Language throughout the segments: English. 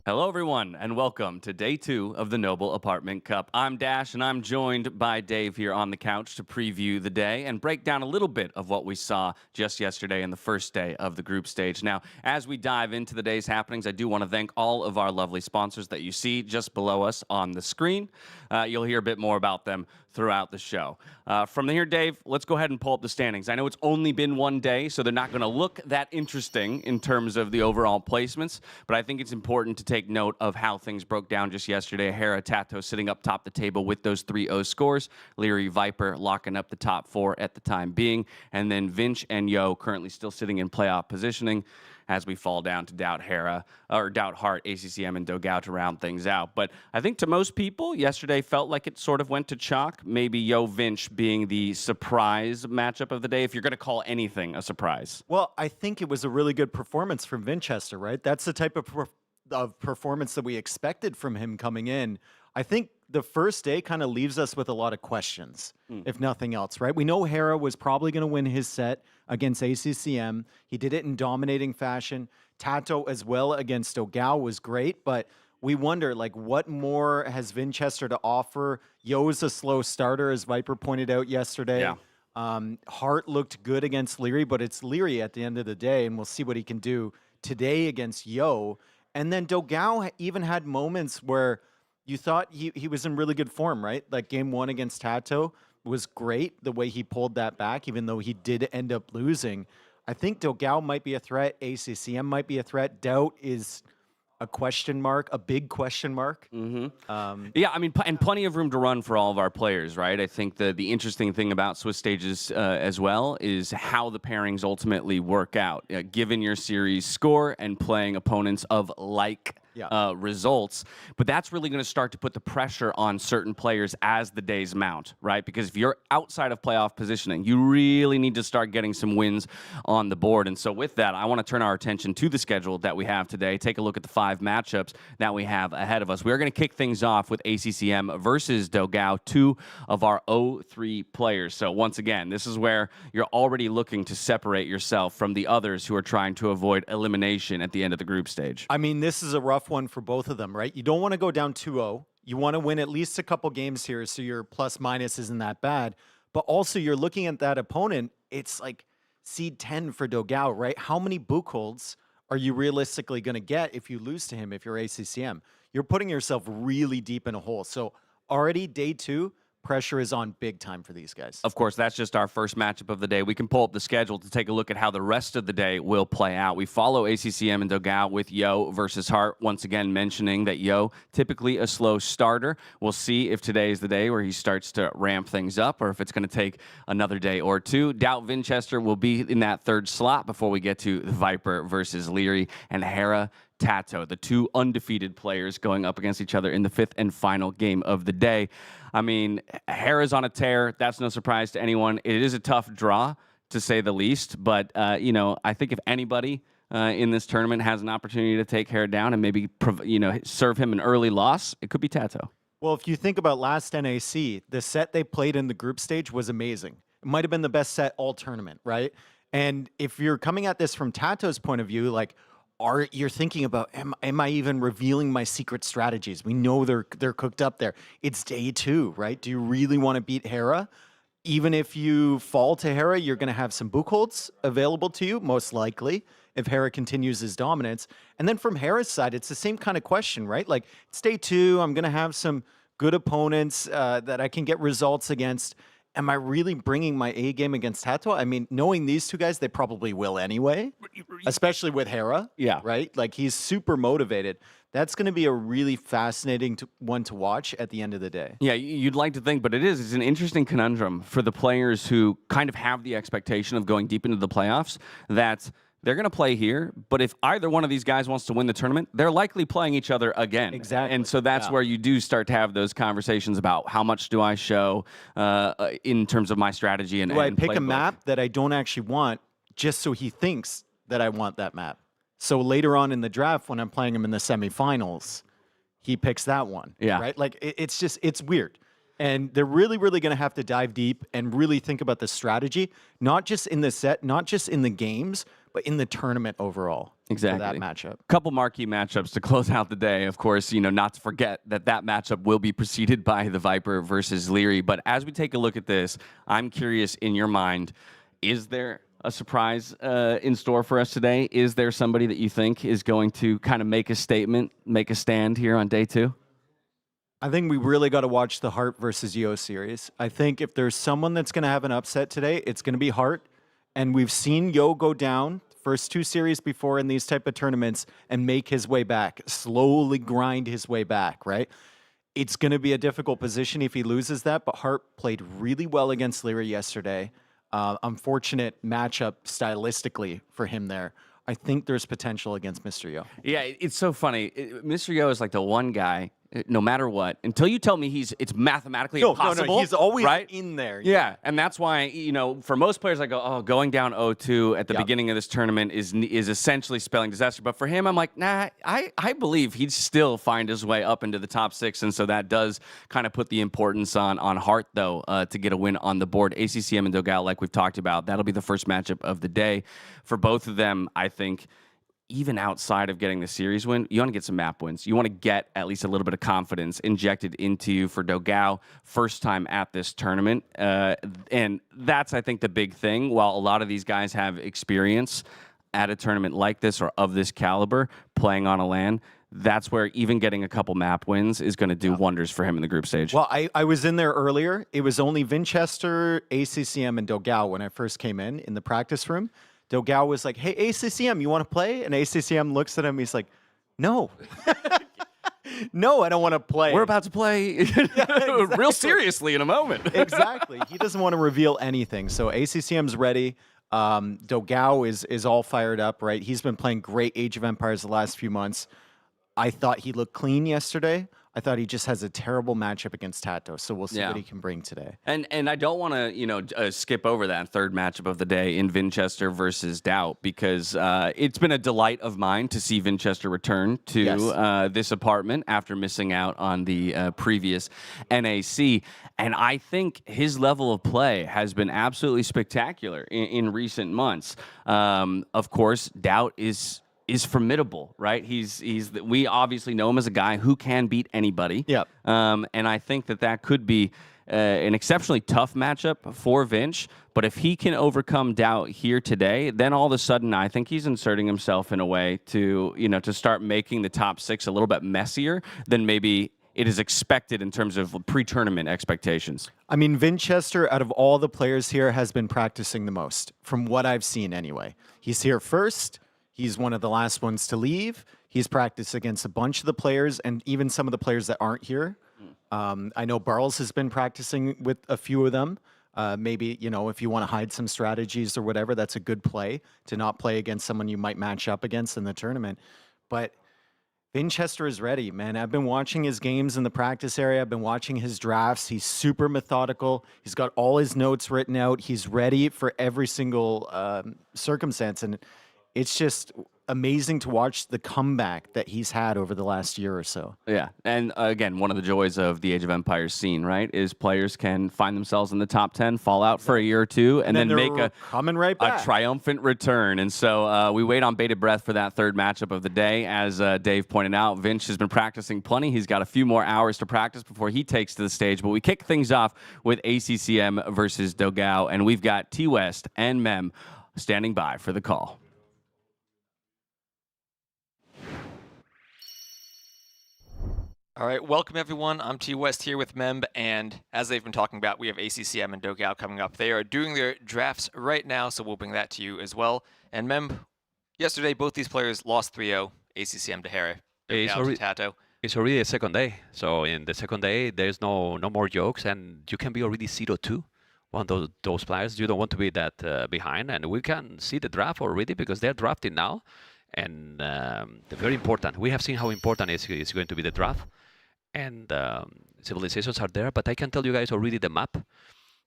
Hello, everyone, and welcome to day 2 of the Noble Apartment Cup. I'm Dash, and I'm joined by Dave here on the couch to preview the day and break down a little bit of what we saw just yesterday in the first day of the group stage. Now, as we dive into the day's happenings, I do want to thank all of our lovely sponsors that you see just below us on the screen. You'll hear a bit more about them throughout the show. From here, Dave, let's go ahead and pull up the standings. I know it's only been one day, so they're not going to look that interesting in terms of the overall placements, but I think it's important to take note of how things broke down just yesterday. Hera, TaToH sitting up top the table with those 3-0 scores. Liereyy, Viper locking up the top 4 at the time being, and then Vinch and Yo currently still sitting in playoff positioning as we fall down to DauT Hera, or DauT Hearttt, ACCM, and dogao to round things out. But I think to most people, yesterday felt like it sort of went to chalk, maybe Yo Vinch being the surprise matchup of the day, if you're going to call anything a surprise. Well, I think it was a really good performance from Vinchester, right? That's the type of performance that we expected from him coming in. I think the first day kind of leaves us with a lot of questions, if nothing else, right? We know Hera was probably going to win his set against ACCM. He did it in dominating fashion. TaToH as well against dogao was great, but we wonder, like, what more has Vinchester to offer? Yo's a slow starter, as Viper pointed out yesterday. Yeah. Hearttt looked good against Liereyy, but it's Liereyy at the end of the day, and we'll see what he can do today against Yo. And then dogao even had moments where you thought he was in really good form, right? Like game 1 against TaToH was great, the way he pulled that back, even though he did end up losing. I think dogao might be a threat. ACCM might be a threat. DauT is a question mark, a big question mark. Yeah, I mean, and plenty of room to run for all of our players, right? I think the interesting thing about Swiss stages as well is how the pairings ultimately work out, given your series score and playing opponents of like results. But that's really going to start to put the pressure on certain players as the days mount, right? Because if you're outside of playoff positioning, you really need to start getting some wins on the board. And so with that, I want to turn our attention to the schedule that we have today. Take a look at the 5 matchups that we have ahead of us. We are going to kick things off with ACCM versus dogao, 2 of our 0-3 players. So once again, this is where you're already looking to separate yourself from the others who are trying to avoid elimination at the end of the group stage. I mean, this is a rough one for both of them, right? You don't want to go down 2-0. You want to win at least a couple games here so your plus minus isn't that bad. But also you're looking at that opponent, it's like seed 10 for dogao, right? How many book holds are you realistically going to get if you lose to him if you're ACCM? You're putting yourself really deep in a hole. So already day 2, pressure is on big time for these guys. Of course, that's just our first matchup of the day. We can pull up the schedule to take a look at how the rest of the day will play out. We follow ACCM and dogao with Yo versus Hearttt. Once again, mentioning that Yo, typically a slow starter. We'll see if today is the day where he starts to ramp things up or if it's going to take another day or two. DauT Vinchester will be in that 3rd slot before we get to TheViper versus Liereyy and Hera TaToH, the 2 undefeated players going up against each other in the 5th and final game of the day. I mean, Hera's on a tear. That's no surprise to anyone. It is a tough draw, to say the least. But, you know, I think if anybody in this tournament has an opportunity to take Hera down and maybe, serve him an early loss, it could be TaToH. Well, if you think about last NAC, the set they played in the group stage was amazing. It might have been the best set all tournament, right? And if you're coming at this from TaToH's point of view, like, you're thinking about, am I even revealing my secret strategies? We know they're cooked up there. It's day 2, right? Do you really want to beat Hera? Even if you fall to Hera, you're going to have some book holds available to you, most likely, if Hera continues his dominance. And then from Hera's side, it's the same kind of question, right? Like, it's day 2. I'm going to have some good opponents that I can get results against. Am I really bringing my A game against TaToH? I mean, knowing these 2 guys, they probably will anyway, especially with Hera. Yeah. Right? Like, he's super motivated. That's going to be a really fascinating one to watch at the end of the day. Yeah, you'd like to think, but it's an interesting conundrum for the players who kind of have the expectation of going deep into the playoffs that they're going to play here, but if either one of these guys wants to win the tournament, they're likely playing each other again. Exactly. And so that's where you do start to have those conversations about how much do I show in terms of my strategy and do I pick playbook. a map that I don't actually want just so he thinks that I want that map? So later on in the draft, when I'm playing him in the semifinals, he picks that one. Yeah. Right? Like, it's weird. And they're really, really going to have to dive deep and really think about the strategy, not just in the set, not just in the games, but in the tournament overall. Exactly. For that matchup. Couple marquee matchups to close out the day. Of course, not to forget that matchup will be preceded by TheViper versus Liereyy. But as we take a look at this, I'm curious, in your mind, is there a surprise in store for us today? Is there somebody that you think is going to kind of make a statement, make a stand here on day 2? I think we really got to watch the Hearttt versus Yo series. I think if there's someone that's going to have an upset today, it's going to be Hearttt. And we've seen Yo go down first 2 series before in these type of tournaments and make his way back, slowly grind his way back, right? It's going to be a difficult position if he loses that, but Hearttt played really well against Liereyy yesterday. Unfortunate matchup stylistically for him there. I think there's potential against Mr. Yo. Yeah, it's so funny. Mr. Yo is like the one guy, no matter what, until you tell me it's mathematically impossible. No, he's always right? in there. Yeah, and that's why, for most players, I go, oh, going down 0-2 at the beginning of this tournament is essentially spelling disaster. But for him, I'm like, nah, I believe he'd still find his way up into the top 6. And so that does kind of put the importance on Hearttt, though, to get a win on the board. ACCM and dogao, like we've talked about, that'll be the first matchup of the day. For both of them, I think, even outside of getting the series win, you want to get some map wins. You want to get at least a little bit of confidence injected into you for dogao, first time at this tournament. And that's, I think, the big thing. While a lot of these guys have experience at a tournament like this or of this caliber, playing on a LAN, that's where even getting a couple map wins is going to do wonders for him in the group stage. Well, I was in there earlier. It was only Vinchester, ACCM, and dogao when I first came in the practice room. dogao was like, hey, ACCM, you want to play? And ACCM looks at him. He's like, no. No, I don't want to play. We're about to play real seriously in a moment. Exactly. He doesn't want to reveal anything. So ACCM's ready. dogao is all fired up, right? He's been playing great Age of Empires the last few months. I thought he looked clean yesterday. I thought he just has a terrible matchup against TaToH, so we'll see what he can bring today. And I don't want to skip over that third matchup of the day in Vinchester versus DauT, because it's been a delight of mine to see Vinchester return to this apartment after missing out on the previous NAC. And I think his level of play has been absolutely spectacular in recent months. Of course, DauT is formidable, right? We obviously know him as a guy who can beat anybody. Yep. And I think that could be an exceptionally tough matchup for Vinch. But if he can overcome DauT here today, then all of a sudden I think he's inserting himself in a way to start making the top 6 a little bit messier than maybe it is expected in terms of pre-tournament expectations. I mean, Vinchester, out of all the players here, has been practicing the most, from what I've seen anyway. He's here first. He's one of the last ones to leave. He's practiced against a bunch of the players and even some of the players that aren't here. I know Barles has been practicing with a few of them. Maybe, if you want to hide some strategies or whatever, that's a good play to not play against someone you might match up against in the tournament. But Vinchester is ready, man. I've been watching his games in the practice area. I've been watching his drafts. He's super methodical. He's got all his notes written out. He's ready for every single circumstance. And it's just amazing to watch the comeback that he's had over the last year or so. Yeah, and again, one of the joys of the Age of Empires scene, right, is players can find themselves in the top 10, fall out for a year or two, and then make a triumphant return. And so we wait on bated breath for that third matchup of the day. As Dave pointed out, Vinch has been practicing plenty. He's got a few more hours to practice before he takes to the stage. But we kick things off with ACCM versus dogao, and we've got T-West and Mem standing by for the call. All right, welcome everyone. I'm T-West here with Memb, and as they've been talking about, we have ACCM and dogao coming up. They are doing their drafts right now, so we'll bring that to you as well. And Memb, yesterday both these players lost 3-0, ACCM to Hera, dogao to TaToH. It's already the second day, so in the second day there's no more jokes, and you can be already 0-2. One of those players, you don't want to be that behind, and we can see the draft already because they're drafting now, and they're very important. We have seen how important it's going to be the draft. And civilizations are there, but I can tell you guys already the map.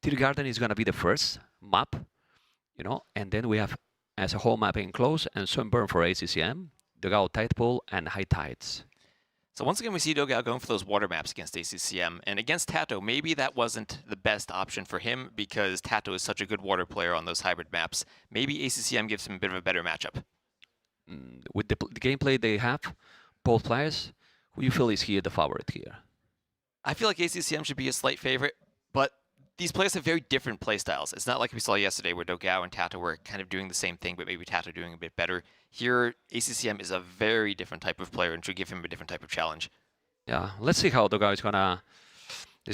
Tiergarten is going to be the first map, and then we have as a whole map enclosed and Sunburn for ACCM, dogao Tide Pool, and High Tides. So once again, we see dogao going for those water maps against ACCM. And against TaToH, maybe that wasn't the best option for him because TaToH is such a good water player on those hybrid maps. Maybe ACCM gives him a bit of a better matchup. With the gameplay they have, both players, who you feel is here the favorite here? I feel like ACCM should be a slight favorite, but these players have very different playstyles. It's not like we saw yesterday where dogao and TaToH were kind of doing the same thing, but maybe TaToH doing a bit better. Here, ACCM is a very different type of player and should give him a different type of challenge. Yeah, let's see how dogao is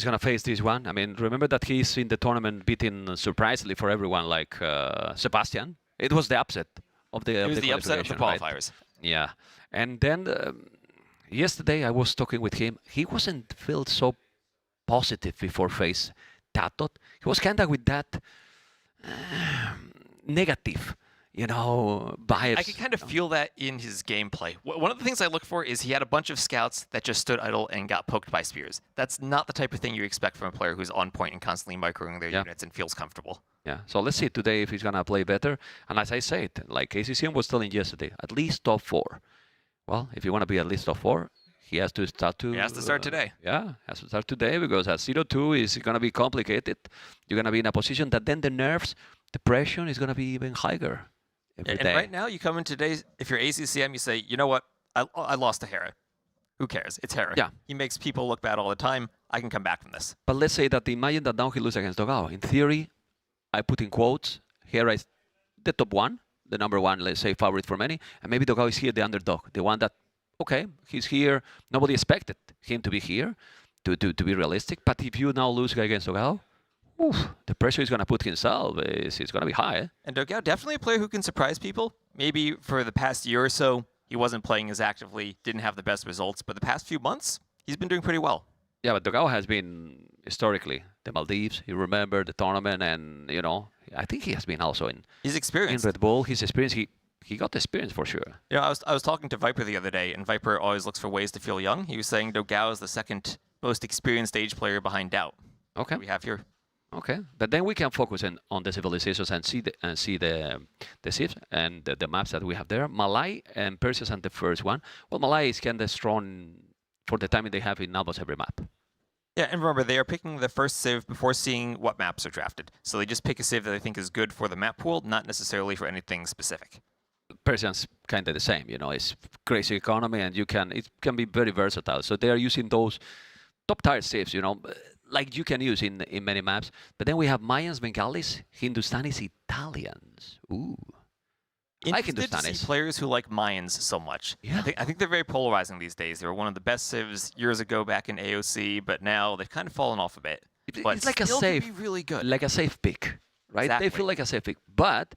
gonna face this one. I mean, remember that he's in the tournament beating surprisingly for everyone, like Sebastian. It was the upset of the. It was the upset of the qualifiers. Right? Yeah, and then yesterday I was talking with him. He wasn't felt so positive before face TaToH. He was kind of with that negative, bias. I could kind of feel that in his gameplay. One of the things I look for is he had a bunch of scouts that just stood idle and got poked by spears. That's not the type of thing you expect from a player who's on point and constantly microing their units and feels comfortable. Yeah, so let's see today if he's going to play better. And as I said, like ACCM was telling yesterday, at least top 4. Well, if you want to be at least top 4, he has to start to... He has to start today. Yeah, has to start today because at 0-2 is going to be complicated. You're going to be in a position that then the nerves, the pressure is going to be even higher. And right now, you come in today, if you're ACCM, you say, you know what, I lost to Hera. Who cares? It's Hera. Yeah. He makes people look bad all the time. I can come back from this. But let's say that imagine that now he loses against dogao. In theory, I put in quotes, Hera is the top 1, the number 1, let's say, favorite for many. And maybe dogao is here the underdog, the one that, okay, he's here. Nobody expected him to be here, to be realistic. But if you now lose against dogao, the pressure he's going to put himself is going to be high. And dogao, definitely a player who can surprise people. Maybe for the past year or so, he wasn't playing as actively, didn't have the best results. But the past few months, he's been doing pretty well. Yeah, but dogao has been, historically, the Maldives. You remember the tournament and, I think he has been also in... He's experienced. In Red Bull, his experience, he got the experience for sure. I was talking to Viper the other day, and Viper always looks for ways to feel young. He was saying dogao is the second most experienced stage player behind DauT. Okay. We have here. Okay, but then we can focus on the civilizations and see the ships and the maps that we have there. Malay and Perseus and the first one. Well, Malay is kind of strong for the timing they have in almost every map. Yeah, and remember, they are picking the first civ before seeing what maps are drafted. So they just pick a civ that they think is good for the map pool, not necessarily for anything specific. Persian's kind of the same, it's crazy economy and it can be very versatile. So they are using those top-tier civs, like you can use in many maps. But then we have Mayans, Bengalis, Hindustanis, Italians. Ooh. Like Interested to see players who like Mayans so much. Yeah. I think they're very polarizing these days. They were one of the best civs years ago back in AOC, but now they've kind of fallen off a bit. But it's like a still safe, could be really good. like a safe pick, right? Exactly. They feel like a safe pick. But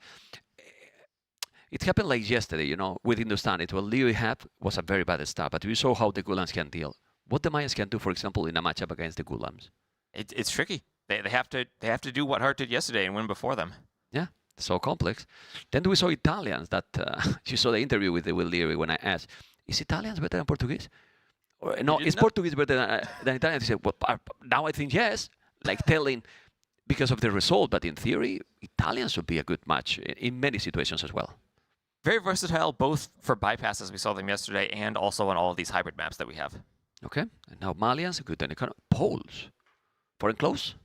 it happened like yesterday, with Hindustani. Well, Liereyy was a very bad start, but we saw how the Gulams can deal. What the Mayans can do, for example, in a matchup against the Gulams. It's tricky. They have to do what Hearttt did yesterday and win before them. Yeah, so complex. Then we saw Italians that you saw the interview with Liereyy when I asked, is Italians better than Portuguese? Or, no, is Portuguese better than Italian? He said, well, now I think yes, like telling because of the result, but in theory, Italians would be a good match in many situations as well. Very versatile, both for bypasses, we saw them yesterday, and also on all of these hybrid maps that we have. Okay, and now Malians, good, and Poles. For enclose?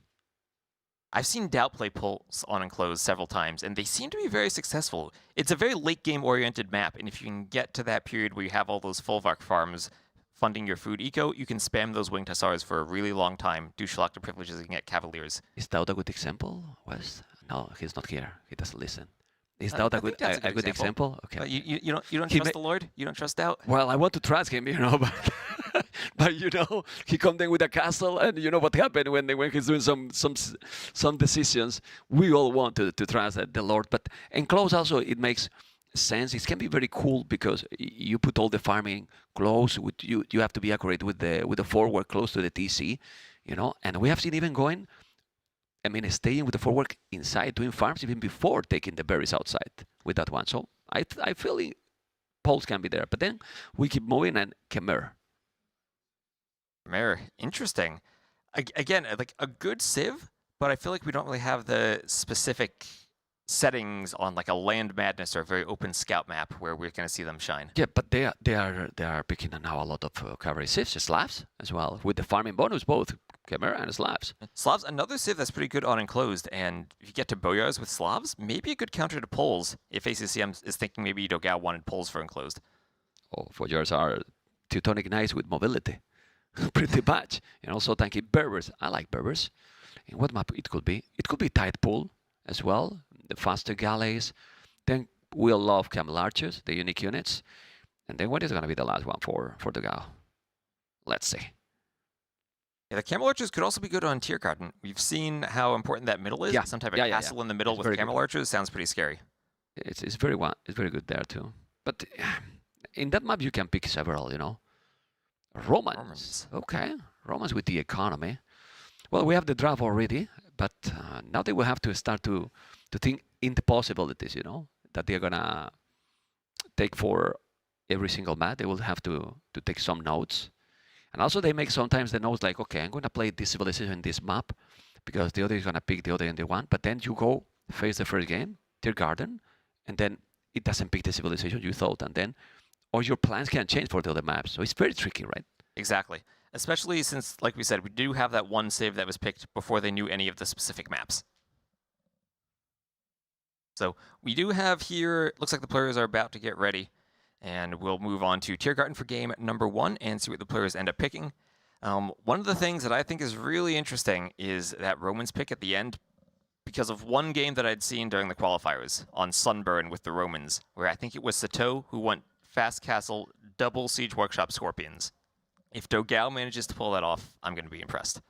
I've seen DauT play Pulse on enclosed several times, and they seem to be very successful. It's a very late game oriented map, and if you can get to that period where you have all those Folvark farms funding your food eco, you can spam those winged hussars for a really long time, do Shalakta privileges and get cavaliers. Is DauT a good example, Wes? No, he's not here. He doesn't listen. Is DauT a good example? Okay. You don't trust the Lord? You don't trust DauT? Well, I want to trust him, but but he comes in with a castle, and you know what happened when he's doing some decisions. We all want to trust the Lord, but enclose also it makes sense. It can be very cool because you put all the farming close. You have to be accurate with the forward close to the TC, and we have seen even going. Staying with the forward inside, doing farms even before taking the berries outside with that one. So I feel Poles can be there. But then we keep moving and Khmer. Khmer, interesting. Again, like a good civ, but I feel like we don't really have the specific settings on like a Land Madness or a very open scout map where we're going to see them shine. Yeah, but they are picking now a lot of cavalry civs, Slavs as well, with the farming bonus, both Chimera and Slavs. Slavs, another civ that's pretty good on enclosed, and if you get to Boyars with Slavs, maybe a good counter to Poles if ACCM is thinking maybe dogao wanted Poles for enclosed. Oh, Voyeurs are Teutonic knights with mobility, pretty much. And also tanky Berbers. I like Berbers. In what map it could be? It could be tight pool as well, the faster galleys. Then we'll love camel archers, the unique units. And then what is going to be the last one for dogao? Let's see. Yeah, the camel archers could also be good on Tiergarten. We've seen how important that middle is. Yeah. Some type of castle in the middle It's with very camel good. archers sounds pretty scary. It's very good there too. But in that map you can pick several, you know. Romans. Okay, Romans with the economy. Well, we have the draft already, but now they will have to start to think in the possibilities, you know, that they're gonna take for every single map. They will have to take some notes. And also they make sometimes the notes like, okay, I'm gonna play this civilization in this map because the other is gonna pick the other and they want. But then you go face the first game, Tiergarten, and then it doesn't pick the civilization you thought, and then or your plans can change for the other maps. So it's very tricky, right? Exactly. Especially since, like we said, we do have that one save that was picked before they knew any of the specific maps. So we do have here, looks like the players are about to get ready. And we'll move on to Tiergarten for game number 1 and see what the players end up picking. One of the things that I think is really interesting is that Romans pick at the end because of one game that I'd seen during the qualifiers on Sunburn with the Romans, where I think it was TaToH who went Fast Castle, double Siege Workshop Scorpions. If dogao manages to pull that off, I'm going to be impressed.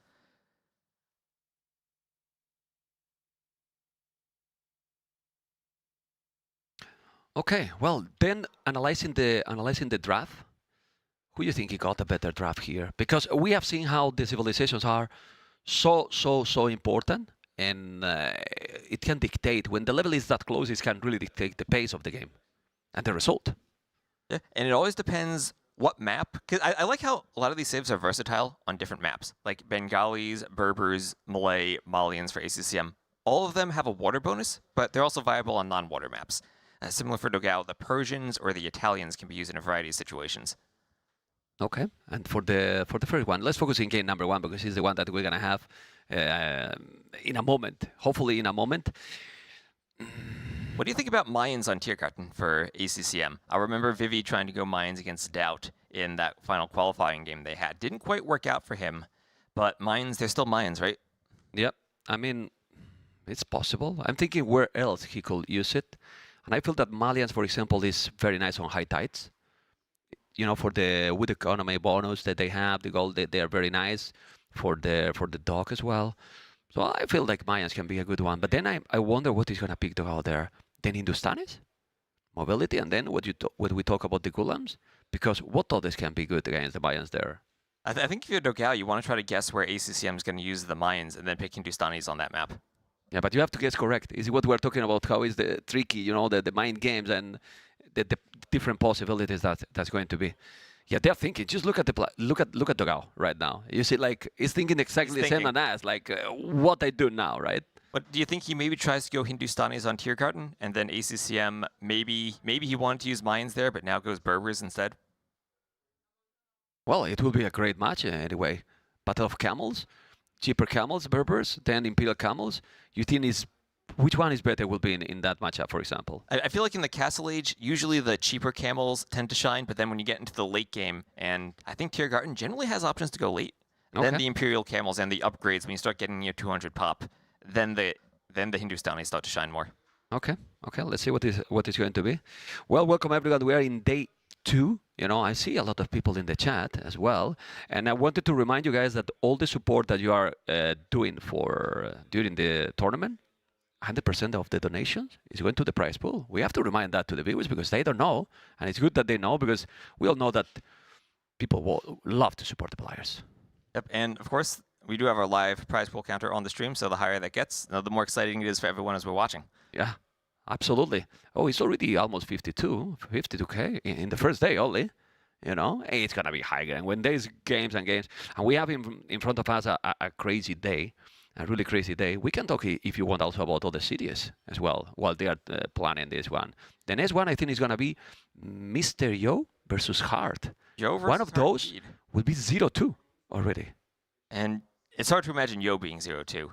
Okay, well then analyzing the draft, who do you think he got a better draft here? Because we have seen how the civilizations are so important, and it can dictate when the level is that close. It can really dictate the pace of the game and the result. Yeah, and it always depends what map. Because I like how a lot of these saves are versatile on different maps, like Bengalis, Berbers, Malay, Malians for ACCM. All of them have a water bonus, but they're also viable on non-water maps. Similar for dogao, the Persians or the Italians can be used in a variety of situations. Okay, and for the first one, let's focus in game number 1 because it's the one that we're gonna have in a moment. Hopefully, in a moment. What do you think about Mayans on Tiergarten for ACCM? I remember Vivi trying to go Mayans against DauT in that final qualifying game they had. Didn't quite work out for him, but Mayans, they're still Mayans, right? Yep, I mean, it's possible. I'm thinking where else he could use it. And I feel that Malians, for example, is very nice on high tides. You know, with the economy bonus that they have, the gold, they are very nice for the dog as well. So I feel like Mayans can be a good one. But then I wonder what he's gonna pick dogao there. Then Hindustanis, mobility, and then what we talk about the Gulams, because what others can be good against the Mayans there? I think if you're dogao, you want to try to guess where ACCM is going to use the Mayans and then pick Hindustanis on that map. Yeah, but you have to guess correct. Is what we're talking about? How is the tricky, you know, the mind games and the different possibilities that's going to be. Yeah, they're thinking. Just look at dogao right now. You see, like he's thinking exactly the same as us. Like what I do now, right? But do you think he maybe tries to go Hindustanis on Tiergarten and then ACCM maybe he wanted to use Mayans there, but now goes Berbers instead? Well, it will be a great match anyway. Battle of Camels. Cheaper camels, Berbers, then Imperial camels. You think which one is better will be in that matchup, for example? I feel like in the Castle Age, usually the cheaper camels tend to shine, but then when you get into the late game, and I think Tiergarten generally has options to go late, then the Imperial camels and the upgrades, when you start getting your 200 pop, then the Hindustanis start to shine more. Okay, let's see what is going to be. Well, welcome everyone. We are in day 2. You know, I see a lot of people in the chat as well, and I wanted to remind you guys that all the support that you are doing during the tournament, 100% of the donations is going to the prize pool. We have to remind that to the viewers because they don't know, and it's good that they know because we all know that people will love to support the players. Yep, and of course, we do have our live prize pool counter on the stream, so the higher that gets, the more exciting it is for everyone as we're watching. Yeah. Absolutely. Oh, it's already almost 52K in the first day only. You know, and it's going to be higher. And when there's games and games, and we have in front of us a crazy day a really crazy day. We can talk, if you want, also about other cities as well while they are planning this one. The next one, I think, is going to be Mr. Yo versus Hearttt. Yo versus One of Hearttt those indeed. will be 0-2 already. And it's hard to imagine Yo being 0-2.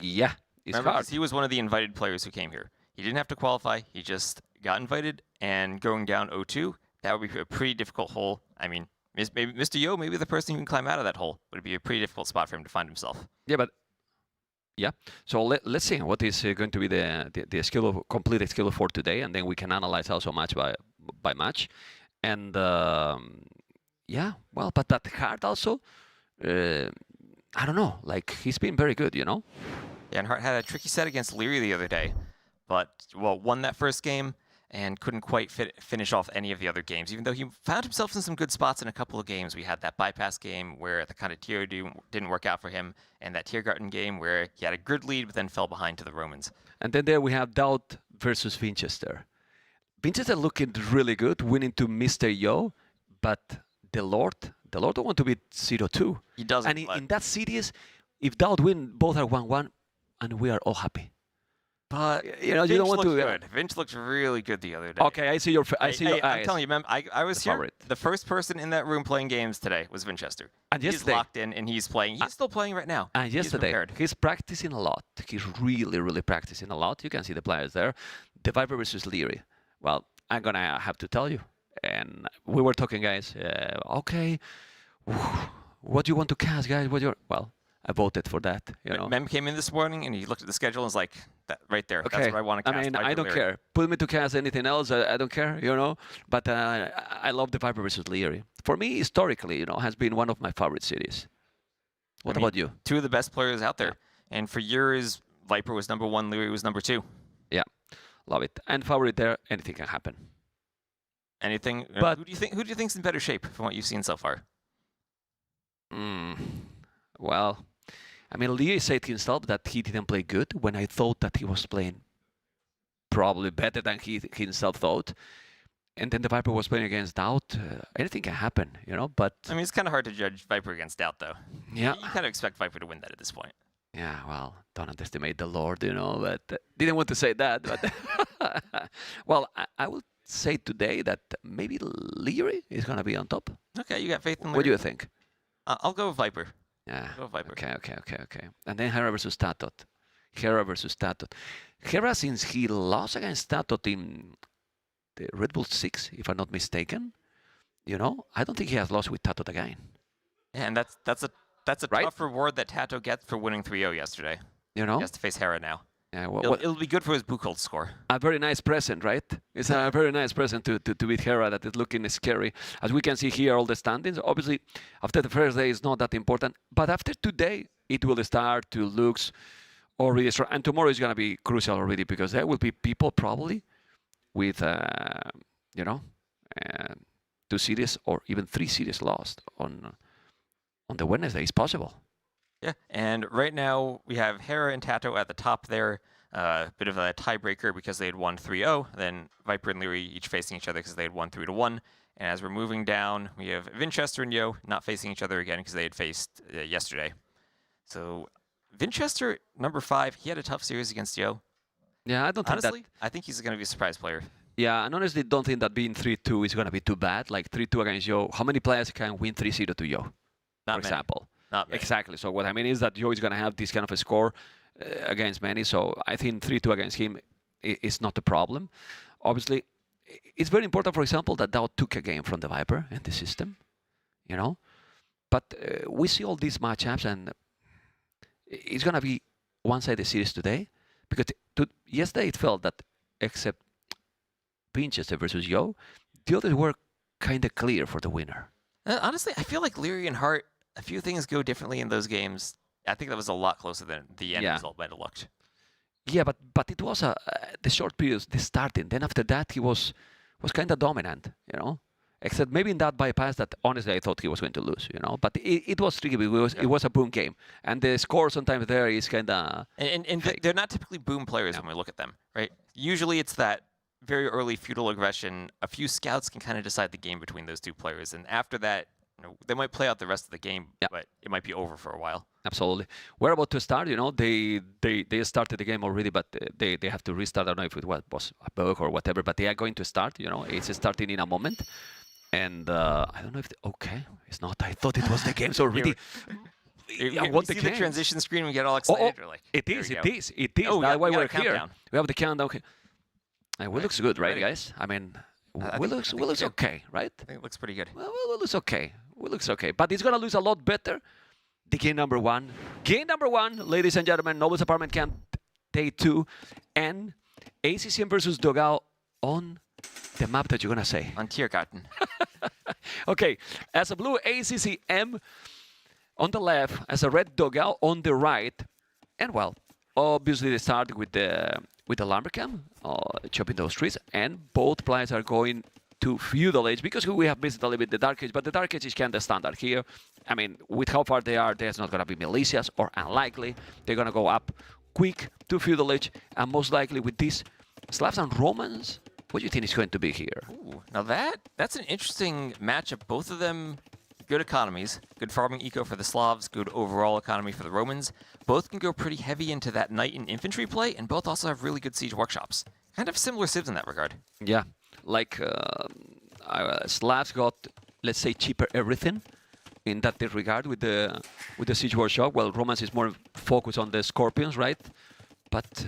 Yeah, it's Remember, hard. 'cause he was one of the invited players who came here. He didn't have to qualify. He just got invited, and going down 0-2, that would be a pretty difficult hole. I mean, maybe Mr. Yo, maybe the person who can climb out of that hole, would be a pretty difficult spot for him to find himself. Yeah, but yeah. So let's see what is going to be the skill of, completed skill for today, and then we can analyze also match by match. And yeah, well, but that Hearttt also, I don't know, like he's been very good, you know. Yeah, and Hearttt had a tricky set against Liereyy the other day, but well, won that first game and couldn't quite finish off any of the other games, even though he found himself in some good spots in a couple of games. We had that bypass game where the kind of tier didn't work out for him, and that Tiergarten game where he had a grid lead but then fell behind to the Romans. And then there we have DauT versus Vinchester. Vinchester looking really good, winning to Mr. Yo, but the Lord don't want to be 0-2. He doesn't. And in that series, if DauT win, both are 1-1, and we are all happy. But you know, you don't want to. Good. Vinch looked really good the other day. Okay, I see your. I see your I'm eyes. telling you, man, I was here. favorite. The first person in that room playing games today was Vinchester. And He's yesterday, locked in and he's playing. He's still playing right now. and yesterday, prepared. he's practicing a lot. He's really practicing a lot. You can see the players there. TheViper versus Liereyy. Well, I'm gonna have to tell you. And we were talking, guys. Okay, what do you want to cast, guys? Well, I voted for that. You know. Mem came in this morning and he looked at the schedule and was like, "That right there. Okay. That's what I want to cast." I mean, Viper I don't Liereyy." care. Put me to cast anything else. I don't care, you know. But I love the Viper versus Liereyy. For me, historically, you know, has been one of my favorite cities. What about you? Two of the best players out there. And for years, Viper was number 1, Liereyy was number 2. Yeah, love it. And favorite there, anything can happen. Anything? But who do you think's in better shape from what you've seen so far? Well, I mean, Liereyy said himself that he didn't play good when I thought that he was playing probably better than he himself thought. And then the Viper was playing against DauT. Anything can happen, you know. But I mean, it's kind of hard to judge Viper against DauT, though. yeah, You kind of expect Viper to win that at this point. yeah. Well, don't underestimate the Lord, you know. But didn't want to say that. But well, I will say today that maybe Liereyy is gonna be on top. Okay, you got faith in Liereyy. What do you think? I'll go with Viper. Yeah. Go Viper. Okay. And then Hera versus TaToH. Hera versus TaToH. Hera, since he lost against TaToH in the Red Bull 6, if I'm not mistaken, you know, I don't think he has lost with TaToH again. Yeah, and that's a Right? tough reward that TaToH gets for winning 3-0 yesterday. You know? He has to face Hera now. Yeah, It'll be good for his Buchholz score. a very nice present, right? It's a very nice present to beat Hera that is looking scary. As we can see here, all the standings. Obviously, after the first day, it's not that important. But after today, it will start to look already strong. And tomorrow is going to be crucial already because there will be people probably with, you know, 2 series or even 3 series lost on the Wednesday. It's possible. Yeah, and right now we have Hera and TaToH at the top there. Bit of a tiebreaker because they had won 3-0. Then Viper and Liereyy each facing each other because they had won 3-1. And as we're moving down, we have Vinchester and Yo not facing each other again because they had faced yesterday. So Vinchester, number 5, he had a tough series against Yo. Yeah, I don't think Honestly, I think he's going to be a surprise player. Yeah, and honestly, don't think that being 3-2 is going to be too bad. Like 3-2 against Yo. How many players can win 3-0 to Yo, Not for many. example? Not many. Exactly. So what I mean is that Yo is going to have this kind of a score against many. So I think 3-2 against him is not a problem. Obviously, it's very important, for example, that DauT took a game from the Viper in the system, you know. But we see all these matchups, and it's going to be one-sided series today. Because yesterday it felt that except Vinchester versus Yo, the others were kind of clear for the winner. Honestly, I feel like Liereyy and Hearttt, a few things go differently in those games. I think that was a lot closer than the end result might have looked. Yeah, but it was the short periods, the starting. Then after that, he was kind of dominant, you know. Except maybe in that bypass that honestly I thought he was going to lose, you know. But it was tricky because it was a boom game, and the score sometimes there is kind of. And they're not typically boom players when we look at them, right? Usually it's that very early feudal aggression. A few scouts can kind of decide the game between those two players, and after that, they might play out the rest of the game, Yeah. but it might be over for a while. Absolutely. We're about to start. They started the game already, but they have to restart. I don't know if it was a bug or whatever, but they are going to start. It's starting in a moment. And I don't know if okay, it's not. I thought it was the games already. We see the transition screen, we get all excited. We're like, it is. Oh, That's why we got we're a here. countdown. We have the countdown. Okay. It looks good, right, guys? I mean, I we think looks good. okay, right? I think it looks pretty good. Well, it looks okay. It looks okay. But it's gonna lose a lot better. The game number one. Game number one, ladies and gentlemen, Noble's Apartment Camp Day 2, and ACCM versus dogao on the map that you're gonna say. On Tiergarten. Okay, as a blue ACCM on the left, as a red dogao on the right, and well, obviously they start with the lumbercamp, chopping those trees, and both players are going to feudal age because we have missed a little bit the dark age, but the dark age is kind of standard here. I mean, with how far they are, there's not gonna be militias, or unlikely. They're gonna go up quick to feudal age, and most likely with these Slavs and Romans. What do you think is going to be here? Ooh, now that's an interesting matchup. Both of them good economies, good farming eco for the Slavs, good overall economy for the Romans. Both can go pretty heavy into that knight and infantry play, and both also have really good siege workshops. Kind of similar civs in that regard. Yeah, like Slavs got, let's say, cheaper everything in that regard with the siege workshop. Well, Romans is more focused on the scorpions, right? But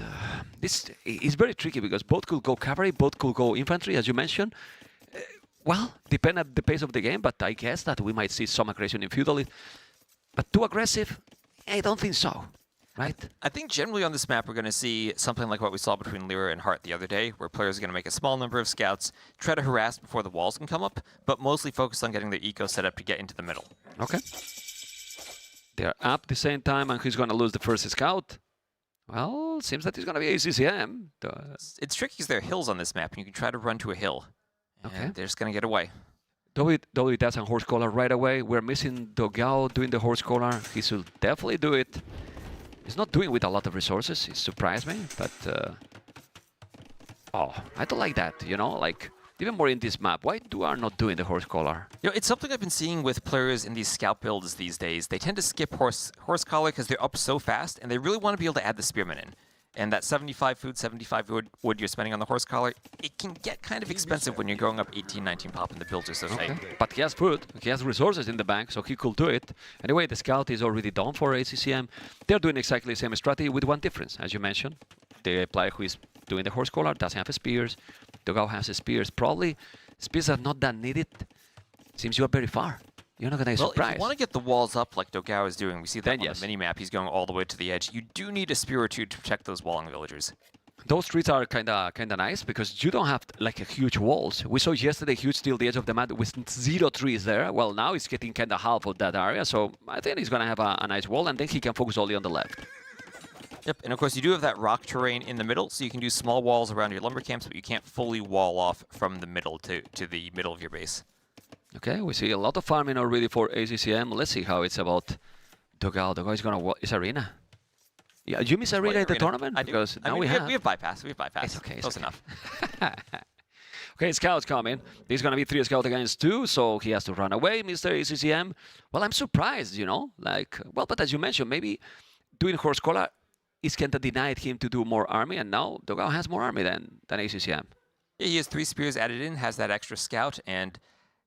this is very tricky because both could go cavalry, both could go infantry, as you mentioned. Well, depend on the pace of the game, but I guess that we might see some aggression in feudal. But too aggressive? I don't think so, right? I think generally on this map we're going to see something like what we saw between Liereyy and Hearttt the other day, where players are going to make a small number of scouts, try to harass before the walls can come up, but mostly focus on getting their eco set up to get into the middle. Okay. They're up at the same time, and who's going to lose the first scout? Well, seems that it's going to be ACCM. It's tricky because there are hills on this map, and you can try to run to a hill. And Okay. they're just going to get away. DauT does a horse collar right away. We're missing dogao doing the horse collar. He should definitely do it. He's not doing with a lot of resources. It surprised me, but oh, I don't like that. Like even more in this map. Why are not doing the horse collar? It's something I've been seeing with players in these scout builds these days. They tend to skip horse collar because they're up so fast, and they really want to be able to add the spearmen in. And that 75 food, 75 wood you're spending on the horse collar, it can get kind of expensive when you're going up 18, 19 pop and the builds are so tight. But he has food, he has resources in the bank, so he could do it. Anyway, the scout is already done for ACCM. They're doing exactly the same strategy with one difference, as you mentioned. The player who is doing the horse collar doesn't have spears. dogao has spears. Probably spears are not that needed. Seems you are very far. You're not going to be surprised. Well, if you want to get the walls up like dogao is doing, we see that Then on yes. the mini-map, he's going all the way to the edge. You do need a spear or two to protect those walling villagers. Those trees are kind of nice because you don't have like a huge walls. We saw yesterday huge till the edge of the map with 0 trees there. Well, now it's getting kind of half of that area, so I think he's going to have a nice wall, and then he can focus only on the left. Yep, and of course you do have that rock terrain in the middle, so you can do small walls around your lumber camps, but you can't fully wall off from the middle to the middle of your base. Okay, we see a lot of farming already for ACCM. Let's see how it's about dogao. Dogao is going to... Is Arena? Yeah, you miss Arena at the tournament? I do. Because I now mean, we have... We have bypass. We have bypass. It's okay. It's Close okay. enough. Okay, scouts coming. There's going to be 3 scouts against 2, so he has to run away, Mr. ACCM. Well, I'm surprised, Like, well, but as you mentioned, maybe doing horse collar is kind of denied him to do more army, and now dogao has more army than ACCM. Yeah, he has 3 spears added in, has that extra scout, and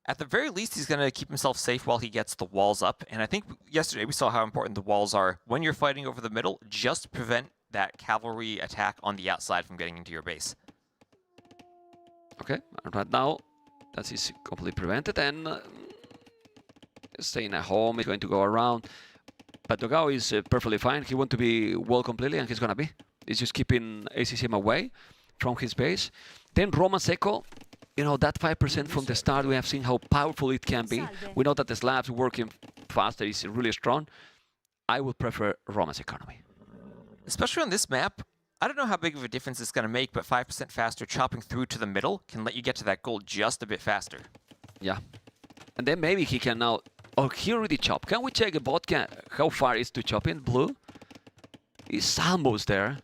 at the very least, he's going to keep himself safe while he gets the walls up. And I think yesterday we saw how important the walls are when you're fighting over the middle, just to prevent that cavalry attack on the outside from getting into your base. Okay, and right now that is completely prevented, and staying at home is going to go around. But dogao is perfectly fine. He wants to be wall completely, and he's going to be. He's just keeping ACCM away from his base. Then Roman Seco. That 5% from the start, we have seen how powerful it can be. We know that the Slavs working faster is really strong. I would prefer Roman's economy. Especially on this map, I don't know how big of a difference it's going to make, but 5% faster chopping through to the middle can let you get to that goal just a bit faster. Yeah. And then maybe he can now... Oh, he already chopped. Can we check about how far is to chop in blue? He's almost there.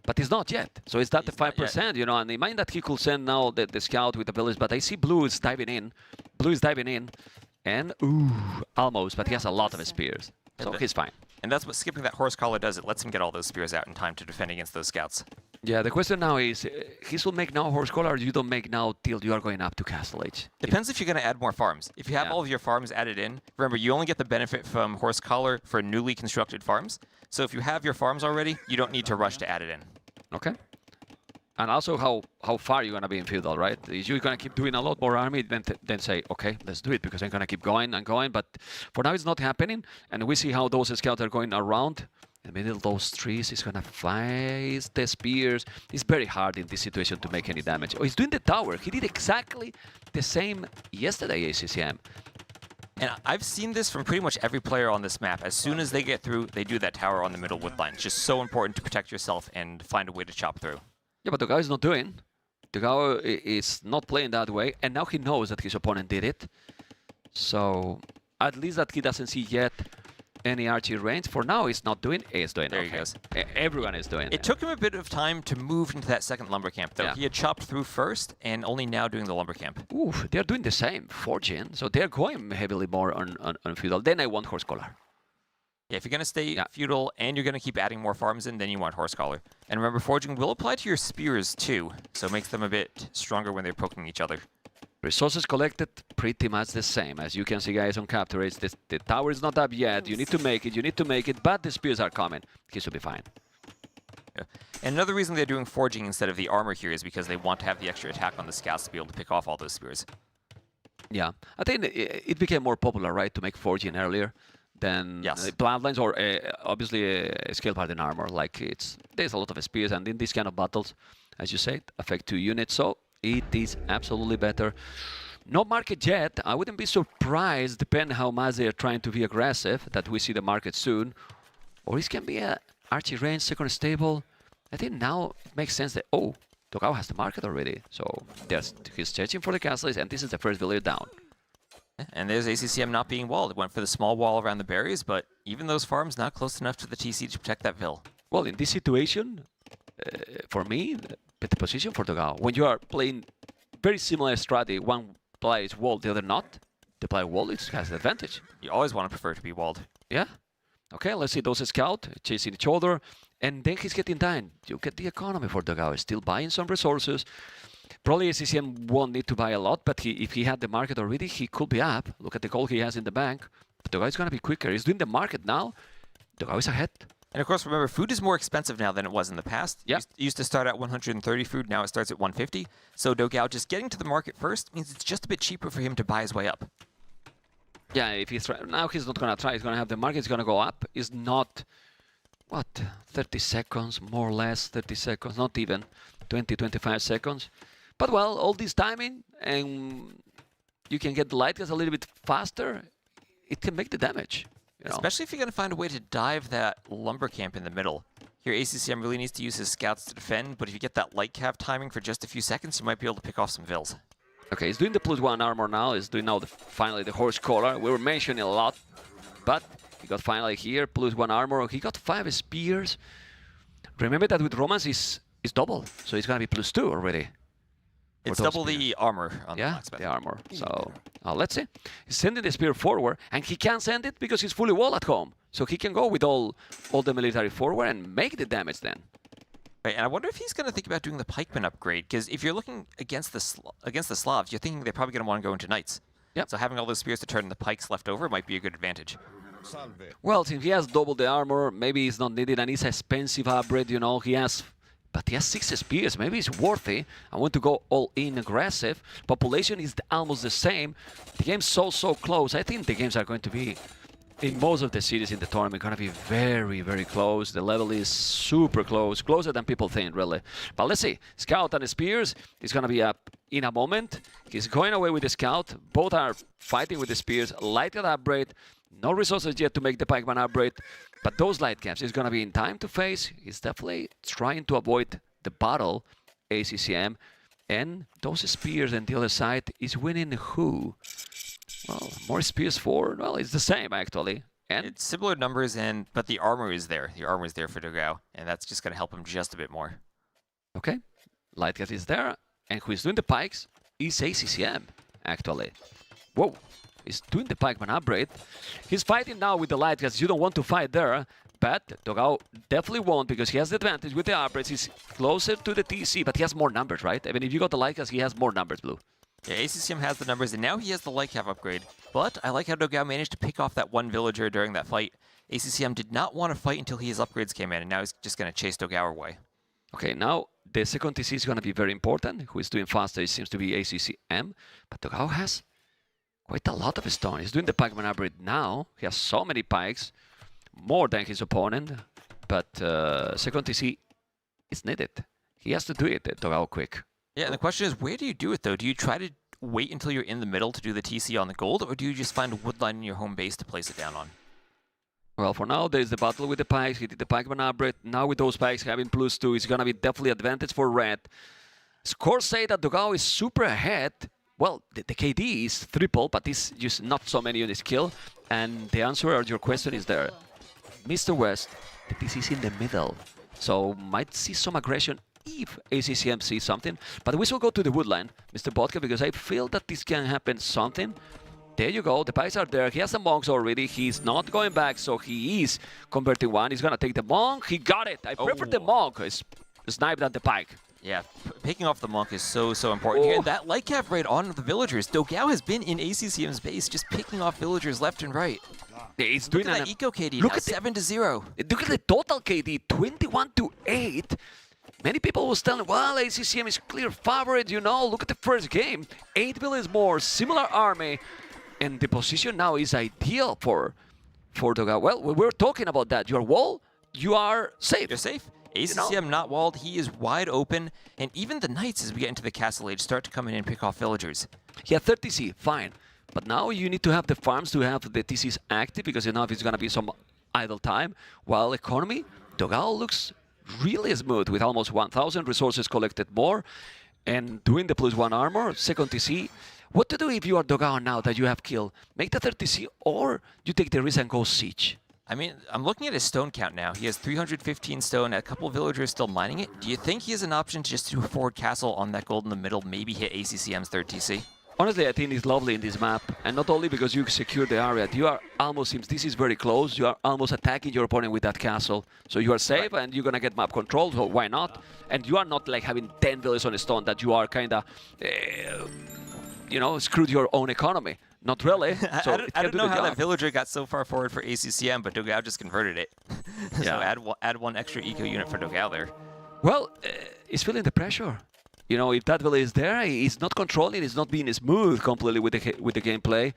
But it's not yet. So it's not the 5%, and imagine that he could send now the scout with the village, but I see blue is diving in. Blue is diving in. And, ooh, almost, but he has a lot of spears. So he's fine. And that's what skipping that horse collar does. It lets him get all those spears out in time to defend against those scouts. Yeah, the question now is, he should make now horse collar, or you don't make now till you are going up to Castle Age? Depends if you're going to add more farms. If you have Yeah. all of your farms added in, remember, you only get the benefit from horse collar for newly constructed farms. So if you have your farms already, you don't need to rush to add it in. Okay. And also how far you're going to be in feudal, right? Is you're going to keep doing a lot more army, then say, okay, let's do it, because I'm going to keep going and going. But for now, it's not happening. And we see how those scouts are going around. In the middle of those trees, he's going to fight the spears. It's very hard in this situation to make any damage. Oh, he's doing the tower. He did exactly the same yesterday, ACCM. And I've seen this from pretty much every player on this map. As soon as they get through, they do that tower on the middle wood line. It's just so important to protect yourself and find a way to chop through. Yeah, but dogao is not doing. Dogao is not playing that way, and now he knows that his opponent did it. So at least that he doesn't see yet any archery range. For now, he's not doing. He's doing. There okay. he goes. Everyone is doing. It took him a bit of time to move into that second lumber camp, though. Yeah. He had chopped through first, and only now doing the lumber camp. Ooh, they're doing the same, forging. So they're going heavily more on feudal. Then I want horse collar. Yeah, if you're going to stay feudal and you're going to keep adding more farms in, then you want horse collar. And remember, forging will apply to your spears too, so it makes them a bit stronger when they're poking each other. Resources collected, pretty much the same. As you can see, guys, on capture rates, the tower is not up yet. You need to make it, but the spears are coming. He should be fine. Yeah. And another reason they're doing forging instead of the armor here is because they want to have the extra attack on the scouts to be able to pick off all those spears. Yeah, I think it became more popular, right, to make forging earlier than bloodlines or obviously a skill part in armor. Like there's a lot of spears, and in these kind of battles, as you said, affect 2 units. So it is absolutely better. No market yet. I wouldn't be surprised, depending how much they are trying to be aggressive, that we see the market soon. Or it can be a archery range, second stable. I think now it makes sense that, oh, dogao has the market already. So he's searching for the castles, and this is the first village down. And there's ACCM not being walled. It went for the small wall around the berries, but even those farms not close enough to the TC to protect that vill. Well, in this situation, for me, better position for dogao. When you are playing very similar strategy, one plays walled, the other not, the player walled has the advantage. You always want to prefer to be walled. Yeah. Okay, let's see those scouts chasing each other, and then he's getting down. You get the economy for dogao, still buying some resources. Probably ACCM won't need to buy a lot, but if he had the market already, he could be up. Look at the gold he has in the bank. But dogao is going to be quicker. He's doing the market now. dogao is ahead. And of course, remember, food is more expensive now than it was in the past. Yeah. It used to start at 130 food, now it starts at 150. So dogao just getting to the market first means it's just a bit cheaper for him to buy his way up. Yeah, if he's now he's not going to try. He's going to have the market. It's going to go up. It's not, what, 30 seconds, more or less, 30 seconds, not even 20, 25 seconds. But well, all this timing, and you can get the light gas a little bit faster, it can make the damage. You know? Especially if you're going to find a way to dive that lumber camp in the middle. Here, ACCM really needs to use his scouts to defend, but if you get that light cav timing for just a few seconds, you might be able to pick off some vills. Okay, he's doing the +1 armor now. He's doing now finally the horse collar. We were mentioning a lot, but he got finally here +1 armor. He got 5 spears. Remember that with Romance is double, so it's going to be +2 already. It's double the armor on the blacksmith. The armor. So let's see. He's sending the spear forward, and he can't send it because he's fully wall at home. So he can go with all the military forward and make the damage then. Right, and I wonder if he's going to think about doing the pikeman upgrade, because if you're looking against the Slavs, you're thinking they're probably going to want to go into knights. Yep. So having all those spears to turn the pikes left over might be a good advantage. Well, since he has double the armor, maybe it's not needed, and it's an expensive upgrade, you know. But he has 6 spears. Maybe it's worthy. I want to go all in aggressive. Population is almost the same. The game's so close. I think the games are going to be, in most of the cities in the tournament, going to be very, very close. The level is super close, closer than people think, really. But let's see. Scout and Spears is going to be up in a moment. He's going away with the Scout. Both are fighting with the Spears. Lighted upgrade. No resources yet to make the pikeman upgrade. But those light caps is going to be in time to face. He's definitely trying to avoid the battle, ACCM. And those spears on the other side is winning who? Well, more spears for, well, it's the same actually. And it's similar numbers, but the armor is there. The armor is there for dogao, and that's just going to help him just a bit more. Okay, light gas is there. And who is doing the pikes is ACCM, actually. Whoa, He's doing the pikeman upgrade. He's fighting now with the light because you don't want to fight there. But dogao definitely won't because he has the advantage with the upgrades. He's closer to the TC, but he has more numbers, right? I mean, if you got the light, he has more numbers, Blue. Yeah, ACCM has the numbers, and now he has the light cap upgrade. But I like how dogao managed to pick off that one villager during that fight. ACCM did not want to fight until his upgrades came in, and now he's just going to chase dogao away. Okay, now the second TC is going to be very important. Who is doing faster, it seems to be ACCM. But dogao has quite a lot of stone. He's doing the pikeman upgrade now. He has so many pikes, more than his opponent. But second TC is needed. He has to do it, dogao, quick. Yeah, and the question is, where do you do it, though? Do you try to wait until you're in the middle to do the TC on the gold, or do you just find a wood line in your home base to place it down on? Well, for now, there's the battle with the pikes. He did the pikeman upgrade. Now with those pikes having +2, it's going to be definitely advantage for red. Scores say that dogao is super ahead. Well, the KD is triple, but it's just not so many units kill. And the answer to your question is there. Mr. West, the TC is in the middle. So might see some aggression if ACCM sees something. But we shall go to the woodline, Mr. Vodka, because I feel that this can happen something. There you go, the pikes are there. He has the monks already. He's not going back, so he is converting one. He's going to take the monk. He got it. I prefer the monk. It's sniped at the pike. Yeah, picking off the monk is so important here. And that light cap raid on the villagers. dogao has been in ACCM's base, just picking off villagers left and right. He's doing Look at that eco KD look now, at 7-0. Look at the total KD, 21-8. Many people was telling, well, ACCM is clear favorite, you know. Look at the first game. 8 villains more, similar army. And the position now is ideal for dogao. Well, we're talking about that. Your wall, you are safe. You're safe. ACCM not walled, he is wide open, and even the knights, as we get into the castle age, start to come in and pick off villagers. Yeah, 30 TC, fine. But now you need to have the farms to have the TCs active, because you know if it's going to be some idle time. While economy, dogao looks really smooth with almost 1,000 resources collected more, and doing the +1 armor, second TC. What to do if you are dogao now that you have killed? Make the 30 TC, or you take the risk and go siege? I mean, I'm looking at his stone count now. He has 315 stone, a couple of villagers still mining it. Do you think he has an option to just do a forward castle on that gold in the middle, maybe hit ACCM's third TC? Honestly, I think it's lovely in this map, and not only because you secure the area, you are almost, since this is very close, you are almost attacking your opponent with that castle. So you are safe, and you're gonna get map control, so why not? And you are not like having 10 villages on a stone that you are kinda, you know, screwed your own economy. Not really. So I don't know how that villager got so far forward for ACCM, but dogao just converted it. So Yeah. add one extra eco unit for dogao there. Well, he's feeling the pressure. You know, if that village is there, he's not controlling, he's not being smooth completely with the gameplay.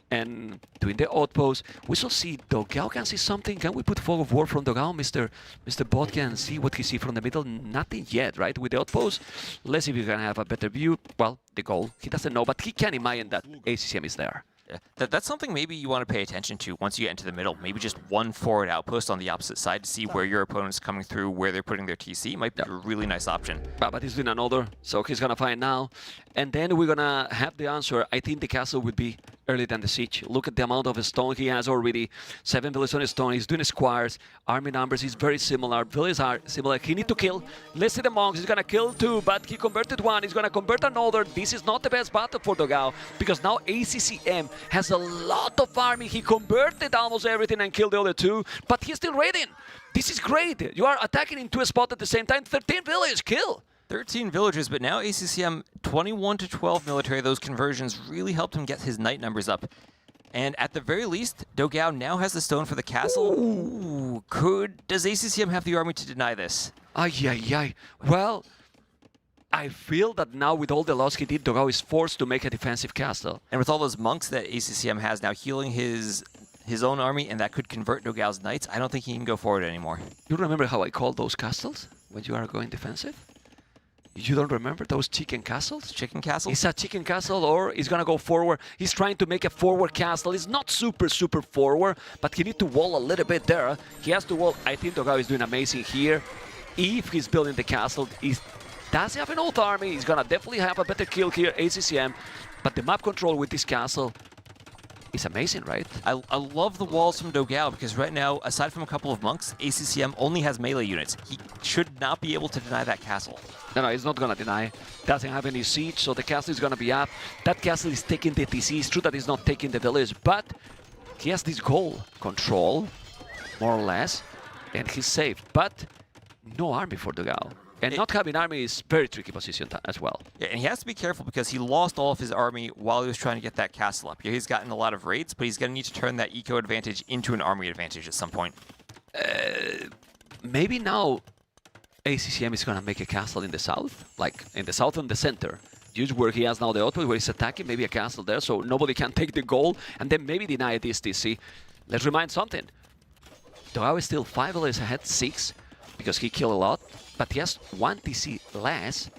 And doing the outpost, we shall see dogao can see something. Can we put fog of war from dogao, Mr. Bot can see what he see from the middle? Nothing yet, right? With the outpost, let's see if we can have a better view. Well, the goal, he doesn't know, but he can imagine that ACCM is there. Yeah. That's something maybe you want to pay attention to once you get into the middle. Maybe just one forward outpost on the opposite side to see where your opponent's coming through, where they're putting their TC. Might be a really nice option. But he's doing another, so he's gonna find now. And then we're gonna have the answer. I think the castle would be earlier than the siege. Look at the amount of stone he has already. 7 villages on stone. He's doing squares. Army numbers is very similar. Villages are similar. He need to kill. Let's see the monks. He's gonna kill 2, but he converted 1. He's gonna convert another. This is not the best battle for dogao, because now ACCM has a lot of army. He converted almost everything and killed the other 2, but he's still raiding. This is great. You are attacking in 2 spots at the same time. 13 villages kill. 13 villagers, but now ACCM 21-12 military. Those conversions really helped him get his knight numbers up. And at the very least, dogao now has the stone for the castle. Ooh, does ACCM have the army to deny this? Ay, ay, ay. Well, I feel that now with all the loss he did, dogao is forced to make a defensive castle. And with all those monks that ACCM has now healing his own army, and that could convert dogao's knights, I don't think he can go forward anymore. You remember how I called those castles when you are going defensive? You don't remember those chicken castles? Chicken castle? It's a chicken castle, or he's gonna go forward. He's trying to make a forward castle. It's not super forward, but he need to wall a little bit there. He has to wall. I think dogao is doing amazing here. If he's building the castle, he does have an old army. He's gonna definitely have a better kill here, ACCM. But the map control with this castle is amazing, right? I love the walls from dogao because right now, aside from a couple of monks, ACCM only has melee units. He should not be able to deny that castle. No, he's not gonna deny. Doesn't have any siege, so the castle is gonna be up. That castle is taking the TC. It's true that he's not taking the village, but he has this goal, control, more or less, and he's safe. But no army for dogao. And not having army is very tricky position as well. Yeah, and he has to be careful because he lost all of his army while he was trying to get that castle up. Yeah, he's gotten a lot of raids, but he's going to need to turn that eco advantage into an army advantage at some point. Maybe now ACCM is going to make a castle in the south, like in the south and the center. Use where he has now the output, where he's attacking, maybe a castle there, so nobody can take the goal, and then maybe deny this TC. Let's remind something. dogao is still 5 villages ahead, 6, because he killed a lot, but he has 1 TC less.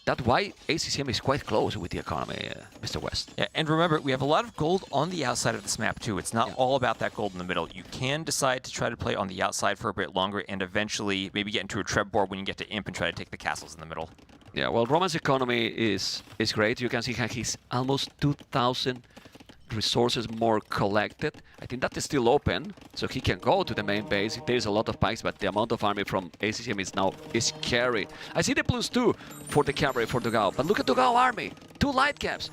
That's why ACCM is quite close with the economy, Mr. West. Yeah, and remember, we have a lot of gold on the outside of this map too. It's not all about that gold in the middle. You can decide to try to play on the outside for a bit longer and eventually maybe get into a treb board when you get to imp and try to take the castles in the middle. Yeah, well, Roman's economy is great. You can see how he's almost 2,000 resources more collected. I think that is still open, so he can go to the main base. There is a lot of pikes, but the amount of army from ACCM is scary. I see the +2 for the cavalry for dogao, but look at dogao army. 2 light caps.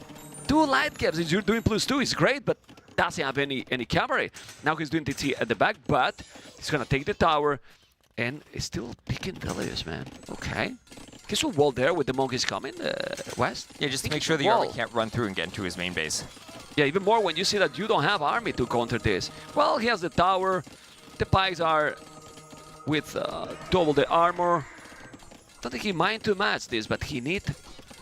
2 light caps. If you're doing +2, it's great, but doesn't have any cavalry. Now he's doing TT at the back, but he's gonna take the tower, and he's still picking villages, man. Okay. He's a wall there with the monkeys coming, West. Yeah, just to make sure the army can't run through and get into his main base. Yeah, even more when you see that you don't have army to counter this. Well, he has the tower. The pikes are with double the armor. Don't think he mind to match this, but he need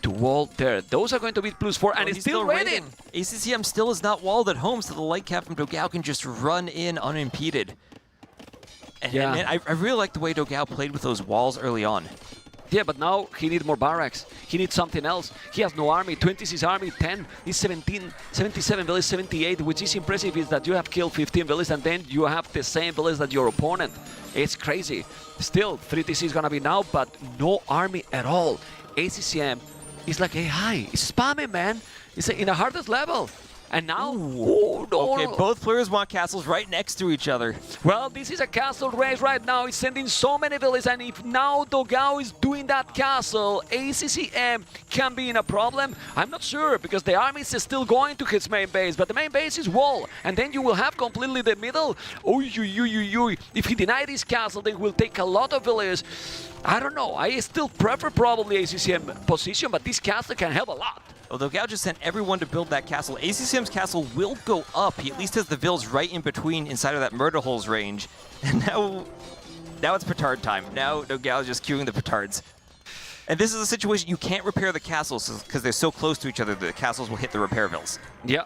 to wall there. Those are going to be +4, and he's still waiting. ACCM still is not walled at home, so the light cap from dogao can just run in unimpeded. And, yeah. Man, I really like the way dogao played with those walls early on. Yeah, but now he needs more barracks. He needs something else. He has no army. 26 army, 10. He's 17, 77 villages, 78, which is impressive is that you have killed 15 villages and then you have the same village that your opponent. It's crazy. Still, 3 TC is gonna be now, but no army at all. ACCM is like, hey, hi, it's spamming, man. It's in the hardest level. And now, oh, no. Okay, both players want castles right next to each other. Well, this is a castle race right now. It's sending so many villages, and if now dogao is doing that castle, ACCM can be in a problem. I'm not sure, because the army is still going to his main base, but the main base is wall, and then you will have completely the middle. If he denies this castle, then we'll take a lot of villages. I don't know. I still prefer probably ACCM position, but this castle can help a lot. Well, dogao just sent everyone to build that castle. ACCM's castle will go up. He at least has the villas right in between inside of that murder holes range. And now it's petard time. Now dogao is just queuing the petards. And this is a situation you can't repair the castles because they're so close to each other that the castles will hit the repair villas. Yeah,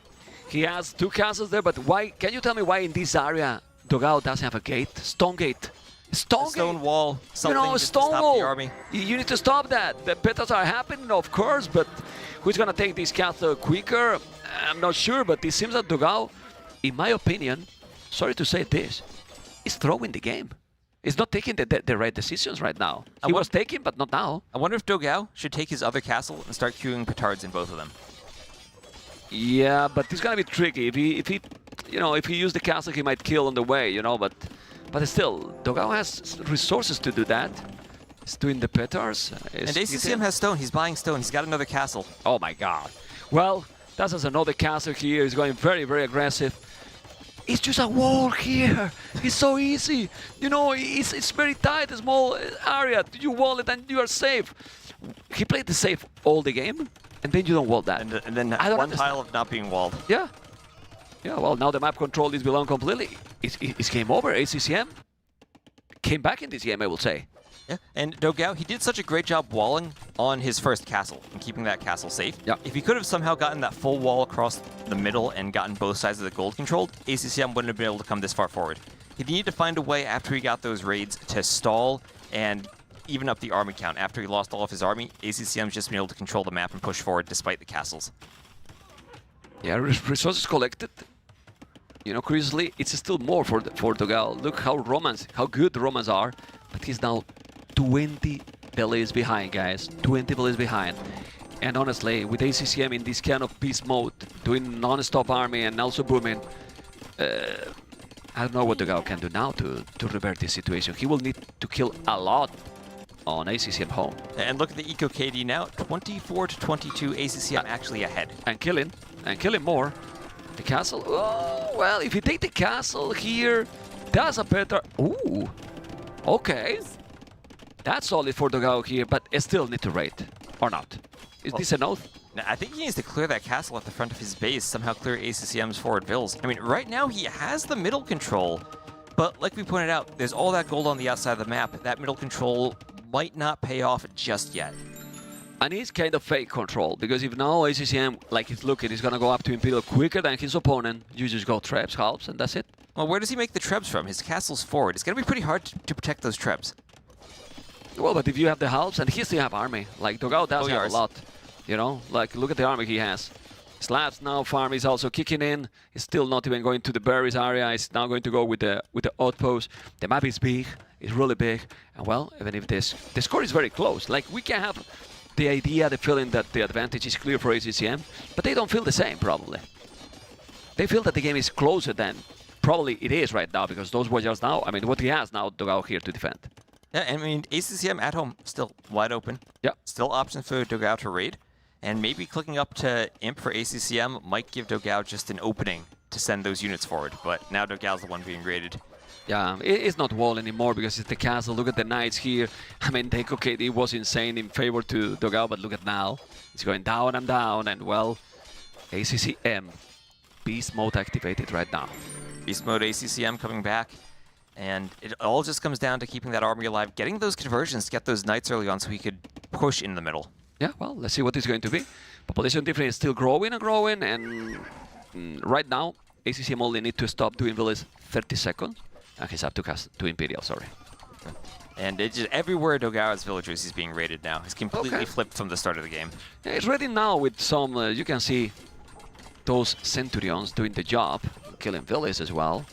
he has 2 castles there, but why? Can you tell me why in this area dogao doesn't have a gate? Stone gate. Stone wall, something you know, just to stop the army. You need to stop that. The petards are happening, of course, but who's going to take this castle quicker? I'm not sure, but it seems that dogao, in my opinion, sorry to say this, is throwing the game. He's not taking the right decisions right now. He was taking, but not now. I wonder if dogao should take his other castle and start queuing petards in both of them. Yeah, but it's going to be tricky. If he used the castle, he might kill on the way, you know, but still, dogao has resources to do that. He's doing the petards. And ACCM has stone. He's buying stone. He's got another castle. Oh my god. Well, that's another castle here. He's going very, very aggressive. It's just a wall here. It's so easy. You know, it's very tight, a small area. You wall it and you are safe. He played the safe all the game, and then you don't wall that. And then one tile of not being walled. Yeah. Yeah, well, now the map control is belong completely. It's game over. ACCM came back in this game, I will say. Yeah, and dogao, he did such a great job walling on his first castle and keeping that castle safe. Yeah. If he could have somehow gotten that full wall across the middle and gotten both sides of the gold controlled, ACCM wouldn't have been able to come this far forward. He needed to find a way after he got those raids to stall and even up the army count. After he lost all of his army, ACCM's just been able to control the map and push forward despite the castles. Yeah, resources collected. You know, curiously, it's still more for dogao. Look how good the Romans are, but he's now 20 villages behind, guys. 20 villages behind. And honestly, with ACCM in this kind of beast mode, doing non-stop army and also booming, I don't know what dogao can do now to revert this situation. He will need to kill a lot on ACCM home. And look at the Eco KD now, 24 to 22, ACCM actually ahead. And killing more. The castle, oh, well, if you take the castle here, that's a better, ooh, okay. That's solid for dogao here, but it still need to raid, or not. Is this an oath? I think he needs to clear that castle at the front of his base, somehow clear ACCM's forward vills. I mean, right now he has the middle control, but like we pointed out, there's all that gold on the outside of the map. That middle control might not pay off just yet. And it's kind of fake control, because if now ACCM, like he's looking, he's gonna go up to Imperial quicker than his opponent, you just go trebs, halves, and that's it. Well, where does he make the trebs from? His castle's forward. It's gonna be pretty hard to protect those trebs. Well, but if you have the halves, and he still have army, like dogao does have a lot, you know, like look at the army he has. Slabs now, farm is also kicking in. He's still not even going to the berries area. He's now going to go with the outpost. The map is big, it's really big, and well, even if the score is very close, like we can have the idea, the feeling that the advantage is clear for ACCM, but they don't feel the same probably. They feel that the game is closer than probably it is right now, because those warriors now, I mean, what he has now, dogao here to defend. Yeah, I mean, ACCM at home, still wide open. Yeah. Still options for dogao to raid. And maybe clicking up to Imp for ACCM might give dogao just an opening to send those units forward. But now dogao's the one being raided. Yeah, it's not wall anymore because it's the castle. Look at the knights here. I mean, the KD was insane in favor to dogao, but look at now. It's going down and down, and well, ACCM, beast mode activated right now. Beast mode ACCM coming back. And it all just comes down to keeping that army alive, getting those conversions to get those knights early on so he could push in the middle. Yeah, well, let's see what it's going to be. Population difference is still growing and growing, and right now, ACCM only need to stop doing village 30 seconds, and he's up to Imperial, sorry. And it's just everywhere dogao's villagers, he's being raided now. He's completely flipped from the start of the game. Yeah, he's ready now with some, you can see those Centurions doing the job, killing villages as well.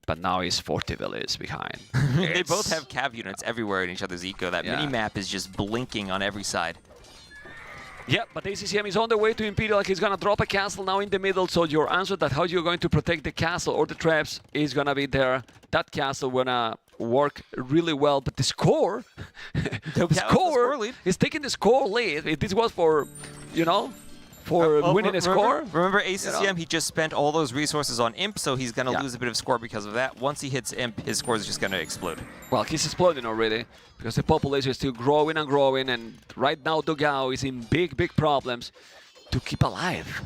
But now he's 40 villages behind. They both have cav units everywhere in each other's eco. That mini-map is just blinking on every side. Yeah, but ACCM is on the way to Imperial. He's gonna drop a castle now in the middle. So your answer that how you're going to protect the castle or the traps is gonna be there. That castle gonna work really well. But the score, the score is taking the score lead. If this was for, you know, for winning a score. Remember ACCM, he just spent all those resources on Imp, so he's going to lose a bit of score because of that. Once he hits Imp, his score is just going to explode. Well, he's exploding already because the population is still growing and growing, and right now dogao is in big, big problems to keep alive.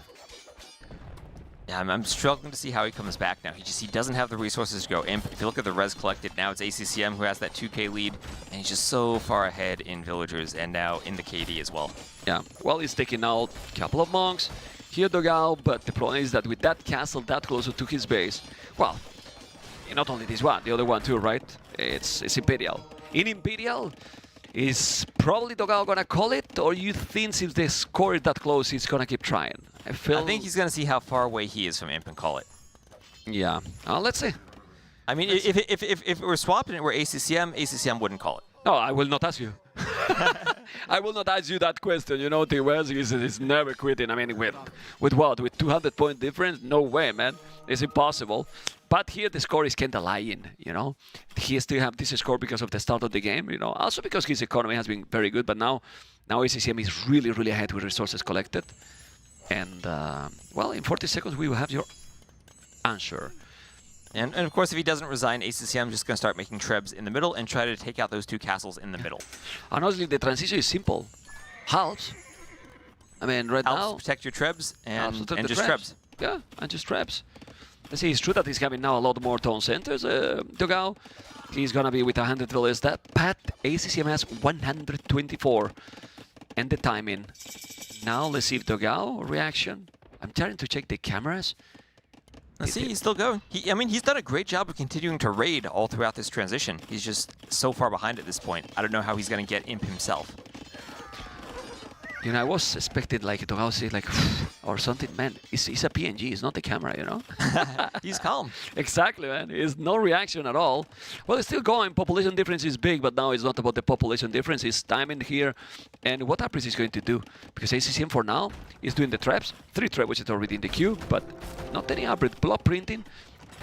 Yeah, I'm struggling to see how he comes back now. He doesn't have the resources to go Imp. If you look at the res collected, now it's ACCM who has that 2k lead, and he's just so far ahead in villagers and now in the KD as well. Yeah, well, he's taking out a couple of monks. Here dogao, but the problem is that with that castle that closer to his base, well, not only this one, the other one too, right? It's Imperial. In Imperial, is probably dogao gonna call it, or you think since the score is that close, he's gonna keep trying? I think he's gonna see how far away he is from Imp and call it. Yeah, let's see. I mean, if it were swapped and it were ACCM wouldn't call it. No, I will not ask you. I will not ask you that question. You know, TaToH is never quitting. I mean, with what? With 200-point difference? No way, man. It's impossible. But here the score is kind of lying, you know. He still have this score because of the start of the game, you know. Also because his economy has been very good, but now ACCM is really, really ahead with resources collected. And, well, in 40 seconds we will have your answer. And of course, if he doesn't resign, ACCM is just going to start making trebs in the middle and try to take out those two castles in the middle. Honestly, the transition is simple. Halves. I mean, right now... protect your trebs and just trebs. Yeah, and just trebs. Let's see, it's true that he's having now a lot more town centers, dogao. He's going to be with 100 villages. That Pat ACCM has 124. And the timing. Now, let's see if dogao reaction. I'm trying to check the cameras. Let's see, he's still going. I mean, he's done a great job of continuing to raid all throughout this transition. He's just so far behind at this point. I don't know how he's going to get Imp himself. You know, I was expecting like dogao say like or something. Man, it's a PNG. It's not the camera, you know. He's calm. Exactly, man. It's no reaction at all. Well, it's still going. Population difference is big, but now it's not about the population difference. It's timing here, and what Apris is going to do. Because ACCM for now is doing the traps. 3 traps, which is already in the queue, but not any upgrade. Block printing.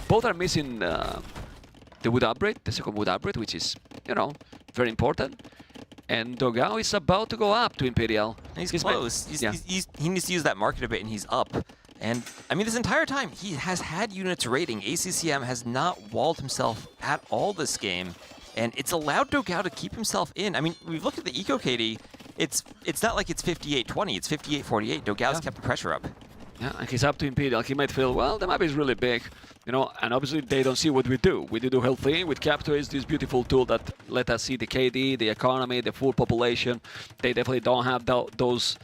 Both are missing the wood upgrade, the second wood upgrade, which is, you know, very important. And dogao is about to go up to Imperial. He's close. He needs to use that market a bit, and he's up. And, I mean, this entire time, he has had units raiding. ACCM has not walled himself at all this game, and it's allowed dogao to keep himself in. I mean, we've looked at the eco KD. It's not like it's 58-20. It's 58-48. Dogao's kept the pressure up. Yeah, and he's up to Imperial. He might feel, well, the map is really big, you know, and obviously they don't see what we do. We do health thing with TaToH, this beautiful tool that let us see the KD, the economy, the full population. They definitely don't have those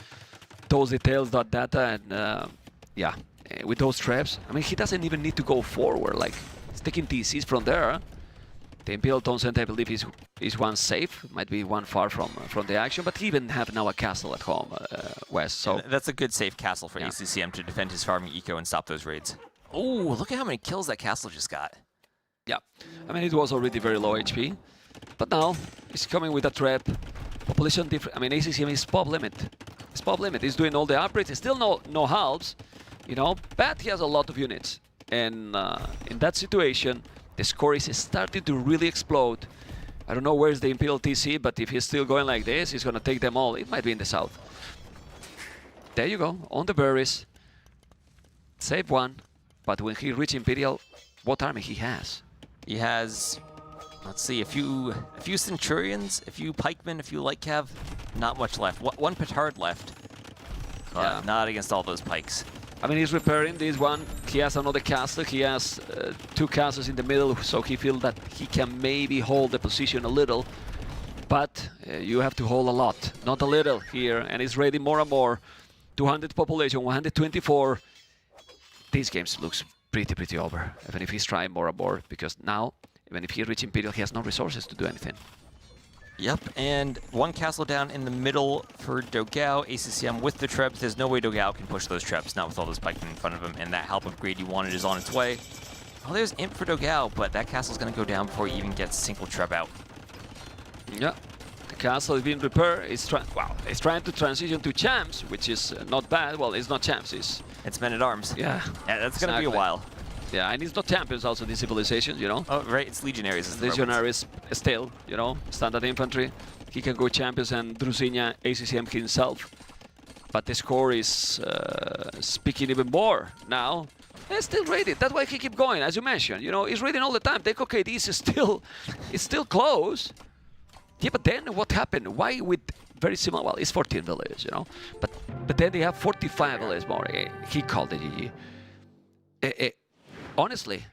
details, that data, and yeah, with those traps, I mean, he doesn't even need to go forward. Like, he's taking TCs from there. The Imperial Town Center, I believe, is one safe. Might be one far from the action, but he even have now a castle at home, West. So that's a good safe castle for ACCM to defend his farming eco and stop those raids. Oh, look at how many kills that castle just got. Yeah, I mean, it was already very low HP, but now he's coming with a trap. Population different. I mean, ACCM is pop limit. It's pop limit. He's doing all the upgrades. It's still no halves, you know, but he has a lot of units, and in that situation, the score is starting to really explode. I don't know where's the Imperial TC, but if he's still going like this, he's going to take them all. It might be in the south. There you go, on the berries. Save one, but when he reaches Imperial, what army he has? He has, let's see, a few Centurions, a few Pikemen, a few Light Cav. Not much left. One Petard left. Not against all those Pikes. I mean, he's repairing this one. He has another castle. He has 2 castles in the middle, so he feels that he can maybe hold the position a little. But you have to hold a lot, not a little here. And he's raiding more and more. 200 population, 124. This game looks pretty over, even if he's trying more and more. Because now, even if he reaches Imperial, he has no resources to do anything. Yep, and one castle down in the middle for dogao. ACCM with the trebs. There's no way dogao can push those trebs, not with all those pikemen in front of him, and that help upgrade you wanted is on its way. Oh, there's imp for dogao, but that castle's going to go down before he even gets a single treb out. Yeah, the castle is being repaired. It's trying to transition to champs, which is not bad. Well, it's not champs, It's men-at-arms. Yeah, that's going to be a while. Yeah, and it's not champions also, these civilizations, you know? Oh, right, it's legionaries. Legionaries still, you know, standard infantry. He can go champions and Drusinia, ACCM himself. But the score is speaking even more now. It's still raided, that's why he keep going, as you mentioned. You know, he's raiding all the time. The KD is still close. Yeah, but then what happened? Why with very similar, well, it's 14 villages, you know? But then they have 45 villages more. He called it GG. Honestly,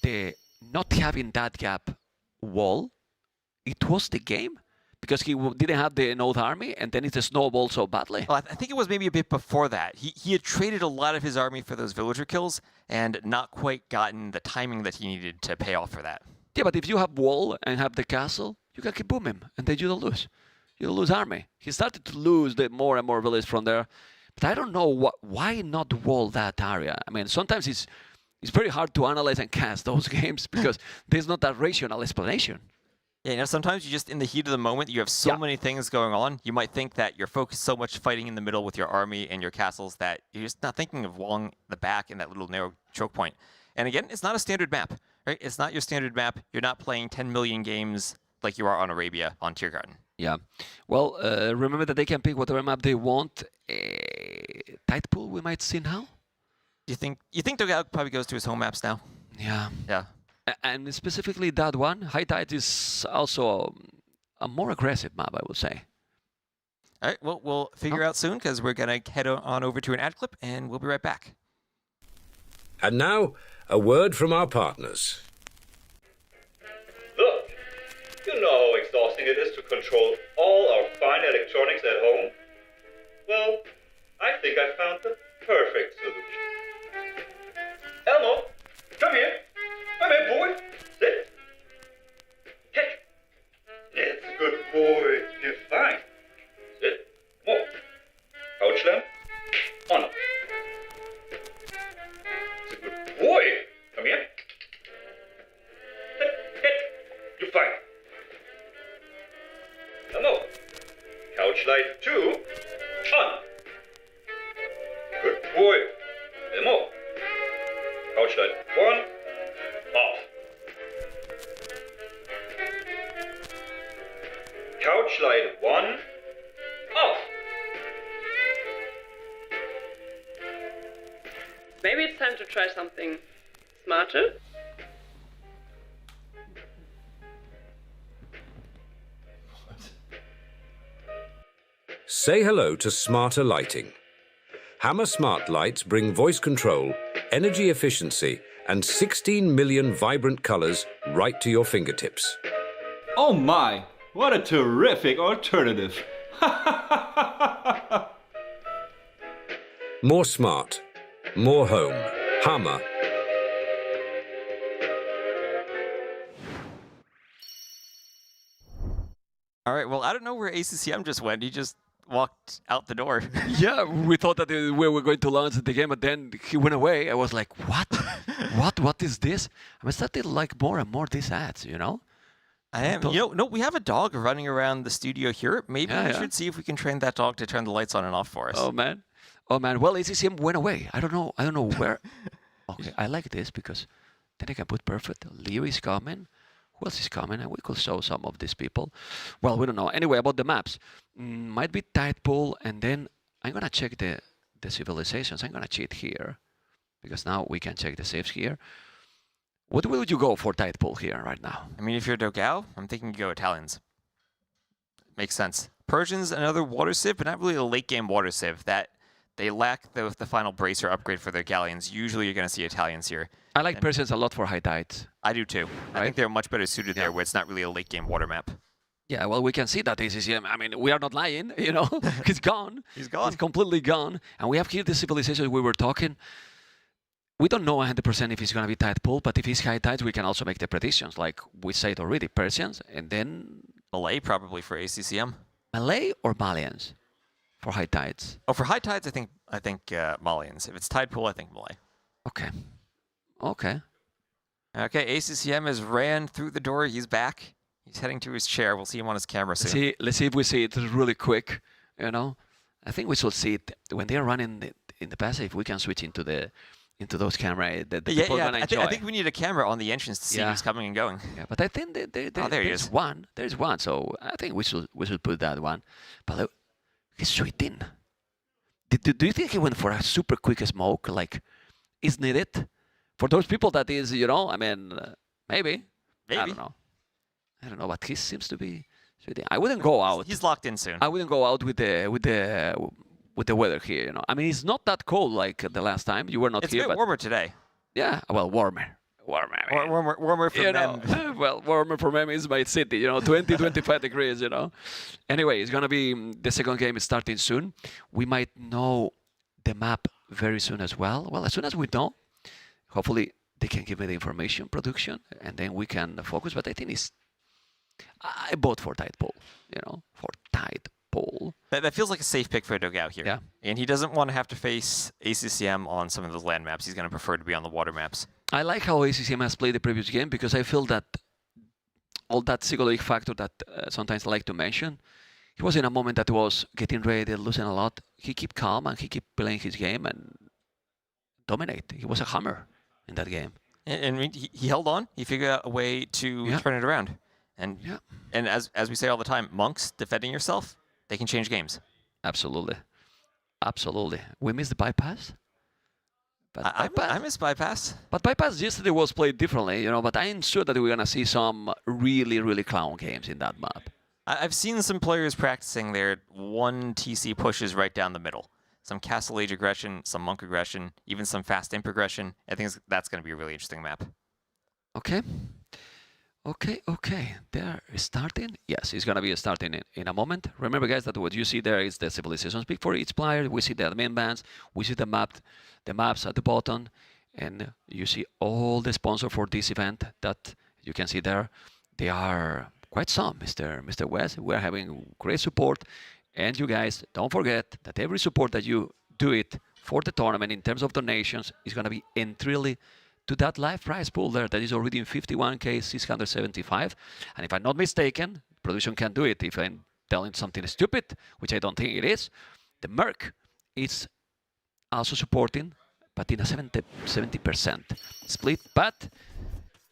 the not having that gap wall, it was the game because he didn't have the North army, and then it snowballed so badly. Well, I think it was maybe a bit before that. He had traded a lot of his army for those villager kills and not quite gotten the timing that he needed to pay off for that. Yeah, but if you have wall and have the castle, you can keep booming, and then you don't lose. You don't lose army. He started to lose the more and more villages from there, but I don't know why not wall that area. I mean, sometimes it's very hard to analyze and cast those games because there's not that rational explanation. Yeah, you know, sometimes you just, in the heat of the moment, you have so many things going on. You might think that you're focused so much fighting in the middle with your army and your castles that you're just not thinking of along the back in that little narrow choke point. And again, it's not a standard map, right? It's not your standard map. You're not playing 10 million games like you are on Arabia on Tiergarten. Yeah. Well, remember that they can pick whatever map they want. Tight pool we might see now. You think dogao probably goes to his home maps now? Yeah. Yeah. And specifically that one, Hearttt is also a more aggressive map, I would say. All right, well, we'll figure out soon because we're going to head on over to an ad clip and we'll be right back. And now, a word from our partners. Look, you know how exhausting it is to control all our fine electronics at home? Well, I think I found the perfect solution. Elmo, come here. Come here, boy. Sit. Hey. That's a good boy. You're fine. Sit. More. Couch lamp. On. Couchlight 1, off. Couchlight 1, off. Maybe it's time to try something smarter. Say hello to smarter lighting. Hammer Smart Lights bring voice control, energy efficiency, and 16 million vibrant colors right to your fingertips. Oh my, what a terrific alternative. More smart, more home. Hammer. All right, well, I don't know where ACCM just went. He just walked out the door. Yeah, we thought that we were going to launch the game, but then he went away. I was like, what? What is this? I started like more and more these ads, you know? I am. No, we have a dog running around the studio here. Maybe we should see if we can train that dog to turn the lights on and off for us. Oh man. Well, ACCM went away. I don't know where. Okay, I like this because then I can put perfect. Liereyy is coming. Who else is coming? And we could show some of these people. Well, we don't know. Anyway, about the maps. Might be TaToH, and then I'm going to check the civilizations. I'm going to cheat here because now we can check the saves here. What would you go for TaToH here right now? I mean, if you're dogao, I'm thinking you go Italians. Makes sense. Persians, another water civ, but not really a late game water civ. That they lack the final bracer upgrade for their galleons. Usually you're going to see Italians here. I like Persians a lot for high tides. I do too. I think they're much better suited there where it's not really a late game water map. Yeah, well, we can see that ACCM. I mean, we are not lying, you know. He's gone. He's gone. He's completely gone. And we have here the civilization we were talking. We don't know 100% if it's going to be TaToH, but if it's high tides, we can also make the predictions. Like we said already, Persians, and then Malay probably for ACCM. Malay or Malians for high tides? Oh, for high tides, I think Malayans. If it's TaToH, I think Malay. Okay. Okay. Okay, ACCM has ran through the door. He's back. He's heading to his chair. We'll see him on his camera soon. Let's see if we see it really quick. You know, I think we should see it when they're running in the passive. We can switch into those cameras. The people are gonna enjoy. I think we need a camera on the entrance to see who's coming and going. Yeah, but I think there's one. There's one. So I think we should put that one. But look, he's sweating. Do you think he went for a super quick smoke? Like, is needed for those people? That is, you know. I mean, maybe. I don't know, but he seems to be sweating. I wouldn't go out. He's locked in soon. I wouldn't go out with the weather here. You know, I mean, it's not that cold like the last time you were not here. It's a bit warmer today. Yeah, well, warmer. Warmer for them. Well, warmer for them is my city, you know, 20, 25 degrees, you know. Anyway, it's going to be, the second game is starting soon. We might know the map very soon as well. Well, as soon as we know, hopefully they can give me the information, production, and then we can focus. But I think I vote for TaToH, you know, for TaToH. That feels like a safe pick for dogao here. Yeah. And he doesn't want to have to face ACCM on some of those land maps. He's going to prefer to be on the water maps. I like how ACCM has played the previous game because I feel that all that psychological factor that sometimes I like to mention, he was in a moment that was getting ready, losing a lot. He kept calm and he kept playing his game and dominate. He was a hammer in that game. And he held on. He figured out a way to turn it around. And as we say all the time, monks defending yourself, they can change games. Absolutely. Absolutely. We missed the bypass. But I miss bypass. But bypass yesterday was played differently, you know, but I'm sure that we're going to see some really, really clown games in that map. I've seen some players practicing their 1 TC pushes right down the middle. Some Castle Age aggression, some Monk aggression, even some Fast Imp aggression. I think that's going to be a really interesting map. Okay. They're starting. Yes, it's going to be starting in a moment. Remember, guys, that what you see there is the civilizations pick for each player. We see the admin bands. We see the maps at the bottom. And you see all the sponsors for this event that you can see there. They are quite some, Mr. West. We're having great support. And you guys, don't forget that every support that you do it for the tournament in terms of donations is going to be entirely to that live prize pool there that is already in 51K 675. And if I'm not mistaken, production can do it if I'm telling something stupid, which I don't think it is. The Merc is also supporting but in a 70% split. But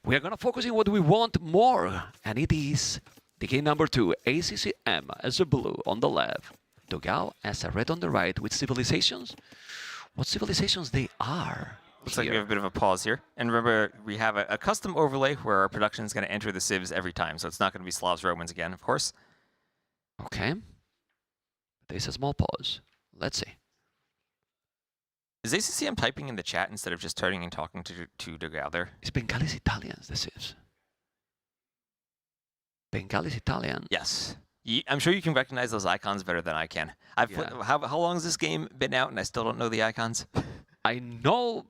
we are going to focus on what we want more, and it is the game number 2, ACCM as a blue on the left, dogao as a red on the right with civilizations. What civilizations they are? Looks like we have a bit of a pause here. And remember, we have a custom overlay where our production is going to enter the civs every time, so it's not going to be Slavs Romans again, of course. Okay. There's a small pause. Let's see. Is ACCM typing in the chat instead of just turning and talking to dogao there? It's Bengalis Italians, this is. Bengalis Italian. Yes. I'm sure you can recognize those icons better than I can. How long has this game been out and I still don't know the icons? I know,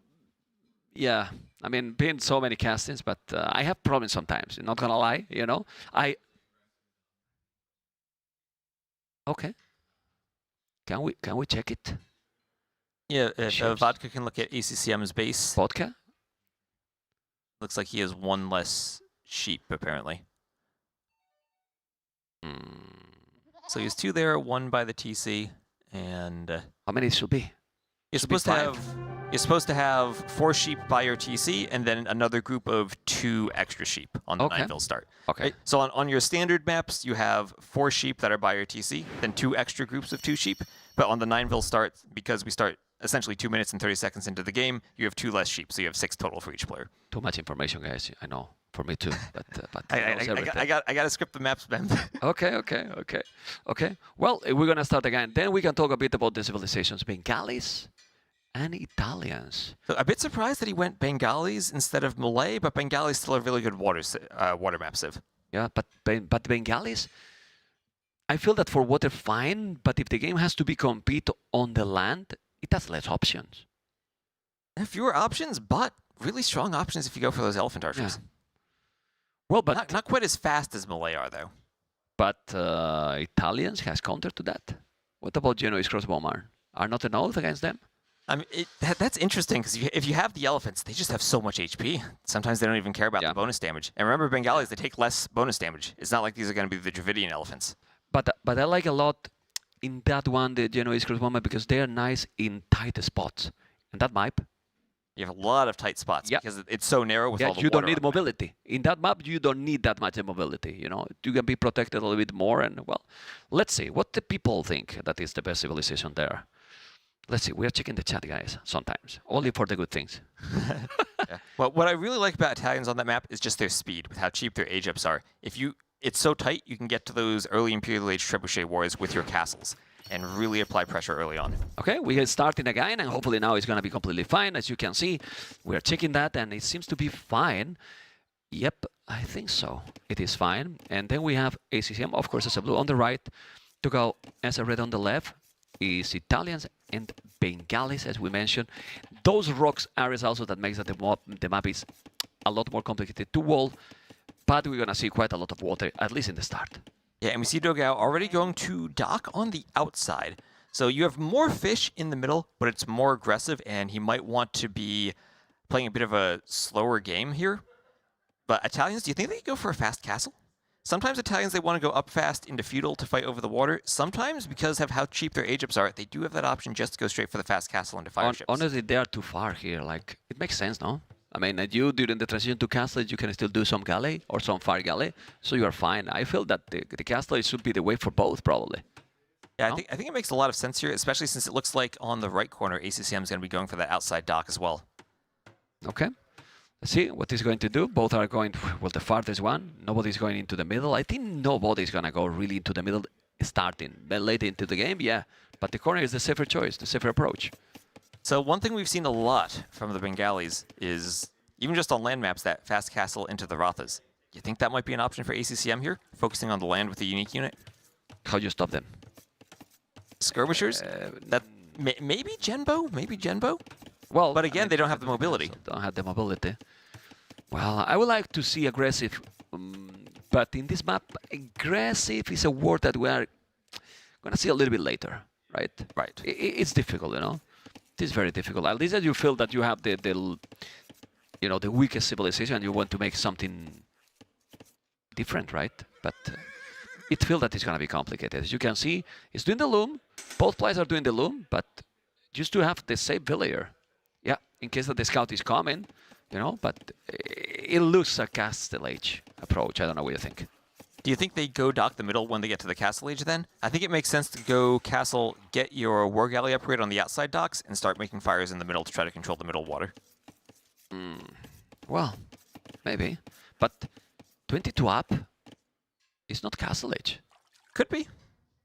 yeah. I mean, been so many castings, but I have problems sometimes. Not gonna lie, you know. Okay. Can we check it? Yeah, Vodka can look at ACCM's base. Vodka? Looks like he has one less sheep, apparently. So he has 2 there, 1 by the TC, and... how many should be? You're supposed to have 4 sheep by your TC, and then another group of 2 extra sheep on the 9-ville start. Okay. Right? So on your standard maps, you have 4 sheep that are by your TC, then 2 extra groups of 2 sheep. But on the 9-ville start, because we start essentially 2 minutes and 30 seconds into the game, you have 2 less sheep, so you have 6 total for each player. Too much information, guys. I know. For me too, but I got to script the maps, Ben. Okay. Well, we're gonna start again. Then we can talk a bit about the civilizations, Bengalis and Italians. So a bit surprised that he went Bengalis instead of Malay, but Bengalis still a really good water map civ. Yeah, but Bengalis, I feel that for water fine, but if the game has to be compete on the land, it has less options. Fewer options, but really strong options if you go for those elephant archers. Yeah. Well, but not quite as fast as Malay are, though. But Italians has counter to that. What about Genoese crossbowmen? Are not an oath against them? I mean, that's interesting because if you have the elephants, they just have so much HP. Sometimes they don't even care about the bonus damage. And remember, Bengalis, they take less bonus damage. It's not like these are going to be the Dravidian elephants. But I like a lot in that one the Genoese crossbowmen because they are nice in tight spots. And that map. You have a lot of tight spots because it's so narrow with all the you water don't need mobility. In that map, you don't need that much mobility. You know, you can be protected a little bit more. And well, let's see what the people think that is the best civilization there. Let's see. We are checking the chat, guys. Sometimes only for the good things. Yeah. Well, what I really like about Italians on that map is just their speed, with how cheap their age ups are. It's so tight, you can get to those early Imperial Age trebuchet wars with your castles and really apply pressure early on. Okay, we are starting again, and hopefully now it's going to be completely fine. As you can see, we are checking that, and it seems to be fine. Yep, I think so. It is fine. And then we have ACCM, of course, as a blue on the right. dogao as a red on the left is Italians and Bengalis, as we mentioned. Those rocks areas also that makes that the map is a lot more complicated to wall, but we're going to see quite a lot of water, at least in the start. Yeah, and we see dogao already going to dock on the outside. So you have more fish in the middle, but it's more aggressive, and he might want to be playing a bit of a slower game here. But Italians, do you think they could go for a fast castle? Sometimes Italians, they want to go up fast into feudal to fight over the water. Sometimes, because of how cheap their age-ups are, they do have that option just to go straight for the fast castle into fire ships. Honestly, they are too far here. Like, it makes sense, no? I mean, you, during the transition to castle, you can still do some galley or some fire galley, so you are fine. I feel that the castle should be the way for both, probably. Yeah, I think it makes a lot of sense here, especially since it looks like on the right corner, ACCM is going to be going for that outside dock as well. Okay. Let's see what he's going to do. Both are going, well, the farthest one. Nobody's going into the middle. I think nobody's going to go really into the middle starting. Then late into the game, yeah. But the corner is the safer choice, the safer approach. So one thing we've seen a lot from the Bengalis is, even just on land maps, that fast castle into the Rathas. You think that might be an option for ACCM here, focusing on the land with a unique unit? How do you stop them? Skirmishers? Maybe Genbo? Well, but again, they don't have the mobility. Don't have the mobility. Well, I would like to see aggressive, but in this map, aggressive is a word that we are going to see a little bit later, right? Right. It's difficult, you know. It is very difficult. At least that you feel that you have the weakest civilization and you want to make something different, right? But it feels that it's going to be complicated. As you can see, it's doing the loom. Both players are doing the loom, but just to have the safe villager. Yeah, in case that the scout is coming, you know, but it looks a Castle Age approach. I don't know what you think. Do you think they go dock the middle when they get to the Castle Age then? I think it makes sense to go Castle, get your War Galley upgrade on the outside docks, and start making fires in the middle to try to control the middle water. Well, maybe. But 22 up is not Castle Age. Could be.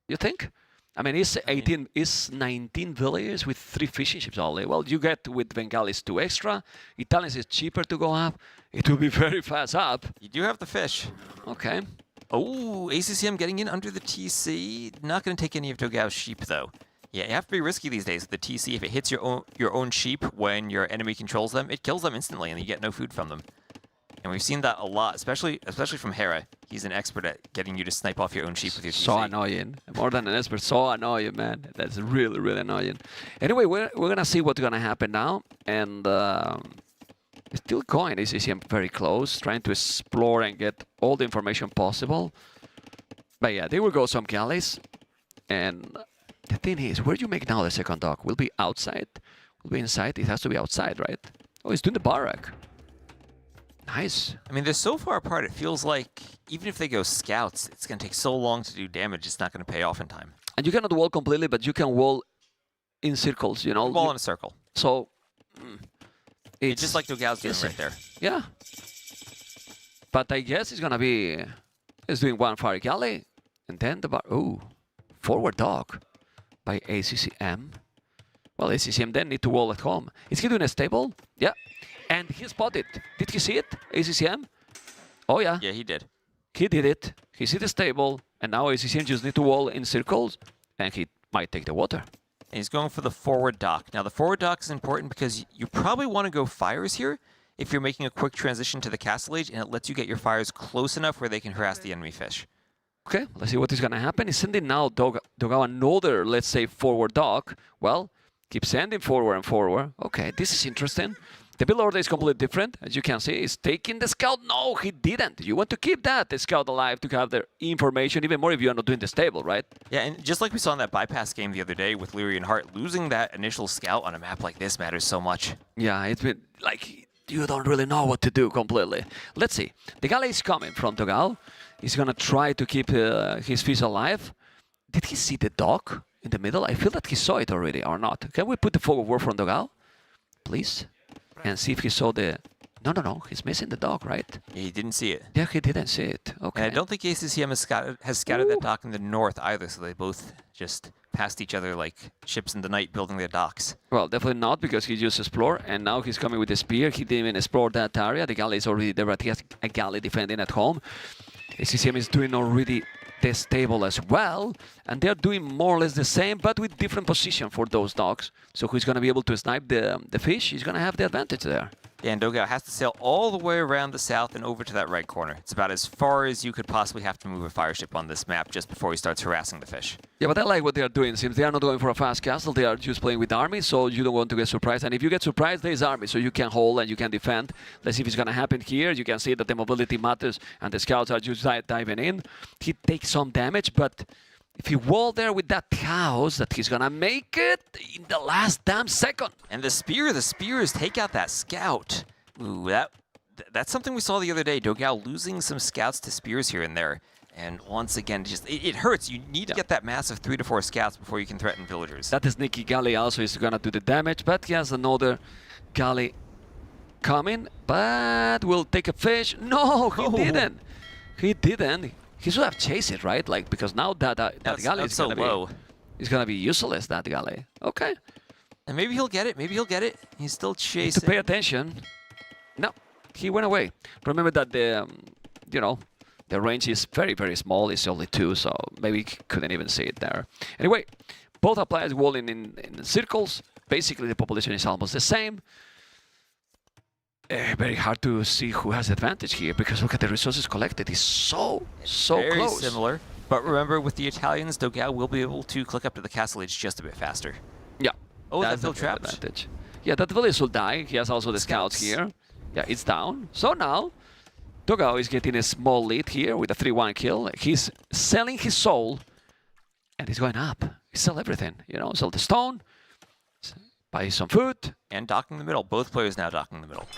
You think? I mean, it's 19 villages with 3 fishing ships only. Well, you get with Bengalis 2 extra. Italians is cheaper to go up. It will be very fast up. You do have the fish. Okay. Oh, ACCM getting in under the TC. Not going to take any of dogao's sheep, though. Yeah, you have to be risky these days with the TC. If it hits your own sheep when your enemy controls them, it kills them instantly, and you get no food from them. And we've seen that a lot, especially from Hera. He's an expert at getting you to snipe off your own sheep with your TC. So annoying. More than an expert, so annoying, man. That's really, really annoying. Anyway, we're going to see what's going to happen now. And it's still going. ACCM very close, trying to explore and get all the information possible. But yeah, there will go some galleys. And the thing is, where do you make now the second dock? Will be outside? Will be inside? It has to be outside, right? Oh, he's doing the barrack. Nice. I mean, they're so far apart, it feels like even if they go scouts, it's going to take so long to do damage, it's not going to pay off in time. And you cannot wall completely, but you can wall in circles, you know? Wall in a circle. So, it's just like dogao's doing right there. Yeah. But I guess it's going to be... He's doing one fire galley, and then the bar... Ooh, forward dock by ACCM. Well, ACCM then need to wall at home. Is he doing a stable? Yeah. And he spotted. Did he see it, ACCM? Oh, yeah. Yeah, he did. He did it. He see the stable, and now ACCM just need to wall in circles, and he might take the water. And he's going for the forward dock. Now, the forward dock is important because you probably want to go fires here if you're making a quick transition to the Castle Age, and it lets you get your fires close enough where they can harass the enemy fish. Okay, let's see what is going to happen. He's sending now dogao another, let's say, forward dock. Well, keep sending forward and forward. Okay, this is interesting. The build order is completely different. As you can see, he's taking the scout. No, he didn't. You want to keep the scout alive to have the information, even more if you're not doing the stable, right? Yeah, and just like we saw in that bypass game the other day with Liereyy and Hearttt, losing that initial scout on a map like this matters so much. Yeah, it's been like you don't really know what to do completely. Let's see. The galley is coming from dogao. He's going to try to keep his fish alive. Did he see the dock in the middle? I feel that he saw it already, or not. Can we put the fog of war from dogao, please? And see if he saw the... No, he's missing the dock, right? Yeah, he didn't see it. Yeah, he didn't see it. Okay. And I don't think ACCM has scouted that dock in the north either, so they both just passed each other like ships in the night building their docks. Well, definitely not, because he just explored, and now he's coming with the spear. He didn't even explore that area. The galley is already there, but he has a galley defending at home. ACCM is doing already the stable as well, and they're doing more or less the same, but with different position for those docks. So who's going to be able to snipe the fish? He's going to have the advantage there. Yeah, and dogao has to sail all the way around the south and over to that right corner. It's about as far as you could possibly have to move a fire ship on this map just before he starts harassing the fish. Yeah, but I like what they are doing. Since they are not going for a fast castle, they are just playing with army, so you don't want to get surprised. And if you get surprised, there is army, so you can hold and you can defend. Let's see if it's going to happen here. You can see that the mobility matters, and the scouts are just diving in. He takes some damage, but if he wall there with that house, that he's going to make it in the last damn second. And the spears take out that scout. Ooh, that's something we saw the other day. dogao losing some scouts to spears here and there. And once again, just it hurts. You need to get that massive 3 to 4 scouts before you can threaten villagers. That sneaky galley also is going to do the damage, but he has another galley coming, but will take a fish. No, he didn't. He didn't. He should have chased it, right? Like, because now that galley is so low. It's going to be useless, that galley. Okay. And maybe he'll get it. Maybe he'll get it. He's still chasing. Need to pay attention. No, he went away. Remember that the, the range is very, very small. It's only 2, so maybe he couldn't even see it there. Anyway, both are players walling in circles. Basically, the population is almost the same. Very hard to see who has advantage here, because look at the resources collected. It's so very close. Very similar. But remember, with the Italians, dogao will be able to click up to the Castle Age just a bit faster. Yeah. Oh, that's still trapped. Advantage. Yeah, that village will die. He has also the scouts here. Yeah, it's down. So now, dogao is getting a small lead here with a 3-1 kill. He's selling his soul, and he's going up. He sell everything, sell the stone, Buy some food. And docking in the middle. Both players now docking in the middle.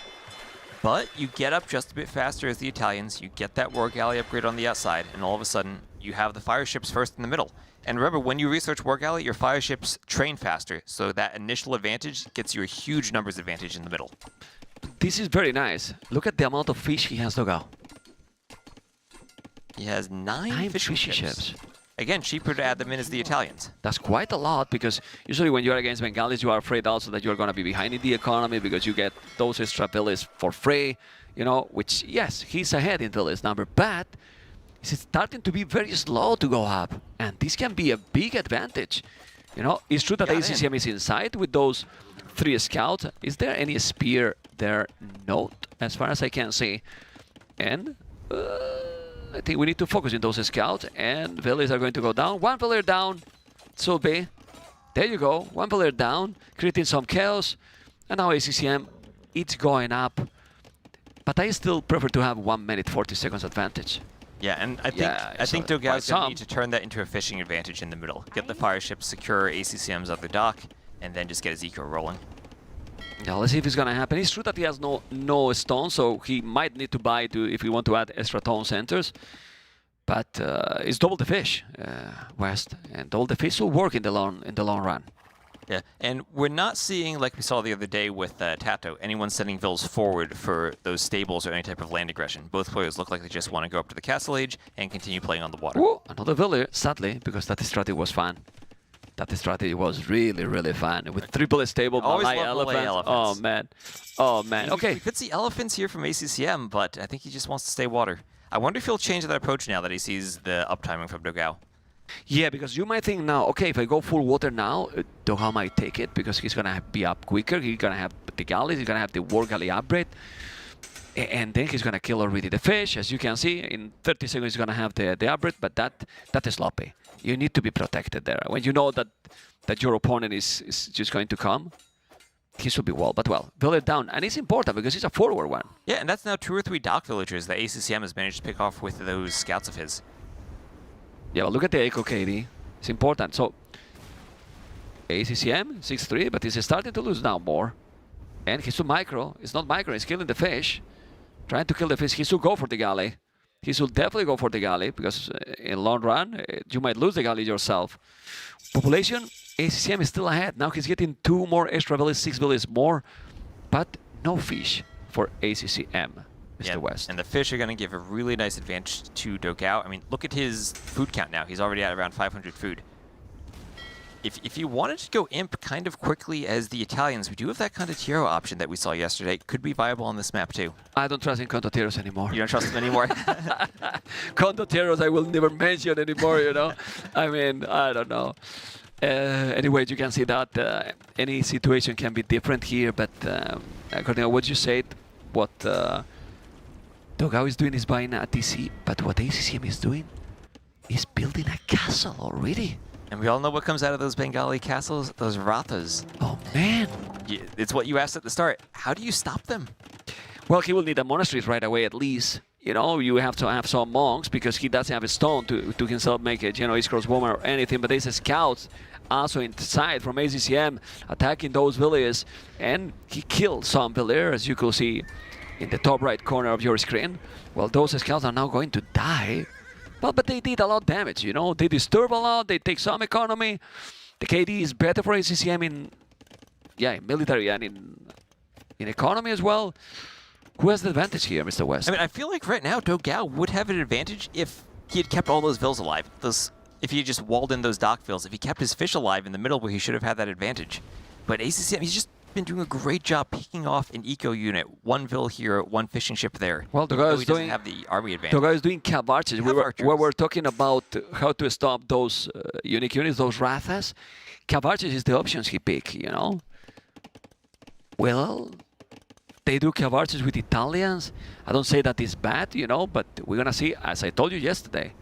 But you get up just a bit faster as the Italians. You get that war galley upgrade on the outside, and all of a sudden, you have the fire ships first in the middle. And remember, when you research war galley, your fire ships train faster, so that initial advantage gets you a huge numbers advantage in the middle. This is very nice. Look at the amount of fish he has, dogao. He has nine fishing ships. Again, cheaper to add them in as the Italians. That's quite a lot, because usually when you're against Bengalis, you are afraid also that you're going to be behind in the economy because you get those extra villas for free, you know, which, yes, he's ahead in villas number, but it's starting to be very slow to go up, and this can be a big advantage. You know, it's true that ACCM is inside with those 3 scouts. Is there any spear there? No, as far as I can see. And I think we need to focus on those scouts, and villas are going to go down. 1 villa down, so be. There you go, 1 villa down, creating some chaos. And now ACCM, it's going up. But I still prefer to have 1 minute 40 seconds advantage. Yeah, and I think dogao going to need to turn that into a fishing advantage in the middle. Get the fire ships, secure ACCM's other dock, and then just get his eco rolling. Yeah, let's see if it's gonna happen. It's true that he has no stone, so he might need to buy if we want to add extra tone centers. But it's double the fish, West, and double the fish will work in the long run. Yeah, and we're not seeing, like we saw the other day with TaToH, anyone sending vills forward for those stables or any type of land aggression. Both players look like they just want to go up to the castle age and continue playing on the water. Ooh, another villa, sadly, because that strategy was fun. That strategy was really, really fun. With triple stable, Malay elephants. Oh, man. Oh, man. Okay. We could see elephants here from ACCM, but I think he just wants to stay water. I wonder if he'll change that approach now that he sees the uptiming from dogao. Yeah, because you might think now, okay, if I go full water now, dogao might take it because he's going to be up quicker. He's going to have the galleys. He's going to have the war galley upgrade. And then he's going to kill already the fish. As you can see, in 30 seconds he's going to have the upgrade, but that is sloppy. You need to be protected there. When you know that your opponent is just going to come, he should be well. But well, villa down. And it's important because it's a forward one. Yeah, and that's now 2 or 3 dock villagers that ACCM has managed to pick off with those scouts of his. Yeah, well, look at the Echo KD. It's important. So, ACCM, 6-3, but he's starting to lose now more. And he's too micro. It's not micro, he's killing the fish. Trying to kill the fish. He should go for the galley. He should definitely go for the galley, because in long run, you might lose the galley yourself. Population, ACCM is still ahead. Now he's getting 2 more extra villas, 6 villas more, but no fish for ACCM, Mr. West. And the fish are going to give a really nice advantage to dogao. I mean, look at his food count now. He's already at around 500 food. If you wanted to go imp kind of quickly as the Italians, we do have that condottiero option that we saw yesterday. Could be viable on this map too. I don't trust in condottieros anymore. You don't trust them anymore? Condottieros I will never mention anymore, you know. I mean, I don't know. Anyway, you can see that any situation can be different here, but according to what you said, what dogao is doing is buying a TC, but what ACCM is doing is building a castle already. And we all know what comes out of those Bengali castles, those rathas. Oh, man. It's what you asked at the start. How do you stop them? Well, he will need a monastery right away, at least. You know, you have to have some monks, because he doesn't have a stone to himself make a, you know, his crossbowman or anything. But there's scouts also inside from ACCM attacking those villages. And he killed some villagers, as you could see in the top right corner of your screen. Well, those scouts are now going to die. Well, but they did a lot of damage, you know. They disturb a lot, they take some economy. The KD is better for ACCM in military and in economy as well. Who has the advantage here, Mr. West? I mean, I feel like right now dogao would have an advantage if he had kept all those vills alive. If he had just walled in those dock vills, if he kept his fish alive in the middle where he should have had that advantage. But ACCM, he's just been doing a great job picking off an eco unit. 1 vill here, 1 fishing ship there. Well, dogao is doesn't have the army advantage. dogao is doing cav archers. We were talking about how to stop those unique units, those rathas. Cav archers is the options he picked, you know. Well, they do cav archers with Italians. I don't say that is bad, you know, but we're gonna see, as I told you yesterday,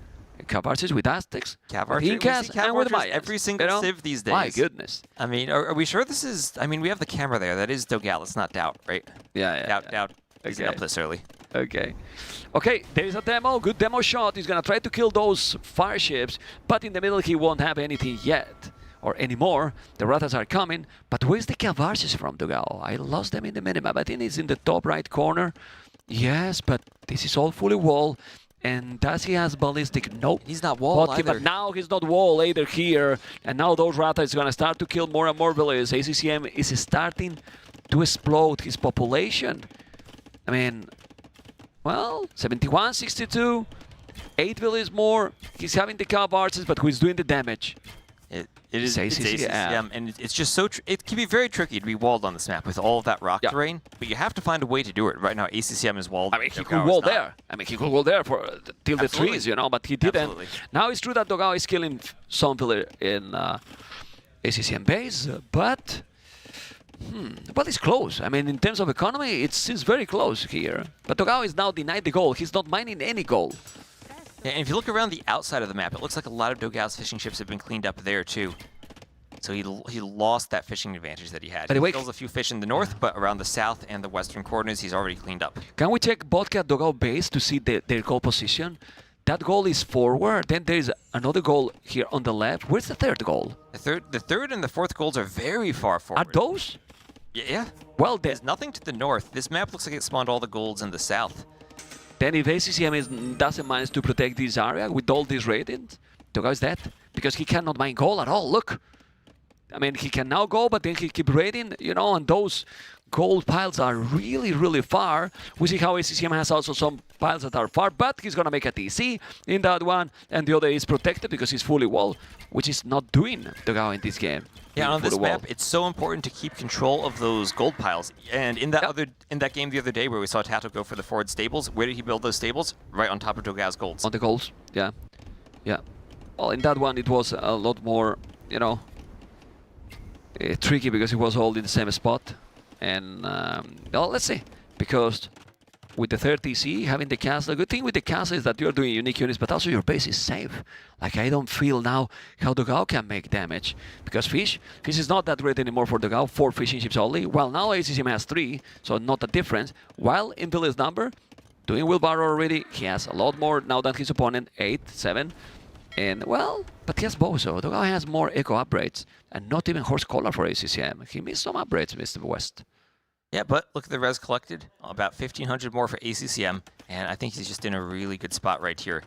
cav archers with Aztecs, Incas, and with Mayas. Every single civ these days. My goodness. I mean, are we sure this is... I mean, we have the camera there. That is dogao. It's not DauT, right? Yeah. DauT isn't up this early. Okay. Okay, there is a demo. Good demo shot. He's going to try to kill those fire ships, but in the middle he won't have anything yet. or anymore. The Rathas are coming, but where's the Cavarches from, dogao? I lost them in the minimap. I think it's in the top right corner. Yes, but this is all fully wall. And does he has ballistic? Nope. He's not wall either. But now he's not wall either here. And now those Rathas is going to start to kill more and more villages. ACCM is starting to explode his population. I mean, well, 71, 62. 8 villages more. He's having the Cavarches, but who's doing the damage? It is ACCM, and it's just so it can be very tricky to be walled on this map with all of that rock terrain, but you have to find a way to do it. Right now, ACCM is walled. I mean, he could wall there. I mean, he could wall there for till the trees, you know, but he didn't. Absolutely. Now it's true that dogao is killing some villager in ACCM base, but it's close. I mean, in terms of economy, it's very close here. But dogao is now denied the goal. He's not mining any gold. Yeah, and if you look around the outside of the map, it looks like a lot of dogao's fishing ships have been cleaned up there too. So he lost that fishing advantage that he had. He kills a few fish in the north, but around the south and the western corners, he's already cleaned up. Can we check Vodka dogao base to see their goal position? That goal is forward. Then there is another goal here on the left. Where's the third goal? The third and the fourth goals are very far forward. Are those? Yeah. Well, there's nothing to the north. This map looks like it spawned all the golds in the south. Then if ACCM doesn't manage to protect this area with all these ratings, dogao is dead. Because he cannot mine gold at all, look. I mean, he can now go, but then he keep raiding, you know, and those gold piles are really, really far. We see how ACCM has also some piles that are far, but he's going to make a TC in that one, and the other is protected because he's fully wall, which is not doing dogao in this game. Yeah, on this map, it's so important to keep control of those gold piles. And in that game the other day where we saw TaToH go for the forward stables, where did he build those stables? Right on top of dogao's golds. On the golds, yeah. Yeah. Well, in that one, it was a lot more, you know, tricky because it was all in the same spot. And, well, let's see. Because with the third TC, having the castle, the good thing with the castle is that you're doing unique units, but also your base is safe. Like, I don't feel now how dogao can make damage. Because fish is not that great anymore for dogao, 4 fishing ships only. Well, now ACCM has 3, so not a difference. While in Village number, doing wheelbarrow already, he has a lot more now than his opponent, 8, 7. And, well, but he has Bozo. dogao has more eco upgrades, and not even horse collar for ACCM. He missed some upgrades, Mr. West. Yeah, but look at the res collected, about 1,500 more for ACCM, and I think he's just in a really good spot right here.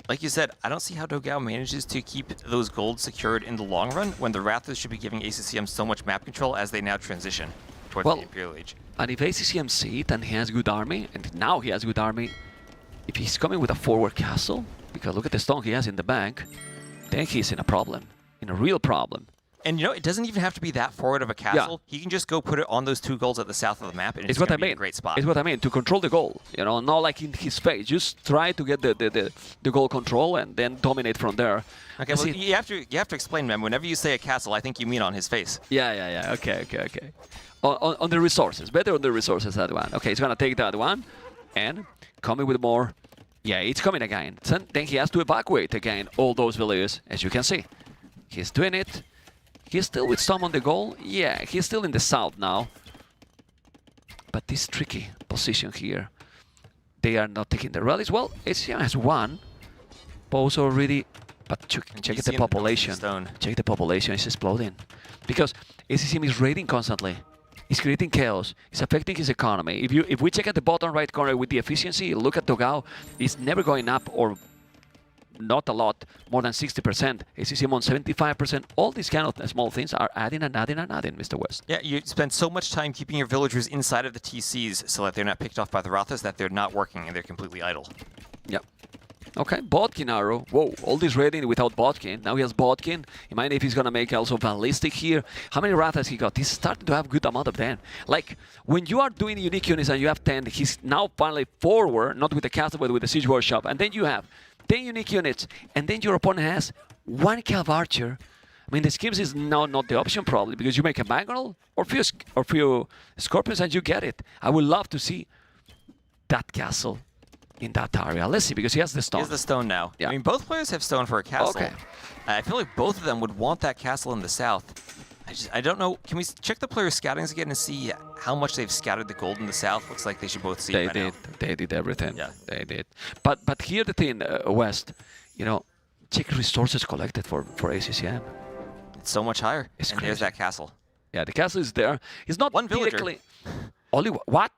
Like you said, I don't see how dogao manages to keep those gold secured in the long run when the Rathas should be giving ACCM so much map control as they now transition towards the Imperial Age. And if ACCM see it and he has good army, and now he has good army, if he's coming with a forward castle, because look at the stone he has in the bank, then he's in a problem, in a real problem. And you know, it doesn't even have to be that forward of a castle. Yeah. He can just go put it on those 2 golds at the south of the map, and it's going to be a great spot. It's what I mean, to control the goal. You know, not like in his face. Just try to get the goal control and then dominate from there. Okay, well, you have to explain, man. Whenever you say a castle, I think you mean on his face. Yeah. Okay. On the resources. Better on the resources, that one. Okay, he's going to take that one and coming with more. Yeah, it's coming again. Then he has to evacuate again all those villages, as you can see. He's doing it. He's still with some on the goal. Yeah, he's still in the south now. But this tricky position here. They are not taking the rallies. Well, ACCM has 1. Both already. But check the population. Check the population. It's exploding. Because ACCM is raiding constantly. He's creating chaos. It's affecting his economy. If we check at the bottom right corner with the efficiency, look at dogao. It's never going up or not a lot, more than 60%. ACCM on 75%. All these kind of small things are adding and adding and adding, Mr. West. Yeah, you spend so much time keeping your villagers inside of the TCs so that they're not picked off by the Rathas, that they're not working and they're completely idle. Yep. Okay, Bodkin arrow. Whoa, all this raiding without Bodkin. Now he has Bodkin. Imagine if he's going to make also ballistic here. How many Rathas he got? He's starting to have good amount of 10. Like, when you are doing unique units and you have 10, he's now finally forward, not with the castle, but with the siege workshop. And then you have 10 unique units, and then your opponent has 1 Cav Archer. I mean, the schemes is now not the option probably, because you make a Mangonel or few Scorpions and you get it. I would love to see that castle in that area. Let's see, because he has the stone. He has the stone now. Yeah. I mean, both players have stone for a castle. Okay. I feel like both of them would want that castle in the south. I don't know. Can we check the player scoutings again and see how much they've scouted the gold in the south? Looks like they should both see it by now. They did everything. Yeah. They did. But here the thing, West, you know, check resources collected for ACCM. It's so much higher. It's and there's crazy. that castle. Yeah, the castle is there. It's not One villager. directly... Only what?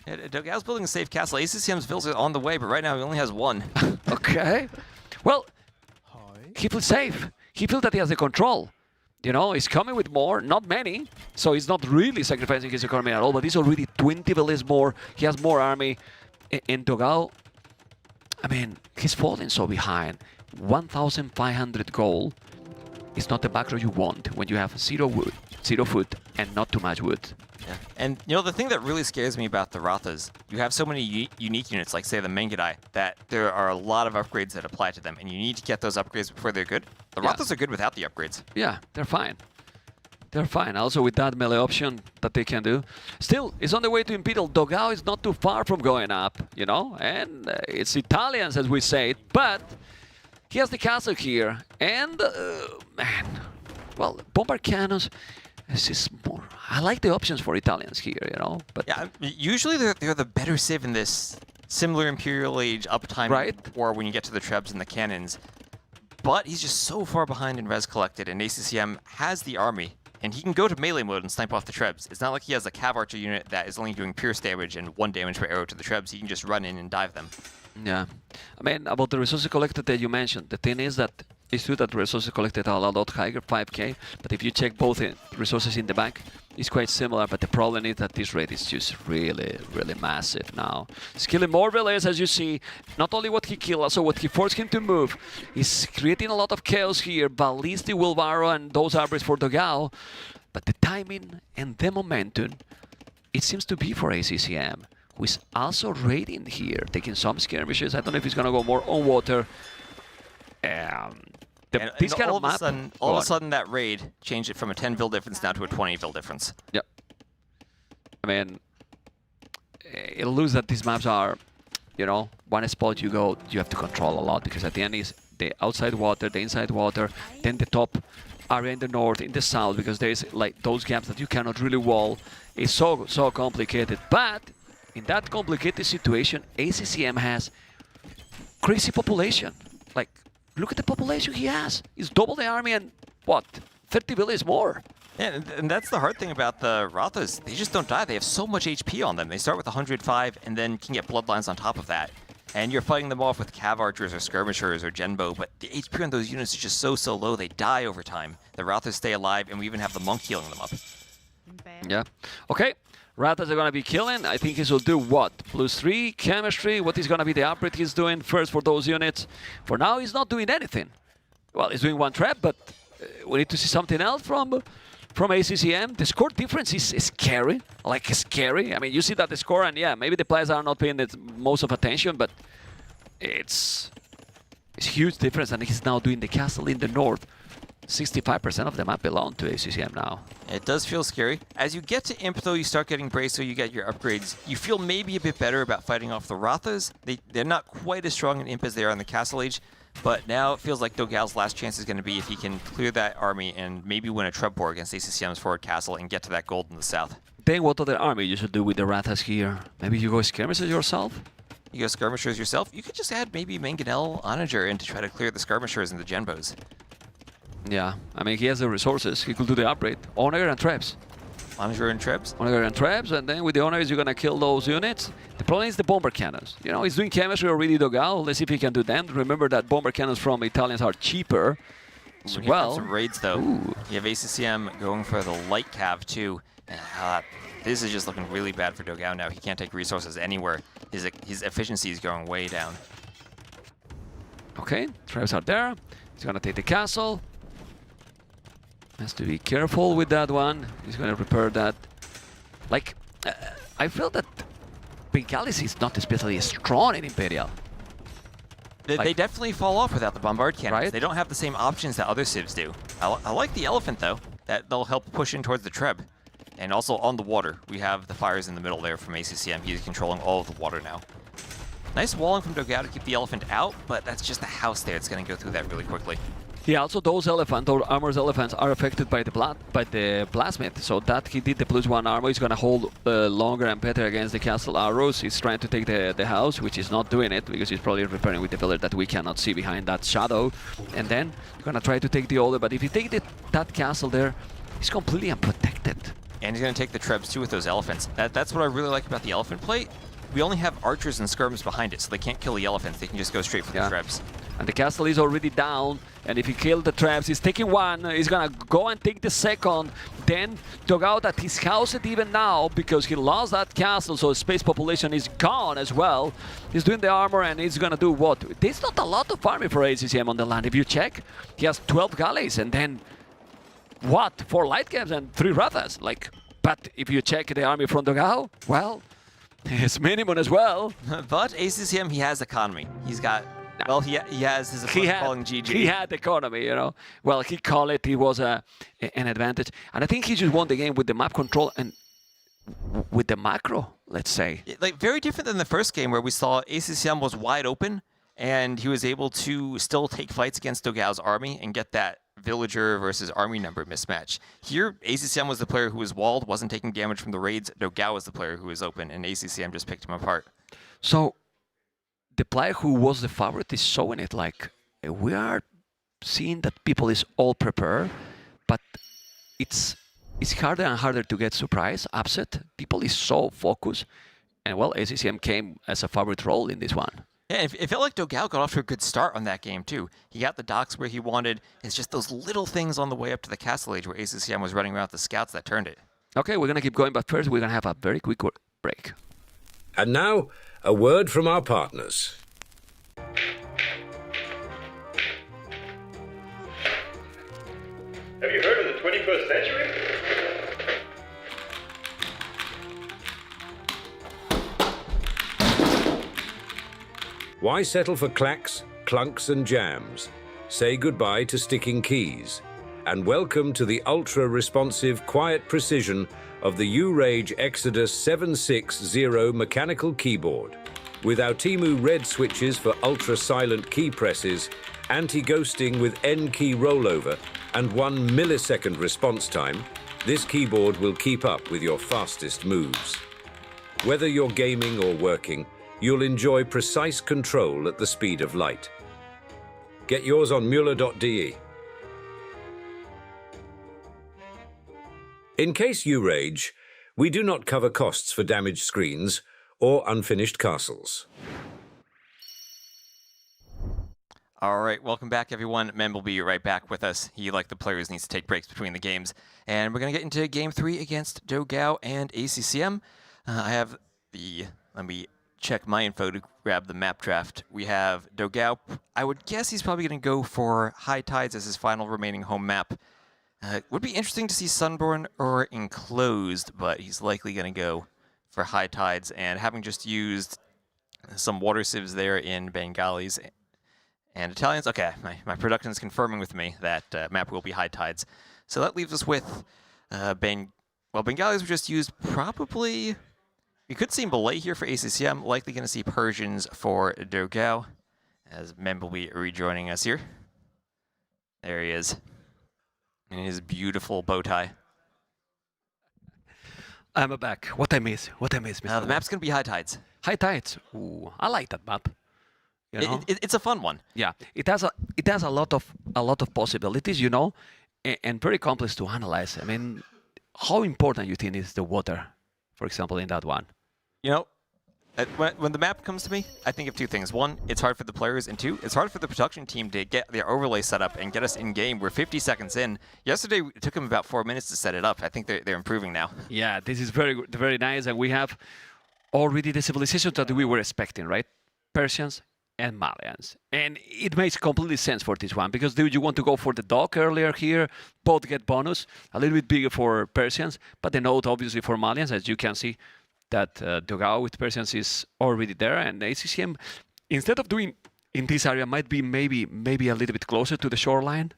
Yeah, dogao's building a safe castle. ACCM's villagers are on the way, but right now he only has one. Okay. Well, he feels safe. He feels that he has the control. You know, he's coming with more, not many, so he's not really sacrificing his economy at all, but he's already 20 villages more. He has more army. In dogao, I mean, he's falling so behind. 1,500 gold is not the background you want when you have 0 wood, 0 food, and not too much wood. Yeah. And you know, the thing that really scares me about the Rathas, you have so many unique units, like say the Mengadai, that there are a lot of upgrades that apply to them, and you need to get those upgrades before they're good. The Yeah. Rathas are good without the upgrades. Yeah, they're fine. They're fine. Also with that melee option that they can do. Still, it's on the way to Imperial. Dogao is not too far from going up, you know, and it's Italians as we say it, but he has the castle here, and man, well, bombard cannons. This is more. I like the options for Italians here, you know. But Yeah, usually they're the better civ in this similar Imperial Age uptime Right. war when you get to the Trebs and the cannons. But he's just so far behind in res collected, and ACCM has the army, and he can go to melee mode and snipe off the Trebs. It's not like he has a Cav Archer unit that is only doing pierce damage and 1 damage per arrow to the Trebs. He can just run in and dive them. yeah, I mean, about the resources collected that you mentioned, the thing is that it's true that resources collected are a lot higher, 5k, but if you check both resources in the bank, it's quite similar, but the problem is that this rate is just really, really massive now. He's killing more villagers, as you see. Not only what he killed, also what he forced him to move. He's creating a lot of chaos here. Ballisti, Wilvaro, and those arbors for dogao. But the timing and the momentum, it seems to be for ACCM, who is also raiding here, taking some skirmishes. I don't know if he's going to go more on water. This kind all of map... all of a sudden that raid changed it from a 10 vil difference now to a 20 vil difference. Yep. I mean, it'll lose that these maps are, you know, one spot you go, you have to control a lot, because at the end is the outside water, the inside water, then the top area in the north, in the south, because there's like those gaps that you cannot really wall. It's so complicated. But in that complicated situation, ACCM has crazy population. Like, look at the population he has. He's double the army and what? 30 villages more. Yeah, and that's the hard thing about the Rathas. They just don't die. They have so much HP on them. They start with 105 and then can get bloodlines on top of that. And you're fighting them off with Cav Archers or Skirmishers or Genbo, but the HP on those units is just so low, they die over time. The Rathas stay alive, and we even have the Monk healing them up. Yeah. Okay. Rathas are going to be killing. I think he will do what? +3 chemistry. What is going to be the upgrade he's doing first for those units? For now, he's not doing anything. Well, he's doing one trap, but we need to see something else from ACCM. The score difference is scary. Like, scary. I mean, you see that the score, and yeah, maybe the players are not paying the most of attention, but it's huge difference, and he's now doing the castle in the north. 65% of the map belong to ACCM now. It does feel scary. As you get to Imp, though, you start getting Brace, so you get your upgrades. You feel maybe a bit better about fighting off the Rathas. They're not quite as strong in Imp as they are in the Castle Age, but now it feels like dogao's last chance is going to be if he can clear that army and maybe win a Treb war against ACCM's forward castle and get to that gold in the south. Then what other army you should do with the Rathas here? Maybe you go skirmishes yourself? You go Skirmishers yourself. You could just add maybe Manganel Onager in to try to clear the Skirmishers and the Genbos. Yeah, I mean, he has the resources. He could do the upgrade. Onager and Trebs. Onager and Trebs? Onager and Trebs, and then with the Onagers, you're going to kill those units. The problem is the bomber cannons. You know, he's doing chemistry already, dogao. Let's see if he can do them. Remember that bomber cannons from Italians are cheaper as well. Some raids, though. Ooh. You have ACCM going for the light cav, too. And, this is just looking really bad for dogao now. He can't take resources anywhere. His efficiency is going way down. Okay, Trebs are there. He's going to take the castle. Has to be careful with that one. He's going to repair that. Like, I feel that Bengalis is not especially strong in Imperial. They definitely fall off without the bombard cannons. Right. They don't have the same options that other civs do. I like the elephant, though. They'll help push in towards the Treb. And also on the water, we have the fires in the middle there from ACCM. He's controlling all of the water now. Nice walling from dogao to keep the elephant out, but that's just a house there. It's going to go through that really quickly. Yeah, also those elephants, or armor's elephants, are affected by the plasmid. So that he did the +1 armor, he's gonna hold longer and better against the castle arrows. He's trying to take the house, which is not doing it because he's probably repairing with the pillar that we cannot see behind that shadow. And then he's gonna try to take the other, but if he take that castle there, he's completely unprotected. And he's going to take the trebs too with those elephants. That's what I really like about the elephant play. We only have archers and skirms behind it, so they can't kill the elephants. They can just go straight for the trebs. And the castle is already down, and if he kills the traps, he's taking one, he's gonna go and take the second, then dogao that he's housed even now because he lost that castle, so space population is gone as well. He's doing the armor and he's gonna do what? There's not a lot of army for ACCM on the land. If you check, he has 12 galleys and then what? 4 light caps and 3 rathas. Like, but if you check the army from dogao, well, it's minimum as well. But ACCM, he has economy. He's got. Well, he has his opponent calling GG. He had economy, you know. Well, he called it. It was an advantage. And I think he just won the game with the map control and with the macro, let's say. Like, very different than the first game where we saw ACCM was wide open and he was able to still take fights against dogao's army and get that villager versus army number mismatch. Here, ACCM was the player who was walled, wasn't taking damage from the raids. dogao was the player who was open, and ACCM just picked him apart. So the player who was the favorite is showing it. Like, we are seeing that people is all prepared, but it's harder and harder to get surprise, upset. People is so focused, and well, ACCM came as a favorite role in this one. Yeah, it felt like dogao got off to a good start on that game too. He got the docks where he wanted. It's just those little things on the way up to the castle age where ACCM was running around with the scouts that turned it. Okay, we're gonna keep going, but first we're gonna have a very quick break. And now, a word from our partners. Have you heard of the 21st century? Why settle for clacks, clunks and jams? Say goodbye to sticking keys. And welcome to the ultra-responsive quiet precision of the Liereyy Exodus 760 mechanical keyboard. With our Timu red switches for ultra-silent key presses, anti-ghosting with N-key rollover, and 1 millisecond response time, this keyboard will keep up with your fastest moves. Whether you're gaming or working, you'll enjoy precise control at the speed of light. Get yours on mueller.de. In case you rage, we do not cover costs for damaged screens or unfinished castles. All right, welcome back, everyone. Mem will be right back with us. He, like the players, needs to take breaks between the games. And we're going to get into Game 3 against dogao and ACCM. I have the... Let me check my info to grab the map draft. We have dogao. I would guess he's probably going to go for High Tides as his final remaining home map. It would be interesting to see Sunborn or Enclosed, but he's likely going to go for High Tides. And having just used some water sieves there in Bengalis and Italians, okay, my production is confirming with me that map will be High Tides. So that leaves us with Bengalis were just used probably... We could see Malay here for ACCM, likely going to see Persians for dogao, as Mem will be rejoining us here. There he is, in his beautiful bow tie. I'm back. What I miss, Mr. The map's going to be High Tides. High Tides. Ooh, I like that map. You know? It's a fun one. Yeah, it has a lot of possibilities, you know, and very complex to analyze. I mean, how important you think is the water, for example, in that one? You know, when the map comes to me, I think of two things. One, it's hard for the players, and two, it's hard for the production team to get their overlay set up and get us in game. We're 50 seconds in. Yesterday, it took them about 4 minutes to set it up. I think they're improving now. Yeah, this is very nice, and we have already the civilization that we were expecting, right? Persians and Malians. And it makes completely sense for this one, because do you want to go for the dock earlier here? Both get bonus, a little bit bigger for Persians, but the note obviously for Malians, as you can see, that dogao with Persians is already there, and ACCM, instead of doing in this area, might be maybe a little bit closer to the shoreline.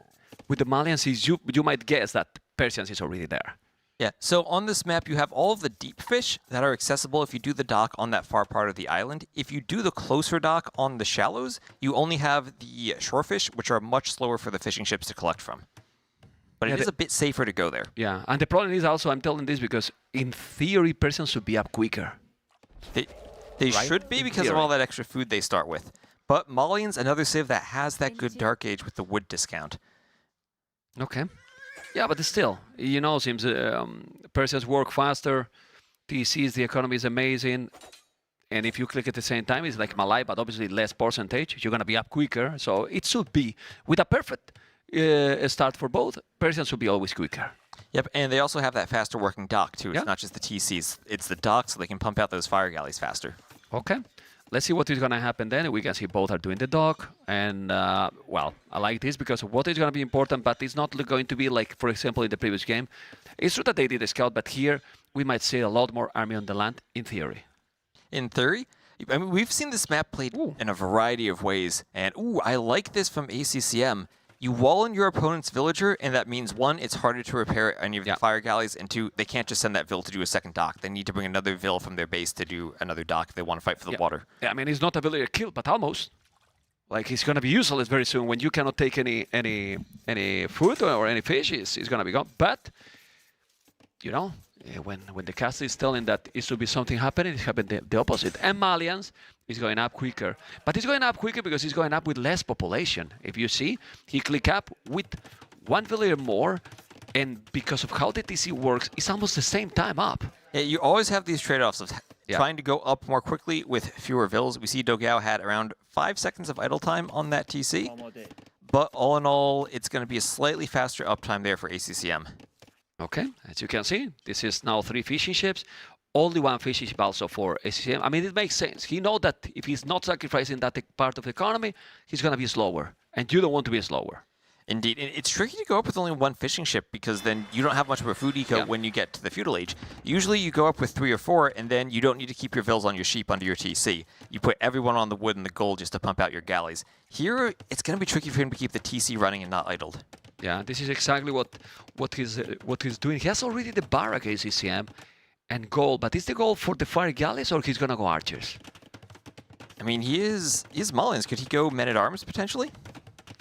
With the Malians, you might guess that Persians is already there. Yeah, so on this map, you have all of the deep fish that are accessible if you do the dock on that far part of the island. If you do the closer dock on the shallows, you only have the shore fish, which are much slower for the fishing ships to collect from. But it is a bit safer to go there. Yeah, and the problem is also, I'm telling this because in theory, persons should be up quicker. They Right? should be In because of theory. all that extra food they start with. But Malian's another civ that has that good dark age with the wood discount. Okay. Yeah, but still, you know, seems Persians work faster. TCs, the economy is amazing. And if you click at the same time, it's like Malay, but obviously less percentage. You're going to be up quicker. So it should be, with a perfect start for both, Persians should be always quicker. Yep, and they also have that faster working dock, too. It's Yeah. not just the TCs. It's the dock, so they can pump out those fire galleys faster. Okay. Let's see what is going to happen then. We can see both are doing the dock. And, well, I like this because what is going to be important, but it's not going to be like, for example, in the previous game. It's true that they did a scout, but here we might see a lot more army on the land, in theory. In theory, I mean, we've seen this map played in a variety of ways. And, I like this from ACCM. You wall in your opponent's villager, and that means, one, it's harder to repair any of the fire galleys, and two, they can't just send that vill to do a second dock. They need to bring another vill from their base to do another dock if they want to fight for the water. Yeah, I mean, it's not a villager kill, but almost. Like, he's going to be useless very soon. When you cannot take any food or any fish, he's going to be gone. But, you know, when the cast is telling that it should be something happening, it's happening the opposite. And Malians is going up quicker. But he's going up quicker because he's going up with less population. If you see, he click up with one villager more, and because of how the TC works, it's almost the same time up. Yeah, you always have these trade-offs of trying to go up more quickly with fewer vills. We see dogao had around 5 seconds of idle time on that TC. But all in all, it's going to be a slightly faster uptime there for ACCM. Okay, as you can see, this is now 3 fishing ships. Only 1 fishing ship also for ACCM. I mean, it makes sense. He knows that if he's not sacrificing that part of the economy, he's going to be slower. And you don't want to be slower. Indeed. And it's tricky to go up with only 1 fishing ship because then you don't have much of a food eco when you get to the feudal age. Usually you go up with 3 or 4, and then you don't need to keep your vills on your sheep under your TC. You put everyone on the wood and the gold just to pump out your galleys. Here, it's going to be tricky for him to keep the TC running and not idled. Yeah, this is exactly what he's doing. He has already the barrack ACCM and gold, but is the goal for the fire galleys or he's gonna go archers? I mean, he is Mullins. Could he go men-at-arms potentially?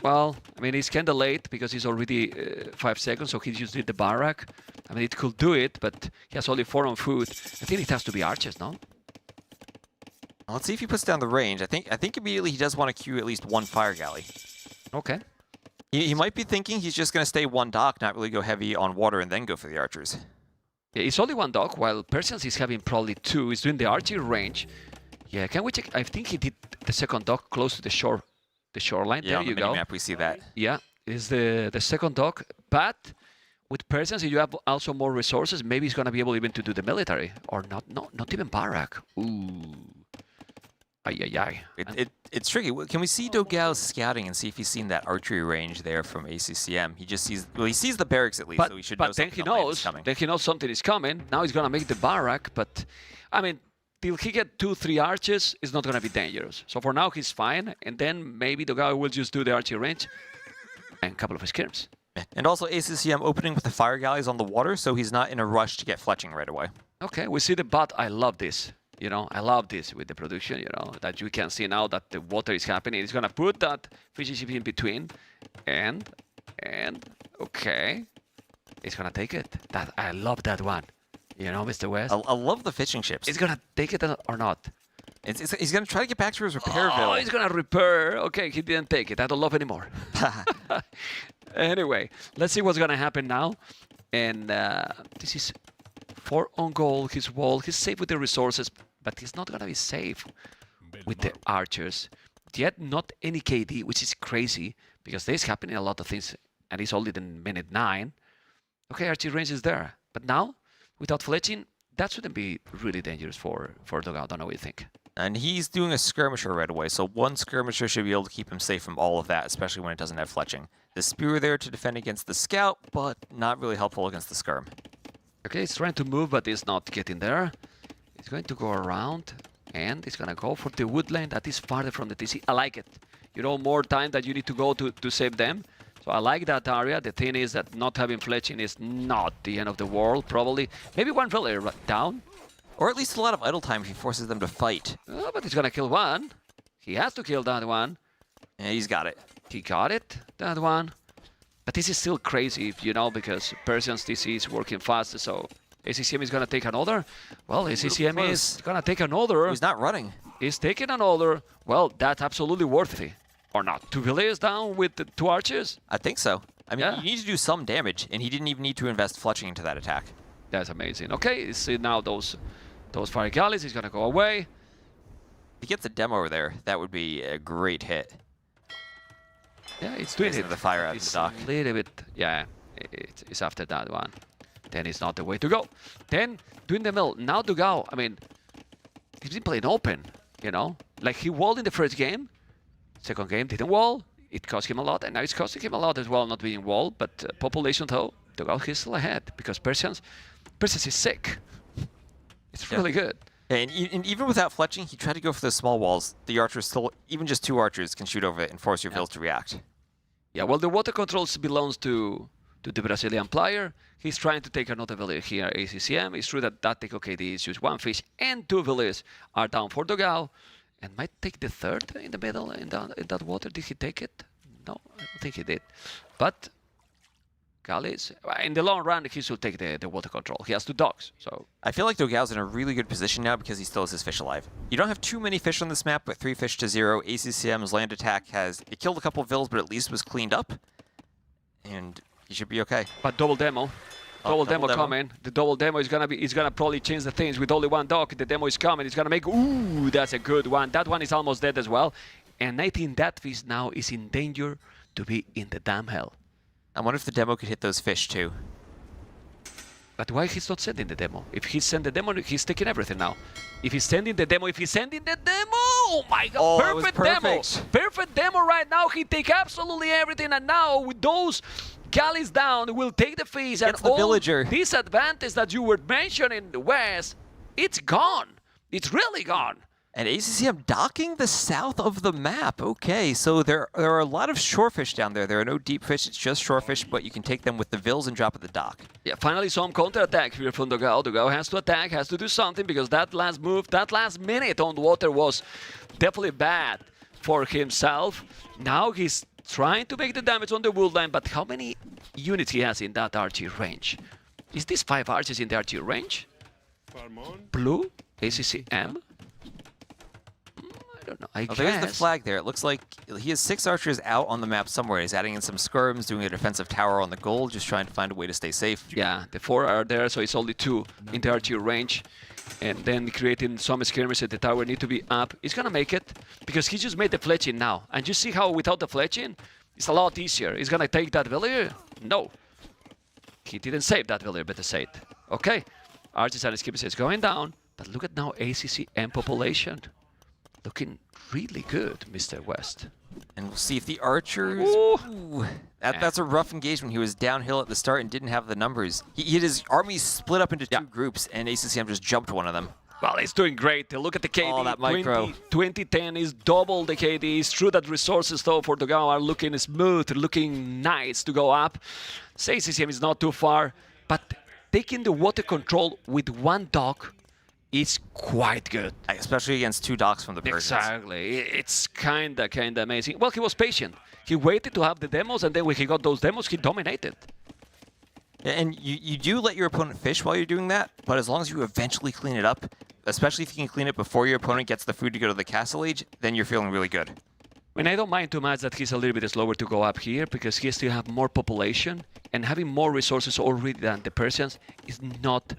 Well, I mean, he's kind of late because he's already 5 seconds, so he just did the barrack. I mean, it could do it, but he has only 4 on food. I think it has to be archers, no? Well, let's see if he puts down the range. I think immediately he does want to queue at least 1 fire galley. Okay. He might be thinking he's just going to stay 1 dock, not really go heavy on water, and then go for the archers. Yeah, it's only 1 dock, while Persians is having probably 2. He's doing the archery range. Yeah, can we check? I think he did the second dock close to the shoreline. Yeah, there on you the go. map we see that. Yeah, it is the second dock. But with Persians, if you have also more resources, maybe he's gonna be able even to do the military or not even barrack. Ooh. Ay. It's tricky. Can we see dogao scouting and see if he's seen that archery range there from ACCM? He just sees, well, he sees the barracks at least, so he should know but then something he on land is knows, coming. then he knows something is coming. Now he's gonna make the barrack, but I mean, till he get 2-3 archers, it's not gonna be dangerous. So for now, he's fine, and then maybe dogao will just do the archery range and a couple of skirms. And also ACCM opening with the fire galleys on the water, so he's not in a rush to get fletching right away. Okay, we see the bot. I love this. You know, I love this with the production, you know, that you can see now that the water is happening. It's gonna put that fishing ship in between, and okay, it's gonna take it. That I love that one. You know, Mr. West. I love the fishing ships. It's gonna take it or not? He's gonna try to get back to his repair Oh, he's gonna repair. Okay, he didn't take it. I don't love anymore. Anyway, let's see what's gonna happen now. And this is 4 on goal. His wall. He's safe with the resources, but he's not gonna be safe with the archers. Yet not any KD, which is crazy because there's happening a lot of things, and it's only the minute 9. Okay, archery range is there, but now without fletching, that shouldn't be really dangerous for dogao. I don't know what you think. And he's doing a skirmisher right away, so 1 skirmisher should be able to keep him safe from all of that, especially when it doesn't have fletching. The spear there to defend against the scout, but not really helpful against the skirm. Okay, he's trying to move, but he's not getting there. He's going to go around, and he's going to go for the wood lane that is farther from the TC. I like it. You know, more time that you need to go to save them. So I like that area. The thing is that not having fletching is not the end of the world, probably. Maybe one villager down. Or at least a lot of idle time if he forces them to fight. Oh, but he's gonna kill one. He has to kill that one. Yeah, he's got it. He got it, that one. But this is still crazy, you know, because Persian's DC is working fast, so ACCM is gonna take another. Well, ACCM is gonna take another. He's not running. He's taking another. Well, that's absolutely worthy. Or not. 2 villagers down with the 2 archers? I think so. I mean, Yeah. you need to do some damage, and he didn't even need to invest fletching into that attack. That's amazing. Okay, see now those fire galleys is gonna go away. If he gets a demo over there, that would be a great hit. Yeah, it's doing Raising it. the fire out of It's the dock. a little bit, yeah, it's after that one. Then it's not the way to go. Then, doing the mill. Now dogao, I mean, he's been playing open, you know? Like, he walled in the first game. Second game, didn't wall. It cost him a lot, and now it's costing him a lot as well, not being walled. But population, though, dogao, he's still ahead, because Persians is sick. It's really good. And even without fletching, he tried to go for those small walls. The archers still, even just 2 archers can shoot over it and force your vills to react. Yeah, well, the water controls belongs to the Brazilian player. He's trying to take another village here, ACCM. It's true that that take KD is just 1 fish, and 2 villages are down for dogao, and might take the 3rd in the middle in that water. Did he take it? No, I don't think he did. But galleys, in the long run, he should take the water control. He has 2 dogs, so. I feel like dogao's in a really good position now because he still has his fish alive. You don't have too many fish on this map, but 3 fish to 0. ACCM's land attack it killed a couple of vills, but at least was cleaned up. And he should be okay. But double demo. Double demo coming. The double demo is gonna probably change the things with only 1 dog. The demo is coming. It's gonna make, ooh, that's a good one. That one is almost dead as well. And I think that fish now is in danger to be in the damn hell. I wonder if the demo could hit those fish too. But why he's not sending the demo? If he send the demo, he's taking everything now. If he's sending the demo, oh my god, Oh, perfect demo! Perfect demo right now, he take absolutely everything, and now with those galleys down, will take the fish, and the all villager. disadvantage that you were mentioning in the west, it's gone. It's really gone. And ACCM docking the south of the map. Okay, so there are a lot of shorefish down there. There are no deep fish, it's just shorefish, but you can take them with the vills and drop at the dock. Yeah, finally some counter-attack here from dogao. dogao has to attack, has to do something, because that last move, that last minute on the water was definitely bad for himself. Now he's trying to make the damage on the woodline, but how many units he has in that archer range? Is this 5 archers in the archer range? Blue? ACCM? I don't know. I guess. There's the flag there. It looks like he has 6 archers out on the map somewhere. He's adding in some skirms, doing a defensive tower on the goal, just trying to find a way to stay safe. Yeah, the 4 are there, so it's only 2 in the archer range. And then creating some skirmishes at the tower need to be up. He's gonna make it, because he just made the fletching now. And you see how without the fletching, it's a lot easier. He's gonna take that villager? No. He didn't save that villager, better say it. Okay, archers and skirmishes going down, but look at now ACCM population. Looking really good, Mr. West. And we'll see if the archers... Ooh. Ooh, that's a rough engagement. He was downhill at the start and didn't have the numbers. He had his army split up into 2 groups, and ACCM just jumped one of them. Well, he's doing great. Look at the KD. Oh, that micro. 2010 is double the KD. It's true that resources, though, for dogao are looking smooth, looking nice to go up. So ACCM is not too far, but taking the water control with 1 dog is quite good. Especially against 2 docks from the Persians. Exactly. It's kinda amazing. Well, he was patient. He waited to have the demos, and then when he got those demos, he dominated. Yeah, and you do let your opponent fish while you're doing that, but as long as you eventually clean it up, especially if you can clean it before your opponent gets the food to go to the castle age, then you're feeling really good. And I don't mind too much that he's a little bit slower to go up here, because he still have more population, and having more resources already than the Persians is not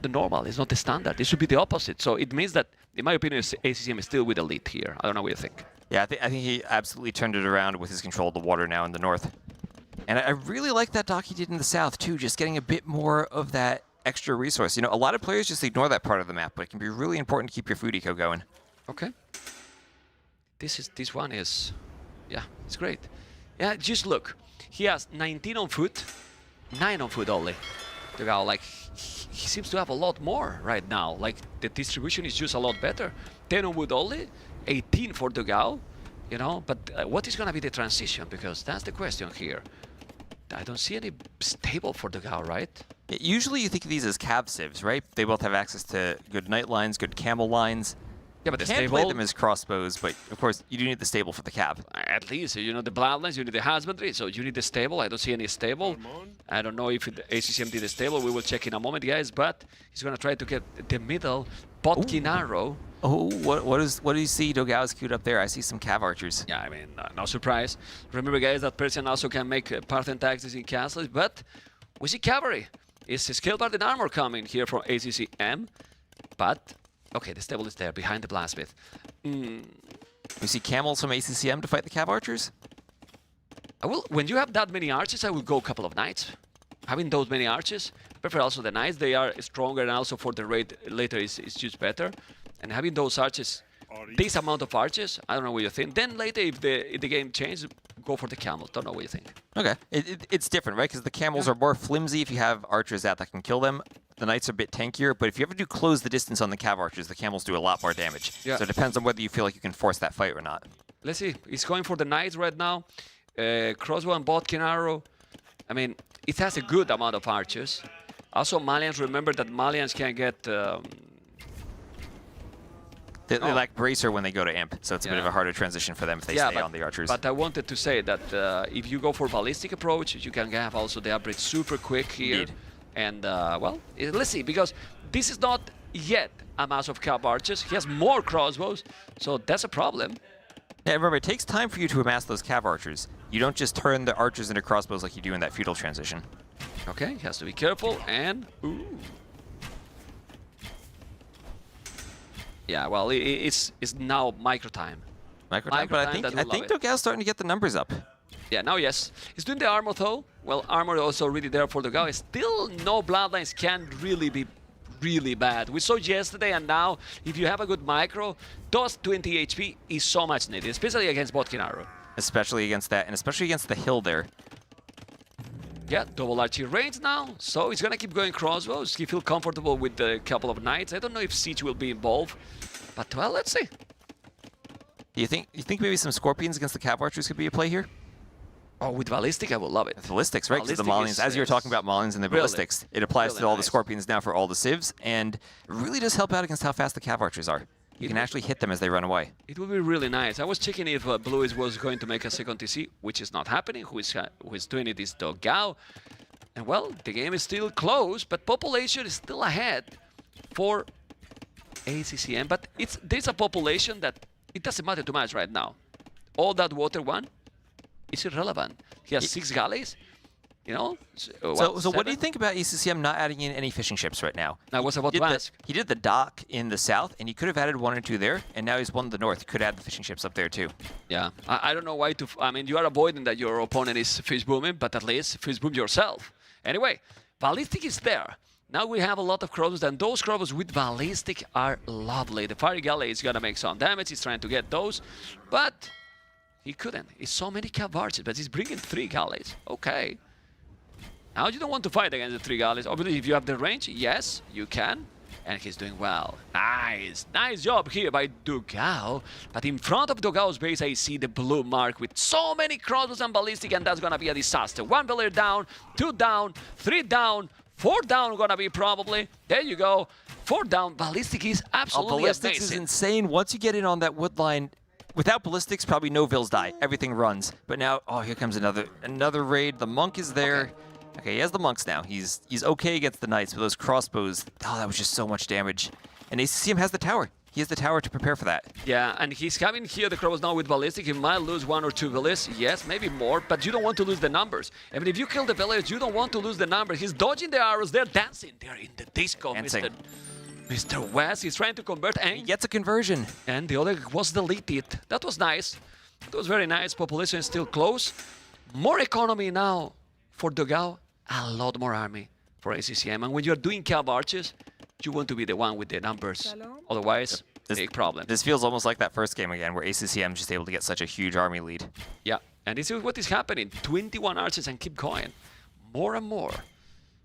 the normal, it's not the standard. It should be the opposite. So it means that, in my opinion, ACCM is still with the lead here. I don't know what you think. Yeah, I think he absolutely turned it around with his control of the water now in the north. And I really like that dock he did in the south, too, just getting a bit more of that extra resource. You know, a lot of players just ignore that part of the map, but it can be really important to keep your food eco going. Okay. This one is, yeah, it's great. Yeah, just look. He has 19 on foot, 9 on foot only. The guy, like, he seems to have a lot more right now. Like, the distribution is just a lot better. 10 on wood only, 18 for dogao, you know, but what is going to be the transition? Because that's the question here. I don't see any stable for dogao, right? Usually you think of these as cav civs, right? They both have access to good knight lines, good camel lines. Yeah, but the You can stable... play them as crossbows, but of course you do need the stable for the cav. At least, you know, the bloodlines, you need the husbandry, so you need the stable. I don't see any stable. I don't know if the ACCM did the stable. We will check in a moment, guys, but he's going to try to get the middle botkin arrow. Oh, what do you see dogao's queued up there? I see some cav archers. Yeah, I mean, no surprise. Remember, guys, that Persian also can make Parthian taxes in castles, but we see cavalry. It's a scale part in armor coming here from ACCM, but okay, the stable is there behind the blacksmith. We see camels from ACCM to fight the cav archers. When you have that many archers, I will go a couple of knights. Having those many archers, prefer also the knights. They are stronger, and also for the raid later is just better. And having those archers, this amount of archers, I don't know what you think. Then later, if the game changes, go for the camels. Don't know what you think. Okay, it's different, right? Because the camels are more flimsy if you have archers that can kill them. The knights are a bit tankier, but if you ever do close the distance on the cav archers, the camels do a lot more damage. Yeah. So it depends on whether you feel like you can force that fight or not. Let's see. He's going for the knights right now. Crossbow and botkin arrow. I mean, it has a good amount of archers. Also, Malians, remember that Malians can get... They lack bracer when they go to imp, so it's a bit of a harder transition for them if they stay on the archers. But I wanted to say that if you go for ballistic approach, you can have also the upgrade super quick here. Indeed. And, well, let's see, because this is not yet a mass of cav archers. He has more crossbows, so that's a problem. Yeah, remember, it takes time for you to amass those cav archers. You don't just turn the archers into crossbows like you do in that feudal transition. Okay, he has to be careful, and... Ooh. Yeah, well, it's now micro time. Micro time, but I think dogao's starting to get the numbers up. Yeah, now yes. He's doing the armor though. Well, armor also really there for dogao. Still no bloodlines can really be really bad. We saw yesterday and now, if you have a good micro, those 20 HP is so much needed, especially against botkin arrow. Especially against that, and especially against the hill there. Yeah, double archery range now, so he's gonna keep going crossbows. He feels comfortable with a couple of knights. I don't know if siege will be involved, but well, let's see. Do you think maybe some scorpions against the cav archers could be a play here? Oh, with ballistic, I will love it. The ballistics, right? Because the Malians, as you were talking about Malians and the ballistics, it applies to all the scorpions now for all the civs, and it really does help out against how fast the cav archers are. You can actually hit them as they run away. It will be really nice. I was checking if Blue was going to make a second TC, which is not happening. Who is doing it is dogao. And well, the game is still close, but population is still ahead for ACCM. But there's a population that it doesn't matter too much right now. All that water one is irrelevant. He has 6 galleys. You know? So what do you think about ACCM not adding in any fishing ships right now? I was about to ask. He did the dock in the south, and he could have added 1 or 2 there, and now he's one in the north. He could add the fishing ships up there too. Yeah, I don't know why to... I mean, you are avoiding that your opponent is fish booming, but at least fish boom yourself. Anyway, ballistic is there. Now we have a lot of crossbows, and those crossbows with ballistic are lovely. The fire galley is going to make some damage. He's trying to get those, but he couldn't. It's so many cav archers, but he's bringing 3 galleys. Okay. Now you don't want to fight against the 3 galleys. Obviously, if you have the range, yes, you can. And he's doing well. Nice. Nice job here by dogao. But in front of dogao's base, I see the blue mark with so many crossbows and ballistic, and that's going to be a disaster. 1 pillar down, 2 down, 3 down, 4 down gonna be probably. There you go. 4 down. Ballistic is absolutely ballistics amazing. is insane. Once you get in on that wood line, without ballistics, probably no vills die. Everything runs. But now, oh, here comes another raid. The monk is there. Okay, he has the monks now. He's okay against the knights, but those crossbows, oh, that was just so much damage. And ACCM has the tower. He has the tower to prepare for that. Yeah, and he's having here the crossbows now with ballistic. He might lose 1 or 2 villas. Yes, maybe more, but you don't want to lose the numbers. I mean, if you kill the village, you don't want to lose the numbers. He's dodging the arrows. They're dancing. They're in the disco, Mr. West. He's trying to convert, and he gets a conversion. And the other was deleted. That was nice. That was very nice. Population is still close. More economy now for dogao. A lot more army for ACCM. And when you're doing cav archers, you want to be the one with the numbers. Otherwise, big problem. This feels almost like that first game again, where ACCM is just able to get such a huge army lead. Yeah, and this is what is happening. 21 archers and keep going. More and more.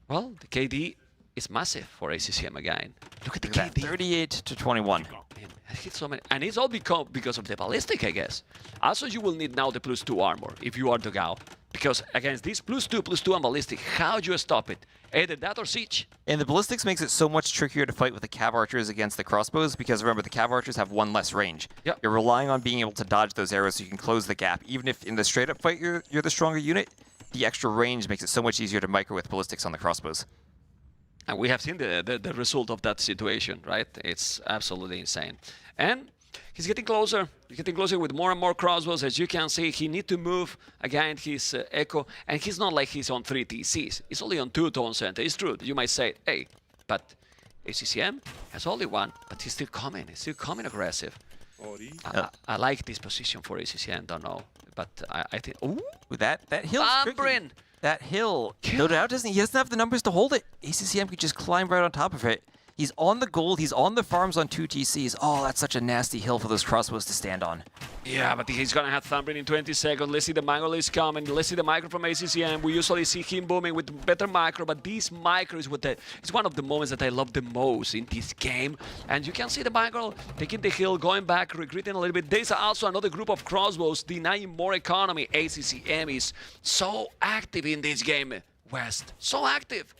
Well, the KD is massive for ACCM again. Look at the KD. 38 to 21. Man, hit so many. And it's all because of the ballistic, I guess. Also, you will need now the +2 armor if you are dogao. Because against this +2 and ballistic, how do you stop it? Either that or siege. And the ballistics makes it so much trickier to fight with the cav archers against the crossbows, because remember, the cav archers have one less range. Yep. You're relying on being able to dodge those arrows so you can close the gap. Even if in the straight-up fight you're the stronger unit, the extra range makes it so much easier to micro with ballistics on the crossbows. And we have seen the result of that situation, right? It's absolutely insane. And he's getting closer. He's getting closer with more and more crossbows. As you can see, he needs to move against his Echo. And he's not like he's on 3 TCs. He's only on 2 Tone Center. It's true. You might say, hey, but ACCM has only 1, but he's still coming. He's still coming aggressive. I like this position for ACCM, don't know. But I think, ooh, That hill's tricky. That hill, no doubt, he doesn't have the numbers to hold it. ACCM could just climb right on top of it. He's on the gold, he's on the farms on 2 TCs. Oh, that's such a nasty hill for those crossbows to stand on. Yeah, but he's gonna have Thumbrin in 20 seconds. Let's see the mangle is coming. Let's see the micro from ACCM. We usually see him booming with better micro, but this micro is it's one of the moments that I love the most in this game. And you can see the micro taking the hill, going back, retreating a little bit. There's also another group of crossbows denying more economy. ACCM is so active in this game, West. So active.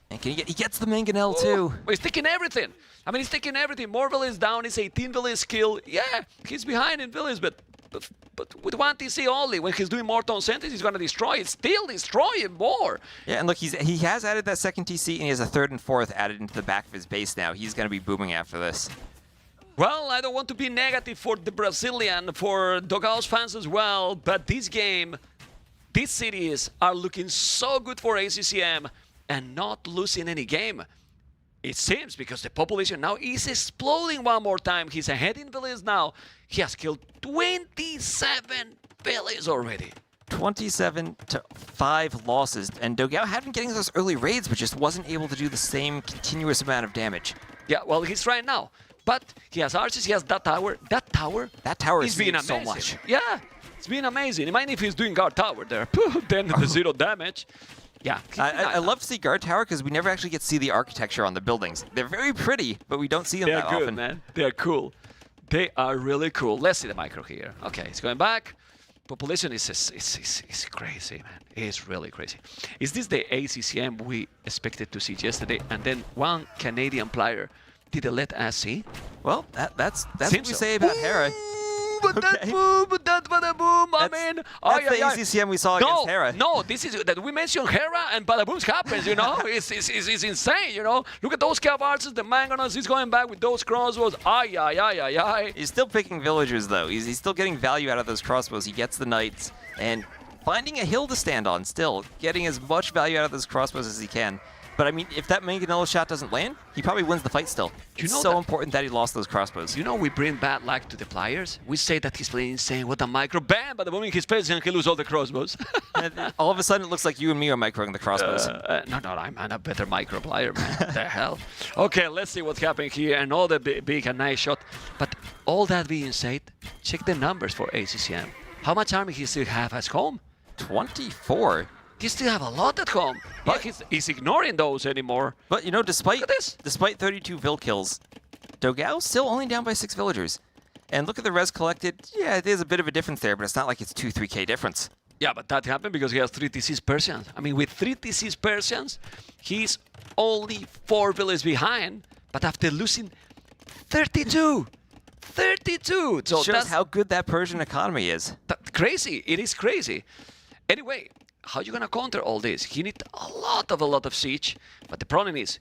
And he gets the mangonel too. He's taking everything. I mean, he's taking everything. Morville is down. He's 18 village kill. Yeah, he's behind in village, but with 1 TC only. When he's doing more Tone Centers, he's gonna destroy it. Still destroying more. Yeah, and look, he has added that 2nd TC, and he has a 3rd and 4th added into the back of his base now. He's gonna be booming after this. Well, I don't want to be negative for the Brazilian, for dogao's fans as well, but this game, these cities are looking so good for ACCM. And not losing any game, it seems, because the population now is exploding one more time. He's ahead in village now. He has killed 27 villages already. 27 to 5 losses, and dogao had been getting those early raids, but just wasn't able to do the same continuous amount of damage. Yeah, well, he's trying now, but he has archers, he has that tower. That tower is being amazing. So much. Yeah, it's been amazing. Imagine if he's doing guard tower there, then the 0 damage. Yeah, I love to see guard tower because we never actually get to see the architecture on the buildings. They're very pretty, but we don't see them that often. They're good, man. They're cool. They are really cool. Let's see the micro here. Okay, it's going back. Population is crazy, man. It's really crazy. Is this the ACCM we expected to see yesterday? And then one Canadian player did let us see? Well, that's what we say about Hera. But that boom, I mean, that's the ACCM we saw against Hera. No, this is that we mentioned Hera and bada-booms happens, you know? It's insane, you know? Look at those cav archers, the mangonels, he's going back with those crossbows. He's still picking villagers, though. He's still getting value out of those crossbows. He gets the knights and finding a hill to stand on still, getting as much value out of those crossbows as he can. But I mean, if that mangonel shot doesn't land, he probably wins the fight still. It's so important that he lost those crossbows. You know, we bring bad luck to the players. We say that he's playing insane with a micro, bam, but the moment he's facing, he loses all the crossbows. All of a sudden, it looks like you and me are microing the crossbows. No, I'm a better micro player, man. What the hell? Okay, let's see what's happening here. And all the big and nice shot. But all that being said, check the numbers for ACCM. How much army he still have at home? 24. He still have a lot at home, but he's ignoring those anymore. But you know, despite 32 vill kills, dogao's still only down by 6 villagers. And look at the res collected. Yeah, there's a bit of a difference there, but it's not like it's 2-3k difference. Yeah, but that happened because he has 3 TCs Persians. I mean, with 3 TCs Persians, he's only 4 villages behind, but after losing 32. 32! So shows how good that Persian economy is. Crazy. It is crazy. Anyway, how are you gonna counter all this? You need a lot of siege, but the problem is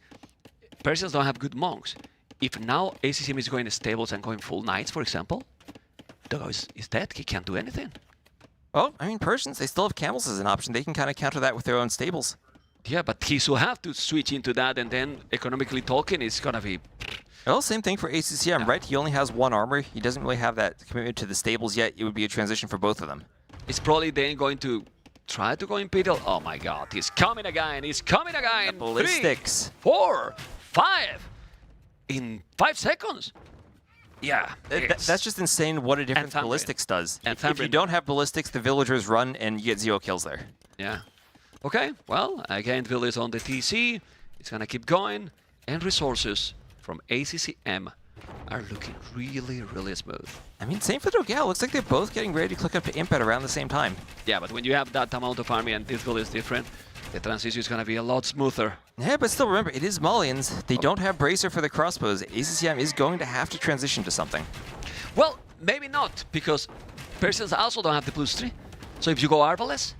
Persians don't have good monks. If now ACCM is going to stables and going full knights, for example, dogao is dead. He can't do anything. Well, I mean, Persians, they still have camels as an option. They can kind of counter that with their own stables. Yeah, but he will have to switch into that, and then economically talking, it's gonna be... Well, same thing for ACCM, right? He only has 1 armor. He doesn't really have that commitment to the stables yet. It would be a transition for both of them. It's probably then going to try to go Imperial. Oh my god, he's coming again. He's coming again. The ballistics. 3, 4, 5. In 5 seconds. Yeah. That's just insane what a difference ballistics does. And if you don't have ballistics, the villagers run and you get 0 kills there. Yeah. Okay, well, again, Will is on the TC. It's going to keep going. And resources from ACCM are looking really, really smooth. I mean, same for dogao. Looks like they're both getting ready to click up to Imp at around the same time. Yeah, but when you have that amount of army and this build is different, the transition is going to be a lot smoother. Yeah, but still remember, it is Malians. They don't have Bracer for the crossbows. ACCM is going to have to transition to something. Well, maybe not, because Persians also don't have the +3. So if you go Arbalest,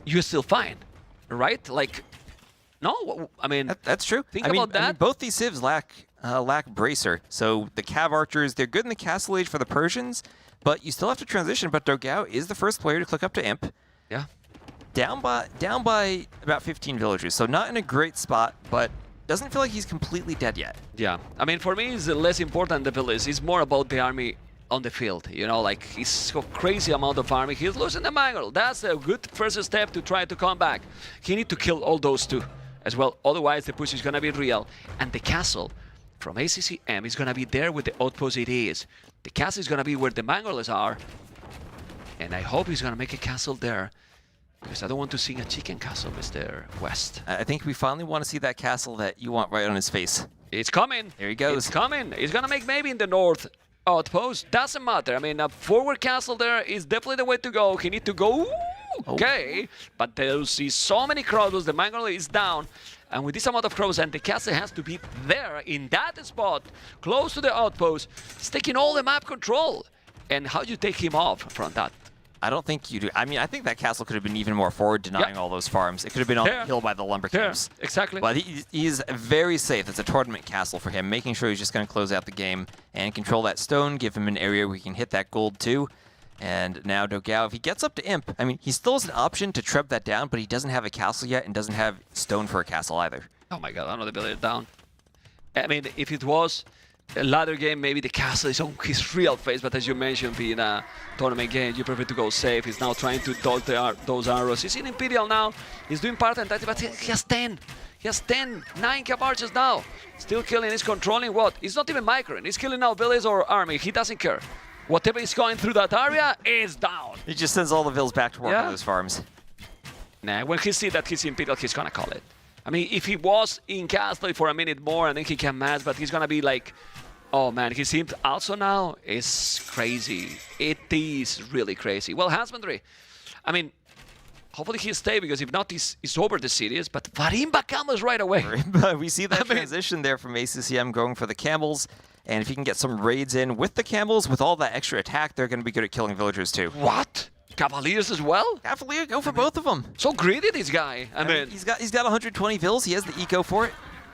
you're still fine, right? Like, no, I mean... That's true. Think about that. I mean, both these civs lack Bracer. So the Cav Archers, they're good in the Castle Age for the Persians, but you still have to transition. But dogao is the first player to click up to Imp. Yeah. Down by about 15 villagers, so not in a great spot, but doesn't feel like he's completely dead yet. Yeah, I mean, for me, it's less important the village. It's more about the army on the field. You know, like, he's so crazy amount of army. He's losing the Mangle. That's a good first step to try to come back. He need to kill all those two as well. Otherwise, the push is going to be real. And the castle from ACCM is going to be there with the outpost it is. The castle is going to be where the Mangles are. And I hope he's going to make a castle there. Because I don't want to see a chicken castle, Mr. West. I think we finally want to see that castle that you want right on his face. It's coming. There he goes. It's coming. He's going to make maybe in the north outpost. Doesn't matter. I mean, a forward castle there is definitely the way to go. He need to go. Okay. But there's so many crossbows. The Mangle is down. And with this amount of crows, and the castle has to be there in that spot, close to the outpost. It's taking all the map control. And how do you take him off from that? I don't think you do. I mean, I think that castle could have been even more forward, denying all those farms. It could have been on the hill by the lumber camps. Exactly. But he's very safe. It's a tournament castle for him, making sure he's just going to close out the game and control that stone, give him an area where he can hit that gold too. And now dogao, if he gets up to Imp, I mean, he still has an option to treb that down, but he doesn't have a castle yet and doesn't have stone for a castle either. Oh my god, another builder down. I mean, if it was a ladder game, maybe the castle is on his real face, but as you mentioned, being a tournament game, you prefer to go safe. He's now trying to dodge those arrows. He's in Imperial now. He's doing part-time tactics, but he has 10. He has 10, 9 Cav Archers now. Still killing, he's controlling what? He's not even microing. He's killing now village or army. He doesn't care. Whatever is going through that area is down. He just sends all the vills back to work on those farms. Nah, when he sees that he's Imperial, he's gonna call it. I mean, if he was in Castle for a minute more, and then he can match, but he's gonna be like, oh man, his Imp also now is crazy. It is really crazy. Well, husbandry. I mean, hopefully he'll stay, because if not, he's over the series. But Farimba camels right away. We see that transition there from ACCM going for the camels. And if he can get some raids in with the camels, with all that extra attack, they're going to be good at killing villagers too. What? Cavaliers as well? Cavalier, go for both of them. So greedy, this guy. I mean, he's got 120 vills. He has the eco for it.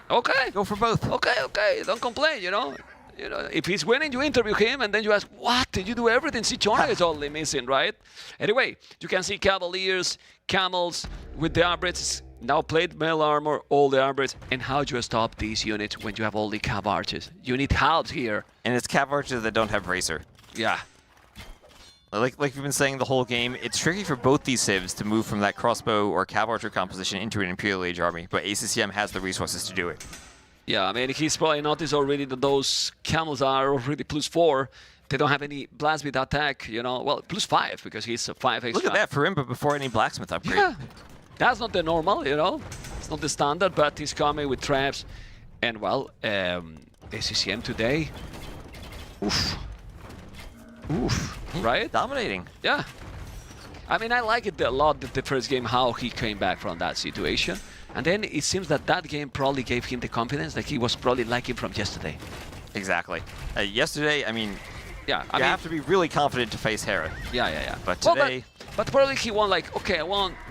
Okay. Go for both. Okay. Don't complain, you know. You know, if he's winning, you interview him, and then you ask, what? Did you do everything? Sichona is only missing, right? Anyway, you can see Cavaliers, Camels with the Arbrets, now plate mail armor, all the Arbrets. And how do you stop these units when you have all the Cav Archers? You need halves here. And it's Cav Archers that don't have Bracer. Yeah. Like we've been saying the whole game, it's tricky for both these civs to move from that crossbow or Cav Archer composition into an Imperial Age army, but ACCM has the resources to do it. Yeah, I mean, he's probably noticed already that those camels are already +4. They don't have any blacksmith attack, you know. Well, +5, because he's a 5 extra. Look at that for him, but before any blacksmith upgrade. Yeah, that's not the normal, you know. It's not the standard, but he's coming with traps. And, well, ACCM today. Oof, right? Dominating. Yeah. I mean, I like it a lot, the first game, how he came back from that situation. And then it seems that that game probably gave him the confidence that he was probably liking from yesterday. Exactly. Yesterday, I mean, yeah, you have to be really confident to face Hera. Yeah. But today... But probably he won like, okay,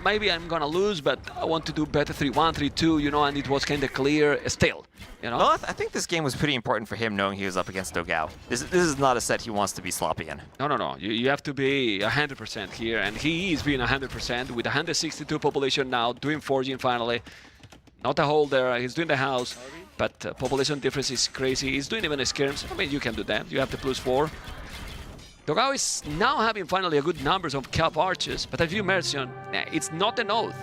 maybe I'm gonna lose, but I want to do better 3-1, 3-2, you know, and it was kind of clear still, you know? Well, I think this game was pretty important for him, knowing he was up against dogao. This is not a set he wants to be sloppy in. No. You have to be 100% here, and he is being 100% with 162 population now, doing forging finally. Not a hole there, he's doing the house, but population difference is crazy. He's doing even skirms. I mean, you can do that. You have the +4. dogao is now having finally a good numbers of Cav Archers, but as you mentioned, it's not an oath.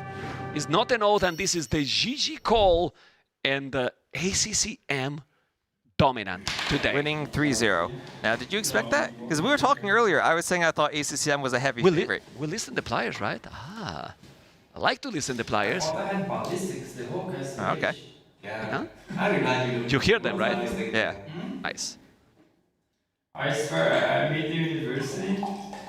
It's not an oath, and this is the GG call, and the ACCM dominant today. Winning 3-0. Now, did you expect that? Because we were talking earlier, I was saying I thought ACCM was a heavy favorite. We listen to the players, right? Ah, I like to listen to players. Okay. Huh? You hear them, right? Yeah. Nice. I swear, I made the university,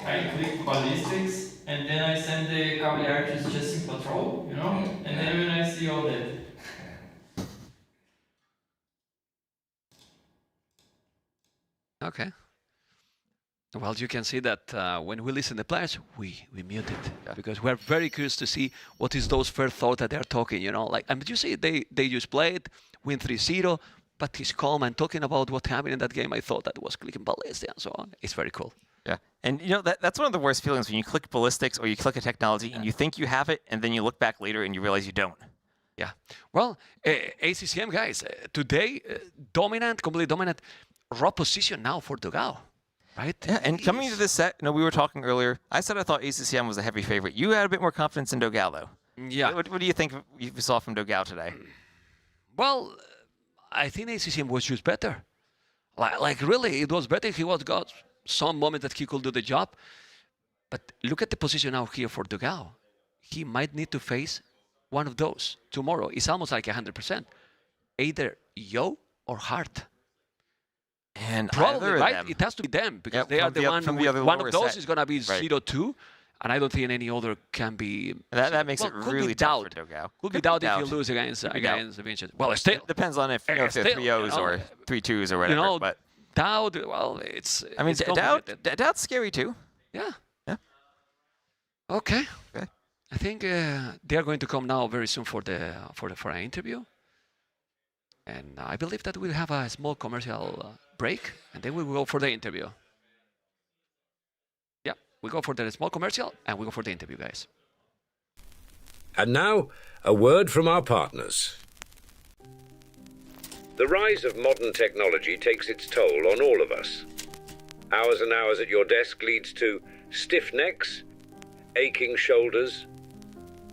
I clicked ballistics, and then I sent the cavalry archers just in patrol, you know? And then when I see all that. Okay. Well, you can see that when we listen to players, we mute it because we're very curious to see what is those first thoughts that they're talking. You know, like you see, they just played, win 3-0, but he's calm and talking about what happened in that game. I thought that was clicking ballistic and so on. It's very cool. Yeah, and you know that's one of the worst feelings when you click ballistics or you click a technology and you think you have it, and then you look back later and you realize you don't. Yeah. Well, ACCM guys, today dominant, completely dominant, raw position now for dogao. Right? Yeah, and coming into this set, we were talking earlier. I said I thought ACCM was a heavy favorite. You had a bit more confidence in dogao, though. Yeah. What do you think you saw from dogao today? Well, I think ACCM was just better. Like really, it was better. He got some moment that he could do the job. But look at the position now here for dogao. He might need to face one of those tomorrow. It's almost like 100%. Either Yo or Hearttt. And probably, right? It has to be them because they are the one. One of those is going to be 0-2, and I don't think any other can be. That makes it really tough for dogao. Could be DauT if you lose against Vinchester. Well, still it depends on if they're 3-0s or 3-2s or whatever. But DauT, well, it's. I mean, DauT's scary too. Yeah. Yeah. Okay. I think they are going to come now very soon for an interview. And I believe that we'll have a small commercial break, and then we will go for the interview. Yeah, we go for the small commercial, and we go for the interview, guys. And now, a word from our partners. The rise of modern technology takes its toll on all of us. Hours and hours at your desk leads to stiff necks, aching shoulders,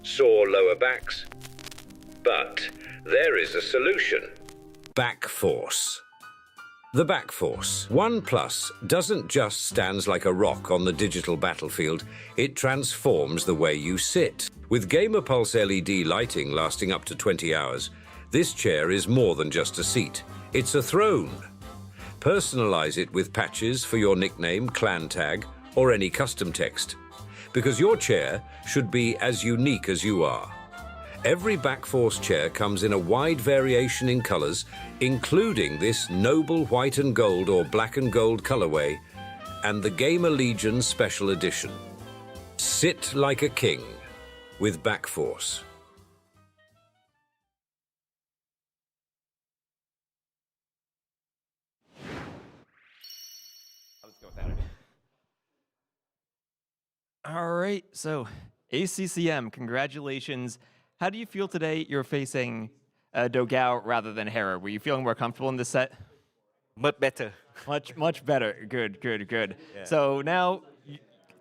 sore lower backs. But there is a solution. Back Force. The Back Force 1 Plus doesn't just stand like a rock on the digital battlefield, it transforms the way you sit. With Gamer Pulse LED lighting lasting up to 20 hours, this chair is more than just a seat. It's a throne. Personalize it with patches for your nickname, clan tag, or any custom text. Because your chair should be as unique as you are. Every Back Force chair comes in a wide variation in colors, including this noble white and gold or black and gold colorway, and the GamerLegion Special Edition. Sit like a king with Back Force. Let's go without it. All right, so ACCM, congratulations. How do you feel today you're facing dogao rather than Hera? Were you feeling more comfortable in this set? Much better. Much better. Good. Yeah. So now,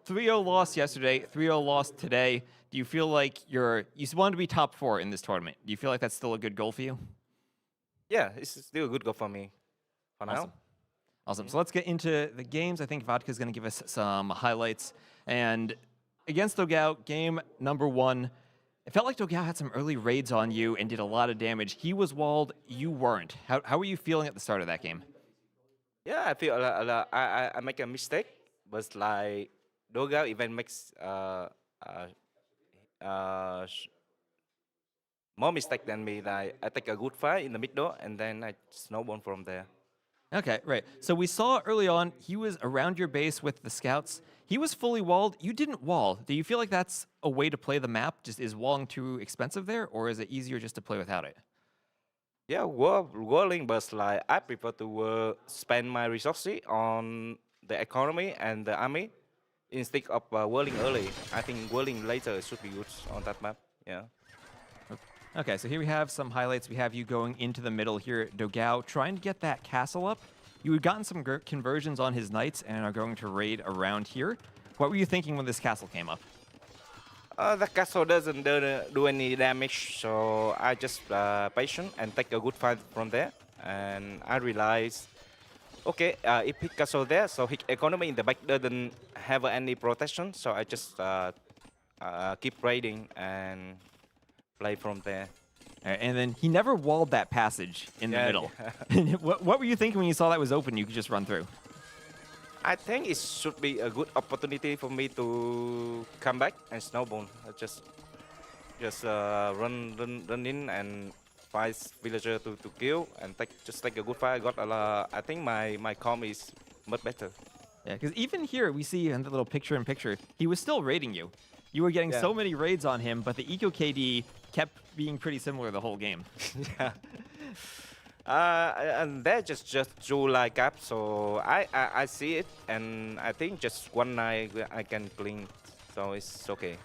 3-0 loss yesterday, 3-0 loss today. Do you feel like you want to be top 4 in this tournament? Do you feel like that's still a good goal for you? Yeah, it's still a good goal for me for now. Awesome. So let's get into the games. I think Vodka is going to give us some highlights. And against dogao, game number 1, it felt like dogao had some early raids on you and did a lot of damage. He was walled, you weren't. How were you feeling at the start of that game? Yeah, I feel I make a mistake, but like dogao even makes more mistake than me. Like I take a good fight in the middle and then I snowball from there. Okay, right. So we saw early on, he was around your base with the scouts. He was fully walled. You didn't wall. Do you feel like that's a way to play the map? Just is walling too expensive there, or is it easier just to play without it? Yeah, walling, but like I prefer to spend my resources on the economy and the army instead of walling early. I think walling later should be good on that map. Yeah. Okay, so here we have some highlights. We have you going into the middle here at dogao, trying to get that castle up. You had gotten some conversions on his knights and are going to raid around here. What were you thinking when this castle came up? The castle doesn't do any damage, so I just patient and take a good fight from there. And I realized, okay, if his castle there, so his economy in the back doesn't have any protection, so I just keep raiding and play from there. And then he never walled that passage in the middle. Yeah. what were you thinking when you saw that was open? You could just run through. I think it should be a good opportunity for me to come back and snowball. I just run in and fight villager to kill and take a good fight. I got a lot. I think my comm is much better. Yeah, because even here we see in the little picture-in-picture, he was still raiding you. You were getting so many raids on him, but the eco KD kept being pretty similar the whole game. Yeah. And that just drew like up, so I see it, and I think just one night I can clean, so it's okay.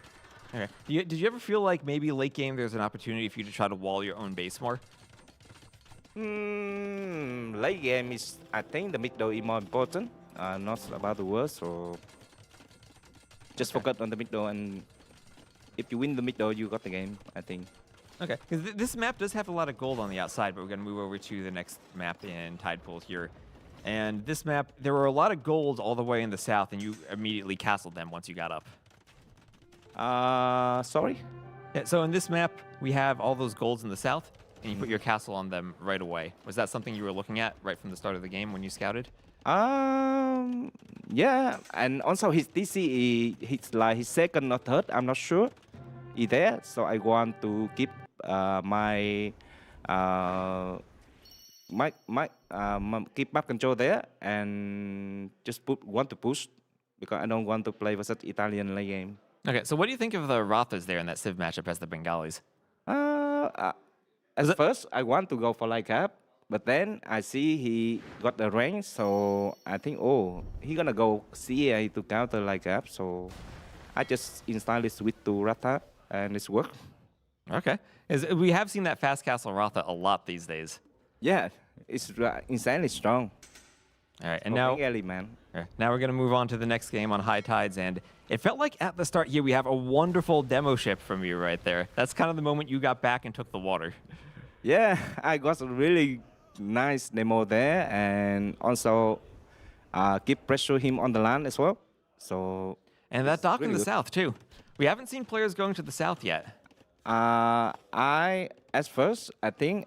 Okay. Did you ever feel like maybe late game there's an opportunity for you to try to wall your own base more? Late game is, I think the mid door is more important, not about the world, so just focus on the mid door, and if you win the mid door, you got the game, I think. Okay, because this map does have a lot of gold on the outside, but we're going to move over to the next map in Tidepool here. And this map, there were a lot of gold all the way in the south, and you immediately castled them once you got up. Sorry? Yeah, so in this map, we have all those golds in the south, and you put your castle on them right away. Was that something you were looking at right from the start of the game when you scouted? Yeah, and also his DC, he's like his second or third, I'm not sure, is there. So I want to keep my keep map control there and just want to push because I don't want to play versus Italian late game. Okay, so what do you think of the Rothas there in that Civ matchup as the Bengalis? At first, I want to go for light cap, but then I see he got the range, so I think, oh, he gonna go CA to counter light cap, so I just instantly switch to Rata, and it's work. Okay. We have seen that fast castle Rotha a lot these days. Yeah, it's insanely strong. All right, and now, now we're going to move on to the next game on High Tides, and it felt like at the start here we have a wonderful demo ship from you right there. That's kind of the moment you got back and took the water. Yeah, I got a really nice demo there, and also keep pressure him on the land as well. So and that dock really in the good. south too. We haven't seen players going to the south yet. At first, I think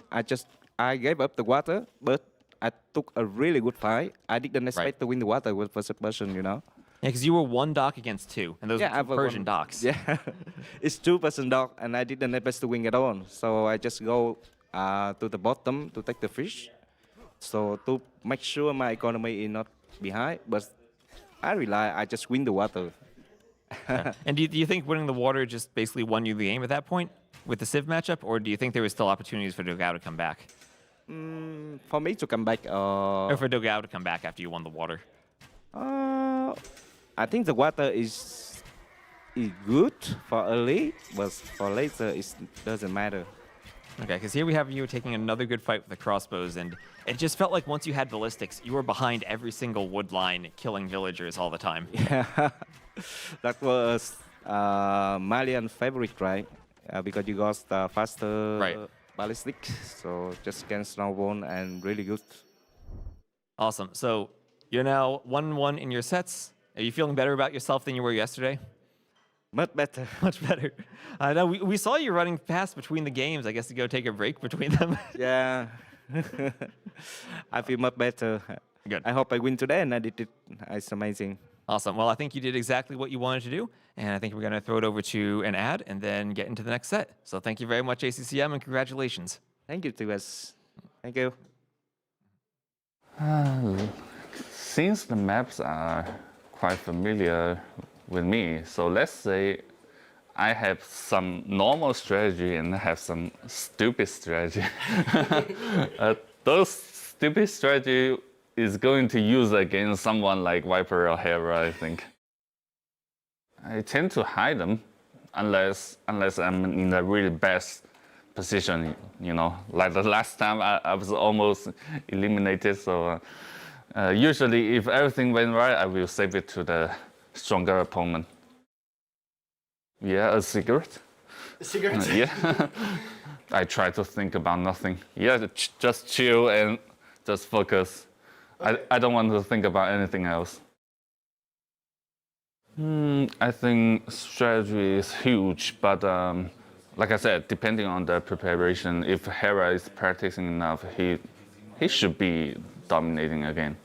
I gave up the water, but I took a really good fight. I didn't expect to win the water with first person, you know. Yeah, because you were one dock against two, and those were Persian docks. Yeah, it's 2-person dock, and I didn't expect to win at all. So I just go to the bottom to take the fish. So to make sure my economy is not behind, but I just win the water. And do you think winning the water just basically won you the game at that point with the Civ matchup, or do you think there was still opportunities for dogao to come back? For me to come back, or for dogao to come back after you won the water? I think the water is good for early, but for later it doesn't matter. Okay, because here we have you taking another good fight with the crossbows, and it just felt like once you had ballistics, you were behind every single wood line, killing villagers all the time. Yeah, that was Malian favorite, right? Because you got the faster ballistic, so just can snowball and really good. Awesome. So you're now 1-1 in your sets. Are you feeling better about yourself than you were yesterday? Much better. Much better. I know we saw you running fast between the games, I guess, to go take a break between them. Yeah. I feel much better. Good. I hope I win today, and I did it. It's amazing. Awesome. Well, I think you did exactly what you wanted to do, and I think we're going to throw it over to an ad and then get into the next set. So thank you very much, ACCM, and congratulations. Thank you, TaToH. Thank you. Since the maps are quite familiar with me, so let's say I have some normal strategy and I have some stupid strategy. Those stupid strategy is going to use against someone like Viper or Hera, I think. I tend to hide them unless I'm in a really best position, you know. Like the last time I was almost eliminated, so usually if everything went right, I will save it to the stronger opponent. Yeah, a cigarette. A cigarette? Yeah. I try to think about nothing. Yeah, just chill and just focus. Okay. I don't want to think about anything else. I think strategy is huge, but like I said, depending on the preparation, if Hera is practicing enough, he should be dominating again.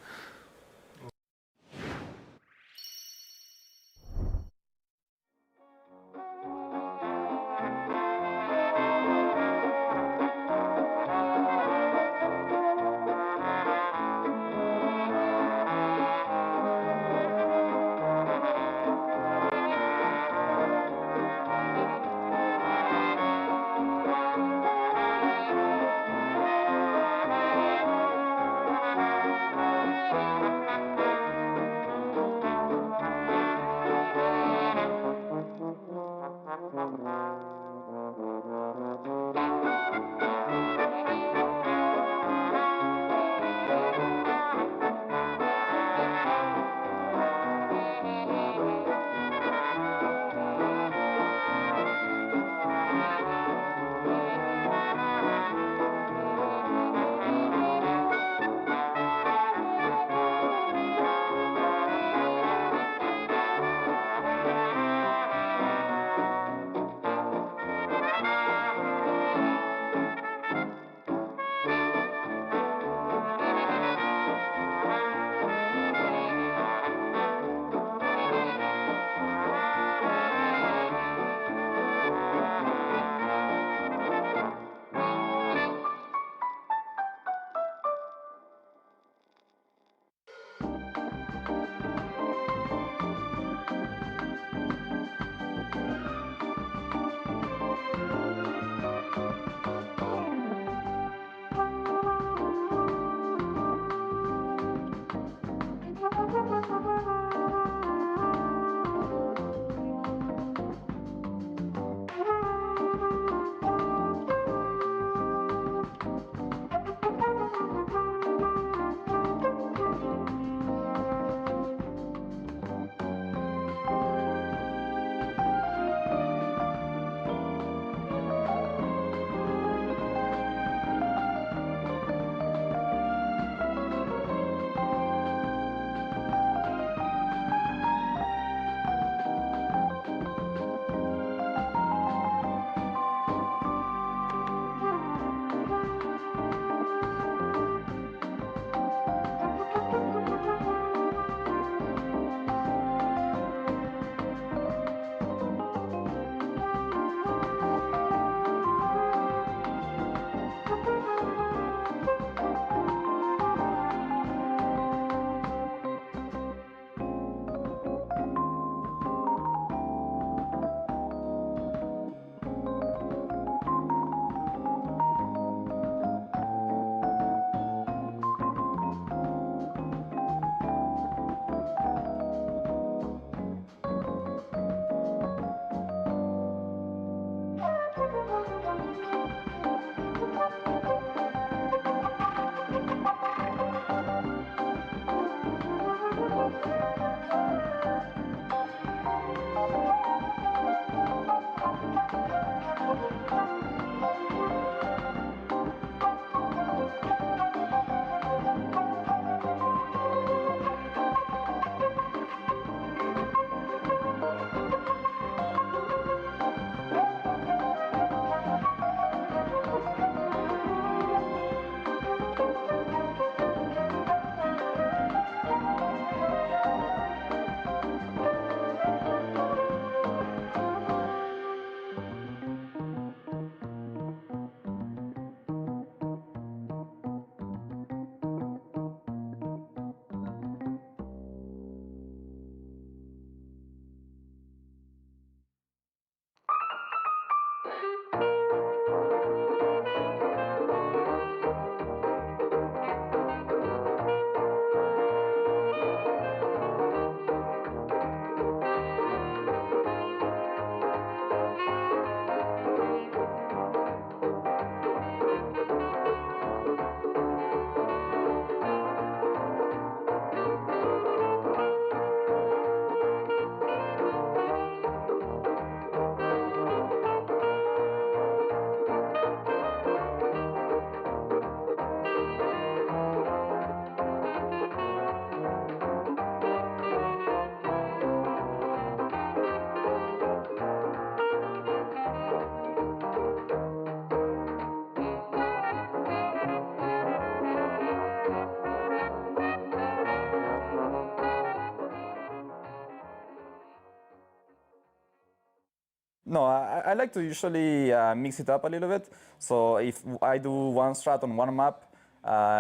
No, I like to usually mix it up a little bit. So if I do one strat on one map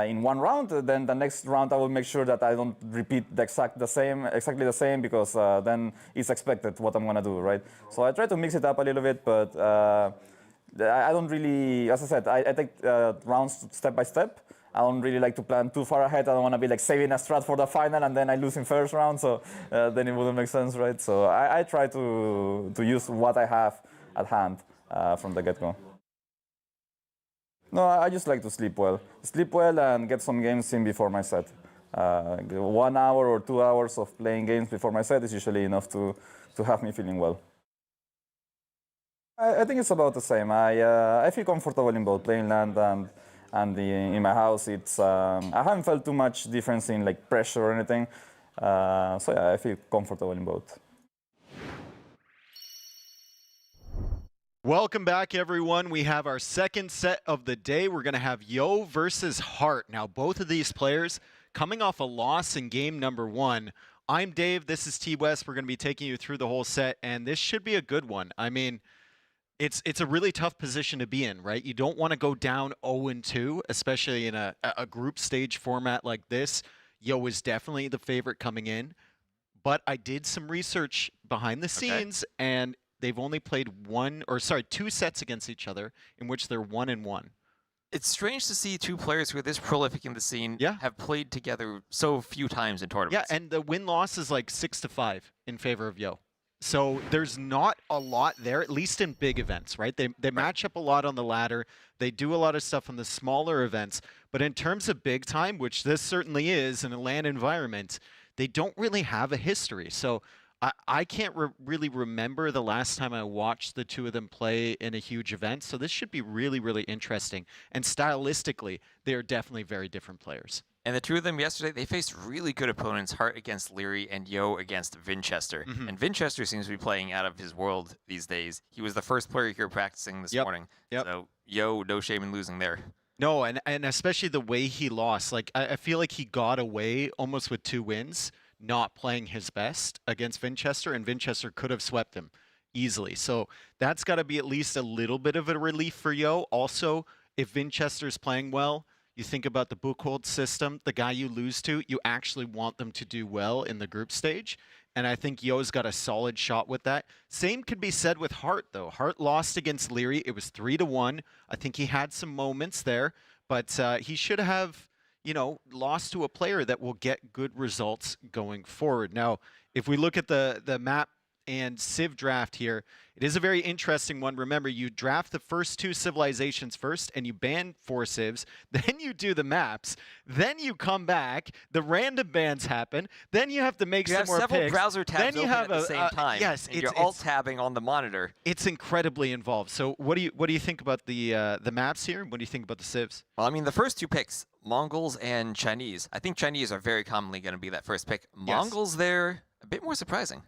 in one round, then the next round I will make sure that I don't repeat exactly the same, because then it's expected what I'm gonna do, right? So I try to mix it up a little bit, but I don't really, as I said, I take rounds step by step. I don't really like to plan too far ahead. I don't want to be like saving a strat for the final and then I lose in first round, so then it wouldn't make sense, right? So I try to use what I have at hand from the get-go. No, I just like to sleep well. Sleep well and get some games in before my set. 1 hour or 2 hours of playing games before my set is usually enough to have me feeling well. I think it's about the same. I feel comfortable in both playing land and in my house. It's I haven't felt too much difference in like pressure or anything. So yeah, I feel comfortable in both. Welcome back, everyone. We have our second set of the day. We're going to have Yo versus Hearttt. Now, both of these players coming off a loss in game number 1. I'm Dave. This is T West. We're going to be taking you through the whole set, and this should be a good one. I mean, it's a really tough position to be in, right? You don't want to go down 0-2, especially in a group stage format like this. Yo is definitely the favorite coming in, but I did some research behind the scenes, and they've only played 2 sets against each other in which they're 1-1. It's strange to see two players who are this prolific in the scene have played together so few times in tournaments. Yeah, and the win-loss is like 6-5 in favor of Yo. So there's not a lot there, at least in big events, right? They match up a lot on the ladder. They do a lot of stuff on the smaller events. But in terms of big time, which this certainly is in a LAN environment, they don't really have a history. So I can't really remember the last time I watched the two of them play in a huge event. So this should be really, really interesting. And stylistically, they are definitely very different players. And the two of them yesterday, they faced really good opponents, Hearttt against Liereyy and Yo against Vinchester. And Vinchester seems to be playing out of his world these days. He was the first player here practicing this morning. So Yo, no shame in losing there. No, and especially the way he lost. Like, I feel like he got away almost with 2 wins, not playing his best against Vinchester, and Vinchester could have swept him easily. So that's got to be at least a little bit of a relief for Yo. Also, if Vinchester's playing well, you think about the Buchholz system, the guy you lose to, you actually want them to do well in the group stage. And I think Yo's got a solid shot with that. Same could be said with Hearttt, though. Hearttt lost against Liereyy. It was 3-1. I think he had some moments there, but he should have, you know, lost to a player that will get good results going forward. Now, if we look at the map and Civ draft here. It is a very interesting one. Remember, you draft the first 2 civilizations first, and you ban 4 civs. Then you do the maps. Then you come back. The random bans happen. Then you have to make some more picks. You have several browser tabs then you open have at the same time. Yes, and you're alt-tabbing on the monitor. It's incredibly involved. So what do you think about the maps here? What do you think about the civs? Well, I mean, the first 2 picks, Mongols and Chinese. I think Chinese are very commonly going to be that first pick. Mongols, they're a bit more surprising.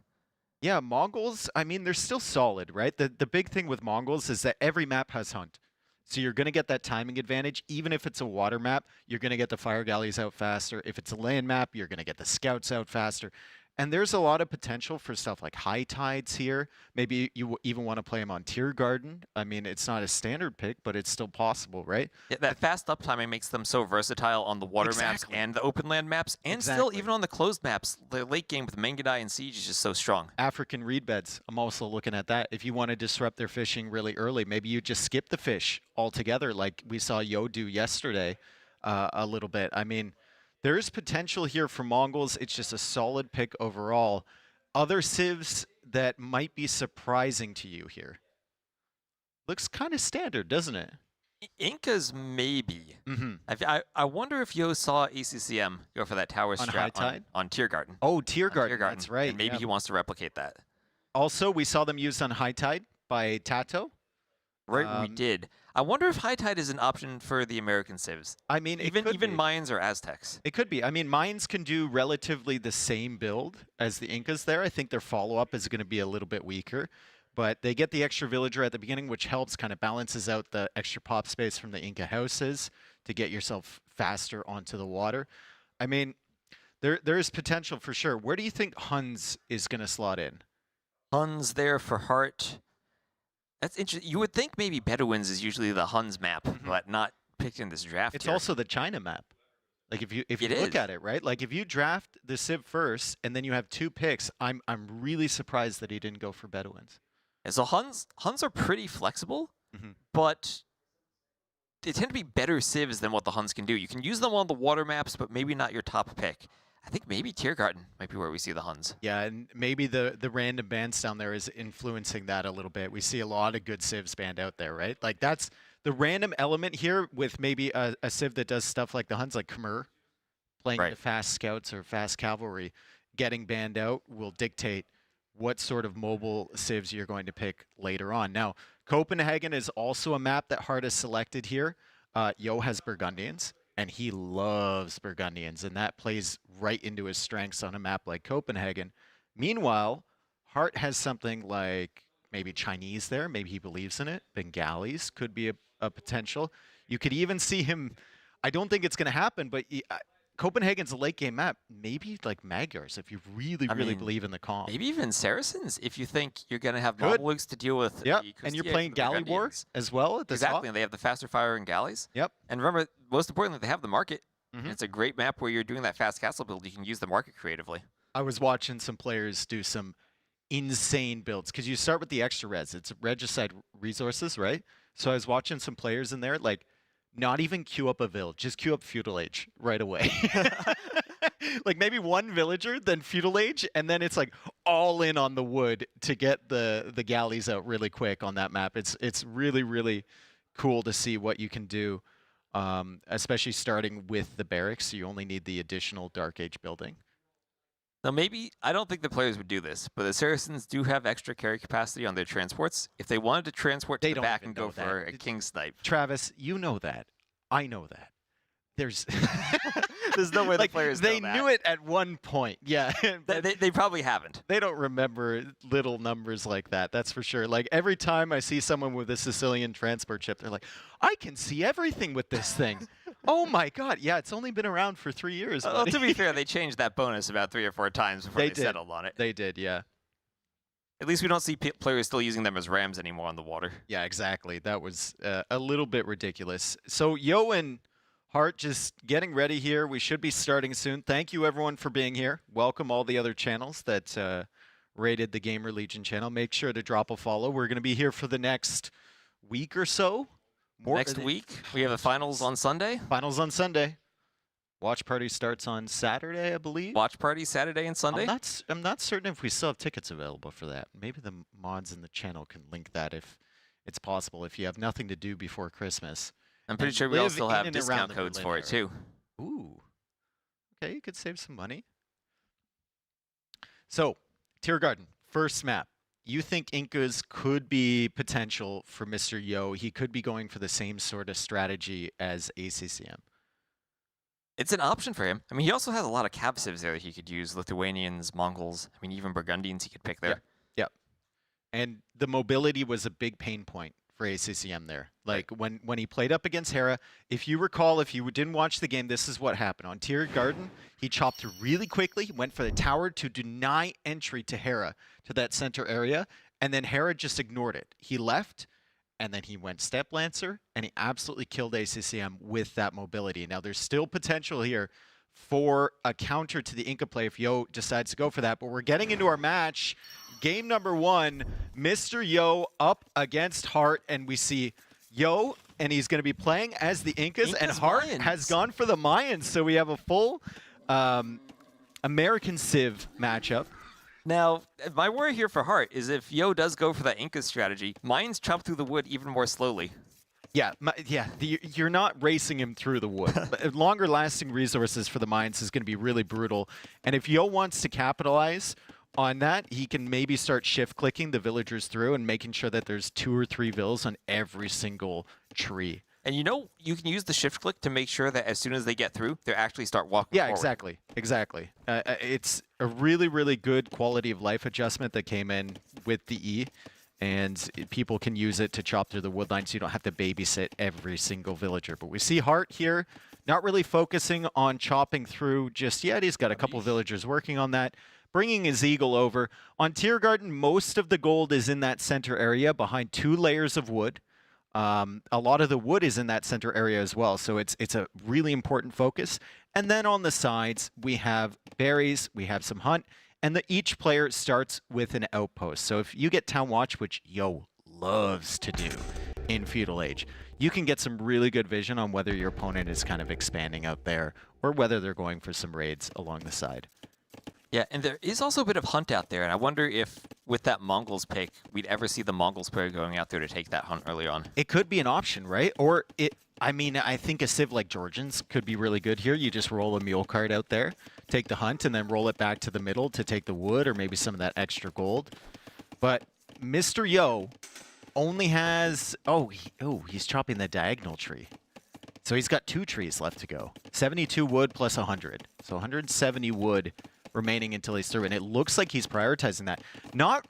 Yeah, Mongols, I mean, they're still solid, right? The big thing with Mongols is that every map has hunt. So you're going to get that timing advantage. Even if it's a water map, you're going to get the fire galleys out faster. If it's a land map, you're going to get the scouts out faster. And there's a lot of potential for stuff like high tides here. Maybe you even want to play them on Tier Garden. I mean, it's not a standard pick, but it's still possible, right? Yeah, that fast uptiming makes them so versatile on the water maps and the open land maps, and still even on the closed maps. The late game with Mengadai and Siege is just so strong. African reed beds, I'm also looking at that. If you want to disrupt their fishing really early, maybe you just skip the fish altogether like we saw Yo do yesterday a little bit. I mean, there's potential here for Mongols. It's just a solid pick overall. Other civs that might be surprising to you here. Looks kind of standard, doesn't it? Incas, maybe. I wonder if Yo saw ACCM go for that tower strat on Tier Garden. Oh, Tier Garden, that's right. And maybe he wants to replicate that. Also, we saw them used on High Tide by TaToH. Right, we did. I wonder if High Tide is an option for the American civs. I mean, even Mayans or Aztecs. It could be. I mean, Mayans can do relatively the same build as the Incas there. I think their follow-up is going to be a little bit weaker. But they get the extra villager at the beginning, which helps, kind of balances out the extra pop space from the Inca houses to get yourself faster onto the water. I mean, there is potential for sure. Where do you think Huns is going to slot in? Huns there for Hearttt. That's interesting. You would think maybe Bedouins is usually the Huns map, but not picked in this draft. It's also the China map. Like if you look at it, right? Like if you draft the Civ first and then you have 2 picks, I'm really surprised that he didn't go for Bedouins. And so Huns are pretty flexible, but they tend to be better civs than what the Huns can do. You can use them on the water maps, but maybe not your top pick. I think maybe Tier Garden might be where we see the Huns. Yeah, and maybe the random bans down there is influencing that a little bit. We see a lot of good civs banned out there, right? Like that's the random element here with maybe a civ that does stuff like the Huns, like Khmer, playing the fast scouts or fast cavalry, getting banned out will dictate what sort of mobile civs you're going to pick later on. Now, Copenhagen is also a map that Hearttt has selected here. Yo has Burgundians. And he loves Burgundians, and that plays right into his strengths on a map like Copenhagen. Meanwhile, Hearttt has something like maybe Chinese there. Maybe he believes in it. Bengalis could be a potential. You could even see him. I don't think it's going to happen, but Copenhagen's a late game map. Maybe like Magyars if you really believe in the comp. Maybe even Saracens if you think you're going to have Mamelukes to deal with. Yep, and you're playing Galley War as well at the top. Exactly, and they have the faster fire and galleys. Yep. And remember, most importantly, they have the market. It's a great map where you're doing that fast castle build. You can use the market creatively. I was watching some players do some insane builds because you start with the extra res. It's regicide resources, right? So I was watching some players in there like not even queue up a village, just queue up feudal age right away. Like maybe 1 villager, then feudal age, and then it's like all in on the wood to get the galleys out really quick on that map. It's really, really cool to see what you can do, especially starting with the barracks. So you only need the additional Dark Age building. Now maybe, I don't think the players would do this, but the Saracens do have extra carry capacity on their transports. If they wanted to transport to the back and go for a king snipe. Travis, you know that. I know that. There's no way like, the players they know that. knew it at one point. Yeah. they probably haven't. They don't remember little numbers like that. That's for sure. Like every time I see someone with a Sicilian transport ship, they're like, I can see everything with this thing. Oh my God. Yeah, it's only been around for 3 years. Well, to be fair, they changed that bonus about 3 or 4 times before they settled on it. They did, yeah. At least we don't see players still using them as rams anymore on the water. Yeah, exactly. That was a little bit ridiculous. So Yo and Hearttt just getting ready here. We should be starting soon. Thank you, everyone, for being here. Welcome all the other channels that rated the GamerLegion channel. Make sure to drop a follow. We're going to be here for the next week or so. Next week, we have the finals on Sunday. Finals on Sunday. Watch party starts on Saturday, I believe. Watch party Saturday and Sunday? I'm not certain if we still have tickets available for that. Maybe the mods in the channel can link that if it's possible, if you have nothing to do before Christmas. I'm pretty sure we all still have discount codes for it too. Ooh. Okay, you could save some money. So, Tier Garden, first map. You think Incas could be potential for Mr. Yo? He could be going for the same sort of strategy as ACCM. It's an option for him. I mean, he also has a lot of cav civs there that he could use. Lithuanians, Mongols, I mean, even Burgundians he could pick there. Yep. And the mobility was a big pain point for ACCM there. Like, when he played up against Hera, if you recall, if you didn't watch the game, this is what happened. On Tier Garden, he chopped through really quickly, went for the tower to deny entry to Hera, to that center area, and then Hera just ignored it. He left, and then he went Step Lancer, and he absolutely killed ACCM with that mobility. Now, there's still potential here for a counter to the Inca play if Yo decides to go for that, but we're getting into our match. Game number 1, Mr. Yo up against Hearttt, and we see Yo, and he's going to be playing as the Incas and Hearttt has gone for the Mayans, so we have a full American Civ matchup. Now, my worry here for Hearttt is if Yo does go for that Inca strategy, Mayans chop through the wood even more slowly. Yeah, you're not racing him through the wood. Longer lasting resources for the Mayans is going to be really brutal, and if Yo wants to capitalize on that, he can maybe start shift clicking the villagers through and making sure that there's 2 or 3 vills on every single tree. And you know, you can use the shift click to make sure that as soon as they get through, they actually start walking forward. Exactly. It's a really, really good quality of life adjustment that came in with the E, and people can use it to chop through the wood line so you don't have to babysit every single villager. But we see Hearttt here, not really focusing on chopping through just yet. He's got a couple villagers working on that, bringing his eagle over. On Tier Garden, most of the gold is in that center area behind 2 layers of wood. A lot of the wood is in that center area as well, so it's a really important focus. And then on the sides, we have berries, we have some hunt, and each player starts with an outpost. So if you get Town Watch, which Yo loves to do in Feudal Age, you can get some really good vision on whether your opponent is kind of expanding out there or whether they're going for some raids along the side. Yeah, and there is also a bit of hunt out there, and I wonder if with that Mongols pick, we'd ever see the Mongols player going out there to take that hunt early on. It could be an option, right? Or I think a civ like Georgians could be really good here. You just roll a mule cart out there, take the hunt, and then roll it back to the middle to take the wood or maybe some of that extra gold. But Mr. Yo only has... he's chopping the diagonal tree. So he's got 2 trees left to go. 72 wood plus 100. So 170 wood remaining until he's through, and it looks like he's prioritizing that. Not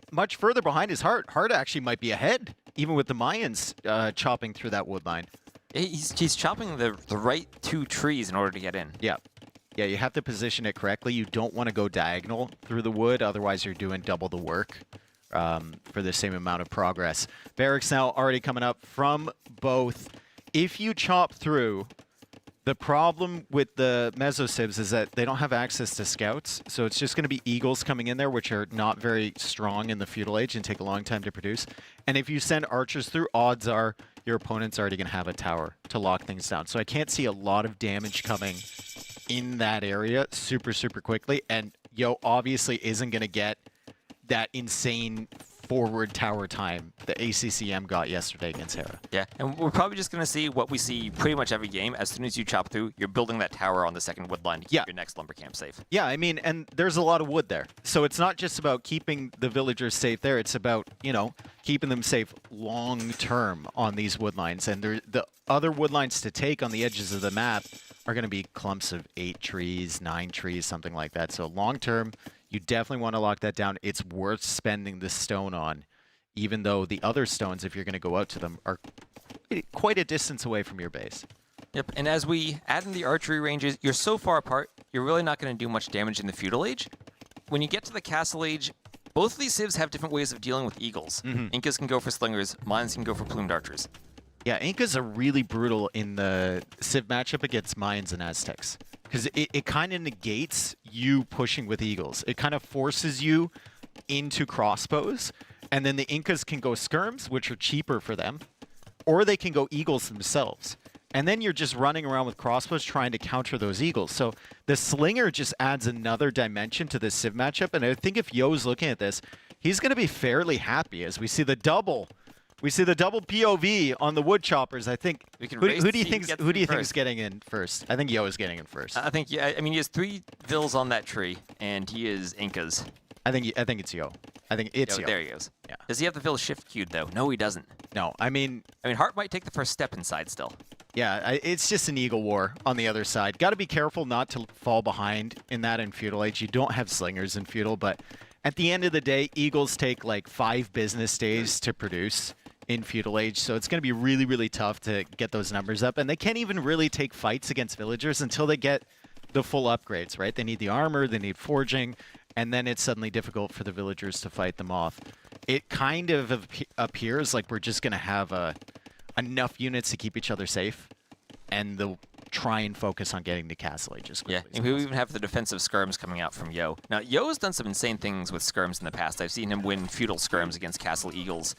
much further behind is Hearttt. Hearttt actually might be ahead, even with the Mayans chopping through that wood line. He's chopping the right 2 trees in order to get in. Yeah, you have to position it correctly. You don't want to go diagonal through the wood, otherwise you're doing double the work for the same amount of progress. Barracks now already coming up from both. If you chop through, the problem with the Mesocivs is that they don't have access to scouts, so it's just going to be eagles coming in there, which are not very strong in the Feudal Age and take a long time to produce. And if you send archers through, odds are your opponent's already going to have a tower to lock things down. So I can't see a lot of damage coming in that area super, super quickly. And Yo obviously isn't going to get that insane forward tower time that ACCM got yesterday against Hera. Yeah, and we're probably just going to see what we see pretty much every game. As soon as you chop through, you're building that tower on the second wood line to keep your next lumber camp safe. Yeah, I mean, and there's a lot of wood there. So it's not just about keeping the villagers safe there. It's about, keeping them safe long term on these wood lines. And the other wood lines to take on the edges of the map are going to be clumps of 8 trees, 9 trees, something like that. So long term, you definitely want to lock that down. It's worth spending the stone on, even though the other stones, if you're going to go out to them, are quite a distance away from your base. Yep, and as we add in the archery ranges, you're so far apart, you're really not going to do much damage in the Feudal Age. When you get to the Castle Age, both of these civs have different ways of dealing with eagles. Incas can go for slingers, Mayans can go for plumed archers. Yeah, Incas are really brutal in the civ matchup against Mayans and Aztecs, because it kind of negates you pushing with eagles. It kind of forces you into crossbows, and then the Incas can go skirms, which are cheaper for them, or they can go eagles themselves. And then you're just running around with crossbows trying to counter those eagles. So the slinger just adds another dimension to this Civ matchup. And I think if Yo's looking at this, he's going to be fairly happy as we see the double. We see the double POV on the wood choppers. I think. Who do you think is getting in first? I think Yo is getting in first. I think I mean he has 3 Vils on that tree, and he is Inkas. I think it's Yo. I think it's Yo. There he goes. Yeah. Does he have the Vil shift queued though? No, he doesn't. No, I mean Hearttt might take the first step inside still. Yeah, it's just an eagle war on the other side. Got to be careful not to fall behind in that in Feudal Age. You don't have slingers in Feudal, but at the end of the day, eagles take like 5 business days to produce in Feudal Age, so it's going to be really, really tough to get those numbers up. And they can't even really take fights against villagers until they get the full upgrades, right? They need the armor, they need forging, and then it's suddenly difficult for the villagers to fight them off. It kind of appears like we're just going to have enough units to keep each other safe, and they'll try and focus on getting the castle age as quickly. Yeah, and we even have the defensive skirms coming out from Yo. Now, Yo has done some insane things with skirms in the past. I've seen him win feudal skirms against castle eagles,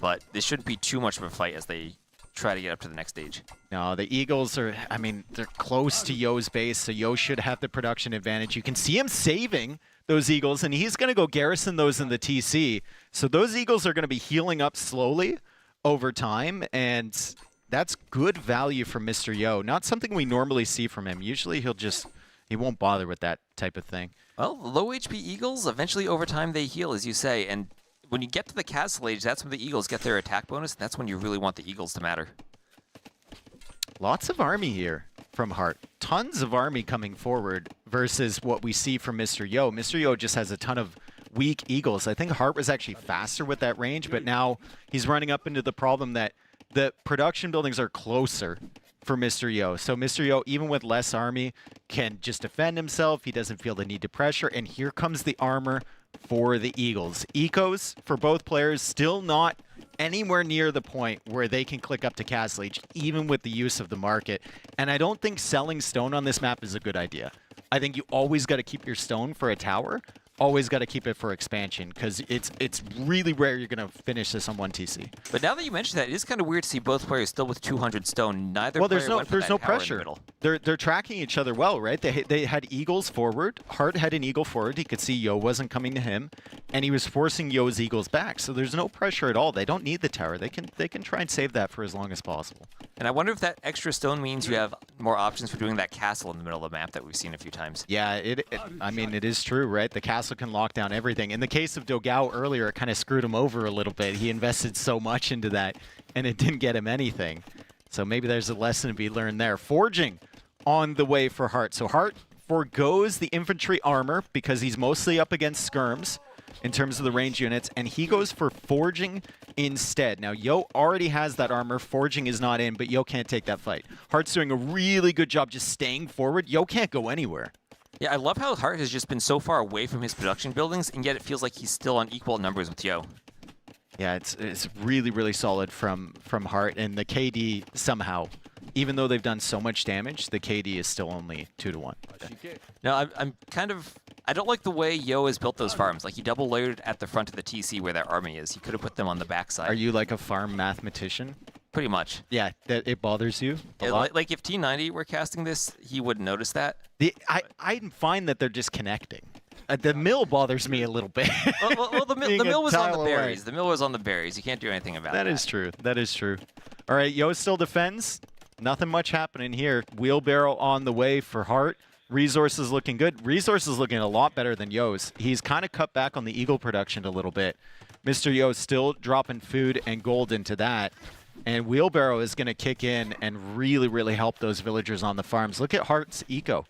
but this shouldn't be too much of a fight as they try to get up to the next stage. No, the eagles are, I mean, they're close to Yo's base, so Yo should have the production advantage. You can see him saving those eagles, and he's going to go garrison those in the TC. So those eagles are going to be healing up slowly over time, and that's good value from Mr. Yo. Not something we normally see from him. Usually he won't bother with that type of thing. Well, low HP eagles, eventually over time they heal, as you say, and when you get to the castle age, that's when the eagles get their attack bonus, and that's when you really want the eagles to matter. Lots of army here from Hearttt. Tons of army coming forward versus what we see from Mr. Yo. Mr. Yo just has a ton of weak eagles. I think Hearttt was actually faster with that range, but now he's running up into the problem that the production buildings are closer for Mr. Yo. So Mr. Yo, even with less army, can just defend himself. He doesn't feel the need to pressure, and here comes the armor for the eagles. Ecos for both players still not anywhere near the point where they can click up to castle age, even with the use of the market. And I don't think selling stone on this map is a good idea. I think you always got to keep your stone for a tower. Always got to keep it for expansion, because it's really rare you're going to finish this on 1 TC. But now that you mention that, it is kind of weird to see both players still with 200 stone. Neither well, player went for there's that no tower pressure. in the middle. They're tracking each other well, right? They had eagles forward. Hearttt had an eagle forward. He could see Yo wasn't coming to him, and he was forcing Yo's eagles back. So there's no pressure at all. They don't need the tower. They can try and save that for as long as possible. And I wonder if that extra stone means you have more options for doing that castle in the middle of the map that we've seen a few times. Yeah, I mean, it is true, right? The castle can lock down everything. In the case of dogao earlier, it kind of screwed him over a little bit. He invested so much into that, and it didn't get him anything. So maybe there's a lesson to be learned there. Forging on the way for Hearttt. So Hearttt forgoes the infantry armor because he's mostly up against skirms in terms of the range units, and he goes for forging instead. Now, Yo already has that armor. Forging is not in, but Yo can't take that fight. Heartt's doing a really good job just staying forward. Yo can't go anywhere. Yeah, I love how Hearttt has just been so far away from his production buildings, and yet it feels like he's still on equal numbers with Yo. Yeah, it's really, really solid from Hearttt, and the KD somehow, even though they've done so much damage, the KD is still only 2-1. Now, I'm kind of... I don't like the way Yo has built those farms. Like, he double layered at the front of the TC where that army is. He could have put them on the backside. Are you like a farm mathematician? Pretty much. Yeah, that it bothers you a lot? Like if T90 were casting this, he wouldn't notice that. I find that they're just connecting. The mill bothers me a little bit. well, the mill was on the berries. The mill was on the berries. You can't do anything about that. That is true. That is true. All right, Yo still defends. Nothing much happening here. Wheelbarrow on the way for Hearttt. Resources looking good. Resources looking a lot better than Yo's. He's kind of cut back on the eagle production a little bit. Mr. Yo still dropping food and gold into that. And Wheelbarrow is going to kick in and really, really help those villagers on the farms. Look at Heartt's eco.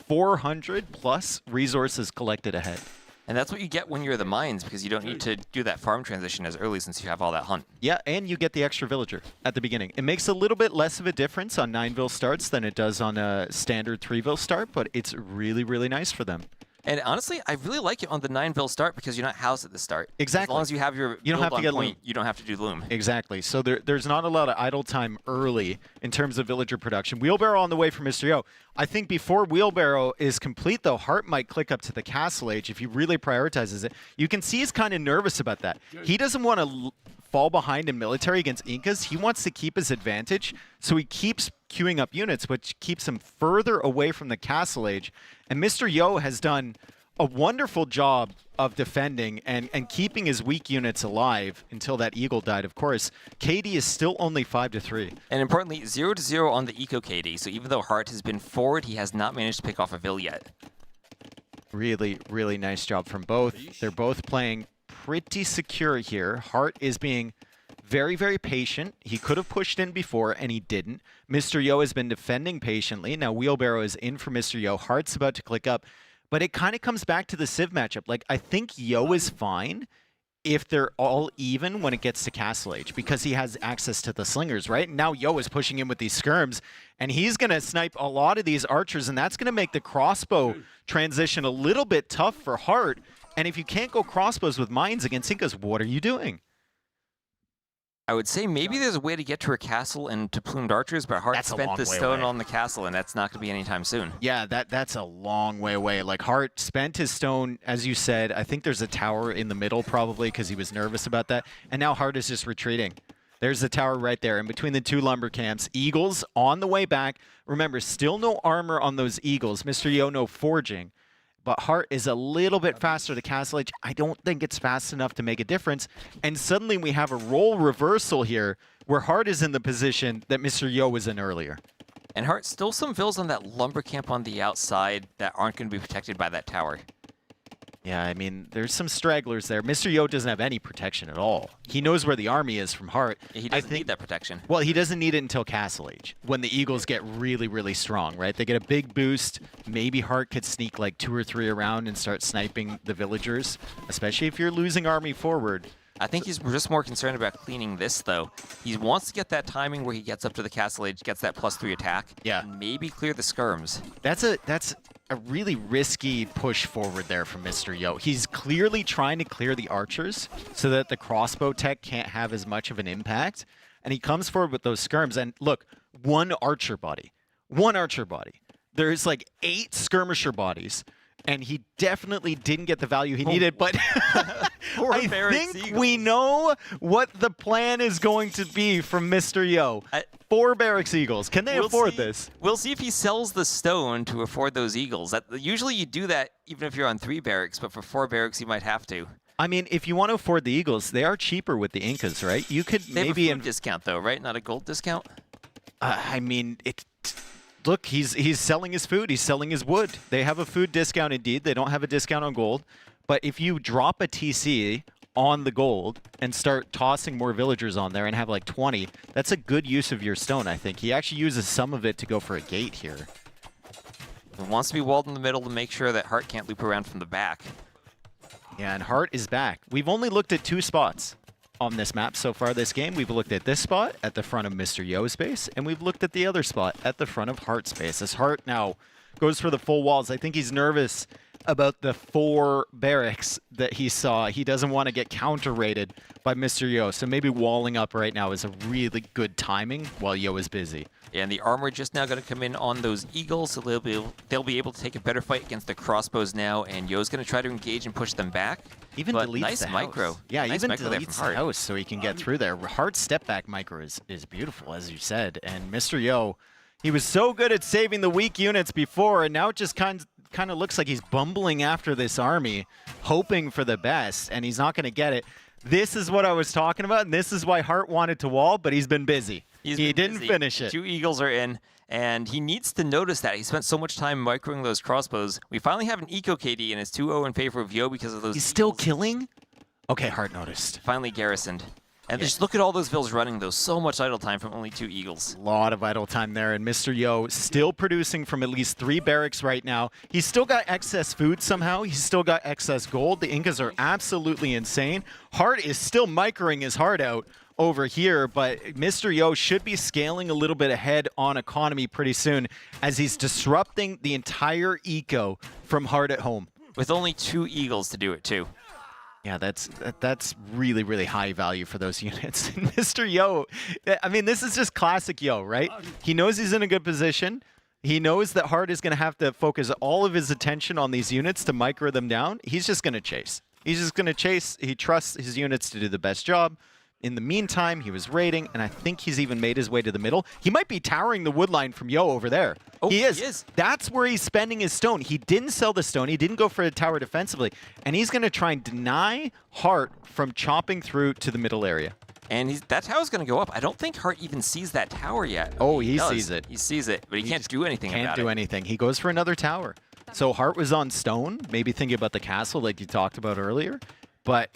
400 plus resources collected ahead. And that's what you get when you're the mines, because you don't need to do that farm transition as early since you have all that hunt. Yeah, and you get the extra villager at the beginning. It makes a little bit less of a difference on 9-vil starts than it does on a standard 3-vil start, but it's really, really nice for them. And honestly, I really like it on the 9-vil start because you're not housed at the start. Exactly. As long as you have your you don't have to get point, you don't have to do loom. Exactly. So there's not a lot of idle time early in terms of villager production. Wheelbarrow on the way for Mr. Yo. I think before Wheelbarrow is complete, though, Hearttt might click up to the castle age if he really prioritizes it. You can see he's kind of nervous about that. He doesn't want to fall behind in military against Incas. He wants to keep his advantage, so he keeps queuing up units, which keeps him further away from the Castle Age. And Mr. Yo has done a wonderful job of defending and keeping his weak units alive until that Eagle died, of course. KD is still only 5-3. And importantly, 0-0 on the Eco KD, so even though Hearttt has been forward, he has not managed to pick off a Vil yet. Really, really nice job from both. They're both playing pretty secure here. Hearttt is being very, very patient. He could have pushed in before, and he didn't. Mr. Yo has been defending patiently. Now Wheelbarrow is in for Mr. Yo. Heartt's about to click up. But it kind of comes back to the Civ matchup. Like, I think Yo is fine if they're all even when it gets to Castle Age, because he has access to the slingers, right? And now Yo is pushing in with these skirms, and he's going to snipe a lot of these archers, and that's going to make the crossbow transition a little bit tough for Hearttt. And if you can't go crossbows with mines against Incas, what are you doing? I would say maybe there's a way to get to her castle and to plumed archers, but Hearttt spent the stone on the castle, and that's not going to be anytime soon. Yeah, that's a long way away. Like, Hearttt spent his stone, as you said. I think there's a tower in the middle probably because he was nervous about that. And now Hearttt is just retreating. There's the tower right there in between the two lumber camps. Eagles on the way back. Remember, still no armor on those Eagles. Mr. Yo, no forging. But Hearttt is a little bit faster to Castle Age. I don't think it's fast enough to make a difference. And suddenly we have a role reversal here where Hearttt is in the position that Mr. Yo was in earlier. And Hearttt, still some Vils on that lumber camp on the outside that aren't going to be protected by that tower. Yeah, I mean, there's some stragglers there. Mr. Yo doesn't have any protection at all. He knows where the army is from Hearttt. He doesn't need that protection. Well, he doesn't need it until Castle Age, when the Eagles get really, really strong, right? They get a big boost. Maybe Hearttt could sneak like 2 or 3 around and start sniping the villagers, especially if you're losing army forward. I think he's just more concerned about cleaning this, though. He wants to get that timing where he gets up to the Castle Age, gets that +3 attack, and maybe clear the skirms. That's a really risky push forward there from Mr. Yo. He's clearly trying to clear the archers so that the crossbow tech can't have as much of an impact. And he comes forward with those skirms. And look, one archer body. There's like 8 skirmisher bodies. And he definitely didn't get the value he needed, but I think we know what the plan is going to be from Mr. Yo. 4 Barracks Eagles. Can they afford this? We'll see if he sells the stone to afford those Eagles. Usually you do that even if you're on 3 barracks, but for 4 barracks you might have to. I mean, if you want to afford the Eagles, they are cheaper with the Incas, right? You could maybe have a food discount though, right? Not a gold discount? I mean, look, he's selling his food. He's selling his wood. They have a food discount indeed. They don't have a discount on gold. But if you drop a TC on the gold and start tossing more villagers on there and have like 20, that's a good use of your stone, I think. He actually uses some of it to go for a gate here. He wants to be walled in the middle to make sure that Hearttt can't loop around from the back. Yeah, and Hearttt is back. We've only looked at 2 spots on this map so far this game. We've looked at this spot at the front of Mr. Yo's base, and we've looked at the other spot at the front of Heartt's base. As Hearttt now goes for the full walls, I think he's nervous about the 4 barracks that he saw. He doesn't want to get counter-raided by Mr. Yo, so maybe walling up right now is a really good timing while Yo is busy. Yeah, and the armor just now going to come in on those Eagles, so they'll be able to take a better fight against the crossbows now, and Yo's going to try to engage and push them back. Even but deletes nice the micro. House. Yeah, nice even micro there deletes from the house so he can get through there. Heartt's step back micro is beautiful, as you said. And Mr. Yo, he was so good at saving the weak units before, and now it just kind of looks like he's bumbling after this army, hoping for the best, and he's not going to get it. This is what I was talking about, and this is why Hearttt wanted to wall, but he's been busy. He didn't finish it. 2 Eagles are in, and he needs to notice that. He spent so much time microing those crossbows. We finally have an Eco KD, and it's 2-0 in favor of Yo because of those He's Eagles. still killing? Okay, Hearttt noticed. Finally garrisoned. And just look at all those Vils running, though. So much idle time from only 2 Eagles. A lot of idle time there, and Mr. Yo still producing from at least 3 barracks right now. He's still got excess food somehow. He's still got excess gold. The Incas are absolutely insane. Hearttt is still microing his heart out over here, but Mr. Yo should be scaling a little bit ahead on economy pretty soon as he's disrupting the entire eco from Hearttt at home. With only 2 Eagles to do it, too. Yeah, that's really, really high value for those units. And Mr. Yo, I mean, this is just classic Yo, right? He knows he's in a good position. He knows that Hearttt is going to have to focus all of his attention on these units to micro them down. He's just going to chase. He's just going to chase. He trusts his units to do the best job. In the meantime, he was raiding, and I think he's even made his way to the middle. He might be towering the wood line from Yo over there. Oh, he is. That's where he's spending his stone. He didn't sell the stone. He didn't go for a tower defensively. And he's going to try and deny Hearttt from chopping through to the middle area. And that tower's going to go up. I don't think Hearttt even sees that tower yet. Oh, he sees it. He sees it, but he can't do anything about it. Can't do anything. He goes for another tower. So Hearttt was on stone, maybe thinking about the castle like you talked about earlier. But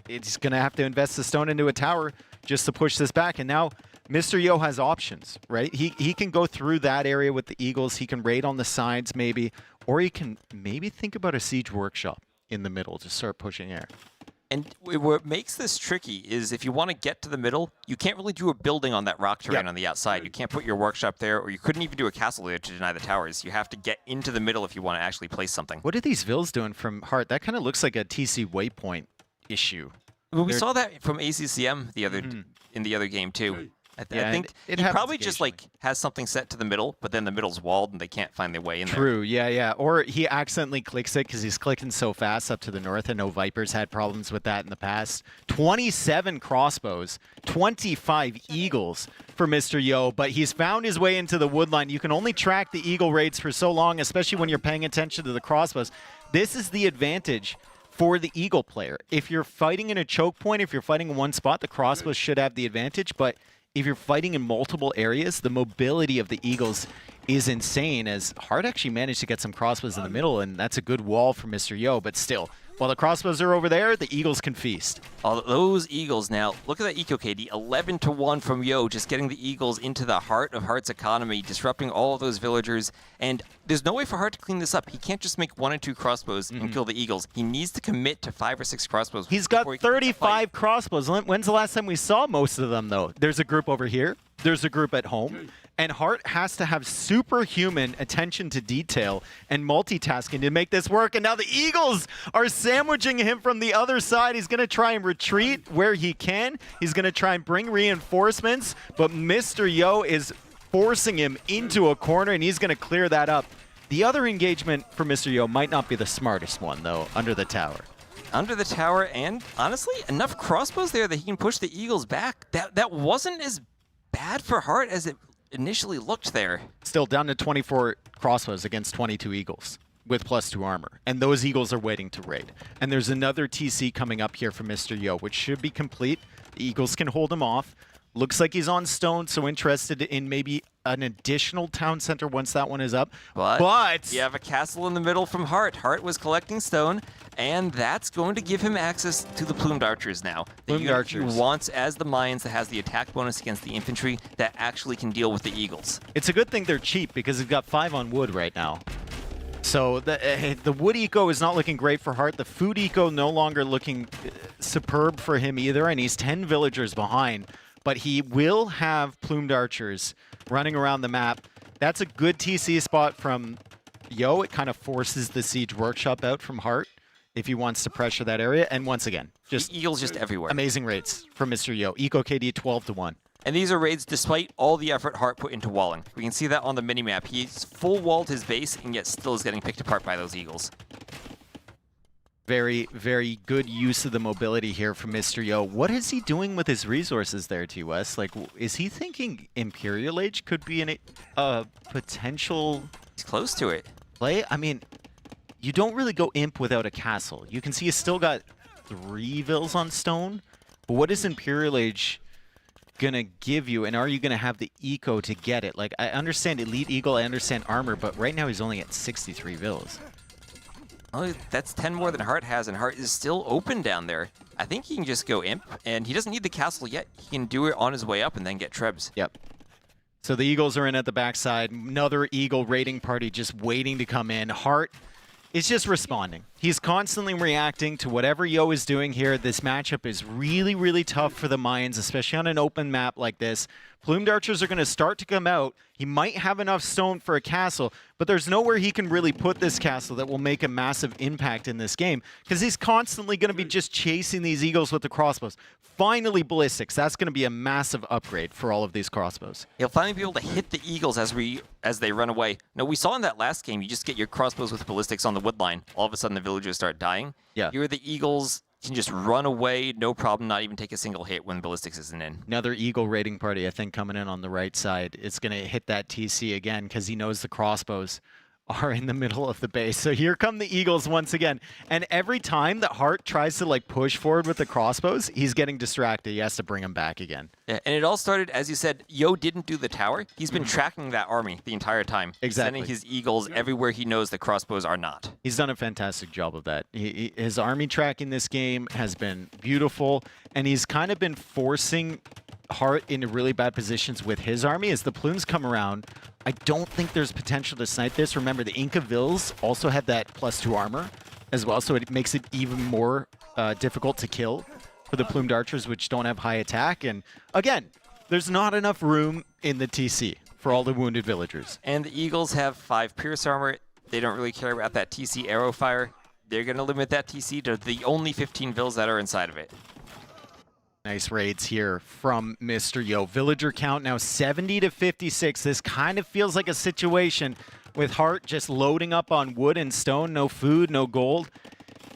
it's going to have to invest the stone into a tower just to push this back. And now Mr. Yo has options, right? He can go through that area with the Eagles. He can raid on the sides maybe. Or he can maybe think about a siege workshop in the middle to start pushing air. And what makes this tricky is if you want to get to the middle, you can't really do a building on that rock terrain on the outside. You can't put your workshop there, or you couldn't even do a castle there to deny the towers. You have to get into the middle if you want to actually place something. What are these vills doing from Hearttt? That kind of looks like a TC waypoint issue. Well, we saw that from ACCM in the other game too. I think he probably just like has something set to the middle, but then the middle's walled and they can't find their way in there. True, yeah. Or he accidentally clicks it because he's clicking so fast up to the north. I know Viper's had problems with that in the past. 27 crossbows, 25 eagles for Mr. Yo, but he's found his way into the woodline. You can only track the eagle raids for so long, especially when you're paying attention to the crossbows. This is the advantage for the eagle player. If you're fighting in a choke point, if you're fighting in one spot, the crossbows should have the advantage, but if you're fighting in multiple areas, the mobility of the Eagles is insane, as Hearttt actually managed to get some crossbows in the middle, and that's a good wall for Mr. Yo, but still, while the crossbows are over there, the Eagles can feast. All those Eagles now, look at that eco KD, 11-1 from Yo, just getting the Eagles into the heart of Heartt's economy, disrupting all of those villagers, and there's no way for Hearttt to clean this up. He can't just make 1 or 2 crossbows and kill the Eagles. He needs to commit to 5 or 6 crossbows. He's got 35 crossbows. When's the last time we saw most of them, though? There's a group over here. There's a group at home. And Hearttt has to have superhuman attention to detail and multitasking to make this work. And now the Eagles are sandwiching him from the other side. He's going to try and retreat where he can. He's going to try and bring reinforcements. But Mr. Yo is forcing him into a corner, and he's going to clear that up. The other engagement for Mr. Yo might not be the smartest one, though, under the tower. Under the tower, and honestly, enough crossbows there that he can push the Eagles back. That wasn't as bad for Hearttt as it initially looked there. Still down to 24 crossbows against 22 Eagles with +2 armor. And those Eagles are waiting to raid. And there's another TC coming up here from Mr. Yo, which should be complete. The Eagles can hold him off. Looks like he's on stone, so interested in maybe an additional town center once that one is up. But you have a castle in the middle from Hearttt. Hearttt was collecting stone, and that's going to give him access to the plumed archers now. Plumed archers. He wants as the mines that has the attack bonus against the infantry that actually can deal with the Eagles. It's a good thing they're cheap because he's got 5 on wood right now. So the wood eco is not looking great for Hearttt. The food eco no longer looking superb for him either, and he's 10 villagers behind. But he will have plumed archers running around the map. That's a good TC spot from Yo. It kind of forces the siege workshop out from Hearttt if he wants to pressure that area. And once again, just the Eagles just everywhere. Amazing rates from Mr. Yo. Eco KD 12-1. And these are raids despite all the effort Hearttt put into walling. We can see that on the minimap. He's full walled his base and yet still is getting picked apart by those Eagles. Very, very good use of the mobility here from Mr. Yo. What is he doing with his resources there, T-West? Like, is he thinking Imperial Age could be a potential... He's close to it. Play? I mean, you don't really go Imp without a castle. You can see he's still got 3 vills on stone. But what is Imperial Age gonna give you, and are you gonna have the eco to get it? Like, I understand Elite Eagle, I understand armor, but right now he's only at 63 vills. Oh, that's 10 more than Hearttt has, and Hearttt is still open down there. I think he can just go Imp, and he doesn't need the castle yet. He can do it on his way up and then get Trebs. Yep. So the Eagles are in at the backside. Another Eagle raiding party just waiting to come in. Hearttt is just responding. He's constantly reacting to whatever Yo is doing here. This matchup is really, really tough for the mines, especially on an open map like this. Plumed archers are going to start to come out. He might have enough stone for a castle, but there's nowhere he can really put this castle that will make a massive impact in this game because he's constantly going to be just chasing these Eagles with the crossbows. Finally, ballistics. That's going to be a massive upgrade for all of these crossbows. He'll finally be able to hit the Eagles as they run away. No, we saw in that last game, you just get your crossbows with ballistics on the wood line. All of a sudden, the villagers start dying. Yeah. Here, the Eagles can just run away, no problem, not even take a single hit when ballistics isn't in. Another Eagle raiding party, I think, coming in on the right side. It's going to hit that TC again because he knows the crossbows are in the middle of the base. So here come the Eagles once again. And every time that Hearttt tries to like push forward with the crossbows, he's getting distracted. He has to bring him back again. Yeah, and it all started, as you said, Yo didn't do the tower. He's been tracking that army the entire time. Exactly. Sending his Eagles everywhere he knows the crossbows are not. He's done a fantastic job of that. His army tracking this game has been beautiful, and he's kind of been forcing Hearttt into really bad positions with his army. As the plumes come around, I don't think there's potential to snipe this. Remember, the Inca Vills also have that +2 armor as well, so it makes it even more difficult to kill for the plumed archers, which don't have high attack. And again, there's not enough room in the TC for all the wounded villagers. And the Eagles have 5 pierce armor. They don't really care about that TC arrow fire. They're going to limit that TC to the only 15 vills that are inside of it. Nice raids here from Mr. Yo. Villager count now 70 to 56. This kind of feels like a situation with Hearttt just loading up on wood and stone, no food, no gold.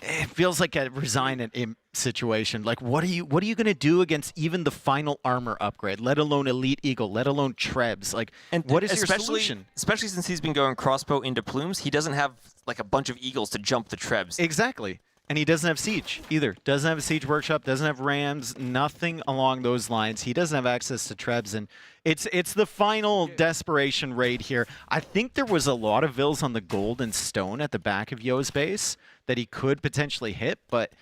It feels like a resigned situation. Like, what are you going to do against even the final armor upgrade, let alone Elite Eagle, let alone Trebs? Like, and what is your solution? Especially since he's been going crossbow into plumes, he doesn't have like a bunch of Eagles to jump the Trebs. Exactly. And he doesn't have Siege either. Doesn't have a Siege Workshop, doesn't have Rams, nothing along those lines. He doesn't have access to Trebs, and it's the final desperation raid here. I think there was a lot of vills on the gold and stone at the back of Yo's base that he could potentially hit, but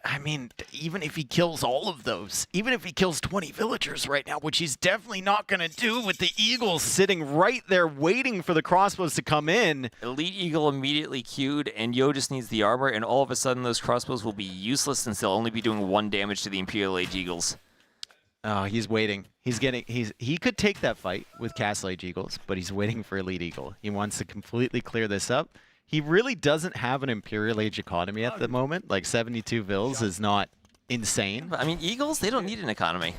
I mean, even if he kills all of those, even if he kills 20 villagers right now, which he's definitely not going to do with the Eagles sitting right there waiting for the crossbows to come in. Elite Eagle immediately queued, and Yo just needs the armor, and all of a sudden those crossbows will be useless since they'll only be doing 1 damage to the Imperial Age Eagles. Oh, he's waiting. He could take that fight with Castle Age Eagles, but he's waiting for Elite Eagle. He wants to completely clear this up. He really doesn't have an Imperial Age economy at the moment. Like 72 vills is not insane. I mean, Eagles, they don't need an economy.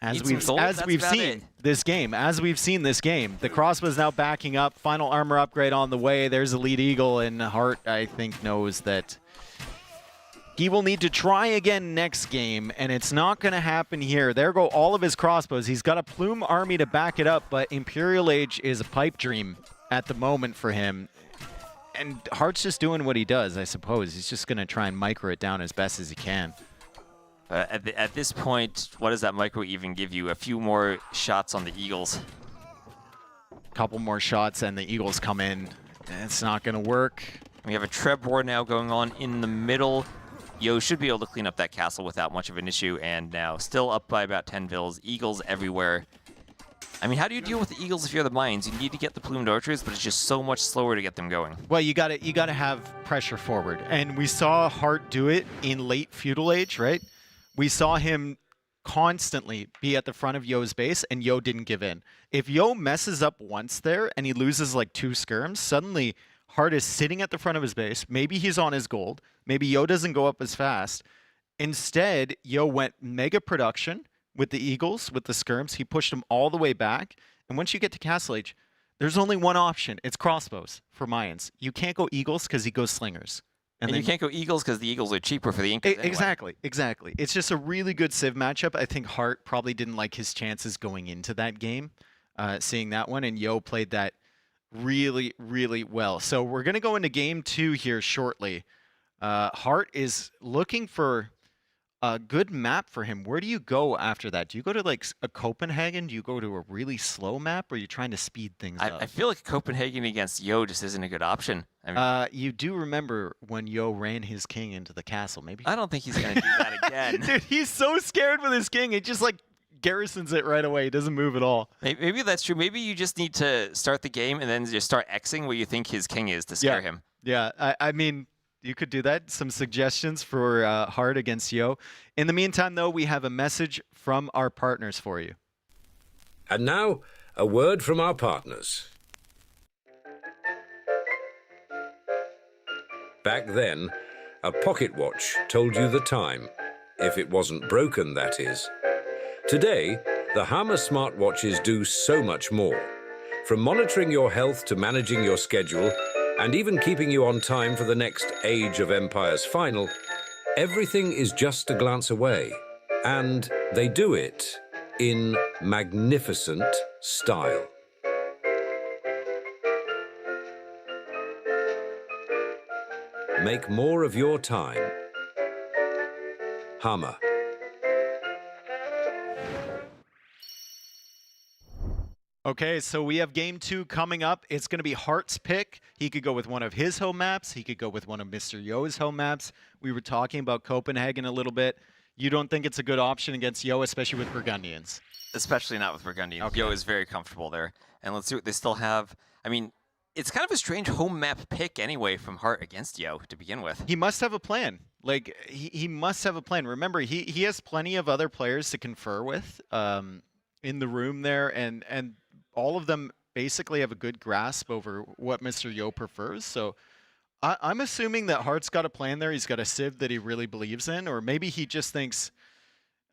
As we've seen this game, the crossbow's now backing up. Final armor upgrade on the way. There's Elite Eagle, and Hearttt, I think, knows that he will need to try again next game, and it's not going to happen here. There go all of his crossbows. He's got a plume army to back it up, but Imperial Age is a pipe dream at the moment for him. And Heartt's just doing what he does, I suppose. He's just going to try and micro it down as best as he can. At this point, what does that micro even give you? A few more shots on the Eagles. Couple more shots and the Eagles come in. It's not going to work. We have a Treb war now going on in the middle. Yo should be able to clean up that castle without much of an issue, and now still up by about 10 vills. Eagles everywhere. I mean, how do you deal with the Eagles if you're the Mayans? You need to get the plumed archers, but it's just so much slower to get them going. Well, you gotta have pressure forward, and we saw Hearttt do it in late Feudal Age, right? We saw him constantly be at the front of Yo's base, and Yo didn't give in. If Yo messes up once there and he loses like 2 skirms, suddenly Hearttt is sitting at the front of his base. Maybe he's on his gold. Maybe Yo doesn't go up as fast. Instead, Yo went mega production with the Eagles, with the skirms. He pushed them all the way back. And once you get to Castle Age, there's only one option. It's crossbows for Mayans. You can't go Eagles because he goes slingers. And you can't go Eagles because the Eagles are cheaper for the Incas anyway. Exactly. It's just a really good Civ matchup. I think Hearttt probably didn't like his chances going into that game, seeing that one. And Yo played that really, really well. So we're going to go into game 2 here shortly. Hearttt is looking for a good map for him. Where do you go after that? Do you go to like a Copenhagen? Do you go to a really slow map? Or are you trying to speed things up? I feel like Copenhagen against Yo just isn't a good option. I mean, you do remember when Yo ran his king into the castle, maybe? I don't think he's going to do that again. Dude, he's so scared with his king. It just like garrisons it right away. He doesn't move at all. Maybe that's true. Maybe you just need to start the game and then just start Xing where you think his king is to scare him. Yeah, I mean, you could do that. Some suggestions for Hearttt against Yo. In the meantime, though, we have a message from our partners for you. And now, a word from our partners. Back then, a pocket watch told you the time, if it wasn't broken, that is. Today, the Hammer smartwatches do so much more. From monitoring your health to managing your schedule, and even keeping you on time for the next Age of Empires final, everything is just a glance away. And they do it in magnificent style. Make more of your time. Hammer. Okay, so we have game 2 coming up. It's going to be Heartt's pick. He could go with one of his home maps. He could go with one of Mr. Yo's home maps. We were talking about Copenhagen a little bit. You don't think it's a good option against Yo, especially with Burgundians? Especially not with Burgundians. Okay. Yo is very comfortable there. And let's see what they still have. I mean, it's kind of a strange home map pick anyway from Heartt against Yo to begin with. He must have a plan. Like, he must have a plan. Remember, he has plenty of other players to confer with in the room there, and all of them basically have a good grasp over what Mr. Yo prefers. So I'm assuming that Heartt's got a plan there. He's got a civ that he really believes in, or maybe he just thinks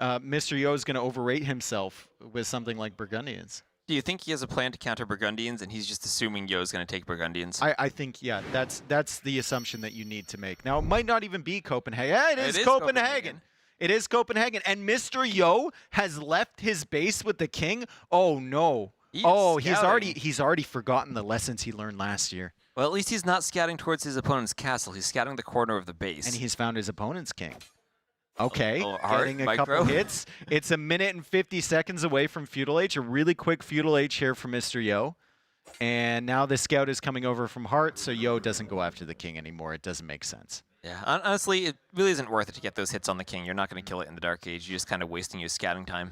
Mr. Yo is going to overrate himself with something like Burgundians. Do you think he has a plan to counter Burgundians and he's just assuming Yo's going to take Burgundians? I think, yeah, that's the assumption that you need to make. Now, it might not even be Copenhagen. Yeah, it is Copenhagen. It is Copenhagen. And Mr. Yo has left his base with the king. Oh, no. He's already forgotten the lessons he learned last year. Well, at least he's not scouting towards his opponent's castle. He's scouting the corner of the base. And he's found his opponent's king. Okay, getting a Hearttt couple hits. It's a minute and 50 seconds away from Feudal Age. A really quick Feudal Age here for Mr. Yo. And now the scout is coming over from Heartt, so Yo doesn't go after the king anymore. It doesn't make sense. Yeah, honestly, it really isn't worth it to get those hits on the king. You're not going to kill it in the Dark Age. You're just kind of wasting your scouting time.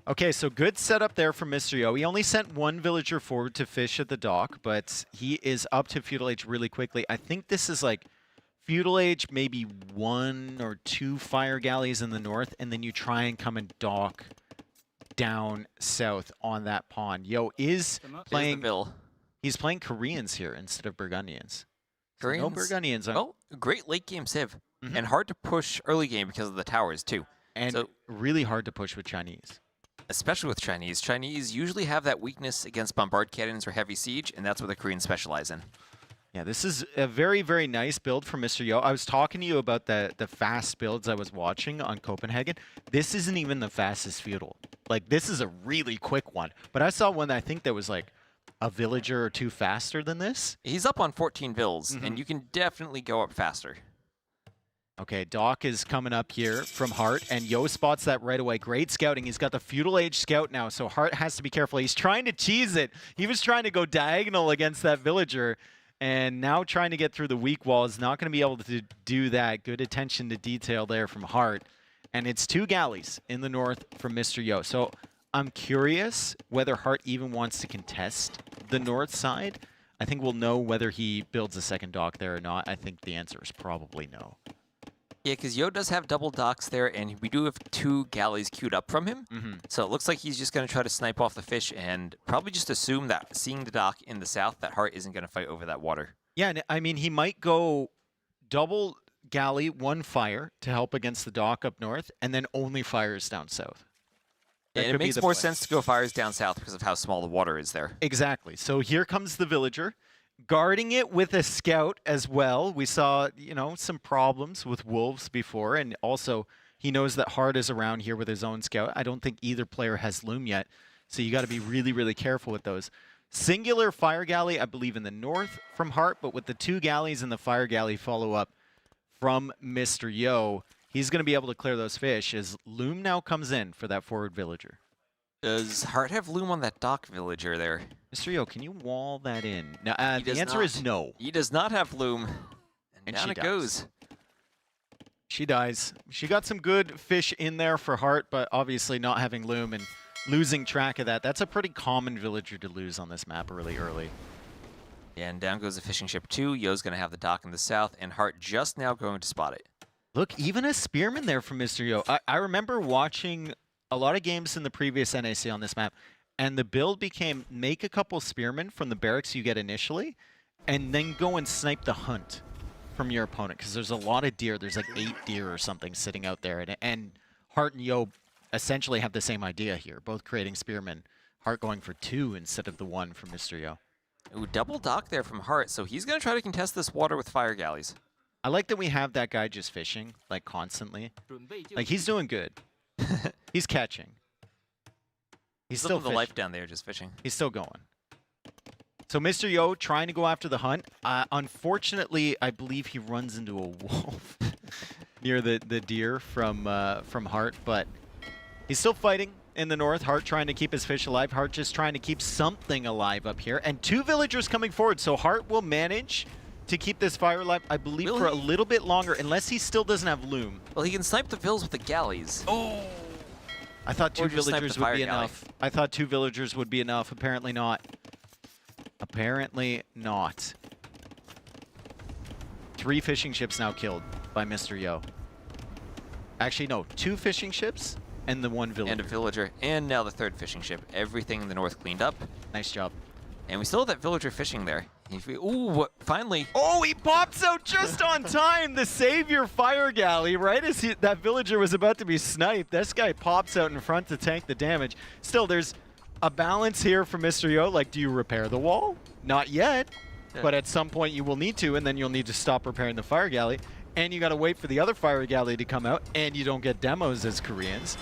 Okay, so good setup there from Mr. Yo. He only sent one villager forward to fish at the dock, but he is up to Feudal Age really quickly. I think this is like Feudal Age, maybe 1 or 2 fire galleys in the north, and then you try and come and dock down south on that pond. Yo is playing... He's playing Koreans here instead of Burgundians. Koreans? So no Burgundians. Oh, great late game civ. And hard to push early game because of the towers, too. And really hard to push with Chinese. Especially with Chinese. Chinese usually have that weakness against bombard cannons or heavy siege, and that's what the Koreans specialize in. Yeah, this is a very, very nice build from Mr. Yo. I was talking to you about the fast builds I was watching on Copenhagen. This isn't even the fastest feudal. Like, this is a really quick one. But I saw one that I think that was like a villager or 2 faster than this. He's up on 14 vills, and you can definitely go up faster. Okay, Doc is coming up here from Heartt, and Yo spots that right away. Great scouting. He's got the Feudal Age scout now, so Heartt has to be careful. He's trying to cheese it. He was trying to go diagonal against that villager, and now trying to get through the weak wall is not going to be able to do that. Good attention to detail there from Heartt. And it's 2 galleys in the north from Mr. Yo. So I'm curious whether Heartt even wants to contest the north side. I think we'll know whether he builds a second dock there or not. I think the answer is probably no. Yeah, because Yo does have double docks there, and we do have 2 galleys queued up from him. So it looks like he's just going to try to snipe off the fish and probably just assume that seeing the dock in the south, that Heartt isn't going to fight over that water. Yeah, and I mean, he might go double galley, 1 fire to help against the dock up north, and then only fires down south. And it makes more sense to go fires down south because of how small the water is there. Exactly. So here comes the villager. Guarding it with a scout as well. We saw, you know, some problems with wolves before, and also he knows that Heartt is around here with his own scout. I don't think either player has loom yet, so you got to be really, really careful with those. Singular fire galley, I believe, in the north from Heartt, but with the 2 galleys and the fire galley follow-up from Mr. Yo, he's going to be able to clear those fish as loom now comes in for that forward villager. Does Heartt have loom on that dock villager there? Mr. Yo, can you wall that in? Now, the answer not. Is no. He does not have loom. And down it goes. She dies. She got some good fish in there for Heartt, but obviously not having loom and losing track of that. That's a pretty common villager to lose on this map really early. Yeah, and down goes the fishing ship 2. Yo's going to have the dock in the south, and Heartt just now going to spot it. Look, even a spearman there from Mr. Yo. I remember watching a lot of games in the previous NAC on this map, and the build became make a couple spearmen from the barracks you get initially, and then go and snipe the hunt from your opponent, because there's a lot of deer. There's like 8 deer or something sitting out there, and Heartt and Yo essentially have the same idea here, both creating spearmen. Heartt going for 2 instead of the 1 from Mr. Yo. Ooh, double dock there from Hearttt, so he's going to try to contest this water with fire galleys. I like that we have that guy just fishing, like, constantly. Like, he's doing good. He's catching. He's still the life down there, just fishing. He's still going. So Mr. Yo trying to go after the hunt. Unfortunately, I believe he runs into a wolf near the deer from Hearttt, but he's still fighting in the north. Hearttt trying to keep his fish alive. Hearttt just trying to keep something alive up here. And 2 villagers coming forward, so Hearttt will manage to keep this fire alive, I believe, for a little bit longer, unless he still doesn't have loom. Well, he can snipe the vills with the galleys. Oh! I thought 2 villagers would be enough. Galley. I thought 2 villagers would be enough. Apparently not. Apparently not. 3 fishing ships now killed by Mr. Yo. Actually, no. 2 fishing ships and the 1 villager. And a villager. And now the 3rd fishing ship. Everything in the north cleaned up. Nice job. And we still have that villager fishing there. Ooh, finally. Oh, he pops out just on time. The savior fire galley, right as that villager was about to be sniped. This guy pops out in front to tank the damage. Still, there's a balance here for Mr. Yo. Like, do you repair the wall? Not yet. Yeah. But at some point you will need to, and then you'll need to stop repairing the fire galley. And you got to wait for the other fire galley to come out, and you don't get demos as Koreans.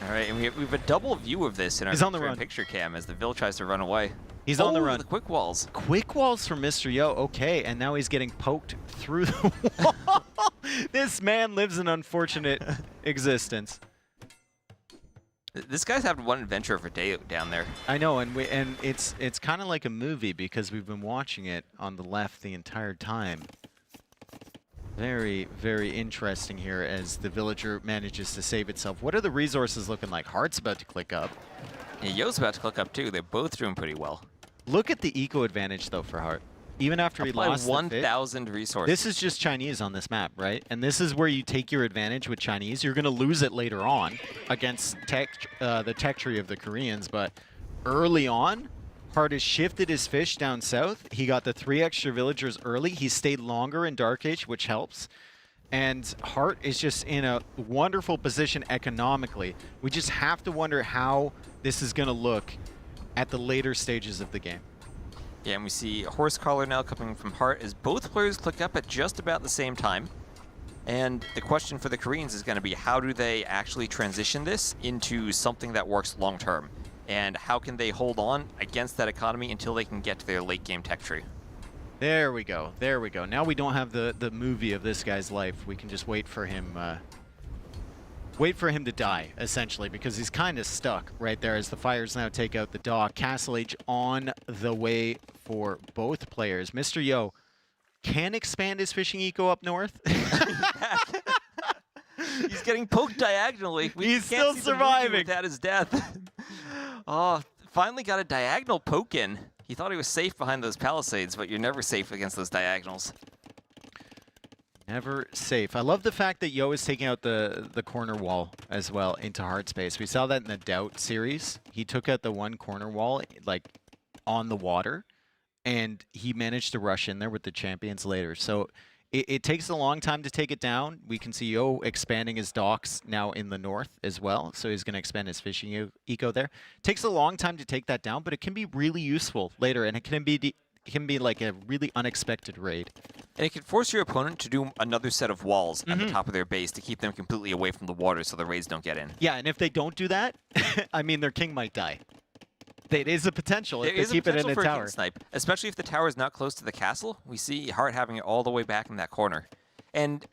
All right, and we have a double view of this in our picture cam as the Vill tries to run away. He's on the run. The quick walls. Quick walls from Mr. Yo. Okay, and now he's getting poked through the wall. This man lives an unfortunate existence. This guy's having one adventure of a day down there. I know, and it's kind of like a movie because we've been watching it on the left the entire time. Very, very interesting here as the villager manages to save itself. What are the resources looking like? Heartt's about to click up. Yeah, Yo's about to click up too. They're both doing pretty well. Look at the eco advantage though for Hearttt. Even after he lost 1,000 resources. This is just Chinese on this map, right? And this is where you take your advantage with Chinese. You're going to lose it later on against the tech tree of the Koreans, but early on, Hearttt has shifted his fish down south. He got the 3 extra villagers early. He stayed longer in Dark Age, which helps. And Hearttt is just in a wonderful position economically. We just have to wonder how this is going to look at the later stages of the game. Yeah, and we see a horse collar now coming from Hearttt as both players click up at just about the same time. And the question for the Koreans is going to be, how do they actually transition this into something that works long term? And how can they hold on against that economy until they can get to their late game tech tree? There we go. There we go. Now we don't have the movie of this guy's life. We can just wait for him to die, essentially, because he's kind of stuck right there as the fires now take out the dock. Castle Age on the way for both players. Mr. Yo can expand his fishing eco up north. He's getting poked diagonally. He's still surviving. Without his death. Oh, finally got a diagonal poke in. He thought he was safe behind those palisades, but you're never safe against those diagonals. Never safe. I love the fact that Yo is taking out the corner wall as well into hard space. We saw that in the DauT series. He took out the 1 corner wall, like, on the water, and he managed to rush in there with the champions later. So it takes a long time to take it down. We can see Yo expanding his docks now in the north as well. So he's going to expand his fishing eco there. Takes a long time to take that down, but it can be really useful later, and it can be like a really unexpected raid. And it can force your opponent to do another set of walls at the top of their base to keep them completely away from the water so the raids don't get in. Yeah, and if they don't do that, I mean, their king might die. It is a potential if they keep it in a tower. Snipe, especially if the tower is not close to the castle. We see Hearttt having it all the way back in that corner. And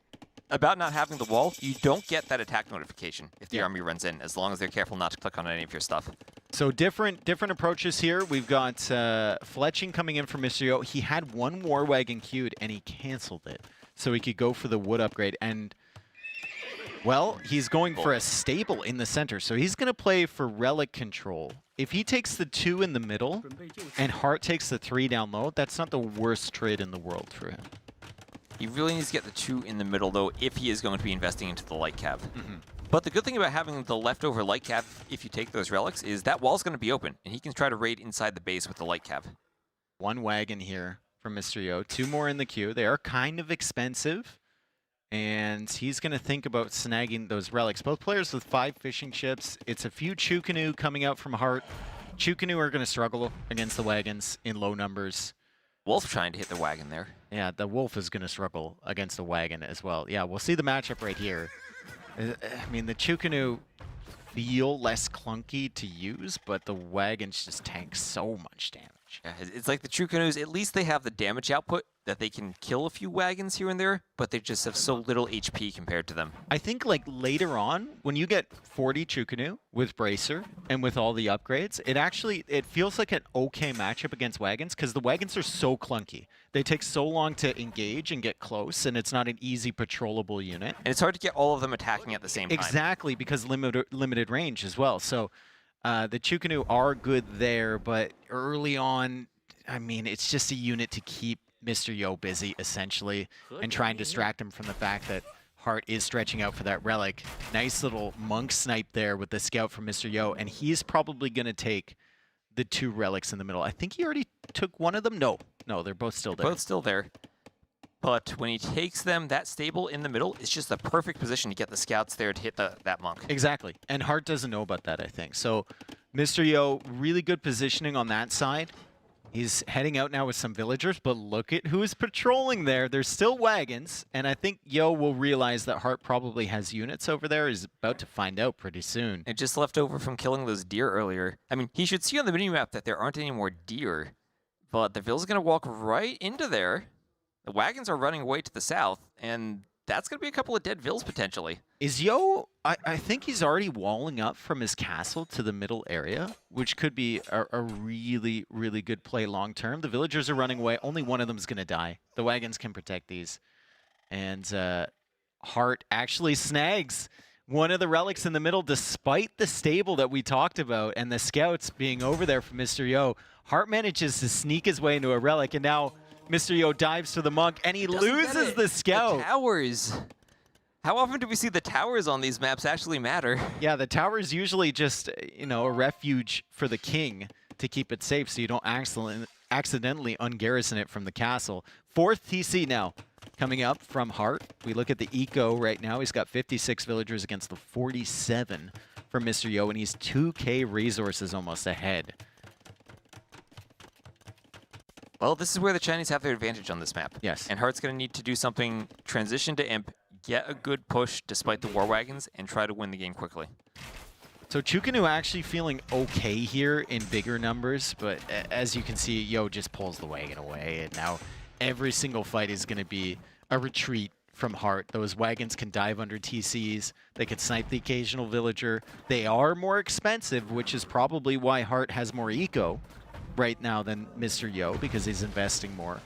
about not having the wall, you don't get that attack notification if the army runs in, as long as they're careful not to click on any of your stuff. So different approaches here. We've got Fletching coming in from Mr. Yo. He had 1 war wagon queued, and he canceled it. So he could go for the wood upgrade. And, well, he's going for a stable in the center. So he's going to play for relic control. If he takes the 2 in the middle, and Hearttt takes the 3 down low, that's not the worst trade in the world for him. He really needs to get the 2 in the middle, though, if he is going to be investing into the light cav. But the good thing about having the leftover light cav, if you take those relics, is that wall's going to be open, and he can try to raid inside the base with the light cav. 1 wagon here from Mr. Yo. 2 more in the queue. They are kind of expensive, and he's going to think about snagging those relics. Both players with 5 fishing ships. It's a few Chu Canoe coming out from Hearttt. Chu Canoe are going to struggle against the wagons in low numbers. Wolf trying to hit the wagon there. Yeah, the Wolf is going to struggle against the wagon as well. Yeah, we'll see the matchup right here. I mean, the Chukanu feel less clunky to use, but the wagons just tank so much damage. Yeah, it's like the Chukanus, at least they have the damage output that they can kill a few wagons here and there, but they just have so little HP compared to them. I think like later on, when you get 40 Chukanu with Bracer and with all the upgrades, it feels like an okay matchup against wagons because the wagons are so clunky. They take so long to engage and get close, and it's not an easy patrollable unit. And it's hard to get all of them attacking at the same time. Exactly, because limited range as well. So the Chukanu are good there, but early on, I mean, it's just a unit to keep Mr. Yo busy, essentially, and try and distract him from the fact that Hearttt is stretching out for that relic. Nice little monk snipe there with the scout from Mr. Yo, and he's probably going to take the 2 relics in the middle. I think he already took one of them. No, they're both still there. Both still there. But when he takes them, that stable in the middle is just the perfect position to get the scouts there to hit that monk. Exactly. And Hearttt doesn't know about that, I think. So Mr. Yo, really good positioning on that side. He's heading out now with some villagers, but look at who's patrolling there. There's still wagons, and I think Yo will realize that Hearttt probably has units over there. He's about to find out pretty soon. It just left over from killing those deer earlier. I mean, he should see on the minimap that there aren't any more deer, but the Vill's going to walk right into there. The wagons are running away to the south, and that's going to be a couple of dead Vills potentially. Is Yo, I think he's already walling up from his castle to the middle area, which could be a really, really good play long term. The villagers are running away. Only one of them is going to die. The wagons can protect these. And Hearttt actually snags one of the relics in the middle, despite the stable that we talked about and the scouts being over there for Mr. Yo. Hearttt manages to sneak his way into a relic, and now Mr. Yo dives for the monk, and he loses the scout. The towers. How often do we see the towers on these maps actually matter? Yeah, the tower's usually just, you know, a refuge for the king to keep it safe so you don't accidentally ungarrison it from the castle. 4th TC now coming up from Hearttt. We look at the eco right now. He's got 56 villagers against the 47 from Mr. Yo, and he's 2K resources almost ahead. Well, this is where the Chinese have their advantage on this map. Yes. And Heartt's going to need to do something, transition to Imp, get a good push despite the war wagons, and try to win the game quickly. So Chukanu actually feeling okay here in bigger numbers, but as you can see, Yo just pulls the wagon away, and now every single fight is going to be a retreat from Hearttt. Those wagons can dive under TCs, they could snipe the occasional villager. They are more expensive, which is probably why Hearttt has more eco right now than Mr. Yo, because he's investing more.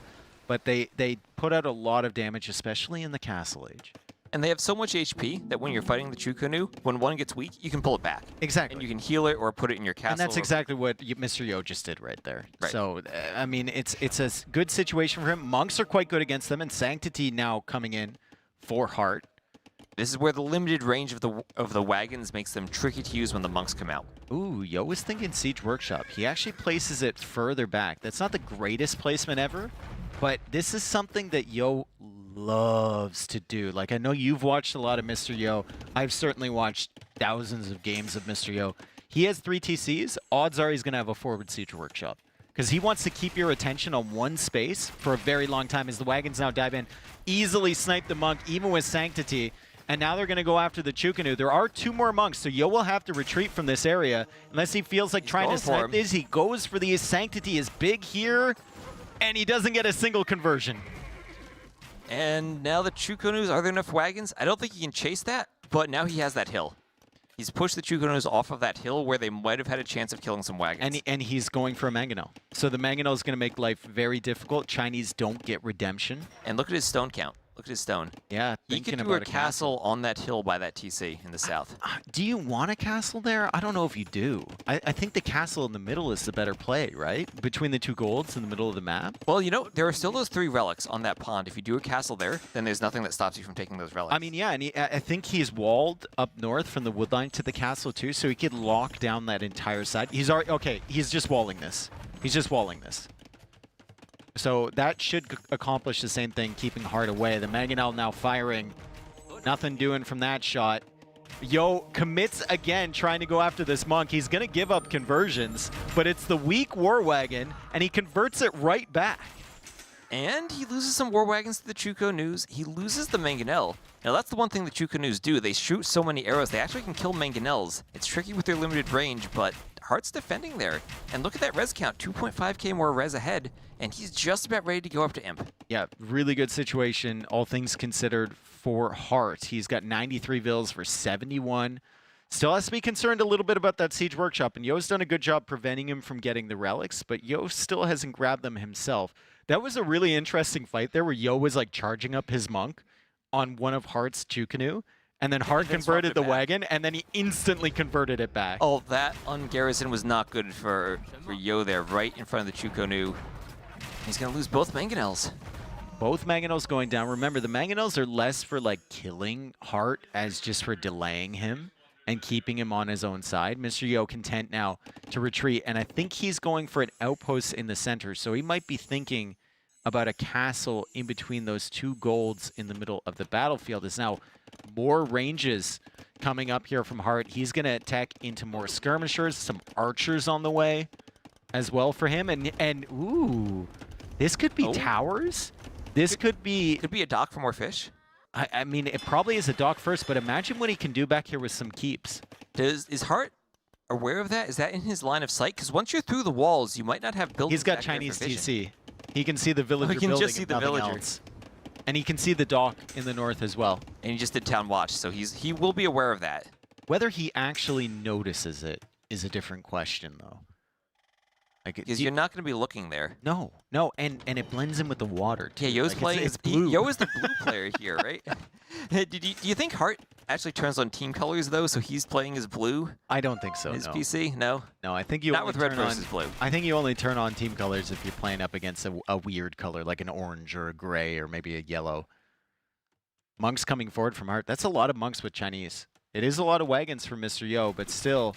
But they put out a lot of damage, especially in the Castle Age. And they have so much HP that when you're fighting the Chukanu, when one gets weak, you can pull it back. Exactly. And you can heal it or put it in your castle. And that's exactly what Mr. Yo just did right there. Right. So, I mean, it's a good situation for him. Monks are quite good against them, and Sanctity now coming in for Hearttt. This is where the limited range of the wagons makes them tricky to use when the monks come out. Ooh, Yo was thinking Siege Workshop. He actually places it further back. That's not the greatest placement ever, but this is something that Yo loves to do. Like, I know you've watched a lot of Mr. Yo. I've certainly watched thousands of games of Mr. Yo. He has 3 TCs. Odds are he's going to have a forward Siege Workshop, because he wants to keep your attention on one space for a very long time as the wagons now dive in. Easily snipe the monk, even with Sanctity. And now they're going to go after the Chukanu. There are 2 more monks, so Yo will have to retreat from this area unless he feels like trying to snipe this. He goes for the Sanctity is big here, and he doesn't get a single conversion. And now the Chukanus, are there enough wagons? I don't think he can chase that, but now he has that hill. He's pushed the Chukanus off of that hill where they might have had a chance of killing some wagons. And he's going for a Mangonel. So the Mangonel is going to make life very difficult. Chinese don't get redemption. And look at his stone count. Look at his stone. Yeah, he could do a castle on that hill by that TC in the south. Do you want a castle there? I don't know if you do. I think the castle in the middle is the better play, right? Between the 2 golds in the middle of the map. Well, you know, there are still those 3 relics on that pond. If you do a castle there, then there's nothing that stops you from taking those relics. I mean, yeah, and I think he's walled up north from the woodline to the castle too, so he could lock down that entire side. He's already, okay, he's just walling this. He's just walling this. So that should accomplish the same thing, keeping Hearttt away. The Mangonel now firing. Nothing doing from that shot. Yo commits again, trying to go after this monk. He's going to give up conversions, but it's the weak war wagon, and he converts it right back. And he loses some war wagons to the Chuko News. He loses the Mangonel. Now that's the one thing the Chuko News do. They shoot so many arrows, they actually can kill Mangonels. It's tricky with their limited range, but Heartt's defending there. And look at that res count, 2.5k more res ahead, and he's just about ready to go up to Imp. Yeah, really good situation, all things considered, for Hearttt. He's got 93 vills for 71. Still has to be concerned a little bit about that Siege Workshop, and Yo's done a good job preventing him from getting the relics, but Yo still hasn't grabbed them himself. That was a really interesting fight there where Yo was like charging up his monk on one of Heartt's Chukanu, and then Heartt converted the wagon, and then he instantly converted it back. Oh, that ungarrison was not good for Yo there, right in front of the Chukonu. He's going to lose both Mangonels. Both Mangonels going down. Remember, the Mangonels are less for like killing Heartt as just for delaying him and keeping him on his own side. Mr. Yo content now to retreat, and I think he's going for an outpost in the center, so he might be thinking about a castle in between those two golds in the middle of the battlefield. There's now more ranges coming up here from Heartt. He's going to attack into more skirmishers, some archers on the way as well for him, and ooh, this could be towers. This could be a dock for more fish. I mean, it probably is a dock first, but imagine what he can do back here with some keeps. Is Heartt aware of that? Is that in his line of sight? Because once you're through the walls, you might not have buildings. He's got back there Chinese for vision. TC. He can see the villager can building just see and the nothing villager. else. And he can see the dock in the north as well. And he just did town watch, so he will be aware of that. Whether he actually notices it is a different question, though. Because you're not going to be looking there. No, and it blends in with the water, too. Yeah, Yo's Like, playing. it's blue. Yo is the blue player here, right? Do you think Heartt actually turns on team colors, though, so he's playing as blue? I don't think so, His no. PC? No? No, I think you Not only with red turn on, versus blue. I think you only turn on team colors if you're playing up against a weird color, like an orange or a gray or maybe a yellow. Monks coming forward from Heartt. That's a lot of monks with Chinese. It is a lot of wagons from Mr. Yo, but still,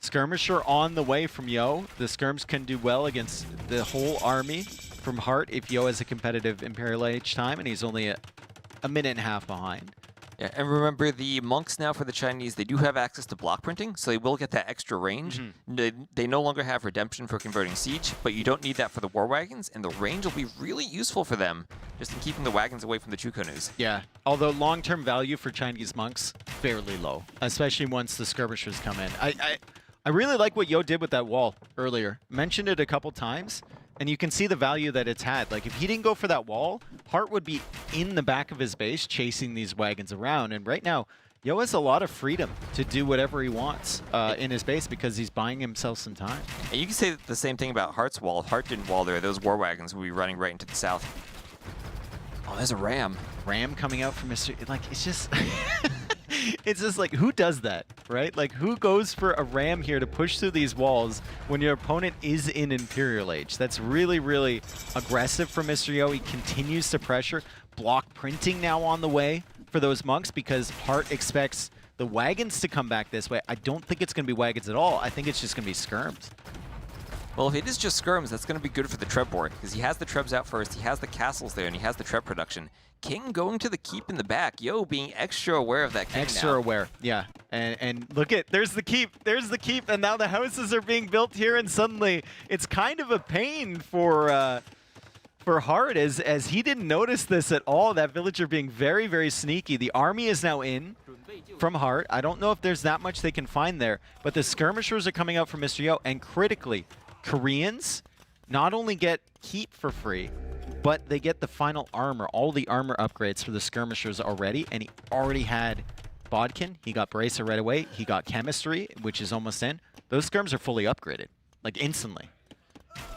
skirmisher on the way from Yo. The skirms can do well against the whole army from Heartt if Yo has a competitive Imperial Age time, and he's only a minute and a half behind. Yeah, and remember, the monks now for the Chinese, they do have access to block printing, so they will get that extra range. They no longer have redemption for converting siege, but you don't need that for the war wagons, and the range will be really useful for them, just in keeping the wagons away from the Chukonus. Yeah, although long-term value for Chinese monks, fairly low, especially once the skirmishers come in. I really like what Yo did with that wall earlier. Mentioned it a couple times, and you can see the value that it's had. Like, if he didn't go for that wall, Heartt would be in the back of his base chasing these wagons around. And right now, Yo has a lot of freedom to do whatever he wants in his base because he's buying himself some time. And you can say the same thing about Heartt's wall. If Heartt didn't wall there, those war wagons would be running right into the south. Oh, there's a ram. Ram coming out from Mr. Like, it's just... It's just like, who does that, right? Like, who goes for a ram here to push through these walls when your opponent is in Imperial Age? That's really, really aggressive from Mr. Yo. He continues to pressure. Block printing now on the way for those monks because Heartt expects the wagons to come back this way. I don't think it's going to be wagons at all. I think it's just going to be skirms. Well, if it is just skirms, that's going to be good for the Treb board because he has the Trebs out first, he has the castles there, and he has the Treb production. King going to the keep in the back. Yo being extra aware of that king Extra now. aware, yeah. And look at, there's the keep, and now the houses are being built here, and suddenly it's kind of a pain for Heartt as he didn't notice this at all, that villager being very, very sneaky. The army is now in from Heartt. I don't know if there's that much they can find there, but the skirmishers are coming out from Mr. Yo, and critically, Koreans not only get keep for free, but they get the final armor, all the armor upgrades for the skirmishers already, and he already had Bodkin, he got Bracer right away, he got Chemistry, which is almost in. Those skirms are fully upgraded, like instantly.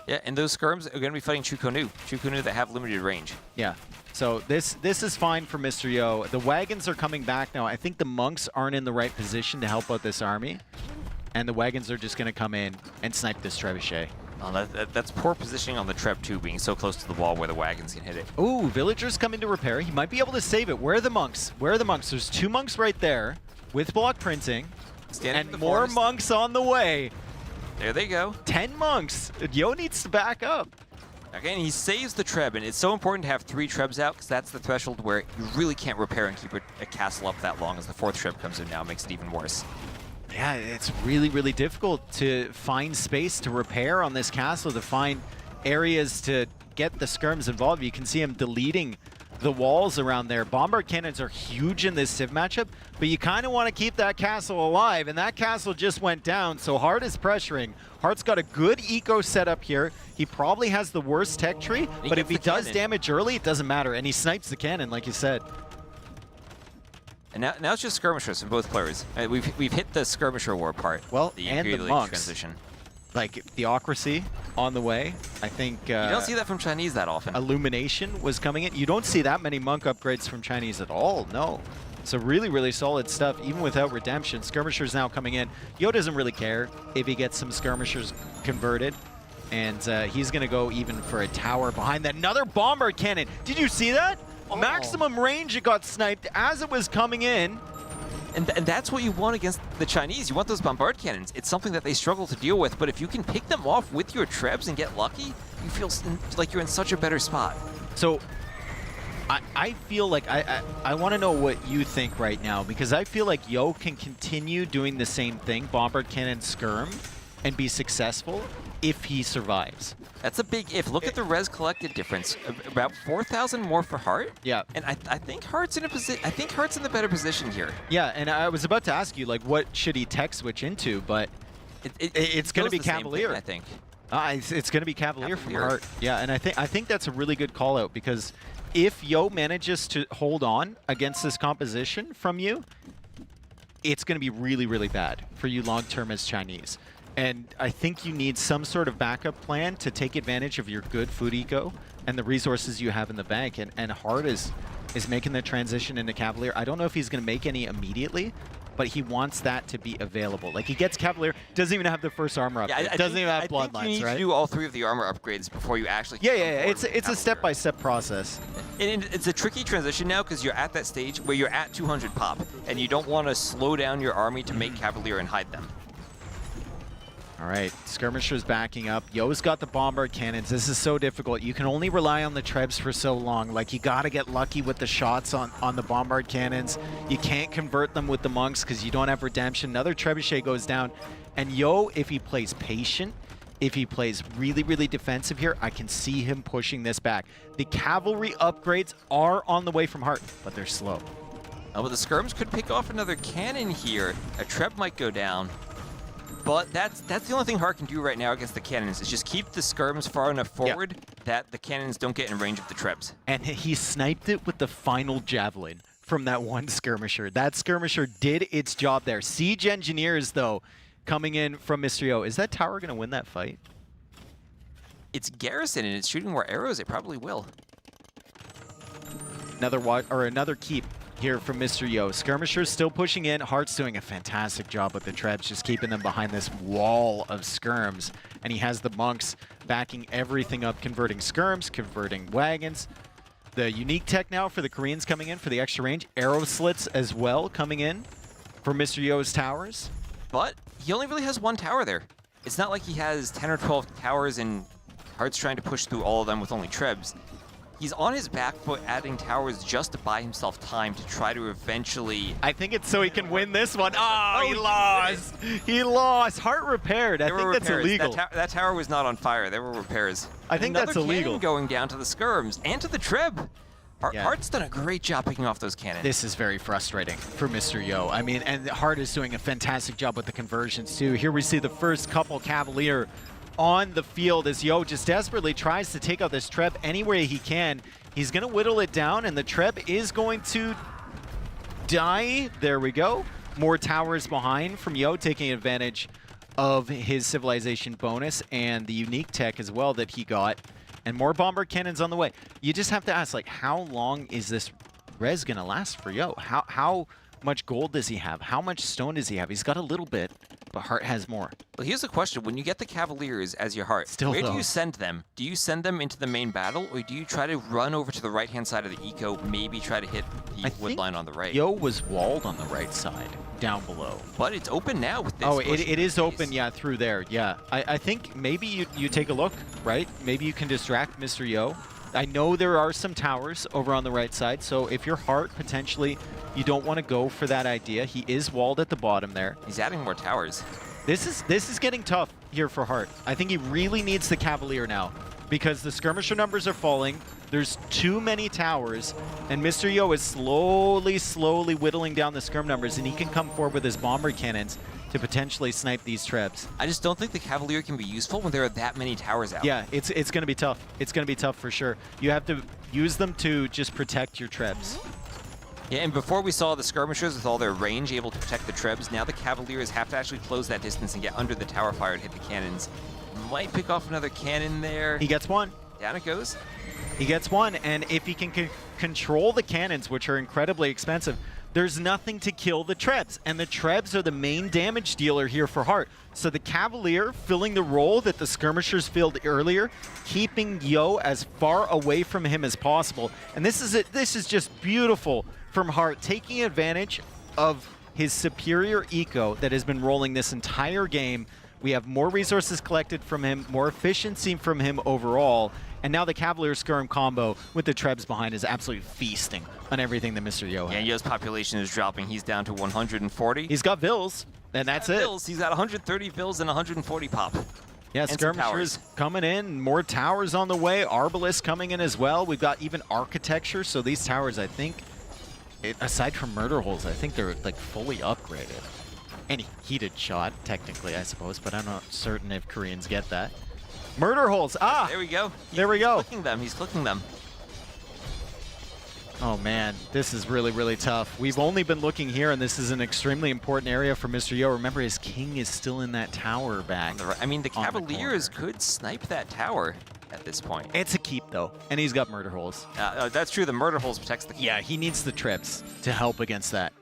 Yeah, and those skirms are going to be fighting Chukonu that have limited range. Yeah, so this is fine for Mr. Yo. The wagons are coming back now. I think the monks aren't in the right position to help out this army, and the wagons are just going to come in and snipe this trebuchet. Oh, that's poor positioning on the Treb, too, being so close to the wall where the wagons can hit it. Ooh, villagers coming to repair. He might be able to save it. Where are the monks? Where are the monks? There's 2 monks right there with block printing. And more monks on the way. There they go. 10 monks. Yo needs to back up. Okay, and he saves the Treb, and it's so important to have 3 Trebs out because that's the threshold where you really can't repair and keep a castle up that long as the 4th Treb comes in now. It makes it even worse. Yeah, it's really, really difficult to find space to repair on this castle, to find areas to get the skirms involved. You can see him deleting the walls around there. Bombard cannons are huge in this Civ matchup, but you kind of want to keep that castle alive, and that castle just went down, so Hearttt is pressuring. Heartt's got a good eco setup here. He probably has the worst tech tree, but if he does damage early, it doesn't matter, and he snipes the cannon, like you said. And now it's just skirmishers from both players. We've hit the skirmisher war part. Well, the and the League monks. transition. Like, Theocracy on the way. I think... you don't see that from Chinese that often. Illumination was coming in. You don't see that many monk upgrades from Chinese at all, no. So really, really solid stuff, even without Redemption. Skirmishers now coming in. Yo doesn't really care if he gets some skirmishers converted. And he's going to go even for a tower behind that. Another bombard cannon. Did you see that? Oh. Maximum range, it got sniped as it was coming in. And that's what you want against the Chinese. You want those bombard cannons. It's something that they struggle to deal with, but if you can pick them off with your trebs and get lucky, you feel like you're in such a better spot. So I feel like I want to know what you think right now, because I feel like Yo can continue doing the same thing, bombard cannon skirm, and be successful if he survives. That's a big if. Look at the res collected difference. About 4,000 more for Hearttt. Yeah. And I think Heartt's in a position. I think Heartt's in the better position here. Yeah, and I was about to ask you, like, what should he tech switch into, but it's going to be Cavalier. Thing, I think. It's going to be Cavalier from Hearttt. Yeah, and I think that's a really good call out, because if Yo manages to hold on against this composition from you, it's going to be really, really bad for you long term as Chinese. And I think you need some sort of backup plan to take advantage of your good food eco and the resources you have in the bank. And Hearttt is making the transition into Cavalier. I don't know if he's going to make any immediately, but he wants that to be available. Like, he gets Cavalier, doesn't even have the first armor upgrade. Doesn't even have bloodlines, right? I think you need to do all 3 of the armor upgrades before you actually... Yeah. It's a step-by-step process. And it's a tricky transition now, because you're at that stage where you're at 200 pop, and you don't want to slow down your army to make Cavalier and hide them. All right, Skirmishers backing up. Yo's got the bombard cannons. This is so difficult. You can only rely on the trebs for so long. Like, you got to get lucky with the shots on the bombard cannons. You can't convert them with the monks because you don't have redemption. Another trebuchet goes down. And Yo, if he plays patient, if he plays really, really defensive here, I can see him pushing this back. The cavalry upgrades are on the way from Hearttt, but they're slow. Oh, but the skirms could pick off another cannon here. A treb might go down. But that's the only thing Hearttt can do right now against the cannons, is just keep the skirms far enough forward that the cannons don't get in range of the trebs. And he sniped it with the final javelin from that one skirmisher. That skirmisher did its job there. Siege engineers, though, coming in from Mr. Yo. Is that tower going to win that fight? It's garrison and it's shooting more arrows. It probably will. Another keep here from Mr. Yo. Skirmishers still pushing in. Heartt's doing a fantastic job with the trebs, just keeping them behind this wall of skirms. And he has the monks backing everything up, converting skirms, converting wagons. The unique tech now for the Koreans coming in for the extra range. Arrow slits as well coming in for Mr. Yo's towers. But he only really has 1 tower there. It's not like he has 10 or 12 towers and Heartt's trying to push through all of them with only trebs. He's on his back foot adding towers just to buy himself time to try to eventually... I think it's so he can win this one. Oh, he lost! He lost! Hearttt repaired. I think that's illegal. That tower was not on fire. There were repairs. I think that's illegal. Another cannon going down to the skirms and to the treb. Heartt's done a great job picking off those cannons. This is very frustrating for Mr. Yo. I mean, and Hearttt is doing a fantastic job with the conversions, too. Here we see the first couple Cavalier on the field as Yo just desperately tries to take out this treb any way he can. He's going to whittle it down, and the treb is going to die. There we go. More towers behind from Yo, taking advantage of his civilization bonus and the unique tech as well that he got. And more bomber cannons on the way. You just have to ask, like, how long is this res going to last for Yo? How much gold does he have? How much stone does he have? He's got a little bit, but Hearttt has more. Well, here's the question. When you get the Cavaliers as your Hearttt, where do you send them? Do you send them into the main battle, or do you try to run over to the right-hand side of the eco, maybe try to hit the wood line on the right? Yo was walled on the right side, down below. But it's open now with this. Oh, it is open, yeah, through there, yeah. I think maybe you take a look, right? Maybe you can distract Mr. Yo. I know there are some towers over on the right side, so if you're Hearttt, potentially, you don't want to go for that idea. He is walled at the bottom there. He's adding more towers. This is getting tough here for Hearttt. I think he really needs the Cavalier now because the skirmisher numbers are falling. There's too many towers, and Mr. Yo is slowly whittling down the skirm numbers, and he can come forward with his bomber cannons to potentially snipe these trebs. I just don't think the Cavalier can be useful when there are that many towers out. Yeah, it's going to be tough. It's going to be tough for sure. You have to use them to just protect your trebs. Yeah, and before we saw the skirmishers with all their range able to protect the trebs, now the Cavaliers have to actually close that distance and get under the tower fire to hit the cannons. Might pick off another cannon there. He gets one. Down it goes. He gets one, and if he can control the cannons, which are incredibly expensive, there's nothing to kill the trebs, and the trebs are the main damage dealer here for Hearttt. So the Cavalier filling the role that the skirmishers filled earlier, keeping Yo as far away from him as possible. And this is just beautiful from Hearttt, taking advantage of his superior eco that has been rolling this entire game. We have more resources collected from him, more efficiency from him overall, and now the Cavalier Skirm combo with the trebs behind is absolutely feasting on everything that Mr. Yo has. Yeah, Yo's population is dropping. He's down to 140. He's got Vills, and that's it. Vills. He's got 130 Vills and 140 pop. Yeah, skirmishers coming in, more towers on the way, Arbalest coming in as well. We've got even architecture, so these towers, I think, aside from murder holes, I think they're like fully upgraded. Any heated shot, technically, I suppose, but I'm not certain if Koreans get that. Murder holes, There we go. There we go. He's clicking them, he's clicking them. Oh man, this is really tough. We've only been looking here, and this is an extremely important area for Mr. Yo. Remember, his king is still in that tower back. I mean, the Cavaliers could snipe that tower at this point. It's a keep, though, and he's got murder holes. That's true, the murder holes protects the king. Yeah, he needs the trips to help against that.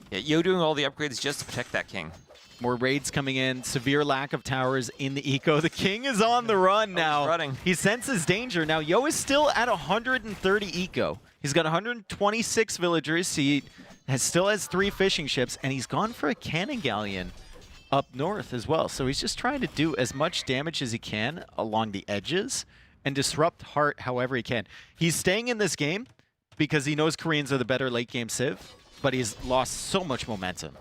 Yeah, Yo doing all the upgrades just to protect that king. More raids coming in, severe lack of towers in the eco. The king is on the run now. He's running. He senses danger. Now, Yo is still at 130 eco. He's got 126 villagers. He still has 3 fishing ships, and he's gone for a cannon galleon up north as well. So he's just trying to do as much damage as he can along the edges and disrupt Hearttt however he can. He's staying in this game because he knows Koreans are the better late game civ, but he's lost so much momentum.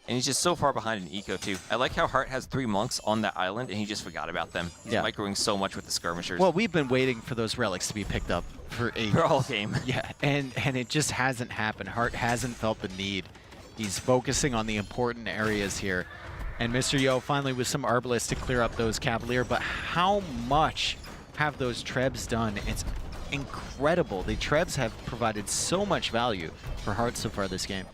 And he's just so far behind in eco, too. I like how Hearttt has 3 monks on that island, and he just forgot about them. He's microing so much with the skirmishers. Well, we've been waiting for those relics to be picked up for ages. For all game. Yeah, and it just hasn't happened. Hearttt hasn't felt the need. He's focusing on the important areas here. And Mr. Yo finally with some Arbalists to clear up those Cavalier, but how much have those trebs done? It's incredible. The trebs have provided so much value for Hearttt so far this game.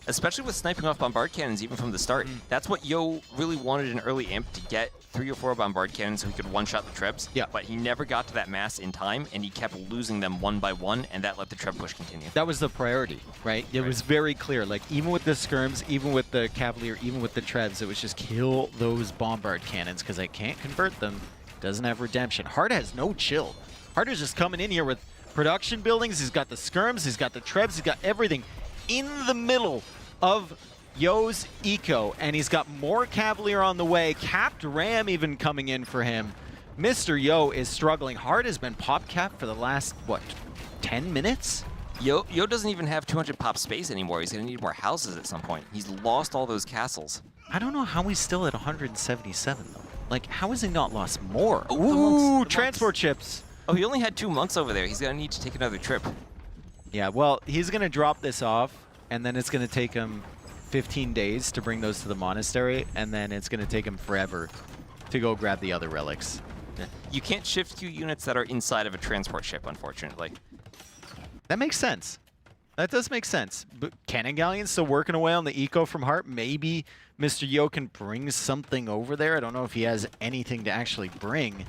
Especially with sniping off bombard cannons even from the start. That's what Yo really wanted in early imp, to get 3 or 4 bombard cannons so he could one-shot the trebs. Yeah. But he never got to that mass in time, and he kept losing them one by one, and that let the treb push continue. That was the priority, right? It was very clear. Like, even with the skirms, even with the Cavalier, even with the trebs, it was just kill those bombard cannons because I can't convert them. Doesn't have redemption. Hearttt has no chill. Hearttt is just coming in here with production buildings. He's got the skirms, he's got the trebs, he's got everything in the middle of Yo's eco, and he's got more Cavalier on the way. Capped Ram even coming in for him. Mr. Yo is struggling. Hearttt has been pop capped for the last, what, 10 minutes? Yo doesn't even have 200 pop space anymore. He's going to need more houses at some point. He's lost all those castles. I don't know how he's still at 177, though. Like, how has he not lost more? Ooh, the transport ships. Oh, he only had 2 monks over there. He's going to need to take another trip. Yeah, well, he's going to drop this off, and then it's going to take him 15 days to bring those to the monastery, and then it's going to take him forever to go grab the other relics. You can't shift queue units that are inside of a transport ship, unfortunately. That makes sense. That does make sense. But Cannon Galleon's still working away on the eco from Hearttt. Maybe Mr. Yo can bring something over there. I don't know if he has anything to actually bring.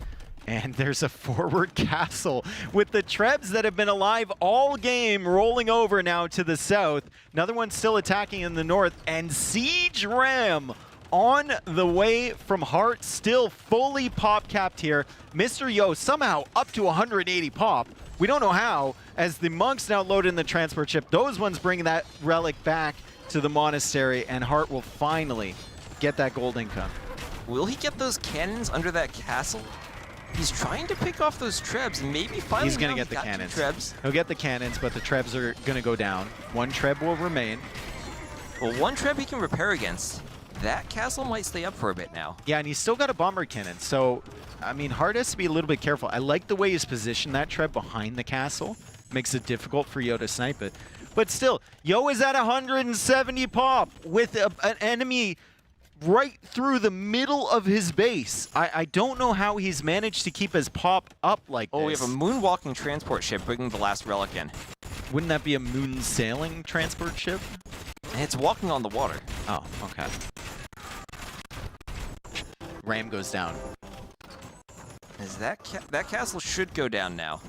And there's a forward castle with the trebs that have been alive all game rolling over now to the south. Another one still attacking in the north. And Siege Ram on the way from Hearttt, still fully pop capped here. Mr. Yo somehow up to 180 pop. We don't know how, as the monks now load in the transport ship. Those ones bring that relic back to the monastery, and Hearttt will finally get that gold income. Will he get those cannons under that castle? He's trying to pick off those trebs, and maybe finally he's going to get the cannons. Trebs. He'll get the cannons, but the trebs are going to go down. 1 treb will remain. Well, 1 treb he can repair against. That castle might stay up for a bit now. Yeah, and he's still got a bomber cannon, so I mean, Hearttt has to be a little bit careful. I like the way he's positioned that trap behind the castle. Makes it difficult for Yo to snipe it. But still, Yo is at 170 pop with an enemy right through the middle of his base. I don't know how he's managed to keep his pop up like this. Oh, we have a moonwalking transport ship bringing the last relic in. Wouldn't that be a moon sailing transport ship? And it's walking on the water. Oh, okay. Ram goes down. Is that castle should go down now.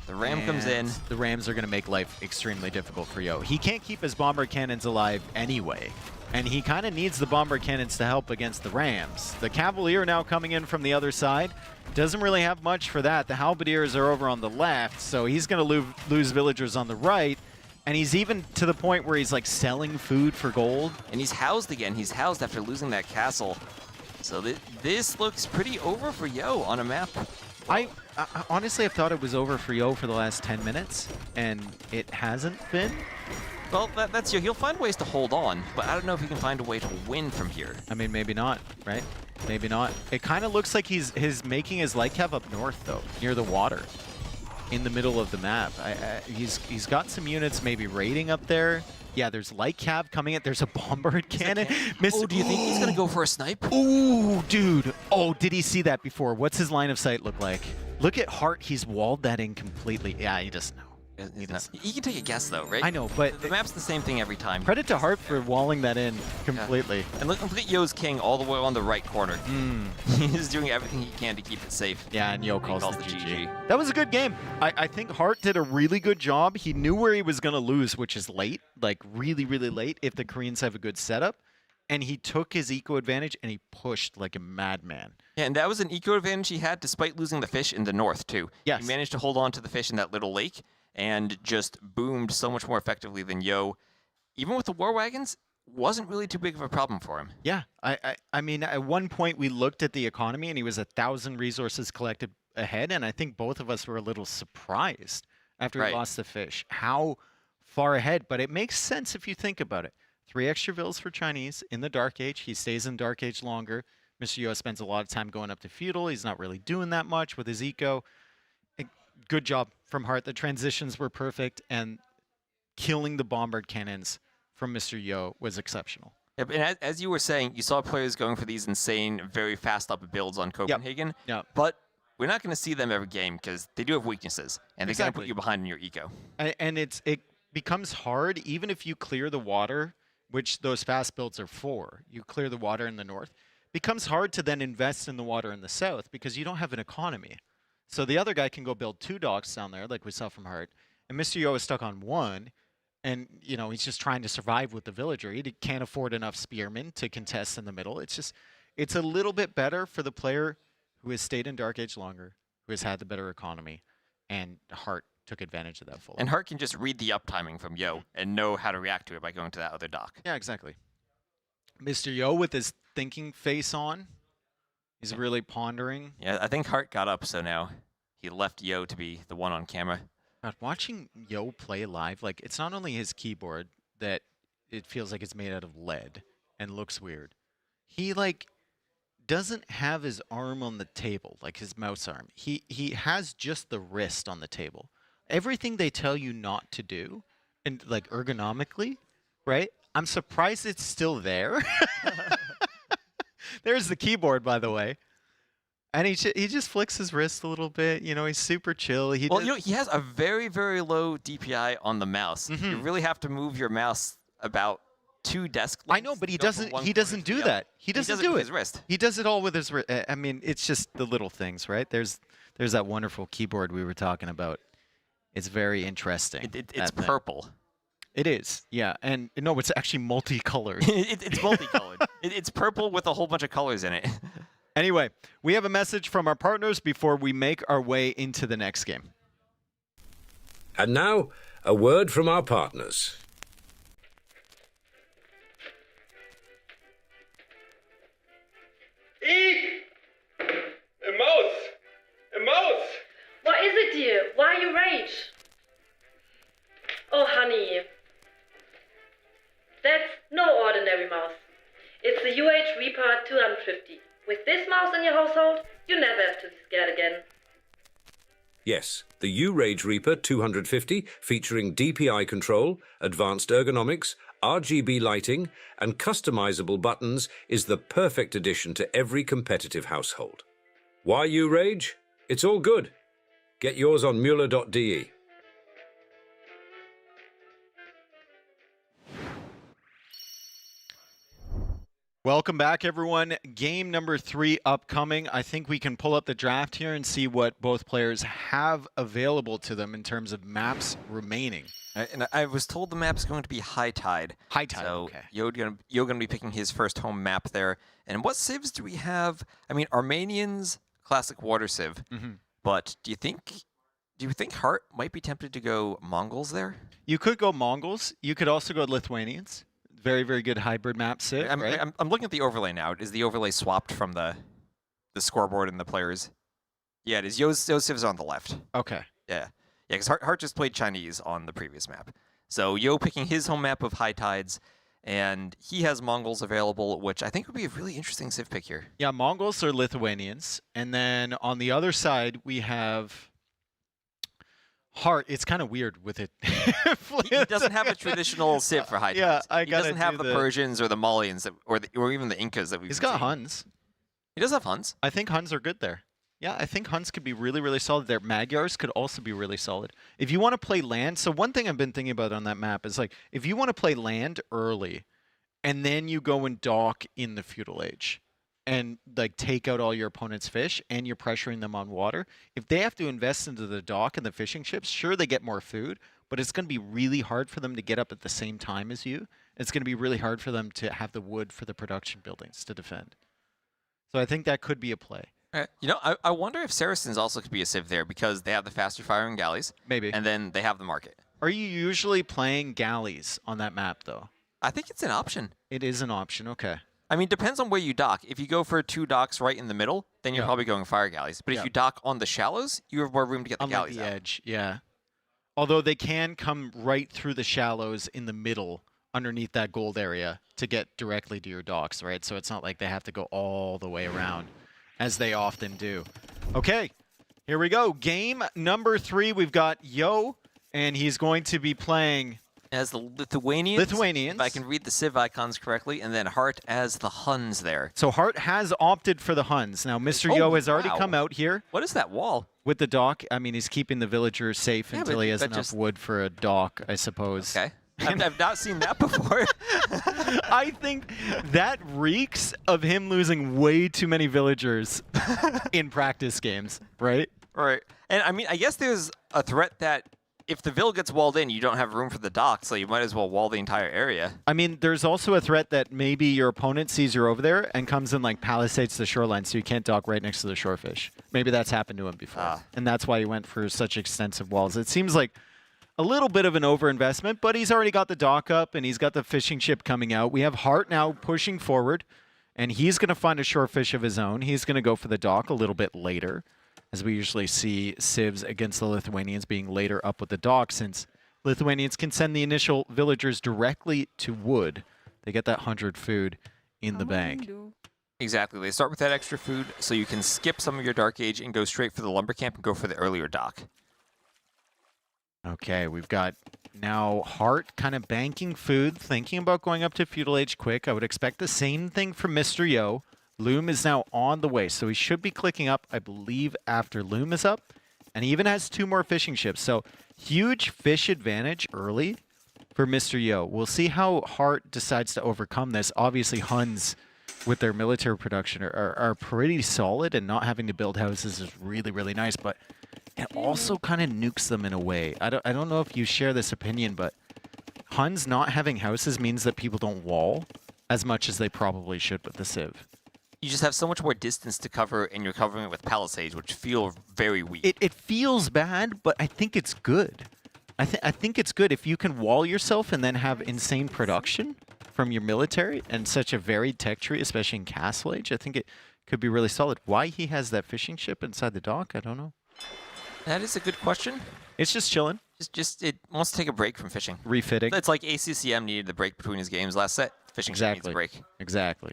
The ram comes in. The Rams are going to make life extremely difficult for Yo. He can't keep his bomber cannons alive anyway. And he kind of needs the bomber cannons to help against the Rams. The Cavalier now coming in from the other side. Doesn't really have much for that. The Halberdiers are over on the left, so he's going to lose villagers on the right. And he's even to the point where he's like selling food for gold. And he's housed again. He's housed after losing that castle. So this looks pretty over for Yo on a map. I honestly have thought it was over for Yo for the last 10 minutes, and it hasn't been. Well, that's Yo. He'll find ways to hold on, but I don't know if he can find a way to win from here. I mean, maybe not, right? Maybe not. It kind of looks like he's making his light cav up north, though, near the water, in the middle of the map. He's got some units maybe raiding up there. Yeah, there's light cav coming in. There's a bombard cannon. Oh, do you think he's gonna go for a snipe? Ooh, dude. Oh, did he see that before? What's his line of sight look like? Look at Hearttt. He's walled that in completely. Yeah, he doesn't know. He can take a guess though, right? I know, but the map's the same thing every time. Credit to Hearttt for walling that in completely. Yeah. And look at Yo's king all the way on the right corner. He's doing everything he can to keep it safe. Yeah, and Yo calls the GG. That was a good game. I think Hearttt did a really good job. He knew where he was going to lose, which is late, like really, really late if the Koreans have a good setup. And he took his eco advantage and he pushed like a madman. Yeah, and that was an eco advantage he had despite losing the fish in the north too. Yes. He managed to hold on to the fish in that little lake and just boomed so much more effectively than Yo. Even with the war wagons, wasn't really too big of a problem for him. Yeah, I mean, at one point we looked at the economy and he was 1,000 resources collected ahead, and I think both of us were a little surprised after he lost the fish. How far ahead? But it makes sense if you think about it. 3 extra vills for Chinese in the Dark Age. He stays in Dark Age longer. Mr. Yo spends a lot of time going up to Feudal. He's not really doing that much with his eco. Good job from Hearttt. The transitions were perfect, and killing the bombard cannons from Mr. Yo was exceptional. Yep, and as you were saying, you saw players going for these insane, very fast up builds on Copenhagen. Yep. But we're not going to see them every game because they do have weaknesses, and they're going to put you behind in your eco. And it becomes hard, even if you clear the water, which those fast builds are for. You clear the water in the north. Becomes hard to then invest in the water in the south because you don't have an economy. So the other guy can go build 2 docks down there, like we saw from Hearttt, and Mr. Yo is stuck on 1, and you know he's just trying to survive with the villager. He can't afford enough spearmen to contest in the middle. It's a little bit better for the player who has stayed in Dark Age longer, who has had the better economy, and Hearttt took advantage of that fully. And Hearttt can just read the uptiming from Yo and know how to react to it by going to that other dock. Yeah, exactly. Mr. Yo with his thinking face on. He's really pondering. Yeah, I think Hearttt got up, so now he left Yo to be the one on camera. God, watching Yo play live, like, it's not only his keyboard that it feels like it's made out of lead and looks weird. He, like, doesn't have his arm on the table, like his mouse arm. He has just the wrist on the table. Everything they tell you not to do, and, like, ergonomically, right? I'm surprised it's still there. There's the keyboard, by the way. And he just flicks his wrist a little bit. You know, he's super chill. Well, you know, he has a very, very low DPI on the mouse. You really have to move your mouse about 2 desk lengths. I know, but he doesn't do that. He doesn't do it. With his wrist. He does it all with his wrist. I mean, it's just the little things, right? There's that wonderful keyboard we were talking about. It's very interesting. It's purple. It is, yeah. And no, it's actually multicolored. It's multicolored. It's purple with a whole bunch of colors in it. Anyway, we have a message from our partners before we make our way into the next game. And now, a word from our partners. Eek! A mouse! A mouse! What is it, dear? Why you rage? Oh, honey. That's no ordinary mouse. It's the UH Reaper 250. With this mouse in your household, You never have to be scared again. Yes, the U-Rage Reaper 250, featuring DPI control, advanced ergonomics, RGB lighting, and customizable buttons, is the perfect addition to every competitive household. Why U-Rage? It's all good. Get yours on Mueller.de. Welcome back, everyone. Game number 3 upcoming. I think we can pull up the draft here and see what both players have available to them in terms of maps remaining. And I was told the map's going to be High Tide. High Tide, so okay. You're gonna be picking his first home map there. And what civs do we have? I mean, Armenians, classic water civ. But do you think Hearttt might be tempted to go Mongols there? You could go Mongols. You could also go Lithuanians. Very, very good hybrid map civ, right? I'm looking at the overlay now. Is the overlay swapped from the scoreboard and the players? Yeah, it is. Yo's civs on the left. Okay. Yeah, because Hearttt just played Chinese on the previous map. So Yo picking his home map of High Tides, and he has Mongols available, which I think would be a really interesting civ pick here. Yeah, Mongols are Lithuanians. And then on the other side, we have Hearttt. It's kind of weird with it. He doesn't have a traditional civ for High Tides. Yeah, he doesn't have the Persians or the Malians or even the Incas that we've He's got Huns. He does have Huns. I think Huns are good there. Yeah, I think Huns could be really, really solid there. Magyars could also be really solid. If you want to play land, so one thing I've been thinking about on that map is like, if you want to play land early, and then you go and dock in the feudal age, and like take out all your opponent's fish, and you're pressuring them on water, if they have to invest into the dock and the fishing ships, sure, they get more food, but it's going to be really hard for them to get up at the same time as you. It's going to be really hard for them to have the wood for the production buildings to defend. So I think that could be a play. You know, I wonder if Saracens also could be a civ there because they have the faster firing galleys. Maybe. And then they have the market. Are you usually playing galleys on that map, though? I think it's an option. It is an option, okay. I mean, depends on where you dock. If you go for 2 docks right in the middle, then you're probably going fire galleys. But if you dock on the shallows, you have more room to get the galleys the out. edge, yeah. Although they can come right through the shallows in the middle underneath that gold area to get directly to your docks, right? So it's not like they have to go all the way around, as they often do. Okay, here we go. Game number 3, we've got Yo, and he's going to be playing as the Lithuanians. If I can read the civ icons correctly, and then Hearttt as the Huns there. So Hearttt has opted for the Huns. Now, Mr. Yo has already come out here. What is that wall? With the dock. I mean, he's keeping the villagers safe until he has enough wood for a dock, I suppose. Okay. I've not seen that before. I think that reeks of him losing way too many villagers in practice games, right? Right. And I mean, I guess there's a threat that if the Ville gets walled in, you don't have room for the dock, so you might as well wall the entire area. I mean, there's also a threat that maybe your opponent sees you're over there and comes in like palisades the shoreline, so you can't dock right next to the shorefish. Maybe that's happened to him before, and that's why he went for such extensive walls. It seems like a little bit of an overinvestment, but he's already got the dock up and he's got the fishing ship coming out. We have Hearttt now pushing forward, and he's going to find a shorefish of his own. He's going to go for the dock a little bit later, as we usually see civs against the Lithuanians being later up with the dock, since Lithuanians can send the initial villagers directly to wood. They get that 100 food in the bank. Exactly. They start with that extra food, so you can skip some of your Dark Age and go straight for the lumber camp and go for the earlier dock. Okay, we've got now Hearttt kind of banking food, thinking about going up to feudal age quick. I would expect the same thing from Mr. Yo. Loom is now on the way, so he should be clicking up, I believe, after Loom is up. And he even has 2 more fishing ships, so huge fish advantage early for Mr. Yo. We'll see how Hearttt decides to overcome this. Obviously, Huns, with their military production, are pretty solid, and not having to build houses is really, really nice, but it also kind of nukes them in a way. I don't know if you share this opinion, but Huns not having houses means that people don't wall as much as they probably should with the Civ. You just have so much more distance to cover, and you're covering it with palisades, which feel very weak. It feels bad, but I think it's good. I think it's good if you can wall yourself and then have insane production from your military and such a varied tech tree, especially in Castle Age. I think it could be really solid. Why he has that fishing ship inside the dock, I don't know. That is a good question. It's just chilling. It wants to take a break from fishing. Refitting. It's like ACCM needed the break between his games last set. Fishing ship needs a break. Exactly.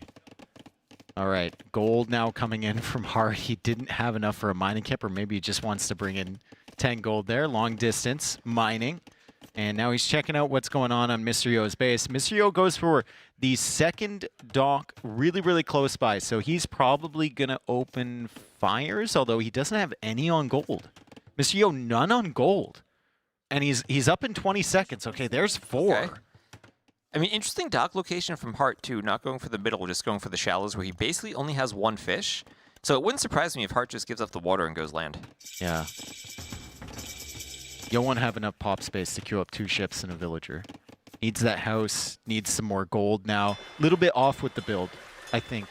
All right, gold now coming in from Hearttt. He didn't have enough for a mining kip, or maybe he just wants to bring in 10 gold there. Long distance mining. And now he's checking out what's going on Mr. Yo's base. Mr. Yo goes for the second dock really, really close by. So he's probably going to open fires, although he doesn't have any on gold. Mr. Yo, none on gold. And he's up in 20 seconds. Okay, there's 4. Okay. I mean, interesting dock location from Hearttt, too. Not going for the middle, just going for the shallows, where he basically only has 1 fish. So it wouldn't surprise me if Hearttt just gives up the water and goes land. Yeah. Yo won't have enough pop space to queue up 2 ships and a villager. Needs that house, needs some more gold now. A little bit off with the build, I think.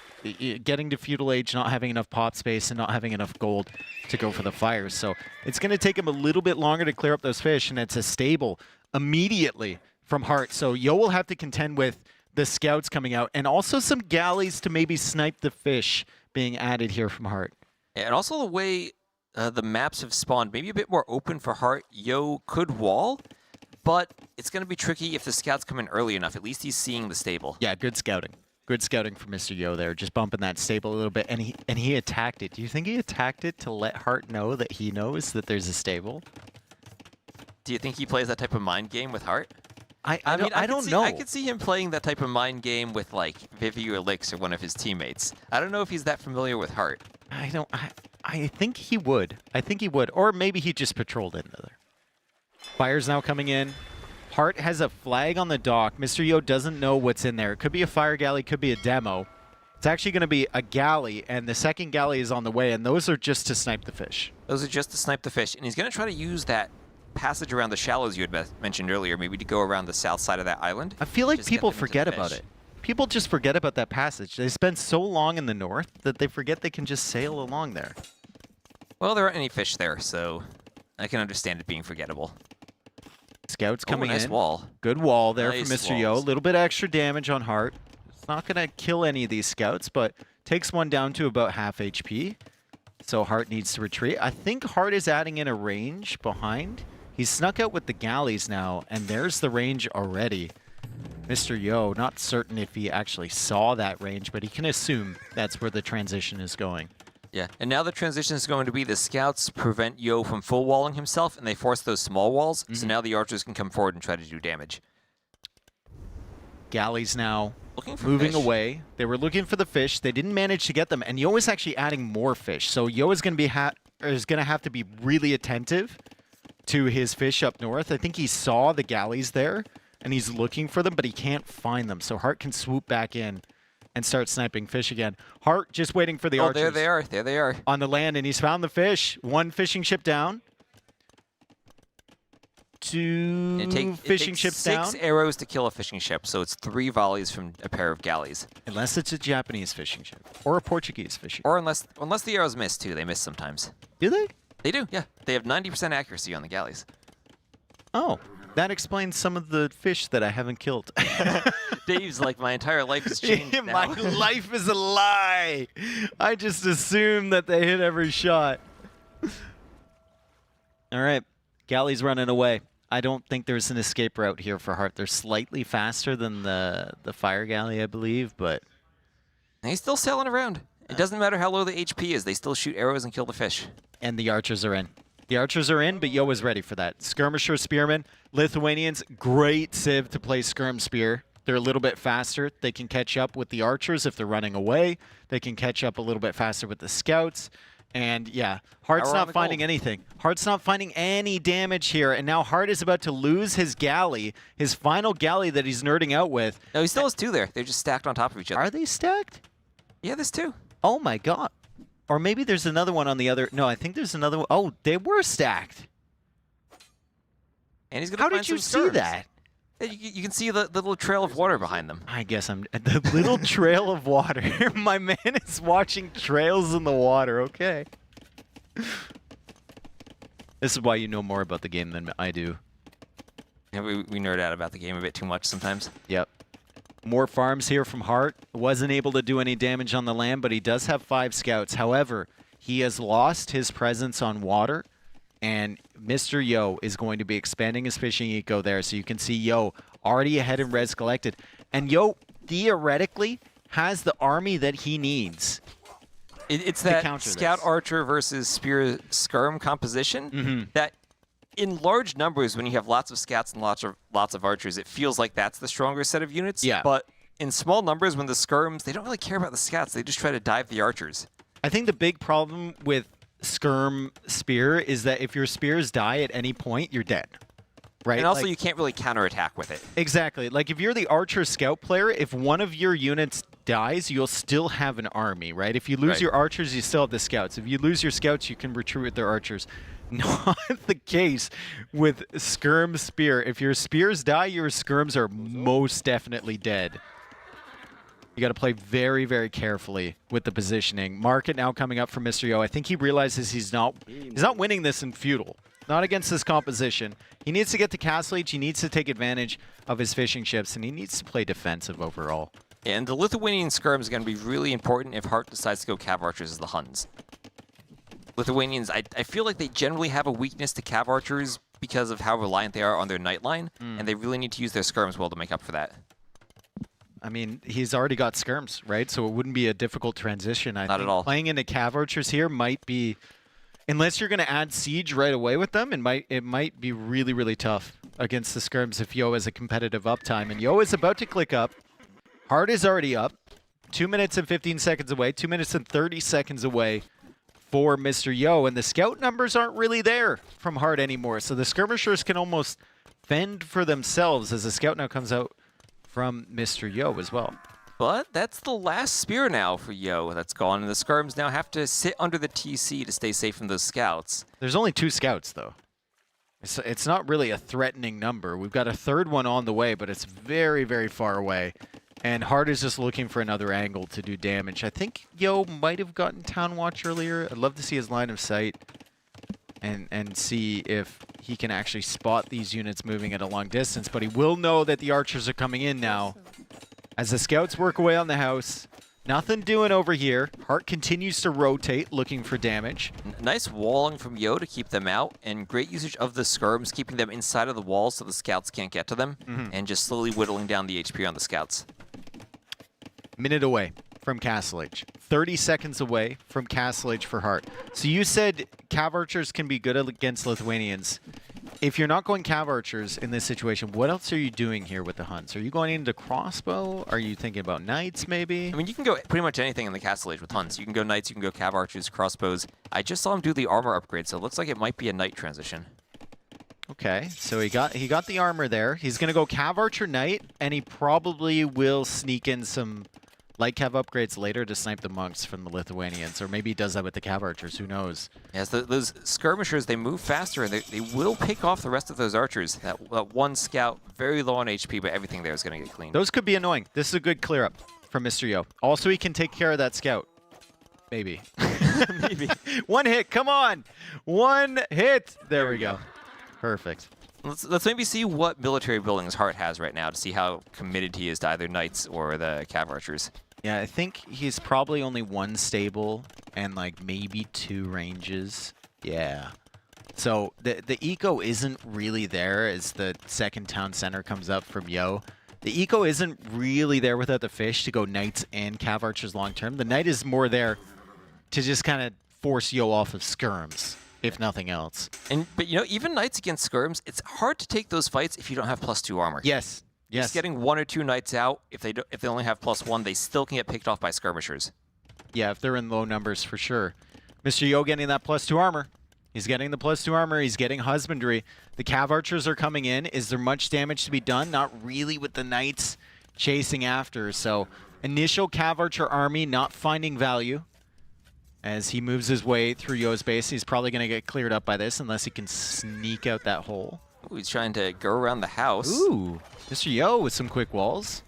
Getting to Feudal Age, not having enough pop space and not having enough gold to go for the fires. So it's going to take him a little bit longer to clear up those fish, and it's a stable immediately from Hearttt. So Yo will have to contend with the scouts coming out, and also some galleys to maybe snipe the fish being added here from Hearttt. Yeah, and also the way the maps have spawned, maybe a bit more open for Hearttt. Yo could wall, but it's going to be tricky if the scouts come in early enough. At least he's seeing the stable. Yeah, good scouting. Good scouting from Mr. Yo there, just bumping that stable a little bit, and he attacked it. Do you think he attacked it to let Hearttt know that he knows that there's a stable? Do you think he plays that type of mind game with Hearttt? I don't know. I could see him playing that type of mind game with, like, Vivi or Lix or one of his teammates. I don't know if he's that familiar with Hearttt. I think he would. I think he would. Or maybe he just patrolled into there. Fire's now coming in. Hearttt has a flag on the dock. Mr. Yo doesn't know what's in there. It could be a fire galley, could be a demo. It's actually going to be a galley, and the second galley is on the way, and those are just to snipe the fish. Those are just to snipe the fish, and he's going to try to use that passage around the shallows you had mentioned earlier, maybe to go around the south side of that island. I feel like people forget about it. People just forget about that passage. They spend so long in the north that they forget they can just sail along there. Well, there aren't any fish there, so I can understand it being forgettable. Scouts coming nice in. Wall. Good wall there Nice from Mr. Yo. A little bit extra damage on Hearttt. It's not going to kill any of these scouts, but takes one down to about half HP. So Hearttt needs to retreat. I think Hearttt is adding in a range behind. He's snuck out with the galleys now, and there's the range already. Mr. Yo, not certain if he actually saw that range, but he can assume that's where the transition is going. Yeah, and now the transition is going to be the scouts prevent Yo from full walling himself, and they force those small walls, so now the archers can come forward and try to do damage. Galleys now looking for moving fish. away. They were looking for the fish. They didn't manage to get them, and Yo is actually adding more fish. So Yo is going to have to be really attentive to his fish up north. I think he saw the galleys there, and he's looking for them, but he can't find them. So Hearttt can swoop back in and start sniping fish again. Hearttt just waiting for the archers. There they are. There they are. On the land, and he's found the fish. One fishing ship down. 2 fishing ships down. 6 arrows to kill a fishing ship, so it's 3 volleys from a pair of galleys. Unless it's a Japanese fishing ship or a Portuguese fishing ship. Or unless the arrows miss too. They miss sometimes. Do they? They do, yeah. They have 90% accuracy on the galleys. Oh, that explains some of the fish that I haven't killed. Dave's like, my entire life has changed now. My life is a lie. I just assume that they hit every shot. All right, galleys running away. I don't think there's an escape route here for Hearttt. They're slightly faster than the fire galley, I believe, but... And he's still sailing around. It doesn't matter how low the HP is. They still shoot arrows and kill the fish. And the archers are in. The archers are in, but Yo is ready for that. Skirmisher, spearmen, Lithuanians, great civ to play skirm spear. They're a little bit faster. They can catch up with the archers if they're running away. They can catch up a little bit faster with the scouts. And yeah, Heartt's not finding anything. Heartt's not finding any damage here. And now Hearttt is about to lose his galley, his final galley that he's nerding out with. No, he still has 2 there. They're just stacked on top of each other. Are they stacked? Yeah, there's 2. Oh my god. Or maybe there's another one on the other. No, I think there's another one. Oh, they were stacked. And he's gonna How find did you some see skirms. that? You can see the little trail of water behind them. I guess I'm the little trail of water. My man is watching trails in the water. Okay. This is why you know more about the game than I do. Yeah, we nerd out about the game a bit too much sometimes. Yep. More farms here from Hearttt. Wasn't able to do any damage on the land, but he does have 5 scouts. However, he has lost his presence on water, and Mr. Yo is going to be expanding his fishing eco there. So you can see Yo already ahead in res collected. And Yo, theoretically, has the army that he needs. It's to that counter Scout this. Archer versus Spear Skirm composition that in large numbers, when you have lots of Scouts and lots of Archers, it feels like that's the stronger set of units. Yeah. But in small numbers, when the Skirms, they don't really care about the Scouts. They just try to dive the Archers. I think the big problem with Skirm Spear is that if your Spears die at any point, you're dead. Right? And also, Like- you can't really counterattack with it. Exactly. Like if you're the Archer Scout player, if one of your units dies, you'll still have an army, right? If you lose Right. your Archers, you still have the Scouts. If you lose your Scouts, you can retreat with their Archers. Not the case with Skirm Spear. If your Spears die, your Skirms are most definitely dead. You got to play very, very carefully with the positioning. Market now coming up for Mr. Yo. I think he realizes he's not winning this in feudal. Not against this composition. He needs to get to Castle Age. He needs to take advantage of his fishing ships, and he needs to play defensive overall. And the Lithuanian Skirms is going to be really important if Hearttt decides to go Cav Archers as the Huns. Lithuanians, I feel like they generally have a weakness to Cav Archers because of how reliant they are on their Nightline, and they really need to use their Skirms well to make up for that. I mean, he's already got Skirms, right? So it wouldn't be a difficult transition. I Not think at all. Playing into Cav Archers here might be, unless you're going to add Siege right away with them, it might be really, really tough against the Skirms if Yo has a competitive uptime. And Yo is about to click up. Hearttt is already up. 2 minutes and 15 seconds away. 2 minutes and 30 seconds away for Mr. Yo. And the Scout numbers aren't really there from Hearttt anymore. So the Skirmishers can almost fend for themselves as the Scout now comes out from Mr. Yo as well. But that's the last Spear now for Yo that's gone, and the Skirms now have to sit under the TC to stay safe from those Scouts. There's only 2 Scouts, though. It's not really a threatening number. We've got a third one on the way, but it's very, very far away. And Hearttt is just looking for another angle to do damage. I think Yo might have gotten Town Watch earlier. I'd love to see his line of sight and see if he can actually spot these units moving at a long distance. But he will know that the Archers are coming in now. As the Scouts work away on the house, nothing doing over here. Hearttt continues to rotate, looking for damage. Nice walling from Yo to keep them out, and great usage of the Skirms, keeping them inside of the walls so the Scouts can't get to them, and just slowly whittling down the HP on the Scouts. Minute away from Castle Age. 30 seconds away from Castle Age for Hearttt. So you said Cav Archers can be good against Lithuanians. If you're not going Cav Archers in this situation, what else are you doing here with the Huns? Are you going into crossbow? Are you thinking about knights, maybe? I mean, you can go pretty much anything in the Castle Age with Huns. You can go knights, you can go Cav Archers, crossbows. I just saw him do the armor upgrade, so it looks like it might be a knight transition. Okay, so he got the armor there. He's going to go Cav Archer Knight, and he probably will sneak in some light Cav upgrades later to snipe the monks from the Lithuanians, or maybe he does that with the Cav Archers, who knows? Yes, those Skirmishers, they move faster, and they will pick off the rest of those Archers. That one Scout, very low on HP, but everything there is going to get cleaned. Those could be annoying. This is a good clear up from Mr. Yo. Also, he can take care of that Scout. Maybe. Maybe. One hit, come on! One hit! There we go. Perfect. Let's maybe see what military buildings Hearttt has right now to see how committed he is to either Knights or the Cav Archers. Yeah, I think he's probably only 1 stable and like maybe 2 ranges. Yeah. So the eco isn't really there as the second town center comes up from Yo. The eco isn't really there without the fish to go Knights and Cav Archers long term. The Knight is more there to just kind of force Yo off of Skirms, if nothing else. But you know, even Knights against Skirms, it's hard to take those fights if you don't have +2 armor. Yes. Yes. Just getting 1 or 2 Knights out, if they only have +1, they still can get picked off by Skirmishers. Yeah, if they're in low numbers for sure. Mr. Yo getting that +2 armor. He's getting the +2 armor. He's getting husbandry. The Cav Archers are coming in. Is there much damage to be done? Not really with the Knights chasing after. So initial Cav Archer army not finding value. As he moves his way through Yo's base, he's probably going to get cleared up by this unless he can sneak out that hole. Ooh, he's trying to go around the house. Ooh, Mr. Yo with some quick walls.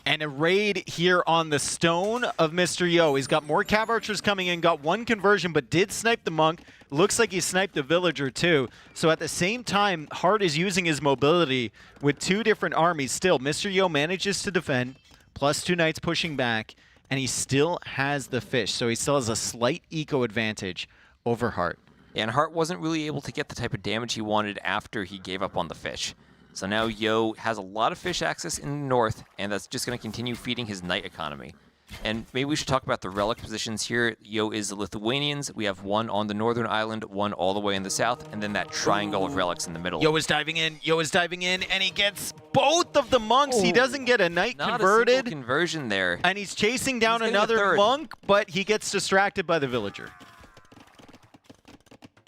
And a raid here on the stone of Mr. Yo. He's got more Cav Archers coming in, got 1 conversion, but did snipe the monk. Looks like he sniped the villager too. So at the same time, Hearttt is using his mobility with 2 different armies still. Mr. Yo manages to defend, +2 Knights pushing back, and he still has the fish. So he still has a slight eco advantage over Hearttt. And Hearttt wasn't really able to get the type of damage he wanted after he gave up on the fish. So now Yo has a lot of fish access in the north, and that's just going to continue feeding his knight economy. And maybe we should talk about the relic positions here. Yo is the Lithuanians. We have one on the northern island, one all the way in the south, and then that triangle of relics in the middle. Yo is diving in, and he gets both of the monks. He doesn't get a knight Not converted. a single conversion there. And he's chasing down getting another a monk, but he gets distracted by the villager.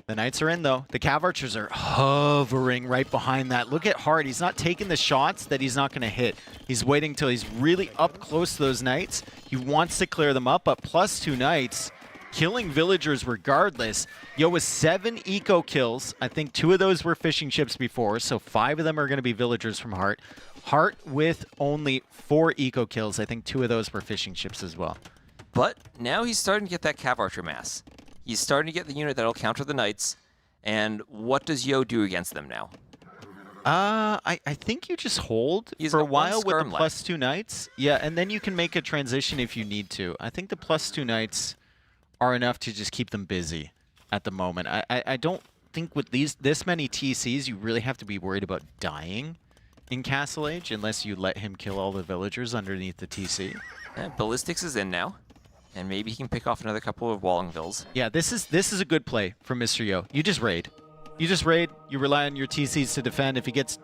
The knights are in, though. The cav archers are hovering right behind that. Look at Hearttt. He's not taking the shots that he's not going to hit. He's waiting till he's really up close to those knights. He wants to clear them up, but +2 knights, killing villagers regardless. Yo with 7 eco kills. I think 2 of those were fishing ships before, so 5 of them are going to be villagers from Hearttt. Hearttt with only 4 eco kills. I think 2 of those were fishing ships as well. But now he's starting to get that cav archer mass. He's starting to get the unit that'll counter the knights. And what does Yo do against them now? I think you just hold He's for a got one while with the skirm left. +2 knights. Yeah, and then you can make a transition if you need to. I think the +2 knights are enough to just keep them busy at the moment. I don't think with this many TCs you really have to be worried about dying in Castle Age unless you let him kill all the villagers underneath the TC. Ballistics is in now. And maybe he can pick off another couple of Wallingvilles. Yeah, this is a good play from Mr. Yo. You just raid. You just raid. You rely on your TCs to defend. If he gets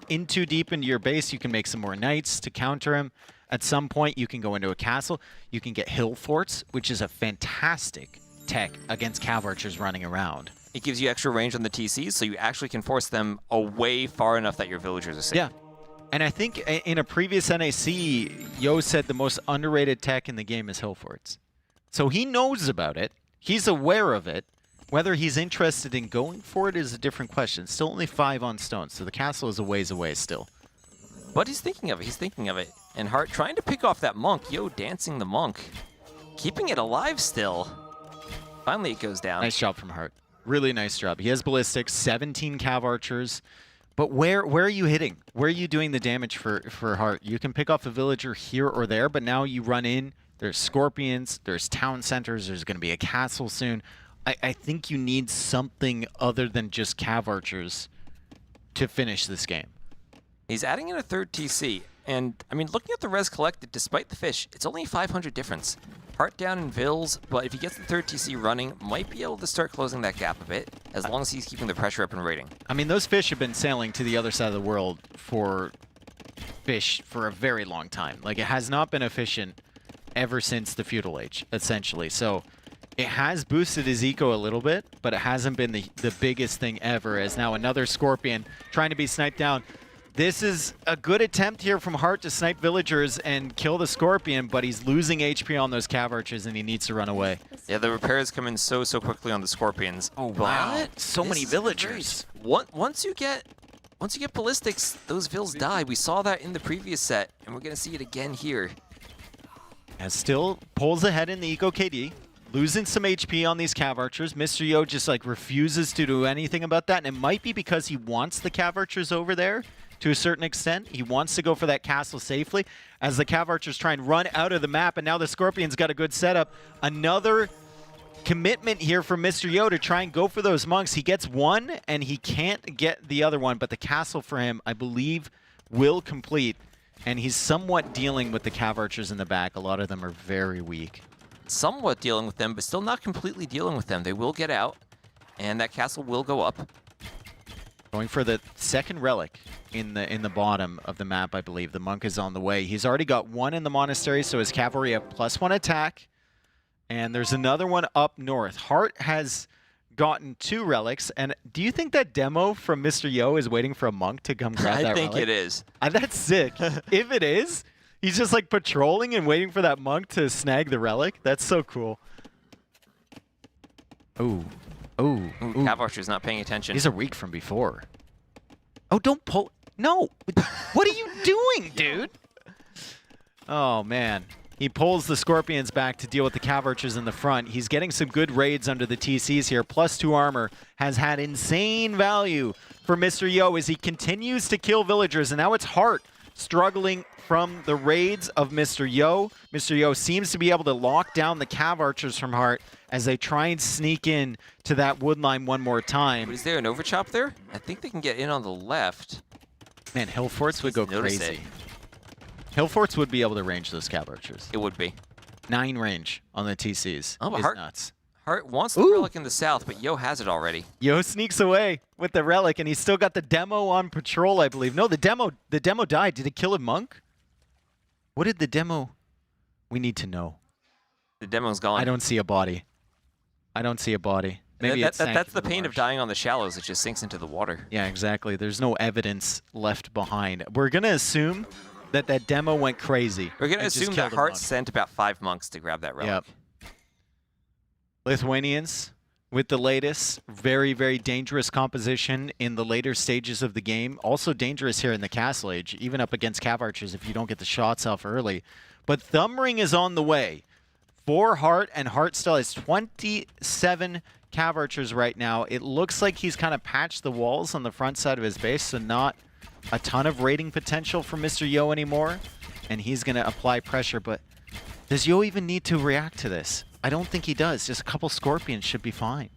in too deep into your base, you can make some more knights to counter him. At some point, you can go into a castle. You can get hill forts, which is a fantastic tech against cav archers running around. It gives you extra range on the TCs, so you actually can force them away far enough that your villagers are safe. Yeah. And I think in a previous NAC, Yo said the most underrated tech in the game is hill forts. So he knows about it. He's aware of it. Whether he's interested in going for it is a different question. Still only 5 on stone, so the castle is a ways away still. But he's thinking of it. He's thinking of it. And Hearttt trying to pick off that monk. Yo dancing the monk. Keeping it alive still. Finally it goes down. Nice job from Hearttt. Really nice job. He has ballistics, 17 cav archers. But where are you hitting? Where are you doing the damage for Hearttt? You can pick off a villager here or there, but now you run in. There's scorpions. There's town centers. There's going to be a castle soon. I think you need something other than just cav archers to finish this game. He's adding in a 3rd TC. And, I mean, looking at the res collected, despite the fish, it's only 500 difference. Hearttt down in Vills, but if he gets the 3rd TC running, might be able to start closing that gap a bit, as long as he's keeping the pressure up and raiding. I mean, those fish have been sailing to the other side of the world for fish for a very long time. Like, it has not been efficient ever since the feudal age, essentially. So it has boosted his eco a little bit, but it hasn't been the biggest thing ever, as now another scorpion trying to be sniped down. This is a good attempt here from Hearttt to snipe villagers and kill the scorpion, but he's losing HP on those cav archers and he needs to run away. Yeah, the repairs come in so quickly on the scorpions. Oh, wow. So many villagers. Once you get ballistics, those vills die. We saw that in the previous set, and we're going to see it again here. And still pulls ahead in the Eco KD, losing some HP on these cav archers. Mr. Yo just like refuses to do anything about that, and it might be because he wants the cav archers over there to a certain extent. He wants to go for that castle safely as the cav archers try and run out of the map, and now the Scorpion's got a good setup. Another commitment here from Mr. Yo to try and go for those monks. He gets one, and he can't get the other one, but the castle for him, I believe, will complete. And he's somewhat dealing with the cav archers in the back. A lot of them are very weak. Somewhat dealing with them, but still not completely dealing with them. They will get out, and that castle will go up. Going for the 2nd relic in the bottom of the map, I believe. The monk is on the way. He's already got 1 in the monastery, so his cavalry have +1 attack. And there's another one up north. Hearttt has gotten 2 relics. And do you think that demo from Mr. Yo is waiting for a monk to come grab that relic? I think it is. That's sick. If it is, he's just like patrolling and waiting for that monk to snag the relic. That's so cool. Ooh. Ooh. Cav archer's not paying attention. These are weak from before. Oh, don't pull. No. What are you doing, dude? Oh, man. He pulls the Scorpions back to deal with the cav archers in the front. He's getting some good raids under the TCs here. +2 armor has had insane value for Mr. Yo as he continues to kill villagers. And now it's Hearttt struggling from the raids of Mr. Yo. Mr. Yo seems to be able to lock down the cav archers from Hearttt as they try and sneak in to that wood line one more time. But is there an overchop there? I think they can get in on the left. Man, Hillforts would go Notice crazy. it. Hillforts would be able to range those Cav Archers. It would be. 9 range on the TCs. Oh, but is Hearttt nuts. wants the Ooh. Relic in the south, but Yo has it already. Yo sneaks away with the Relic, and he's still got the demo on patrol, I believe. No, the demo died. Did it kill a monk? What did the demo... We need to know. The demo's gone. I don't see a body. I don't see a body. Maybe that's the pain pain of dying on the shallows. It just sinks into the water. Yeah, exactly. There's no evidence left behind. We're going to assume that that demo went crazy. We're going to and just assume that killed a Hearttt monk. sent about 5 monks to grab that relic. Yep. Lithuanians with the latest. Very, very dangerous composition in the later stages of the game. Also dangerous here in the Castle Age, even up against Cav Archers if you don't get the shots off early. But Thumbring is on the way for Hearttt, and Hearttt still has 27 Cav Archers right now. It looks like he's kind of patched the walls on the front side of his base, so not a ton of raiding potential for Mr. Yo anymore. And he's going to apply pressure, but does Yo even need to react to this? I don't think he does. Just a couple Scorpions should be fine.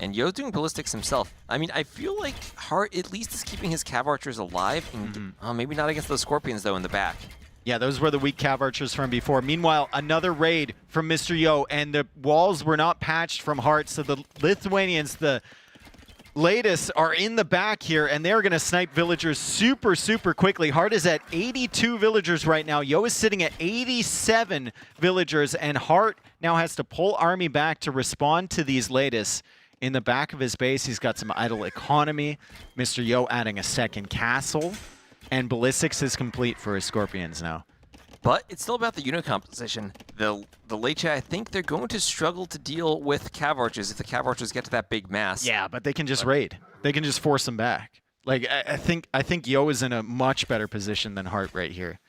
And Yo's doing ballistics himself. I mean, I feel like Hearttt at least is keeping his Cav Archers alive. And maybe not against those Scorpions, though, in the back. Yeah, those were the weak Cav Archers from before. Meanwhile, another raid from Mr. Yo, and the walls were not patched from Hearttt, so the Lithuanians, the latest, are in the back here, and they're going to snipe villagers super, super quickly. Hearttt is at 82 villagers right now. Yo is sitting at 87 villagers, and Hearttt now has to pull army back to respond to these latest. In the back of his base, he's got some idle economy. Mr. Yo adding a second castle. And ballistics is complete for his Scorpions now. But it's still about the unit composition. The Liereyy, I think they're going to struggle to deal with Cav Archers if the Cav Archers get to that big mass. Yeah, but they can just raid. They can just force them back. Like, I think Yo is in a much better position than Hearttt right here.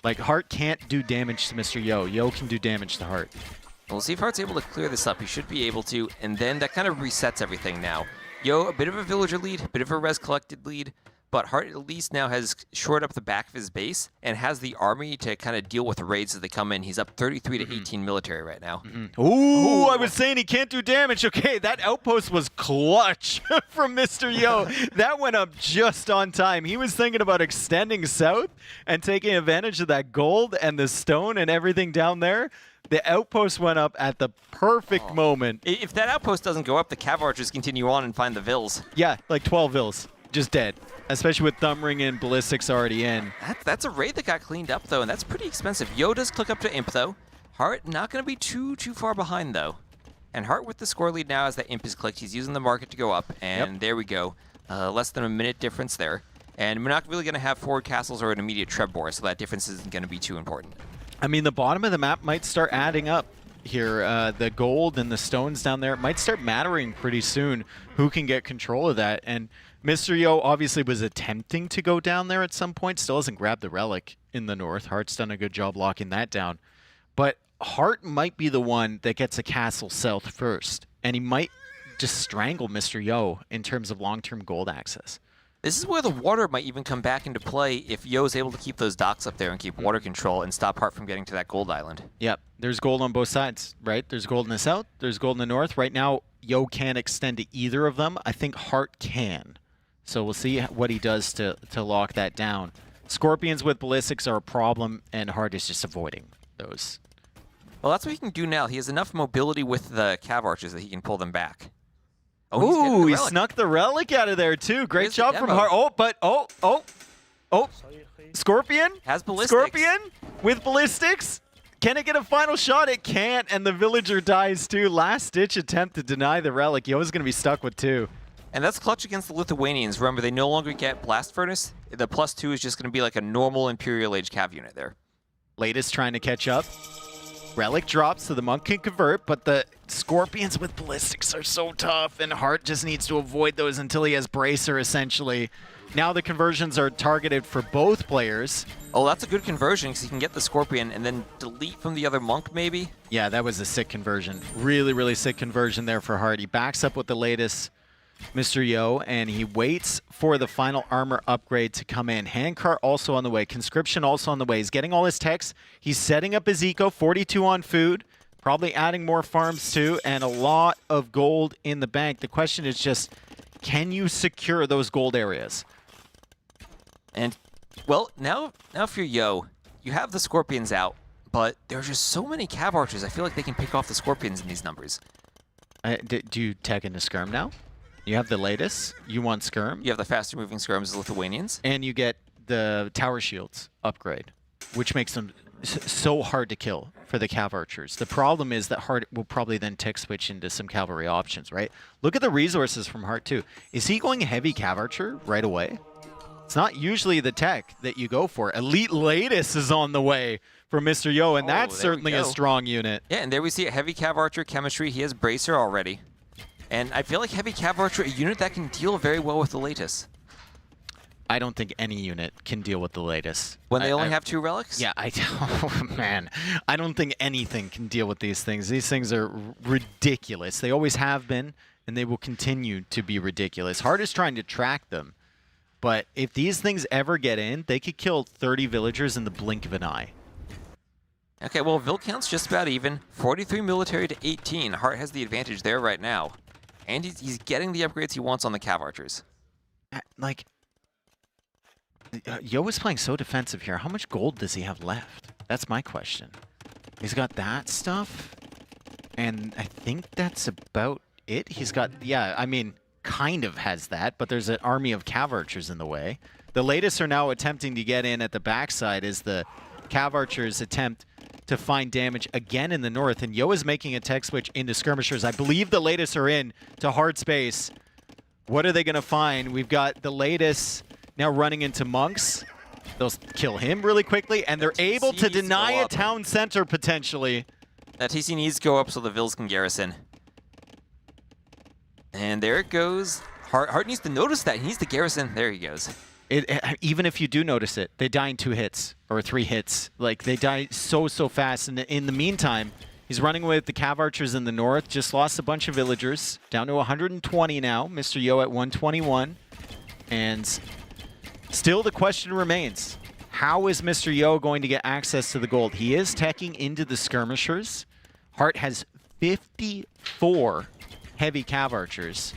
Like, Hearttt can't do damage to Mr. Yo. Yo can do damage to Hearttt. We'll see if Heartt's able to clear this up. He should be able to, and then that kind of resets everything now. Yo, a bit of a villager lead, a bit of a res collected lead. But Hearttt at least now has shored up the back of his base and has the army to kind of deal with the raids as they come in. He's up 33 to 18 military right now. Ooh, I was saying he can't do damage. Okay, that outpost was clutch from Mr. Yo. That went up just on time. He was thinking about extending south and taking advantage of that gold and the stone and everything down there. The outpost went up at the perfect moment. If that outpost doesn't go up, the Cav Archers continue on and find the vills. Yeah, like 12 vills. Just dead. Especially with Thumbring and ballistics already in. That's a raid that got cleaned up, though, and that's pretty expensive. Yo does click up to Imp, though. Hearttt not going to be too far behind, though. And Hearttt with the score lead now as that Imp is clicked. He's using the market to go up, and there we go. Less than a minute difference there. And we're not really going to have forward castles or an immediate Trebor, so that difference isn't going to be too important. I mean, the bottom of the map might start adding up here. The gold and the stones down there might start mattering pretty soon. Who can get control of that? And Mr. Yo obviously was attempting to go down there at some point. Still hasn't grabbed the relic in the north. Heartt's done a good job locking that down. But Hearttt might be the one that gets a castle south first. And he might just strangle Mr. Yo in terms of long-term gold access. This is where the water might even come back into play if Yo is able to keep those docks up there and keep water control and stop Hearttt from getting to that gold island. Yep. There's gold on both sides, right? There's gold in the south. There's gold in the north. Right now, Yo can't extend to either of them. I think Hearttt can. So we'll see what he does to lock that down. Scorpions with ballistics are a problem, and Hearttt is just avoiding those. Well, that's what he can do now. He has enough mobility with the Cav Archers that he can pull them back. Oh, ooh, he snuck the relic out of there, too. Great job from Hearttt. Oh, Scorpion? Has ballistics. Scorpion with ballistics. Can it get a final shot? It can't, and the villager dies, too. Last-ditch attempt to deny the relic. Yo's going to be stuck with 2. And that's clutch against the Lithuanians. Remember, they no longer get Blast Furnace. The +2 is just going to be like a normal Imperial Age Cav unit there. Latest trying to catch up. Relic drops so the monk can convert, but the Scorpions with ballistics are so tough, and Hearttt just needs to avoid those until he has Bracer, essentially. Now the conversions are targeted for both players. Oh, that's a good conversion, because he can get the Scorpion and then delete from the other monk, maybe? Yeah, that was a sick conversion. Really, really sick conversion there for Hearttt. He backs up with the latest Mr. Yo, and he waits for the final armor upgrade to come in. Handcart also on the way. Conscription also on the way. He's getting all his techs. He's setting up his eco. 42 on food. Probably adding more farms too, and a lot of gold in the bank. The question is just, can you secure those gold areas? And, well, now if you're Yo, you have the Scorpions out, but there's just so many Cav Archers. I feel like they can pick off the Scorpions in these numbers. Do you tech into Skirm now? You have the latest. You want Skirm. You have the faster moving Skirms as Lithuanians. And you get the Tower Shields upgrade, which makes them so hard to kill for the Cav Archers. The problem is that Hearttt will probably then tech switch into some cavalry options, right? Look at the resources from Hearttt too. Is he going heavy Cav Archer right away? It's not usually the tech that you go for. Elite Latest is on the way for Mr. Yo, and that's certainly a strong unit. Yeah, and there we see a heavy Cav Archer chemistry. He has Bracer already. And I feel like heavy Cav Archer, a unit that can deal very well with the latest. I don't think any unit can deal with the latest. When they only have 2 relics? Yeah, oh, man. I don't think anything can deal with these things. These things are ridiculous. They always have been, and they will continue to be ridiculous. Hearttt is trying to track them. But if these things ever get in, they could kill 30 villagers in the blink of an eye. Okay, well, Vil count's just about even. 43 military to 18. Hearttt has the advantage there right now. And he's getting the upgrades he wants on the Cav Archers. Like, Yo is playing so defensive here. How much gold does he have left? That's my question. He's got that stuff, and I think that's about it. He's got, yeah, I mean, kind of has that, but there's an army of Cav Archers in the way. The latest are now attempting to get in at the backside as the Cav Archers attempt to find damage again in the north, and Yo is making a tech switch into skirmishers. I believe the latest are in to hard space. What are they going to find? We've got the latest now running into monks. They'll kill him really quickly, and they're able to deny a town center potentially. That TC needs to go up so the Vils can garrison. And there it goes. Hearttt needs to notice that. He needs to garrison. There he goes. Even if you do notice it, they die in 2 hits or 3 hits. Like, they die so fast. And in the meantime, he's running with the Cav Archers in the north. Just lost a bunch of villagers. Down to 120 now. Mr. Yo at 121. And still the question remains, how is Mr. Yo going to get access to the gold? He is teching into the skirmishers. Hearttt has 54 heavy Cav Archers.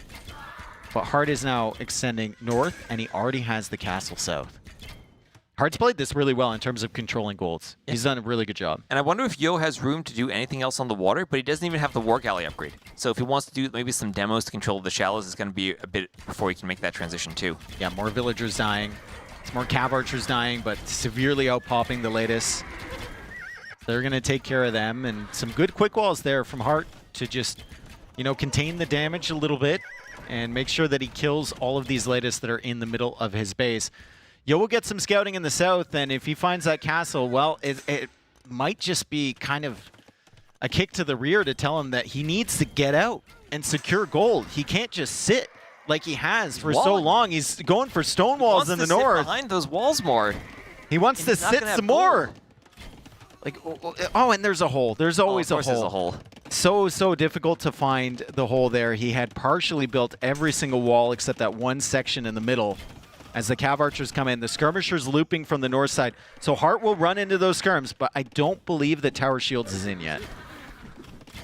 But Hearttt is now extending north, and he already has the castle south. Heartt's played this really well in terms of controlling golds. Yeah. He's done a really good job. And I wonder if Yo has room to do anything else on the water, but he doesn't even have the War Galley upgrade. So if he wants to do maybe some demos to control the shallows, it's going to be a bit before he can make that transition too. Yeah, more villagers dying. It's more Cav Archers dying, but severely out-popping the latest. They're going to take care of them, and some good quick walls there from Hearttt to just, you know, contain the damage a little bit and make sure that he kills all of these latest that are in the middle of his base. Yo will get some scouting in the south, and if he finds that castle, well, it might just be kind of a kick to the rear to tell him that he needs to get out and secure gold. He can't just sit like he has for so long. He's going for stone walls in the north. He wants to sit behind those walls more. He wants to sit some more. Like, oh, and there's a hole. There's always a hole. There's a hole. So difficult to find the hole there. He had partially built every single wall except that one section in the middle. As the Cav Archers come in, the skirmishers looping from the north side. So Hearttt will run into those skirms, but I don't believe that Tower Shields is in yet.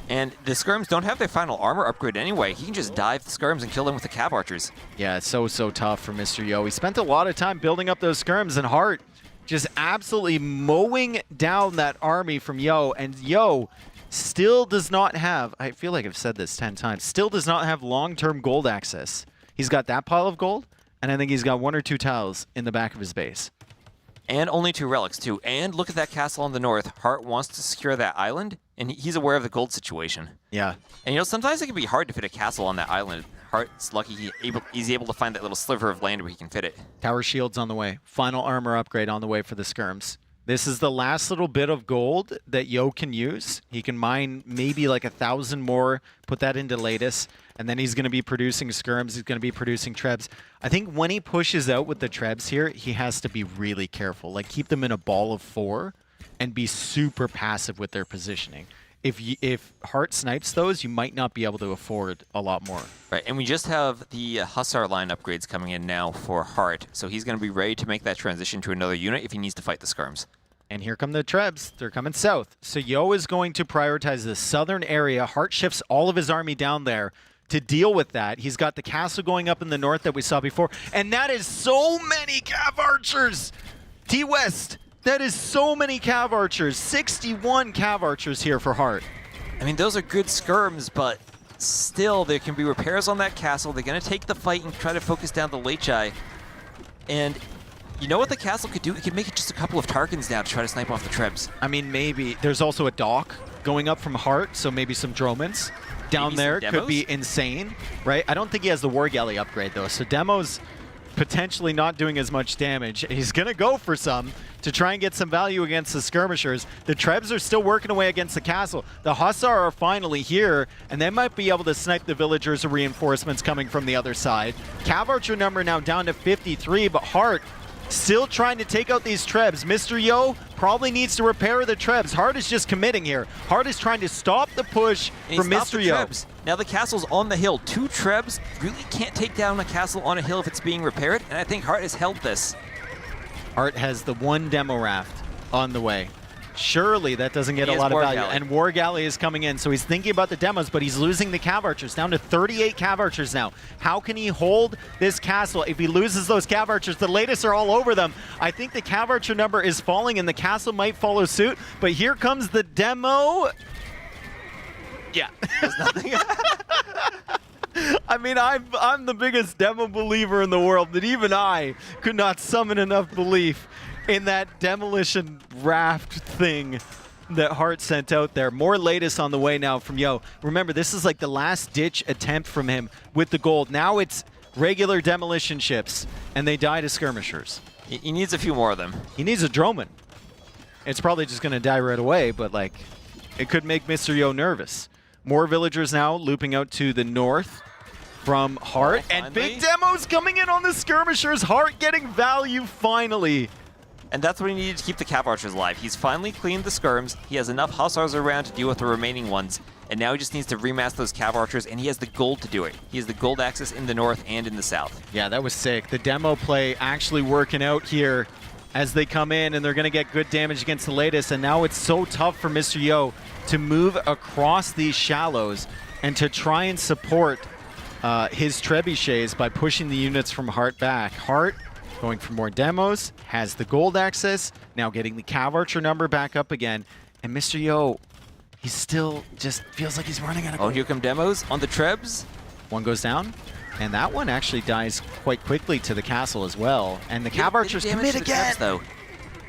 And the skirms don't have their final armor upgrade anyway. He can just dive the skirms and kill them with the Cav Archers. Yeah, it's so tough for Mr. Yo. He spent a lot of time building up those skirms, and Hearttt just absolutely mowing down that army from Yo. And Yo still does not have, I feel like I've said this 10 times, still does not have long-term gold access. He's got that pile of gold, and I think he's got 1 or 2 tiles in the back of his base. And only 2 relics, too. And look at that castle on the north. Hearttt wants to secure that island, and he's aware of the gold situation. Yeah. And, you know, sometimes it can be hard to fit a castle on that island. Heartt's lucky he's able to find that little sliver of land where he can fit it. Tower Shields on the way. Final armor upgrade on the way for the skirms. This is the last little bit of gold that Yo can use. He can mine maybe like 1,000 more, put that into latest, and then he's going to be producing skirms. He's going to be producing trebs. I think when he pushes out with the trebs here, he has to be really careful. Like, keep them in a ball of 4 and be super passive with their positioning. If Hearttt snipes those, you might not be able to afford a lot more. Right, and we just have the Hussar line upgrades coming in now for Hearttt, so he's going to be ready to make that transition to another unit if he needs to fight the skirms. And here come the trebs. They're coming south. So Yo is going to prioritize the southern area. Hearttt shifts all of his army down there to deal with that. He's got the castle going up in the north that we saw before, and that is so many Cav Archers. T-West, that is so many Cav Archers. 61 Cav Archers here for Hearttt. I mean, those are good skirms, but still, there can be repairs on that castle. They're going to take the fight and try to focus down the Liereyy. And you know what the castle could do? It could make it just a couple of Tarkins now to try to snipe off the Trebs. I mean, maybe. There's also a dock going up from Hearttt, so maybe some Dromans down there could be insane, right? I don't think he has the War Galley upgrade, though, so Demo's potentially not doing as much damage. He's going to go for some to try and get some value against the skirmishers. The Trebs are still working away against the castle. The Hussar are finally here, and they might be able to snipe the villagers or reinforcements coming from the other side. Cav Archer number now down to 53, but Hearttt still trying to take out these Trebs. Mr. Yo probably needs to repair the Trebs. Hearttt is just committing here. Hearttt is trying to stop the push from Mr. Yo. Trebs. Now the castle's on the hill. 2 Trebs really can't take down a castle on a hill if it's being repaired, and I think Hearttt has held this. Hearttt has the 1 demo raft on the way. Surely that doesn't get a lot of value. And War Galley is coming in, so he's thinking about the demos, but he's losing the Cav Archers, down to 38 Cav Archers now. How can he hold this castle if he loses those Cav Archers? The latest are all over them. I think the Cav Archer number is falling, and the castle might follow suit, but here comes the demo. Yeah. There's nothing. I mean, I'm the biggest demo believer in the world, but even I could not summon enough belief in that demolition raft thing that Hearttt sent out there. More latest on the way now from Yo. Remember, this is like the last ditch attempt from him with the gold. Now it's regular demolition ships, and they die to skirmishers. He needs a few more of them. He needs a Droman. It's probably just going to die right away, but like, it could make Mr. Yo nervous. More villagers now looping out to the north from Hearttt, and big demos coming in on the skirmishers. Hearttt getting value finally. And that's what he needed to keep the Cav Archers alive. He's finally cleaned the skirms. He has enough Hussars around to deal with the remaining ones. And now he just needs to remass those Cav Archers, and he has the gold to do it. He has the gold access in the north and in the south. Yeah, that was sick. The demo play actually working out here as they come in, and they're going to get good damage against the latest. And now it's so tough for Mr. Yo to move across these shallows and to try and support his trebuchets by pushing the units from Hearttt back. Hearttt going for more demos, has the gold access, now getting the Cav Archer number back up again. And Mr. Yo, he still just feels like he's running out of gold. Oh, here come demos on the Trebs. One goes down, and that one actually dies quite quickly to the castle as well. And the Cav Archers commit again. Trebs, though.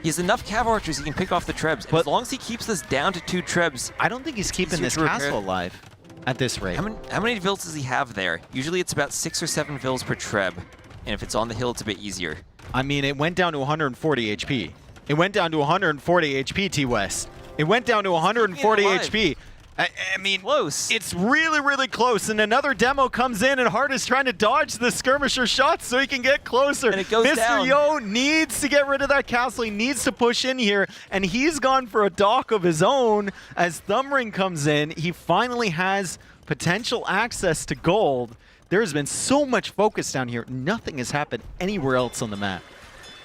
He has enough Cav Archers he can pick off the Trebs. But as long as he keeps this down to 2 Trebs, I don't think he's keeping this castle alive at this rate. How many vills does he have there? Usually it's about 6 or 7 vills per Treb. And if it's on the hill, it's a bit easier. I mean, it went down to 140 HP. It went down to 140 HP, T-West. It went down to 140 HP. I mean, close. It's really, really close. And another demo comes in, and Hearttt is trying to dodge the skirmisher shots so he can get closer. And it goes Mr. down. Yo needs to get rid of that castle. He needs to push in here, and he's gone for a dock of his own as Thumbring comes in. He finally has potential access to gold. There's been so much focus down here. Nothing has happened anywhere else on the map.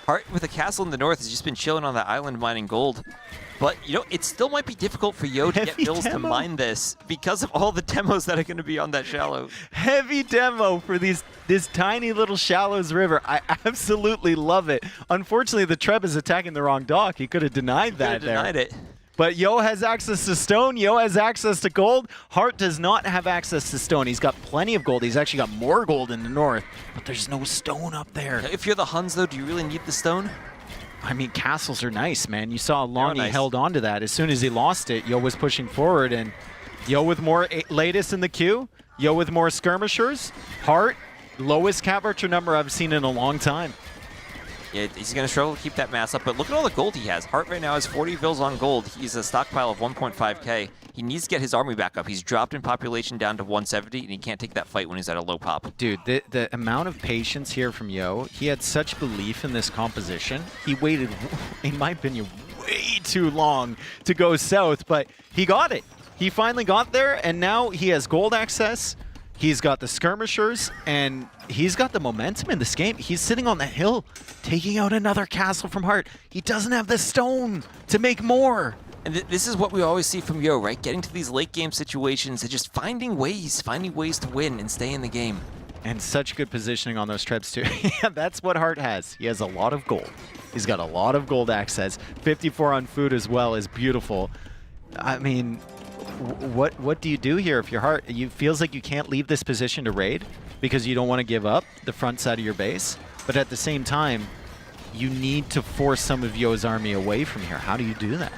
Hearttt with a castle in the north has just been chilling on that island mining gold. But, you know, it still might be difficult for Yo to get bills to mine this because of all the demos that are going to be on that shallow. Heavy demo for this tiny little shallows river. I absolutely love it. Unfortunately, the Treb is attacking the wrong dock. He could have denied that there. Denied it. But Yo has access to stone. Yo has access to gold. Hearttt does not have access to stone. He's got plenty of gold. He's actually got more gold in the north, but there's no stone up there. If you're the Huns, though, do you really need the stone? I mean, castles are nice, man. You saw how long he held on to that. As soon as he lost it, Yo was pushing forward, and Yo with more latest in the queue. Yo with more skirmishers. Hearttt, lowest Cav Archer number I've seen in a long time. Yeah, he's going to struggle to keep that mass up, but look at all the gold he has. Hearttt right now has 40 vills on gold. He's a stockpile of 1.5k. He needs to get his army back up. He's dropped in population down to 170, and he can't take that fight when he's at a low pop. Dude, the amount of patience here from Yo, he had such belief in this composition. He waited, in my opinion, way too long to go south, but he got it. He finally got there, and now he has gold access. He's got the skirmishers, and he's got the momentum in this game. He's sitting on the hill, taking out another castle from Hearttt. He doesn't have the stone to make more. And this is what we always see from Yo, right? Getting to these late game situations and just finding ways to win and stay in the game. And such good positioning on those trebs too. Yeah, that's what Hearttt has. He has a lot of gold. He's got a lot of gold access. 54 on food as well is beautiful. I mean, what do you do here if you're Hearttt? You feels like you can't leave this position to raid because you don't want to give up the front side of your base. But at the same time, you need to force some of Yo's army away from here. How do you do that?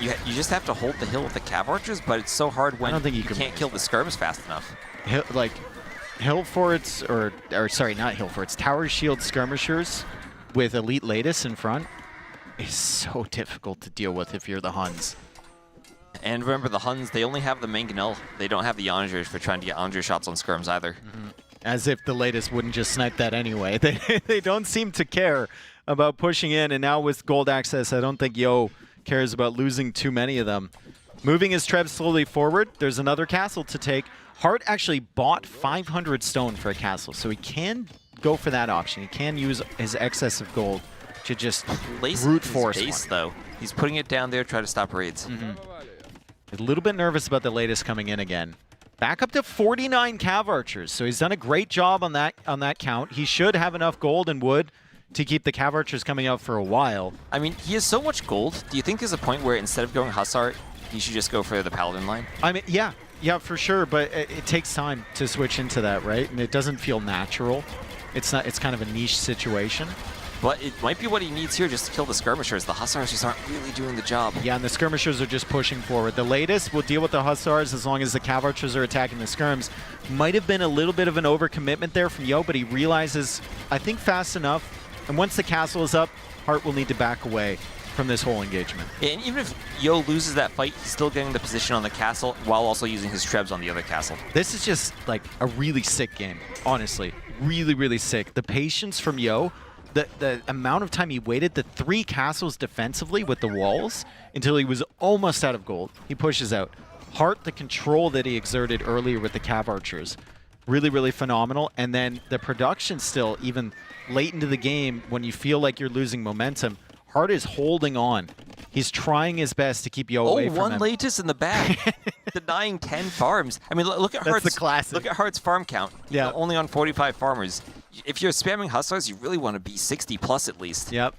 You just have to hold the hill with the cav archers, but it's so hard when you can can't kill the skirms fast enough. Hill forts, or sorry, not hill forts, tower shield skirmishers with elite lattice in front is so difficult to deal with if you're the Huns. And remember, the Huns, they only have the mangonel. They don't have the onagers for trying to get onager shots on skirms either. Mm-hmm. As if the lattice wouldn't just snipe that anyway. They don't seem to care about pushing in, and now with gold access, I don't think Yo cares about losing too many of them. Moving his trebs slowly forward, there's another castle to take. Hearttt actually bought 500 stone for a castle, so he can go for that option. He can use his excess of gold to just brute force base, though. He's putting it down there, try to stop raids. A little bit nervous about the latest coming in again. Back up to 49 cav archers, so he's done a great job on that count. He should have enough gold and wood to keep the cav archers coming out for a while. I mean, he has so much gold. Do you think there's a point where instead of going Hussar, he should just go for the Paladin line? I mean, yeah, for sure, but it takes time to switch into that, right? And it doesn't feel natural. It's kind of a niche situation. But it might be what he needs here just to kill the skirmishers. The Hussars just aren't really doing the job. Yeah, and the skirmishers are just pushing forward. The latest will deal with the Hussars as long as the cav archers are attacking the skirms. Might have been a little bit of an overcommitment there from Yo, but he realizes, I think, fast enough. And once the castle is up, Hearttt will need to back away from this whole engagement. And even if Yo loses that fight, he's still getting the position on the castle while also using his trebs on the other castle. This is just like a really sick game, honestly. Really, really sick. The patience from Yo, the amount of time he waited, the 3 castles defensively with the walls until he was almost out of gold. He pushes out. Hearttt, the control that he exerted earlier with the cav archers, really, really phenomenal. And then the production still, even late into the game, when you feel like you're losing momentum, Hearttt is holding on. He's trying his best to keep Yo away from him. One lattice in the back, denying 10 farms. I mean, look at Heartt's, the classic. Look at Heartt's farm count. Yeah, only on 45 farmers. If you're spamming Hussars, you really want to be 60 plus at least. Yep.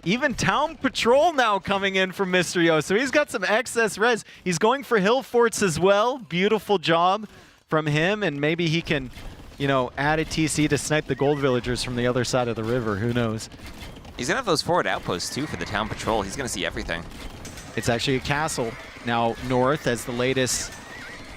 Even Town Patrol now coming in from Mr. Yo, so he's got some excess res. He's going for hill forts as well. Beautiful job from him, and maybe he can, you know, add a TC to snipe the gold villagers from the other side of the river. Who knows? He's going to have those forward outposts, too, for the Town Patrol. He's going to see everything. It's actually a castle now north as the latest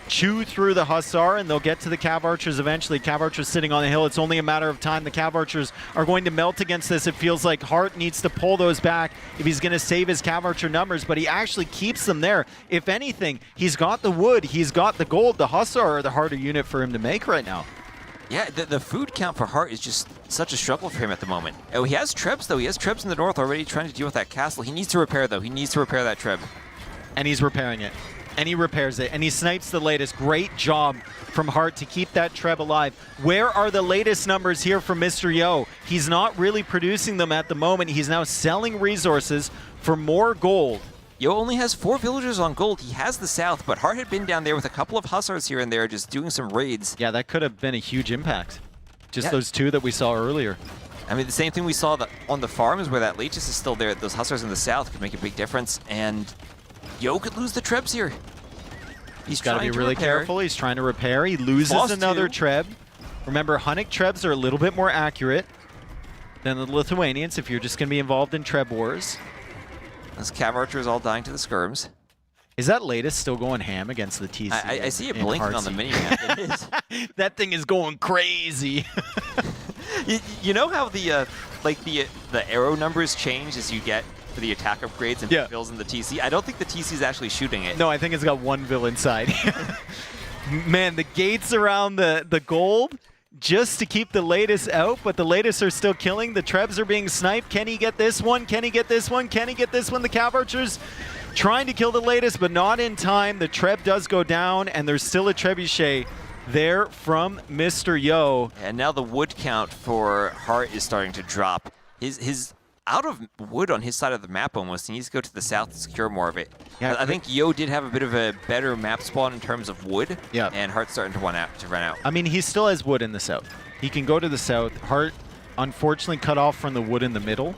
chew through the Hussar, and they'll get to the cav archers eventually. Cav archers sitting on the hill. It's only a matter of time. The cav archers are going to melt against this. It feels like Hearttt needs to pull those back if he's going to save his cav archer numbers, but he actually keeps them there. If anything, he's got the wood, he's got the gold. The Hussar are the harder unit for him to make right now. Yeah, the food count for Hearttt is just such a struggle for him at the moment. Oh, he has trebs, though. He has trebs in the north already trying to deal with that castle. He needs to repair, though. He needs to repair that treb. And he's repairing it. And he repairs it. And he snipes the latest. Great job from Hearttt to keep that treb alive. Where are the latest numbers here from Mr. Yo? He's not really producing them at the moment. He's now selling resources for more gold. Yo only has 4 villagers on gold. He has the south, but Hearttt had been down there with a couple of Hussars here and there just doing some raids. Yeah, that could have been a huge impact. Just those 2 that we saw earlier. I mean, the same thing we saw on the farms where that Leeches is still there. Those Hussars in the south could make a big difference, and Yo could lose the trebs here. He's got to be really careful. He's trying to repair. He loses another treb. Remember, Hunnic trebs are a little bit more accurate than the Lithuanians if you're just going to be involved in treb wars. This cav archer is all dying to the skirms. Is that latest still going ham against the TC? I see it blinking on the minimap. It is. That thing is going crazy. you know how the arrow numbers change as you get for the attack upgrades and fills in the TC? I don't think the TC is actually shooting it. No, I think it's got 1 vill inside. Man, the gates around the gold just to keep the latest out, but the latest are still killing. The trebs are being sniped. Can he get this one? Can he get this one? Can he get this one? The cav archers trying to kill the latest, but not in time. The treb does go down, and there's still a trebuchet there from Mr. Yo. And now the wood count for Hearttt is starting to drop. out of wood on his side of the map almost. He needs to go to the south to secure more of it. Yeah, I think Yo did have a bit of a better map spawn in terms of wood. Yeah. And Heartt's starting to run out. I mean, he still has wood in the south. He can go to the south. Heartt, unfortunately, cut off from the wood in the middle.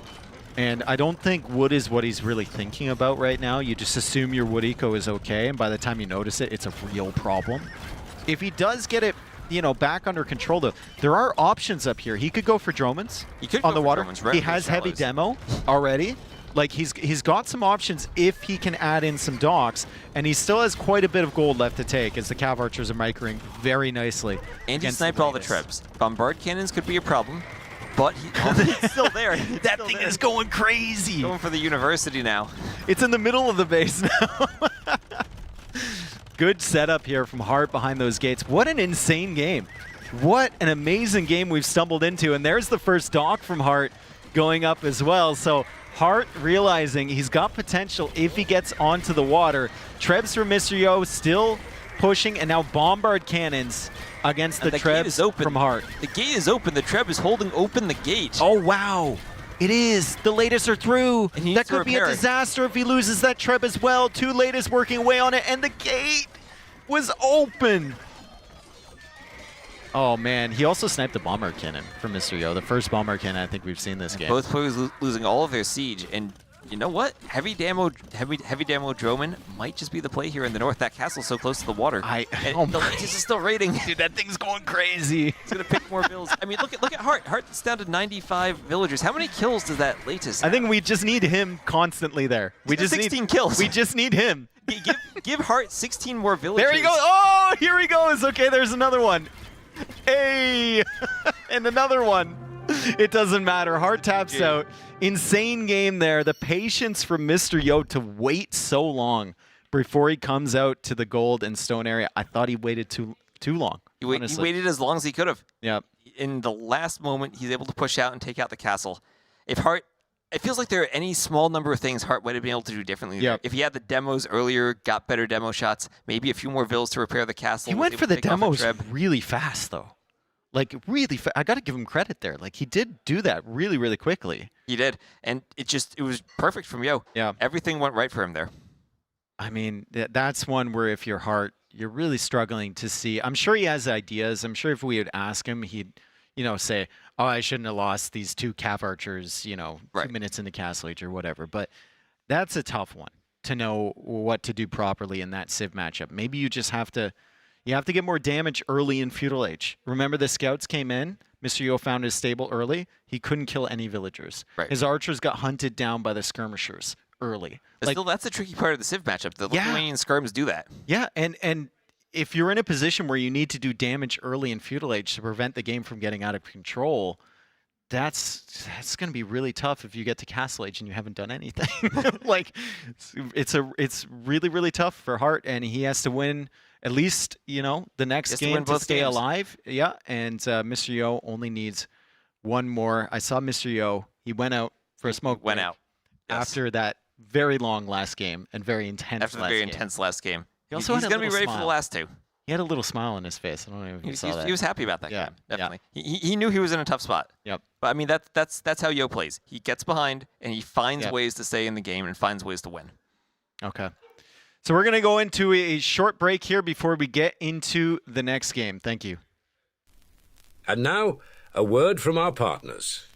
And I don't think wood is what he's really thinking about right now. You just assume your wood eco is okay, and by the time you notice it, it's a real problem. If he does get it, you know, back under control, though, there are options up here. He could go for Dromans on the water. He has heavy demo already. Like, he's got some options if he can add in some docks, and he still has quite a bit of gold left to take as the Cav Archers are microing very nicely. And he sniped all the Trebs. Bombard cannons could be a problem. But it's still there. That thing is going crazy. Going for the university now. It's in the middle of the base now. Good setup here from Heartt behind those gates. What an insane game. What an amazing game we've stumbled into. And there's the first dock from Heartt going up as well. So Heartt realizing he's got potential if he gets onto the water. Trebs from Mr. Yo still pushing, and now bombard cannons against the Trebs from Heartt. The gate is open. The Treb is holding open the gate. Oh, wow. It is. The latest are through. That could be a disaster if he loses that Treb as well. 2 latest working away on it, and the gate was open. Oh, man. He also sniped the bomber cannon from Mr. Yo. The first bomber cannon I think we've seen this game. Both players losing all of their siege, and you know what? Heavy demo Droman might just be the play here in the north. That castle's so close to the water. The Legends is still raiding. Dude, that thing's going crazy. He's gonna pick more vills. I mean, look at Heartt. Heartt's down to 95 villagers. How many kills does that latest have? I think we just need him constantly there. We just 16 kills. We just need him. Give Heartt 16 more villagers. There he goes. Oh, here he goes. Okay, there's another one. Hey, and another one. It doesn't matter. Heartt taps out. Insane game there. The patience from Mr. Yo to wait so long before he comes out to the gold and stone area. I thought he waited too long. He waited as long as he could have. Yep. In the last moment, he's able to push out and take out the castle. If Heartt, it feels like there are any small number of things Heartt would have been able to do differently. Yep. If he had the demos earlier, got better demo shots, maybe a few more vills to repair the castle. He went for the demos really fast, though. Like, really fast. I got to give him credit there. Like, he did do that really, really quickly. He did. And it was perfect from Yo. Yeah. Everything went right for him there. I mean, that's one where if you're Heartt, you're really struggling to see. I'm sure he has ideas. I'm sure if we would ask him, he'd, you know, say, oh, I shouldn't have lost these 2 Cav Archers, you know, 2 minutes in the Castle Age or whatever. But that's a tough one to know what to do properly in that Civ matchup. Maybe you just have to... You have to get more damage early in Feudal Age. Remember, the scouts came in. Mr. Yo found his stable early. He couldn't kill any villagers. Right. His archers got hunted down by the skirmishers early. But still, that's a tricky part of the Civ matchup. The Lithuanian skirms do that. Yeah, and if you're in a position where you need to do damage early in Feudal Age to prevent the game from getting out of control, that's going to be really tough if you get to Castle Age and you haven't done anything. Like, it's really, really tough for Heartt, and he has to win at least, you know, the next game to stay alive. Yeah, and Mr. Yo only needs one more. I saw Mr. Yo. He went out for a smoke break after that very long last game and very intense intense last game. He's going to be ready for the last 2. He had a little smile on his face. I don't know if you saw that. He was happy about that game, definitely. Yeah. He knew he was in a tough spot. Yep. But, I mean, that's how Yo plays. He gets behind, and he finds ways to stay in the game and finds ways to win. Okay. So we're going to go into a short break here before we get into the next game. Thank you. And now, a word from our partners.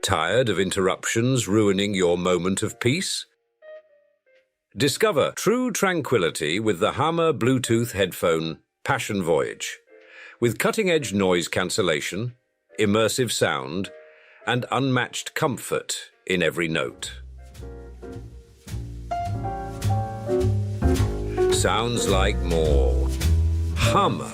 Tired of interruptions ruining your moment of peace? Discover true tranquility with the Hammer Bluetooth headphone Passion Voyage. With cutting-edge noise cancellation, immersive sound, and unmatched comfort in every note. Sounds like more Hammer.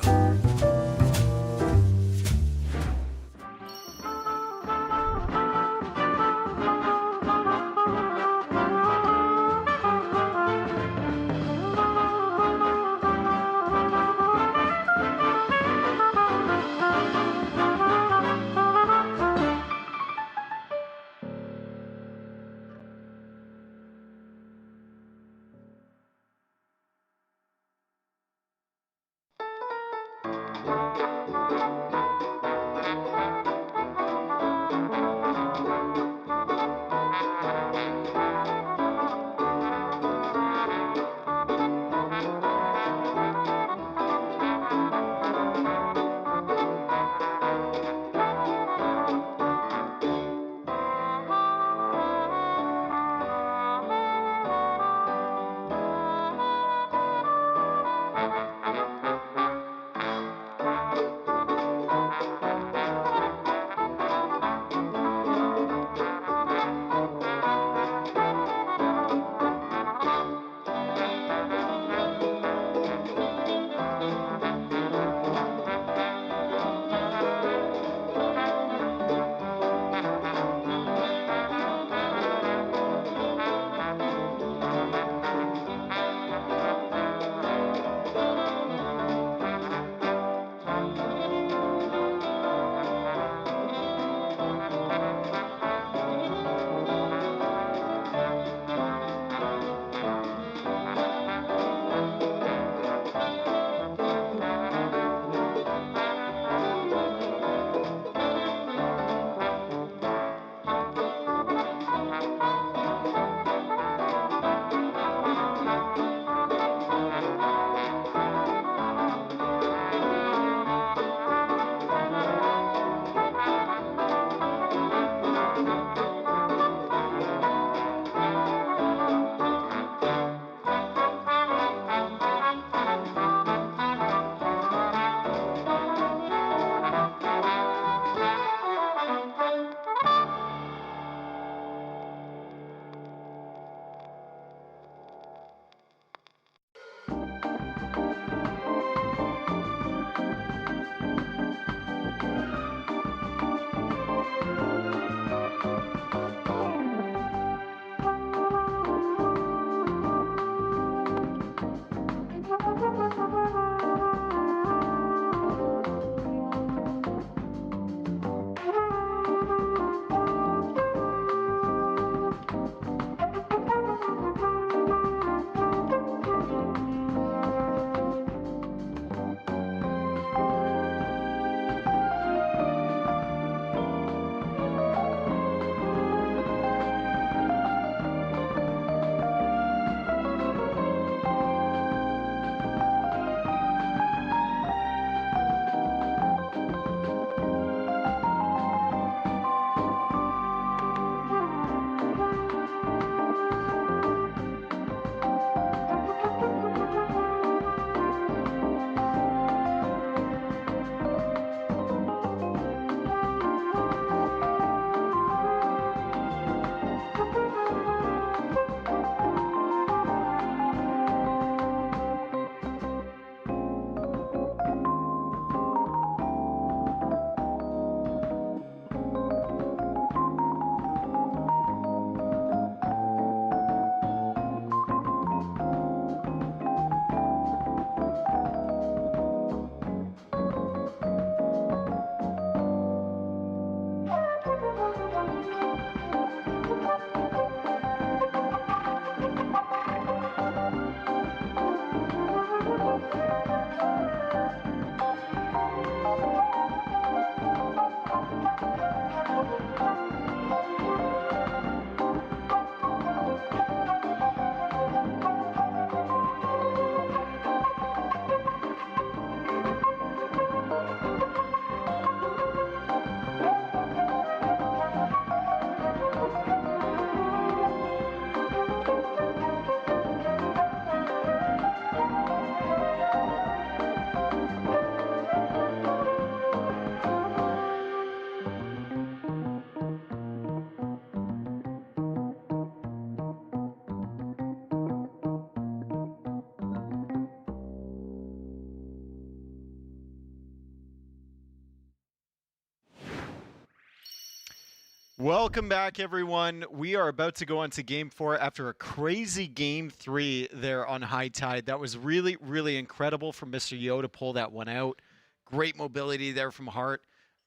Welcome back, everyone. We are about to go on to Game 4 after a crazy Game 3 there on High Tide. That was really, really incredible from Mr. Yo to pull that one out. Great mobility there from Hearttt.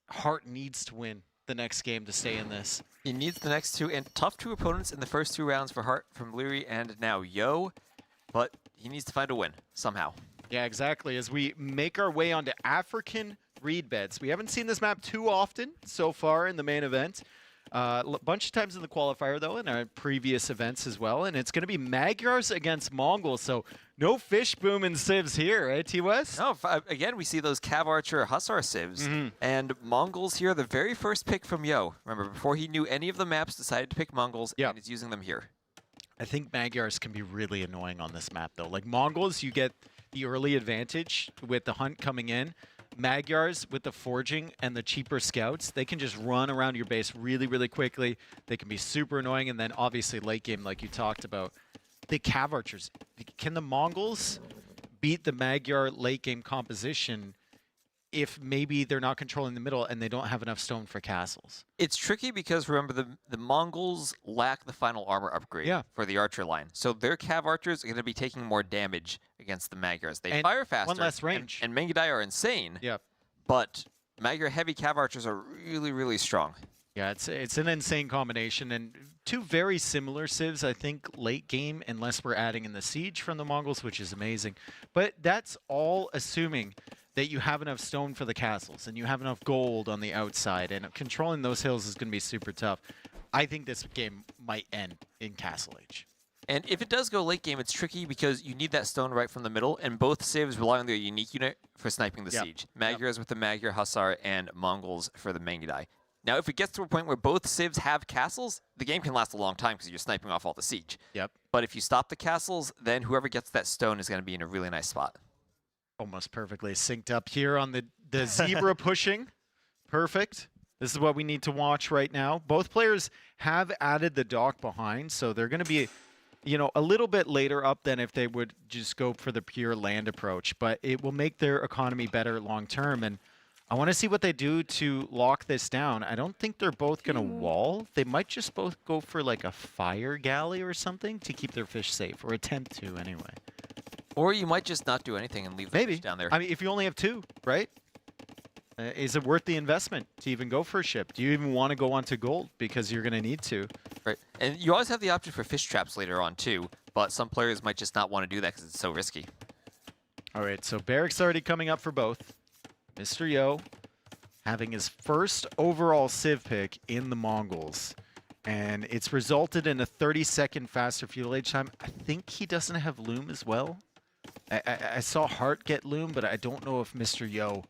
Hearttt needs to win the next game to stay in this. He needs the next two, and tough two opponents in the first 2 rounds for Hearttt from Liereyy and now Yo, but he needs to find a win somehow. Yeah, exactly. As we make our way onto African reed beds. We haven't seen this map too often so far in the main event. A bunch of times in the qualifier, though, in our previous events as well. And it's going to be Magyars against Mongols. So no fish boom and civs here, eh, T-West? No, again, we see those Cav Archer Hussar civs. And Mongols here, the very first pick from Yo. Remember, before he knew any of the maps, decided to pick Mongols, and he's using them here. I think Magyars can be really annoying on this map, though. Like Mongols, you get the early advantage with the hunt coming in. Magyars, with the forging and the cheaper scouts, they can just run around your base really, really quickly. They can be super annoying. And then obviously late game, like you talked about, the Cav Archers. Can the Mongols beat the Magyar late game composition if maybe they're not controlling the middle and they don't have enough stone for castles? It's tricky because, remember, the Mongols lack the final armor upgrade for the archer line. So their Cav Archers are going to be taking more damage against the Magyars. They fire faster. One less range. And Mengidai are insane. Yeah. But Magyar heavy Cav Archers are really, really strong. Yeah, it's an insane combination. And 2 very similar civs, I think, late game, unless we're adding in the siege from the Mongols, which is amazing. But that's all assuming that you have enough stone for the castles and you have enough gold on the outside, and controlling those hills is going to be super tough. I think this game might end in Castle Age. And if it does go late game, it's tricky because you need that stone right from the middle, and both civs rely on their unique unit for sniping the siege. Magyars with the Magyar Hussar and Mongols for the Mengidai. Now, if it gets to a point where both civs have castles, the game can last a long time because you're sniping off all the siege. But if you stop the castles, then whoever gets that stone is going to be in a really nice spot. Almost perfectly synced up here on the zebra pushing. Perfect. This is what we need to watch right now. Both players have added the dock behind, so they're going to be, you know, a little bit later up than if they would just go for the pure land approach, but it will make their economy better long term. And I want to see what they do to lock this down. I don't think they're both going to wall. They might just both go for like a fire galley or something to keep their fish safe, or attempt to anyway. Or you might just not do anything and leave the fish down there. I mean, if you only have 2, right? Is it worth the investment to even go for a ship? Do you even want to go onto gold? Because you're going to need to. Right. And you always have the option for fish traps later on, too. But some players might just not want to do that because it's so risky. All right, so Barrick's already coming up for both. Mr. Yo having his first overall civ pick in the Mongols. And it's resulted in a 30-second faster fuel age time. I think he doesn't have loom as well. I saw Hearttt get loom, but I don't know if Mr. Yo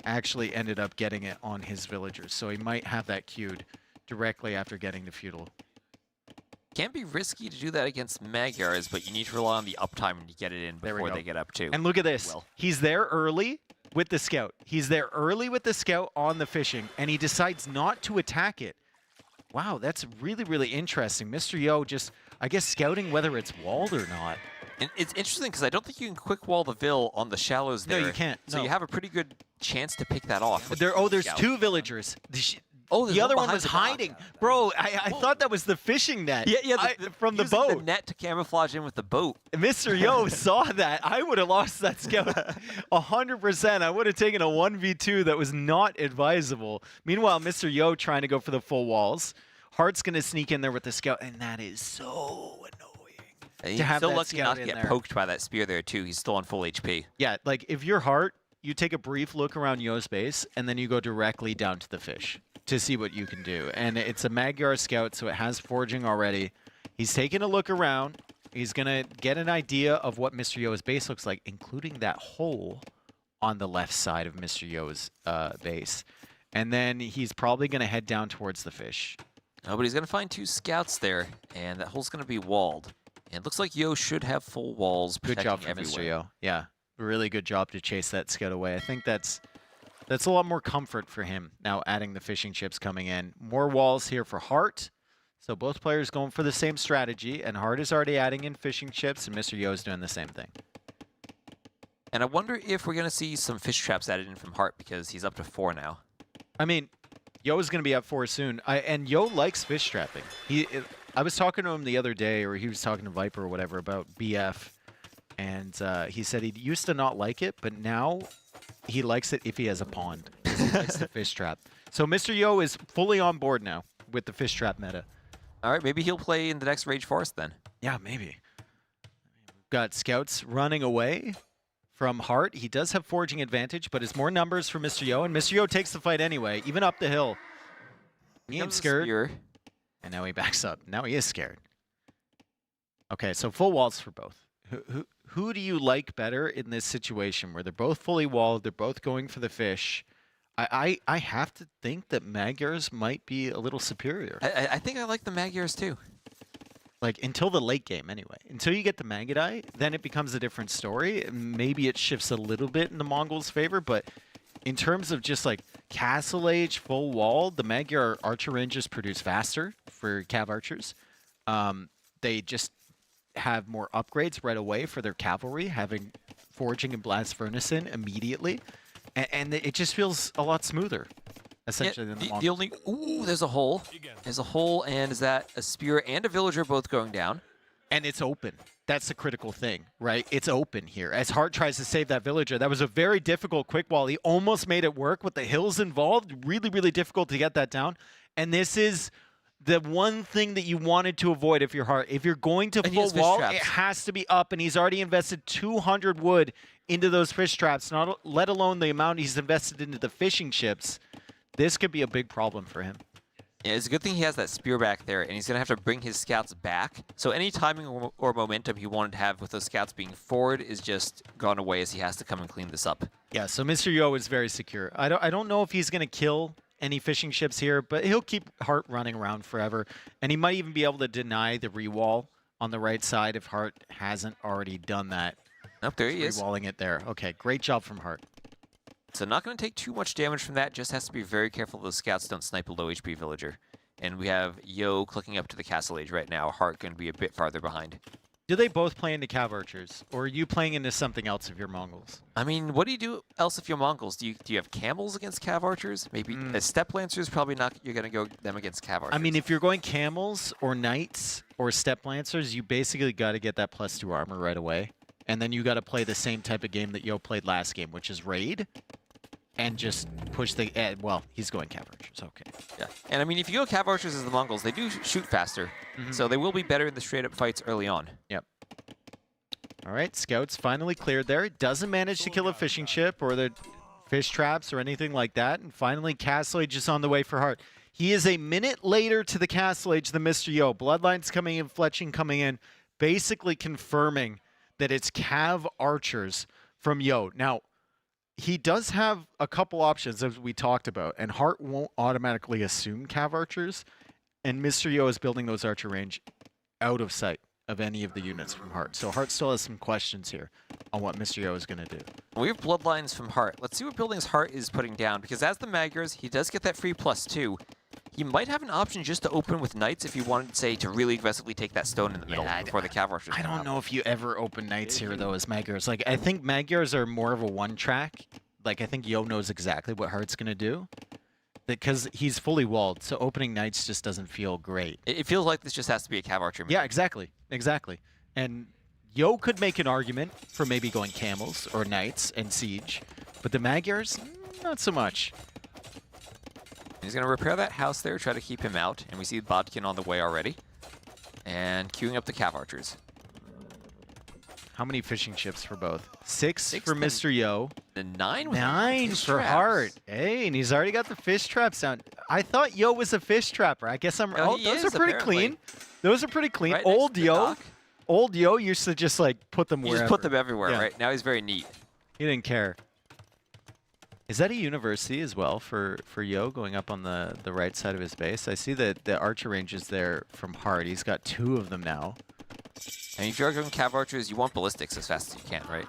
actually ended up getting it on his villagers. So he might have that queued directly after getting the feudal. Can be risky to do that against Magyars, but you need to rely on the uptime when you get it in before they get up too. And look at this. He's there early with the scout. He's there early with the scout on the fishing, and he decides not to attack it. Wow, that's really, really interesting. Mr. Yo just, I guess, scouting whether it's walled or not. And it's interesting because I don't think you can quick wall the Vil on the shallows there. No, you can't. So you have a pretty good chance to pick that off. There's 2 villagers. The other one was hiding. Bro, I thought that was the fishing net. From the boat. The net to camouflage in with the boat. Mr. Yo saw that. I would have lost that scout 100%. I would have taken a 1v2 that was not advisable. Meanwhile, Mr. Yo trying to go for the full walls. Heartt's going to sneak in there with the scout, and that is so annoying. He's still lucky not to get poked by that spear there, too. He's still on full HP. Yeah, like if you're Hearttt, you take a brief look around Yo's base, and then you go directly down to the fish to see what you can do. And it's a Magyar scout, so it has forging already. He's taking a look around. He's going to get an idea of what Mr. Yo's base looks like, including that hole on the left side of Mr. Yo's base. And then he's probably going to head down towards the fish. Oh, but he's going to find 2 scouts there, and that hole's going to be walled. And it looks like Yo should have full walls protecting everywhere. Good job from Mr. Yo. Yeah, really good job to chase that scout away. I think that's a lot more comfort for him now, adding the fishing chips coming in. More walls here for Hearttt. So both players going for the same strategy, and Hearttt is already adding in fishing chips, and Mr. Yo is doing the same thing. And I wonder if we're going to see some fish traps added in from Hearttt because he's up to 4 now. I mean, Yo's going to be up 4 soon. And Yo likes fish trapping. I was talking to him the other day, or he was talking to Viper or whatever about BF. And he said he used to not like it, but now he likes it if he has a pond. He likes the fish trap. So Mr. Yo is fully on board now with the fish trap meta. All right, maybe he'll play in the next Rage Forest then. Yeah, maybe. We've got scouts running away from Hearttt. He does have foraging advantage, but it's more numbers for Mr. Yo, and Mr. Yo takes the fight anyway, even up the hill. He ain't scared. And now he backs up. Now he is scared. Okay, so full walls for both. Who do you like better in this situation where they're both fully walled, they're both going for the fish? I have to think that Magyars might be a little superior. I think I like the Magyars too. Like, until the late game, anyway. Until you get the Magadai, then it becomes a different story. Maybe it shifts a little bit in the Mongols' favor, but in terms of just, like, Castle Age, full wall, the Magyar archer ranges produce faster for Cav archers. They just have more upgrades right away for their cavalry, having foraging and blast furnace in immediately. And it just feels a lot smoother. Essentially, the only there's a hole. There's a hole, and is that a spear and a villager both going down? And it's open. That's the critical thing, right? It's open here. As Hearttt tries to save that villager, that was a very difficult quick wall. He almost made it work with the hills involved. Really, really difficult to get that down. And this is the one thing that you wanted to avoid if you're Hearttt. If you're going to full wall, it has to be up. And he's already invested 200 wood into those fish traps, not let alone the amount he's invested into the fishing ships. This could be a big problem for him. Yeah, it's a good thing he has that spear back there, and he's going to have to bring his scouts back. So any timing or momentum he wanted to have with those scouts being forward is just gone away as he has to come and clean this up. Yeah, so Mr. Yo is very secure. I don't know if he's going to kill any fishing ships here, but he'll keep Hearttt running around forever. And he might even be able to deny the rewall on the right side if Hearttt hasn't already done that. Nope, there he is. Rewalling it there. Okay, great job from Hearttt. So not going to take too much damage from that, just has to be very careful those scouts don't snipe a low HP villager. And we have Yo clicking up to the Castle Age right now, Hearttt going to be a bit farther behind. Do they both play into Cav archers, or are you playing into something else if you're Mongols? I mean, what do you do else if you're Mongols? Do you have camels against Cav archers? Maybe steppe lancers, probably not. You're going to go them against Cav archers. I mean, if you're going camels or knights or steppe lancers, you basically got to get that +2 armor right away. And then you got to play the same type of game that Yo played last game, which is raid. And just push the... well, he's going Cav archers. Okay. Yeah. And I mean, if you go Cav archers as the Mongols, they do shoot faster. So they will be better in the straight-up fights early on. Yep. All right, scouts finally cleared there. Doesn't manage to kill a fishing ship or the fish traps or anything like that. And finally, Castle Age is on the way for Hearttt. He is a minute later to the Castle Age than Mr. Yo. Bloodlines coming in, Fletching coming in, basically confirming that it's Cav archers from Yo. Now, he does have a couple options, as we talked about, and Hearttt won't automatically assume Cav archers, and Mr. Yo is building those archer range out of sight of any of the units from Hearttt. So Hearttt still has some questions here on what Mr. Yo is going to do. We have bloodlines from Hearttt. Let's see what buildings Hearttt is putting down, because as the Magyars, he does get that free +2. He might have an option just to open with knights if you wanted, say, to really aggressively take that stone in the middle before the Cav archers. I don't know if you ever open knights here, though, as Magyars. Like, I think Magyars are more of a one-track. Like, I think Yo knows exactly what Heartt's going to do. Because he's fully walled, so opening knights just doesn't feel great. It feels like this just has to be a Cav archer. Yeah, exactly. Exactly. And Yo could make an argument for maybe going camels or knights and siege. But the Magyars, not so much. He's going to repair that house there, try to keep him out. And we see Bodkin on the way already. And queuing up the Cav archers. How many fishing ships for both? Six for Mr. Yo. The 9 with 9 for Hearttt. Hey, and he's already got the fish traps down. I thought Yo was a fish trapper. I guess I'm... Oh, those are pretty clean. Those are pretty clean. Right Old Yo used to just, like, put them wherever. He just put them everywhere, Yeah. right? Now he's very neat. He didn't care. Is that a university as well for Yo going up on the right side of his base? I see that the archer range is there from Hearttt. He's got 2 of them now. And if you're going Cav archers, you want ballistics as fast as you can, right?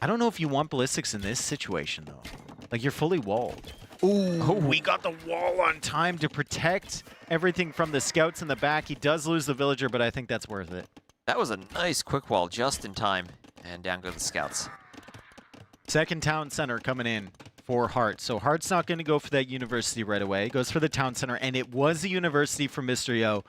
I don't know if you want ballistics in this situation, though. Like, you're fully walled. Ooh, we got the wall on time to protect everything from the scouts in the back. He does lose the villager, but I think that's worth it. That was a nice quick wall just in time. And down go the scouts. Second town center coming in for Hearttt. So Heartt's not going to go for that university right away. Goes for the town center, and it was a university for Mr. Yo.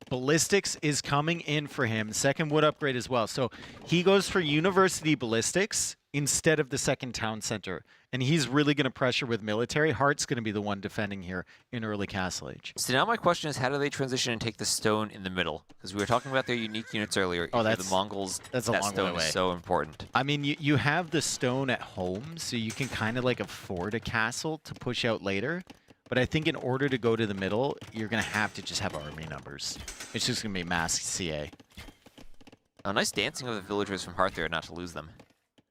Ballistics is coming in for him. Second wood upgrade as well. So he goes for university ballistics instead of the second town center. And he's really going to pressure with military. Heartt's going to be the one defending here in early Castle Age. So now my question is, how do they transition and take the stone in the middle? Because we were talking about their unique units earlier. Oh, that's the Mongols. That's a long stone way. Is so important. I mean, you have the stone at home, so you can kind of like afford a castle to push out later. But I think in order to go to the middle, you're going to have to just have army numbers. It's just going to be mass CA. A nice dancing of the villagers from Hearttt there, not to lose them.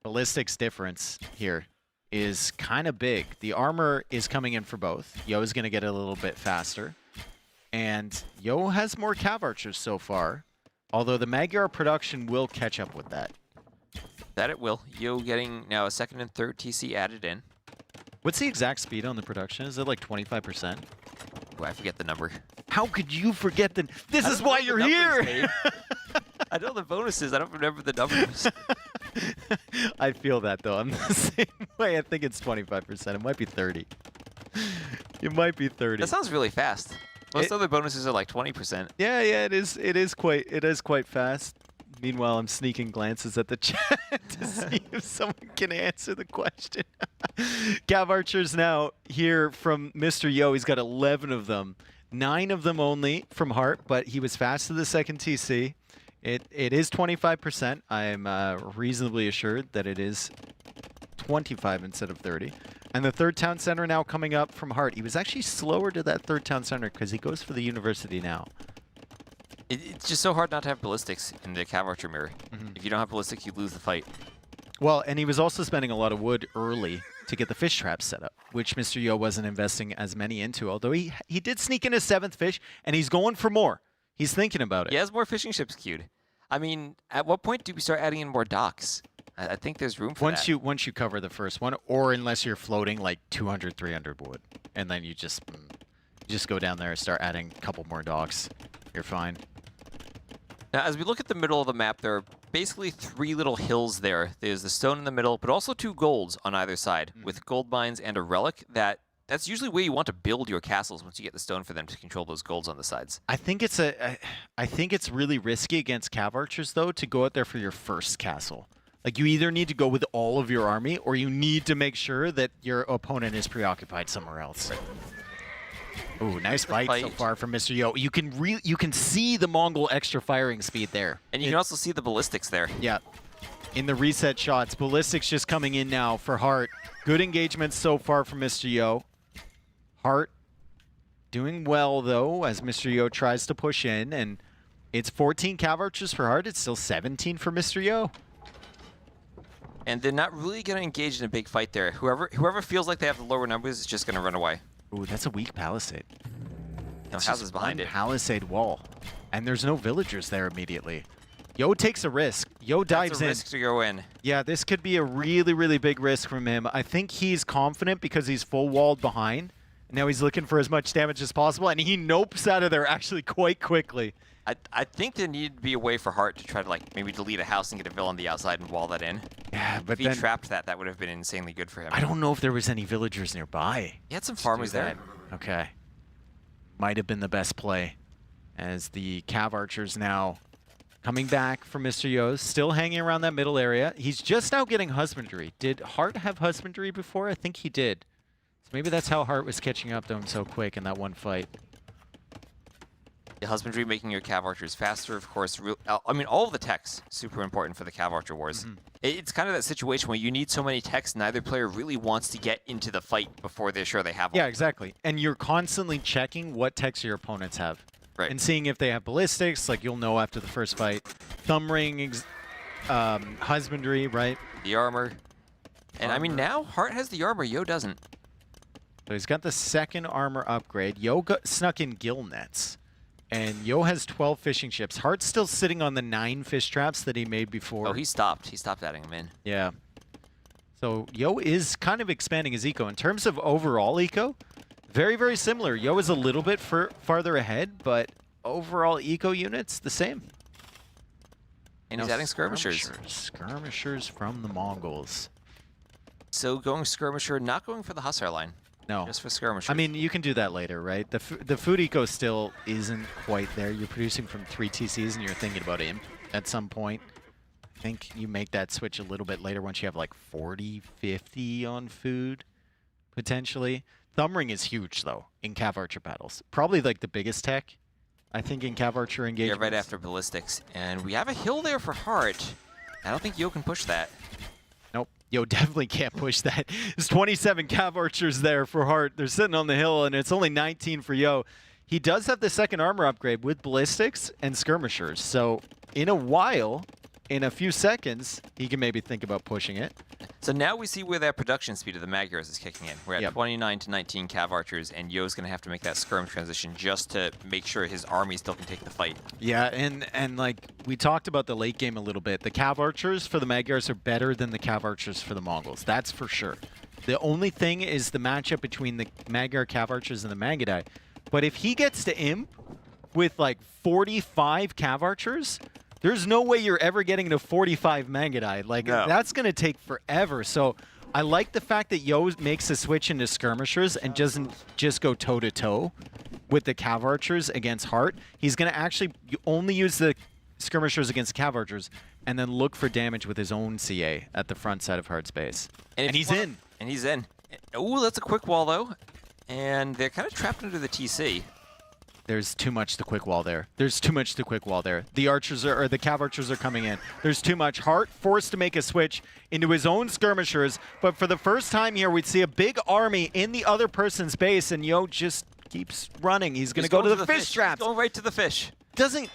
Ballistics difference here is kind of big. The armor is coming in for both. Yo is going to get a little bit faster. And Yo has more cav archers so far, although the Magyar production will catch up with that. That it will. Yo getting now a second and third TC added in. What's the exact speed on the production? Is it like 25%? Oh, I forget the number. How could you forget the... This is why you're here! I know the bonuses. I don't remember the numbers. I feel that, though. I'm the same way. I think it's 25%. It might be 30. It might be 30. That sounds really fast. Most other bonuses are like 20%. Yeah, it is quite fast. Meanwhile, I'm sneaking glances at the chat to see if someone can answer the question. Cav archers now here from Mr. Yo. He's got 11 of them. 9 of them only from Hearttt, but he was fast to the second TC. It is 25%. I'm reasonably assured that it is 25 instead of 30. And the third town center now coming up from Hearttt. He was actually slower to that third town center because he goes for the university now. It's just so hard not to have ballistics in the cav archer mirror. If you don't have ballistics, you lose the fight. Well, and he was also spending a lot of wood early to get the fish traps set up, which Mr. Yo wasn't investing as many into, although he did sneak in a 7th fish, and he's going for more. He's thinking about it. He has more fishing ships queued. I mean, at what point do we start adding in more docks? I think there's room for that. Once you cover the first one, or unless you're floating like 200, 300 wood, and then you just go down there and start adding a couple more docks. You're fine. Now, as we look at the middle of the map, there are basically 3 little hills there. There's the stone in the middle, but also 2 golds on either side, with gold mines and a relic. That's usually where you want to build your castles once you get the stone for them to control those golds on the sides. I think it's really risky against cav archers, though, to go out there for your first castle. Like, you either need to go with all of your army, or you need to make sure that your opponent is preoccupied somewhere else. Right. Ooh, nice fight so far from Mr. Yo. You can see the Mongol extra firing speed there. And you can also see the ballistics there. Yeah. In the reset shots, ballistics just coming in now for Hearttt. Good engagement so far from Mr. Yo. Hearttt doing well, though, as Mr. Yo tries to push in. And it's 14 cav archers for Hearttt. It's still 17 for Mr. Yo. And they're not really going to engage in a big fight there. Whoever feels like they have the lower numbers is just going to run away. Ooh, that's a weak palisade. No houses behind it. Palisade wall. And there's no villagers there immediately. Yo takes a risk. Yo dives in. That's a risk to go in. Yeah, this could be a really, really big risk from him. I think he's confident because he's full walled behind. Now he's looking for as much damage as possible, and he nopes out of there actually quite quickly. I think there needed to be a way for Hearttt to try to like maybe delete a house and get a villain on the outside and wall that in. Yeah, but if he trapped that would have been insanely good for him. I don't know if there was any villagers nearby. He had some farmers there. Okay. Might have been the best play, as the cav archers now coming back from Mr. Yo, still hanging around that middle area. He's just now getting husbandry. Did Hearttt have husbandry before? I think he did. So maybe that's how Hearttt was catching up to him so quick in that one fight. The husbandry making your cav archers faster, of course. I mean, all of the techs super important for the cav archer wars. It's kind of that situation where you need so many techs, neither player really wants to get into the fight before they're sure they have them. Yeah, exactly. And you're constantly checking what techs your opponents have. Right. And seeing if they have ballistics, like you'll know after the first fight. Thumb ring, husbandry, right? The armor. And I mean, now Hearttt has the armor, Yo doesn't. So he's got the second armor upgrade. Yo snuck in gill nets. And Yo has 12 fishing ships. Heartt's still sitting on the 9 fish traps that he made before. Oh, he stopped. He stopped adding them in. Yeah. So Yo is kind of expanding his eco. In terms of overall eco, very, very similar. Yo is a little bit farther ahead, but overall eco units, the same. And he's adding skirmishers. Skirmishers from the Mongols. So going skirmisher, not going for the Hussar line. No. Just for skirmishers. I mean, you can do that later, right? The food eco still isn't quite there. You're producing from 3 TCs and you're thinking about imp at some point. I think you make that switch a little bit later once you have like 40, 50 on food, potentially. Thumb ring is huge, though, in Cav Archer battles. Probably like the biggest tech, I think, in Cav Archer engagements. Yeah, right after ballistics. And we have a hill there for Hearttt. I don't think Yo can push that. Nope. Yo definitely can't push that. There's 27 Cav Archers there for Hearttt. They're sitting on the hill, and it's only 19 for Yo. He does have the second armor upgrade with ballistics and skirmishers. So in a while, in a few seconds, he can maybe think about pushing it. So now we see where that production speed of the Magyars is kicking in. We're at 29 to 19 Cav Archers, and Yo's going to have to make that skirm transition just to make sure his army still can take the fight. Yeah, and like we talked about the late game a little bit. The Cav Archers for the Magyars are better than the Cav Archers for the Mongols. That's for sure. The only thing is the matchup between the Magyar Cav Archers and the Magadai. But if he gets to imp with like 45 Cav Archers, there's no way you're ever getting to 45 Magadai. Like, that's going to take forever. So I like the fact that Yo makes a switch into skirmishers and doesn't just go toe-to-toe with the Cav Archers against Hearttt. He's going to actually only use the skirmishers against Cav Archers and then look for damage with his own CA at the front side of Heartt's base. And he's in. And he's in. Ooh, that's a quick wall, though. And they're kind of trapped under the TC. There's too much to quick wall there. There's too much to quick wall there. The archers are, or the Cav Archers are coming in. There's too much. Hearttt forced to make a switch into his own skirmishers, but for the first time here, we'd see a big army in the other person's base, and Yo just keeps running. He's going to go to the fish traps. He's going right to the fish.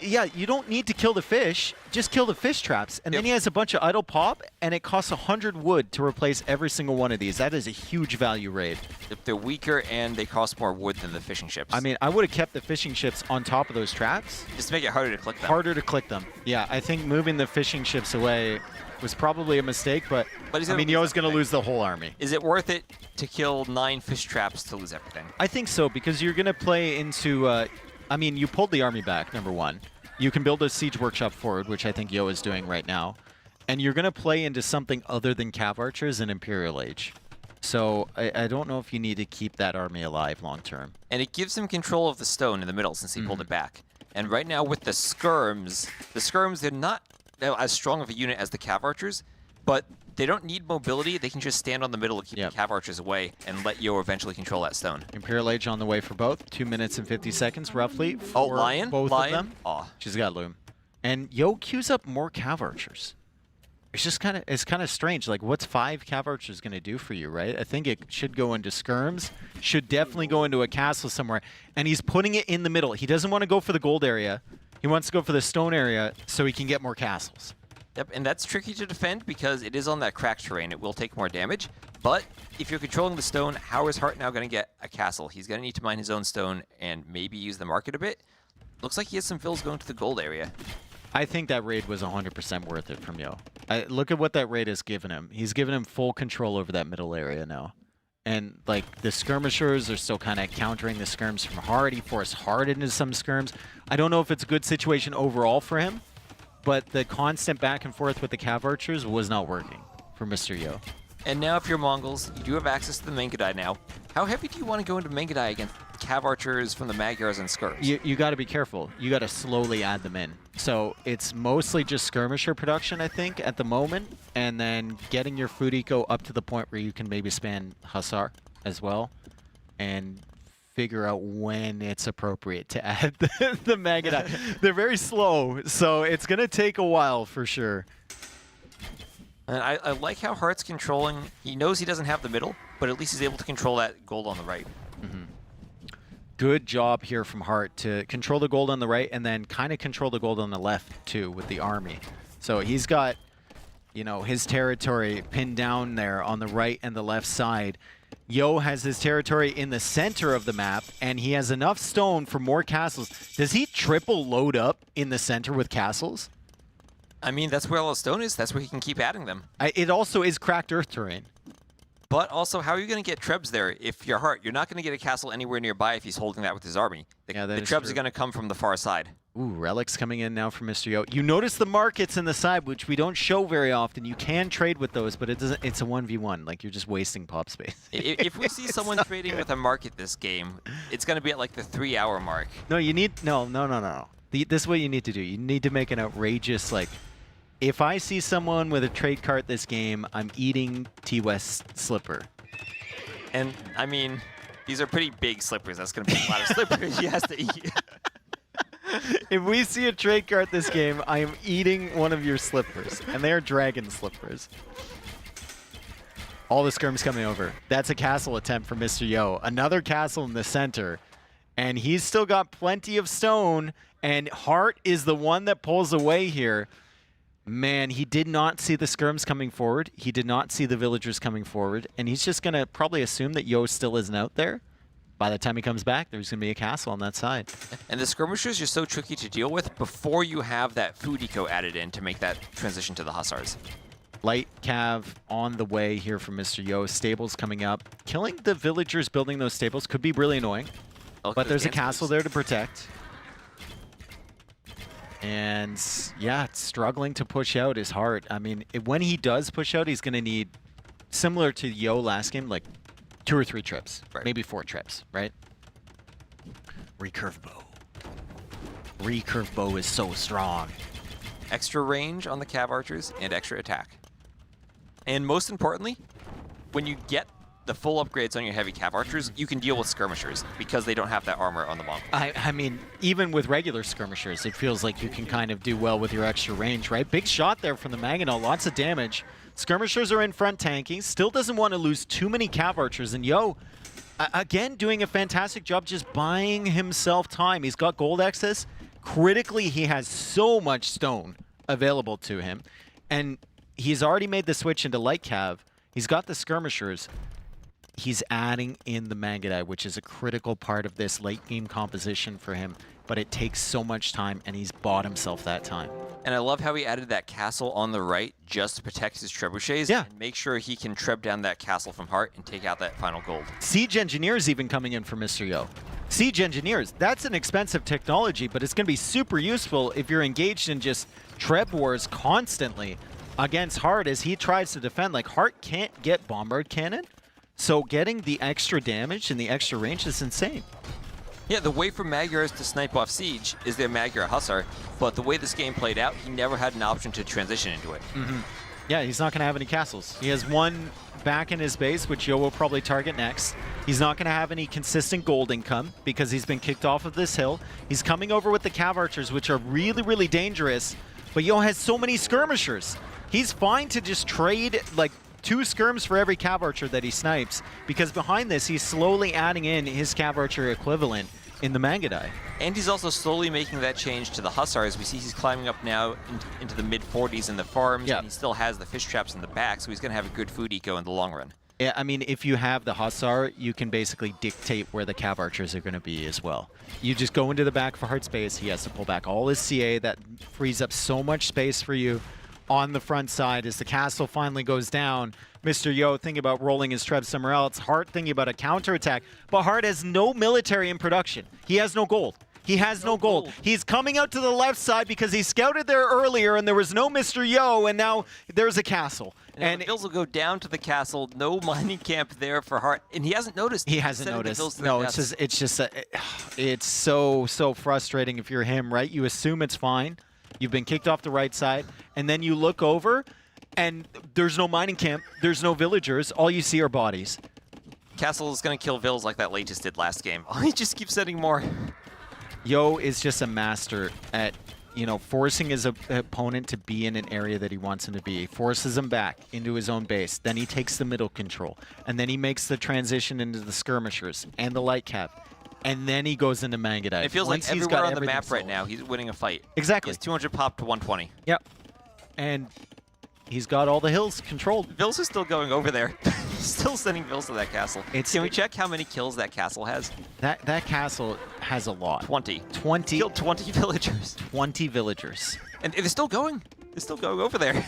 You don't need to kill the fish. Just kill the fish traps. And then he has a bunch of idle pop, and it costs 100 wood to replace every single one of these. That is a huge value raid. If they're weaker and they cost more wood than the fishing ships. I mean, I would have kept the fishing ships on top of those traps. Just to make it harder to click them. Harder to click them. Yeah, I think moving the fishing ships away was probably a mistake, but I mean, Yo's going to lose the whole army. Is it worth it to kill 9 fish traps to lose everything? I think so, because you're going to play into... I mean, you pulled the army back, number one. You can build a siege workshop forward, which I think Yo is doing right now. And you're going to play into something other than Cav Archers and Imperial Age. So I don't know if you need to keep that army alive long term. And it gives him control of the stone in the middle since he pulled it back. And right now with the skirms, they're not as strong of a unit as the Cav Archers, but they don't need mobility. They can just stand on the middle and keep the Cav Archers away and let Yo eventually control that stone. Imperial Age on the way for both. 2 minutes and 50 seconds, roughly, for Lion? both of them. Oh. She's got Loom. And Yo queues up more Cav Archers. It's just kind of strange. Like, what's 5 Cav Archers going to do for you, right? I think it should go into skirms, should definitely go into a castle somewhere. And he's putting it in the middle. He doesn't want to go for the gold area. He wants to go for the stone area so he can get more castles. Yep, and that's tricky to defend because it is on that cracked terrain. It will take more damage, but if you're controlling the stone, how is Hearttt now going to get a castle? He's going to need to mine his own stone and maybe use the market a bit. Looks like he has some fills going to the gold area. I think that raid was 100% worth it from Yo. Look at what that raid has given him. He's given him full control over that middle area now. And, like, the skirmishers are still kind of countering the skirms from Hearttt. He forced Hearttt into some skirms. I don't know if it's a good situation overall for him, but the constant back and forth with the Cav Archers was not working for Mr. Yo. And now if you're Mongols, you do have access to the Mangadai now. How heavy do you want to go into Mangadai against Cav Archers from the Magyars and skirms? You got to be careful. You got to slowly add them in. So it's mostly just skirmisher production, I think, at the moment, and then getting your food eco up to the point where you can maybe span Hussar as well, and figure out when it's appropriate to add the Magadai. They're very slow, so it's going to take a while for sure. And I like how Heartt's controlling. He knows he doesn't have the middle, but at least he's able to control that gold on the right. Good job here from Hearttt to control the gold on the right and then kind of control the gold on the left, too, with the army. So he's got, you know, his territory pinned down there on the right and the left side. Yo has his territory in the center of the map, and he has enough stone for more castles. Does he triple load up in the center with castles? I mean, that's where all the stone is. That's where he can keep adding them. It also is cracked earth terrain. But also, how are you going to get Trebs there if you're Hearttt? You're not going to get a castle anywhere nearby if he's holding that with his army. The Trebs are going to come from the far side. Ooh, relics coming in now from Mr. Yo. You notice the markets in the side, which we don't show very often. You can trade with those, but it doesn't. It's a 1v1. Like, you're just wasting pop space. If we see someone trading with a market this game, it's going to be at like the 3-hour mark. No, you need no. This is what you need to do. You need to make an outrageous, like, if I see someone with a trade cart this game, I'm eating T-West slipper. And I mean, these are pretty big slippers. That's going to be a lot of slippers he has to eat. If we see a trade cart this game, I am eating one of your slippers, and they are dragon slippers. All the skirms coming over. That's a castle attempt for Mr. Yo. Another castle in the center, and he's still got plenty of stone, and Hearttt is the one that pulls away here. Man, he did not see the skirms coming forward. He did not see the villagers coming forward, and he's just going to probably assume that Yo still isn't out there. By the time he comes back, there's going to be a castle on that side. And the skirmishers are so tricky to deal with before you have that food eco added in to make that transition to the hussars. Light cav on the way here from Mr. Yo. Stables coming up. Killing the villagers building those stables could be really annoying, but there's a castle there to protect. And yeah, struggling to push out is hard. I mean, when he does push out, he's going to need, similar to Yo last game, like 2 or 3 trips, maybe 4 trips, right? Recurve bow. Recurve bow is so strong. Extra range on the cav archers and extra attack. And most importantly, when you get the full upgrades on your heavy cav archers, you can deal with skirmishers because they don't have that armor on the Mongol. I mean, even with regular skirmishers, it feels like you can kind of do well with your extra range, right? Big shot there from the Mangonel, lots of damage. Skirmishers are in front tanking, still doesn't want to lose too many cav archers, and Yo, again, doing a fantastic job just buying himself time. He's got gold excess. Critically, he has so much stone available to him, and he's already made the switch into light cav. He's got the skirmishers. He's adding in the Mangadai, which is a critical part of this late game composition for him, but it takes so much time, and he's bought himself that time. And I love how he added that castle on the right just to protect his trebuchets and make sure he can treb down that castle from Hearttt and take out that final gold. Siege Engineers even coming in for Mr. Yo. Siege Engineers, that's an expensive technology, but it's going to be super useful if you're engaged in just treb wars constantly against Hearttt as he tries to defend. Like, Hearttt can't get Bombard Cannon, so getting the extra damage and the extra range is insane. Yeah, the way for Magyars to snipe off Siege is their Magyar Hussar, but the way this game played out, he never had an option to transition into it. Yeah, he's not going to have any castles. He has one back in his base, which Yo will probably target next. He's not going to have any consistent gold income because he's been kicked off of this hill. He's coming over with the cav archers, which are really, really dangerous, but Yo has so many skirmishers. He's fine to just trade, like, 2 skirms for every cav archer that he snipes, because behind this, he's slowly adding in his cav archer equivalent in the Mangadai. And he's also slowly making that change to the Hussars. We see he's climbing up now into the mid-40s in the farms, and he still has the fish traps in the back, so he's going to have a good food eco in the long run. Yeah, I mean, if you have the Hussar, you can basically dictate where the cav archers are going to be as well. You just go into the back for Hearttt space. He has to pull back all his CA. That frees up so much space for you on the front side as the castle finally goes down. Mr. Yo thinking about rolling his trebs somewhere else. Hearttt thinking about a counterattack. But Hearttt has no military in production. He has no gold. He has no gold. He's coming out to the left side because he scouted there earlier and there was no Mr. Yo, and now there's a castle. And the Bills will go down to the castle. No mining camp there for Hearttt, and he hasn't noticed. He hasn't noticed. No, it's so frustrating if you're him, right? You assume it's fine. You've been kicked off the right side, and then you look over, and there's no mining camp. There's no villagers. All you see are bodies. Castle is going to kill Vils like that Late just did last game. He just keeps sending more. Yo is just a master at, forcing his opponent to be in an area that he wants him to be. He forces him back into his own base. Then he takes the middle control. And then he makes the transition into the skirmishers and the light cap. And then he goes into Mangadai. It feels like everywhere on the map right now, he's winning a fight. Exactly. He has 200 pop to 120. Yep. And he's got all the hills controlled. Vils is still going over there. Still sending Vils to that castle. Can we check how many kills that castle has? That castle has a lot. 20. 20. Killed 20 villagers. 20 villagers. And they're still going. They're still going over there.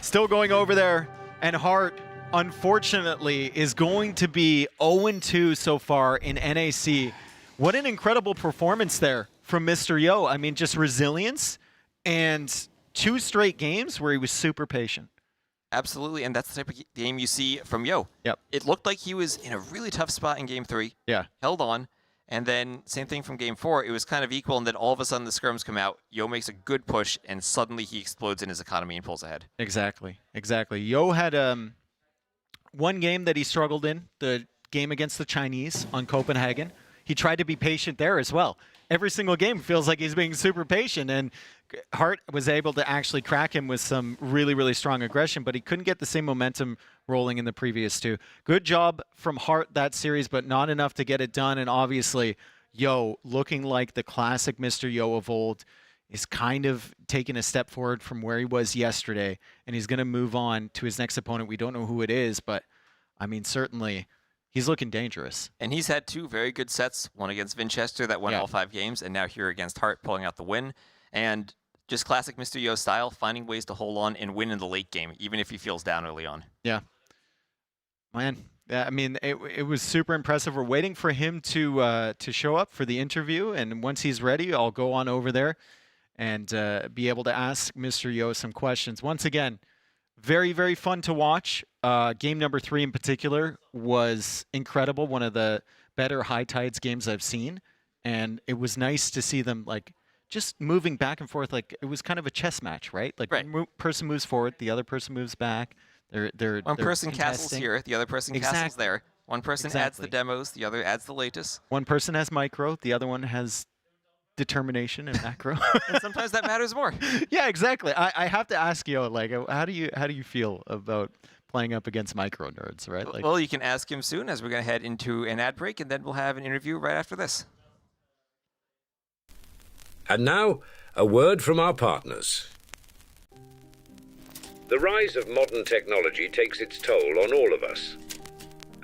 Still going over there. And Hearttt unfortunately, is going to be 0-2 so far in NAC. What an incredible performance there from Mr. Yo. I mean, just resilience and 2 straight games where he was super patient. Absolutely, and that's the type of game you see from Yo. Yep. It looked like he was in a really tough spot in Game 3. Yeah. Held on, and then same thing from Game 4. It was kind of equal, and then all of a sudden the scrums come out. Yo makes a good push, and suddenly he explodes in his economy and pulls ahead. Exactly. Yo had one game that he struggled in, the game against the Chinese on Copenhagen. He tried to be patient there as well. Every single game feels like he's being super patient, and Hearttt was able to actually crack him with some really, really strong aggression, but he couldn't get the same momentum rolling in the previous 2. Good job from Hearttt that series, but not enough to get it done. And obviously, Yo, looking like the classic Mr. Yo of old, is kind of taking a step forward from where he was yesterday, and he's going to move on to his next opponent. We don't know who it is, but, I mean, certainly he's looking dangerous. And he's had 2 very good sets, one against Vinchester that won all 5 games, and now here against Hearttt pulling out the win. And just classic Mr. Yo style, finding ways to hold on and win in the late game, even if he feels down early on. Yeah. Man, I mean, it was super impressive. We're waiting for him to show up for the interview, and once he's ready, I'll go on over there and be able to ask Mr. Yo some questions. Once again, very, very fun to watch. Game number 3 in particular was incredible. One of the better High Tides games I've seen. And it was nice to see them like just moving back and forth. Like it was kind of a chess match, right? Like one person moves forward, the other person moves back. They're one person castles here, the other person castles there. One person adds the demos, the other adds the latest. One person has micro, the other one has determination and macro. And sometimes that matters more. Yeah, exactly. I have to ask you, like, how do you feel about playing up against micro nerds, right? Like, well, you can ask him soon, as we're going to head into an ad break, and then we'll have an interview right after this. And now, a word from our partners. The rise of modern technology takes its toll on all of us.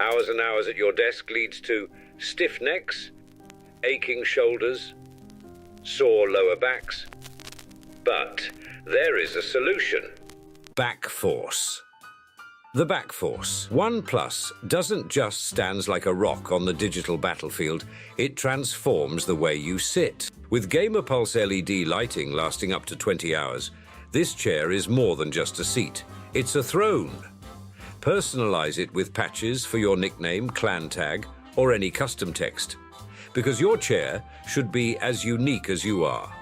Hours and hours at your desk leads to stiff necks, aching shoulders, sore lower backs. But there is a solution. Back Force. The Back Force 1 Plus doesn't just stand like a rock on the digital battlefield, it transforms the way you sit. With Gamer Pulse LED lighting lasting up to 20 hours, this chair is more than just a seat. It's a throne. Personalize it with patches for your nickname, clan tag, or any custom text. Because your chair should be as unique as you are.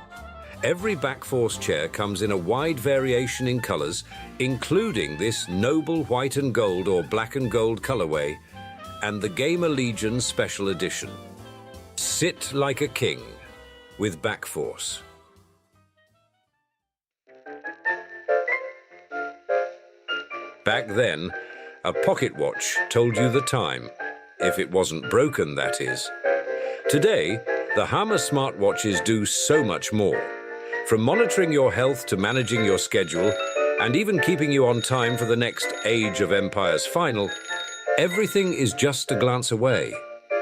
Every Backforce chair comes in a wide variation in colors, including this noble white and gold or black and gold colorway, and the GamerLegion Special Edition. Sit like a king with Backforce. Back then, a pocket watch told you the time, if it wasn't broken, that is. Today, the Hammer smartwatches do so much more. From monitoring your health to managing your schedule, and even keeping you on time for the next Age of Empires final, everything is just a glance away.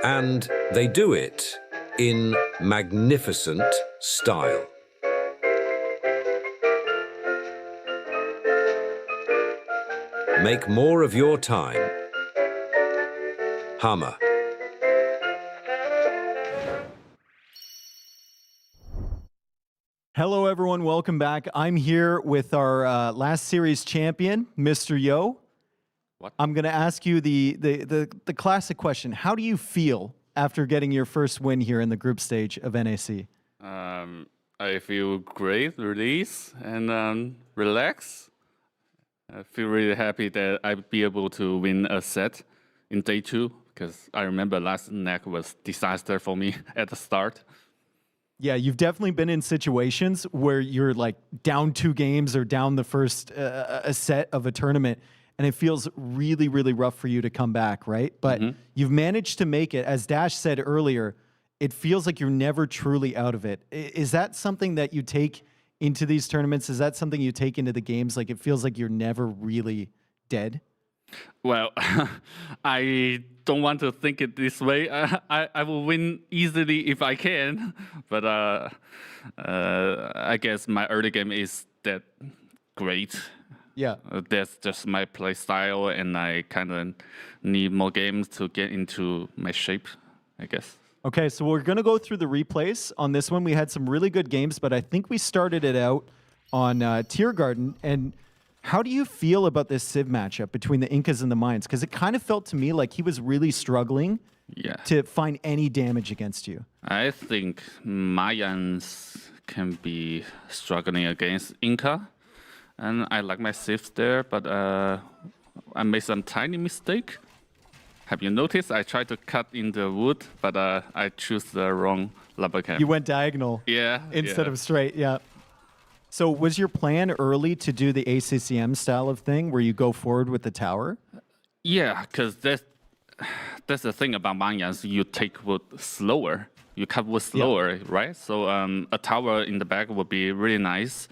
And they do it in magnificent style. Make more of your time. Hammer. Hello, everyone. Welcome back. I'm here with our last series champion, Mr. Yo. What? I'm going to ask you the classic question. How do you feel after getting your first win here in the group stage of NAC? I feel great, release, and relax. I feel really happy that I'll be able to win a set in day 2, because I remember last NAC was disaster for me at the start. Yeah, you've definitely been in situations where you're like down 2 games or down the first a set of a tournament, and it feels really, really rough for you to come back, right? But you've managed to make it. As Dash said earlier, it feels like you're never truly out of it. Is that something that you take into these tournaments? Is that something you take into the games? Like, it feels like you're never really dead? Well, I don't want to think it this way. I will win easily if I can, but I guess my early game is that great. Yeah. That's just my play style, and I kind of need more games to get into my shape, I guess. Okay, so we're going to go through the replays. On this one, we had some really good games, but I think we started it out on Tier Garden. And how do you feel about this Civ matchup between the Incas and the Mayans? Because it kind of felt to me like he was really struggling to find any damage against you. I think Mayans can be struggling against Inca. And I like my Civs there, but I made some tiny mistake. Have you noticed? I tried to cut in the wood, but I choose the wrong lumber camp. You went diagonal instead of straight, yeah. So was your plan early to do the ACCM style of thing where you go forward with the tower? Yeah, because that's the thing about Mayans. You take wood slower. You cut wood slower, right? So a tower in the back would be really nice.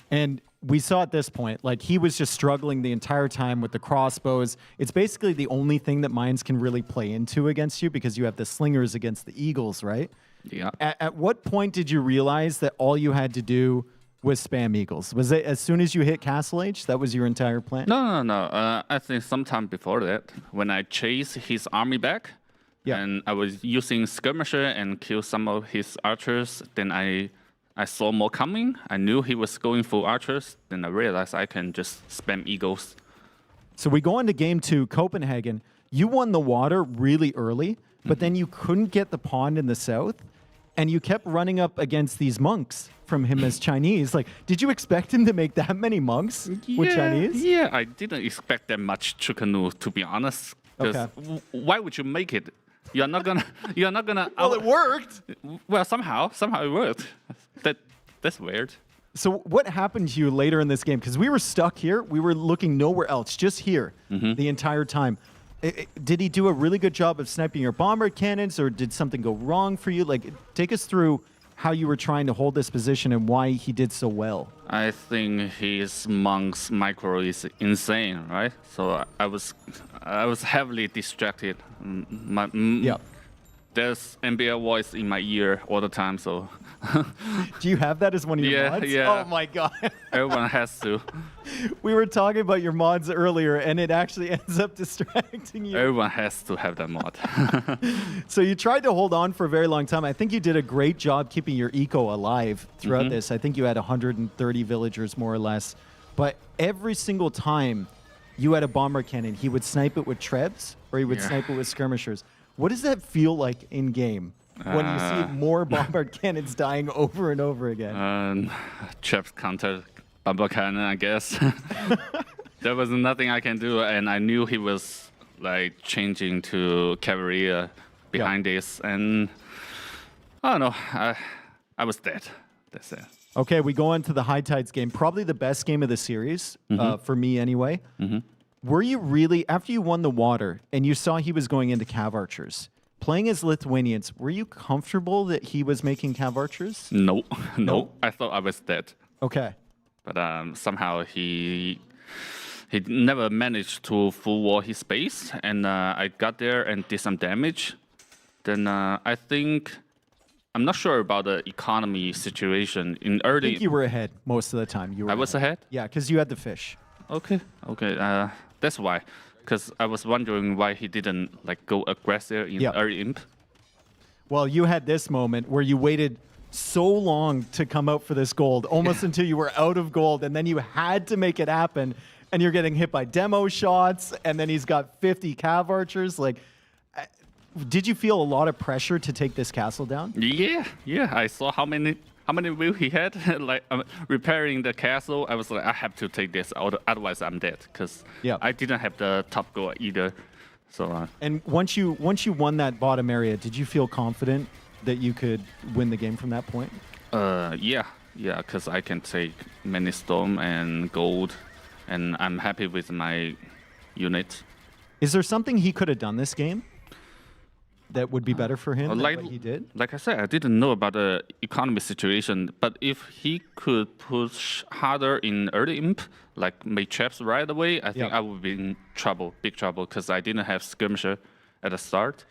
And we saw at this point, like he was just struggling the entire time with the crossbows. It's basically the only thing that Mayans can really play into against you because you have the slingers against the eagles, right? Yeah. At what point did you realize that all you had to do was spam eagles? Was it as soon as you hit Castle Age? That was your entire plan? No. I think sometime before that, when I chased his army back, and I was using skirmisher and kill some of his archers, then I saw more coming. I knew he was going for archers. Then I realized I can just spam eagles. So we go into game 2, Copenhagen. You won the water really early, but then you couldn't get the pond in the south, and you kept running up against these monks from him as Chinese. Like, did you expect him to make that many monks with Chinese? Yeah, I didn't expect that much Chukanu, to be honest. Because why would you make it? You're not gonna. Well, it worked. Well, somehow it worked. That's weird. So what happened to you later in this game? Because we were stuck here. We were looking nowhere else, just here the entire time. Did he do a really good job of sniping your bomber cannons, or did something go wrong for you? Like, take us through how you were trying to hold this position and why he did so well. I think his monk's micro is insane, right? So I was heavily distracted. There's NBL voice in my ear all the time, so. Do you have that as one of your mods? Yeah. Oh my god. Everyone has to. We were talking about your mods earlier, and it actually ends up distracting you. Everyone has to have that mod. So you tried to hold on for a very long time. I think you did a great job keeping your eco alive throughout this. I think you had 130 villagers, more or less. But every single time you had a bomber cannon, he would snipe it with trebs, or he would snipe it with skirmishers. What does that feel like in game when you see more bombard cannons dying over and over again? Trebs counter bomber cannon, I guess. There was nothing I can do, and I knew he was like changing to cavalry behind this, and I don't know. I was dead. That's it. Okay, we go on to the High Tides game, probably the best game of the series for me anyway. Were you really, after you won the water and you saw he was going into cav archers, playing as Lithuanians, were you comfortable that he was making cav archers? No. I thought I was dead. Okay. But somehow he never managed to full wall his base, and I got there and did some damage. Then I think, I'm not sure about the economy situation in early. I think you were ahead most of the time. I was ahead? Yeah, because you had the fish. Okay. That's why. Because I was wondering why he didn't like go aggressive in early imp. Well, you had this moment where you waited so long to come out for this gold, almost until you were out of gold, and then you had to make it happen, and you're getting hit by demo shots, and then he's got 50 cav archers. Like, did you feel a lot of pressure to take this castle down? Yeah. I saw how many will he had. Like repairing the castle, I was like, I have to take this, otherwise I'm dead. Because I didn't have the top goal either. So. And once you won that bottom area, did you feel confident that you could win the game from that point? Yeah. Because I can take many storm and gold, and I'm happy with my unit. Is there something he could have done this game that would be better for him than what he did? Like I said, I didn't know about the economy situation, but if he could push harder in early imp, like make traps right away, I think I would be in trouble, big trouble, because I didn't have skirmisher at the start.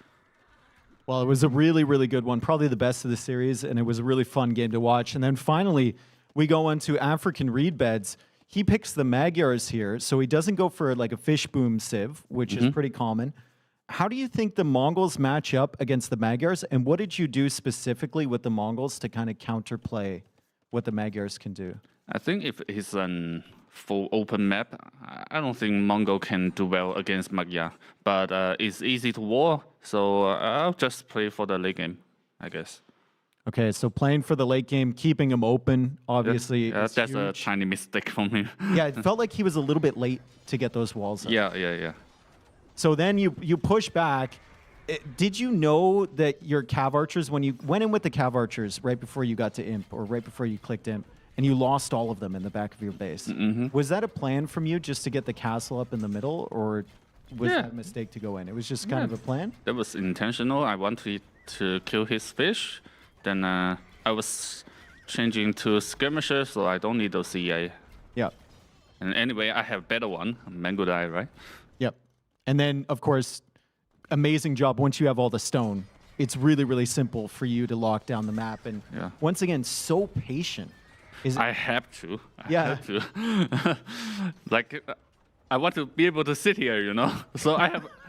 Well, it was a really, really good one, probably the best of the series, and it was a really fun game to watch. And then finally, we go into African reed beds. he picks the Magyars here, so he doesn't go for like a fish boom civ, which is pretty common. How do you think the Mongols match up against the Magyars, and what did you do specifically with the Mongols to kind of counterplay what the Magyars can do? I think if it's a full open map, I don't think Mongol can do well against Magyar. But it's easy to war, so I'll just play for the late game, I guess. Okay, so playing for the late game, keeping him open, obviously. That's a tiny mistake for me. Yeah, it felt like he was a little bit late to get those walls up. Yeah. So then you push back. Did you know that your Cav Archers, when you went in with the Cav Archers right before you got to Imp, or right before you clicked Imp, and you lost all of them in the back of your base, was that a plan from you just to get the castle up in the middle, or was that a mistake to go in? It was just kind of a plan? That was intentional. I wanted to kill his fish. Then I was changing to skirmisher, so I don't need those CA. Yeah. And anyway, I have better one, Mango Dye, right? Yep. And then, of course, amazing job once you have all the stone. It's really, really simple for you to lock down the map. And once again, so patient. I have to. I Yeah. have to. Like, I want to be able to sit here, you know? So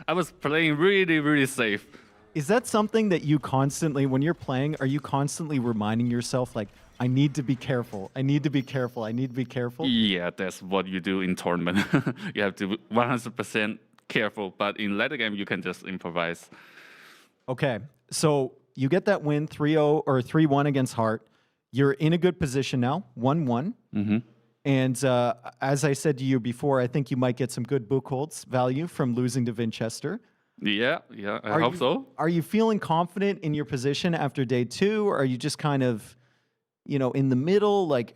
I was playing really, really safe. Is that something that you constantly, when you're playing, are you constantly reminding yourself, like, I need to be careful, I need to be careful, I need to be careful? Yeah, that's what you do in tournament. You have to be 100% careful, but in later game, you can just improvise. Okay, so you get that win 3-0 or 3-1 against Hearttt. You're in a good position now, 1-1. And as I said to you before, I think you might get some good Buchholz value from losing to Vinchester. Yeah, I hope so. Are you feeling confident in your position after day 2, or are you just kind of, in the middle? Like,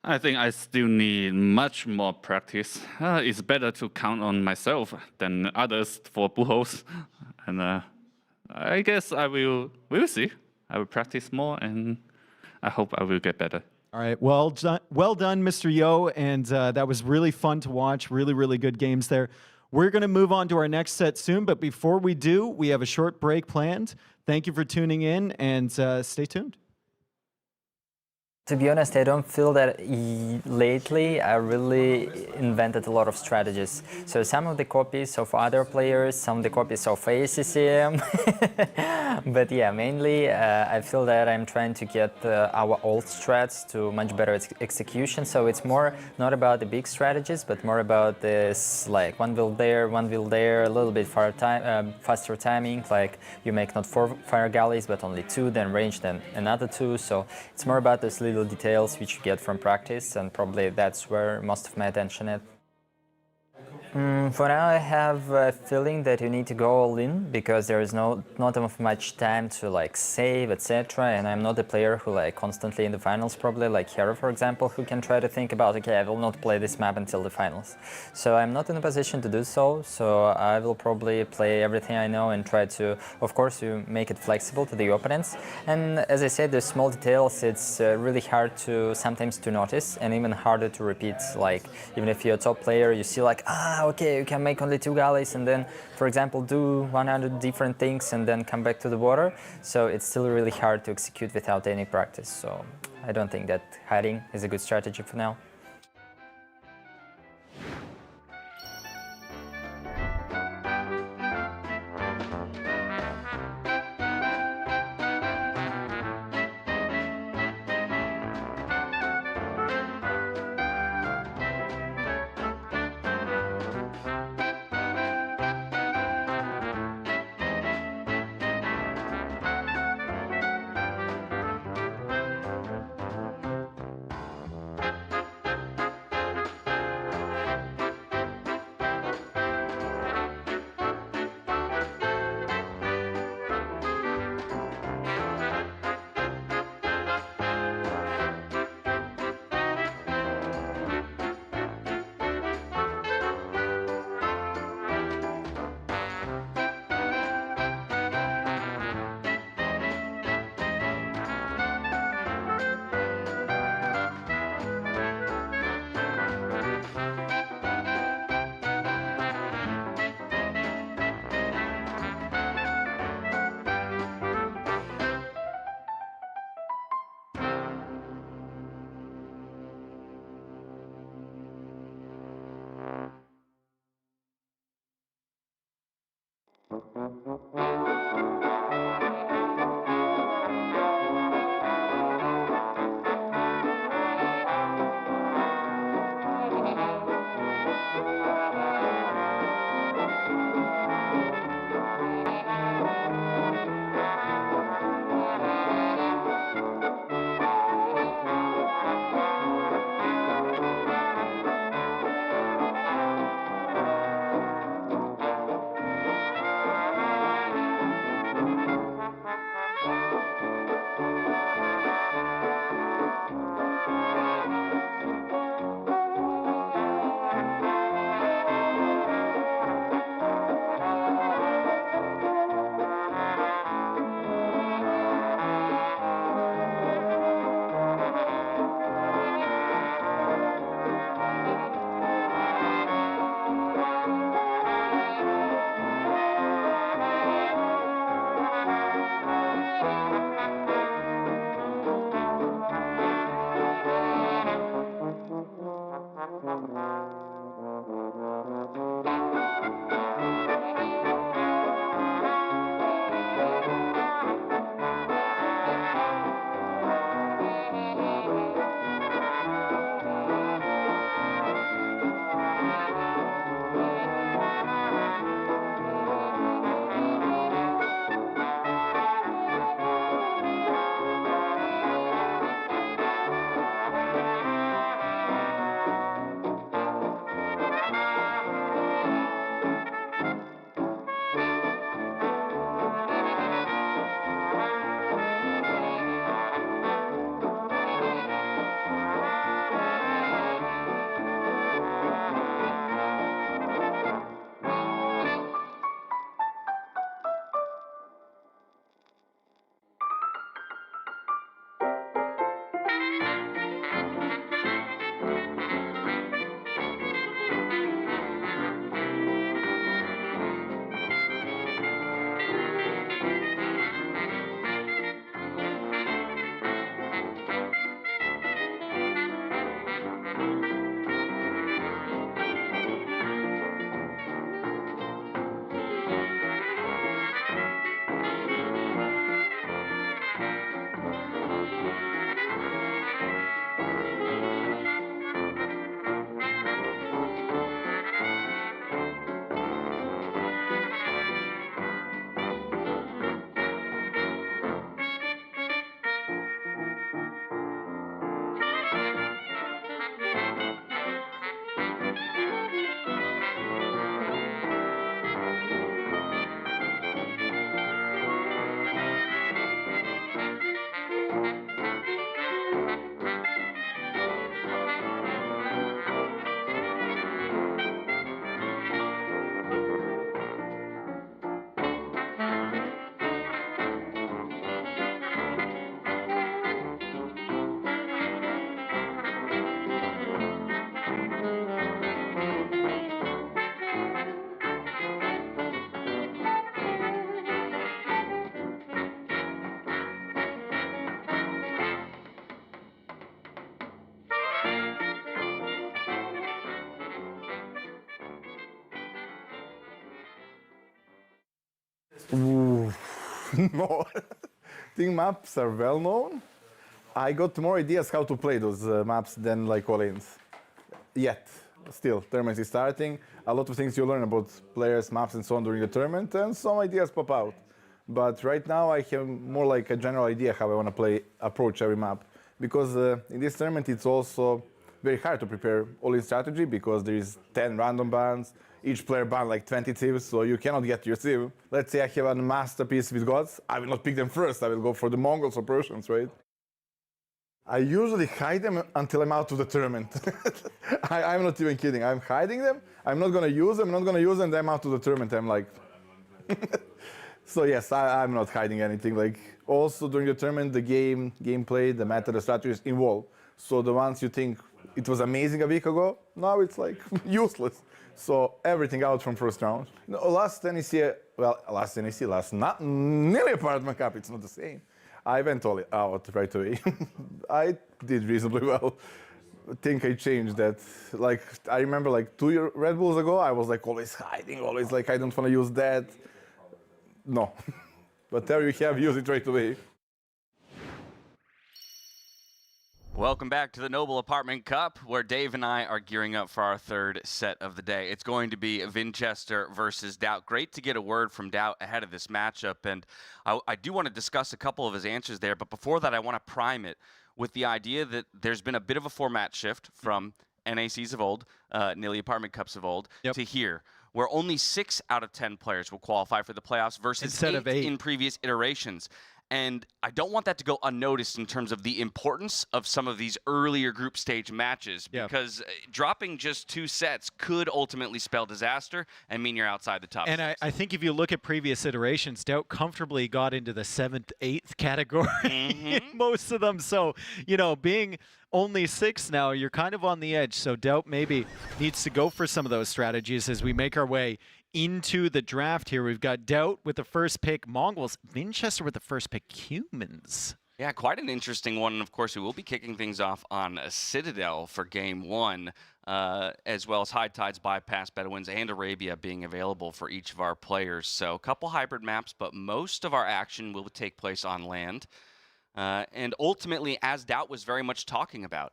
I think I still need much more practice. It's better to count on myself than others for Buchholz. And I guess we'll see. I will practice more, and I hope I will get better. All right, well done, Mr. Yo, and that was really fun to watch. Really, really good games there. We're going to move on to our next set soon, but before we do, we have a short break planned. Thank you for tuning in, and stay tuned. To be honest, I don't feel that lately I really invented a lot of strategies. So some of the copies of other players, some of the copies of ACCM. But yeah, mainly I feel that I'm trying to get our old strats to much better execution. So it's more not about the big strategies, but more about this, like one build there, a little bit faster timing. Like you make not 4 fire galleys, but only 2, then range, then another 2. So it's more about this little details which you get from practice, and probably that's where most of my attention is. For now, I have a feeling that you need to go all in because there is not much time to like save, etc. And I'm not a player who like constantly in the finals, probably like Hera, for example, who can try to think about, okay, I will not play this map until the finals. So I'm not in a position to do so. So I will probably play everything I know and try to, of course, you make it flexible to the opponents. And as I said, the small details, it's really hard to sometimes to notice and even harder to repeat. Like even if you're a top player, you see like, okay, you can make only 2 galleys and then, for example, do 100 different things and then come back to the water. So it's still really hard to execute without any practice. So I don't think that hiding is a good strategy for now. No. Think maps are well known. I got more ideas how to play those maps than like all-ins. Yet, still, tournament is starting. A lot of things you learn about players, maps, and so on during the tournament, and some ideas pop out. But right now, I have more like a general idea how I want to approach every map. Because in this tournament, it's also very hard to prepare all-in strategy because there is 10 random bans. Each player ban like 20 civs, so you cannot get your civ. Let's say I have a masterpiece with gods. I will not pick them first. I will go for the Mongols or Persians, right? I usually hide them until I'm out of the tournament. I'm not even kidding. I'm hiding them. I'm not going to use them. I'm not going to use them. Then I'm out of the tournament. I'm like... So yes, I'm not hiding anything. Like also during the tournament, the gameplay, the meta, the strategies involved. So the ones you think it was amazing a week ago, now it's like useless. So everything out from first round. Last Nilly Apartment Cup, it's not the same. I went all out right away. I did reasonably well. I think I changed that. Like I remember like 2 Red Bulls ago, I was like always hiding, always like I don't want to use that. No. But there you have, use it right away. Welcome back to the Noble Apartment Cup, where Dave and I are gearing up for our third set of the day. It's going to be Vinchester versus DauT. Great to get a word from DauT ahead of this matchup, and I do want to discuss a couple of his answers there, but before that I want to prime it with the idea that there's been a bit of a format shift from NACs of old, Nilly Apartment Cups of old, to here, where only 6 out of 10 players will qualify for the playoffs versus 8 in previous iterations. And I don't want that to go unnoticed in terms of the importance of some of these earlier group stage matches, because dropping just 2 sets could ultimately spell disaster and mean you're outside the top. And I think if you look at previous iterations, DauT comfortably got into the 7th, 8th category in most of them. So, you know, being only 6 now, you're kind of on the edge. So DauT maybe needs to go for some of those strategies as we make our way into the draft here. We've got DauT with the first pick, Mongols. Vinchester with the first pick, Humans. Yeah, quite an interesting one. And of course, we will be kicking things off on Citadel for game 1, as well as High Tides, Bypass, Bedouins, and Arabia being available for each of our players. So a couple hybrid maps, but most of our action will take place on land. And ultimately, as DauT was very much talking about,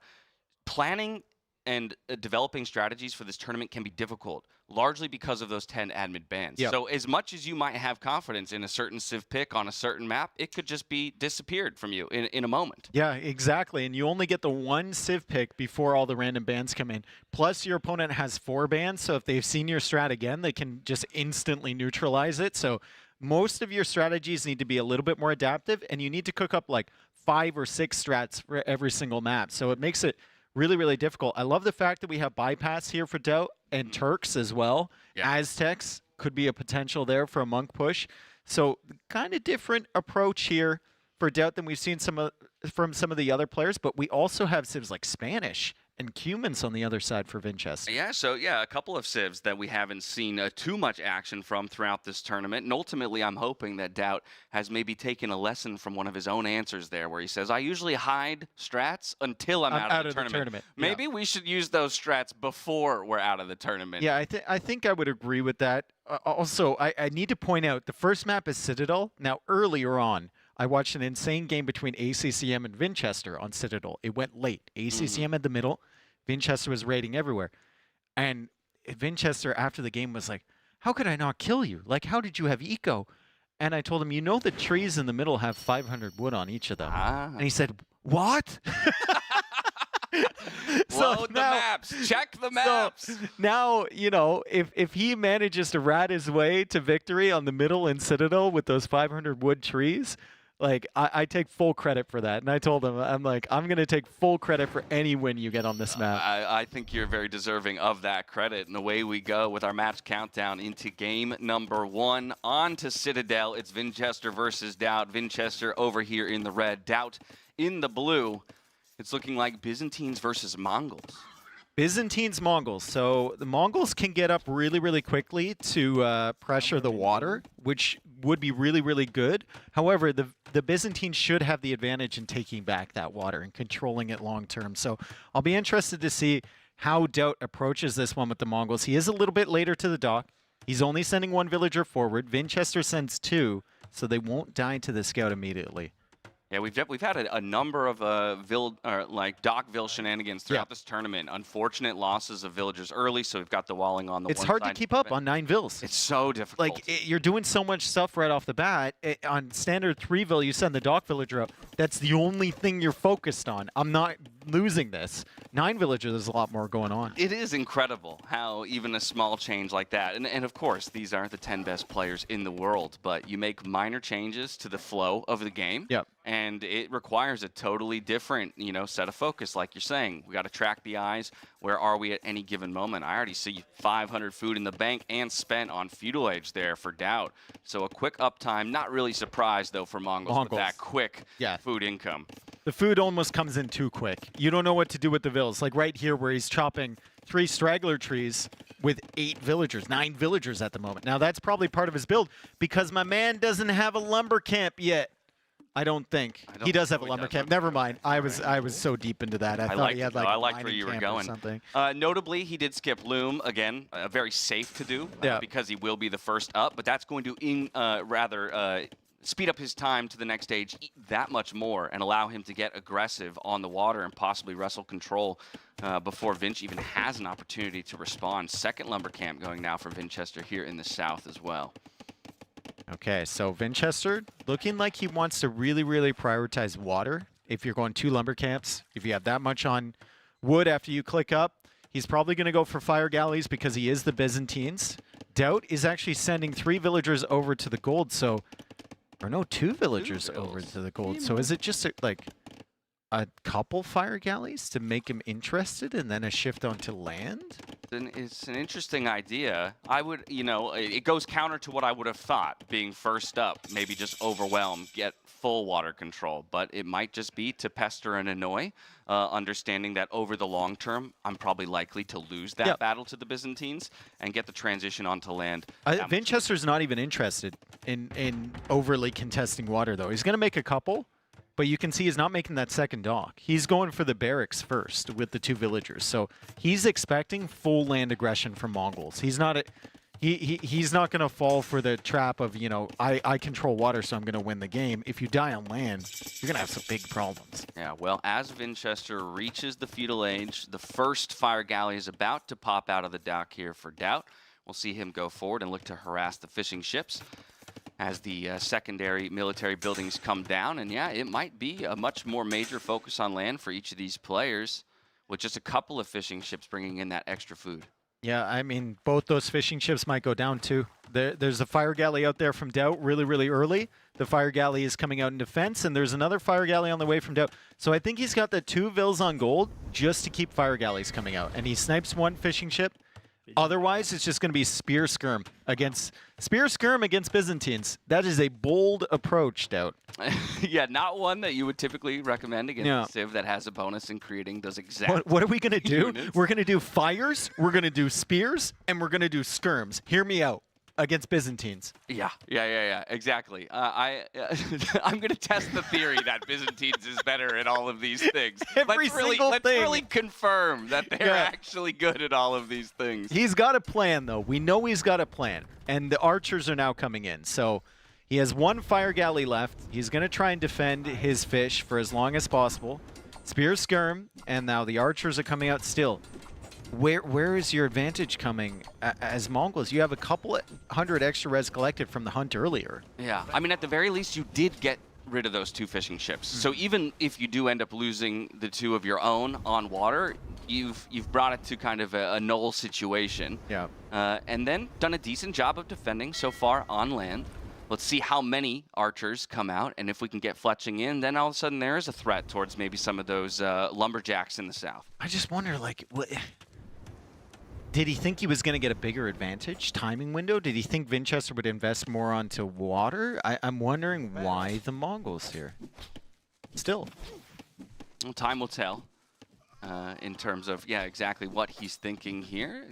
planning and developing strategies for this tournament can be difficult, largely because of those 10 admin bans. So as much as you might have confidence in a certain civ pick on a certain map, it could just be disappeared from you in a moment. Yeah, exactly. And you only get the 1 civ pick before all the random bans come in. Plus, your opponent has 4 bans, so if they've seen your strat again, they can just instantly neutralize it. So most of your strategies need to be a little bit more adaptive, and you need to cook up like 5 or 6 strats for every single map. So it makes it really, really difficult. I love the fact that we have Bypass here for DauT and Turks as well. Aztecs could be a potential there for a monk push. So kind of different approach here for DauT than we've seen from some of the other players, but we also have civs like Spanish and Cumans on the other side for Vinchester. Yeah, so a couple of civs that we haven't seen too much action from throughout this tournament. And ultimately, I'm hoping that DauT has maybe taken a lesson from one of his own answers there, where he says, I usually hide strats until I'm out of the tournament. Maybe we should use those strats before we're out of the tournament. Yeah, I think I would agree with that. Also, I need to point out, the first map is Citadel. Now, earlier on, I watched an insane game between ACCM and Vinchester on Citadel. It went late. ACCM in the middle. Vinchester was raiding everywhere. And Vinchester, after the game, was like, how could I not kill you? Like, how did you have eco? And I told him, you know the trees in the middle have 500 wood on each of them. And he said, what? Load the maps. Check the maps. So now, you know, if he manages to rat his way to victory on the middle in Citadel with those 500 wood trees, like, I take full credit for that. And I told him, I'm like, I'm going to take full credit for any win you get on this map. I think you're very deserving of that credit. And away we go with our match countdown into game number 1. On to Citadel. It's Vinchester versus DauT. Vinchester over here in the red. DauT in the blue. It's looking like Byzantines versus Mongols. Byzantines, Mongols. So the Mongols can get up really, really quickly to pressure the water, which would be really, really good. However, the Byzantines should have the advantage in taking back that water and controlling it long term. So I'll be interested to see how DauT approaches this one with the Mongols. He is a little bit later to the dock. He's only sending 1 villager forward. Vinchester sends 2. so they won't die to the scout immediately. Yeah, we've had a number of DauT shenanigans throughout this tournament. Unfortunate losses of villagers early, so we've got the walling on the It's one hard side. to keep up on 9 vills. It's so difficult. Like, you're doing so much stuff right off the bat. On standard 3 vill, you send the DauT villager up. That's the only thing you're focused on. I'm not losing this. 9 villagers, there's a lot more going on. It is incredible how even a small change like that, and of course, these aren't the 10 best players in the world, but you make minor changes to the flow of the game. Yep. And it requires a totally different, set of focus, like you're saying. We got to track the eyes. Where are we at any given moment? I already see 500 food in the bank and spent on Feudal Age there for DauT. So a quick uptime. Not really surprised, though, for Mongols. With that quick food income. The food almost comes in too quick. You don't know what to do with the vills. Like right here where he's chopping 3 straggler trees with 8 villagers, 9 villagers at the moment. Now, that's probably part of his build because my man doesn't have a lumber camp yet. I don't think. He does have a lumber camp. Never mind. I was so deep into that. I thought he had like I a liked where mining you were camp going. or something. Notably, he did skip Loom again. Very safe to do because he will be the first up. But that's going to speed up his time to the next stage that much more and allow him to get aggressive on the water and possibly wrestle control before Vinch even has an opportunity to respond. Second lumber camp going now for Vinchester here in the south as well. Okay, so Vinchester looking like he wants to really, really prioritize water. If you're going 2 lumber camps, if you have that much on wood after you click up, he's probably going to go for fire galleys because he is the Byzantines. DauT is actually sending 3 villagers over to the gold, so... Or no, 2 villagers over to the gold. So is it just like a couple fire galleys to make him interested and then a shift onto land? It's an interesting idea. I would, it goes counter to what I would have thought, being first up, maybe just overwhelm, get full water control. But it might just be to pester and annoy, understanding that over the long term, I'm probably likely to lose that battle to the Byzantines and get the transition onto land. Vinchester's not even interested in overly contesting water, though. He's going to make a couple. But you can see he's not making that second dock. He's going for the barracks first with the 2 villagers. So he's expecting full land aggression from Mongols. He's not he's not going to fall for the trap of, I control water, so I'm going to win the game. If you die on land, you're going to have some big problems. Yeah, well, as Vinchester reaches the Feudal Age, the first fire galley is about to pop out of the dock here for DauT. We'll see him go forward and look to harass the fishing ships as the secondary military buildings come down. And yeah, it might be a much more major focus on land for each of these players with just a couple of fishing ships bringing in that extra food. Yeah, I mean, both those fishing ships might go down too. There's a fire galley out there from DauT really, really early. The fire galley is coming out in defense, and there's another fire galley on the way from DauT. So I think he's got the 2 vills on gold just to keep fire galleys coming out. And he snipes 1 fishing ship. Otherwise, it's just going to be Spear Skirm against Byzantines. That is a bold approach, DauT. Yeah, not one that you would typically recommend against a Civ that has a bonus in creating those exact. What are we going to do? units. We're going to do fires, we're going to do spears, and we're going to do skirms. Hear me out. Against Byzantines. Yeah, exactly. I'm going to test the theory that Byzantines is better at all of these things. Let's really confirm that they're actually good at all of these things. He's got a plan, though. We know he's got a plan. And the archers are now coming in. So he has 1 fire galley left. He's going to try and defend his fish for as long as possible. Spear skirm, and now the archers are coming out still. Where is your advantage coming as Mongols? You have a couple hundred extra res collected from the hunt earlier. Yeah, I mean, at the very least, you did get rid of those 2 fishing ships. So even if you do end up losing the 2 of your own on water, you've brought it to kind of a null situation. Yeah. And then done a decent job of defending so far on land. Let's see how many archers come out, and if we can get fletching in, then all of a sudden there is a threat towards maybe some of those lumberjacks in the south. I just wonder, like, did he think he was going to get a bigger advantage, timing window? Did he think Vinchester would invest more onto water? I'm wondering why the Mongols here. Still. Well, time will tell in terms of, exactly what he's thinking here.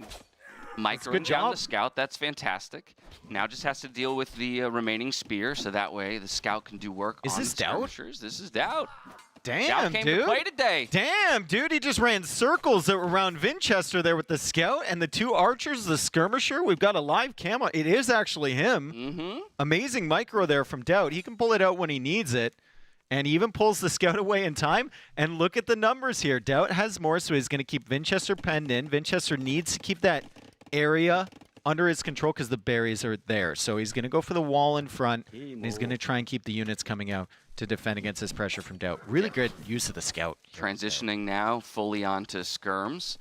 Microing down the scout, that's fantastic. Now just has to deal with the remaining spear, so that way the scout can do work on the skirmishers. This is DauT. Damn, came dude. to play today. Damn, dude. He just ran circles around Vinchester there with the scout and the 2 archers, the skirmisher. We've got a live camo. It is actually him. Mm-hmm. Amazing micro there from DauT. He can pull it out when he needs it. And he even pulls the scout away in time. And look at the numbers here. DauT has more, so he's going to keep Vinchester penned in. Vinchester needs to keep that area under his control because the berries are there. So he's going to go for the wall in front. And he's going to try and keep the units coming out to defend against this pressure from DauT. Really good use of the scout. Transitioning now fully onto skirms,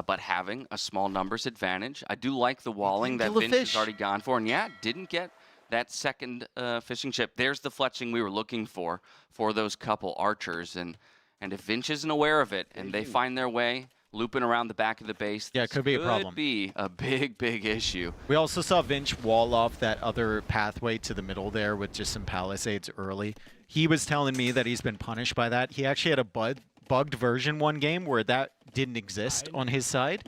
but having a small numbers advantage. I do like the walling that Vinch has already gone for. And yeah, didn't get that second fishing ship. There's the fletching we were looking for those couple archers. And if Vinch isn't aware of it and they find their way looping around the back of the base, yeah, it could be a problem. Could be a big issue. We also saw Vinch wall off that other pathway to the middle there with just some palisades early. He was telling me that he's been punished by that. He actually had a bugged version one game where that didn't exist on his side,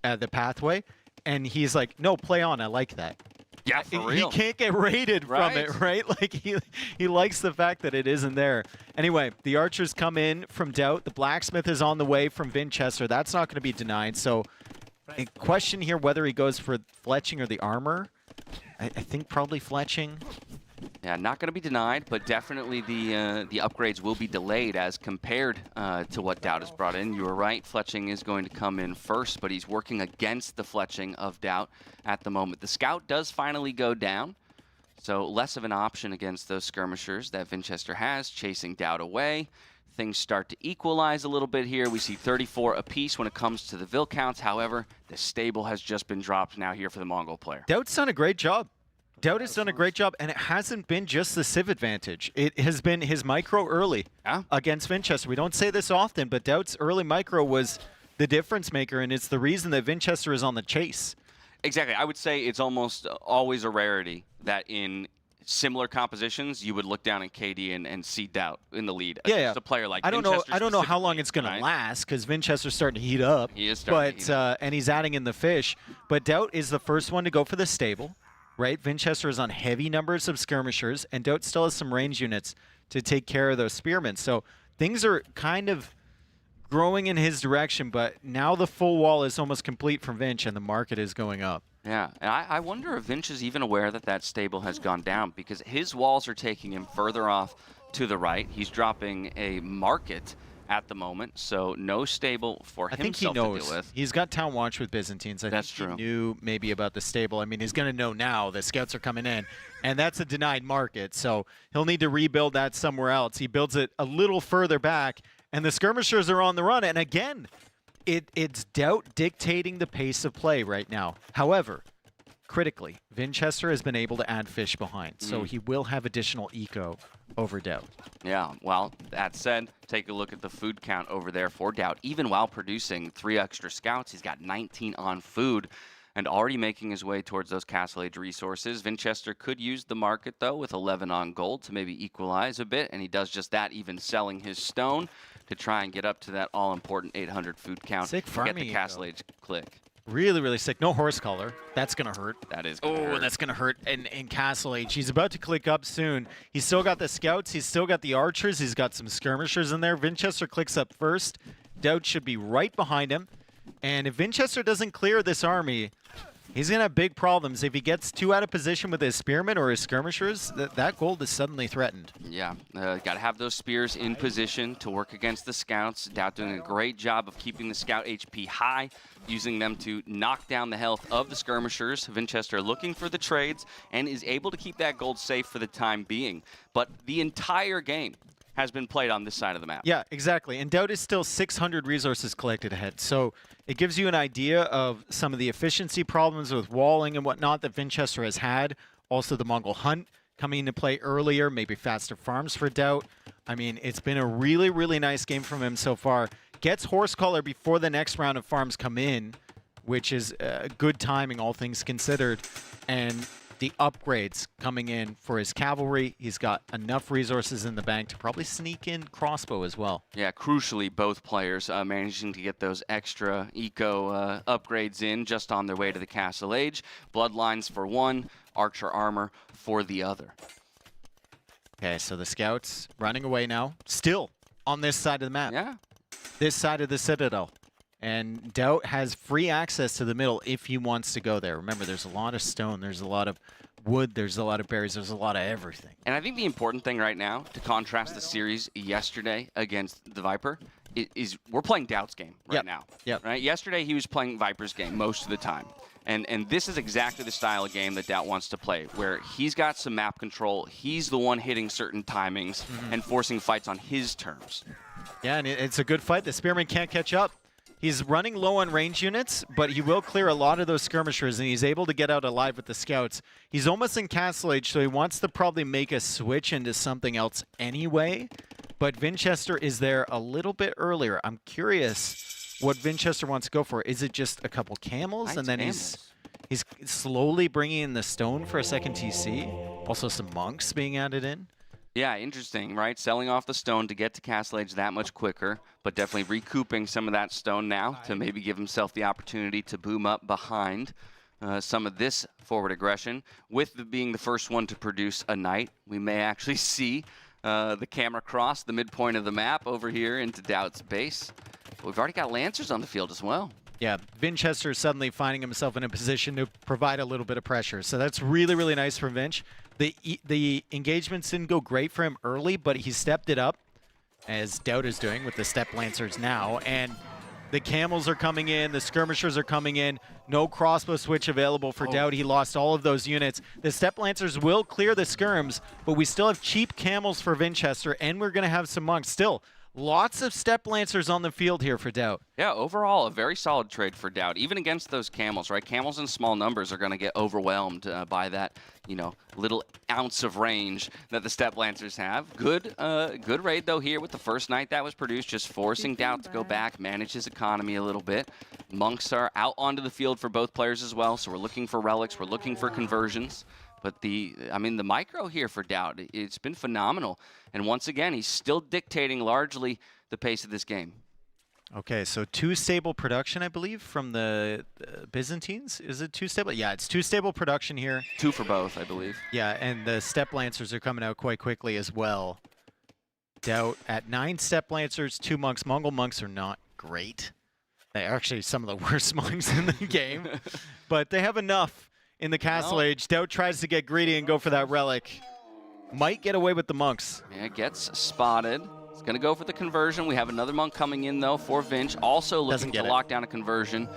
the pathway. And he's like, no, play on. I like that. Yeah, for real. He can't get raided from it, right? Like, he likes the fact that it isn't there. Anyway, the archers come in from DauT. The blacksmith is on the way from Vinchester. That's not going to be denied. So, a question here whether he goes for fletching or the armor. I think probably fletching. Yeah, not going to be denied, but definitely the upgrades will be delayed as compared to what DauT has brought in. You were right, fletching is going to come in first, but he's working against the fletching of DauT at the moment. The scout does finally go down, so less of an option against those skirmishers that Vinchester has, chasing DauT away. Things start to equalize a little bit here. We see 34 apiece when it comes to the Vil counts. However, the stable has just been dropped now here for the Mongol player. DauT's done a great job. DauT has done a great job, and it hasn't been just the Civ advantage. It has been his micro early against Vinchester. We don't say this often, but DauT's early micro was the difference maker, and it's the reason that Vinchester is on the chase. Exactly. I would say it's almost always a rarity that in similar compositions, you would look down at KD and see DauT in the lead. Yeah, against a player like I don't know how long it's going to last because Vinchester's starting to heat up. He is starting to heat up. And he's adding in the fish. But DauT is the first one to go for the stable. Right, Vinchester is on heavy numbers of skirmishers, and DauT still has some range units to take care of those spearmen. So things are kind of growing in his direction, but now the full wall is almost complete from Vinch, and the market is going up. Yeah, and I wonder if Vinch is even aware that that stable has gone down, because his walls are taking him further off to the right. He's dropping a market at the moment, so no stable for himself to deal with. He's got Town Watch with Byzantines. I think he knew maybe about the stable. I mean, he's going to know now. The scouts are coming in, and that's a denied market, so he'll need to rebuild that somewhere else. He builds it a little further back, and the skirmishers are on the run, and again, it's DauT dictating the pace of play right now. However, critically, Vinchester has been able to add fish behind, so he will have additional eco over DauT. Yeah, well, that said, take a look at the food count over there for DauT. Even while producing 3 extra scouts, he's got 19 on food and already making his way towards those Castle Age resources. Vinchester could use the market, though, with 11 on gold to maybe equalize a bit, and he does just that, even selling his stone to try and get up to that all-important 800 food count Sick to get farming the Castle Age click. Really, really sick. No horse collar. That's going to hurt. That is going to hurt. Oh, that's going to hurt in Castle Age. He's about to click up soon. He's still got the scouts. He's still got the archers. He's got some skirmishers in there. Vinchester clicks up first. DauT should be right behind him. And if Vinchester doesn't clear this army, he's going to have big problems. If he gets too out of position with his spearmen or his skirmishers, that gold is suddenly threatened. Yeah, got to have those spears in position to work against the scouts. DauT doing a great job of keeping the scout HP high, using them to knock down the health of the skirmishers. Vinchester looking for the trades and is able to keep that gold safe for the time being. But the entire game has been played on this side of the map. Yeah, exactly. And DauT is still 600 resources collected ahead. So it gives you an idea of some of the efficiency problems with walling and whatnot that Vinchester has had. Also the Mongol Hunt coming into play earlier, maybe faster farms for DauT. I mean, it's been a really, really nice game from him so far. Gets horse collar before the next round of farms come in, which is good timing, all things considered. And the upgrades coming in for his cavalry. He's got enough resources in the bank to probably sneak in crossbow as well. Yeah, crucially, both players managing to get those extra eco upgrades in just on their way to the Castle Age. Bloodlines for one, archer armor for the other. Okay, so the scouts running away now. Still on this side of the map. Yeah. This side of the Citadel. And DauT has free access to the middle if he wants to go there. Remember, there's a lot of stone, there's a lot of wood, there's a lot of berries, there's a lot of everything. And I think the important thing right now, to contrast the series yesterday against TheViper, is we're playing DauT's game right now. Yep. Right? Yesterday, he was playing Viper's game most of the time. And this is exactly the style of game that DauT wants to play, where he's got some map control, he's the one hitting certain timings and forcing fights on his terms. Yeah, and it's a good fight. The Spearman can't catch up. He's running low on range units, but he will clear a lot of those skirmishers, and he's able to get out alive with the scouts. He's almost in Castle Age, so he wants to probably make a switch into something else anyway. But Vinchester is there a little bit earlier. I'm curious what Vinchester wants to go for. Is it just a couple camels, and then he's slowly bringing in the stone for a second TC? Also some monks being added in. Yeah, interesting, right? Selling off the stone to get to Castle Age that much quicker, but definitely recouping some of that stone now to maybe give himself the opportunity to boom up behind some of this forward aggression. With being the first one to produce a knight, we may actually see the camera cross the midpoint of the map over here into DauT's base. But we've already got Lancers on the field as well. Yeah, Vinchester is suddenly finding himself in a position to provide a little bit of pressure. So that's really, really nice for Vinch. The engagements didn't go great for him early, but he stepped it up, as DauT is doing with the Step Lancers now. And the camels are coming in, the skirmishers are coming in. No crossbow switch available for DauT. He lost all of those units. The Step Lancers will clear the skirms, but we still have cheap camels for Vinchester, and we're going to have some monks. Still, lots of Step Lancers on the field here for DauT. Yeah, overall, a very solid trade for DauT, even against those camels, right? Camels in small numbers are going to get overwhelmed by that, you know, little ounce of range that the Step Lancers have. Good raid, though, here with the first knight that was produced, just forcing DauT to go back, manage his economy a little bit. Monks are out onto the field for both players as well, so we're looking for relics, we're looking for conversions. But the micro here for DauT, it's been phenomenal. And once again, he's still dictating largely the pace of this game. Okay, so 2 stable production, I believe, from the Byzantines. Is it 2 stable? Yeah, it's 2 stable production here. 2 for both, I believe. Yeah, and the Step Lancers are coming out quite quickly as well. DauT at 9 Step Lancers, 2 monks. Mongol monks are not great. They're actually some of the worst monks in the game. But they have enough in the Castle Age. DauT tries to get greedy and go for that relic. Might get away with the monks. Yeah, gets spotted. He's going to go for the conversion. We have another monk coming in, though, for Vinch. Also looking to lock down a conversion.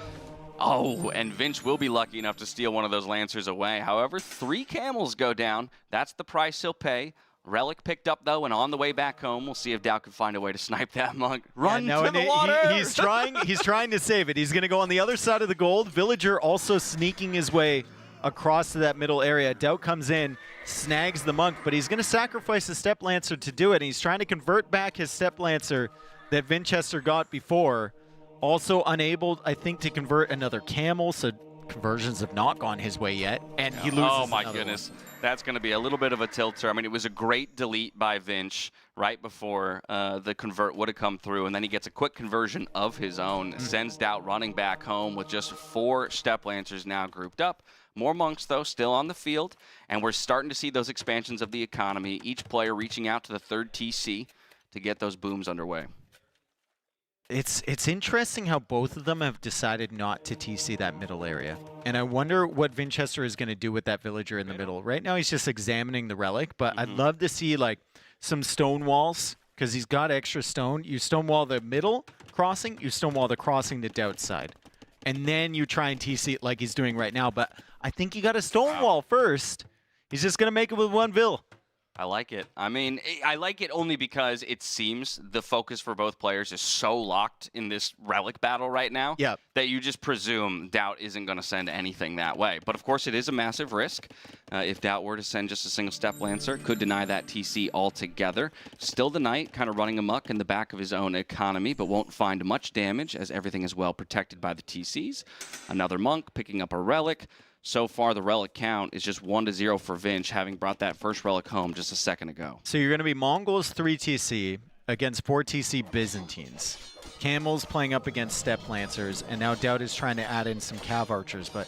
Oh, and Vinch will be lucky enough to steal one of those Lancers away. However, 3 camels go down. That's the price he'll pay. Relic picked up, though, and on the way back home, we'll see if DauT can find a way to snipe that monk. Run to the water! He's trying to save it. He's going to go on the other side of the gold. Villager also sneaking his way across to that middle area. DauT comes in, snags the monk, but he's going to sacrifice the Step Lancer to do it, and he's trying to convert back his Step Lancer that Vinchester got before. Also unable, I think, to convert another camel, so conversions have not gone his way yet, and he loses. Oh my goodness. That's going to be a little bit of a tilter. I mean, it was a great delete by Vinch right before the convert would have come through, and then he gets a quick conversion of his own, sends DauT running back home with just 4 Step Lancers now grouped up. More monks, though, still on the field, and we're starting to see those expansions of the economy, each player reaching out to the 3rd TC to get those booms underway. It's interesting how both of them have decided not to TC that middle area. And I wonder what Vinchester is going to do with that villager in the middle. Right now he's just examining the relic, but I'd love to see like some stone walls, because he's got extra stone. You stonewall the middle crossing, you stonewall the crossing to DauT's side. And then you try and TC it like he's doing right now. But I think you got a stonewall first. He's just going to make it with 1 Vill. I like it. I mean, I like it only because it seems the focus for both players is so locked in this relic battle right now that you just presume DauT isn't going to send anything that way. But of course, it is a massive risk. If DauT were to send just a single Step Lancer, could deny that TC altogether. Still the Knight kind of running amok in the back of his own economy, but won't find much damage as everything is well protected by the TCs. Another Monk picking up a relic. So far, the relic count is just 1-0 for Vinch, having brought that first relic home just a second ago. So you're going to be Mongols 3 TC against 4 TC Byzantines. Camels playing up against Step Lancers, and now DauT is trying to add in some Cav Archers, but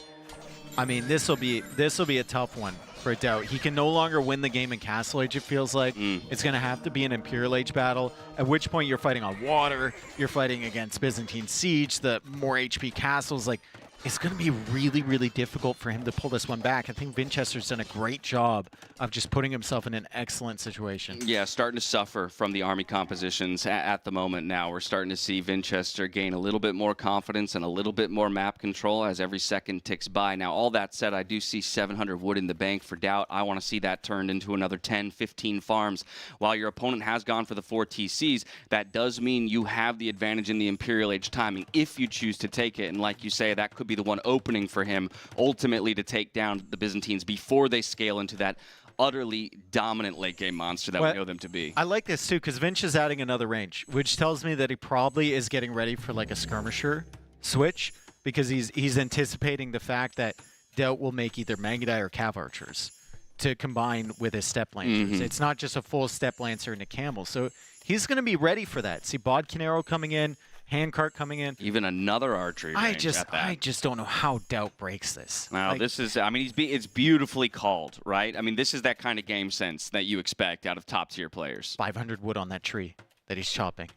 I mean, this will be a tough one for DauT. He can no longer win the game in Castle Age, it feels like. It's going to have to be an Imperial Age battle, at which point you're fighting on water, you're fighting against Byzantine Siege, the more HP castles. Like, it's going to be really, really difficult for him to pull this one back. I think Vinchester's done a great job of just putting himself in an excellent situation. Yeah, starting to suffer from the army compositions at the moment now. We're starting to see Vinchester gain a little bit more confidence and a little bit more map control as every second ticks by. Now, all that said, I do see 700 wood in the bank for DauT. I want to see that turned into another 10, 15 farms. While your opponent has gone for the 4 TCs, that does mean you have the advantage in the Imperial Age timing if you choose to take it. And like you say, that could be the one opening for him ultimately to take down the Byzantines before they scale into that utterly dominant late game monster that we know them to be. I like this too because Vinch is adding another range, which tells me that he probably is getting ready for like a skirmisher switch because he's anticipating the fact that DauT will make either Mangudai or Cav Archers to combine with his Step Lancers. It's not just a full Step Lancer and a Camel. So he's going to be ready for that. See Bodkinero coming in, Handcart coming in. Even another archery range at that. I just don't know how DauT breaks this. Now, this is, I mean, it's beautifully called, right? I mean, this is that kind of game sense that you expect out of top-tier players. 500 wood on that tree that he's chopping.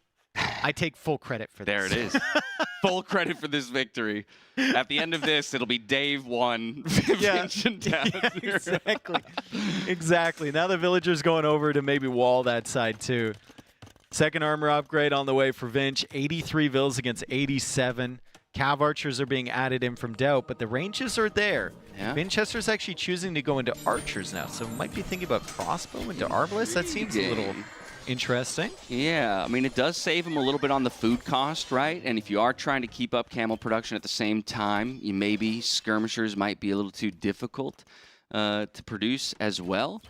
I take full credit for this. There it is. Full credit for this victory. At the end of this, it'll be Dave 1. Exactly. Exactly. Now the villagers going over to maybe wall that side, too. Second armor upgrade on the way for Vinch. 83 vills against 87. Cav Archers are being added in from DauT, but the ranges are there. Yeah. Vinchester's actually choosing to go into Archers now, so might be thinking about Crossbow into Arbalest. That seems a little interesting. Yeah, I mean, it does save him a little bit on the food cost, right? And if you are trying to keep up camel production at the same time, maybe skirmishers might be a little too difficult to produce as well.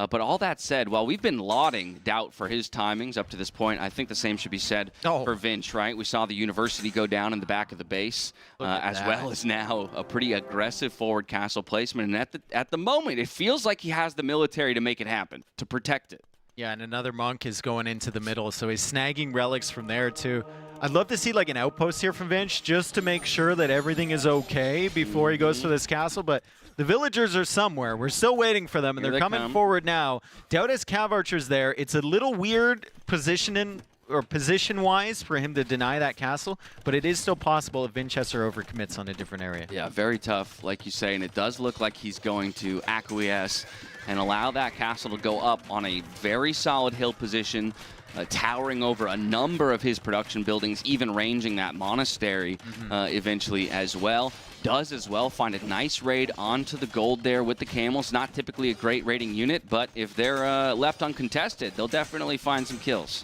But all that said, while we've been lauding DauT for his timings up to this point, I think the same should be said for Vinch, right? We saw the University go down in the back of the base, as well as now a pretty aggressive forward castle placement. And at the moment, it feels like he has the military to make it happen, to protect it. Yeah, and another monk is going into the middle, so he's snagging relics from there, too. I'd love to see like an outpost here from Vinch just to make sure that everything is okay before he goes to this castle, but the villagers are somewhere. We're still waiting for them, and they're coming forward now. DauT has Cav Archers there. It's a little weird position-wise for him to deny that castle, but it is still possible if Vinchester overcommits on a different area. Yeah, very tough, like you say, and it does look like he's going to acquiesce and allow that castle to go up on a very solid hill position, towering over a number of his production buildings, even ranging that monastery eventually as well. Does as well find a nice raid onto the gold there with the camels. Not typically a great raiding unit, but if they're left uncontested, they'll definitely find some kills.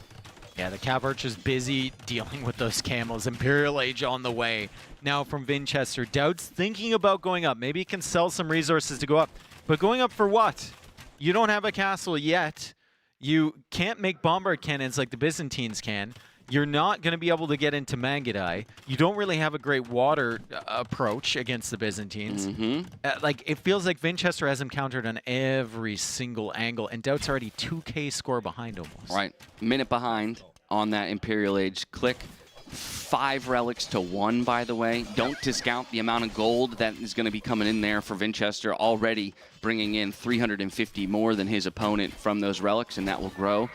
Yeah, the Cav Archer's busy dealing with those camels. Imperial Age on the way. Now from Vinchester, DauT's thinking about going up. Maybe he can sell some resources to go up. But going up for what? You don't have a castle yet. You can't make bombard cannons like the Byzantines can. You're not going to be able to get into Mangudai. You don't really have a great water approach against the Byzantines. Like, it feels like Vinchester has him countered on every single angle, and DauT's already 2K score behind almost. Right. Minute behind on that Imperial Age click. 5 relics to 1, by the way. Don't discount the amount of gold that is going to be coming in there for Vinchester, already bringing in 350 more than his opponent from those relics, and that will grow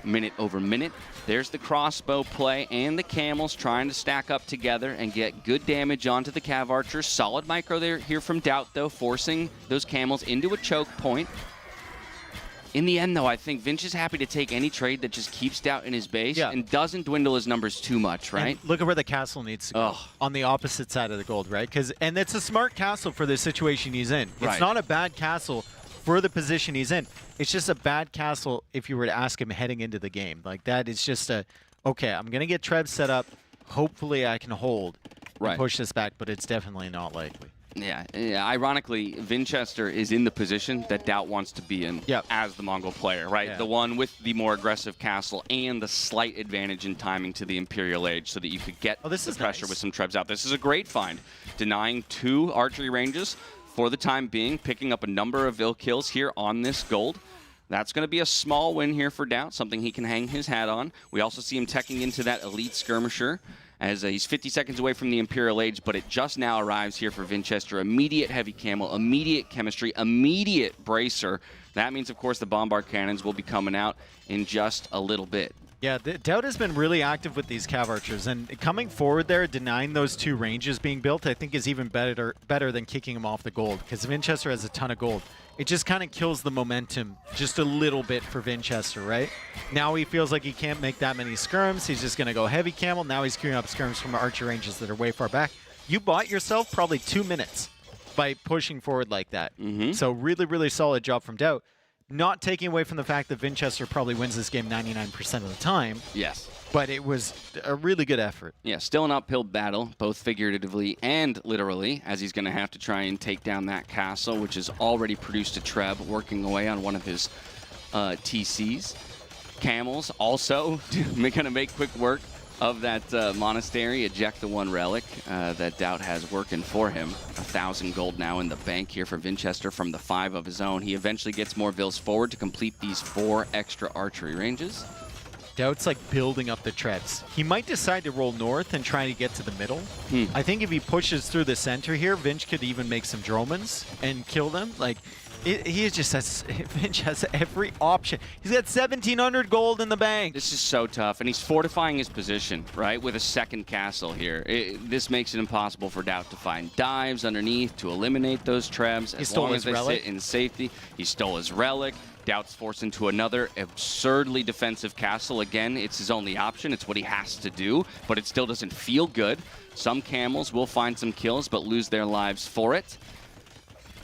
minute over minute. There's the crossbow play and the camels trying to stack up together and get good damage onto the Cav Archers. Solid micro there here from DauT, though, forcing those camels into a choke point. In the end, though, I think Vinch is happy to take any trade that just keeps DauT in his base and doesn't dwindle his numbers too much, right? And look at where the castle needs to go, on the opposite side of the gold, right? And it's a smart castle for the situation he's in. It's not a bad castle for the position he's in. It's just a bad castle if you were to ask him heading into the game. Like, that is just a, okay, I'm going to get Trev set up. Hopefully I can hold and push this back, but it's definitely not likely. Yeah, ironically, Vinchester is in the position that DauT wants to be in as the Mongol player, right? The one with the more aggressive castle and the slight advantage in timing to the Imperial Age so that you could get the pressure with some Trebs out. This is a great find, denying 2 archery ranges for the time being, picking up a number of ill kills here on this gold. That's going to be a small win here for DauT, something he can hang his hat on. We also see him teching into that elite skirmisher as he's 50 seconds away from the Imperial Age, but it just now arrives here for Vinchester. Immediate heavy camo, immediate chemistry, immediate bracer. That means, of course, the bombard cannons will be coming out in just a little bit. Yeah, DauT has been really active with these Cav Archers, and coming forward there, denying those 2 ranges being built, I think is even better than kicking them off the gold, because Vinchester has a ton of gold. It just kind of kills the momentum just a little bit for Vinchester, right? Now he feels like he can't make that many skirms. He's just going to go heavy camel. Now he's queuing up skirms from archer ranges that are way far back. You bought yourself probably 2 minutes by pushing forward like that. So really, really solid job from DauT. Not taking away from the fact that Vinchester probably wins this game 99% of the time. Yes. But it was a really good effort. Yeah, still an uphill battle, both figuratively and literally, as he's going to have to try and take down that castle, which has already produced a Treb, working away on one of his TCs. Camels also going to make quick work of that monastery, eject the 1 relic that DauT has working for him. 1,000 gold now in the bank here for Vinchester from the 5 of his own. He eventually gets more vills forward to complete these 4 extra archery ranges. DauT's like building up the Trebs. He might decide to roll north and try to get to the middle. I think if he pushes through the center here, Vinch could even make some Dromans and kill them. Like, he just has, Vinch has every option. He's got 1,700 gold in the bank. This is so tough, and he's fortifying his position, right, with a second castle here. This makes it impossible for DauT to find dives underneath to eliminate those Trebs as long as they sit in safety. He stole his relic. DauT's forced into another absurdly defensive castle. Again, it's his only option. It's what he has to do, but it still doesn't feel good. Some camels will find some kills, but lose their lives for it.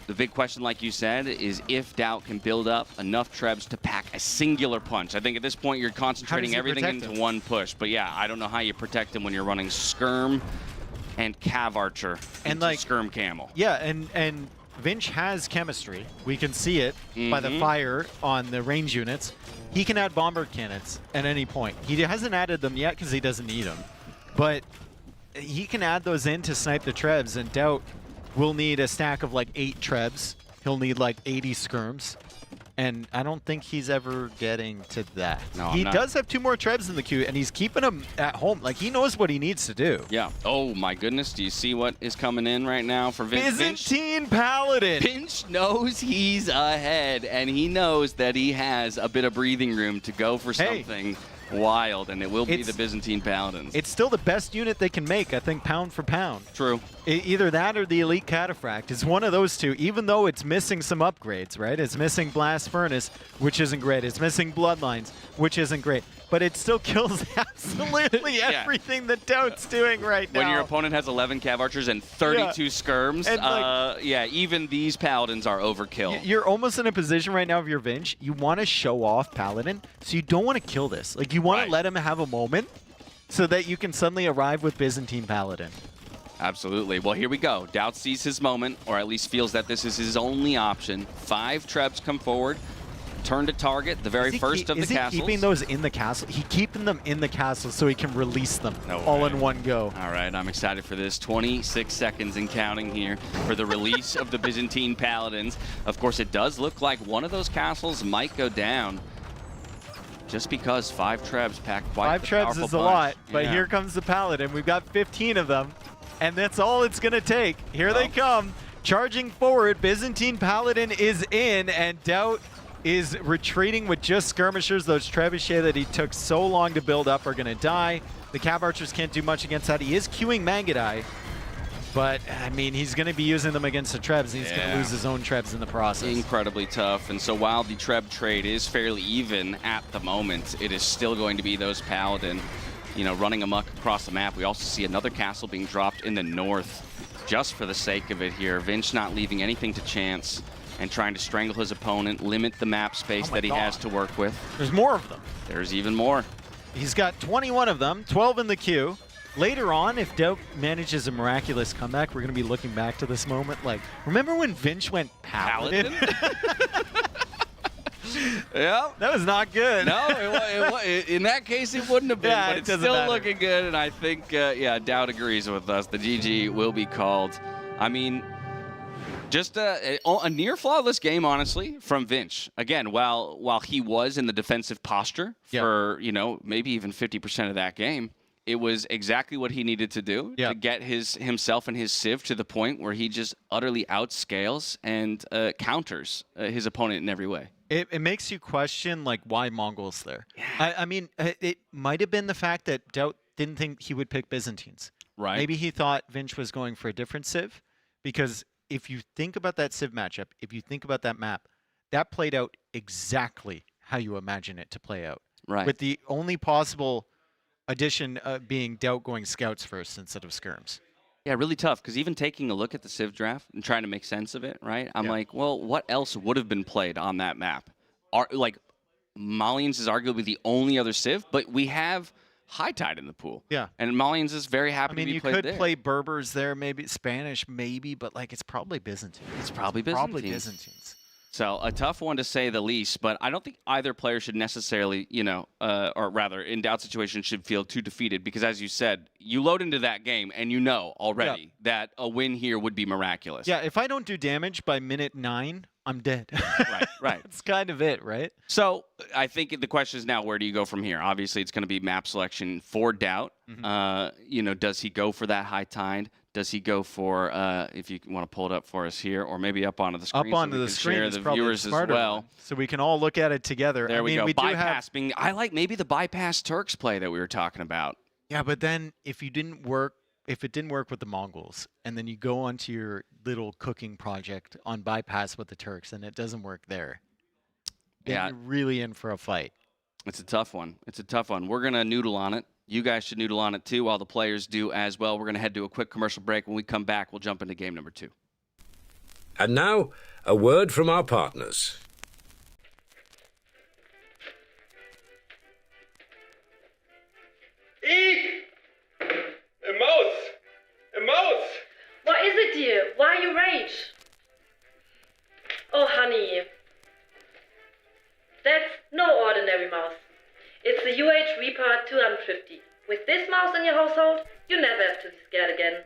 The big question, like you said, is if DauT can build up enough Trebs to pack a singular punch. I think at this point you're concentrating everything into one push. But yeah, I don't know how you protect him when you're running Skirm and Cav Archer and like Skirm Camel. Yeah, and Vinch has chemistry. We can see it by the fire on the range units. He can add bombard cannons at any point. He hasn't added them yet because he doesn't need them. But he can add those in to snipe the Trebs, and DauT will need a stack of like 8 Trebs. He'll need like 80 skirms. And I don't think he's ever getting to that. No, he does have 2 more Trebs in the queue, and he's keeping them at home. Like, he knows what he needs to do. Yeah. Oh, my goodness. Do you see what is coming in right now for Vinch? Byzantine Paladin! Vinch knows he's ahead, and he knows that he has a bit of breathing room to go for something wild, and it will be the Byzantine Paladins. It's still the best unit they can make, I think, pound for pound. True. Either that or the Elite Cataphract. It's one of those two, even though it's missing some upgrades, right? It's missing Blast Furnace, which isn't great. It's missing Bloodlines, which isn't great. But it still kills absolutely everything that DauT's doing right now. When your opponent has 11 Cav Archers and 32 Skirms, and yeah, even these Paladins are overkill. You're almost in a position right now of your Vinch. You want to show off Paladin, so you don't want to kill this. Like, you want to let him have a moment so that you can suddenly arrive with Byzantine Paladin. Absolutely. Well, here we go. DauT sees his moment, or at least feels that this is his only option. 5 Trebs come forward. Turn to target, the very first of the castles. Is he keeping those in the castle? He's keeping them in the castle so he can release them all in one go. All right, I'm excited for this. 26 seconds and counting here for the release of the Byzantine Paladins. Of course, it does look like one of those castles might go down just because 5 Trebs pack quite 5 Trebs is a lot, but here comes the Paladin. We've got 15 of them, and that's all it's going to take. Here they come, charging forward. Byzantine Paladin is in, and DauT is retreating with just skirmishers. Those trebuchet that he took so long to build up are going to die. The Cav Archers can't do much against that. He is queuing Mangadai, but I mean, he's going to be using them against the Trebs. He's going to lose his own Trebs in the process. Incredibly tough. And so while the Treb trade is fairly even at the moment, it is still going to be those Paladin, you know, running amok across the map. We also see another castle being dropped in the north just for the sake of it here. Vinch not leaving anything to chance and trying to strangle his opponent, limit the map space that he has to work with. There's more of them. There's even more. He's got 21 of them, 12 in the queue. Later on, if DauT manages a miraculous comeback, we're going to be looking back to this moment like, remember when Vinch went Paladin? Yeah. That was not good. No, in that case it wouldn't have been, but it's still looking good, and I think, yeah, DauT agrees with us. The GG will be called. I mean, just a near flawless game, honestly, from Vinch. Again, while he was in the defensive posture for, you know, maybe even 50% of that game, it was exactly what he needed to do to get himself and his civ to the point where he just utterly outscales and counters his opponent in every way. It makes you question, like, why Mongols there. Yeah. I mean, it might have been the fact that DauT didn't think he would pick Byzantines. Right. Maybe he thought Vinch was going for a different civ, because if you think about that civ matchup, if you think about that map, that played out exactly how you imagine it to play out. Right. With the only possible addition being DauT going scouts first instead of skirms. Yeah, really tough, because even taking a look at the Civ draft and trying to make sense of it, right? I'm like, well, what else would have been played on that map? Like, Malians is arguably the only other Civ, but we have Hearttt in the pool. Yeah. And Malians is very happy to be played there. You could play Berbers there, maybe Spanish, maybe, but, like, it's probably Byzantine. It's probably Byzantines. So a tough one to say the least, but I don't think either player should necessarily, or rather, in DauT situation, should feel too defeated, because as you said, you load into that game and you know already that a win here would be miraculous. Yeah, if I don't do damage by minute 9, I'm dead. Right. That's kind of it, right? So I think the question is now, where do you go from here? Obviously, it's going to be map selection for DauT. Does he go for that Hearttt? Does he go for, if you want to pull it up for us here, or maybe up onto the screen? Up onto the screen share is the probably viewers the as smarter well. one, so we can all look at it together. There we go. We Bypass being, I like maybe the bypass Turks play that we were talking about. Yeah, but then if it didn't work with the Mongols, and then you go onto your little cooking project on bypass with the Turks, and it doesn't work there, then you're really in for a fight. It's a tough one. We're going to noodle on it. You guys should noodle on it too, while the players do as well. We're going to head to a quick commercial break. When we come back, we'll jump into game number 2. And now, a word from our partners. Eek! A mouse! A mouse! What is it, dear? Why you rage? Oh, honey. That's no ordinary mouse. It's the Reaper 250. With this mouse in your household, you never have to be scared again.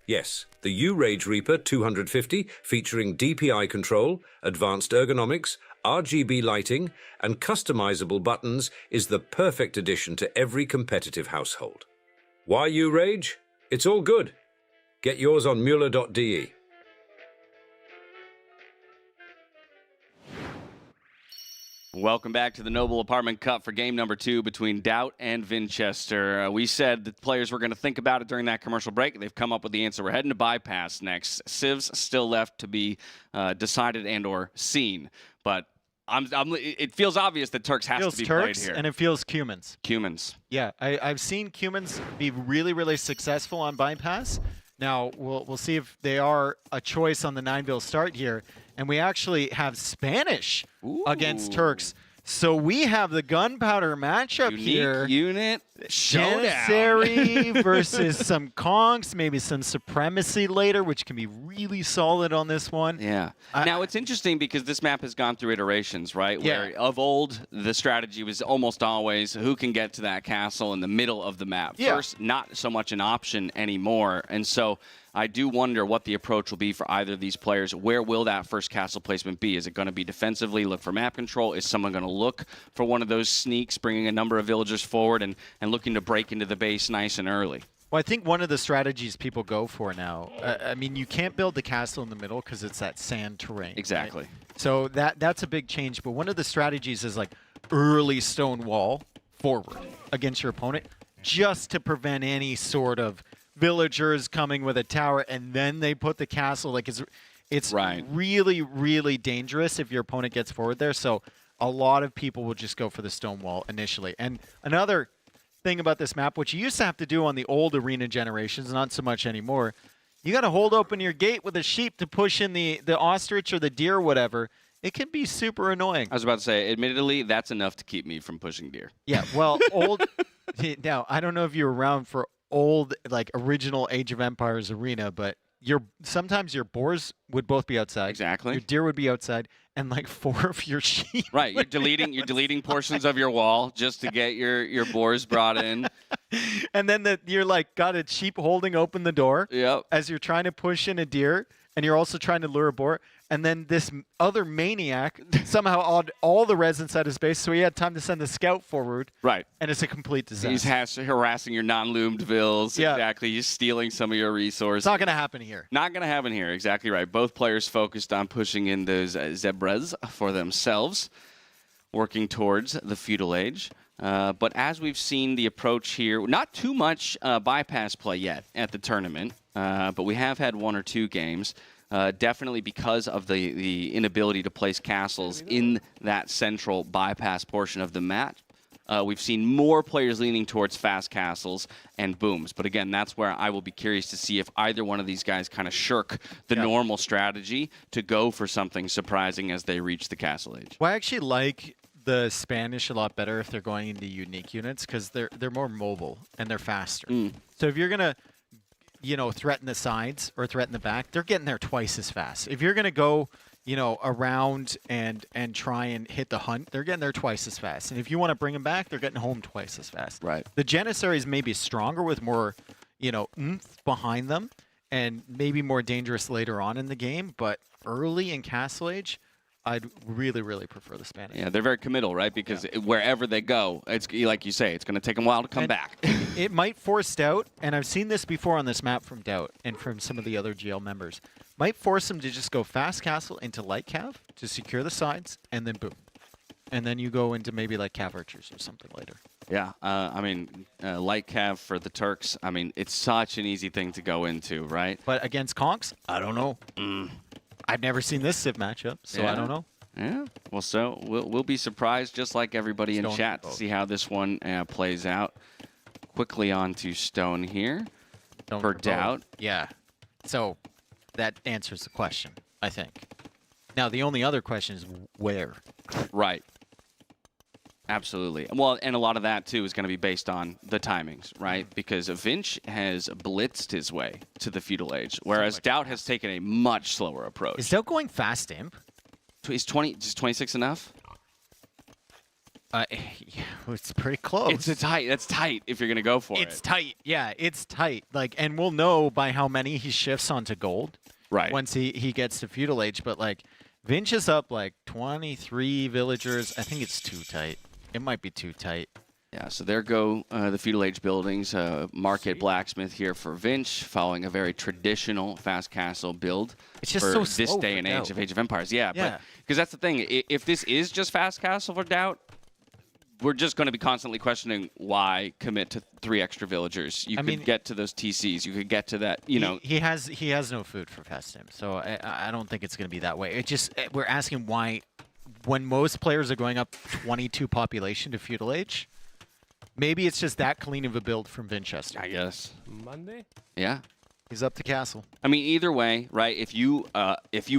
Yes, the Reaper 250, featuring DPI control, advanced ergonomics, RGB lighting, and customizable buttons, is the perfect addition to every competitive household. Why Rage? It's all good. Get yours on Mueller.de. Welcome back to the Noble Apartment Cup for game number 2 between DauT and Vinchester. We said the players were going to think about it during that commercial break. They've come up with the answer. We're heading to bypass next. Civs still left to be decided and or seen, but it feels obvious that Turks has to be Turks, played here. And it feels Cumans. Cumans. Yeah, I've seen Cumans be really, really successful on bypass. Now, we'll see if they are a choice on the 9-bill start here. And we actually have Spanish against Turks. So we have the gunpowder matchup here. Unique unit showdown. Janissary versus some conks, maybe some supremacy later, which can be really solid on this one. Yeah. Now, it's interesting because this map has gone through iterations, right? Yeah. Where of old, the strategy was almost always who can get to that castle in the middle of the map. Yeah. First, not so much an option anymore. And so I do wonder what the approach will be for either of these players. Where will that first castle placement be? Is it going to be defensively, look for map control? Is someone going to look for one of those sneaks, bringing a number of villagers forward and looking to break into the base nice and early? Well, I think one of the strategies people go for now, I mean, you can't build the castle in the middle because it's that sand terrain. Exactly. Right? So that's a big change. But one of the strategies is like early stone wall forward against your opponent, just to prevent any sort of villagers coming with a tower, and then they put the castle. Like it's really, really dangerous if your opponent gets forward there. So a lot of people will just go for the stone wall initially. And another thing about this map, which you used to have to do on the old arena generations, not so much anymore, you got to hold open your gate with a sheep to push in the ostrich or the deer or whatever. It can be super annoying. I was about to say, admittedly, that's enough to keep me from pushing deer. Yeah, well, now, I don't know if you were around for old, like, original Age of Empires arena, but sometimes your boars would both be outside. Exactly. Your deer would be outside, and like 4 of your sheep. Right, you're deleting portions of your wall just to get your boars brought in. And then you're like got a sheep holding open the door. Yep. As you're trying to push in a deer, and you're also trying to lure a boar, and then this other maniac somehow odd all the res inside his base, so he had time to send the scout forward. Right. And it's a complete disaster. He's harassing your non-loomed vills. Yeah. Exactly. He's stealing some of your resources. It's not going to happen here. Not going to happen here. Exactly right. Both players focused on pushing in those zebras for themselves, working towards the feudal age. But as we've seen the approach here, not too much bypass play yet at the tournament, but we have had 1 or 2 games. Definitely because of the inability to place castles in that central bypass portion of the map. We've seen more players leaning towards fast castles and booms. But again, that's where I will be curious to see if either one of these guys kind of shirk the normal strategy to go for something surprising as they reach the castle age. Well, I actually like the Spanish a lot better if they're going into unique units because they're more mobile and they're faster. So if you're going to threaten the sides or threaten the back, they're getting there twice as fast. If you're going to go, around and try and hit the hunt, they're getting there twice as fast. And if you want to bring them back, they're getting home twice as fast. Right. The Janissaries may be stronger with more, oomph behind them and maybe more dangerous later on in the game, but early in Castle Age, I'd really, really prefer the Spanish. Yeah, they're very committal, right? Because wherever they go, it's like you say, it's going to take them a while to come back. It might force DauT, and I've seen this before on this map from DauT and from some of the other GL members. Might force them to just go fast castle into light cav to secure the sides, and then boom. And then you go into maybe like cav archers or something later. Yeah, light cav for the Turks, it's such an easy thing to go into, right? But against Conks, I don't know. I've never seen this Civ matchup, so I don't know. Yeah, well, so we'll be surprised, just like everybody in chat, to see how this one plays out. Quickly on to Stone here for DauT. Yeah, so that answers the question, I think. Now, the only other question is where? Right. Absolutely. Well, and a lot of that, too, is going to be based on the timings, right? Because Vinch has blitzed his way to the feudal age, whereas DauT has taken a much slower approach. Is DauT going fast imp? Is 26 enough? It's pretty close. That's tight if you're going to go for it. It's tight. Yeah, it's tight. And we'll know by how many he shifts onto gold. Right. Once he gets to feudal age. But, Vinch is up, 23 villagers. I think it's too tight. It might be too tight. Yeah, so there go the feudal age buildings. Market blacksmith here for Vinch, following a very traditional fast castle build. It's just for so this slow day for and age DauT. of Age of Empires. Yeah, but because that's the thing. If this is just fast castle for DauT, we're just going to be constantly questioning why commit to 3 extra villagers. You could get to those TCs. You could get to that. He has no food for fast imp, so I don't think it's going to be that way. It just we're asking why. When most players are going up 22 population to feudal age, maybe it's just that clean of a build from Vinchester. I guess. Monday? Yeah. He's up to castle. Either way, right? If you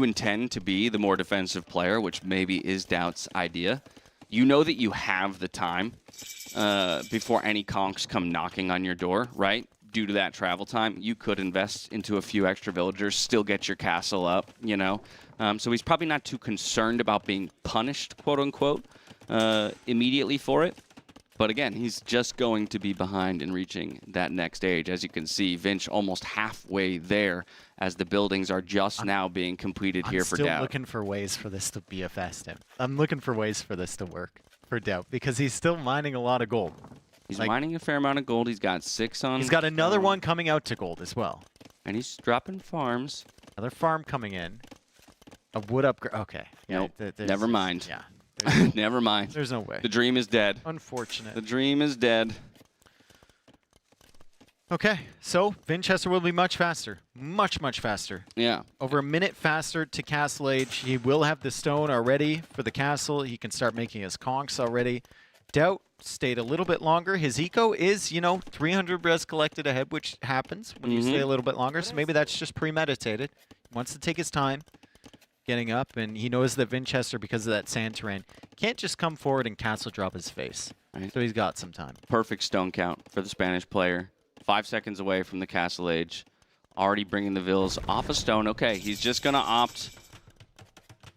intend to be the more defensive player, which maybe is DauT's idea, you know that you have the time before any conks come knocking on your door, right? Due to that travel time, you could invest into a few extra villagers, still get your castle up, So he's probably not too concerned about being punished, quote unquote, immediately for it. But again, he's just going to be behind in reaching that next age. As you can see, Vinch almost halfway there as the buildings are just now being completed here for DauT. I'm still looking for ways for this to be a fast imp. I'm looking for ways for this to work for DauT because he's still mining a lot of gold. He's mining a fair amount of gold. He's got 6 on. He's got another one coming out to gold as well. And he's dropping farms. Another farm coming in. A wood upgrade. Okay. Yeah, nope. Never mind. Yeah. Never mind. There's no way. The dream is dead. Unfortunate. The dream is dead. Okay, so Vinchester will be much faster. Much, much faster. Yeah. Over a minute faster to Castle Age. He will have the stone already for the castle. He can start making his conks already. DauT stayed a little bit longer. His eco is, 300 res collected ahead, which happens when you stay a little bit longer. So maybe that's just premeditated. He wants to take his time getting up, and he knows that Vinchester, because of that sand terrain, can't just come forward and castle drop his face. Right. So he's got some time. Perfect stone count for the Spanish player. 5 seconds away from the castle age. Already bringing the vills off a stone. Okay, he's just going to opt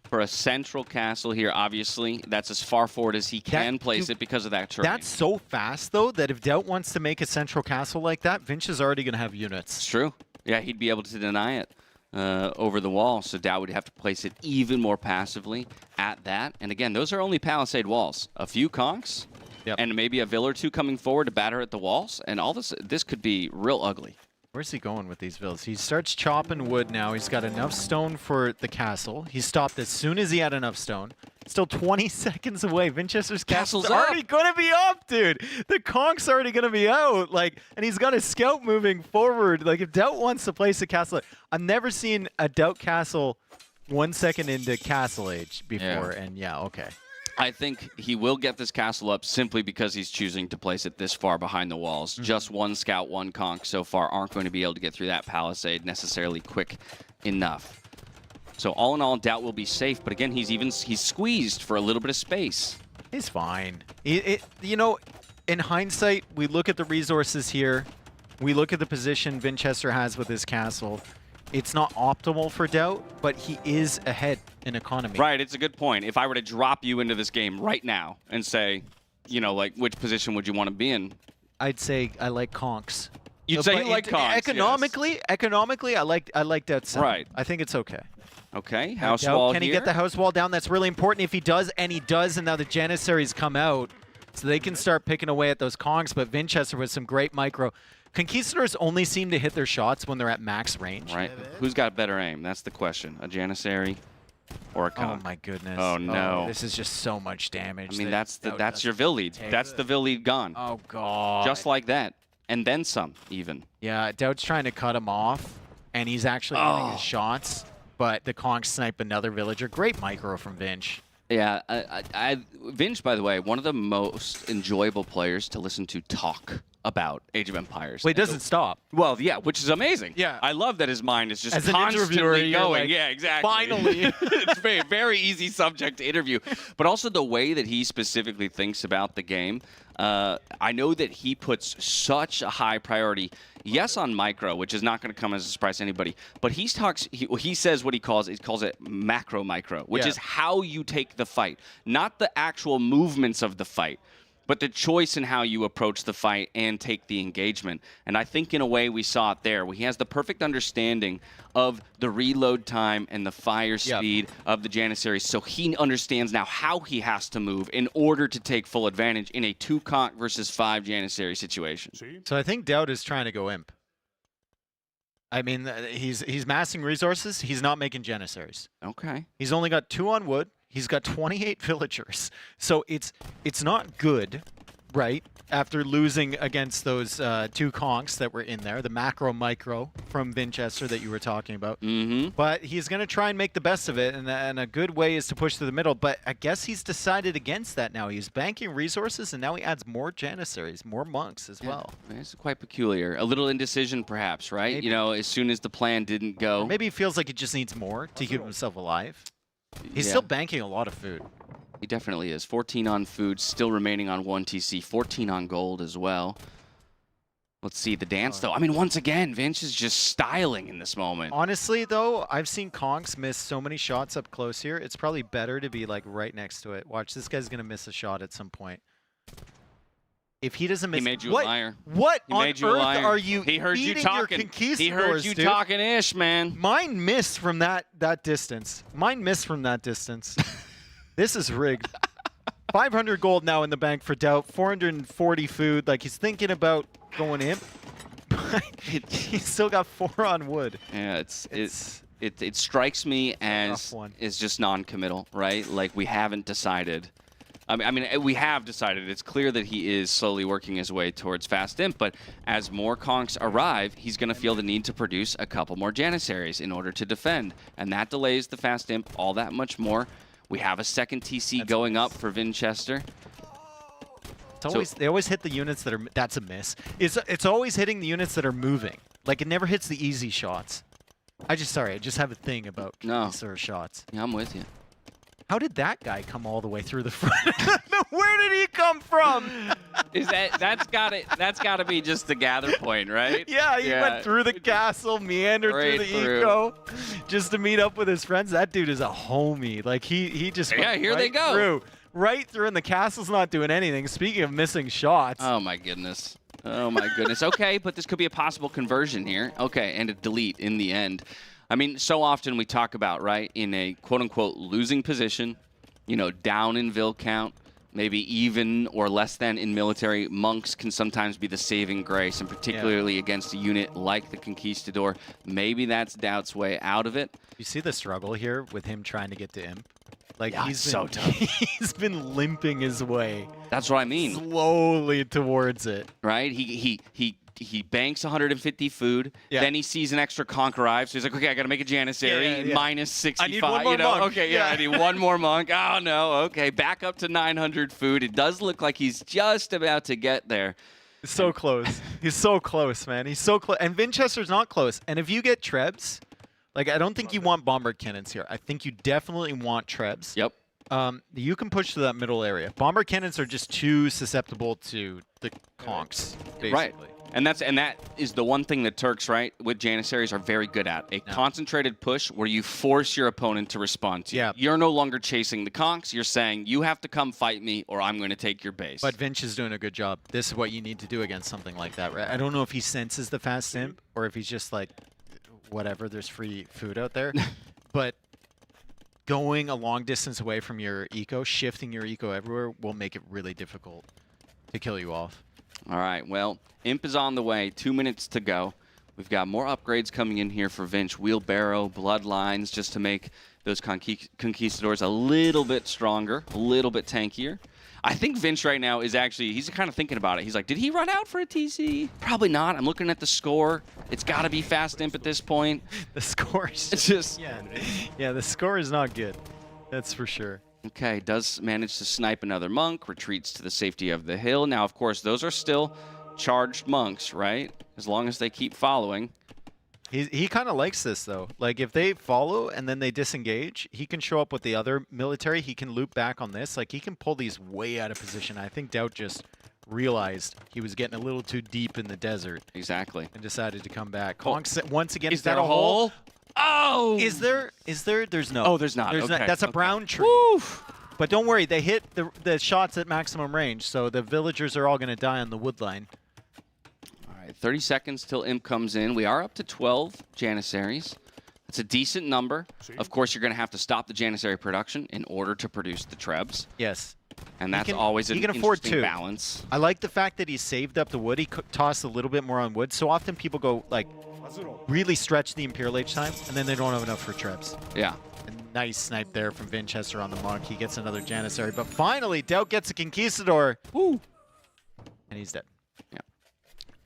for a central castle here, obviously. That's as far forward as he can place it because of that terrain. That's so fast, though, that if DauT wants to make a central castle like that, Vinch is already going to have units. It's true. Yeah, he'd be able to deny it. over the wall, so DauT would have to place it even more passively at that. And again, those are only palisade walls. A few conks, and maybe a vill or two coming forward to batter at the walls, and all this could be real ugly. Where's he going with these vills? He starts chopping wood now. He's got enough stone for the castle. He stopped as soon as he had enough stone. Still 20 seconds away. Vinchester's castle's already going to be up, dude. The conk's already going to be out. Like, and he's got a scout moving forward. Like, if DauT wants to place a castle, I've never seen a DauT castle 1 second into castle age before. And yeah, okay. I think he will get this castle up simply because he's choosing to place it this far behind the walls. Just one scout, one conch so far aren't going to be able to get through that palisade necessarily quick enough. So all in all, DauT will be safe, but again, he's squeezed for a little bit of space. He's fine. You know, in hindsight, we look at the resources here. We look at the position Vinchester has with his castle. It's not optimal for DauT, but he is ahead in economy. Right, it's a good point. If I were to drop you into this game right now and say, you know, like, which position would you want to be in? I'd say I like conks. You'd say you like conks, economically, I like DauT. Right. I think it's okay. Okay, house wall Can he here? get the house wall down? That's really important. If he does, and he does, and now the Janissaries come out, so they can start picking away at those conks, but Vinchester with some great micro. Conquistadors only seem to hit their shots when they're at max range. Right. Who's got better aim? That's the question. A Janissary or a conk? Oh my goodness. Oh no. This is just so much damage. I mean, that's your vill lead. That's the vill lead gone. Oh god. Just like that. And then some, even. Yeah, DauT's trying to cut him off, and he's actually getting his shots, but the conks snipe another villager. Great micro from Vinch. Yeah, Vinch, by the way, one of the most enjoyable players to listen to talk about Age of Empires. Well, he doesn't stop. Well, yeah, which is amazing. Yeah. I love that his mind is just As an constantly interviewer, you're going. like, Yeah, exactly. finally. It's very, very easy subject to interview. But also the way that he specifically thinks about the game. I know that he puts such a high priority, yes, on micro, which is not going to come as a surprise to anybody, but he says what he calls it macro micro, which is how you take the fight, not the actual movements of the fight, but the choice in how you approach the fight and take the engagement. And I think in a way we saw it there, where he has the perfect understanding of the reload time and the fire speed of the Janissaries, so he understands now how he has to move in order to take full advantage in a 2 conch versus 5 Janissary situation. So I think DauT is trying to go imp. I mean, he's massing resources. He's not making Janissaries. Okay. He's only got 2 on wood. He's got 28 villagers. So it's not good, right? After losing against those 2 conks that were in there, the macro micro from Vinchester that you were talking about. But he's going to try and make the best of it, and a good way is to push through the middle. But I guess he's decided against that now. He's banking resources, and now he adds more Janissaries, more monks as well. It's quite peculiar. A little indecision, perhaps, right? Maybe. You know, as soon as the plan didn't go. Or maybe he feels like he just needs more to keep himself alive. He's still banking a lot of food. He definitely is. 14 on food, still remaining on 1 TC. 14 on gold as well. Let's see the dance, though. I mean, once again, Vinch is just styling in this moment. Honestly, though, I've seen conks miss so many shots up close here. It's probably better to be, like, right next to it. Watch, this guy's going to miss a shot at some point. If he doesn't miss... He made you a liar. What he on made you earth a liar. are you He heard you talking. He heard you dude? talking ish, man. Mine missed from that distance. Mine missed from that distance. This is rigged. 500 gold now in the bank for DauT. 440 food. Like, he's thinking about going in. But he's still got 4 on wood. Yeah, it strikes me as is just non-committal, right? Like, we haven't decided. I mean, we have decided. It's clear that he is slowly working his way towards fast imp, but as more conks arrive, he's going to feel the need to produce a couple more Janissaries in order to defend, and that delays the fast imp all that much more. We have a second TC going up for Vinchester. They always hit the units that are... That's a miss. It's always hitting the units that are moving. Like, it never hits the easy shots. I just have a thing about these sort of shots. Yeah, I'm with you. How did that guy come all the way through the front? Where did he come from? That's gotta be just the gather point, right? Yeah, he went through the castle, meandered through the eco, just to meet up with his friends. That dude is a homie. Like he just went here they go. through, right through, and the castle's not doing anything. Speaking of missing shots. Oh my goodness. Oh my goodness. Okay, but this could be a possible conversion here. Okay, and a delete in the end. I mean, so often we talk about, right, in a quote-unquote losing position, you know, down in Vil count, maybe even or less than in military, monks can sometimes be the saving grace, and particularly against a unit like the Conquistador. Maybe that's DauT's way out of it. You see the struggle here with him trying to get to Imp? Like, Yeah, he's so been, tough. he's been limping his way That's what I mean. slowly towards it. Right? He banks 150 food. Yeah. Then he sees an extra Conqueror, so he's like, okay, I got to make a Janissary. Yeah. Minus 65. I need one more monk. Okay, I need one more monk. Oh, no. Okay, back up to 900 food. It does look like he's just about to get there. He's so close. He's so close, man. He's so close. And Vinchester's not close. And if you get Trebs, like, I don't think you want Bomber Cannons here. I think you definitely want Trebs. Yep. You can push to that middle area. Bomber Cannons are just too susceptible to the conks, basically. Right. And that is the one thing that Turks, right, with Janissaries are very good at. A concentrated push where you force your opponent to respond to you. Yeah. You're no longer chasing the conks. You're saying, you have to come fight me or I'm going to take your base. But Vinch is doing a good job. This is what you need to do against something like that, right? I don't know if he senses the fast imp or if he's just like, whatever, there's free food out there. But going a long distance away from your eco, shifting your eco everywhere will make it really difficult to kill you off. All right, well, Imp is on the way. 2 minutes to go. We've got more upgrades coming in here for Vinch. Wheelbarrow, Bloodlines, just to make those Conquistadors a little bit stronger, a little bit tankier. I think Vinch right now is actually, he's kind of thinking about it. He's like, did he run out for a TC? Probably not. I'm looking at the score. It's got to be fast Imp at this point. The score is just... Yeah, the score is not good. That's for sure. Okay, does manage to snipe another monk, retreats to the safety of the hill. Now, of course, those are still charged monks, right? As long as they keep following. He kind of likes this, though. Like, if they follow and then they disengage, he can show up with the other military. He can loop back on this. Like, he can pull these way out of position. I think DauT just realized he was getting a little too deep in the desert. Exactly. And decided to come back. Conks, once again, is there a hole? Oh! Is there? There's no. Oh, there's not. Okay. That's a brown tree. Woof. But don't worry, they hit the shots at maximum range, so the villagers are all going to die on the wood line. All right, 30 seconds till Imp comes in. We are up to 12 Janissaries. That's a decent number. Of course, you're going to have to stop the Janissary production in order to produce the Trebs. Yes. And that's always an interesting balance. I like the fact that he saved up the wood. He tossed a little bit more on wood. So often people go, like, really stretch the Imperial Age time, and then they don't have enough for Trebs. Yeah. A nice snipe there from Vinchester on the monk. He gets another Janissary. But finally, DauT gets a Conquistador. Woo! And he's dead. Yeah.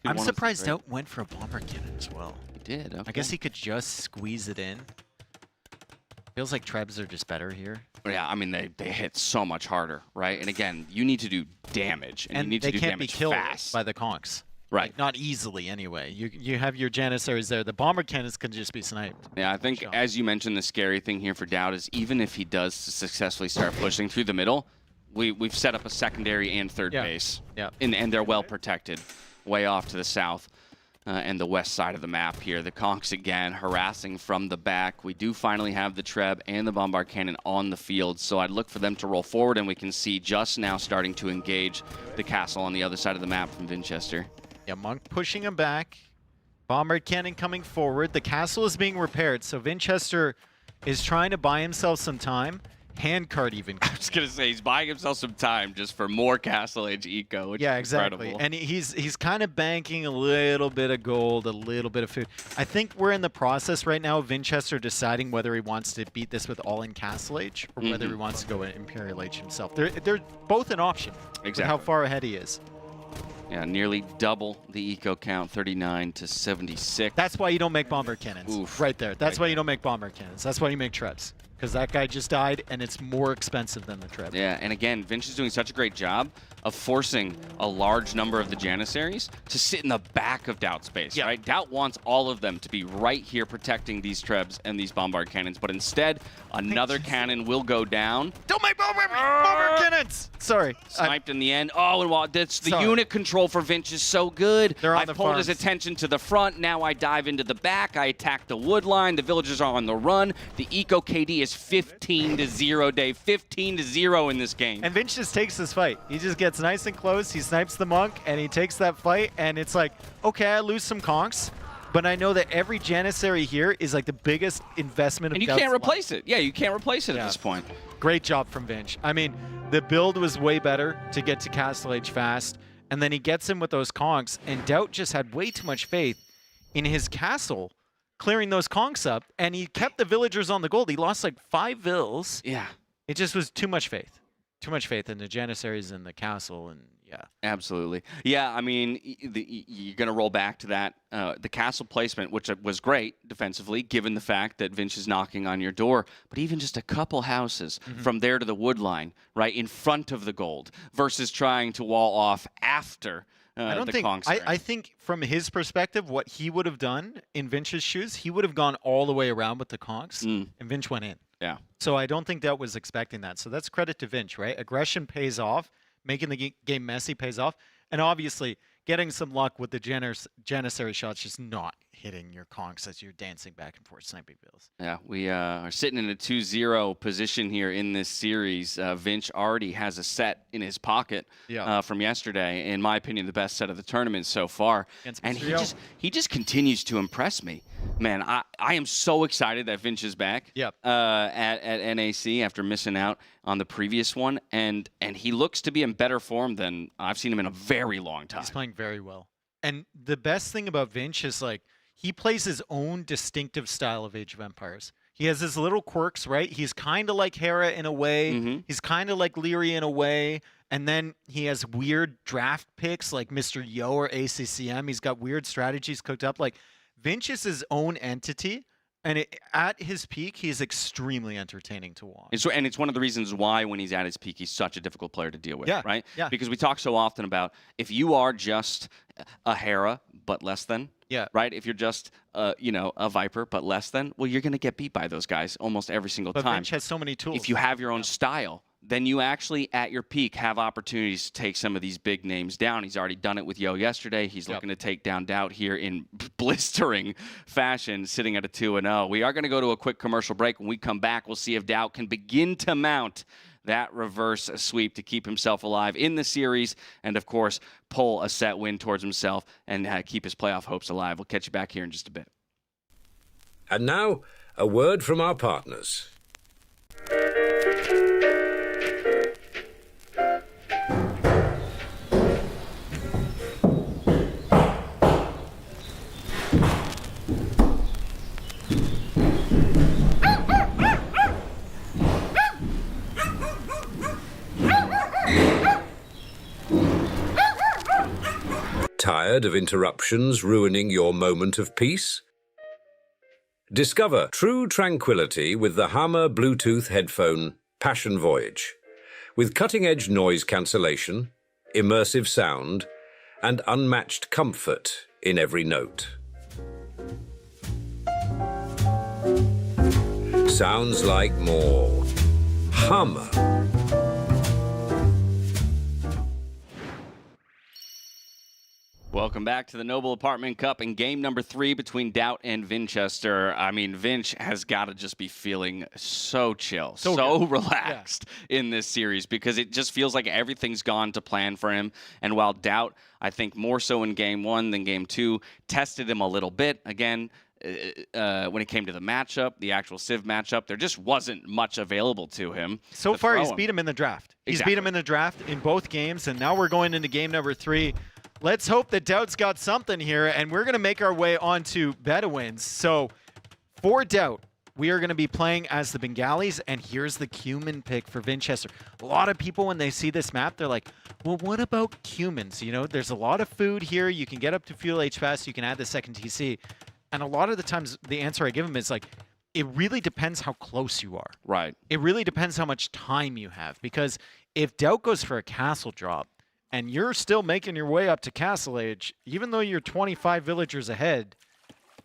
I'm surprised DauT went for a Bomber Cannon as well. He did, okay. I guess he could just squeeze it in. Feels like Trebs are just better here. Yeah, I mean, they hit so much harder, right? And again, you need to do damage, and you need to do damage they can't be killed fast. by the conks. Right. Like, not easily, anyway. You have your Janissaries there. The Bomber Cannons can just be sniped. Yeah, I think, as you mentioned, the scary thing here for DauT is even if he does successfully start pushing through the middle, we've set up a secondary and third base. Yeah. And they're well protected way off to the south and the west side of the map here. The conks, again, harassing from the back. We do finally have the Treb and the Bombard Cannon on the field, so I'd look for them to roll forward, and we can see just now starting to engage the castle on the other side of the map from Vinchester. Yeah, Monk pushing him back. Bombard Cannon coming forward. The castle is being repaired, so Vinchester is trying to buy himself some time. Handcart even. I was going to say, he's buying himself some time just for more Castle Age eco, which is exactly. incredible. And he's kind of banking a little bit of gold, a little bit of food. I think we're in the process right now of Vinchester deciding whether he wants to beat this with all in Castle Age or whether he wants to go in Imperial Age himself. They're both an option. Exactly. With how far ahead he is. Yeah, nearly double the eco count, 39 to 76. That's why you don't make Bomber Cannons. Oof. Right there. That's why you don't make Bomber Cannons. That's why you make Trebs. Because that guy just died, and it's more expensive than the Treb. Yeah, and again, Vinch is doing such a great job of forcing a large number of the Janissaries to sit in the back of DauT's base, right? DauT wants all of them to be right here protecting these Trebs and these Bombard Cannons, but instead, another cannon will go down. Don't make Bomber Cannons! Sorry. Sniped in the end. Oh, and while the unit control for Vinch is so good. They're on I the pulled his farms. attention to the front. Now I dive into the back. I attack the wood line. The villagers are on the run. The eco KD is 15 to 0, Dave. 15 to 0 in this game. And Vinch just takes this fight. He just gets nice and close. He snipes the monk, and he takes that fight. And it's like, okay, I lose some conks, but I know that every Janissary here is like the biggest investment of And you DauT's can't life. replace it. Yeah, you can't replace it at this point. Great job from Vinch. I mean, the build was way better to get to Castle Age fast, and then he gets him with those conks, and DauT just had way too much faith in his castle clearing those conks up, and he kept the villagers on the gold. He lost like 5 vills. Yeah. It just was too much faith. Too much faith in the Janissaries and the castle, and yeah. Absolutely. Yeah, I mean, you're going to roll back to that. The castle placement, which was great defensively, given the fact that Vinch is knocking on your door. But even just a couple houses from there to the wood line, right, in front of the gold, versus trying to wall off after I don't the think. conks. I think from his perspective, what he would have done in Vinch's shoes, he would have gone all the way around with the conks, and Vinch went in. Yeah. So I don't think DauT was expecting that. So that's credit to Vinch, right? Aggression pays off. Making the game messy pays off. And obviously, getting some luck with the Janissary shots, just not hitting your conks as you're dancing back and forth sniping bills. Yeah, we are sitting in a 2-0 position here in this series. Vinch already has a set in his pocket from yesterday. In my opinion, the best set of the tournament so far. And he just continues to impress me. Man, I am so excited that Vinch is back at NAC after missing out on the previous one. And he looks to be in better form than I've seen him in a very long time. He's playing very well. And the best thing about Vinch is, like, he plays his own distinctive style of Age of Empires. He has his little quirks, right? He's kind of like Hera in a way. He's kind of like Liereyy in a way. And then he has weird draft picks like Mr. Yo or ACCM. He's got weird strategies cooked up. Like, Vinch is his own entity. And at his peak, he's extremely entertaining to watch. And it's one of the reasons why, when he's at his peak, he's such a difficult player to deal with, right? Yeah. Because we talk so often about if you are just a Hera, but less than, right? If you're just, a Viper, but less than, well, you're going to get beat by those guys almost every single But time. Vinch has so many tools. If you have your own style, then you actually, at your peak, have opportunities to take some of these big names down. He's already done it with Yo yesterday. He's looking to take down DauT here in blistering fashion, sitting at a 2-0. We are going to go to a quick commercial break. When we come back, we'll see if DauT can begin to mount that reverse sweep to keep himself alive in the series and, of course, pull a set win towards himself and keep his playoff hopes alive. We'll catch you back here in just a bit. And now, a word from our partners. Tired of interruptions ruining your moment of peace? Discover true tranquility with the Hammer Bluetooth headphone Passion Voyage. With cutting-edge noise cancellation, immersive sound, and unmatched comfort in every note. Sounds like more Hammer. Welcome back to the Noble Apartment Cup and game number 3 between DauT and Vinchester. I mean, Vinch has got to just be feeling so chill, so relaxed in this series because it just feels like everything's gone to plan for him. And while DauT, I think more so in game 1 than game 2, tested him a little bit. Again, when it came to the matchup, the actual Civ matchup, there just wasn't much available to him. So far, he's beat him in the draft. He's beat him in the draft in both games, and now we're going into game number 3. Let's hope that DauT's got something here, and we're going to make our way on to Bedouins. So for DauT, we are going to be playing as the Bengalis, and here's the Cumin pick for Vinchester. A lot of people, when they see this map, they're like, well, what about Cumins? You know, there's a lot of food here. You can get up to Fuel H fast. You can add the second TC. And a lot of the times, the answer I give them is like, it really depends how close you are. Right. It really depends how much time you have. Because if DauT goes for a castle drop, and you're still making your way up to Castle Age, even though you're 25 villagers ahead,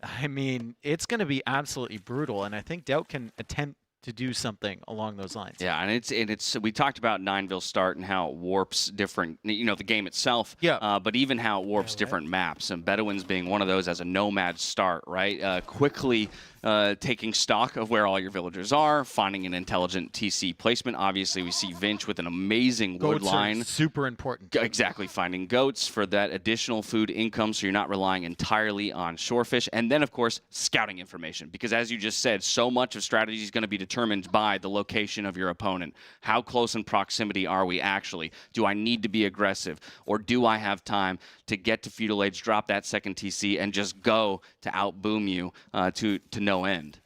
I mean, it's going to be absolutely brutal. And I think DauT can attempt to do something along those lines. Yeah, and it's we talked about Nineville start and how it warps different, the game itself. Yeah. But even how it warps different maps, and Bedouins being one of those as a nomad start, right? Quickly taking stock of where all your villagers are, finding an intelligent TC placement. Obviously, we see Vinch with an amazing wood Goats are line. super important. Exactly, finding goats for that additional food income so you're not relying entirely on shorefish. And then, of course, scouting information. Because as you just said, so much of strategy is going to be determined by the location of your opponent. How close in proximity are we actually? Do I need to be aggressive? Or do I have time to get to Feudal Age, drop that second TC, and just go to outboom you to no end?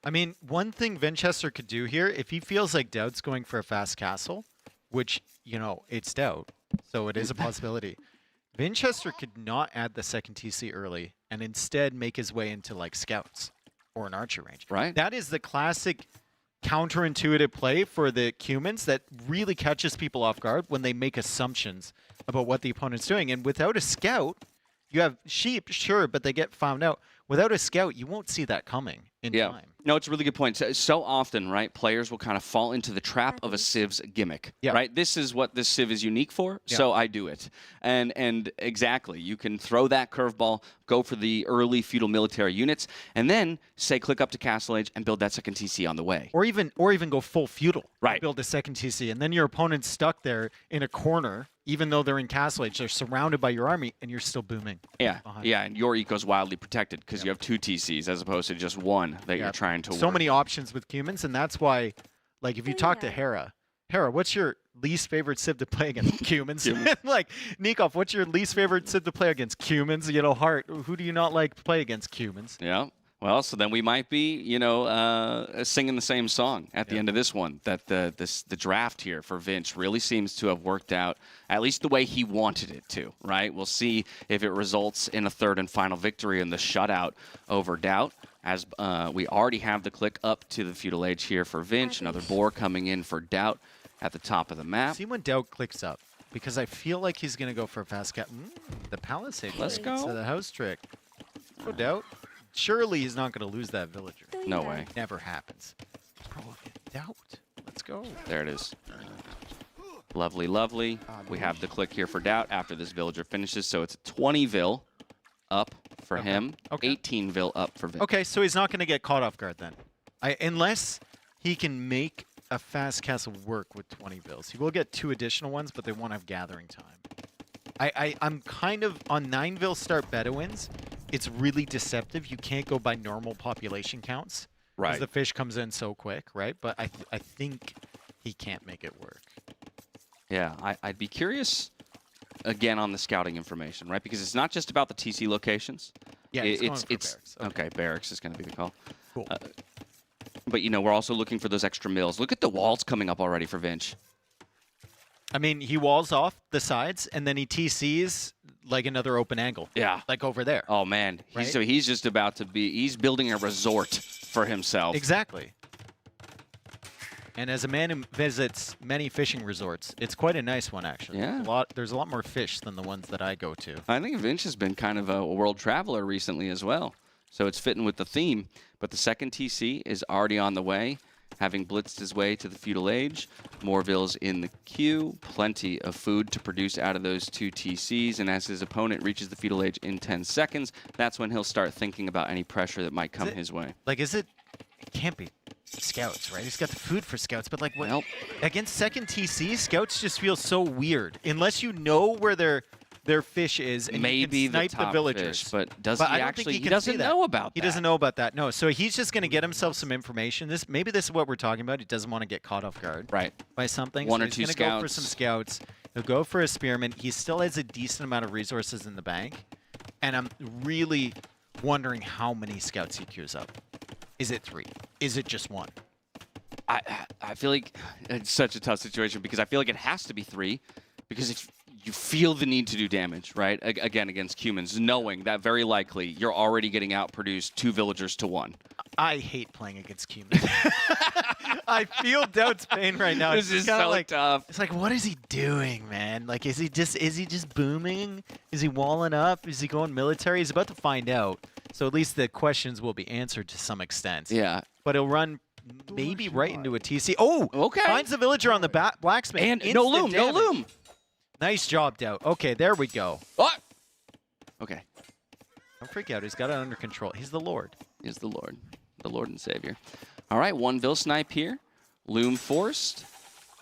I mean, one thing Vinchester could do here, if he feels like DauT's going for a fast castle, which, you know, it's DauT, so it is a possibility. Vinchester could not add the second TC early and instead make his way into, like, scouts or an archer range. Right. That is the classic counterintuitive play for the Cumans that really catches people off guard when they make assumptions about what the opponent's doing. And without a scout, you have sheep, sure, but they get found out. Without a scout, you won't see that coming in time. No, it's a really good point. So often, right, players will kind of fall into the trap of a Civ's gimmick, right? This is what this Civ is unique for, so I do it. And exactly, you can throw that curveball, go for the early feudal military units, and then say click up to Castle Age and build that second TC on the way. Or even go full feudal. Right. Build a second TC, and then your opponent's stuck there in a corner, even though they're in Castle Age. They're surrounded by your army, and you're still booming. Yeah, and your eco's wildly protected because you have two TCs as opposed to just one that you're trying to So work. many options with Cumans, and that's why, like, if you talk to Hera, what's your least favorite Civ to play against? Cumans. Like, Nikov, what's your least favorite Civ to play against? Cumans. You know, Hearttt, who do you not like to play against? Cumans. Yeah. Well, so then we might be, you know, singing the same song at the end of this one. That the draft here for Vinch really seems to have worked out at least the way he wanted it to, right? We'll see if it results in a third and final victory in the shutout over DauT. As we already have the click up to the Feudal Age here for Vinch. Another boar coming in for DauT at the top of the map. See when DauT clicks up, because I feel like he's going to go for a fast cat. The Palisade. Let's go. So the house trick. Go DauT. Surely he's not going to lose that villager. No way. Never happens. Bro, DauT. Let's go. There it is. Lovely, lovely. We have the click here for DauT after this villager finishes. So it's 20 vil up for him. 18 vil up for Vinch. Okay, so he's not going to get caught off guard then. Unless he can make a fast castle work with 20 vils. He will get 2 additional ones, but they won't have gathering time. I'm kind of on 9 vil start Bedouins. It's really deceptive. You can't go by normal population counts. Right. Because the fish comes in so quick, right? But I think he can't make it work. Yeah, I'd be curious, again, on the scouting information, right? Because it's not just about the TC locations. Yeah, it's barracks. Okay, barracks is going to be the call. Cool. But, you know, we're also looking for those extra mills. Look at the walls coming up already for Vinch. I mean, he walls off the sides, and then he TCs like another open angle. Yeah. Like over there. Oh, man. Right? So he's just about to be, he's building a resort for himself. Exactly. And as a man who visits many fishing resorts, it's quite a nice one, actually. Yeah. There's a lot more fish than the ones that I go to. I think Vinch has been kind of a world traveler recently as well. So it's fitting with the theme. But the second TC is already on the way, having blitzed his way to the Feudal Age. More vills in the queue. Plenty of food to produce out of those 2 TCs. And as his opponent reaches the Feudal Age in 10 seconds, that's when he'll start thinking about any pressure that might come his way. Like, it can't be scouts, right? He's got the food for scouts, but like, what? Against second TC, scouts just feel so weird. Unless you know where their fish is, and maybe you can snipe the top villagers. fish, but does he I don't actually? think He doesn't know about that. He doesn't know about that. No, so he's just going to get himself some information. Maybe this is what we're talking about. He doesn't want to get caught off guard, right, by something. One so or two he's going to go for some scouts. He'll go for a spearman. He still has a decent amount of resources in the bank, and I'm really wondering how many scouts he queues up. Is it 3? Is it just 1? I feel like it's such a tough situation because I feel like it has to be 3 because if you feel the need to do damage, right? Again, against Cumans, knowing that very likely you're already getting outproduced 2 villagers to 1. I hate playing against Cumans. I feel DauT's pain right now. This is so like, tough. It's like, what is he doing, man? Like, is he just booming? Is he walling up? Is he going military? He's about to find out. So at least the questions will be answered to some extent. Yeah. But he'll run maybe right into a TC. Oh, okay. Finds the villager on the blacksmith. And no loom, no loom. Nice job, DauT. Okay, there we go. What? Okay. Don't freak out. He's got it under control. He's the Lord. He's the Lord. the Lord and Savior. All right, one Vil snipe here. Loom forced.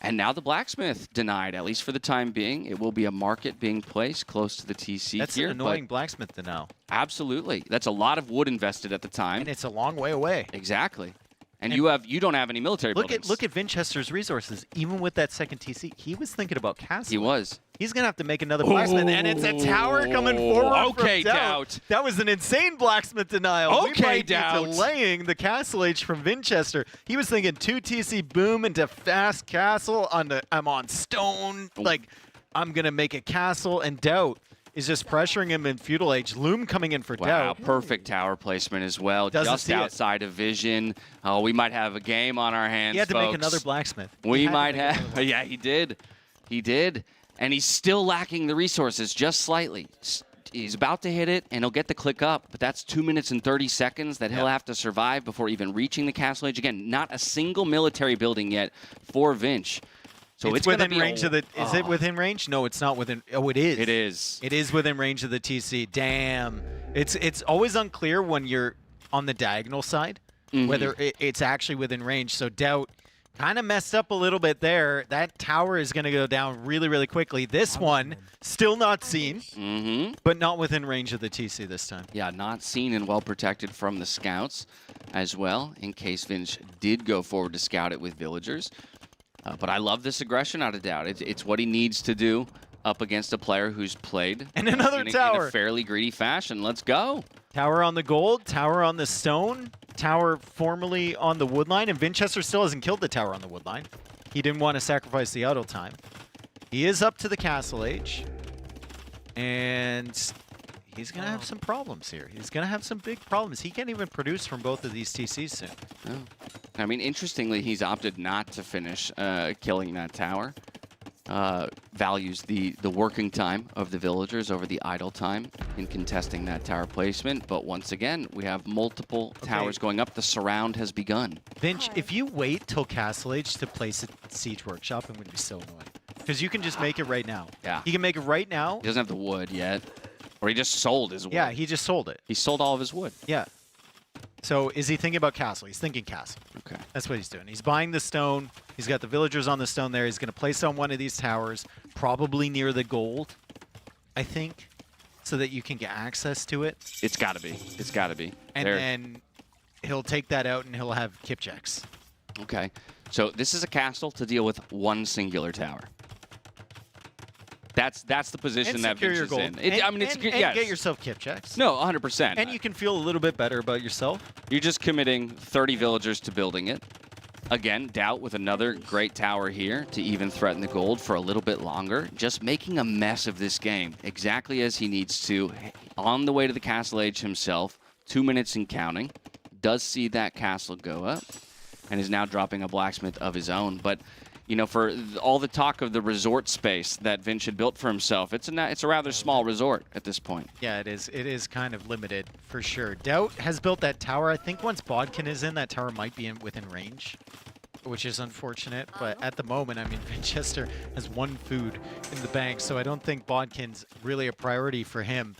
And now the blacksmith denied, at least for the time being. It will be a market being placed close to the TC That's here. an annoying blacksmith to know. Absolutely. That's a lot of wood invested at the time. And it's a long way away. Exactly. And you don't have any military buildings. Look at Vinchester's resources. Even with that second TC, he was thinking about castle. He was. He's going to have to make another blacksmith. And it's a tower coming forward Okay, from DauT. That was an insane blacksmith denial. Okay, we might be DauT. delaying the castle age from Vinchester. He was thinking 2 TC boom into fast castle. I'm on stone. Like, I'm going to make a castle. And DauT is just pressuring him in feudal age. Loom coming in for Wow, DauT. perfect tower placement as well. Doesn't just see it. outside of vision. Oh, we might have a game on our hands, He had to folks. make another blacksmith. We might have. Yeah, he did. He did. And he's still lacking the resources just slightly. He's about to hit it, and he'll get the click up, but that's 2 minutes and 30 seconds that he'll have to survive before even reaching the castle age. Again, not a single military building yet for Vinch. So it's within gonna be range of the. Is it within range? No, it's not within. Oh, it is. It is. It is within range of the TC. Damn. It's always unclear when you're on the diagonal side whether it's actually within range. So DauT kind of messed up a little bit there. That tower is going to go down really, really quickly. This one still not seen, but not within range of the TC this time. Yeah, not seen and well protected from the scouts as well, in case Vinch did go forward to scout it with villagers. But I love this aggression out of DauT. It's what he needs to do up against a player who's played and another in tower a fairly greedy fashion. Let's go. Tower on the gold, tower on the stone, tower formerly on the wood line, and Vinchester still hasn't killed the tower on the wood line. He didn't want to sacrifice the idle time. He is up to the castle age, and he's going to have some problems here. He's going to have some big problems. He can't even produce from both of these TCs soon. Oh. I mean, interestingly, he's opted not to finish killing that tower. Values the working time of the villagers over the idle time in contesting that tower placement. But once again, we have multiple towers going up. The surround has begun. Vinch, if you wait till Castle Age to place a Siege Workshop, I'm going to be so annoyed. Because you can just make it right now. Yeah. He can make it right now. He doesn't have the wood yet. Or he just sold his wood. Yeah, he just sold it. He sold all of his wood. Yeah. So is he thinking about castle? He's thinking castle. Okay. That's what he's doing. He's buying the stone. He's got the villagers on the stone there. He's going to place on one of these towers, probably near the gold, I think, so that you can get access to it. It's got to be. It's got to be. And then he'll take that out and he'll have kip checks. Okay. So this is a castle to deal with one singular tower. That's the position that Vinch is in. I mean, it's yes. Get yourself kip checks. No, 100%. And you can feel a little bit better about yourself. You're just committing 30 villagers to building it. Again, DauT with another great tower here to even threaten the gold for a little bit longer. Just making a mess of this game, exactly as he needs to. On the way to the Castle Age himself, 2 minutes and counting. Does see that castle go up and is now dropping a blacksmith of his own. But you know, for all the talk of the resort space that Vinch had built for himself, it's a rather small resort at this point. Yeah, it is. It is kind of limited for sure. DauT has built that tower. I think once Bodkin is in, that tower might be within range, which is unfortunate. But at the moment, I mean, Vinchester has one food in the bank, so I don't think Bodkin's really a priority for him.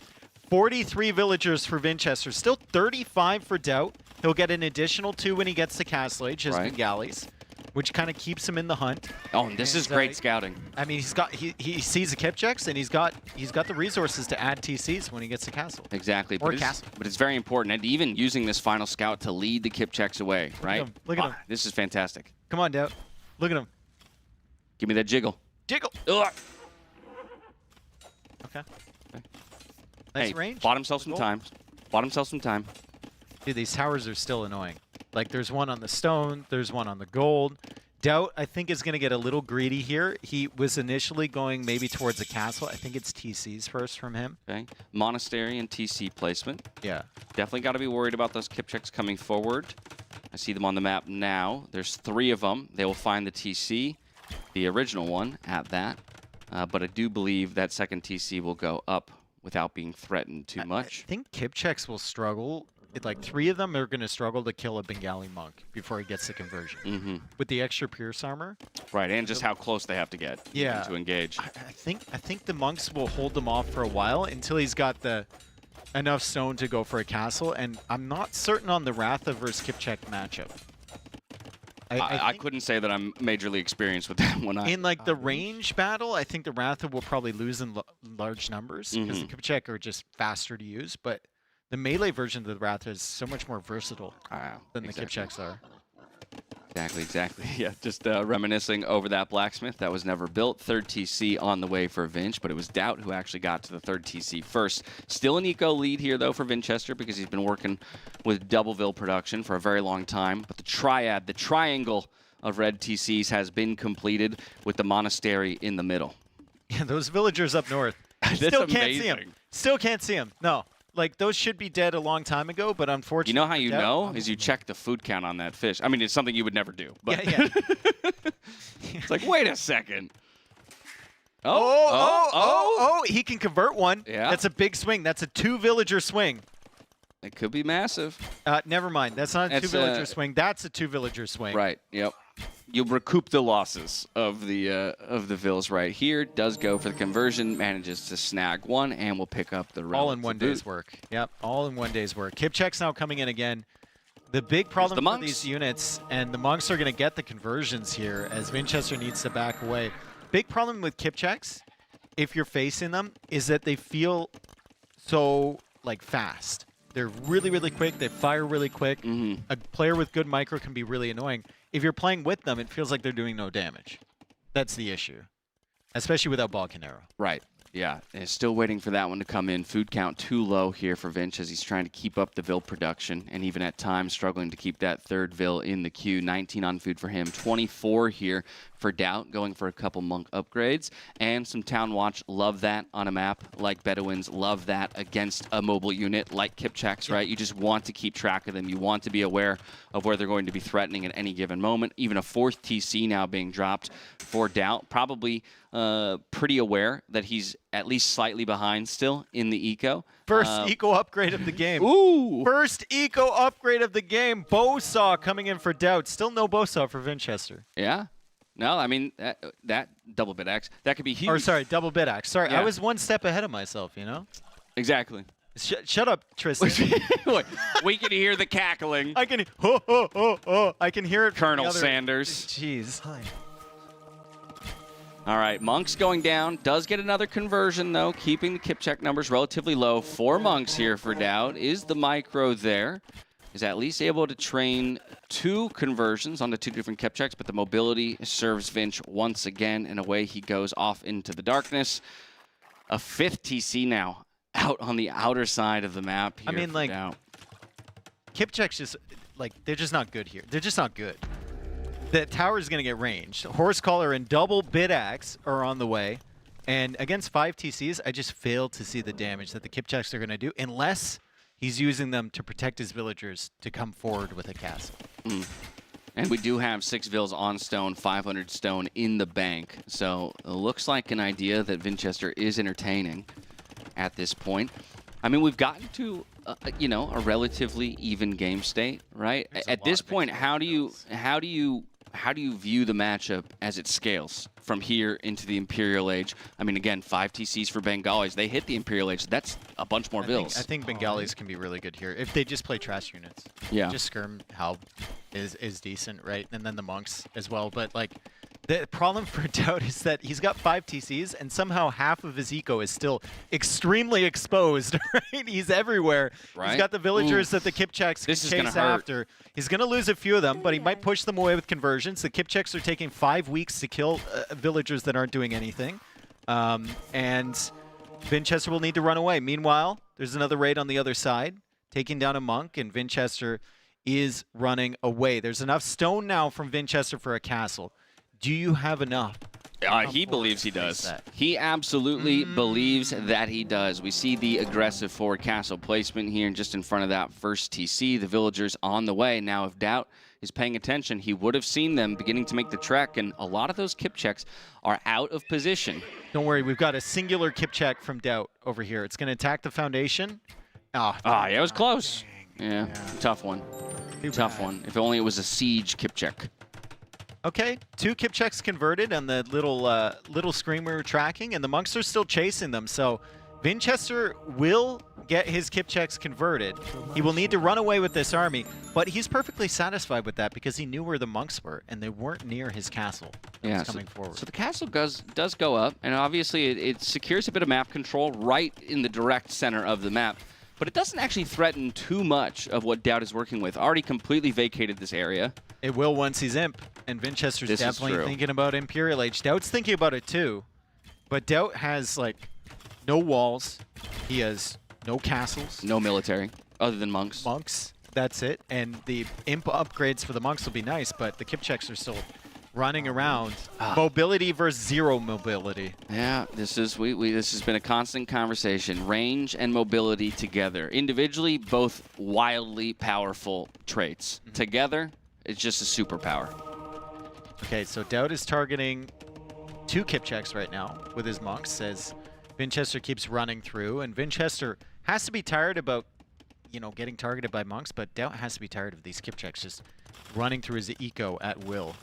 43 villagers for Vinchester, still 35 for DauT. He'll get an additional 2 when he gets to Castle Age, his Bengalis, which kind of keeps him in the hunt. Oh, and this is great scouting. I mean, he sees the kip checks, and he's got the resources to add TCs when he gets to castle. Exactly. Or but castle. But it's very important, and even using this final scout to lead the kip checks away, right? Look at him. This is fantastic. Come on, DauT. Look at him. Give me that jiggle. Jiggle. Ugh. Okay. Nice Hey, range. bought himself some time. Bought himself some time. Dude, these towers are still annoying. Like, there's one on the stone, there's one on the gold. DauT, I think, is going to get a little greedy here. He was initially going maybe towards a castle. I think it's TCs first from him. Okay. Monastery and TC placement. Yeah. Definitely got to be worried about those kip checks coming forward. I see them on the map now. There's 3 of them. They will find the TC, the original one, at that. But I do believe that second TC will go up without being threatened too much. I think kip checks will struggle. Like 3 of them are going to struggle to kill a Bengali monk before he gets the conversion. With the extra pierce armor. Right, and just how close they have to get to engage. I think the monks will hold them off for a while until he's got the enough stone to go for a castle, and I'm not certain on the Ratha versus Kipchak matchup. I couldn't say that I'm majorly experienced with that one. In like the range battle, I think the Ratha will probably lose in large numbers because the Kipchak are just faster to use, but the melee version of the Ratha is so much more versatile than the Kipchaks are. Exactly. Yeah, just reminiscing over that blacksmith that was never built. Third TC on the way for Vinch, but it was DauT who actually got to the third TC first. Still an eco lead here, though, for Vinchester because he's been working with Doubleville production for a very long time. But the triad, the triangle of red TCs has been completed with the monastery in the middle. Yeah, those villagers up north. Still can't see them. Still can't see them. No. Like, those should be dead a long time ago, but unfortunately... You know how you know? Is you check the food count on that fish. I mean, it's something you would never do. But yeah. It's like, wait a second. Oh, he can convert one. Yeah. That's a big swing. That's a 2-villager swing. It could be massive. Never mind. That's not a 2-villager swing. That's a 2-villager swing. Right, yep. You'll recoup the losses of the Vills right here. Does go for the conversion, manages to snag one, and will pick up the rest. All in one day's work. Yep, all in one day's work. Kipchak's now coming in again. The big problem for these units, and the monks are going to get the conversions here as Vinchester needs to back away. Big problem with Kipchaks, if you're facing them, is that they feel so like fast. They're really, really quick. They fire really quick. A player with good micro can be really annoying. If you're playing with them, it feels like they're doing no damage. That's the issue, especially without Balkanero. Right. Yeah, and still waiting for that one to come in. Food count too low here for Vinch as he's trying to keep up the Vill production, and even at times struggling to keep that third Vill in the queue. 19 on food for him, 24 here for DauT, going for a couple monk upgrades, and some Town Watch. Love that on a map like Bedouins. Love that against a mobile unit like Kipchaks, right? You just want to keep track of them. You want to be aware of where they're going to be threatening at any given moment. Even a 4th TC now being dropped for DauT. Probably pretty aware that he's at least slightly behind still in the eco. First eco upgrade of the game. Ooh! First eco upgrade of the game. Bowsaw coming in for DauT. Still no Bowsaw for Vinchester. Yeah. No, I mean, that double bit axe, that could be huge. Or sorry, double bit axe. Sorry, Yeah. I was one step ahead of myself, you know? Exactly. Shut up, Tristan. Look, we can hear the cackling. I can I can hear it from Colonel the other. Sanders. Jeez. All right, Monks going down. Does get another conversion, though, keeping the Kipchak numbers relatively low. 4 Monks here for DauT. Is the micro there? Is at least able to train 2 conversions onto 2 different Kipchaks, but the mobility serves Vinch once again, and away he goes off into the darkness. A 5th TC now out on the outer side of the map here. I mean, like, DauT. Kipchak's just, like, they're just not good here. They're just not good. The tower's going to get ranged. Horsecaller and double bit axe are on the way. And against 5 TCs, I just fail to see the damage that the Kipchaks are going to do, unless he's using them to protect his villagers to come forward with a castle. And we do have 6 Vills on stone, 500 stone in the bank. So it looks like an idea that Vinchester is entertaining at this point. I mean, we've gotten to, you know, a relatively even game state, right? At this point, how do you view the matchup as it scales from here into the Imperial Age? I mean, again, 5 TCs for Bengalis. They hit the Imperial Age. That's a bunch more Vills. I think Bengalis can be really good here if they just play trash units. Yeah. Just Skirm Halb is decent, right? And then the monks as well. But like the problem for DauT is that he's got 5 TCs and somehow half of his eco is still extremely exposed, right? He's everywhere. Right. He's got the villagers that the Kipchaks can chase after. He's going to lose a few of them, but he might push them away with conversions. The Kipchaks are taking 5 weeks to kill villagers that aren't doing anything. And Vinchester will need to run away. Meanwhile, there's another raid on the other side, taking down a monk, and Vinchester is running away. There's enough stone now from Vinchester for a castle. Do you have enough? He believes he does. He absolutely believes that he does. We see the aggressive forward castle placement here, and just in front of that first TC, the villagers on the way. Now, if DauT is paying attention, he would have seen them beginning to make the trek, and a lot of those Kipchaks are out of position. Don't worry, we've got a singular Kipchak from DauT over here. It's going to attack the foundation. Yeah, it was close. Yeah, tough one. Tough one. If only it was a siege Kipchak. Okay, 2 Kipchaks converted on the little scream we were tracking, and the monks are still chasing them. So Vinchester will get his kip checks converted. He will need to run away with this army, but he's perfectly satisfied with that because he knew where the monks were, and they weren't near his castle that was coming forward. So the castle does go up, and obviously it secures a bit of map control right in the direct center of the map, but it doesn't actually threaten too much of what DauT is working with. Already completely vacated this area. It will once he's imp, and Vinchester's definitely thinking about Imperial Age. DauT's thinking about it too, but DauT has, like, no walls. He has no castles. No military, other than monks. Monks, that's it. And the imp upgrades for the monks will be nice, but the kip checks are still running around. Mobility versus zero mobility. Yeah, this is this has been a constant conversation. Range and mobility together. Individually, both wildly powerful traits. Together, it's just a superpower. Okay, so DauT is targeting 2 kip checks right now with his monks as Vinchester keeps running through, and Vinchester has to be tired about, you know, getting targeted by monks, but DauT has to be tired of these kip checks just running through his eco at will,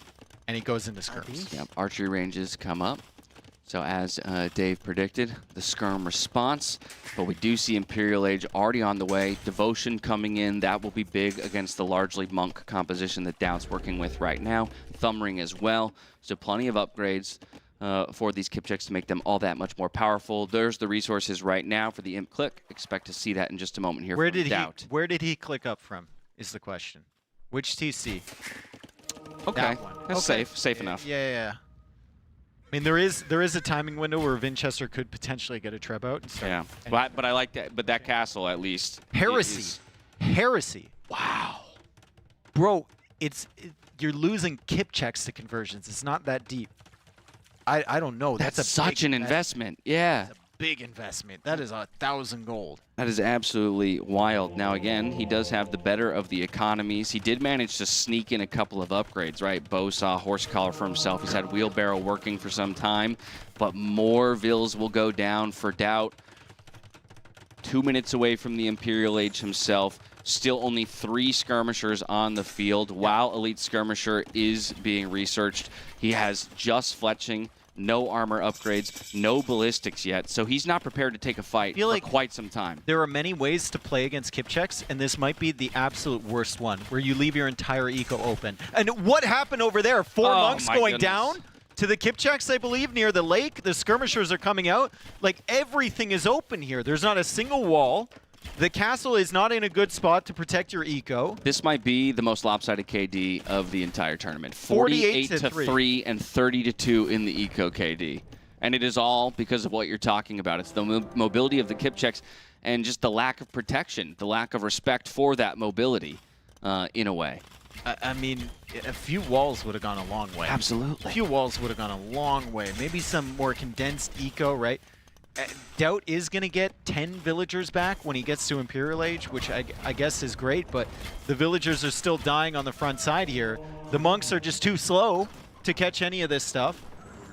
and he goes into skirms. Yep, archery ranges come up. So as Dave predicted, the skirm response, but we do see Imperial Age already on the way. Devotion coming in, that will be big against the largely monk composition that DauT's working with right now. Thumbring as well, so plenty of upgrades for these kip checks to make them all that much more powerful. There's the resources right now for the imp click. Expect to see that in just a moment here. Where did he click up from is the question. Which TC? Okay, that's safe enough. Yeah. I mean, there is a timing window where Vinchester could potentially get a Treb out. And start, but I like that. But that castle at least. Heresy. Wow, bro, you're losing kip checks to conversions. It's not that deep. I don't know. That's such an investment. Yeah. That's a big investment. That is 1,000 gold. That is absolutely wild. Now, again, he does have the better of the economies. He did manage to sneak in a couple of upgrades, right? Bo saw horse collar for himself. He's had wheelbarrow working for some time, but more vills will go down for DauT. 2 minutes away from the Imperial Age himself. Still only 3 skirmishers on the field while Elite Skirmisher is being researched. He has just fletching, no armor upgrades, no ballistics yet, so he's not prepared to take a fight for quite some time. There are many ways to play against kip checks, and this might be the absolute worst one, where you leave your entire eco open. And what happened over there? 4 monks going down to the kip checks, I believe, near the lake. The skirmishers are coming out. Like, everything is open here. There's not a single wall. The castle is not in a good spot to protect your eco. This might be the most lopsided KD of the entire tournament. 48-3 and 30-2 in the eco KD. And it is all because of what you're talking about. It's the mobility of the kip checks and just the lack of protection, the lack of respect for that mobility in a way. I mean, a few walls would have gone a long way. Absolutely. A few walls would have gone a long way. Maybe some more condensed eco, right? DauT is going to get 10 villagers back when he gets to Imperial Age, which I guess is great, but the villagers are still dying on the front side here. The monks are just too slow to catch any of this stuff,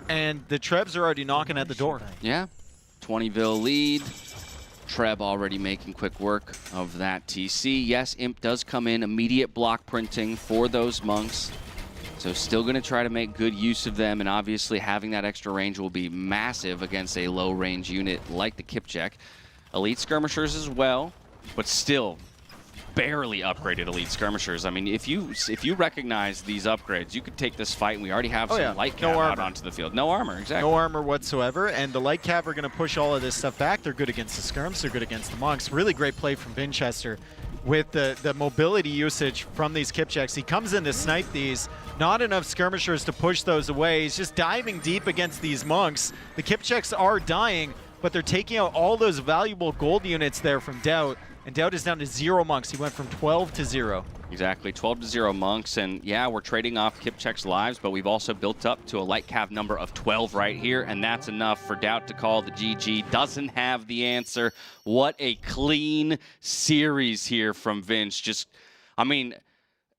and the Trebs are already knocking at the door. Yeah, 20 vil lead. Treb already making quick work of that TC. Yes, Imp does come in, immediate block printing for those monks. So still going to try to make good use of them, and obviously having that extra range will be massive against a low-range unit like the Kipchek. Elite Skirmishers as well, but still barely upgraded Elite Skirmishers. I mean, if you recognize these upgrades, you could take this fight, and we already have some light cav out onto the field. No armor, exactly. No armor whatsoever, and the light cav are going to push all of this stuff back. They're good against the skirms. They're good against the monks. Really great play from Vinchester with the mobility usage from these Kipcheks. He comes in to snipe these. Not enough skirmishers to push those away. He's just diving deep against these monks. The Kipcheks are dying, but they're taking out all those valuable gold units there from DauT. And DauT is down to 0 monks. He went from 12 to 0. Exactly, 12 to 0 monks. And yeah, we're trading off Kipchek's lives, but we've also built up to a light cav number of 12 right here. And that's enough for DauT to call the GG. Doesn't have the answer. What a clean series here from Vince. Just, I mean,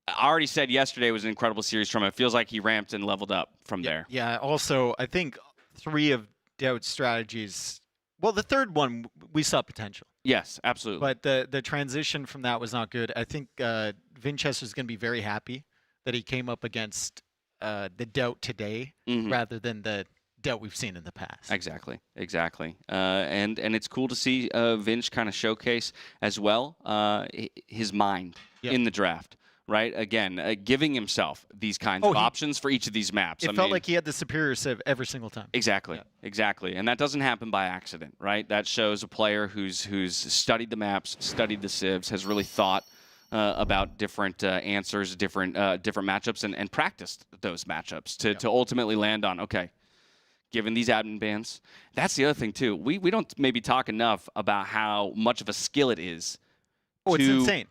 I already said yesterday was an incredible series from him. It feels like he ramped and leveled up from there. Yeah, also, I think 3 of DauT's strategies, well, the third one, we saw potential. Yes, absolutely. But the transition from that was not good. I think Vinchester's going to be very happy that he came up against the DauT today rather than the DauT we've seen in the past. Exactly. And it's cool to see Vinch kind of showcase as well his mind in the draft. Right? Again, giving himself these kinds of options for each of these maps. It felt like he had the superior civ every single time. Exactly. And that doesn't happen by accident, right? That shows a player who's studied the maps, studied the civs, has really thought about different answers, different matchups, and practiced those matchups to ultimately land on, okay, given these admin bans. That's the other thing, too. We don't maybe talk enough about how much of a skill it is. It's insane.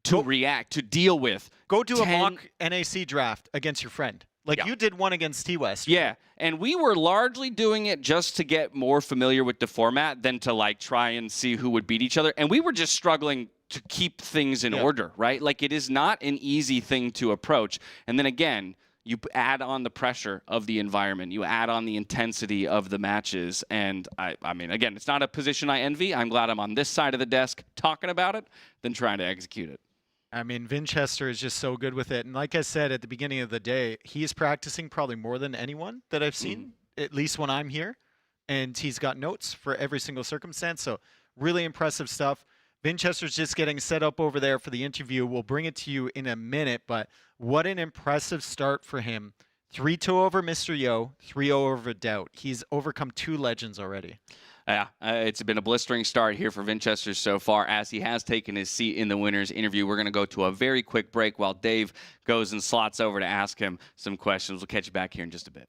To react, to deal with. Go do a mock NAC draft against your friend. Like you did one against T-West. Yeah, and we were largely doing it just to get more familiar with the format than to like try and see who would beat each other. And we were just struggling to keep things in order, right? Like it is not an easy thing to approach. And then again, you add on the pressure of the environment. You add on the intensity of the matches. And I mean, again, it's not a position I envy. I'm glad I'm on this side of the desk talking about it than trying to execute it. I mean, Vinchester is just so good with it. And like I said at the beginning of the day, he is practicing probably more than anyone that I've seen, at least when I'm here. And he's got notes for every single circumstance. So really impressive stuff. Vinchester's just getting set up over there for the interview. We'll bring it to you in a minute, but what an impressive start for him. 3-2 over Mr. Yo, 3-0 over DauT. He's overcome 2 legends already. Yeah, it's been a blistering start here for Vinchester so far as he has taken his seat in the winner's interview. We're going to go to a very quick break while Dave goes and slots over to ask him some questions. We'll catch you back here in just a bit.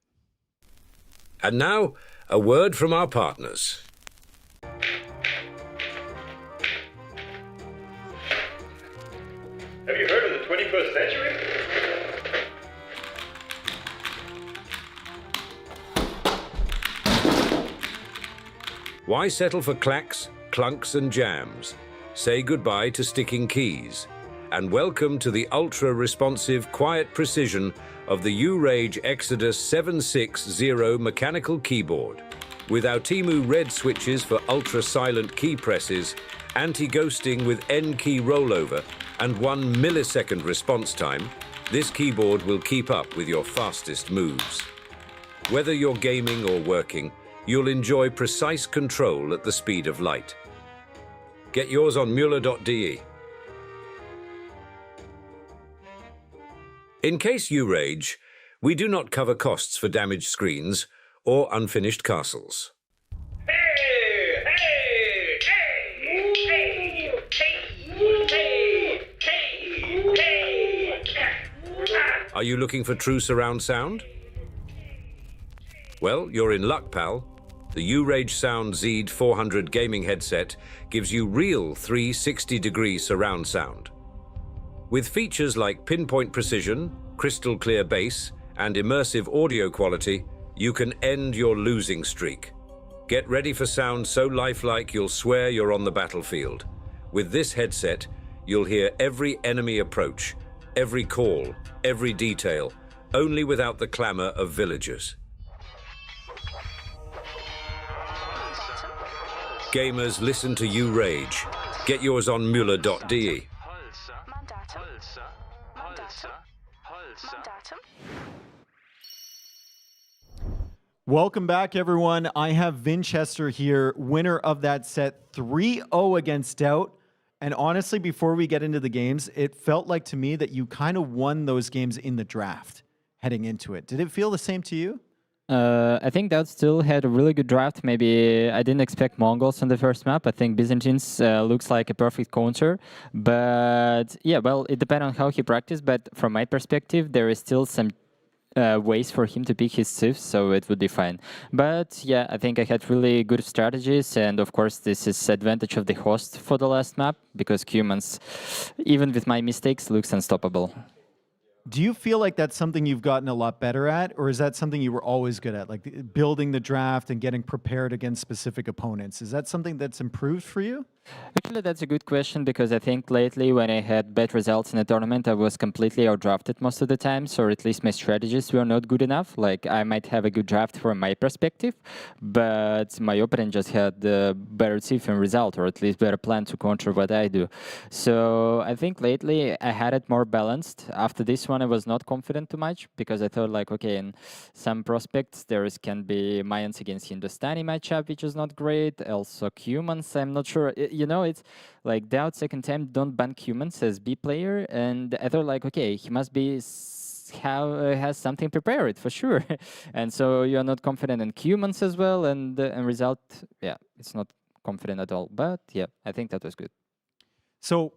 And now, a word from our partners. Have you heard of the 21st century? Why settle for clacks, clunks and jams? Say goodbye to sticking keys. And welcome to the ultra-responsive, quiet precision of the Liereyy Exodus 760 mechanical keyboard. With our Temu red switches for ultra-silent key presses, anti-ghosting with N-key rollover, and 1 millisecond response time, this keyboard will keep up with your fastest moves. Whether you're gaming or working, you'll enjoy precise control at the speed of light. Get yours on Mueller.de. In case you rage, we do not cover costs for damaged screens or unfinished castles. Are you looking for true surround sound? Well, you're in luck, pal. The Liereyy Sound Zed 400 gaming headset gives you real 360-degree surround sound. With features like pinpoint precision, crystal clear bass, and immersive audio quality, you can end your losing streak. Get ready for sound so lifelike you'll swear you're on the battlefield. With this headset, you'll hear every enemy approach, every call, every detail, only without the clamor of villagers. Gamers, listen to you rage. Get yours on Mueller.de. Welcome back, everyone. I have Vinchester here, winner of that set, 3-0 against DauT. And honestly, before we get into the games, it felt like to me that you kind of won those games in the draft heading into it. Did it feel the same to you? I think DauT still had a really good draft. Maybe I didn't expect Mongols on the first map. I think Byzantines looks like a perfect counter. But yeah, well, it depends on how he practiced. But from my perspective, there is still some ways for him to pick his civs, so it would be fine. But yeah, I think I had really good strategies. And of course, this is advantage of the host for the last map, because humans, even with my mistakes, looks unstoppable. Do you feel like that's something you've gotten a lot better at, or is that something you were always good at, like building the draft and getting prepared against specific opponents? Is that something that's improved for you? Actually, that's a good question because I think lately when I had bad results in a tournament, I was completely outdrafted most of the times, or at least my strategies were not good enough. Like, I might have a good draft from my perspective, but my opponent just had the better team result, or at least better plan to counter what I do. So I think lately I had it more balanced. After this one, I was not confident too much because I thought like, okay, in some prospects there can be Mayans against Hindustani matchup, which is not great. Also humans, I'm not sure. You know, it's like DauT second time don't ban humans as B player, and I thought like, okay, he must be has something prepared for sure. And so you're not confident in humans as well, and result, yeah, it's not confident at all. But yeah, I think that was good. So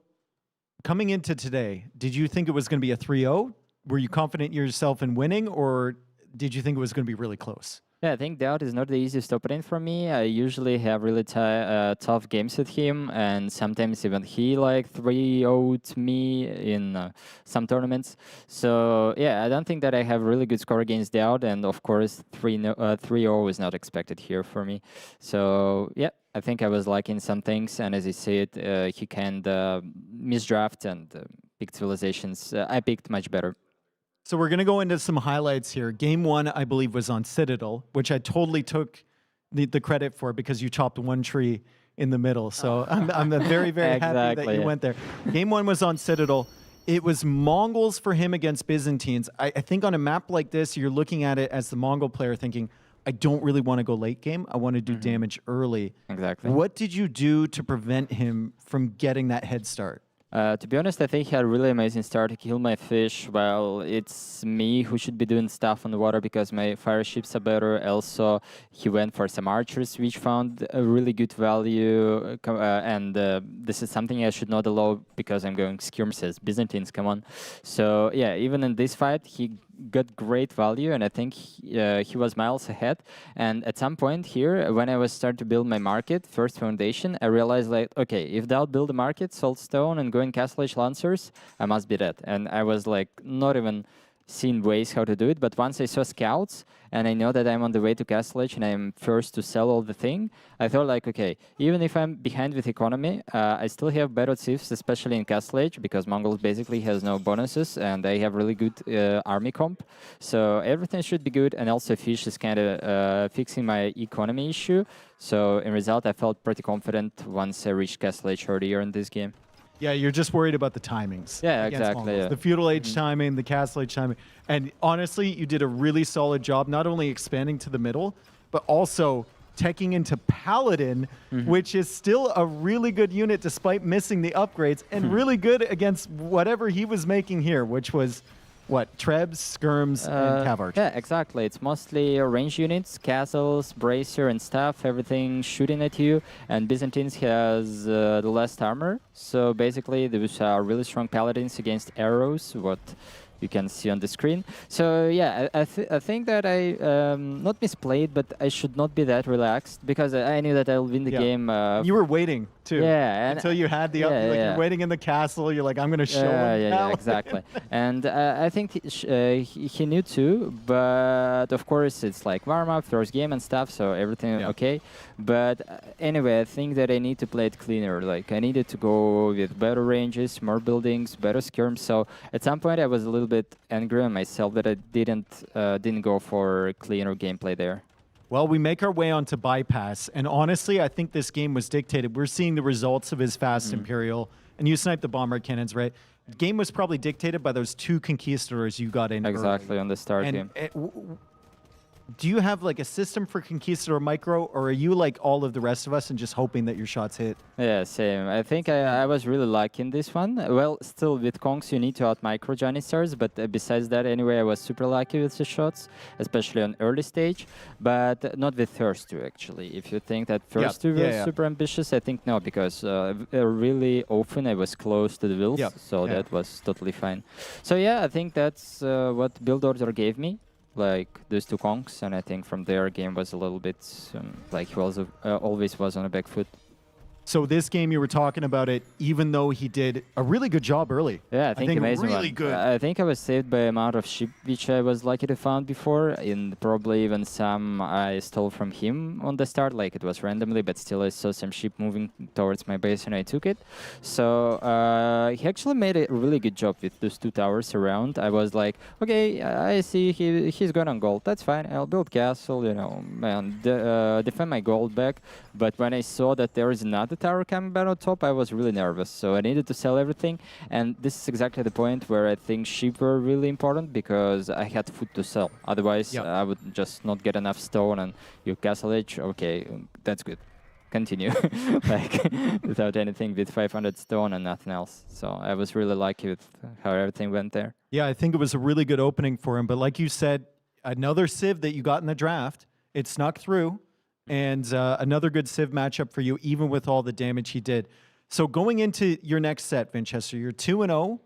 coming into today, did you think it was going to be a 3-0? Were you confident yourself in winning, or did you think it was going to be really close? Yeah, I think DauT is not the easiest opponent for me. I usually have really tough games with him, and sometimes even he like 3-0'd me in some tournaments. So yeah, I don't think that I have really good score against DauT, and of course 3-0 is not expected here for me. So yeah, I think I was liking some things, and as you said, he can misdraft and pick civilizations. I picked much better. So we're going to go into some highlights here. Game 1, I believe, was on Citadel, which I totally took the credit for because you chopped one tree in the middle. So I'm very, very happy that you went there. Game 1 was on Citadel. It was Mongols for him against Byzantines. I think on a map like this, you're looking at it as the Mongol player thinking, I don't really want to go late game. I want to do damage early. Exactly. What did you do to prevent him from getting that head start? To be honest, I think he had a really amazing start. He killed my fish. Well, it's me who should be doing stuff on the water because my fire ships are better. Also, he went for some archers, which found a really good value. And this is something I should not allow because I'm going skirmishes. Byzantines, come on. So, yeah, even in this fight, he got great value, and I think he was miles ahead. And at some point here, when I was starting to build my market, first foundation, I realized like, okay, if DauT build a market, salt stone, and going Castle Age Lancers, I must be dead. And I was like, not even seen ways how to do it, but once I saw scouts and I know that I'm on the way to Castle Age and I'm first to sell all the thing, I thought like, okay, even if I'm behind with economy, I still have better chiefs, especially in Castle Age, because Mongols basically has no bonuses and they have really good army comp. So everything should be good, and also fish is kind of fixing my economy issue. So in result, I felt pretty confident once I reached Castle Age earlier in this game. Yeah, you're just worried about the timings. Yeah, exactly. Yeah. The feudal age timing, the castle age timing. And honestly, you did a really solid job, not only expanding to the middle, but also teching into Paladin, which is still a really good unit despite missing the upgrades, and really good against whatever he was making here, which was what? Trebs, Skirms, and Cavarch. Yeah, exactly. It's mostly range units, castles, bracer and stuff, everything shooting at you. And Byzantines has the last armor. So basically, those are really strong paladins against arrows, what you can see on the screen. So yeah, I think that I not misplayed, but I should not be that relaxed because I knew that I'll win the game. You were waiting too. Yeah, until you had the you're waiting in the castle. You're like, I'm going to show him. Yeah, exactly. And I think he knew too, but of course it's like warm up, first game and stuff, so everything okay. But anyway, I think that I need to play it cleaner. Like I needed to go with better ranges, more buildings, better skirms. So at some point I was a little bit angry on myself that I didn't go for cleaner gameplay there. Well, we make our way onto Bypass, and honestly, I think this game was dictated. We're seeing the results of his Fast Imperial, and you sniped the bomber cannons, right? The game was probably dictated by those 2 conquistadors you got in exactly early. On the start game. Do you have like a system for Conquistador Micro, or are you like all of the rest of us and just hoping that your shots hit? Yeah, same. I think I was really lucky in this one. Well, still with Kongs you need to out-micro Janissars, but besides that, anyway, I was super lucky with the shots, especially on early stage, but not with first 2, actually. If you think that first 2 was super ambitious, I think no, because really often I was close to the wheels, so that was totally fine. So yeah, I think that's what build order gave me. Like those 2 Kongs, and I think from there game was a little bit like he always was on a back foot. So this game, you were talking about it, even though he did a really good job early. Yeah, I think amazing really one. good. I think I was saved by amount of sheep which I was lucky to find before, and probably even some I stole from him on the start, like it was randomly, but still I saw some sheep moving towards my base and I took it. So he actually made a really good job with those 2 towers around. I was like, okay, I see he's going on gold. That's fine. I'll build castle, you know, and defend my gold back. But when I saw that there is another tower coming back on top, I was really nervous. So I needed to sell everything. And this is exactly the point where I think sheep were really important because I had food to sell. Otherwise, I would just not get enough stone and you castle edge. Okay, that's good. Continue. Like, without anything with 500 stone and nothing else. So I was really lucky with how everything went there. Yeah, I think it was a really good opening for him. But like you said, another Civ that you got in the draft, it snuck through. And another good Civ matchup for you, even with all the damage he did. So going into your next set, Vinchester, you're 2-0.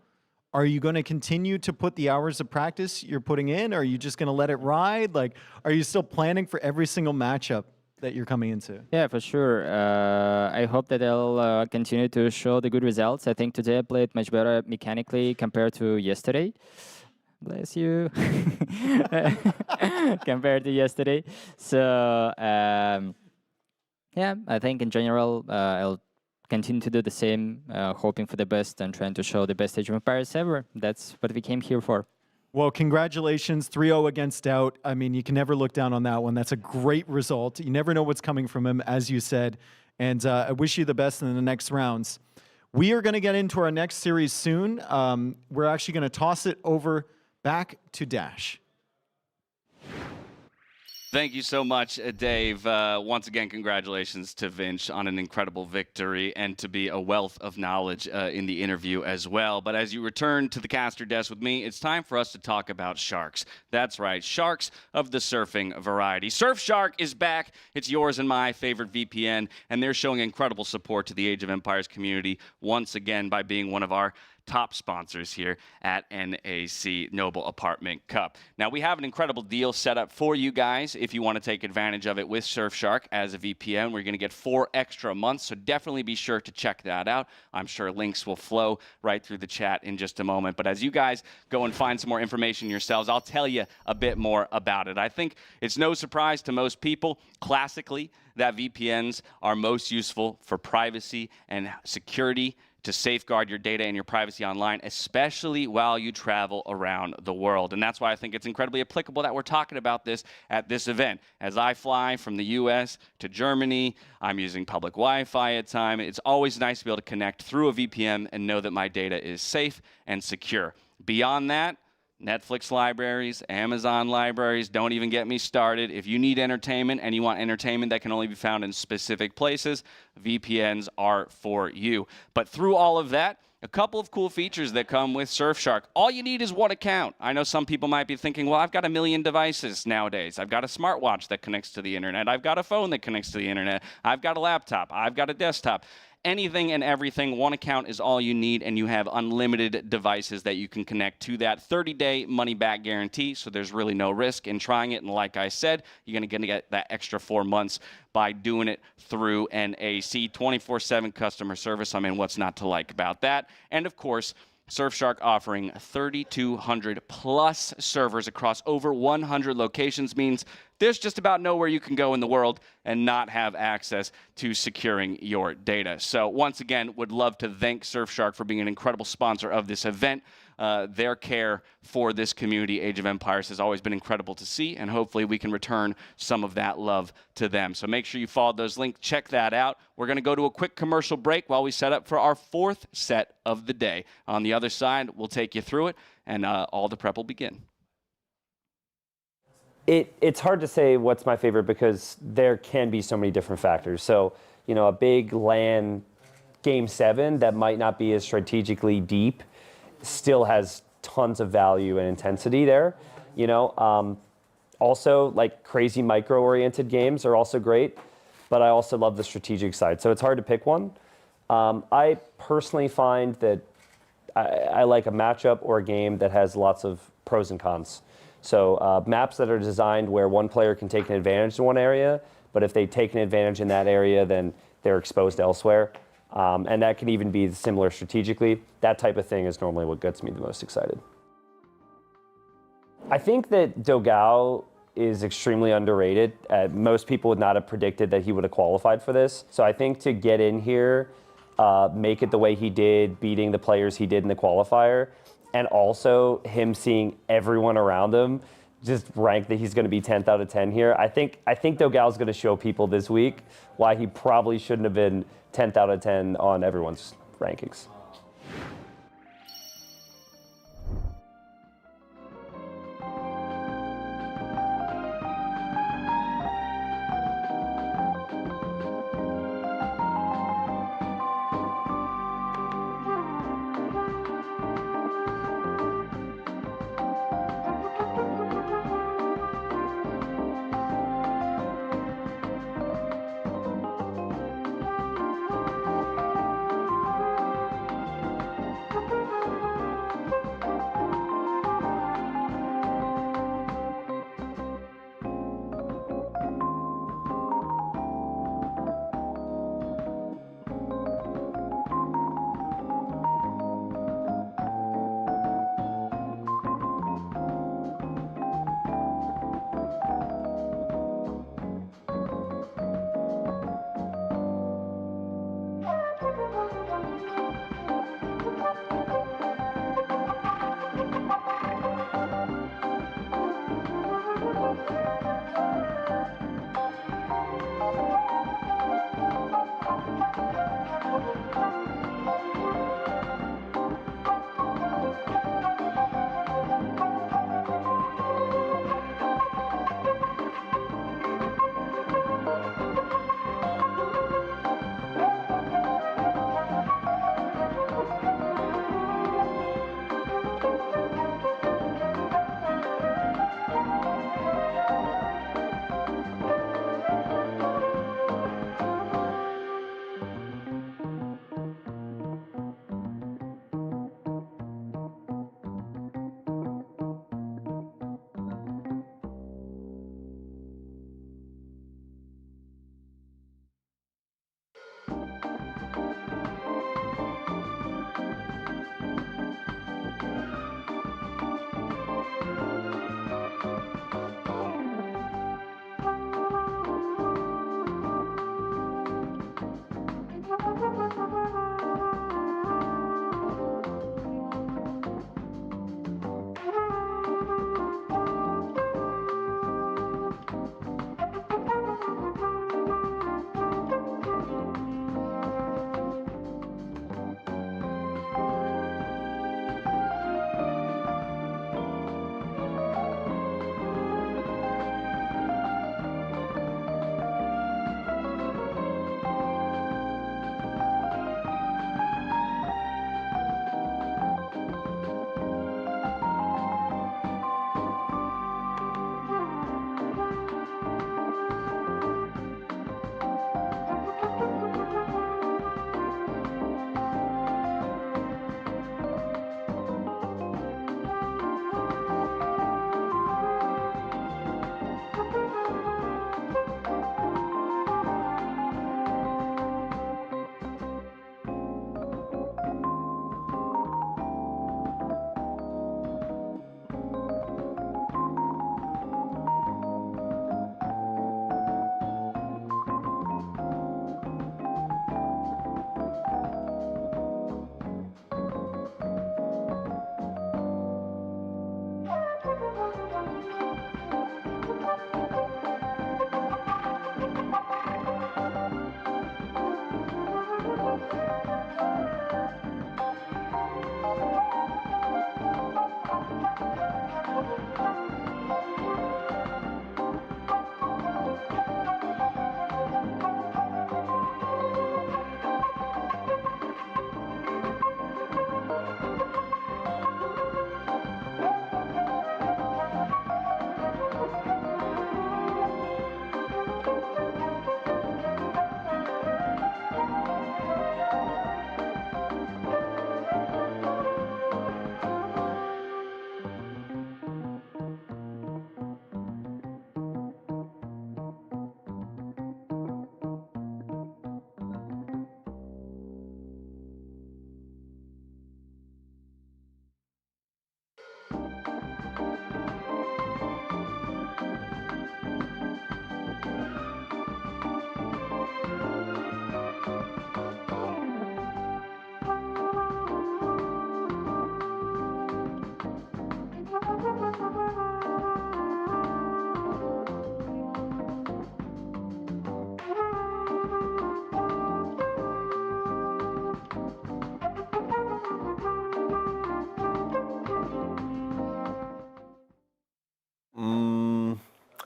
Are you going to continue to put the hours of practice you're putting in? Or are you just going to let it ride? Like, are you still planning for every single matchup that you're coming into? Yeah, for sure. I hope that I'll continue to show the good results. I think today I played much better mechanically compared to yesterday. Bless you. Compared to yesterday. So, yeah, I think in general, I'll continue to do the same, hoping for the best and trying to show the best Age of Empires ever. That's what we came here for. Well, congratulations, 3-0 against DauT. I mean, you can never look down on that one. That's a great result. You never know what's coming from him, as you said. And I wish you the best in the next rounds. We are going to get into our next series soon. We're actually going to toss it over back to Dash. Thank you so much, Dave. Once again, congratulations to Vinch on an incredible victory and to be a wealth of knowledge in the interview as well. But as you return to the caster desk with me, it's time for us to talk about sharks. That's right, sharks of the surfing variety. Surfshark is back. It's yours and my favorite VPN, and they're showing incredible support to the Age of Empires community once again by being one of our top sponsors here at NAC Noble Apartment Cup. Now, we have an incredible deal set up for you guys if you want to take advantage of it with Surfshark as a VPN. We're going to get 4 extra months, so definitely be sure to check that out. I'm sure links will flow right through the chat in just a moment. But as you guys go and find some more information yourselves, I'll tell you a bit more about it. I think it's no surprise to most people, classically, that VPNs are most useful for privacy and security, to safeguard your data and your privacy online, especially while you travel around the world. And that's why I think it's incredibly applicable that we're talking about this at this event. As I fly from the US to Germany, I'm using public Wi-Fi at time. It's always nice to be able to connect through a VPN and know that my data is safe and secure. Beyond that, Netflix libraries, Amazon libraries, don't even get me started. If you need entertainment and you want entertainment that can only be found in specific places, VPNs are for you. But through all of that, a couple of cool features that come with Surfshark. All you need is one account. I know some people might be thinking, well, I've got a million devices nowadays. I've got a smartwatch that connects to the internet. I've got a phone that connects to the internet. I've got a laptop. I've got a desktop. Anything and everything, one account is all you need, and you have unlimited devices that you can connect to that 30-day money-back guarantee, so there's really no risk in trying it. And like I said, you're going to get that extra 4 months by doing it through NAC. 24/7 customer service. I mean, what's not to like about that? And, of course, Surfshark offering 3,200 plus servers across over 100 locations means there's just about nowhere you can go in the world and not have access to securing your data. So once again, would love to thank Surfshark for being an incredible sponsor of this event. Their care for this community, Age of Empires, has always been incredible to see, and hopefully we can return some of that love to them. So make sure you follow those links. Check that out. We're going to go to a quick commercial break while we set up for our 4th set of the day. On the other side, we'll take you through it, and all the prep will begin. It's hard to say what's my favorite because there can be so many different factors. So, you know, a big LAN Game 7 that might not be as strategically deep still has tons of value and intensity there. You know, also like crazy micro-oriented games are also great, but I also love the strategic side. So it's hard to pick one. I personally find that I like a matchup or a game that has lots of pros and cons. So maps that are designed where one player can take an advantage in one area, but if they take an advantage in that area, then they're exposed elsewhere. And that can even be similar strategically. That type of thing is normally what gets me the most excited. I think that dogao is extremely underrated. Most people would not have predicted that he would have qualified for this. So I think to get in here, make it the way he did, beating the players he did in the qualifier, and also him seeing everyone around him just rank that he's going to be 10th out of 10 here. I think dogao is going to show people this week why he probably shouldn't have been 10th out of 10 on everyone's rankings.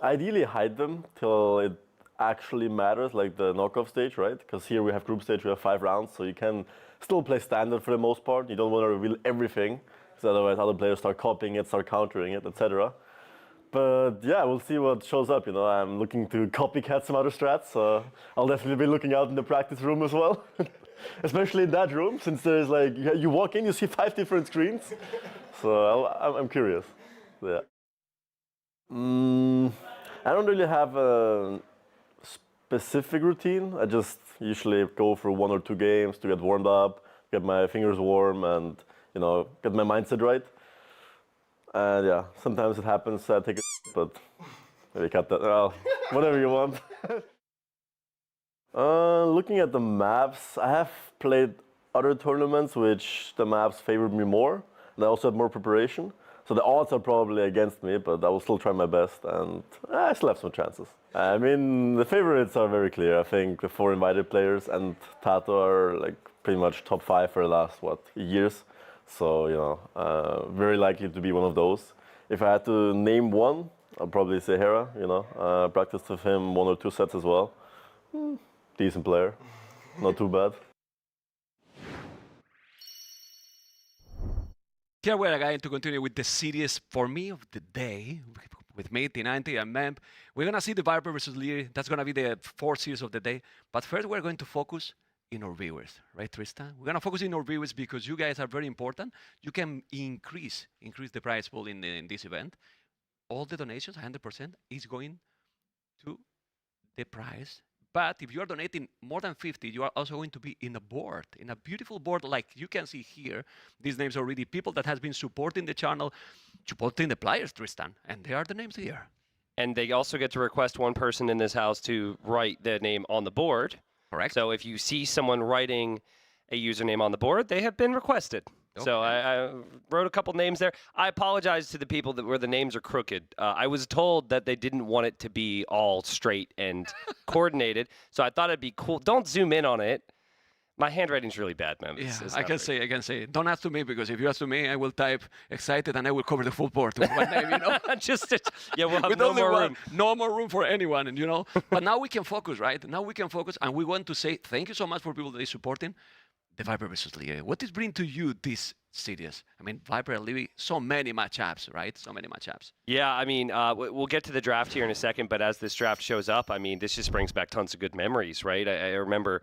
Ideally hide them till it actually matters, like the knockoff stage, right? Because here we have group stage, we have 5 rounds, so you can still play standard for the most part. You don't want to reveal everything, because otherwise other players start copying it, start countering it, etc. But yeah, we'll see what shows up. You know, I'm looking to copycat some other strats, so I'll definitely be looking out in the practice room as well. Especially in that room, since there's like, you walk in, you see 5 different screens. So I'm curious. Yeah. I don't really have a specific routine. I just usually go for 1 or 2 games to get warmed up, get my fingers warm, and you know, get my mindset right. And yeah, sometimes it happens I take a but maybe cut that. Well, whatever you want. Looking at the maps, I have played other tournaments which the maps favored me more, and I also had more preparation. So the odds are probably against me, but I will still try my best, and I still have some chances. I mean, the favorites are very clear. I think the 4 invited players and TaToH are like pretty much top 5 for the last, years. So, you know, very likely to be one of those. If I had to name one, I'll probably say Hera, you know. Practiced with him 1 or 2 sets as well. Decent player, not too bad. Here we're going to continue with the series for me of the day with me, T90 and Memb. We're going to see TheViper versus Liereyy. That's going to be the 4th series of the day. But first we're going to focus in our viewers, right, Tristan? We're going to focus in our viewers because you guys are very important. You can increase the prize pool in this event. All the donations, 100%, is going to the prize. But if you are donating more than 50, you are also going to be in a board, in a beautiful board like you can see here. These names are already people that has been supporting the channel, supporting the players, Tristan. And they are the names here. And they also get to request one person in this house to write their name on the board. Correct. So if you see someone writing a username on the board, they have been requested. Okay. So I wrote a couple names there. I apologize to the people where the names are crooked. I was told that they didn't want it to be all straight and coordinated, so I thought it'd be cool. Don't zoom in on it. My handwriting's really bad, man. Yeah, I can say. Don't ask to me, because if you ask to me, I will type excited and I will cover the full board with my name, you know? Yeah, we'll have with no more room. No more room for anyone, you know? But now we can focus, right? Now we can focus, and we want to say thank you so much for people that are supporting TheViper versus Liereyy. What does bring to you this series? I mean, Viper and Liereyy, so many matchups, right? So many matchups. Yeah, I mean, we'll get to the draft here in a second, but as this draft shows up, I mean, this just brings back tons of good memories, right? I remember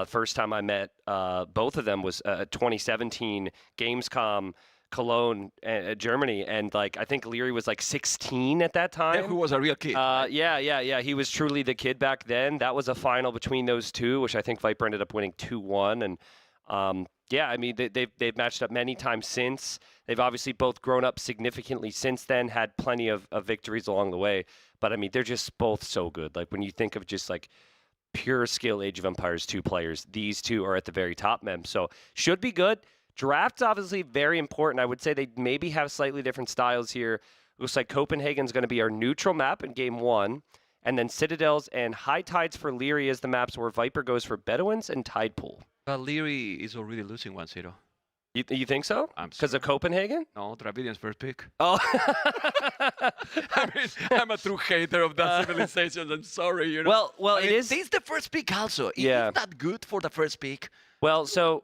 first time I met both of them was 2017 Gamescom Cologne, Germany, and like I think Liereyy was like 16 at that time. Yeah, who was a real kid. Yeah. He was truly the kid back then. That was a final between those two, which I think Viper ended up winning 2-1, and yeah, I mean, they've matched up many times since. They've obviously both grown up significantly since then, had plenty of victories along the way. But, I mean, they're just both so good. Like, when you think of just, like, pure skill Age of Empires 2 players, these two are at the very top, Mem. So, should be good. Draft's obviously very important. I would say they maybe have slightly different styles here. Looks like Copenhagen's going to be our neutral map in Game 1. And then Citadels and High Tides for Liereyy is the maps where Viper goes for Bedouins and Tide Pool. But Liereyy is already losing 1-0. You think so? Because of Copenhagen? No, Dravidian's first pick. Oh. I mean, I'm a true hater of that civilization. I'm sorry, you know. Well, it is. It's the first pick also. Yeah. It's not good for the first pick. Well, so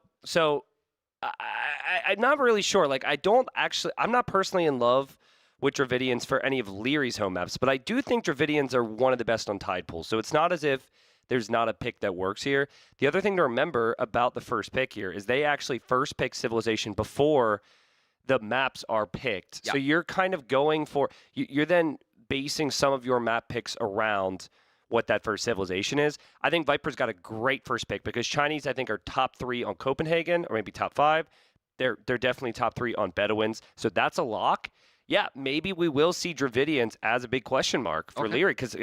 I'm not really sure. Like, I'm not personally in love with Dravidians for any of Lierey's home maps, but I do think Dravidians are one of the best on Tide Pool. So it's not as if there's not a pick that works here. The other thing to remember about the first pick here is they actually first pick Civilization before the maps are picked. Yeah. So you're kind of going for, you're then basing some of your map picks around what that first Civilization is. I think Viper's got a great first pick because Chinese, I think, are top 3 on Copenhagen, or maybe top 5. They're definitely top 3 on Bedouins. So that's a lock. Yeah, maybe we will see Dravidians as a big question mark for Liereyy, because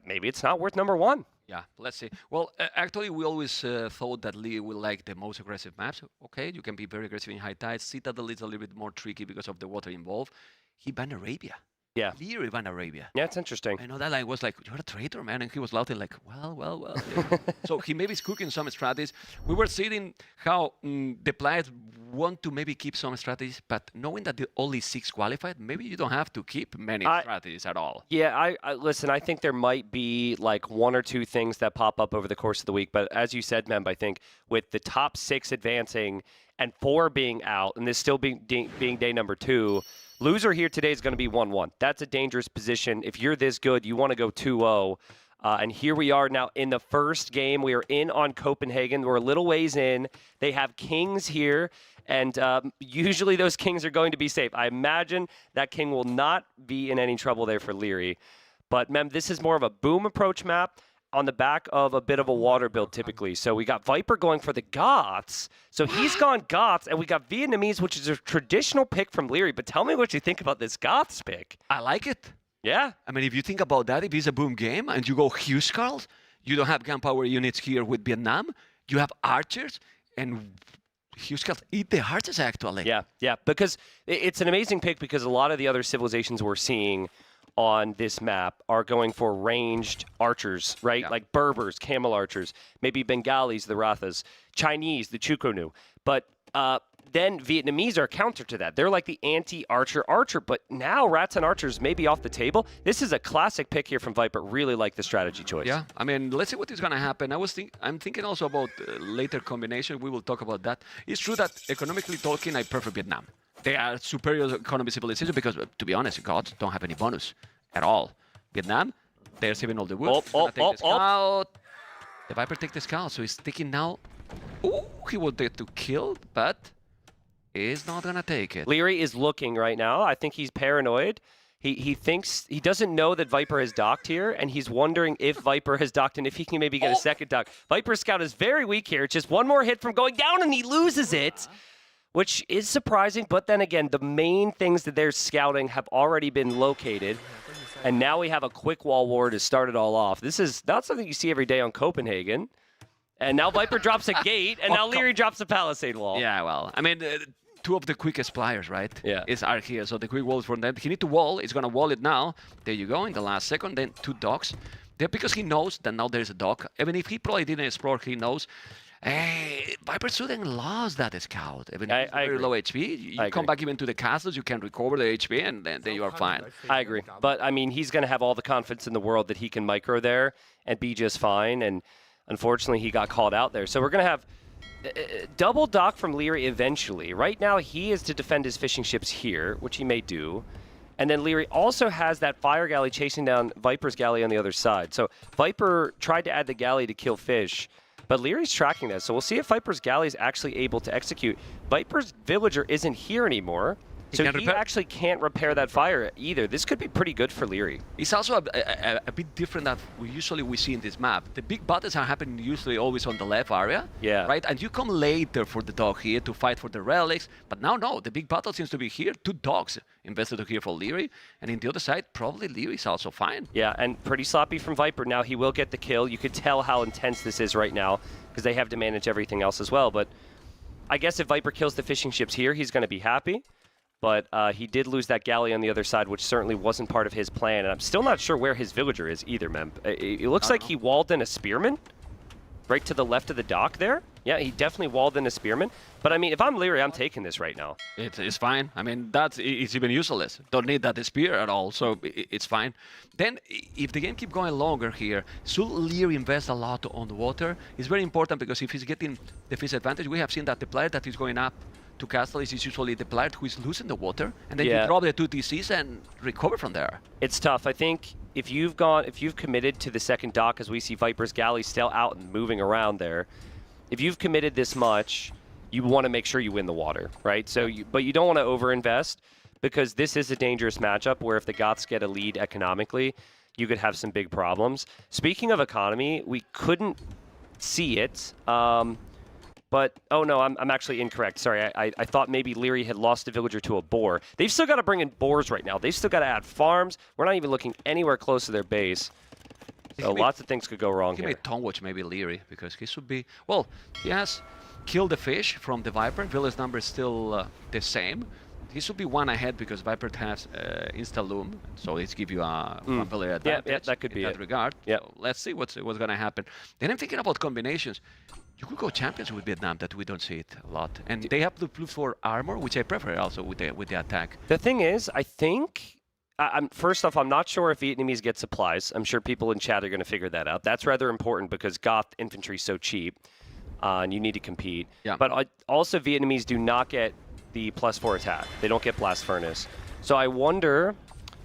maybe it's not worth number 1. Yeah, let's see. Well, actually, we always thought that Liereyy will like the most aggressive maps. Okay, you can be very aggressive in High Tides. Citadel is a little bit more tricky because of the water involved. He banned Arabia. Yeah. Liereyy van Arabia. Yeah, it's interesting. I know that line was like, you're a traitor, man. And he was loudly like, well. Yeah. So he maybe is cooking some strategies. We were seeing how the players want to maybe keep some strategies, but knowing that the only 6 qualified, maybe you don't have to keep many strategies at all. Yeah, I listen, I think there might be like 1 or 2 things that pop up over the course of the week. But as you said, Memb, I think with the top 6 advancing and 4 being out, and this still being day number 2, loser here today is going to be 1-1. That's a dangerous position. If you're this good, you want to go 2-0. And here we are now in the first game. We are in on Copenhagen. We're a little ways in. They have kings here. And usually those kings are going to be safe. I imagine that king will not be in any trouble there for Liereyy. But, Mem, this is more of a boom approach map on the back of a bit of a water build typically. So we got Viper going for the Goths. So he's gone Goths, and we got Vietnamese, which is a traditional pick from Liereyy. But tell me what you think about this Goths pick. I like it. Yeah. I mean, if you think about that, if it's a boom game and you go Huskarls, you don't have gunpowder units here with Vietnam. You have archers, and Huskarls eat the archers, actually. Yeah, because it's an amazing pick because a lot of the other civilizations we're seeing on this map are going for ranged archers, right? Yeah. Like Berbers, camel archers, maybe Bengalis, the Rathas, Chinese, the Chukonu. But then Vietnamese are counter to that. They're like the anti-archer, but now rats and archers may be off the table. This is a classic pick here from Viper. Really like the strategy choice. Yeah, I mean, let's see what is going to happen. I'm thinking also about later combination. We will talk about that. It's true that economically talking, I prefer Vietnam. They are superior economy civilization because, to be honest, gods don't have any bonus at all. Vietnam, they're saving all the wood. The Viper take the scout, so he's taking now. Ooh, he wanted to kill, but he's not gonna take it. Liereyy is looking right now. I think he's paranoid. He thinks he doesn't know that Viper has docked here, and he's wondering if Viper has docked and if he can maybe get a second dock. Viper's scout is very weak here. It's just one more hit from going down, and he loses it, which is surprising. But then again, the main things that they're scouting have already been located, and now we have a quick wall war to start it all off. This is not something you see every day on Copenhagen. And now Viper drops a gate, and now Liereyy drops a palisade wall. Yeah, well, I mean, 2 of the quickest players, right? Yeah. Are here, so the quick walls from them. He need to wall. He's gonna wall it now. There you go, in the last second. Then 2 docks. There, because he knows that now there's a dock. Even if he probably didn't explore, he knows. Hey, Viper shouldn't lost that scout. Even if it's very low HP, you come back even to the castles, you can recover the HP, and then you are fine. I agree. But, I mean, he's going to have all the confidence in the world that he can micro there and be just fine. And unfortunately, he got called out there. So we're going to have double dock from Liereyy eventually. Right now, he is to defend his fishing ships here, which he may do. And then Liereyy also has that fire galley chasing down Viper's galley on the other side. So Viper tried to add the galley to kill fish, but Lierey's tracking that. So we'll see if Viper's galley is actually able to execute. Viper's villager isn't here anymore, so he actually can't repair that fire either. This could be pretty good for Liereyy. It's also a bit different than we see in this map. The big battles are happening usually always on the left area, right? And you come later for the dog here to fight for the relics, but now no, the big battle seems to be here. 2 dogs invested here for Liereyy, and in the other side, probably Liereyy is also fine. Yeah, and pretty sloppy from Viper. Now he will get the kill. You could tell how intense this is right now because they have to manage everything else as well. But I guess if Viper kills the fishing ships here, he's going to be happy. But he did lose that galley on the other side, which certainly wasn't part of his plan. And I'm still not sure where his villager is either, Mem. It looks like he walled in a spearman right to the left of the dock there. Yeah, he definitely walled in a spearman. But, I mean, if I'm Liereyy, I'm taking this right now. It's fine. I mean, it's even useless. Don't need that spear at all, so it's fine. Then, if the game keeps going longer here, should Liereyy invest a lot on the water? It's very important because if he's getting the fish advantage, we have seen that the player that is going up to castle is usually the player who is losing the water, and then you drop the 2 TCs and recover from there. It's tough. I think if you've committed to the second dock, as we see Viper's galley still out and moving around there, if you've committed this much, you want to make sure you win the water, right? So, but you don't want to overinvest because this is a dangerous matchup where if the Goths get a lead economically, you could have some big problems. Speaking of economy, we couldn't see it. But, oh no, I'm actually incorrect. Sorry, I thought maybe Liereyy had lost a villager to a boar. They've still got to bring in boars right now. They've still got to add farms. We're not even looking anywhere close to their base. So lots of things could go wrong here. He may TaToH maybe Liereyy, because he should be... Well, he has killed the fish from the Viper. Village number is still the same. he should be one ahead because Viper has Insta-Loom, so it's give you a one player advantage. Yeah, that could be in that regard. Yeah. So let's see what's going to happen. Then I'm thinking about combinations. You could go champions with Vietnam, that we don't see it a lot. And they have the blue for armor, which I prefer also with the attack. The thing is, I think, first off, I'm not sure if Vietnamese get supplies. I'm sure people in chat are going to figure that out. That's rather important because GaT infantry is so cheap, and you need to compete. Yeah. But also, Vietnamese do not get the +4 attack. They don't get Blast Furnace. So I wonder,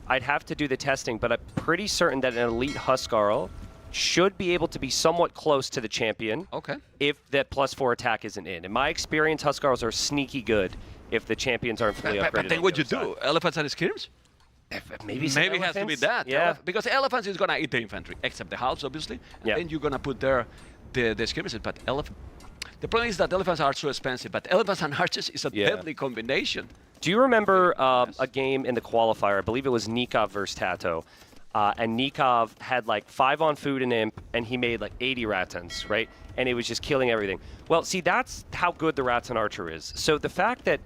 I'd have to do the testing, but I'm pretty certain that an elite Huskarl should be able to be somewhat close to the champion. Okay. If that +4 attack isn't in. In my experience, Huskarls are sneaky good if the champions aren't fully upgraded. But then what you do? Elephants and skirms? Maybe it has to be that. Yeah. Because elephants is gonna eat the infantry, except the halves, obviously. And Yeah. then you're gonna put there the skirmishes. But the problem is that elephants are so expensive. But elephants and archers is a deadly combination. Do you remember a game in the qualifier? I believe it was Nikov versus TaToH. And Nikov had like 5 on food and imp, and he made like 80 Rattans, right? And it was just killing everything. Well, see, that's how good the Rattan Archer is. So the fact that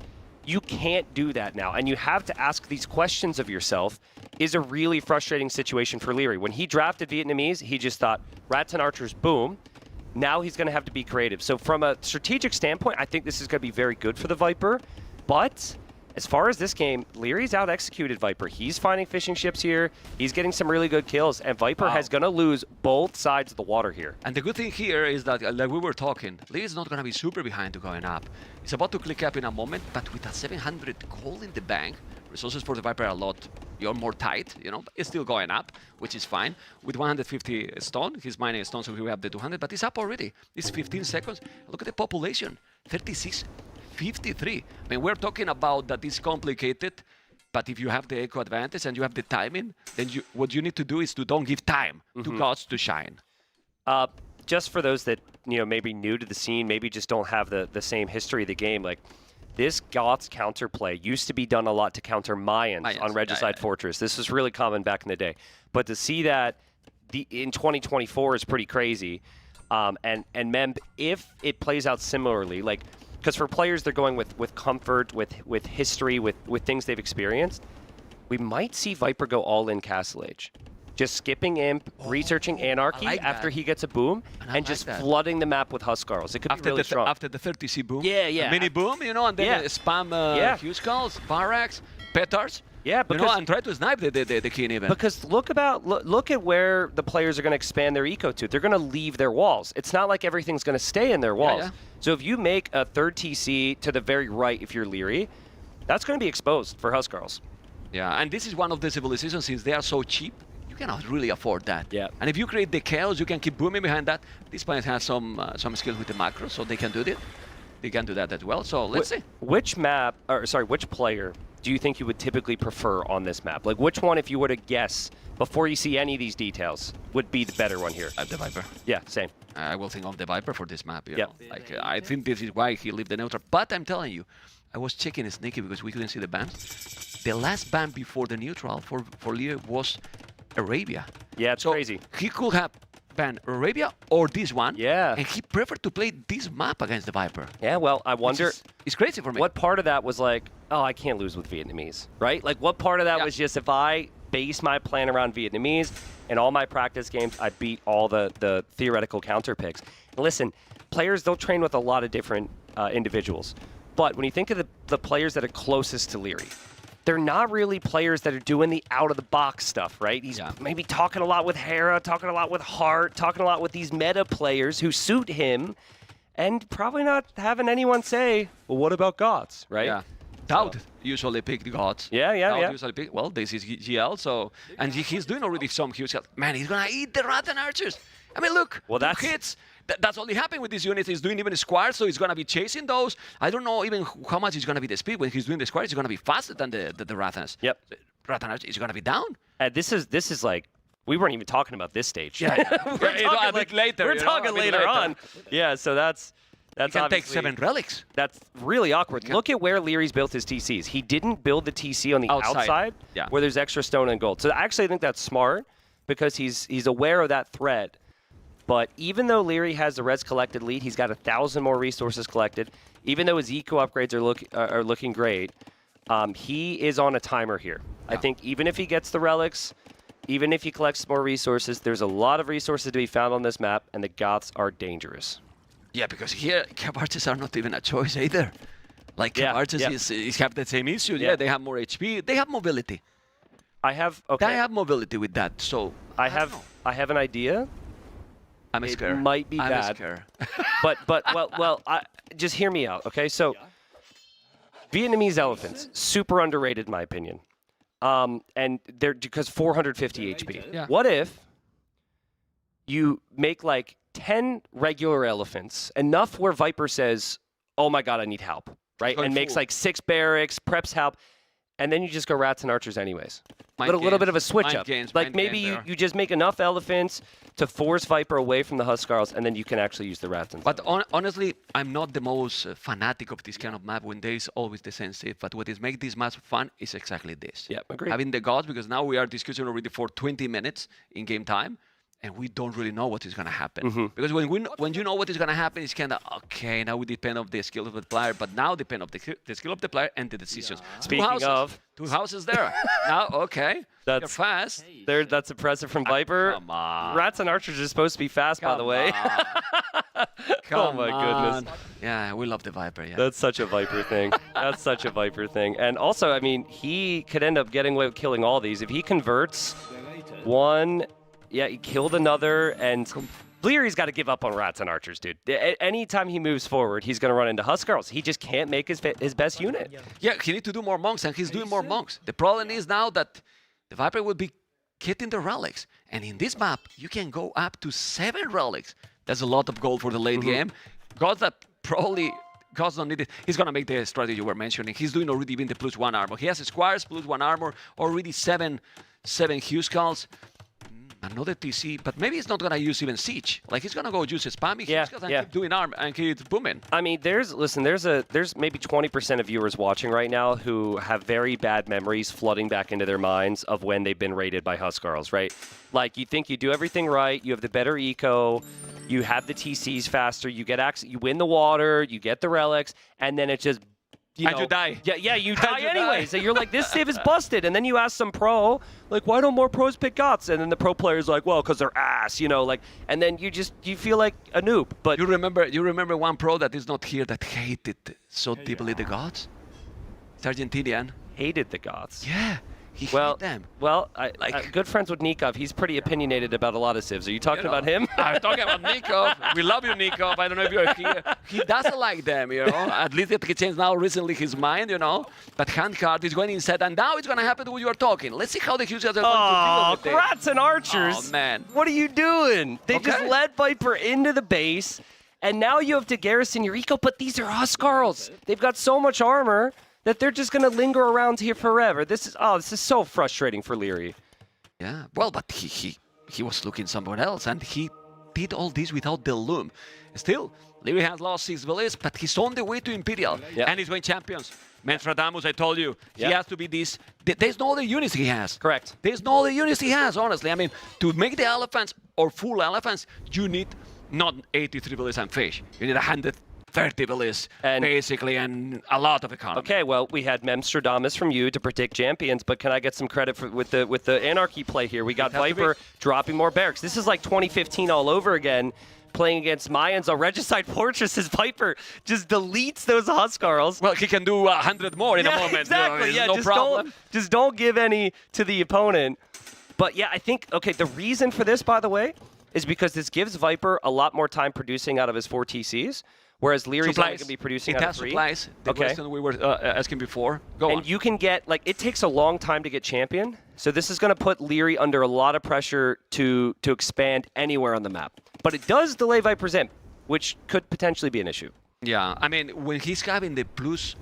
you can't do that now, and you have to ask these questions of yourself, is a really frustrating situation for Liereyy. When he drafted Vietnamese, he just thought, Rattan Archers, boom. Now he's going to have to be creative. So from a strategic standpoint, I think this is going to be very good for the Viper. But as far as this game, Lierey's out-executed Viper. He's finding fishing ships here. He's getting some really good kills, and Viper has going to lose both sides of the water here. And the good thing here is that, like we were talking, Lierey's not going to be super behind to going up. It's about to click up in a moment, but with a 700 gold in the bank, resources for the Viper are a lot. You're more tight, you know, but it's still going up, which is fine. With 150 stone, he's mining stone, so we have the 200, but it's up already. It's 15 seconds. Look at the population, 36. 53. I mean, we're talking about that it's complicated, but if you have the eco advantage and you have the timing, then what you need to do is to don't give time to gods to shine. Just for those that, you know, maybe new to the scene, maybe just don't have the same history of the game, like this GaT's counterplay used to be done a lot to counter Mayans on Regicide Fortress. This was really common back in the day. But to see that in 2024 is pretty crazy. And Mem, if it plays out similarly, like, because for players, they're going with comfort, with history, with things they've experienced. We might see Viper go all in Castle Age. Just skipping Imp, researching Anarchy after he gets a boom, and just flooding the map with Huskarls. It could be really strong. After the 30C boom? Yeah, yeah. A mini boom, you know, and then spam Huskarls, Barracks, Petards. Yeah, because, you know, and try to snipe the king even. Because look at where the players are going to expand their eco to. They're going to leave their walls. It's not like everything's going to stay in their walls. Yeah. So if you make a third TC to the very right, if you're Liereyy, that's going to be exposed for Huskarls. Yeah, and this is one of the civilizations, since they are so cheap, you cannot really afford that. Yeah. And if you create the chaos, you can keep booming behind that. This planet has some skills with the macro, so they can do it. They can do that as well. So let's see. Which player do you think you would typically prefer on this map? Like, which one, if you were to guess before you see any of these details, would be the better one here? The Viper. Yeah, same. I will think of the Viper for this map. You know? Like, I think this is why he left the neutral. But I'm telling you, I was checking sneaky because we couldn't see the bans. The last ban before the neutral for Liereyy was Arabia. Yeah, it's crazy. He could have banned Arabia or this one. Yeah. And he preferred to play this map against the Viper. Yeah, well, I wonder. It's crazy for me. What part of that was like, oh, I can't lose with Vietnamese, right? Like, what part of that was just, if I base my plan around Vietnamese and all my practice games, I beat all the theoretical counter picks. And listen, players, they'll train with a lot of different individuals. But when you think of the players that are closest to Liereyy, they're not really players that are doing the out-of-the-box stuff, right? He's maybe talking a lot with Hera, talking a lot with Hearttt, talking a lot with these meta players who suit him, and probably not having anyone say, well, what about GaTs, right? Yeah. DauT usually pick the GaTs. DauT usually pick, well, this is GL, so, and he's doing already some huge help. Man, he's gonna eat the Rattan Archers. I mean, look, well, that's hits. That's only happening with this unit. He's doing even squares, so he's gonna be chasing those. I don't know even how much is gonna be the speed. When he's doing the squares, he's gonna be faster than the Rattans. Yep. Rattan Archers is gonna be down. This is like, we weren't even talking about this stage. Yeah. We're talking like later. We're talking later on. Yeah, so that's he can take 7 relics. That's really awkward. Look at where Lierey's built his TCs. He didn't build the TC on the outside where there's extra stone and gold. So actually, I think that's smart because he's aware of that threat. But even though Liereyy has the res collected lead, he's got 1,000 more resources collected. Even though his eco upgrades are looking great, he is on a timer here. I think even if he gets the relics, even if he collects more resources, there's a lot of resources to be found on this map, and the Goths are dangerous. Yeah, because here, Cavarches are not even a choice either. Like, Cavarches is have the same issue. Yeah, they have more HP. They have mobility. They have mobility with that, so I have an idea. I'm scared. It might be bad. Scared. well, just hear me out, okay? So, Vietnamese elephants, super underrated in my opinion. And they're because 450 HP. Yeah. What if you make like 10 regular elephants, enough where Viper says, "Oh my God, I need help," right? And makes like 6 barracks, preps help, and then you just go rats and archers anyways. A little bit of a switch up. Like maybe you just make enough elephants to force Viper away from the Huskarls, and then you can actually use the rats. But honestly, I'm not the most fanatic of this kind of map when there is always the sensitive. But what is make this map fun is exactly this. Yeah, agreed. Having the gods, because now we are discussing already for 20 minutes in game time, and we don't really know what is going to happen. Because when you know what is going to happen, it's kind of, okay, now we depend on the skill of the player, but now depend on the skill of the player and the decisions. Speaking of... 2 houses there. Now, okay, you're fast. That's impressive from Viper. Come on. Rats and archers are supposed to be fast, by the way. Oh my goodness. Yeah, we love the Viper, yeah. That's such a Viper thing. That's such a Viper thing. And also, I mean, he could end up getting away with killing all these. If he converts one... Yeah, he killed another, and Lierey's got to give up on rats and archers, dude. Anytime he moves forward, he's going to run into Huskarls. He just can't make his best unit. Yeah, he needs to do more monks, and he's doing more monks. The problem is now that the Viper will be getting the relics, and in this map, you can go up to 7 relics. That's a lot of gold for the late game. Gods that probably... Gods don't need it. He's going to make the strategy you were mentioning. He's doing already even the +1 armor. He has squires, +1 armor, already 7 Huskarls. Another TC, but maybe he's not going to use even Siege. Like, he's going to go use spammy and keep doing arm and keep booming. I mean, there's maybe 20% of viewers watching right now who have very bad memories flooding back into their minds of when they've been raided by Huskarls, right? Like, you think you do everything right, you have the better eco, you have the TCs faster, you get access, you win the water, you get the relics, and then it just... You die. Yeah, you die anyways. So you're like, this civ is busted. And then you ask some pro, like, why don't more pros pick Goths? And then the pro player's like, well, because they're ass, like, and then you feel like a noob. But you remember one pro that is not here that hated so deeply the Goths? It's Argentinian. Hated the Goths. Yeah. He hated them. Well, good friends with Nikov. He's pretty opinionated about a lot of civs. Are you talking about him? I'm talking about Nikov. We love you, Nikov. I don't know if you're here. He doesn't like them, At least he changed now recently his mind, But Handcart is going inside, and now it's going to happen to what you are talking. Let's see how the Huskarls are going to deal with it. Rats and archers. Oh, man. What are you doing? They just led Viper into the base, and now you have to garrison your eco, but these are Huskarls. They've got so much armor that they're just going to linger around here forever. This is so frustrating for Liereyy. Yeah, well, but he was looking somewhere else, and he did all this without the loom. Still, Liereyy has lost 6 villages, but he's on the way to Imperial, and he's going champions. Menstradamus, I told you, he has to be this. There's no other units he has. Correct. There's no other units he has, honestly. I mean, to make the elephants or full elephants, you need not 83 villages and fish. You need 130 villages, basically, and a lot of economy. Okay, well, we had Memstradamus from you to predict champions, but can I get some credit with the Anarchy play here? We got Viper dropping more barracks. This is like 2015 all over again, playing against Mayans on Regicide Fortresses. Viper just deletes those Huskarls. Well, he can do 100 more in a moment. Exactly, no problem. Just don't give any to the opponent. But yeah, I think, okay, the reason for this, by the way, is because this gives Viper a lot more time producing out of his 4 TCs. Whereas Lierey's only going to be producing out of 3. Supplies. The question we were asking before. Go on. You can get, like, it takes a long time to get champion. So this is going to put Liereyy under a lot of pressure to expand anywhere on the map. But it does delay Viper's imp, which could potentially be an issue. Yeah, I mean, when he's having the +4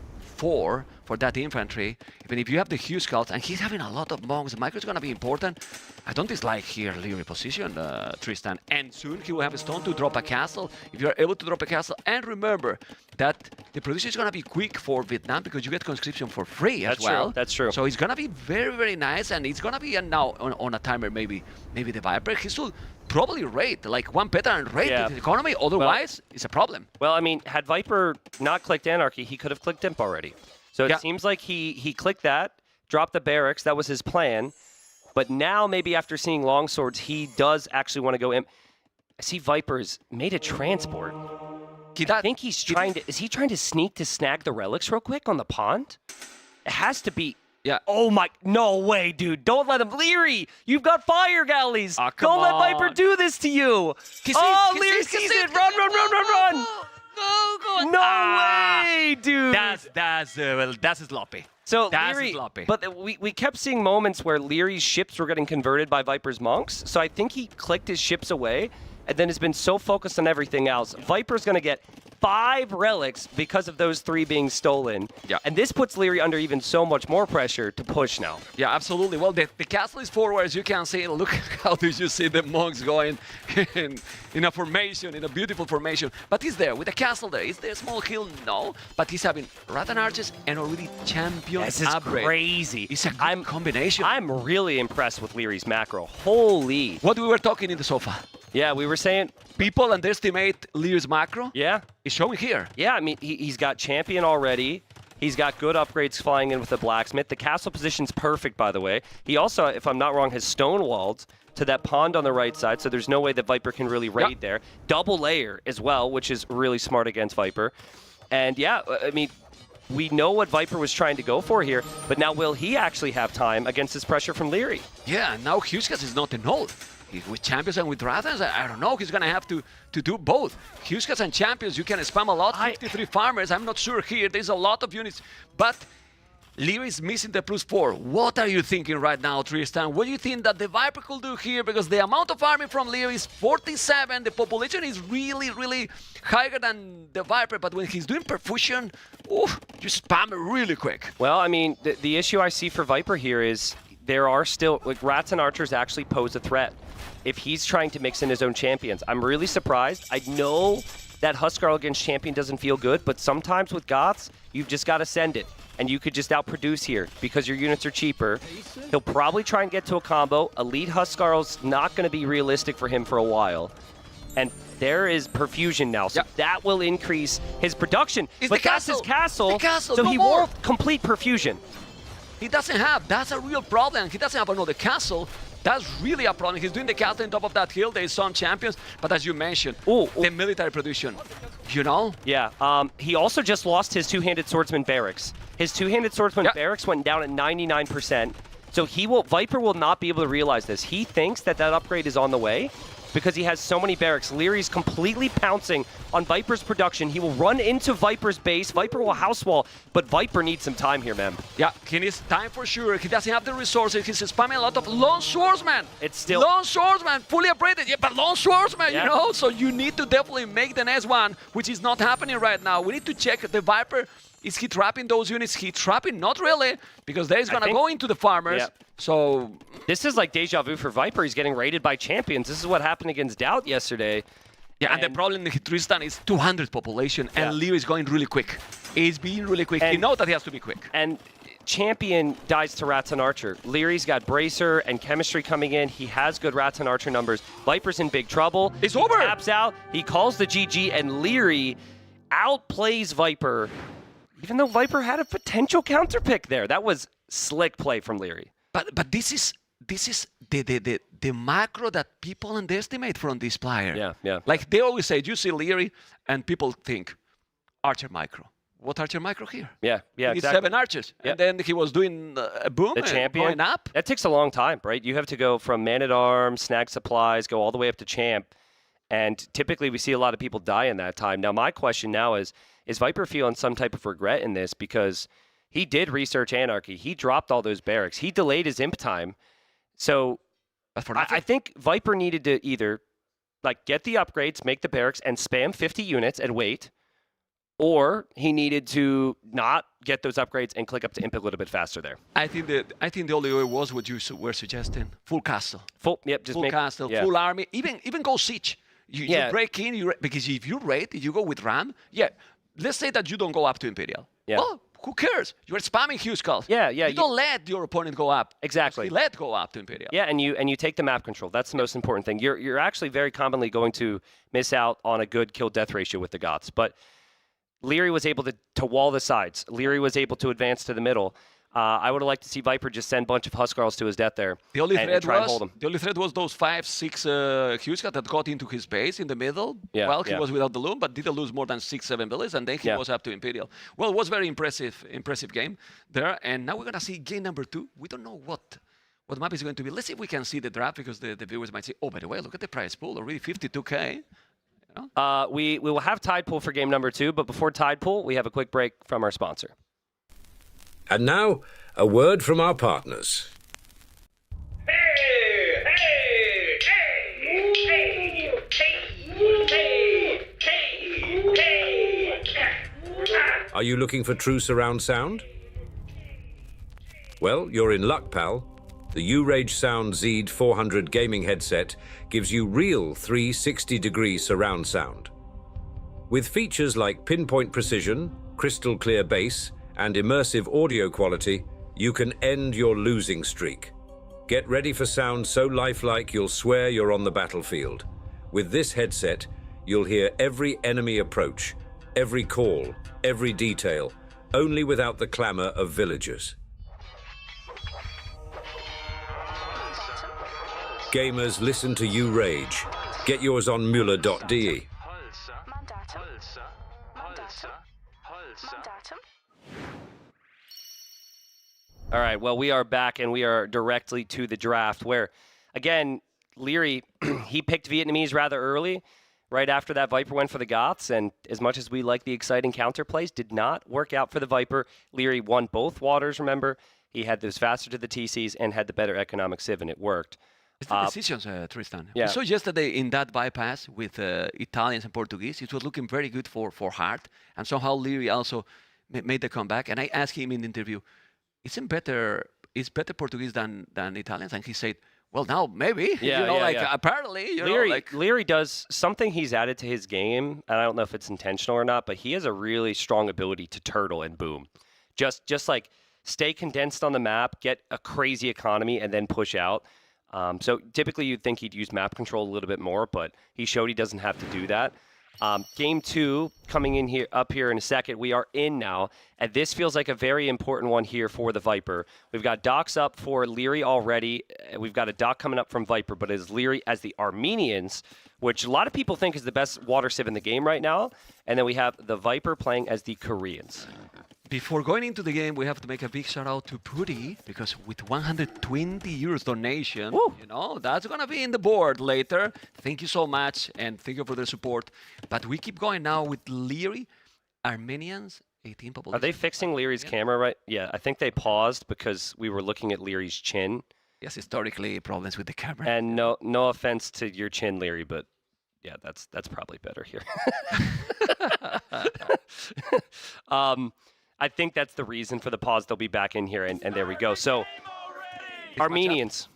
for that infantry, even if you have the Huskarls, and he's having a lot of monks, the micro is going to be important. I don't dislike here Liereyy position, Tristan. And soon he will have a stone to drop a castle. If you are able to drop a castle, and remember that the production is going to be quick for Vietnam because you get conscription for free as well. That's true. So it's going to be very, very nice, and it's going to be now on a timer maybe the Viper. He should probably rate, like 1 peta and rate the economy. Otherwise, it's a problem. Well, I mean, had Viper not clicked Anarchy, he could have clicked Imp already. So it seems like he clicked that, dropped the barracks. That was his plan. But now maybe after seeing longswords, he does actually want to go in. I see Viper's made a transport. I think he's trying to. Is he trying to sneak to snag the relics real quick on the pond? It has to be. Yeah. Oh my. No way, dude. Don't let him. Liereyy, you've got fire galleys. Oh, Don't let on. Viper do this to you. Liereyy sees it. Run. Go. No way, dude. That's sloppy. So That's Liereyy, sloppy. but we kept seeing moments where Lierey's ships were getting converted by Viper's monks. So I think he clicked his ships away and then has been so focused on everything else. Viper's going to get 5 relics because of those 3 being stolen. Yeah. And this puts Liereyy under even so much more pressure to push now. Yeah, absolutely. Well, the castle is forward, as you can see. Look how did you see the monks going in a formation, in a beautiful formation. But he's there with the castle there. Is there a small hill? No. But he's having Rattan Archers and already champion This is upgrade. crazy. It's a good combination. I'm really impressed with Lierey's macro. Holy. What we were talking in the sofa. Yeah, we were saying people underestimate Lierey's macro. Yeah. It's showing here. Yeah, I mean, he's got champion already. He's got good upgrades flying in with the blacksmith. The castle position's perfect, by the way. He also, if I'm not wrong, has stonewalled to that pond on the right side, so there's no way that Viper can really raid there. Double layer as well, which is really smart against Viper. And yeah, I mean, we know what Viper was trying to go for here, but now will he actually have time against this pressure from Liereyy? Yeah, now Hughescas is not annulled. With champions and with Rathans, I don't know. He's going to have to do both. Hughescas and champions, you can spam a lot. 53 farmers, I'm not sure here. There's a lot of units. But Liereyy is missing the +4. What are you thinking right now, Tristan? What do you think that the Viper could do here? Because the amount of army from Liereyy is 47. The population is really, really higher than the Viper. But when he's doing perfusion, oof, you spam it really quick. Well, I mean, the issue I see for Viper here is there are still, like, Rats and Archers actually pose a threat if he's trying to mix in his own champions. I'm really surprised. I know that Huskarl against champion doesn't feel good, but sometimes with Goths, you've just got to send it. And you could just outproduce here because your units are cheaper. He'll probably try and get to a combo. Elite Huskarl's not going to be realistic for him for a while. And there is perfusion now, so that will increase his production. But that's his castle, so he won't complete perfusion. He doesn't have. That's a real problem. He doesn't have another castle. That's really a problem. He's doing the castle on top of that hill. There's some champions, but as you mentioned, the military production, you know? Yeah. He also just lost his two-handed swordsman barracks. His two-handed swordsman barracks went down at 99%. So Viper will not be able to realize this. He thinks that upgrade is on the way because he has so many barracks. Lierey's completely pouncing on Viper's production. He will run into Viper's base. Viper will house wall, but Viper needs some time here, man. Yeah, he needs time for sure. He doesn't have the resources. He's spamming a lot of lone swordsman. It's still lone swordsman, fully upgraded. Yeah, but lone swordsman, you know? So you need to definitely make the next one, which is not happening right now. We need to check the Viper. Is he trapping those units? He trapping? Not really, because there is going to go into the farmers. Yeah. So this is like deja vu for Viper. He's getting raided by champions. This is what happened against DauT yesterday. Yeah, and the problem with Tristan is 200 population, and Liereyy is going really quick. He's being really quick. He knows that he has to be quick. And champion dies to Rats and Archer. Lierey's got Bracer and Chemistry coming in. He has good Rats and Archer numbers. Viper's in big trouble. It's over. He taps out. He calls the GG, and Liereyy outplays Viper. Even though Viper had a potential counter pick there. That was slick play from Liereyy. But this is the macro that people underestimate from this player. Yeah. Like they always say, you see Liereyy, and people think Archer micro. What Archer micro here? Yeah, he exactly. 7 archers, and then he was doing a boom, The champion going up. That takes a long time, right? You have to go from man-at-arms, snag supplies, go all the way up to champ, and typically we see a lot of people die in that time. Now, my question now is Viper feeling some type of regret in this because he did research Anarchy. He dropped all those barracks. He delayed his imp time. So I think Viper needed to either get the upgrades, make the barracks, and spam 50 units and wait, or he needed to not get those upgrades and click up to imp a little bit faster there. I think the only way was what you were suggesting: full castle, full castle, full army, even go siege. You break in, because if you raid, if you go with Ram, let's say that you don't go up to Imperial. Yeah. Well, who cares? You're spamming Hughescas. Yeah. You don't let your opponent go up. Exactly. You let go up to Imperial. Yeah, and you take the map control. That's the most important thing. You're actually very commonly going to miss out on a good kill-death ratio with the Goths. But Liereyy was able to wall the sides. Liereyy was able to advance to the middle. I would have liked to see Viper just send a bunch of Huskarls to his death there The only and threat try and hold him. the only threat was those 5-6 Huska that got into his base in the middle. Yeah, Well, he yeah. was without the loom, but didn't lose more than 6-7 bullets, and then he was up to Imperial. Well, it was very impressive game there. And now we're gonna see game number 2. We don't know what map is going to be. Let's see if we can see the draft, because the viewers might say, oh, by the way, look at the prize pool, already 52K. We will have Tide Pool for game number 2, but before Tide Pool, we have a quick break from our sponsor. And now, a word from our partners. Are you looking for true surround sound? Well, you're in luck, pal. The Liereyy Sound Zed 400 gaming headset gives you real 360-degree surround sound. With features like pinpoint precision, crystal clear bass, and immersive audio quality, you can end your losing streak. Get ready for sound so lifelike you'll swear you're on the battlefield. With this headset, you'll hear every enemy approach, every call, every detail, only without the clamor of villagers. Gamers, listen to you rage. Get yours on Müller.de. All right, well, we are back, and we are directly to the draft where, again, Liereyy, he picked Vietnamese rather early, right after that Viper went for the Goths, and as much as we like the exciting counterplays, did not work out for the Viper. Liereyy won both waters, remember? He had those faster to the TCs and had the better economic civ, and it worked. It's the decisions, Tristan. Yeah. We saw yesterday in that bypass with Italians and Portuguese, it was looking very good for Hearttt, and somehow Liereyy also made the comeback, and I asked him in the interview, is better Portuguese than Italians? And he said, well, now maybe. Yeah, apparently, Liereyy does something he's added to his game, and I don't know if it's intentional or not, but he has a really strong ability to turtle and boom. Just like stay condensed on the map, get a crazy economy, and then push out. So typically you'd think he'd use map control a little bit more, but he showed he doesn't have to do that. Game 2 coming in here up here in a second. We are in now, and this feels like a very important one here for the Viper. We've got docs up for Liereyy already. We've got a doc coming up from Viper, but it is Liereyy as the Armenians, which a lot of people think is the best water civ in the game right now. And then we have the Viper playing as the Koreans. Before going into the game, we have to make a big shout out to Putty, because with 120 euros donation, that's going to be in the board later. Thank you so much, and thank you for the support. But we keep going now with Liereyy, Armenians, 18 population. Are they fixing Lierey's camera right? Yeah, I think they paused because we were looking at Lierey's chin. Yes, historically problems with the camera. And no offense to your chin, Liereyy, but yeah, that's probably better here. I think that's the reason for the pause. They'll be back in here, and there we go. So, Armenians,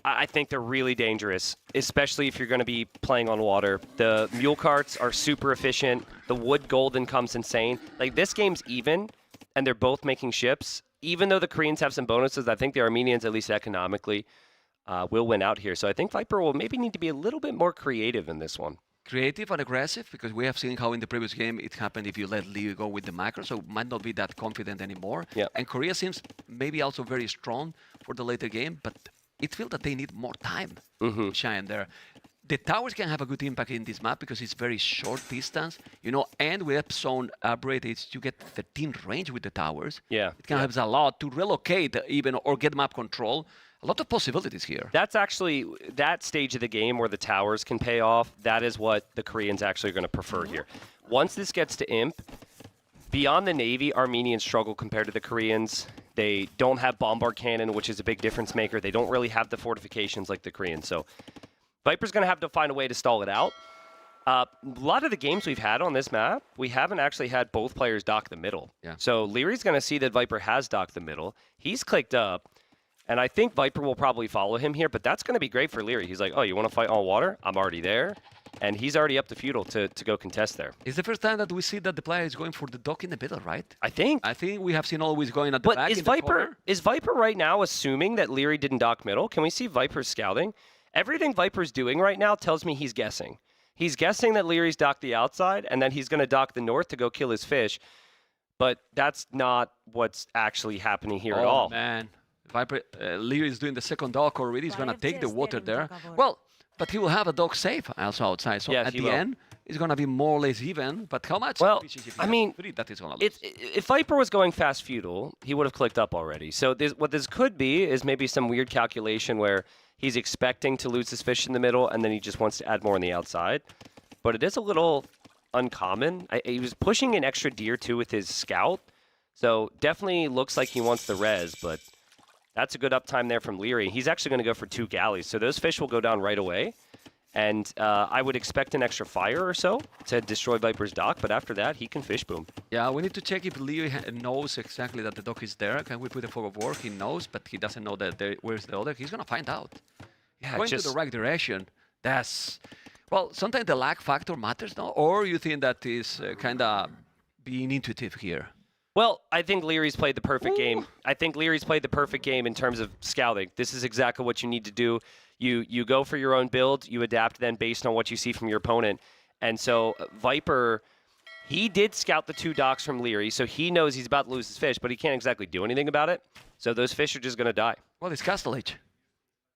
I think they're really dangerous, especially if you're going to be playing on water. The mule carts are super efficient. The wood golden comes insane. Like, this game's even, and they're both making ships. Even though the Koreans have some bonuses, I think the Armenians, at least economically, will win out here. So I think Viper will maybe need to be a little bit more creative in this one. Creative and aggressive, because we have seen how in the previous game it happened if you let Liereyy go with the macro, so might not be that confident anymore. Yeah. And Korea seems maybe also very strong for the later game, but it feels that they need more time to shine there. The towers can have a good impact in this map because it's very short distance, and with Epson upgrade, you get 13 range with the towers. Yeah. It can help a lot to relocate even or get map control. A lot of possibilities here. That's actually that stage of the game where the towers can pay off. That is what the Koreans actually are going to prefer here. Once this gets to Imp, beyond the Navy, Armenians struggle compared to the Koreans. They don't have bombard cannon, which is a big difference maker. They don't really have the fortifications like the Koreans. So Viper's going to have to find a way to stall it out. A lot of the games we've had on this map, we haven't actually had both players dock the middle. Yeah. So Lierey's going to see that Viper has docked the middle. He's clicked up. And I think Viper will probably follow him here, but that's going to be great for Liereyy. He's like, oh, you want to fight on water? I'm already there. And he's already up to feudal to go contest there. It's the first time that we see that the player is going for the dock in the middle, right? I think we have seen always going at the back. But is Viper right now assuming that Liereyy didn't dock middle? Can we see Viper scouting? Everything Viper's doing right now tells me he's guessing. He's guessing that Lierey's docked the outside, and then he's going to dock the north to go kill his fish. But that's not what's actually happening here at all. Oh, man. Viper, Liereyy is doing the second dock already. He's going to take the water there. Well, but he will have a dock safe also outside. So at the end, it's going to be more or less even. But how much? Well, I mean, that is gonna lose. If Viper was going fast feudal, he would have clicked up already. So what this could be is maybe some weird calculation where he's expecting to lose his fish in the middle, and then he just wants to add more on the outside. But it is a little uncommon. He was pushing an extra deer too with his scout, so definitely looks like he wants the res, but that's a good uptime there from Liereyy. He's actually going to go for 2 galleys, so those fish will go down right away, and I would expect an extra fire or so to destroy Viper's dock, but after that, he can fish boom. Yeah, we need to check if Liereyy knows exactly that the dock is there. Can we put a fog of war? He knows, but he doesn't know that where's the other. He's going to find out. Yeah, going to the right direction. That's... Well, sometimes the lag factor matters, no? Or you think that is kind of being intuitive here? Well, I think Lierey's played the perfect game. I think Lierey's played the perfect game in terms of scouting. This is exactly what you need to do. You go for your own build, you adapt then based on what you see from your opponent. And so Viper, he did scout the 2 docks from Liereyy, so he knows he's about to lose his fish, but he can't exactly do anything about it. So those fish are just going to die. Well, it's Castle Age.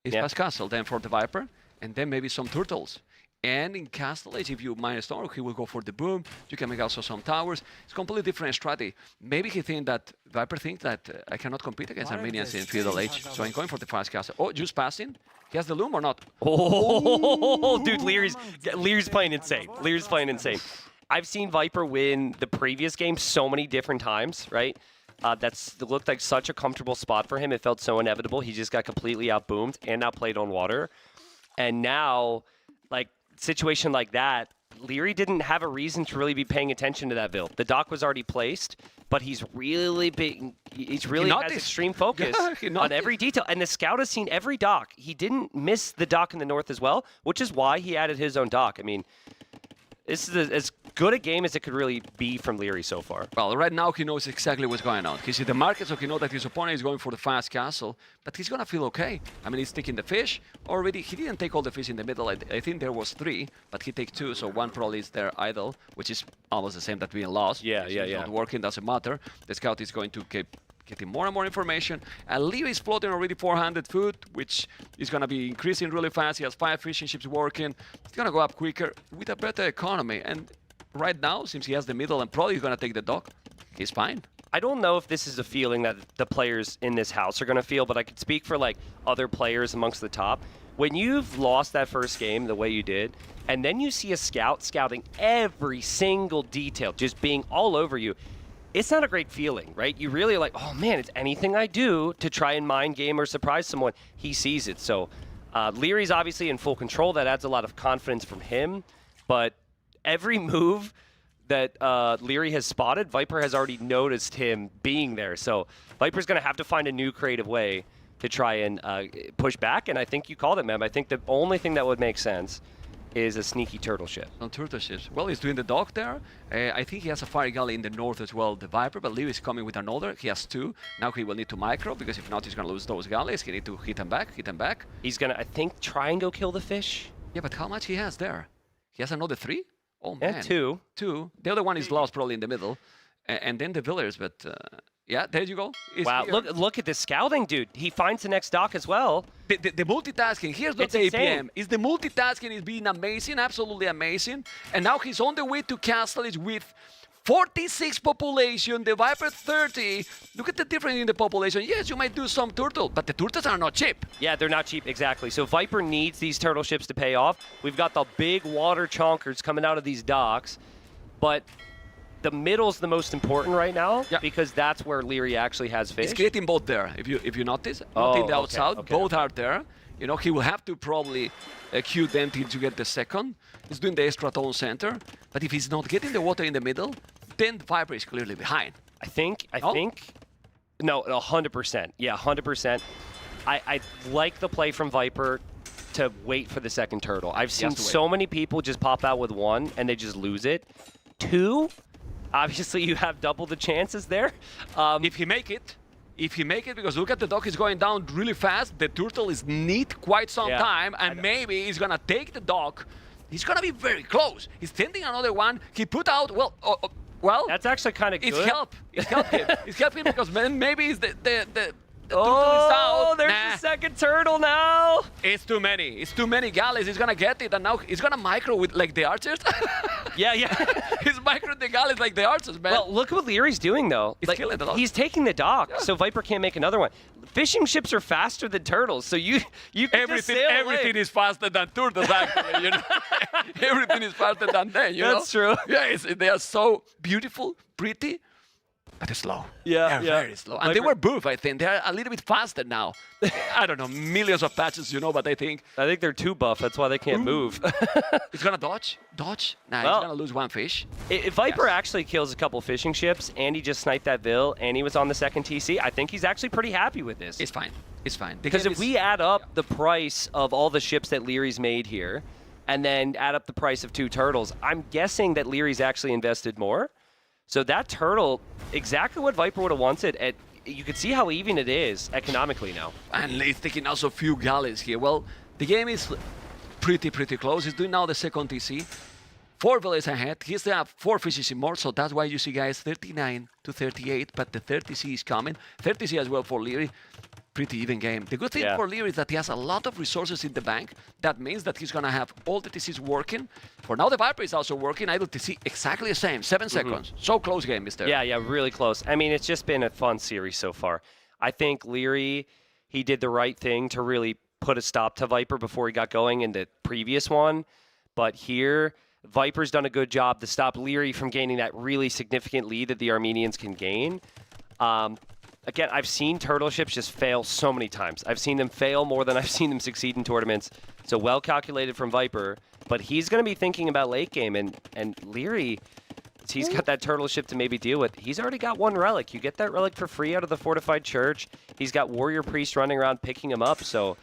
It's past Castle, then for the Viper, and then maybe some turtles. And in Castle Age, if you mine a storm, he will go for the boom. You can make also some towers. It's a completely different strategy. Maybe he thinks that, Viper thinks that I cannot compete against Armenians in Feudal Age, so I'm going for the fast castle. Oh, just passing. He has the loom or not? Oh, dude, Lierey's playing insane. Lierey's playing insane. I've seen Viper win the previous game so many different times, right? That's looked like such a comfortable spot for him. It felt so inevitable. He just got completely outboomed and outplayed on water. And now, like, situation like that, Liereyy didn't have a reason to really be paying attention to that build. The dock was already placed, but he's really has extreme focus on every detail. And the scout has seen every dock. He didn't miss the dock in the north as well, which is why he added his own dock. I mean, this is as good a game as it could really be from Liereyy so far. Well, right now he knows exactly what's going on. He sees the market, so he knows that his opponent is going for the fast castle, but he's going to feel okay. I mean, he's taking the fish already. He didn't take all the fish in the middle. I think there was 3, but he takes 2, so 1 probably is there idle, which is almost the same that being lost. Yeah. Not working, doesn't matter. The scout is going to keep getting more and more information. And Liereyy is floating already 400 foot, which is going to be increasing really fast. He has 5 fishing ships working. It's going to go up quicker with a better economy. And right now, since he has the middle and probably he's going to take the dock, he's fine. I don't know if this is a feeling that the players in this house are going to feel, but I could speak for like other players amongst the top. When you've lost that first game the way you did, and then you see a scout scouting every single detail, just being all over you, it's not a great feeling, right? You really are like, oh man, it's anything I do to try and mind game or surprise someone, he sees it. So Lierey's obviously in full control. That adds a lot of confidence from him. But every move that Liereyy has spotted, Viper has already noticed him being there. So Viper's going to have to find a new creative way to try and push back. And I think you called it, Mem. I think the only thing that would make sense is a sneaky turtle ship. On turtle ships. Well, he's doing the dock there. I think he has a fire galley in the north as well, the Viper, but Liereyy is coming with another. He has 2. Now he will need to micro, because if not, he's going to lose those galleys. He need to hit them back. He's going to, I think, try and go kill the fish. Yeah, but how much he has there? He has another 3? Oh, man. 2. The other one is lost probably in the middle. And then the villagers, but... yeah, there you go. Wow, look at the scouting, dude. He finds the next dock as well. The multitasking, here's what the APM is. The multitasking is being amazing, absolutely amazing. And now he's on the way to Castle with 46 population, the Viper 30. Look at the difference in the population. Yes, you might do some turtle, but the turtles are not cheap. Yeah, they're not cheap, exactly. So Viper needs these turtle ships to pay off. We've got the big water chonkers coming out of these docks, but the middle's the most important right now, because that's where Liereyy actually has fish. It's creating both there, if you notice. Not in the outside, both are there. You know, he will have to probably queue them till you get the second. He's doing the extra tone center, but if he's not getting the water in the middle, then Viper is clearly behind. I think, no, 100%. Yeah, 100%. I like the play from Viper to wait for the second turtle. I've seen so many people just pop out with 1 and they just lose it. 2, obviously you have double the chances there. If he make it, because look at the dock is going down really fast. The turtle is need quite some time, and maybe he's gonna take the dock. He's gonna be very close. He's sending another one. He put out, well, that's actually kind of good. It's helped him. It's helped him because maybe it's the turtle is out. There's the second turtle now. It's too many. It's too many galleys. He's gonna get it, and now he's gonna micro with like the archers. Yeah. He's micro the galleys like the archers, man. Well, look what Lierey's doing though. He's killing the dock. He's taking the dock, so Viper can't make another one. Fishing ships are faster than turtles, so you can just sail away. Everything is faster than turtles, actually. You know, everything is faster than them. You That's know? true. Yeah, they are so beautiful, pretty, but they're slow. They're very slow. And they were buff, I think. They're a little bit faster now. I don't know, millions of patches, you know, but I think they're too buff. That's why they can't move. He's gonna dodge. Nah, he's gonna lose one fish. If Viper actually kills a couple fishing ships, and he just sniped that Vil, and he was on the second TC, I think he's actually pretty happy with this. It's fine. It's fine. Because if we add up the price of all the ships that Lierey's made here, and then add up the price of 2 turtles, I'm guessing that Lierey's actually invested more. So that turtle, exactly what Viper would have wanted. You can see how even it is economically now. And he's taking also a few galleys here. Well, the game is pretty close. He's doing now the second TC. 4 villas ahead. He's there 4 fishes in more, so that's why you see guys 39 to 38, but the 30C is coming. 30C as well for Liereyy. Pretty even game. The good thing for Liereyy is that he has a lot of resources in the bank. That means that he's gonna have all the TCs working. For now, the Viper is also working. Idle TC exactly the same, 7 seconds. So close game, mister. Yeah, really close. I mean, it's just been a fun series so far. I think Liereyy, he did the right thing to really put a stop to Viper before he got going in the previous one. But here, Viper's done a good job to stop Liereyy from gaining that really significant lead that the Armenians can gain. Again, I've seen turtle ships just fail so many times. I've seen them fail more than I've seen them succeed in tournaments. So well calculated from Viper, but he's going to be thinking about late game. And Liereyy, he's got that turtle ship to maybe deal with. He's already got 1 relic. You get that relic for free out of the fortified church. He's got warrior priest running around picking him up. So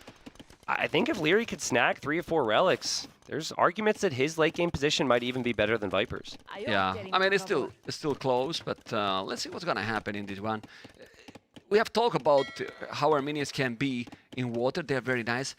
I think if Liereyy could snag 3 or 4 relics, there's arguments that his late game position might even be better than Viper's. Yeah, I mean, it's still close, but let's see what's going to happen in this one. We have talked about how Armenians can be in water. They're very nice.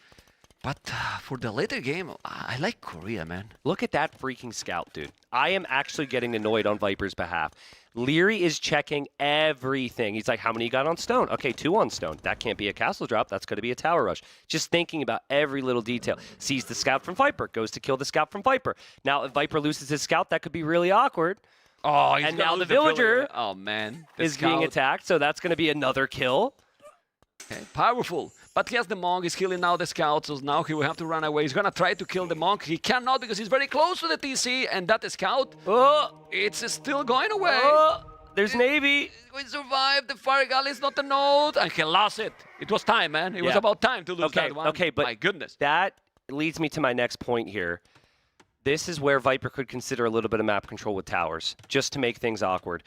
But for the later game, I like Korea, man. Look at that freaking scout, dude. I am actually getting annoyed on Viper's behalf. Liereyy is checking everything. He's like, how many you got on stone? Okay, 2 on stone. That can't be a castle drop. That's going to be a tower rush. Just thinking about every little detail. Sees the scout from Viper. Goes to kill the scout from Viper. Now, if Viper loses his scout, that could be really awkward. Oh, and now the villager is being attacked, so that's going to be another kill. Okay, powerful. But he has the monk. He's killing now the scout, so now he will have to run away. He's going to try to kill the monk. He cannot because he's very close to the TC, and that scout, it's still going away. There's Navy. We survived. The fire galley is not a node, and he lost it. It was time, man. It was about time to lose that one. Okay, but my goodness. That leads me to my next point here. This is where Viper could consider a little bit of map control with towers, just to make things awkward.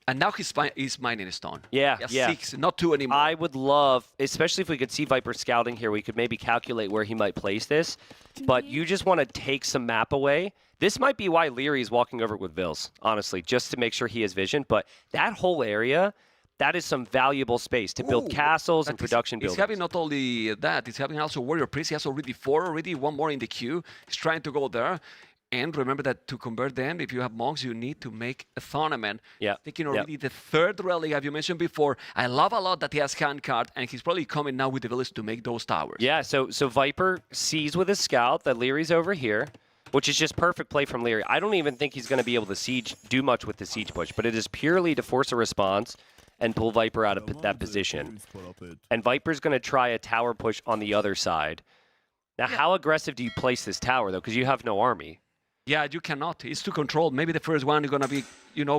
And now he's mining a stone. Yeah. 6, not 2 anymore. I would love, especially if we could see Viper scouting here, we could maybe calculate where he might place this. But you just want to take some map away. This might be why Liereyy is walking over with Vils, honestly, just to make sure he has vision. But that whole area, that is some valuable space to build castles and production buildings. He's having not only that, he's having also warrior priest. He has already 4 already, 1 more in the queue. He's trying to go there. And remember that to convert them, if you have monks, you need to make a tournament. Yeah. Taking already the 3rd relic, as you mentioned before. I love a lot that he has hand card, and he's probably coming now with the village to make those towers. Yeah, so Viper sees with his scout that Lierey's over here, which is just perfect play from Liereyy. I don't even think he's going to be able to do much with the siege push, but it is purely to force a response and pull Viper out of that position. And Viper's going to try a tower push on the other side. Now, how aggressive do you place this tower, though? Because you have no army. Yeah, you cannot. It's to control. Maybe the first one is going to be,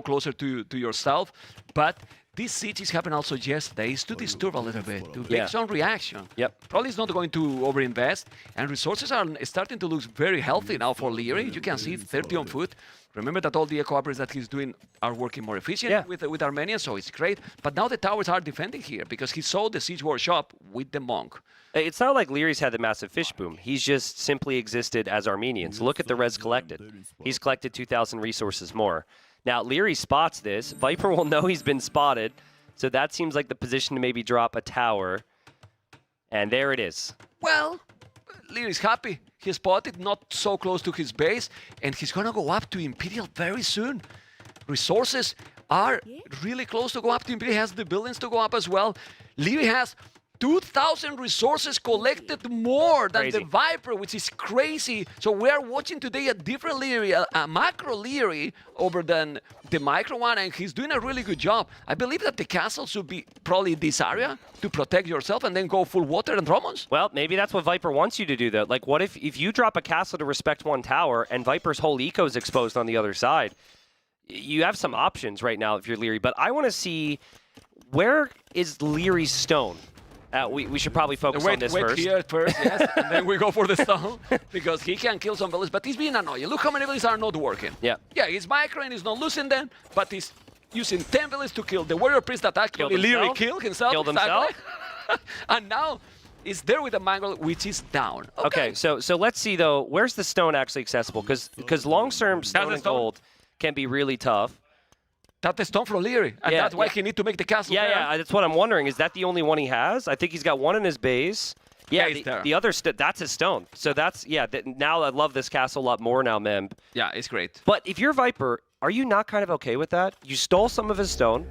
closer to yourself. But this siege is happening also yesterday. It's to disturb a little bit, to take some reaction. Yep. Probably it's not going to overinvest. And resources are starting to look very healthy now for Liereyy. You can see 30 on foot. Remember that all the eco upgrades that he's doing are working more efficient with Armenia, so it's great. But now the towers are defending here because he saw the siege workshop with the monk. It's not like Lierey's had the massive fish boom. He's just simply existed as Armenians. Look at the res collected. He's collected 2,000 resources more. Now, Liereyy spots this. Viper will know he's been spotted, so that seems like the position to maybe drop a tower. And there it is. Well, Lierey's happy. He spotted not so close to his base, and he's gonna go up to Imperial very soon. Resources are really close to go up to Imperial. He has the buildings to go up as well. Liereyy has 2,000 resources collected more than the Viper, which is crazy. So we are watching today a different Liereyy, a macro Liereyy over than the micro one, and he's doing a really good job. I believe that the castle should be probably this area to protect yourself and then go full water and Dromons. Well, maybe that's what Viper wants you to do, though. Like, what if you drop a castle to respect one tower and Viper's whole eco is exposed on the other side? You have some options right now if you're Liereyy, but I want to see, where is Lierey's stone? We should probably focus on this first. Wait here first, yes, and then we go for the stone, because he can kill some villages, but he's being annoying. Look how many villages are not working. Yeah. Yeah, he's micro and he's not losing them, but he's using 10 villages to kill the warrior priest that actually Liereyy killed himself. Killed himself. And now he's there with the mangle, which is down. Okay, so let's see, though, where's the stone actually accessible? Because long-term stone and gold can be really tough. That's the stone from Liereyy, and that's why he need to make the castle there. Yeah, that's what I'm wondering. Is that the only one he has? I think he's got one in his base. Yeah, the other, that's his stone. So that's, now I love this castle a lot more now, Mem. Yeah, it's great. But if you're Viper, are you not kind of okay with that? You stole some of his stone.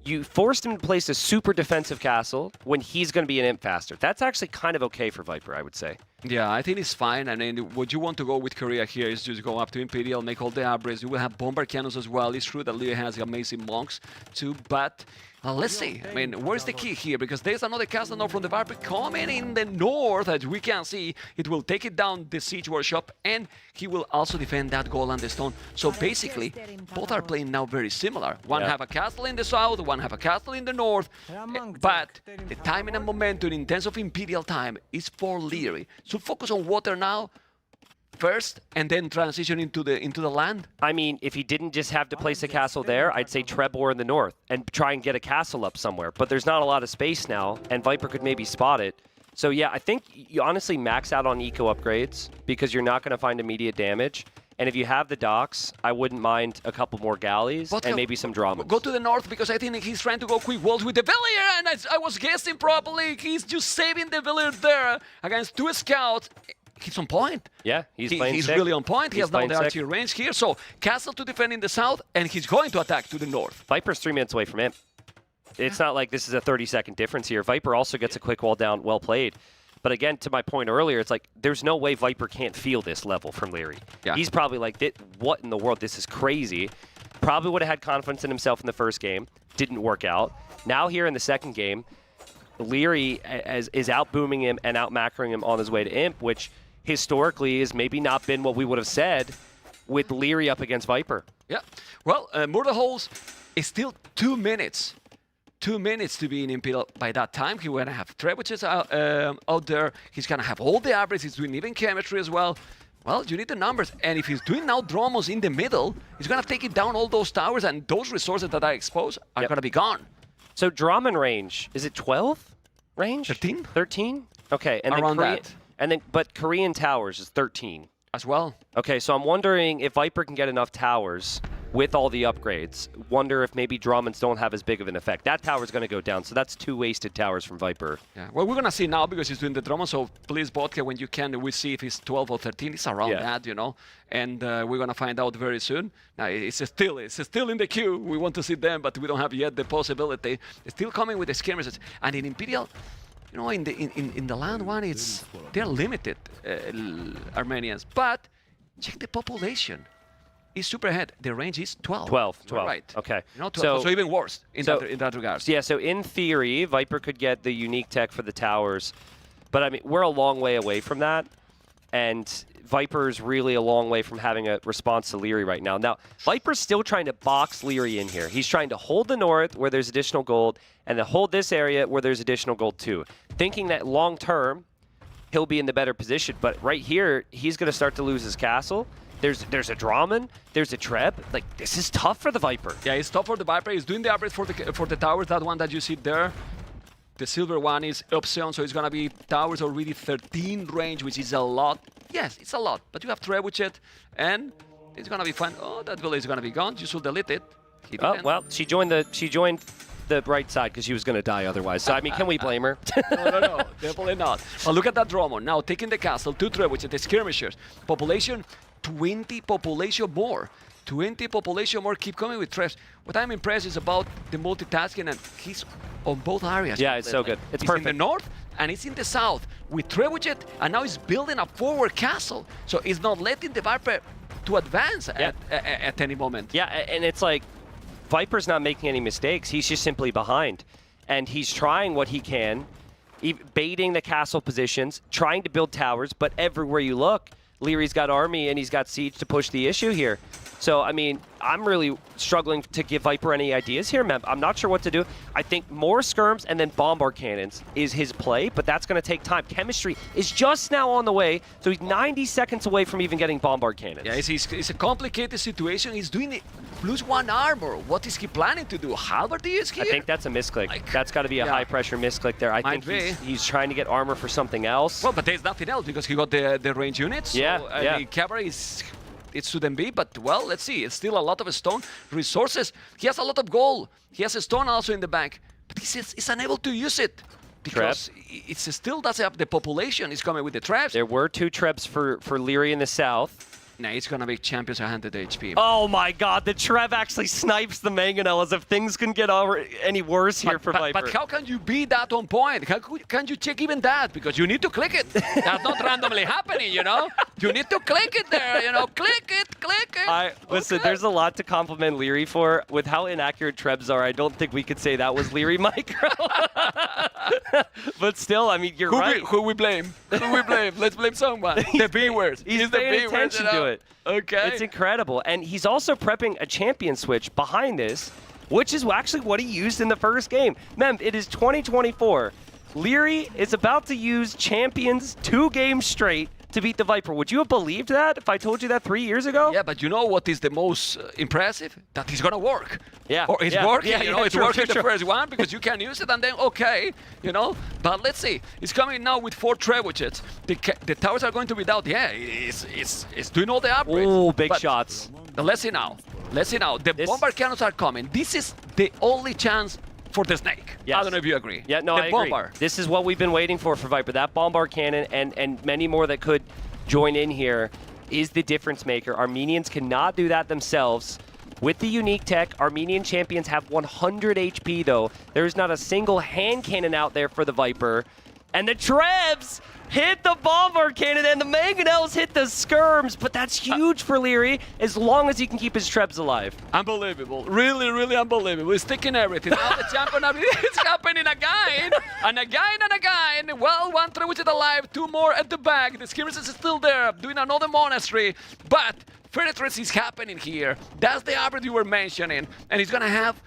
You forced him to place a super defensive castle when he's going to be an imp faster. That's actually kind of okay for Viper, I would say. Yeah, I think it's fine. And then what you want to go with Korea here is just go up to Imperial, make all the upgrades. You will have bomber cannons as well. It's true that Liereyy has amazing monks too, but let's see. I mean, where's the key here? Because there's another castle now from the Viper coming in the north that we can see. It will take it down the siege workshop, and he will also defend that gold and the stone. So basically, both are playing now very similar. One have a castle in the south, one have a castle in the north, but the timing and momentum in terms of Imperial time is for Liereyy. So focus on water now first, and then transition into the land. I mean, if he didn't just have to place a castle there, I'd say Trebor in the north and try and get a castle up somewhere. But there's not a lot of space now, and Viper could maybe spot it. So yeah, I think you honestly max out on eco upgrades because you're not going to find immediate damage. And if you have the docks, I wouldn't mind a couple more galleys and maybe some drama. Go to the north, because I think he's trying to go quick walls with the villager, and I was guessing properly. He's just saving the villager there against 2 scouts. He's on point. Yeah, he's playing He's sick. really on point. He has now the sick. archery range here. So castle to defend in the south, and he's going to attack to the north. Viper's 3 minutes away from him. It's not like this is a 30-second difference here. Viper also gets a quick wall down. Well played. But again, to my point earlier, it's like there's no way Viper can't feel this level from Liereyy. Yeah. He's probably like, what in the world? This is crazy. Probably would have had confidence in himself in the first game. Didn't work out. Now here in the second game, Liereyy is out-booming him and out-macroing him on his way to Imp, which historically has maybe not been what we would have said with Liereyy up against Viper. Yeah. Well, Murder Holes is still 2 minutes. 2 minutes to be in Imperial. By that time, he's going to have trebuchets out there. He's going to have all the upgrades. He's doing even chemistry as well. Well, you need the numbers. And if he's doing now Dromos in the middle, he's going to take it down all those towers, and those resources that are exposed are going to be gone. So Droman range, is it 12 range? 13. 13? Okay. And around then that. And then, but Korean towers is 13. As well. Okay, so I'm wondering if Viper can get enough towers with all the upgrades. Wonder if maybe Dromans don't have as big of an effect. That tower's going to go down, so that's 2 wasted towers from Viper. Yeah, well, we're going to see now because he's doing the Dromans, so please, Vodka, when you can, we see if he's 12 or 13. It's around that, you know, and we're going to find out very soon. Now, it's still in the queue. We want to see them, but we don't have yet the possibility. It's still coming with the skirmishes. And in Imperial, you know, in the land one, they're limited, Armenians. But check the population. It's super ahead. The range is 12. 12. Right. Okay. You know, 12. So even worse in that regard. Yeah, so in theory, Viper could get the unique tech for the towers. But, I mean, we're a long way away from that. And Viper's really a long way from having a response to Liereyy right now. Now, Viper's still trying to box Liereyy in here. He's trying to hold the north where there's additional gold and then hold this area where there's additional gold too. Thinking that long term, he'll be in the better position. But right here, he's going to start to lose his castle. There's a Draman, there's a Treb. Like, this is tough for the Viper. Yeah, it's tough for the Viper. He's doing the upgrade for the towers, that one that you see there. The silver one is Upsilon, so it's going to be towers already 13 range, which is a lot. Yes, it's a lot, but you have Trebuchet, and it's going to be fun. Oh, that village is going to be gone. You should delete it. Oh, well, she joined the right side because she was going to die otherwise. So, I mean, can we blame her? No, definitely not. But look at that Drummond. Now taking the castle, 2 trebuchets, the skirmishers. Population, 20 population more. 20 population more keep coming with trebs. What I'm impressed is about the multitasking, and he's on both areas. Yeah, it's so good. It's he's perfect. in the north and it's in the south with trebuchet, and now he's building a forward castle. So he's not letting the Viper to advance at any moment. Yeah, and it's like Viper's not making any mistakes. He's just simply behind. And he's trying what he can, baiting the castle positions, trying to build towers, but everywhere you look, Lierey's got army and he's got siege to push the issue here. So, I mean, I'm really struggling to give Viper any ideas here, man. I'm not sure what to do. I think more skirms and then bombard cannons is his play, but that's going to take time. Chemistry is just now on the way, so he's 90 seconds away from even getting bombard cannons. Yeah, it's a complicated situation. He's doing it +1 armor. What is he planning to do? Halberdiers here? I think that's a misclick. That's got to be a high-pressure misclick there. I think he's trying to get armor for something else. Well, but there's nothing else because he got the range units. Yeah, so, I mean, cavalry is... It shouldn't be, but well, let's see. It's still a lot of stone resources. He has a lot of gold. He has a stone also in the bank, but he's unable to use it because it still doesn't have the population. Is coming with the traps. There were 2 trebs for Liereyy in the south. Now it's gonna be champions 100 HP. Oh my God! The Trev actually snipes the Mangonel as if things couldn't get any worse here for Viper. But how can you be that on point? How can you check even that? Because you need to click it. That's not randomly happening, you know. You need to click it there, you know. Click it. Listen, there's a lot to compliment Liereyy for. With how inaccurate Trebs are, I don't think we could say that was Liereyy micro. But still, I mean, you're right. Who we blame? Who we blame? Let's blame someone. The B words. He's paying attention to it. Okay. It's incredible. And he's also prepping a champion switch behind this, which is actually what he used in the first game. Mem, it is 2024. Liereyy is about to use champions 2 games straight to beat the Viper. Would you have believed that if I told you that 3 years ago? Yeah, but you know what is the most impressive? That it's gonna work. Yeah. Or it's working, you know, it's true, working true. the first one because you can use it and then, okay, you know. But let's see. It's coming now with 4 trebuchets. The towers are going to be DauT. Yeah, it's doing all the upgrades. Ooh, big shots. Let's see now. Let's see now. The bombard cannons are coming. This is the only chance for the snake. Yes. I don't know if you agree. Yeah, no, I agree. This is what we've been waiting for Viper. That bombard cannon and many more that could join in here is the difference maker. Armenians cannot do that themselves. With the unique tech, Armenian champions have 100 HP though. There's not a single hand cannon out there for the Viper. And the Trebs hit the bombard cannon and the Mangonels hit the skirms, but that's huge for Liereyy as long as he can keep his Trebs alive. Unbelievable. Really, really unbelievable. He's taking everything. Now the champion, it's happening again, and again, and again. Well, 1 trebuchet alive, 2 more at the back. The skirmishes is still there, doing another monastery, but Feretress is happening here. That's the upgrade you were mentioning, and he's gonna have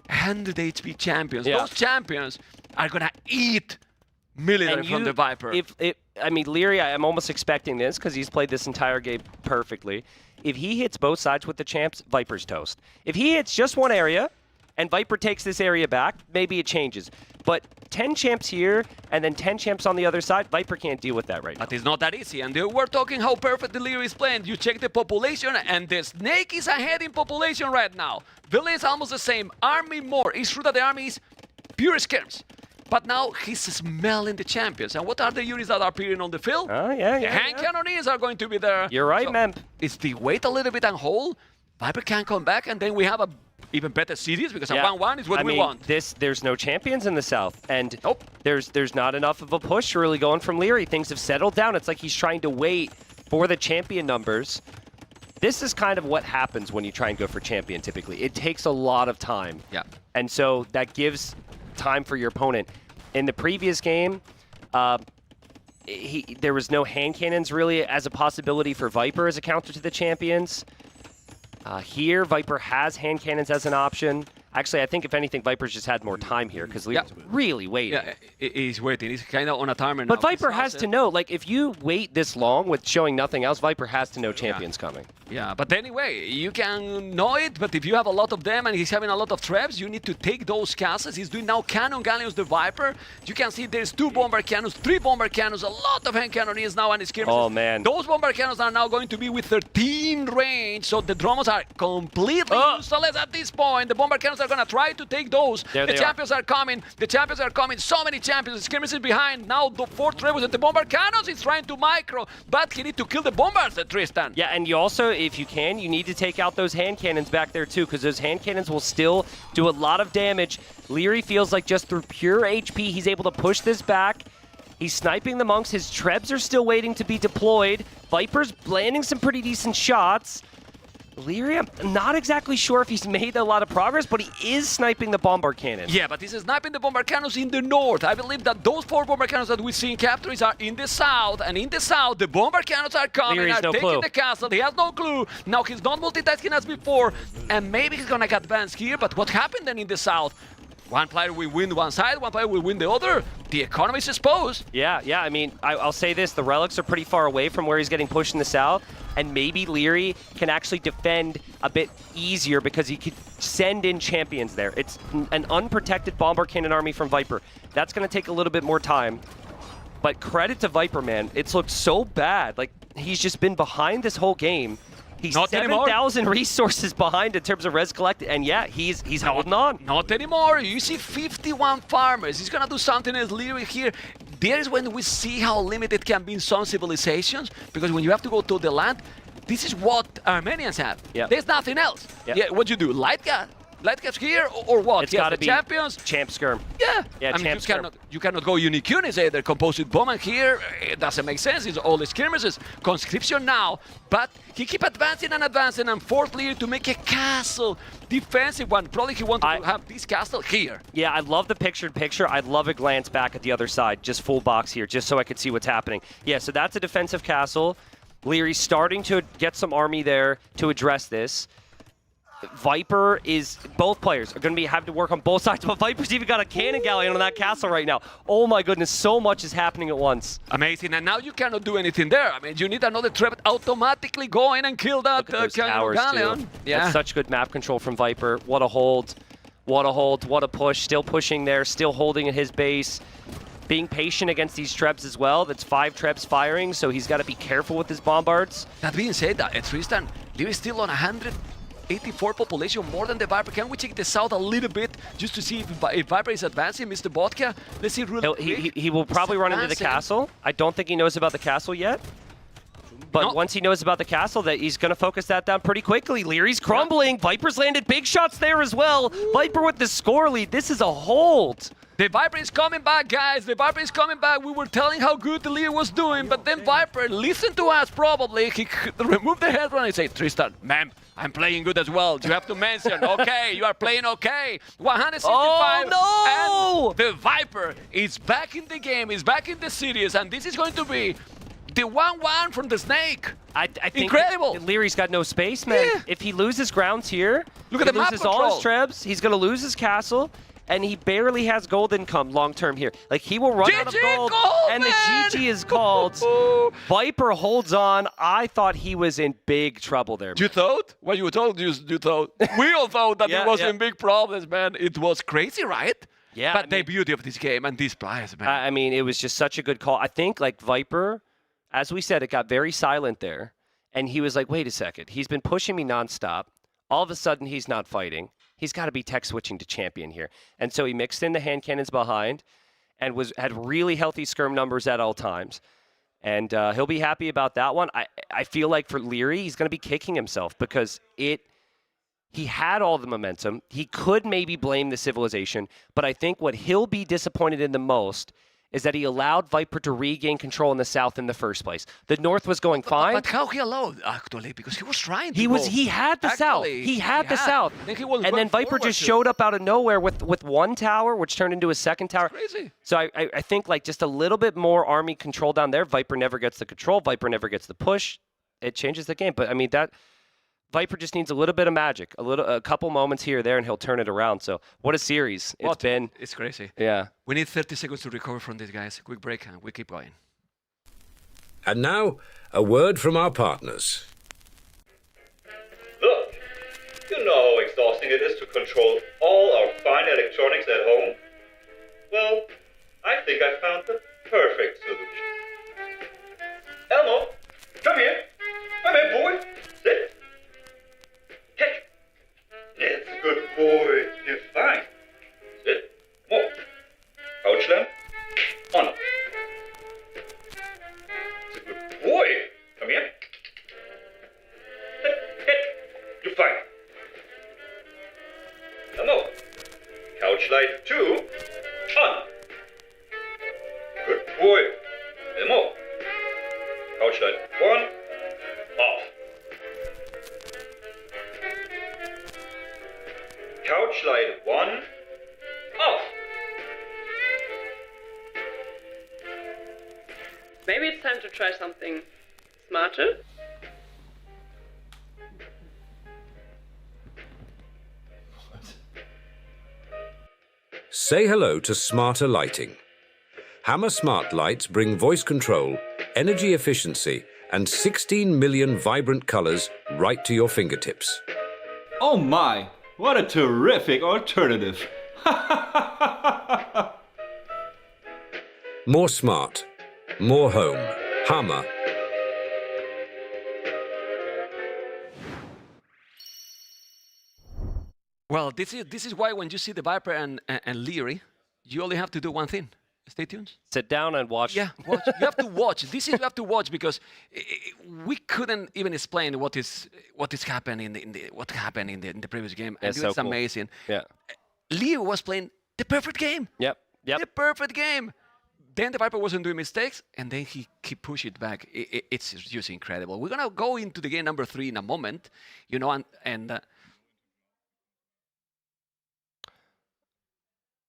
100 HP champions. Yeah. Those champions are gonna eat military from the Viper. I mean, Liereyy, I'm almost expecting this because he's played this entire game perfectly. If he hits both sides with the champs, Viper's toast. If he hits just one area and Viper takes this area back, maybe it changes. But 10 champs here and then 10 champs on the other side, Viper can't deal with that right now. But it's not that easy, and we're talking how perfect the Liereyy is playing. You check the population, and the Snake is ahead in population right now. Villa is almost the same. Army more. It's true that the army is pure skirms. But now he's smelling the champions. And what are the units that are appearing on the field? Oh, yeah. The hand cannoneers are going to be there. You're right, so man. It's the wait a little bit and hold. Viper can come back, and then we have a even better series because a 1-1 is what we want. There's no champions in the south, and there's not enough of a push really going from Liereyy. Things have settled down. It's like he's trying to wait for the champion numbers. This is kind of what happens when you try and go for champion typically. It takes a lot of time. Yeah. And so that gives time for your opponent. In the previous game, there was no hand cannons really as a possibility for Viper as a counter to the champions. Here, Viper has hand cannons as an option. Actually, I think if anything, Viper's just had more time here because Lee's really waiting. Yeah, he's waiting. He's kind of on a timer now. But Viper has to know, like, if you wait this long with showing nothing else, Viper has to know champions coming. Yeah, but anyway, you can know it, but if you have a lot of them and he's having a lot of traps, you need to take those castles. He's doing now Cannon Galleons the Viper. You can see there's 2 Bomber Cannons, 3 Bomber Cannons, a lot of hand cannoneers now and skirmishes. Oh, man. Those Bomber Cannons are now going to be with 13 range, so the Dromos are completely useless at this point. The Bomber Cannons are going to try to take those. There the they champions are coming. The champions are coming. So many champions. The skirmishes behind. Now the 4th Rebels and the Bomber Cannons is trying to micro, but he needs to kill the Bombers, Tristan. Yeah, and you also, if you can, you need to take out those hand cannons back there too, because those hand cannons will still do a lot of damage. Liereyy feels like just through pure HP, he's able to push this back. He's sniping the monks. His trebs are still waiting to be deployed. Viper's landing some pretty decent shots. Liereyy, I'm not exactly sure if he's made a lot of progress, but he is sniping the Bombard Cannon. Yeah, but he's sniping the Bomber Cannons in the north. I believe that those 4 Bomber Cannons that we see in Captories are in the south, and in the south, the Bomber Cannons are coming, Lierey's no taking clue. the castle. He has no clue. Now he's not multitasking as before, and maybe he's gonna get advanced here, but what happened then in the south? One player will win one side, one player will win the other. The economy is exposed. Yeah, I mean, I'll say this, the relics are pretty far away from where he's getting pushed in the south, and maybe Liereyy can actually defend a bit easier because he could send in champions there. It's an unprotected Bomber Cannon army from Viper. That's going to take a little bit more time. But credit to Viper, man. It's looked so bad. Like, he's just been behind this whole game. He's 7,000 resources behind in terms of res collected, and yeah, he's holding on. Not anymore. You see 51 farmers. He's gonna do something as Liereyy here. There is when we see how limited can be in some civilizations, because when you have to go to the land, this is what Armenians have. Yeah. There's nothing else. Yeah. Yeah, what you do? Light gas? Light gas here or what? It's got to be champions. Champ Skirm. Yeah. Yeah, I mean, Champ Skirm. you cannot go unique units either. Composite bomb, and here it doesn't make sense. It's all the skirmishes. Conscription now, but he keep advancing and advancing, and fourth Liereyy to make a castle, defensive one. Probably he wanted to have this castle here. Yeah, I love the picture-in-picture. I'd love a glance back at the other side, just full box here, just so I could see what's happening. Yeah, so that's a defensive castle. Lierey's starting to get some army there to address this. Viper is, both players are going to be having to work on both sides, but Viper's even got a cannon galleon on that castle right now. Oh my goodness, so much is happening at once. Amazing, and now you cannot do anything there. I mean, you need another trap automatically go in and kill that cannon galleon. Yeah. That's such good map control from Viper. What a hold, what a hold, what a push. Still pushing there, still holding at his base. Being patient against these trebs as well. That's 5 trebs firing, so he's got to be careful with his bombards. That being said, Tristan, Lierey's still on 184 population, more than the Viper. Can we check this out a little bit just to see if Viper is advancing, Mr. Vodka? Let's see really quick. He will probably run into the castle. I don't think he knows about the castle yet. But once he knows about the castle, that he's going to focus that down pretty quickly. Lierey's crumbling. Viper's landed big shots there as well. Viper with the score lead. This is a hold. The Viper is coming back, guys. The Viper is coming back. We were telling how good the Liereyy was doing, but then Viper listened to us probably. He removed the headrun and said, Tristan, ma'am, I'm playing good as well. You have to mention, okay, you are playing okay. 165. Oh, no! And the Viper is back in the game, is back in the series, and this is going to be the 1-1 from the Snake. I think incredible. Lierey's got no space, man. Yeah. If he loses grounds here, look at the map loses all his trebs, he's going to lose his castle. And he barely has gold income long-term here. Like, he will run out of gold, and the GG is called. Viper holds on. I thought he was in big trouble there. You thought? Well, you thought. You thought. We all thought that he was in big problems, man. It was crazy, right? Yeah. But the beauty of this game and these players, man. I mean, it was just such a good call. I think, like, Viper, as we said, it got very silent there. And he was like, wait a second. He's been pushing me nonstop. All of a sudden, he's not fighting. He's got to be tech switching to champion here. And so he mixed in the hand cannons behind and had really healthy skirm numbers at all times. And he'll be happy about that one. I feel like for Liereyy, he's going to be kicking himself because he had all the momentum. He could maybe blame the civilization, but I think what he'll be disappointed in the most is that he allowed Viper to regain control in the south in the first place. The north was going fine. But how he allowed, actually, because he was trying to He had the south. He had the south. And then Viper just showed up out of nowhere with one tower, which turned into a second tower. Crazy. So I think like just a little bit more army control down there. Viper never gets the control. Viper never gets the push. It changes the game. But I mean, that Viper just needs a little bit of magic, a couple moments here or there, and he'll turn it around. So what a series it's been. It's crazy. Yeah. We need 30 seconds to recover from this, guys. Quick break, and we keep going. And now, a word from our partners. exhausting it is to control all our fine electronics at home? Well, I think I found the perfect solution. Elmo, come here. Come here, boy. Sit. Catch. That's a good boy. You're fine. Sit. More. Couch lamp. On. It's a good boy. Come here. Sit. You're fine. Elmo. Couch light 2. On. Good boy. Elmo. Couch light 1. Off. Couch light 1. Off. Maybe it's time to try something smarter. Say hello to smarter lighting. Hammer Smart Lights bring voice control, energy efficiency, and 16 million vibrant colors right to your fingertips. Oh my, what a terrific alternative. More smart, more home. Hammer. Well, this is why when you see the Viper and Liereyy, you only have to do one thing. Stay tuned. Sit down and watch. Yeah, watch. You have to watch. This is you have to watch because we couldn't even explain what is happening in the previous game. And It's it's so cool. amazing. Yeah. Liereyy was playing the perfect game. Yep. The perfect game. Then the Viper wasn't doing mistakes, and then he pushed it back. It's just incredible. We're gonna go into the game number 3 in a moment, you know, and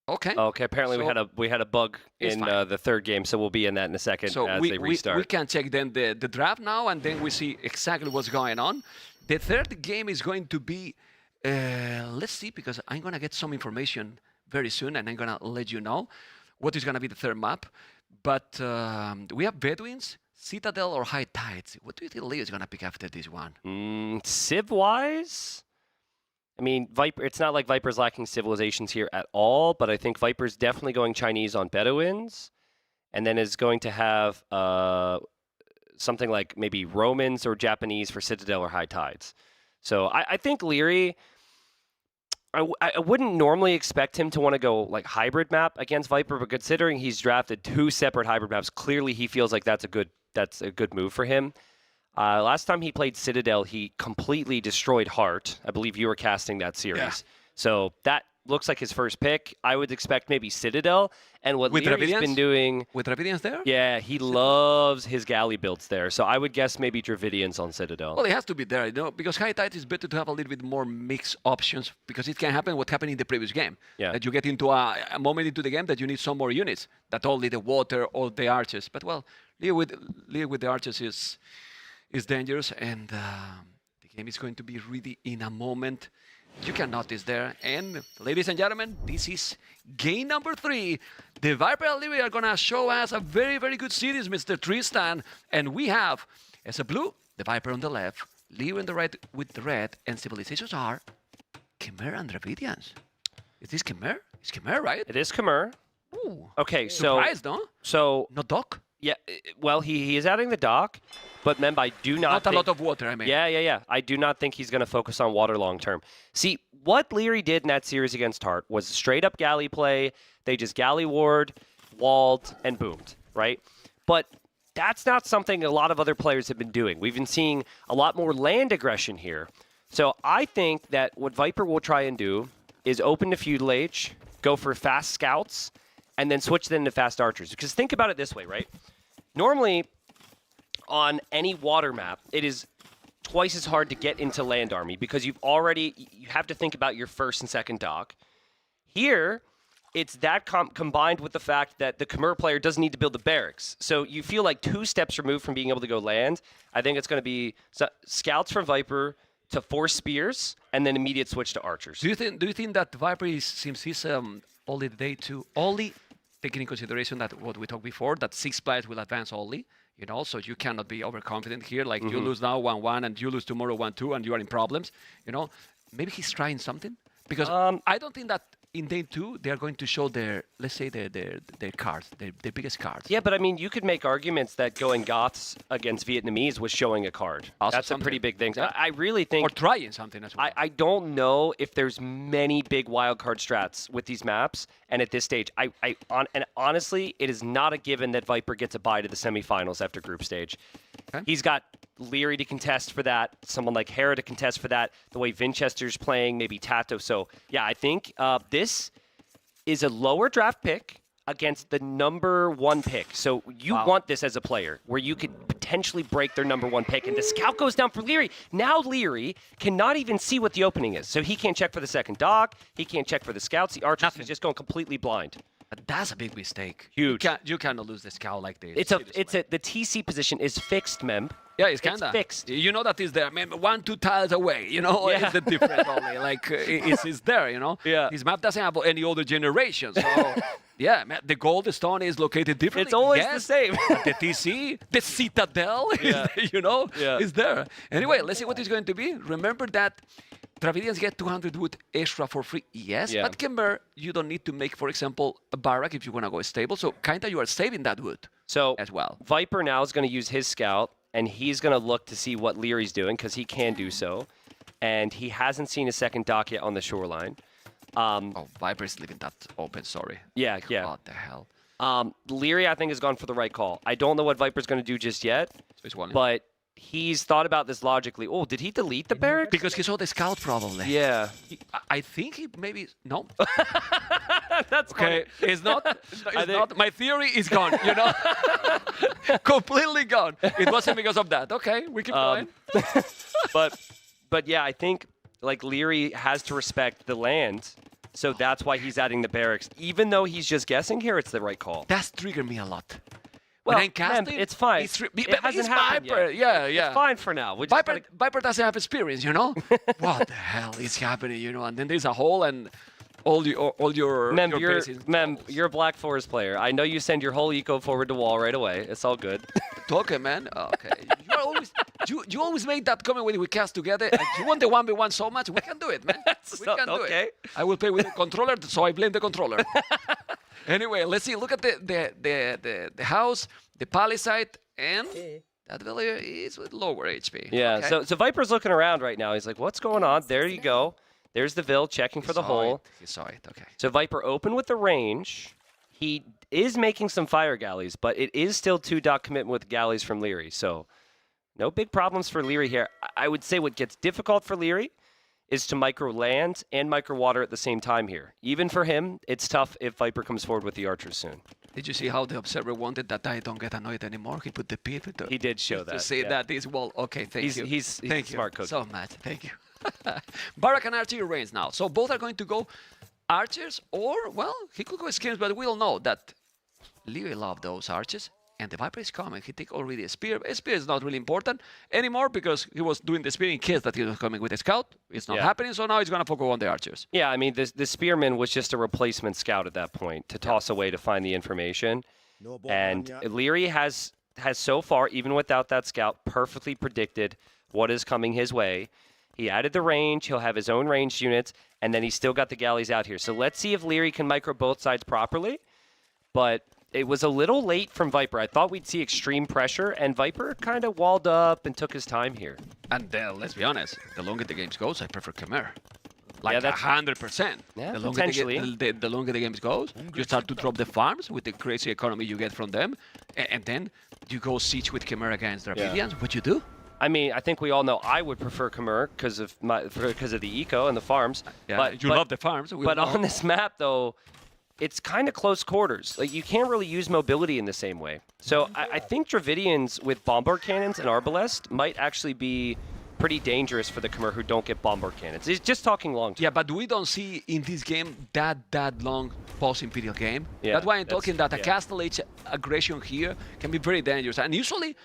okay. Okay. Apparently, So we had a bug it's in fine. the third game, so we'll be in that in a second So as we, they we, restart. we can check then the draft now, and then we see exactly what's going on. The third game is going to be, let's see, because I'm going to get some information very soon, and I'm going to let you know what is going to be the third map. But we have Bedouins, Citadel, or High Tides. What do you think Leo is going to pick after this one? Civ-wise? I mean, Viper. It's not like Viper's lacking civilizations here at all, but I think Viper's definitely going Chinese on Bedouins, and then is going to have something like maybe Romans or Japanese for Citadel or High Tides. So I think Liereyy, I wouldn't normally expect him to want to go like hybrid map against Viper, but considering he's drafted 2 separate hybrid maps, clearly he feels like that's a good move for him. Last time he played Citadel, he completely destroyed Hearttt. I believe you were casting that series. Yeah. So that looks like his first pick. I would expect maybe Citadel. And what With Lierey's been Dravidians? doing... With Dravidians there? Yeah, he loves his galley builds there. So I would guess maybe Dravidians on Citadel. Well, it has to be there, you know, because High Tide is better to have a little bit more mixed options because it can happen what happened in the previous game. Yeah. That you get into a moment into the game that you need some more units, that only the water or the archers. But well, Liereyy with the archers is dangerous, and the game is going to be ready in a moment. You can notice there. And ladies and gentlemen, this is game number 3. The Viper and Liereyy are going to show us a very, very good series, Mr. Tristan. And we have, as a blue, the Viper on the left, Liereyy on the right with the red, and civilizations are Khmer and Dravidians. Is this Khmer? It's Khmer, right? It is Khmer. Ooh. Okay, so... Surprised, no? So... No dock? Yeah, well, he is adding the dock, but Memb, I do not a lot of water, I mean. Yeah. I do not think he's going to focus on water long term. See, what Liereyy did in that series against Hearttt was straight up galley play. They just galley ward, walled, and boomed, right? But that's not something a lot of other players have been doing. We've been seeing a lot more land aggression here. So I think that what Viper will try and do is open to Feudal Age, go for fast scouts, and then switch them to fast archers. Because think about it this way, right? Normally, on any water map, it is twice as hard to get into land army because you have to think about your first and second dock. Here, it's that combined with the fact that the Khmer player doesn't need to build the barracks. So you feel like 2 steps removed from being able to go land. I think it's going to be scouts from Viper to 4 spears and then immediate switch to archers. Do you think that Viper is, since he's only the day 2, only taking in consideration that what we talked before, that 6 players will advance only, you know, so you cannot be overconfident here. Like you lose now 1-1 and you lose tomorrow 1-2 and you are in problems, you know. maybe he's trying something? Because I don't think that in day 2 they are going to show their, let's say, their cards, their biggest cards. Yeah, but I mean, you could make arguments that going Goths against Vietnamese was showing a card. Also That's a pretty big thing. Yeah. I really think... Or trying something as well. I don't know if there's many big wildcard strats with these maps, and at this stage, and honestly, it is not a given that Viper gets a bye to the semifinals after group stage. Okay. He's got Liereyy to contest for that, someone like Hera to contest for that, the way Vinchester's playing, maybe TaToH. So, yeah, I think this is a lower draft pick against the number 1 pick. So you want this as a player, where you could potentially break their number 1 pick. And the scout goes down for Liereyy. Now Liereyy cannot even see what the opening is. So he can't check for the second dog. He can't check for the scouts. The archers is just going completely blind. But that's a big mistake. Huge. You cannot lose the scout like this. The TC position is fixed, Mem. Yeah, it's kind of fixed. You know that is there. I mean, 1-2 tiles away. You know, Yeah. it's the difference only. Like it's there. You know. Yeah. His map doesn't have any other generation. So yeah, man, the gold stone is located differently. It's always yes, the same. but the TC, the Citadel, Yeah. is there. Anyway, let's see what it's going to be. Remember that Dravidians get 200 wood extra for free. Yes, Yeah. but Kimber, you don't need to make, for example, a barrack if you want to go stable. So kind of you are saving that wood. So as well. Viper now is going to use his scout, and he's going to look to see what Lierey's doing, because he can do so. And he hasn't seen a second dock yet on the shoreline. Viper is leaving that open, sorry. Yeah, yeah. What the hell? Liereyy, I think, has gone for the right call. I don't know what Viper's going to do just yet, So but he's thought about this logically. Oh, did he delete the barracks? Because he saw the scout probably. Yeah. I think he maybe... No. That's okay. funny. It's not... My theory is gone, you know? Completely gone. It wasn't because of that. Okay, we keep going. But yeah, I think like Liereyy has to respect the land, so that's why he's adding the barracks. Even though he's just guessing here, it's the right call. That's triggered me a lot. Well, when I'm casting, it's fine. It hasn't happened Viper. Yet. Yeah. It's fine for now. Viper doesn't have experience, you know? What the hell is happening, you know? And then there's a hole and all your Mem, bases. you're a Black Forest player. I know you send your whole eco forward to wall right away. It's all good. Okay, man. Okay. You always make that comment when we cast together. You want the 1v1 so much, we can do it, man. We can do it. I will play with the controller, so I blame the controller. Anyway, let's see. Look at the house, the palisade, and that villager is with lower HP. Yeah, okay. so Viper's looking around right now. He's like, what's going on? There you go. There's the Vil checking for the hole. He saw it, okay. So Viper open with the range. He is making some fire galleys, but it is still 2 dock commitment with galleys from Liereyy. So no big problems for Liereyy here. I would say what gets difficult for Liereyy is to micro land and micro water at the same time here. Even for him, it's tough if Viper comes forward with the archers soon. Did you see how the observer wanted that I don't get annoyed anymore? He put the pit with the... He did show that. To say that is, well, okay, thank you. He's thank you smart coach. so much. Thank you. Barak and Archer reigns now. So both are going to go archers or, well, he could go schemes, but we all know that Liereyy loved those archers. And the Viper is coming. He take already a spear. A spear is not really important anymore because he was doing the spear in case that he was coming with a scout. It's not happening, so now he's going to focus on the archers. Yeah, I mean, the spearman was just a replacement scout at that point to toss away to find the information. And Liereyy has so far, even without that scout, perfectly predicted what is coming his way. He added the range. He'll have his own ranged units, and then he's still got the galleys out here. So let's see if Liereyy can micro both sides properly. But it was a little late from Viper. I thought we'd see extreme pressure, and Viper kind of walled up and took his time here. And let's be honest, the longer the games goes, I prefer Khmer. Like that's 100%. Yeah, the longer potentially. The longer the games goes, you start to drop the farms with the crazy economy you get from them, and then you go siege with Khmer against Dravidians. What you do? I mean, I think we all know I would prefer Khmer because of the eco and the farms. Yeah, but, you love the farms. But on this map, though, it's kind of close quarters. Like, you can't really use mobility in the same way. So I think Dravidians with bombard cannons and arbalest might actually be pretty dangerous for the Khmer who don't get bombard cannons. It's just talking long term. Yeah, but we don't see in this game that long post-Imperial game. Yeah, that's why I'm talking that a yeah. Castle Age aggression here can be very dangerous. And usually,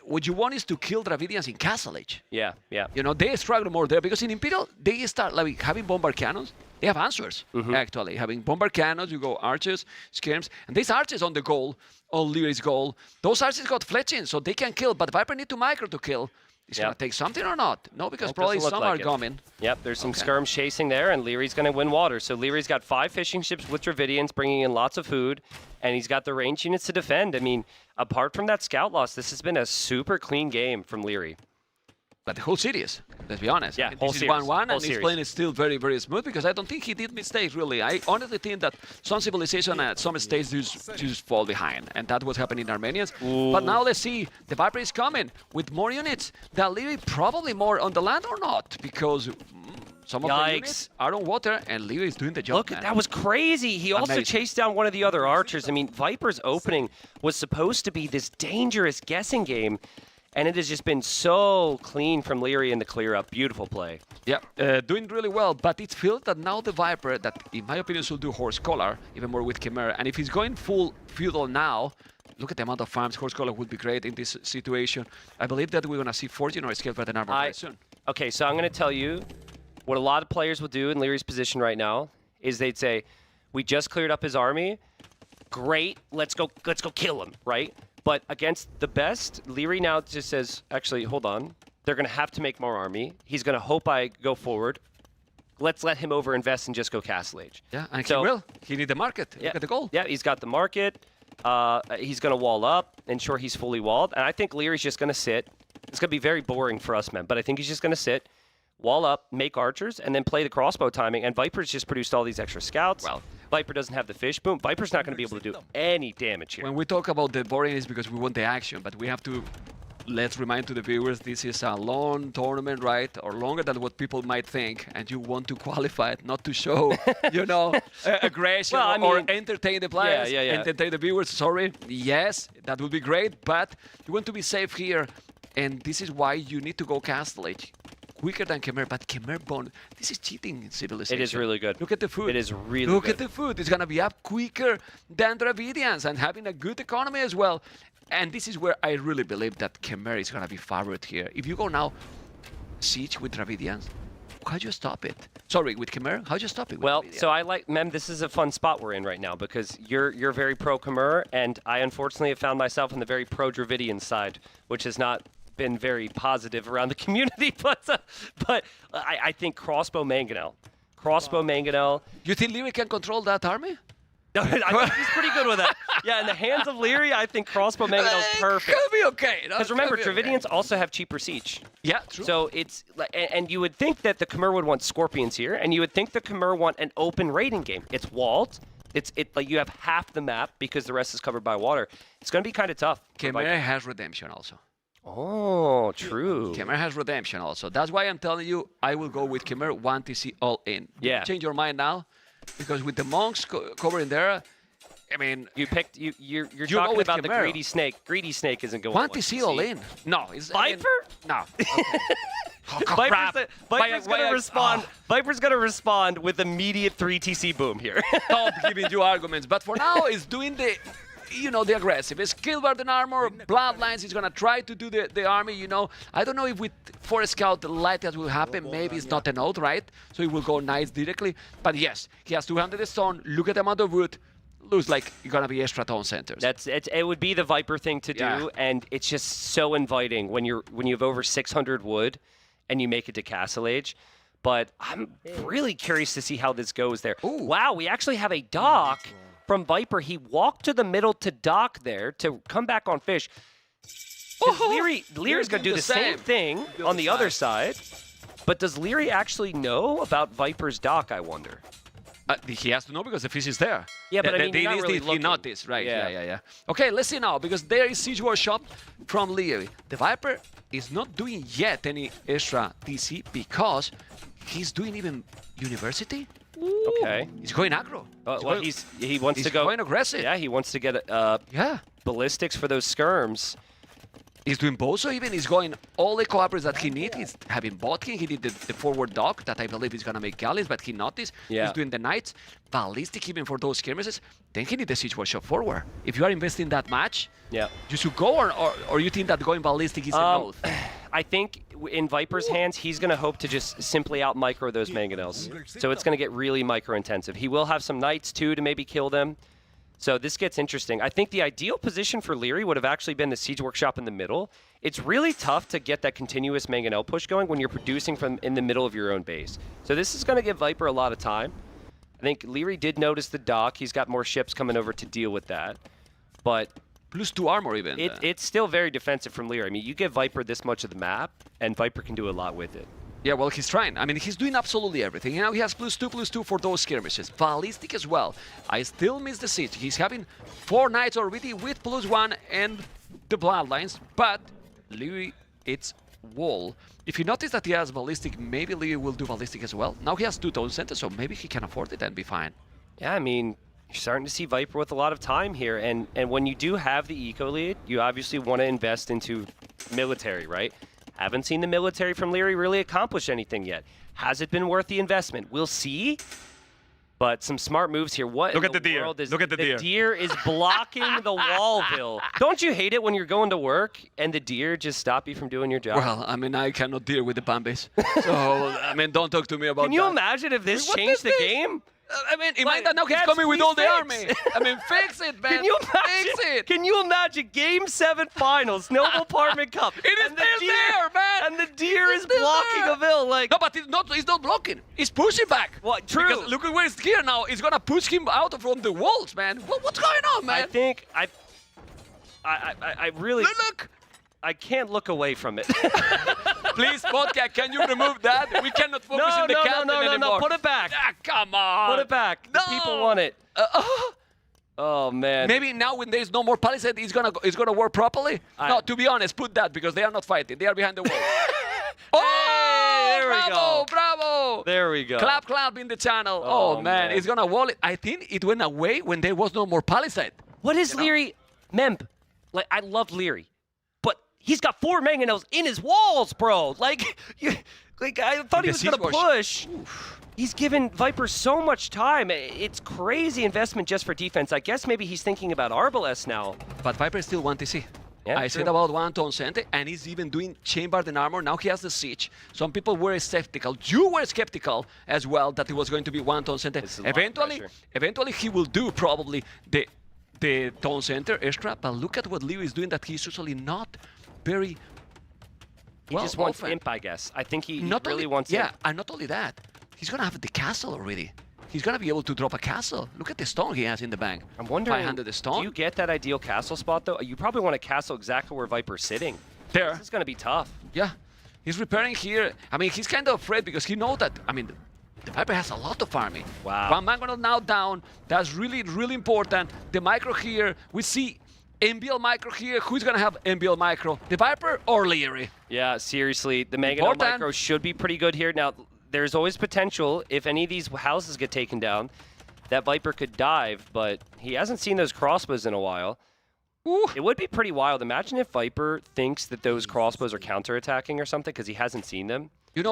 what you want is to kill Dravidians in Castle Age. Yeah, yeah. You know, they struggle more there because in Imperial, they start like having bombard cannons. They have answers, actually. Having bombard cannons, you go archers, skirms, and these archers on the goal, on Lierey's goal, those archers got fletching, so they can kill, but Viper need to micro to kill. He's going to take something or not? No, because It probably doesn't look some are like it. coming. Yep, there's some Okay. skirms chasing there, and Lierey's going to win water. So Lierey's got 5 fishing ships with Dravidians, bringing in lots of food, and he's got the range units to defend. I mean, apart from that scout loss, this has been a super clean game from Liereyy. But the whole series, let's be honest. Yeah, I mean, whole this series. is 1-1, Whole and he's series. playing it still very, very smooth because I don't think he did mistakes, really. I honestly think that some civilization at some stages just fall behind, and that was happening in Armenians. But now let's see, the Viper is coming with more units. The Liereyy probably more on the land or not, because some of the units are on water, and Liereyy is doing the job. Look, that was crazy. He also Amazing. chased down one of the other archers. I mean, Viper's opening was supposed to be this dangerous guessing game, and it has just been so clean from Liereyy in the clear up. Beautiful play. Yeah, doing really well, but it feels that now the Viper, that in my opinion should do Horse Collar, even more with Chimera, and if he's going full feudal now, look at the amount of farms. Horse Collar would be great in this situation. I believe that we're going to see Fortune or Scale Better Armor very soon. Okay, so I'm going to tell you what a lot of players would do in Lierey's position right now is they'd say, we just cleared up his army. Great, let's go kill him, right? But against the best, Liereyy now just says, actually, hold on. They're going to have to make more army. He's going to hope I go forward. Let's let him over-invest and just go Castle Age. Yeah, and So- he will. He need the market. Yeah. Look at the goal. Yeah, he's got the market. He's going to wall up, ensure he's fully walled. And I think Lierey's just going to sit. It's going to be very boring for us, men, but I think he's just going to sit, wall up, make archers, and then play the crossbow timing. And Viper's just produced all these extra scouts. Well, Viper doesn't have the fish boom. Viper's not going to be able to do any damage here. When we talk about the boring, it's because we want the action, but we have to, let's remind to the viewers, this is a long tournament, right? Or longer than what people might think, and you want to qualify it, not to show, you know, aggression Well, I or mean, entertain the players, yeah. entertain the viewers, sorry. Yes, that would be great, but you want to be safe here, and this is why you need to go Castle Age. Quicker than Khmer, but Khmer Bond, this is cheating in Civilization. It is really good. Look at the food. It is really Look good. at the food. It's going to be up quicker than Dravidians and having a good economy as well. And this is where I really believe that Khmer is going to be favored here. If you go now siege with Dravidians, how do you stop it? Sorry, with Khmer, how do you stop it? With Well, Dravidians? so I like, Mem, this is a fun spot we're in right now because you're very pro-Khmer, and I unfortunately have found myself on the very pro-Dravidian side, which has not been very positive around the community, but I think Crossbow Mangonel. You think Liereyy can control that army? I think he's pretty good with that. Yeah, in the hands of Liereyy, I think Crossbow Mangonel is perfect. Could be okay. Because remember, Dravidians also have cheaper siege. Yeah, true. So it's like, and you would think that the Khmer would want Scorpions here, and you would think the Khmer want an open raiding game. It's walled. It's like you have half the map because the rest is covered by water. It's going to be kind of tough. Khmer has redemption also. Oh, true. Khmer has redemption also. That's why I'm telling you, I will go with Khmer 1 TC all in. Yeah. Change your mind now, because with the monks covering there, I mean, you're go talking with about the Khmer. greedy snake. Greedy snake isn't going. 1 TC all in. No, it's Viper? No. Viper's gonna respond. Viper's gonna respond with immediate 3 TC boom here. Stop giving you arguments. But for now, it's doing the, you know, the aggressive. It's Skillbard and armor, bloodlines. He's gonna try to do the army. You know, I don't know if with Forest Scout the light that will happen. Maybe it's not an oath, right? So he will go knights directly. But yes, he has 200 stone. Look at the amount of wood. Looks like you're gonna be extra tone centers. It would be the Viper thing to do, Yeah. and it's just so inviting when you have over 600 wood, and you make it to Castle Age. But I'm really curious to see how this goes there. Ooh. Wow, we actually have a dock from Viper. He walked to the middle to dock there to come back on fish. Lierey's going to do the same thing on the other side. But does Liereyy actually know about Viper's dock, I wonder? He has to know because the fish is there. Yeah, but I mean, you're not really he looking. noticed, right? Yeah. Yeah. Okay, let's see now, because there is Siege Workshop from Liereyy. The Viper is not doing yet any extra TC because he's doing even University. Okay. He's going aggro. Well, he wants to go. He's going aggressive. Yeah, he wants to get ballistics for those skirms. He's doing Bozo even. He's going all the co-operators that he needs. He's having Botkin. He did the forward dock that I believe is going to make galleys, but he noticed. Yeah. He's doing the knights. Ballistic even for those skirmishes. Then he need the Siege Workshop forward. If you are investing that much, yeah, you should go, or you think that going ballistic is an oath? I think in Viper's hands, he's going to hope to just simply out-micro those mangonels. So it's going to get really micro-intensive. He will have some knights, too, to maybe kill them. So this gets interesting. I think the ideal position for Liereyy would have actually been the Siege Workshop in the middle. It's really tough to get that continuous mangonel push going when you're producing from in the middle of your own base. So this is going to give Viper a lot of time. I think Liereyy did notice the dock. He's got more ships coming over to deal with that. But +2 armor even. It's still very defensive from Liereyy. I mean, you give Viper this much of the map, and Viper can do a lot with it. Yeah, well, he's trying. I mean, he's doing absolutely everything. Now he has +2/+2 for those skirmishes. Ballistic as well. I still miss the siege. He's having 4 knights already with +1 and the bloodlines, but Liereyy, it's wall. If you notice that he has ballistic, maybe Liereyy will do ballistic as well. Now he has 2 tone centers, so maybe he can afford it and be fine. Yeah, I mean, you're starting to see Viper with a lot of time here, and when you do have the eco lead, you obviously want to invest into military, right? Haven't seen the military from Liereyy really accomplish anything yet. Has it been worth the investment? We'll see. But some smart moves here. What Look in at the deer. world is Look at the deer. The deer is blocking the wallville. Don't you hate it when you're going to work and the deer just stop you from doing your job? Well, I mean, I cannot deal with the Bambis. So, I mean, don't talk to me about that. Can you imagine if this changed the game? I mean, imagine that now he's coming with all the army. I mean, fix it, man. Can you imagine, fix it. Can you imagine Game 7 Finals, Noble Apartment Cup? It is still there, man. And the deer is blocking a Ville. Like, no, but it's not blocking. He's pushing back. What? True. Because look at where it's here now. It's gonna push him out from the walls, man. What's going on, man? I think I really look. I can't look away from it. Please, podcast, can you remove that? We cannot focus in the captain anymore. No, put it back. Ah, come on. Put it back. No. The people want it. Oh man. Maybe now when there's no more palisade, it's gonna work properly. No, to be honest, put that because they are not fighting. They are behind the wall. Hey, there we go. Bravo! There we go. Clap in the channel. Oh man, it's gonna wall it. I think it went away when there was no more palisade. What is Liereyy? Memb, like I love Liereyy, but he's got 4 mangonels in his walls, bro. Like I thought he was gonna push. He's given Viper so much time. It's crazy investment just for defense. I guess maybe he's thinking about Arbalest now. But Viper is still 1 TC. Yeah, I said about 1 tone center, and he's even doing chambered and armor. Now he has the siege. Some people were skeptical. You were skeptical as well that it was going to be 1 tone center. Eventually he will do probably the tone center extra. But look at what Liereyy is doing that he's usually not very He just wants imp, I guess. I think he really wants imp. Yeah, imp. and not only that, he's gonna have the castle already. He's gonna be able to drop a castle. Look at the stone he has in the bank. I'm wondering, 500 stone. do you get that ideal castle spot though? You probably want a castle exactly where Viper's sitting. There. This is gonna be tough. Yeah, he's repairing here. I mean, he's kind of afraid because he knows that, I mean, the Viper has a lot of army. Wow. 1 mangonel now down. That's really, really important. The micro here, we see MBL micro here. Who's gonna have MBL micro? The Viper or Liereyy? Yeah, seriously, the mangonel micro should be pretty good here. Now, there's always potential if any of these houses get taken down that Viper could dive, but he hasn't seen those crossbows in a while. Ooh. It would be pretty wild. Imagine if Viper thinks that those crossbows are counterattacking or something because he hasn't seen them. You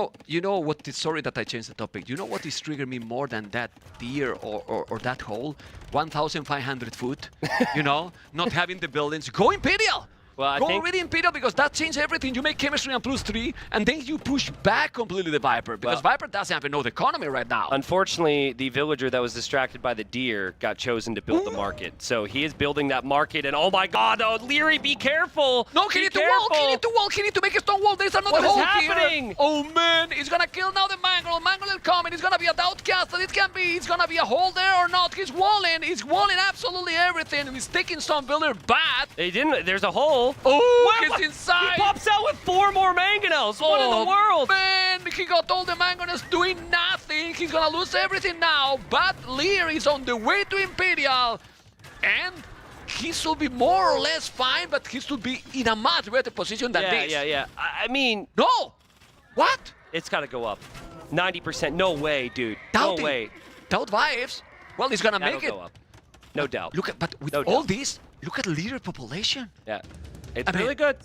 know what? Sorry that I changed the topic. You know what is triggering me more than that deer or that hole? 1,500 foot. You know, not having the buildings. Go Imperial. Well, Go already Imperial because that changed everything. You make chemistry on +3, and then you push back completely the Viper because Viper doesn't have enough economy right now. Unfortunately, the villager that was distracted by the deer got chosen to build the market. So he is building that market, and oh my God, oh, Liereyy, be careful! No, he need to wall, he need to wall, he need to make a stone wall. There's another hole happening? Here. Oh man, he's gonna kill now the mangonel. Mangonel coming. It's gonna be a DauT castle. It can be. It's gonna be a hole there or not. He's walling. He's walling absolutely everything. He's taking some villager bad. They didn't. There's a hole. Oh, he's inside. He pops out with 4 more mangonels. What in the world? Man, he got all the mangonels doing nothing. He's gonna lose everything now. But Liereyy is on the way to Imperial, and he should be more or less fine, but he should be in a much better position than this. Yeah. I mean, no. What? It's got to go up. 90%. No way, dude. DauT. No way. DauT vibes. Well, he's gonna That'll make it. Go up. No doubt. Look at, but with No all doubt. this, look at Liereyy population. Yeah. It's really good.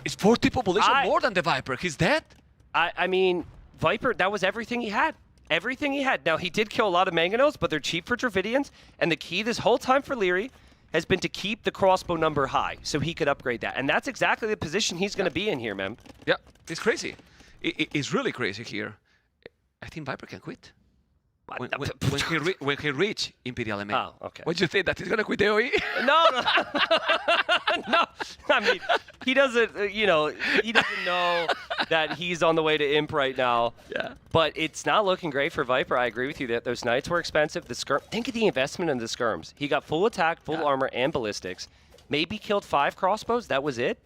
It's 40 population more than the Viper. He's dead. I mean, Viper, that was everything he had. Everything he had. Now, he did kill a lot of mangonels, but they're cheap for Dravidians. And the key this whole time for Liereyy has been to keep the crossbow number high so he could upgrade that. And that's exactly the position he's going to be in here, man. Yeah, it's crazy. It's really crazy here. I think Viper can quit. When he reach Imperial MA. Oh, okay. What do you think? That he's going to quit AoE? No. No. I mean, he doesn't, he doesn't know that he's on the way to Imp right now. Yeah. But it's not looking great for Viper. I agree with you that those Knights were expensive. Think of the investment in the skirms. He got full attack, full armor, and ballistics. Maybe killed 5 crossbows. That was it.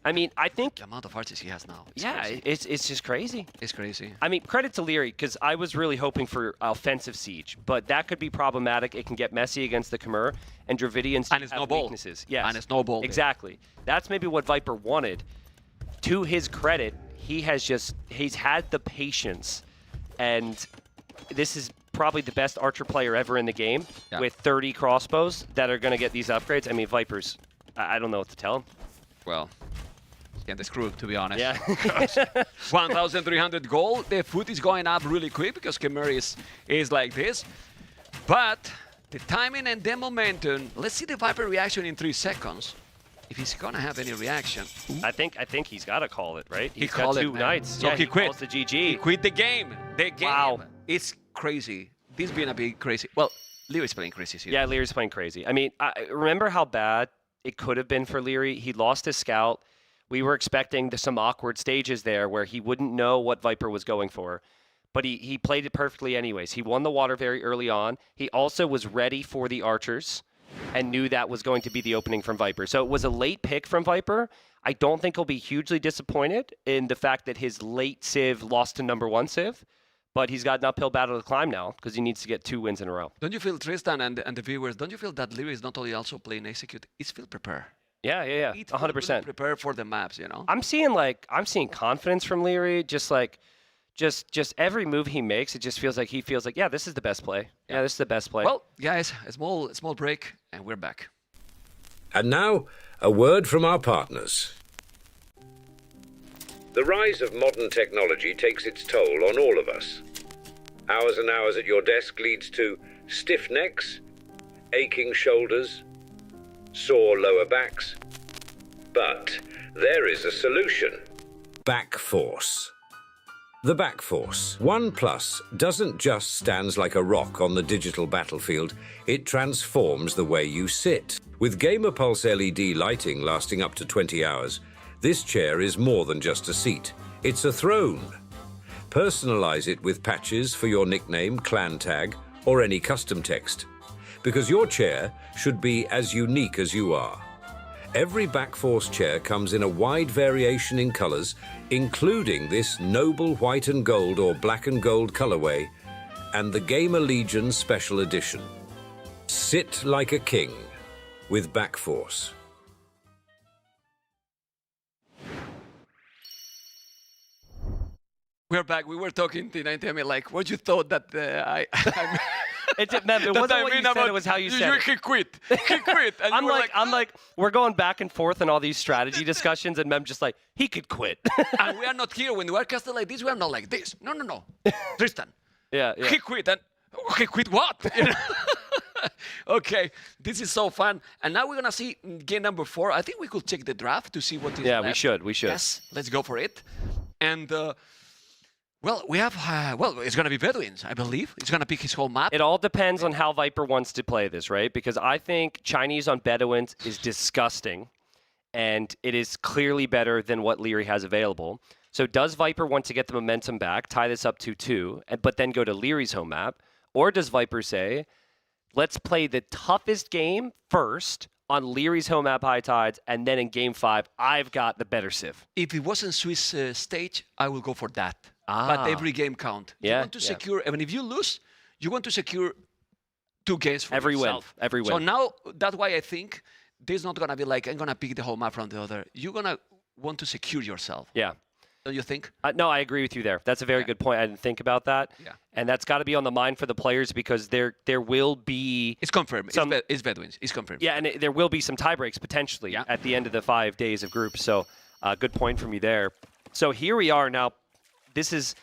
I mean, I think... The amount of archers he has now. It's just crazy. It's crazy. I mean, credit to Liereyy, because I was really hoping for offensive siege, but that could be problematic. It can get messy against the Khmer, and Dravidians have weaknesses. Yes. And it's snowball. Exactly. That's maybe what Viper wanted. To his credit, he's had the patience, and this is probably the best archer player ever in the game with 30 crossbows that are going to get these upgrades. I mean, Vipers, I don't know what to tell him. Well... the screw, to be honest. Yeah. 1,300 gold. The foot is going up really quick because Khmer is like this. But the timing and the momentum. Let's see the Viper reaction in 3 seconds. If he's gonna have any reaction. I think he's got to call it, right? He called got it, 2 man. Knights. So he quit. Calls the GG. He quit the game. Wow. It's crazy. This being a big crazy. Well, Lierey's playing crazy here. Yeah, Lierey's playing crazy. I mean, remember how bad it could have been for Liereyy? He lost his scout. We were expecting some awkward stages there where he wouldn't know what Viper was going for. But he played it perfectly anyways. He won the water very early on. He also was ready for the archers and knew that was going to be the opening from Viper. So it was a late pick from Viper. I don't think he'll be hugely disappointed in the fact that his late Civ lost to #1 Civ. But he's got an uphill battle to climb now because he needs to get 2 wins in a row. Don't you feel, Tristan and the viewers, don't you feel that Liereyy is not only also playing execute, it's feel prepare? Yeah, 100%. Prepare for the maps, you know. I'm seeing confidence from Liereyy. Just every move he makes, it just feels like yeah, this is the best play. Yeah, this is the best play. Well, guys, a small break, and we're back. And now, a word from our partners. The rise of modern technology takes its toll on all of us. Hours and hours at your desk leads to stiff necks, aching shoulders, sore lower backs. But there is a solution. Back Force. The Back Force 1 Plus doesn't just stand like a rock on the digital battlefield, it transforms the way you sit. With Gamer Pulse LED lighting lasting up to 20 hours, this chair is more than just a seat. It's a throne. Personalize it with patches for your nickname, clan tag, or any custom text. Because your chair should be as unique as you are. Every Backforce chair comes in a wide variation in colors, including this noble white and gold or black and gold colorway, and the GamerLegion Special Edition. Sit like a king with Backforce. We're back. We were talking to 90 like, what you thought that it wasn't what you said, it was how you said it. He quit. He quit. And I'm like, we're going back and forth in all these strategy discussions, and Mem just like, he could quit. And we are not here. When we are casted like this, we are not like this. No. Tristan. Yeah. He quit. And he quit what? You know? Okay, this is so fun. And now we're going to see game number 4. I think we could check the draft to see what is Yeah, left. we should. Yes, let's go for it. And... well, we have, it's going to be Bedouins, I believe. It's going to pick his whole map. It all depends on how Viper wants to play this, right? Because I think Chinese on Bedouins is disgusting, and it is clearly better than what Liereyy has available. So does Viper want to get the momentum back, tie this up 2-2, but then go to Lierey's home map? Or does Viper say, let's play the toughest game first on Lierey's home map High Tides, and then in Game 5, I've got the better Civ? If it wasn't Swiss stage, I will go for that. But every game count. You want to secure, I mean, if you lose, you want to secure 2 games for yourself. Every win. So now, that's why I think there's not going to be like, I'm going to pick the whole map from the other. You're going to want to secure yourself. Yeah. Don't you think? No, I agree with you there. That's a very good point. I didn't think about that. Yeah. And that's got to be on the mind for the players because there will be... It's confirmed. It's Bedouins. It's confirmed. Yeah, and there will be some tie breaks potentially at the end of the 5 days of groups. So good point from you there. So here we are now. This is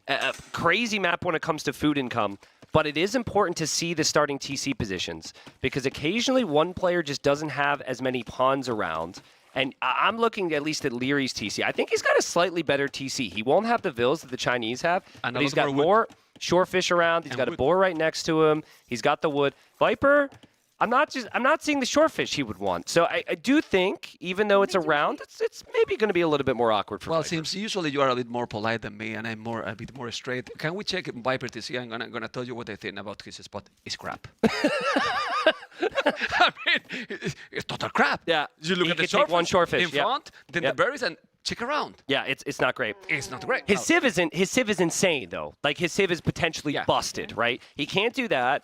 a crazy map when it comes to food income, but it is important to see the starting TC positions because occasionally one player just doesn't have as many pawns around. And I'm looking at least at Lierey's TC. I think he's got a slightly better TC. He won't have the vills that the Chinese have, but he's got more shorefish around. He's got a boar right next to him. He's got the wood. Viper, I'm not seeing the shorefish he would want. So I do think, even though it's around, it's maybe going to be a little bit more awkward for Well, Viper. since usually you are a bit more polite than me, and I'm a bit more straight, can we check Viper TC? I'm gonna tell you what I think about his spot. It's crap. I mean, it's total crap. Yeah, you look he at the could take one shorefish in front, then the berries, and check around. Yeah, it's not great. It's not great. His civ is insane though. Like his civ is potentially busted, right? He can't do that.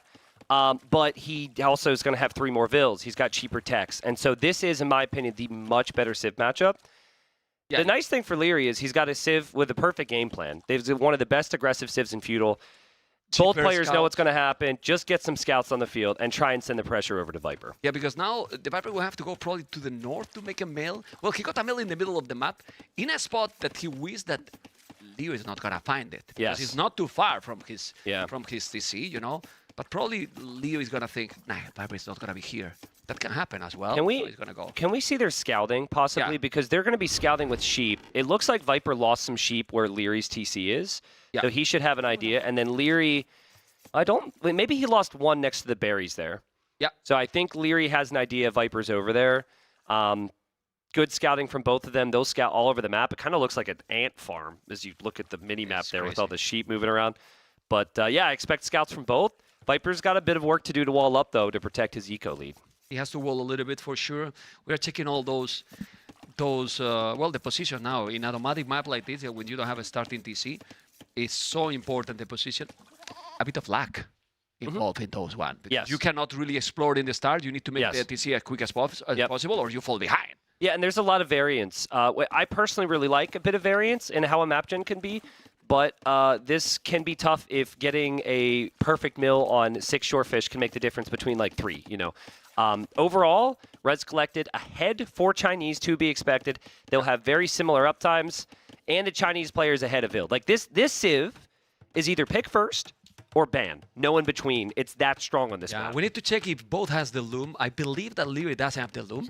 But he also is going to have 3 more vills. He's got cheaper techs. And so this is, in my opinion, the much better civ matchup. Yeah. The nice thing for Liereyy is he's got a civ with a perfect game plan. They've one of the best aggressive civs in Feudal. Both players know what's going to happen. Just get some scouts on the field and try and send the pressure over to Viper. Yeah, because now the Viper will have to go probably to the north to make a mill. Well, he got a mill in the middle of the map in a spot that he wished that Liereyy is not going to find it. Yes. Because he's not too far from his TC, you know. But probably Liereyy is going to think, nah, Viper is not going to be here. That can happen as well. Can we, so he's gonna go. Can we see their scouting, possibly? Yeah. Because they're going to be scouting with sheep. It looks like Viper lost some sheep where Lierey's TC is. Yeah. So he should have an idea. And then Liereyy, maybe he lost one next to the berries there. Yeah. So I think Liereyy has an idea Viper's over there. Good scouting from both of them. They'll scout all over the map. It kind of looks like an ant farm as you look at the mini-map there with all the sheep moving around. But yeah, I expect scouts from both. Viper's got a bit of work to do to wall up, though, to protect his eco lead. He has to wall a little bit for sure. We are checking all those well, the position now. In an automatic map like this, when you don't have a starting TC, it's so important, the position. A bit of luck involved in those one. Because you cannot really explore in the start. You need to make the TC as quick as possible or you fall behind. Yeah, and there's a lot of variance. I personally really like a bit of variance in how a map gen can be. But this can be tough if getting a perfect mill on 6 shorefish can make the difference between like 3, you know. Overall, Res collected ahead for Chinese to be expected. They'll have very similar uptimes, and the Chinese players ahead of Vild. Like this civ is either pick first or ban. No in between. It's that strong on this map. We need to check if both has the loom. I believe that Liereyy doesn't have the loom.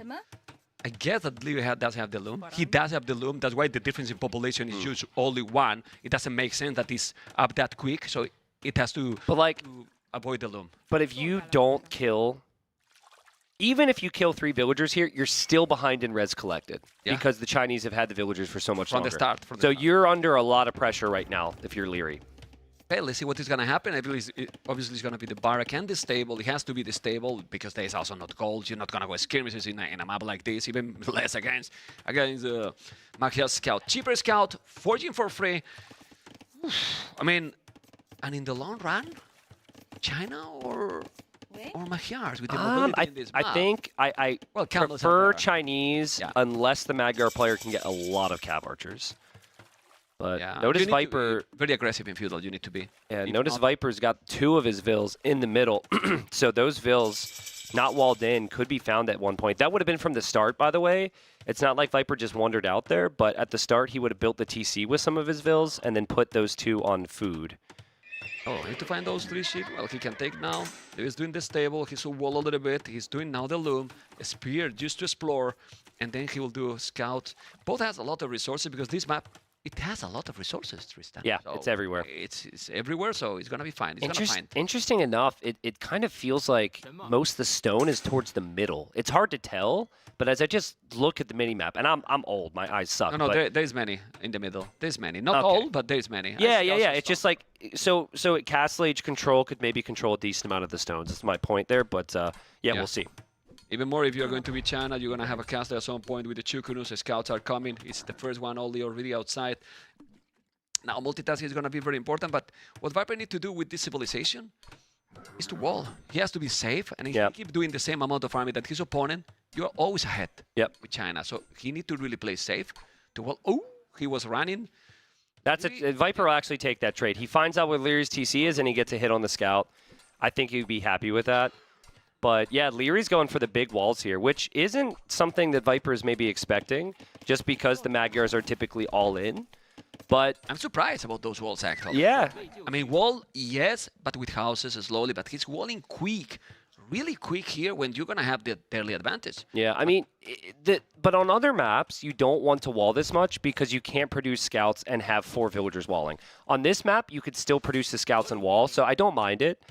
I guess that Liereyy does have the loom. He does have the loom. That's why the difference in population is just only 1. It doesn't make sense that it's up that quick, so it has to, to avoid the loom. But if you don't kill, even if you kill 3 villagers here, you're still behind in res collected because the Chinese have had the villagers for so much longer. From the so start. you're under a lot of pressure right now if you're Liereyy. Okay, let's see what is going to happen. Obviously, it's going to be the Barak and the stable. It has to be the stable because there's also not gold. You're not going to go skirmishes in a map like this, even less against the Magyar Scout. Cheaper Scout, forging for free. I mean, and in the long run, China or Magyars with the mobility in this map. I think I prefer Chinese unless the Magyar player can get a lot of Cav archers. But notice Viper very aggressive in Feudal. You need to be. Yeah, notice Viper's got 2 of his vills in the middle. So those vills not walled in could be found at one point. That would have been from the start, by the way. It's not like Viper just wandered out there, but at the start he would have built the TC with some of his vills and then put those 2 on food. Oh, need to find those 3 sheep. Well, he can take now. He's doing the stable. He's will wall a little bit. He's doing now the loom, a spear just to explore, and then he will do a scout. Both has a lot of resources because this map. It has a lot of resources, Tristan. Yeah, so it's everywhere. It's everywhere, so it's going to be fine. It's going to find. Interesting enough, it kind of feels like most of the stone is towards the middle. It's hard to tell, but as I just look at the mini-map, and I'm old, my eyes suck. No, there's many in the middle. There's many. Not all, but there's many. Yeah. It's just like, so Castle Age control could maybe control a decent amount of the stones. That's my point there, but we'll see. Even more if you're going to be China, you're going to have a castle at some point with the Chukunus. The scouts are coming. It's the first one already outside. Now, multitasking is going to be very important, but what Viper needs to do with this civilization is to wall. He has to be safe, and if he keep doing the same amount of farming that his opponent, you're always ahead with China. So he needs to really play safe to wall. Oh, he was running. That's it. Viper will actually take that trade. He finds out what Lierey's TC is, and he gets a hit on the scout. I think he'd be happy with that. But yeah, Lierey's going for the big walls here, which isn't something that Viper is maybe expecting, just because the Magyars are typically all in. But I'm surprised about those walls, actually. Yeah. I mean, wall, yes, but with houses slowly. But he's walling quick, really quick here when you're going to have the early advantage. Yeah, I mean, but on other maps, you don't want to wall this much because you can't produce scouts and have 4 villagers walling. On this map, you could still produce the scouts and wall, so I don't mind it.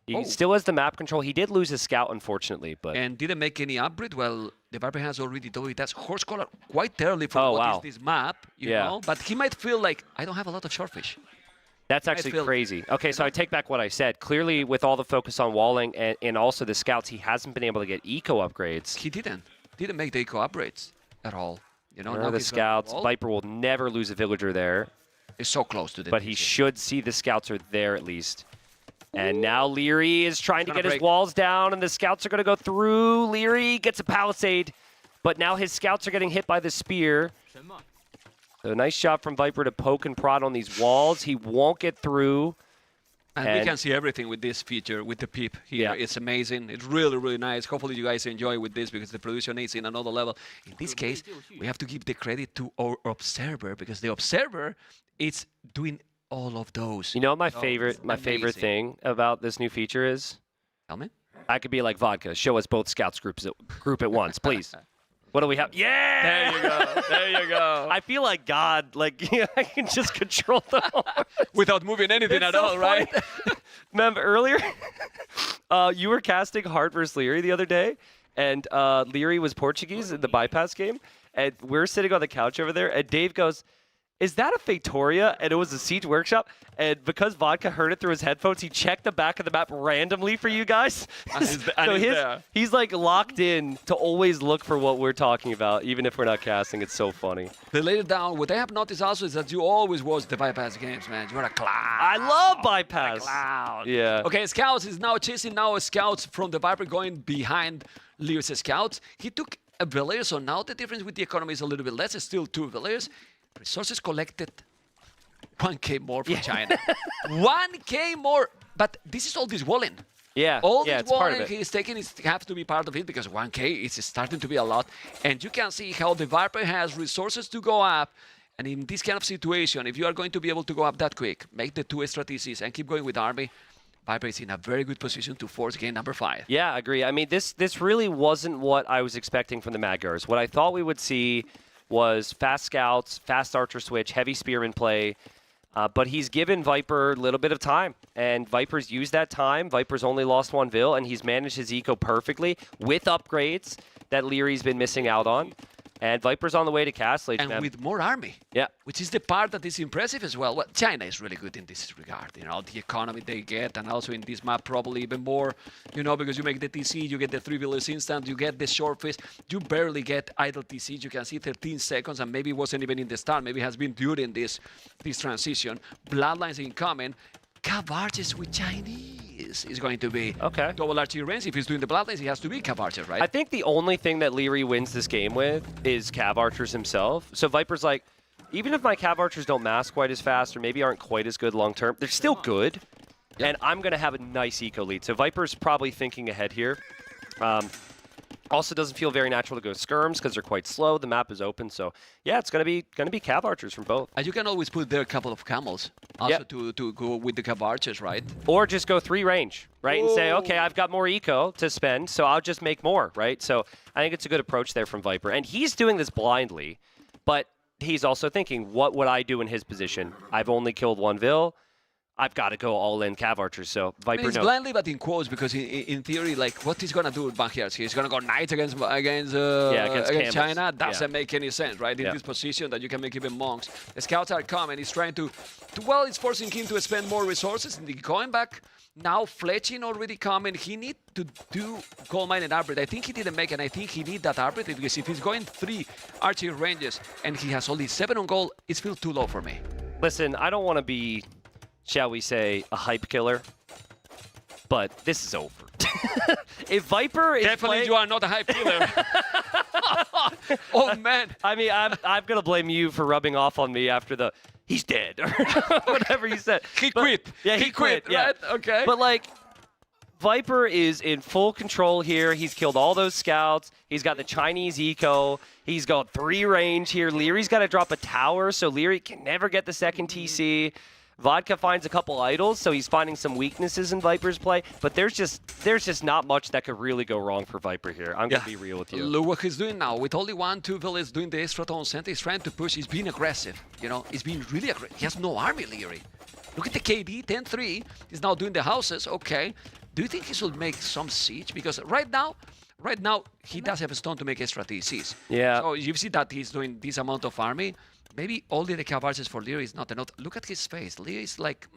He still has the map control. He did lose his scout, unfortunately, but... And didn't make any upgrade. Well, the Viper has already done it. That's horse collar quite early for what is this map, you know? But he might feel like, I don't have a lot of shortfish. That's actually crazy. Okay, so I take back what I said. Clearly, with all the focus on walling and also the scouts, he hasn't been able to get eco upgrades. He didn't make the eco upgrades at all. You know, now the scouts. Viper will never lose a villager there. It's so close to the But he should see the scouts are there at least. And now Liereyy is trying to get his walls down, and the scouts are going to go through. Liereyy gets a palisade, but now his scouts are getting hit by the spear. So a nice shot from Viper to poke and prod on these walls. He won't get through. And we can see everything with this feature, with the peep here. Yeah. It's amazing. It's really, really nice. Hopefully you guys enjoy with this because the production is in another level. In this case, we have to give the credit to our observer because the observer is doing all of those. You know what my favorite thing about this new feature is? Tell me. I could be like Vodka. Show us both scouts group at once, please. What do we have? Yeah! There you go. There you go. I feel like God. Like, I can just control them all. Without moving anything at all, right? Remember earlier, you were casting Hearttt versus Liereyy the other day, and Liereyy was Portuguese in the bypass game, and we're sitting on the couch over there, and Dave goes, "Is that a Factoria?" And it was a Siege Workshop. And because Vodka heard it through his headphones, he checked the back of the map randomly for you guys. He's like locked in to always look for what we're talking about, even if we're not casting. It's so funny. The later down, what I have noticed also is that you always watch the bypass games, man. You're a clown. I love bypass. A clown. Yeah. Okay, Scouts is now chasing scouts from the Viper going behind Lear's scouts. He took a villager, so now the difference with the economy is a little bit less. It's still 2 villagers. Resources collected, 1K more from China. 1K more, but this is all this walling. Yeah, all this it's part of walling it. he's taking has to be part of it because 1K is starting to be a lot. And you can see how the Viper has resources to go up. And in this kind of situation, if you are going to be able to go up that quick, make the 2 extra TCs and keep going with army, Viper is in a very good position to force game number 5. Yeah, I agree. I mean, this really wasn't what I was expecting from the Magyars. What I thought we would see was fast scouts, fast archer switch, heavy spearman play, but he's given Viper a little bit of time, and Viper's used that time. Viper's only lost 1 vill, and he's managed his eco perfectly with upgrades that Lierey's been missing out on. And Viper's on the way to Castle Age, and with more army. Yeah. Which is the part that is impressive as well. Well, China is really good in this regard. You know, the economy they get, and also in this map probably even more, you know, because you make the TC, you get the 3 villas instant, you get the short fist. You barely get idle TC. You can see 13 seconds, and maybe it wasn't even in the start. Maybe it has been during this transition. Bloodlines incoming. Cav Archers with Chinese is going to be double archery range. If he's doing the Bloodlines, he has to be Cav Archer, right? I think the only thing that Liereyy wins this game with is Cav Archers himself. So Viper's like, even if my Cav Archers don't mass quite as fast or maybe aren't quite as good long term, they're still good. Yep. And I'm going to have a nice eco lead. So Viper's probably thinking ahead here. Also doesn't feel very natural to go skirms because they're quite slow. The map is open, so yeah, it's gonna be Cav Archers from both. And you can always put there a couple of camels also to go with the Cav Archers, right? Or just go 3 range, right? And say, okay, I've got more eco to spend, so I'll just make more, right? So I think it's a good approach there from Viper. And he's doing this blindly, but he's also thinking, what would I do in his position? I've only killed 1 vill. I've got to go all in Cav Archers, so Viper knows. It's blindly, but in quotes, because in theory, like, what he's going to do with Backyards? He's going to go Knights against China? Doesn't make any sense, right? In this position that you can make even monks. The scouts are coming. He's trying to well, it's forcing him to spend more resources. And going back, now fletching already coming. He need to do gold mine and arbor. I think he didn't make it, and I think he need that arbor, because if he's going 3 archery ranges and he has only 7 on gold, it feels too low for me. Listen, I don't want to be, shall we say, a hype killer, but this is over. If Viper is definitely, you are not a hype killer. Oh man! I mean, I'm gonna blame you for rubbing off on me after the he's dead or whatever you said. He quit. Yeah, he quit. Right? Okay. But like, Viper is in full control here. He's killed all those scouts. He's got the Chinese eco. He's got 3 range here. Lierey's got to drop a tower, so Liereyy can never get the second TC. Vodka finds a couple idols, so he's finding some weaknesses in Viper's play. But there's just not much that could really go wrong for Viper here. I'm going to be real with you. Look what he's doing now. With only 1-2 villages doing the extra tone center, he's trying to push. He's being aggressive. You know, he's being really aggressive. He has no army, Liereyy. Look at the KD, 10-3. He's now doing the houses. Okay. Do you think he should make some siege? Because right now, he does have a stone to make extra TCs. Yeah. So you see that he's doing this amount of army. Maybe only the cavalries for Liereyy is not enough. Look at his face. Liereyy is like,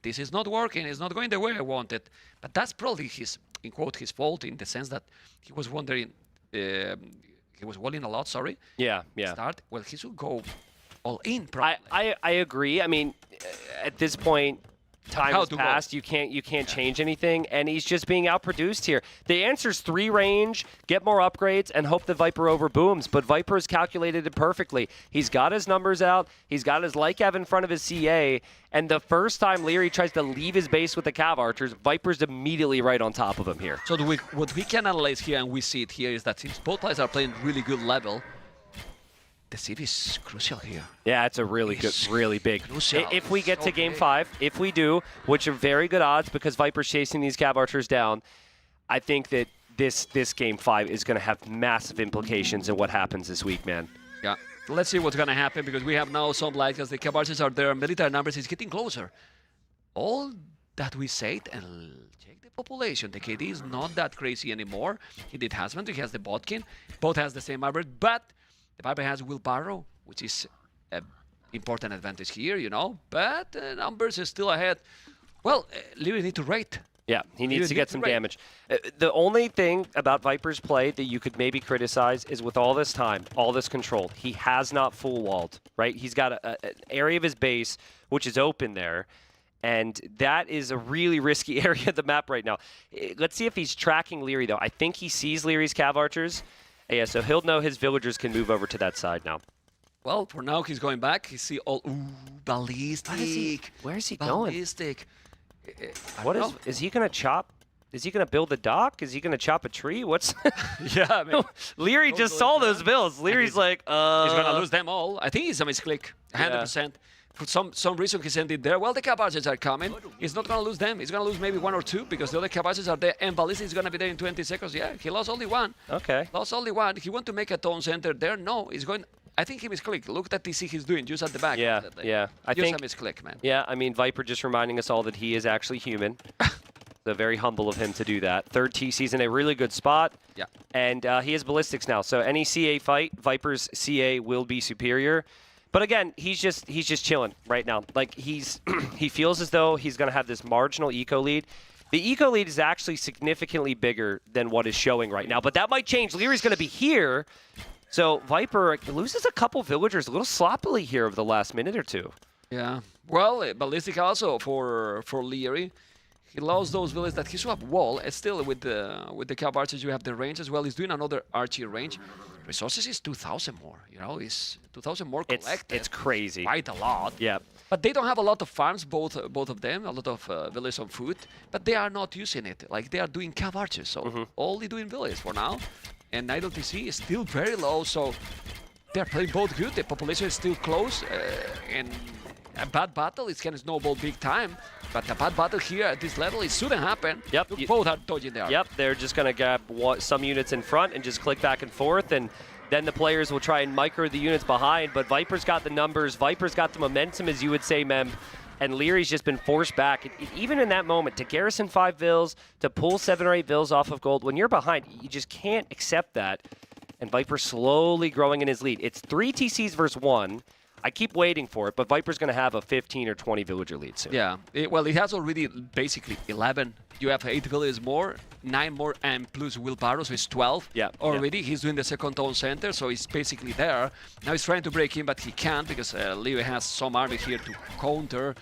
this is not working. It's not going the way I wanted. But that's probably his, in quote, his fault in the sense that he was wondering, he was walling a lot, sorry. Yeah. Start. Well, he should go all in, probably. I agree. I mean, at this point, time has passed. You can't change anything, and he's just being outproduced here. The answer's 3 range, get more upgrades, and hope the Viper overbooms. But Viper has calculated it perfectly. He's got his numbers out. He's got his Lycav in front of his CA, and the first time Liereyy tries to leave his base with the Cav Archers, Viper's immediately right on top of him here. So what we can analyze here, and we see it here, is that since both players are playing really good level, the city is crucial here. Yeah, it's a really big. Crucial. If we get to game 5, if we do, which are very good odds because Viper's chasing these Cav Archers down, I think that this game 5 is going to have massive implications in what happens this week, man. Yeah. Let's see what's going to happen because we have now some light as the Cav Archers are there. Military numbers is getting closer. All that we said, and check the population. The KD is not that crazy anymore. He did husband. He has the Botkin. Both has the same average, but the Viper has wheelbarrow, which is an important advantage here, you know. But numbers is still ahead. Well, Liereyy need to rate. Yeah, he needs to get some damage. The only thing about Viper's play that you could maybe criticize is with all this time, all this control, he has not full walled, right? He's got an area of his base which is open there, and that is a really risky area of the map right now. Let's see if he's tracking Liereyy, though. I think he sees Lierey's Cav Archers. Yeah, so he'll know his villagers can move over to that side now. Well, for now, he's going back. He see all... Ooh, ballistic. Where is he going? Ballistic. What is he going to chop? Is he going to build a dock? Is he going to chop a tree? What's... Yeah, I mean... Liereyy just saw those bills. Lierey's like, He's going to lose them all. I think he's a misclick. 100%. For some reason, he sent it there. Well, the Cav Archers are coming. He's not going to lose them. He's going to lose maybe 1 or 2 because the other Cav Archers are there. And Ballistic is going to be there in 20 seconds. Yeah, he lost only 1. Okay. Lost only 1. He want to make a tone center there. No, he's going... I think he misclicked. Look at that TC he's doing just at the back. Yeah. I think a misclick, man. Yeah, I mean, Viper just reminding us all that he is actually human. So very humble of him to do that. 3rd TC's in a really good spot. Yeah. And he has ballistics now. So any CA fight, Viper's CA will be superior. But again, he's just chilling right now. Like he feels as though he's going to have this marginal eco lead. The eco lead is actually significantly bigger than what is showing right now, but that might change. Lierey's going to be here. So Viper loses a couple villagers a little sloppily here over the last minute or 2. Yeah. Well, Ballistic also for Liereyy. He lost those villages that he should have wall. It's still with the Cav Archers, you have the range as well. He's doing another Archie range. Resources is 2,000 more. You know, it's 2,000 more collected. It's crazy. Quite a lot. Yeah. But they don't have a lot of farms, both of them, a lot of villages on food. But they are not using it. Like they are doing Cav Archers, so only doing villages for now. And Idle TC is still very low, so they're playing both good. The population is still close, and a bad battle is can snowball big time. But a bad battle here at this level, it shouldn't happen. Yep. Look, both are dodging there. Yep, they're just going to grab some units in front and just click back and forth, and then the players will try and micro the units behind. But Viper's got the numbers. Viper's got the momentum, as you would say, Mem. And Lierey's just been forced back. Even in that moment, to garrison 5 vills, to pull 7 or 8 vills off of gold, when you're behind, you just can't accept that. And Viper slowly growing in his lead. It's 3 TCs versus 1. I keep waiting for it, but Viper's going to have a 15 or 20 villager lead soon. Yeah, well, it has already basically 11. You have 8 villages more, 9 more, and plus wheelbarrow, so it's 12 already. Yeah. He's doing the second tone center, so he's basically there. Now he's trying to break in, but he can't because Liereyy has some army here to counter.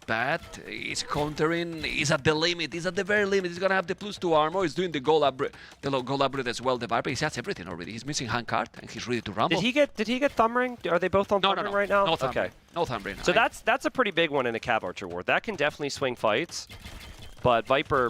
But he's countering, he's at the limit, he's at the very limit. He's going to have the +2 armor. He's doing the gold upgrade as well. The Viper, he has everything already. He's missing handcart, and he's ready to rumble. Did he get thumb ring? Are they both on thumb ring right now? No thumb ring. No thumb ring. So that's a pretty big one in a Cav Archer war. That can definitely swing fights. But Viper,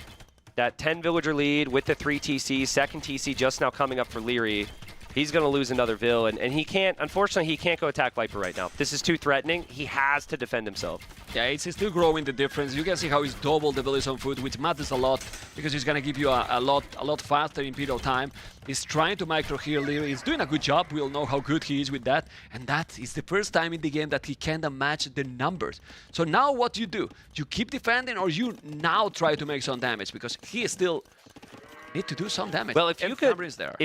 that 10 villager lead with the 3 TC, second TC just now coming up for Liereyy. he's going to lose another Vil, and he can't, unfortunately, he can't go attack Viper right now. This is too threatening. He has to defend himself. Yeah, it's still growing the difference. You can see how he's doubled the abilities on foot, which matters a lot because he's going to give you a lot faster Imperial time. He's trying to micro here Liereyy. He's doing a good job. We'll know how good he is with that. And that is the first time in the game that he kind of match the numbers. So now what you do? You keep defending or you now try to make some damage because he still need to do some damage. Well, if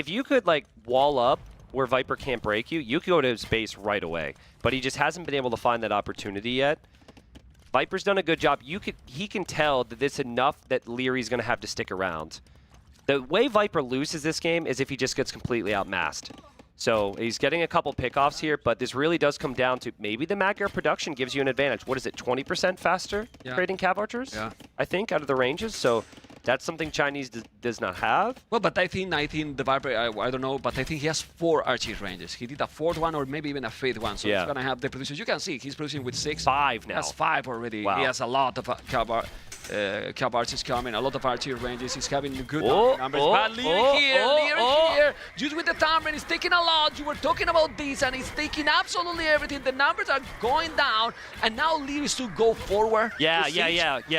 you could like wall up where Viper can't break you, you could go to his base right away. But he just hasn't been able to find that opportunity yet. Viper's done a good job. He can tell that it's enough that Lierey's going to have to stick around. The way Viper loses this game is if he just gets completely outmassed. So he's getting a couple pickoffs here, but this really does come down to maybe the Magyar production gives you an advantage. What is it, 20% faster creating Cav Archers? Yeah. I think, out of the ranges. So that's something Chinese does not have. Well, but I think the Viper, I don't know, but I think he has 4 archery ranges. He did a 4th one or maybe even a 5th one, so he's going to have the production. You can see he's producing with 6. 5 now. He has 5 already. Wow. He has a lot of Cav archers coming, a lot of archery ranges. He's having good numbers. But Liereyy here, just with the timer, he's taking a lot. You were talking about this, and he's taking absolutely everything. The numbers are going down, and now Liereyy should go forward. Yeah.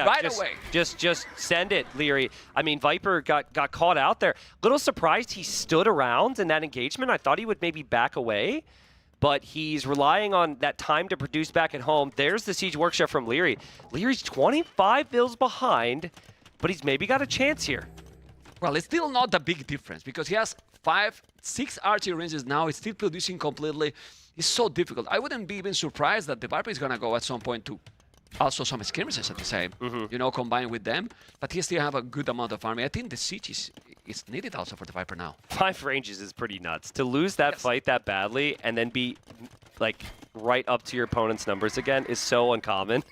Right away. Just send it, Liereyy. I mean, Viper got caught out there. Little surprised he stood around in that engagement. I thought he would maybe back away, but he's relying on that time to produce back at home. There's the Siege Workshop from Liereyy. Lierey's 25 Vils behind, but he's maybe got a chance here. Well, it's still not a big difference because he has 6 archery ranges now. He's still producing completely. It's so difficult. I wouldn't be even surprised that the Viper is going to go at some point to also some skirmishes at the same, you know, combined with them. But he still have a good amount of army. I think the siege is needed also for the Viper now. 5 ranges is pretty nuts. To lose that fight that badly and then be like right up to your opponent's numbers again is so uncommon.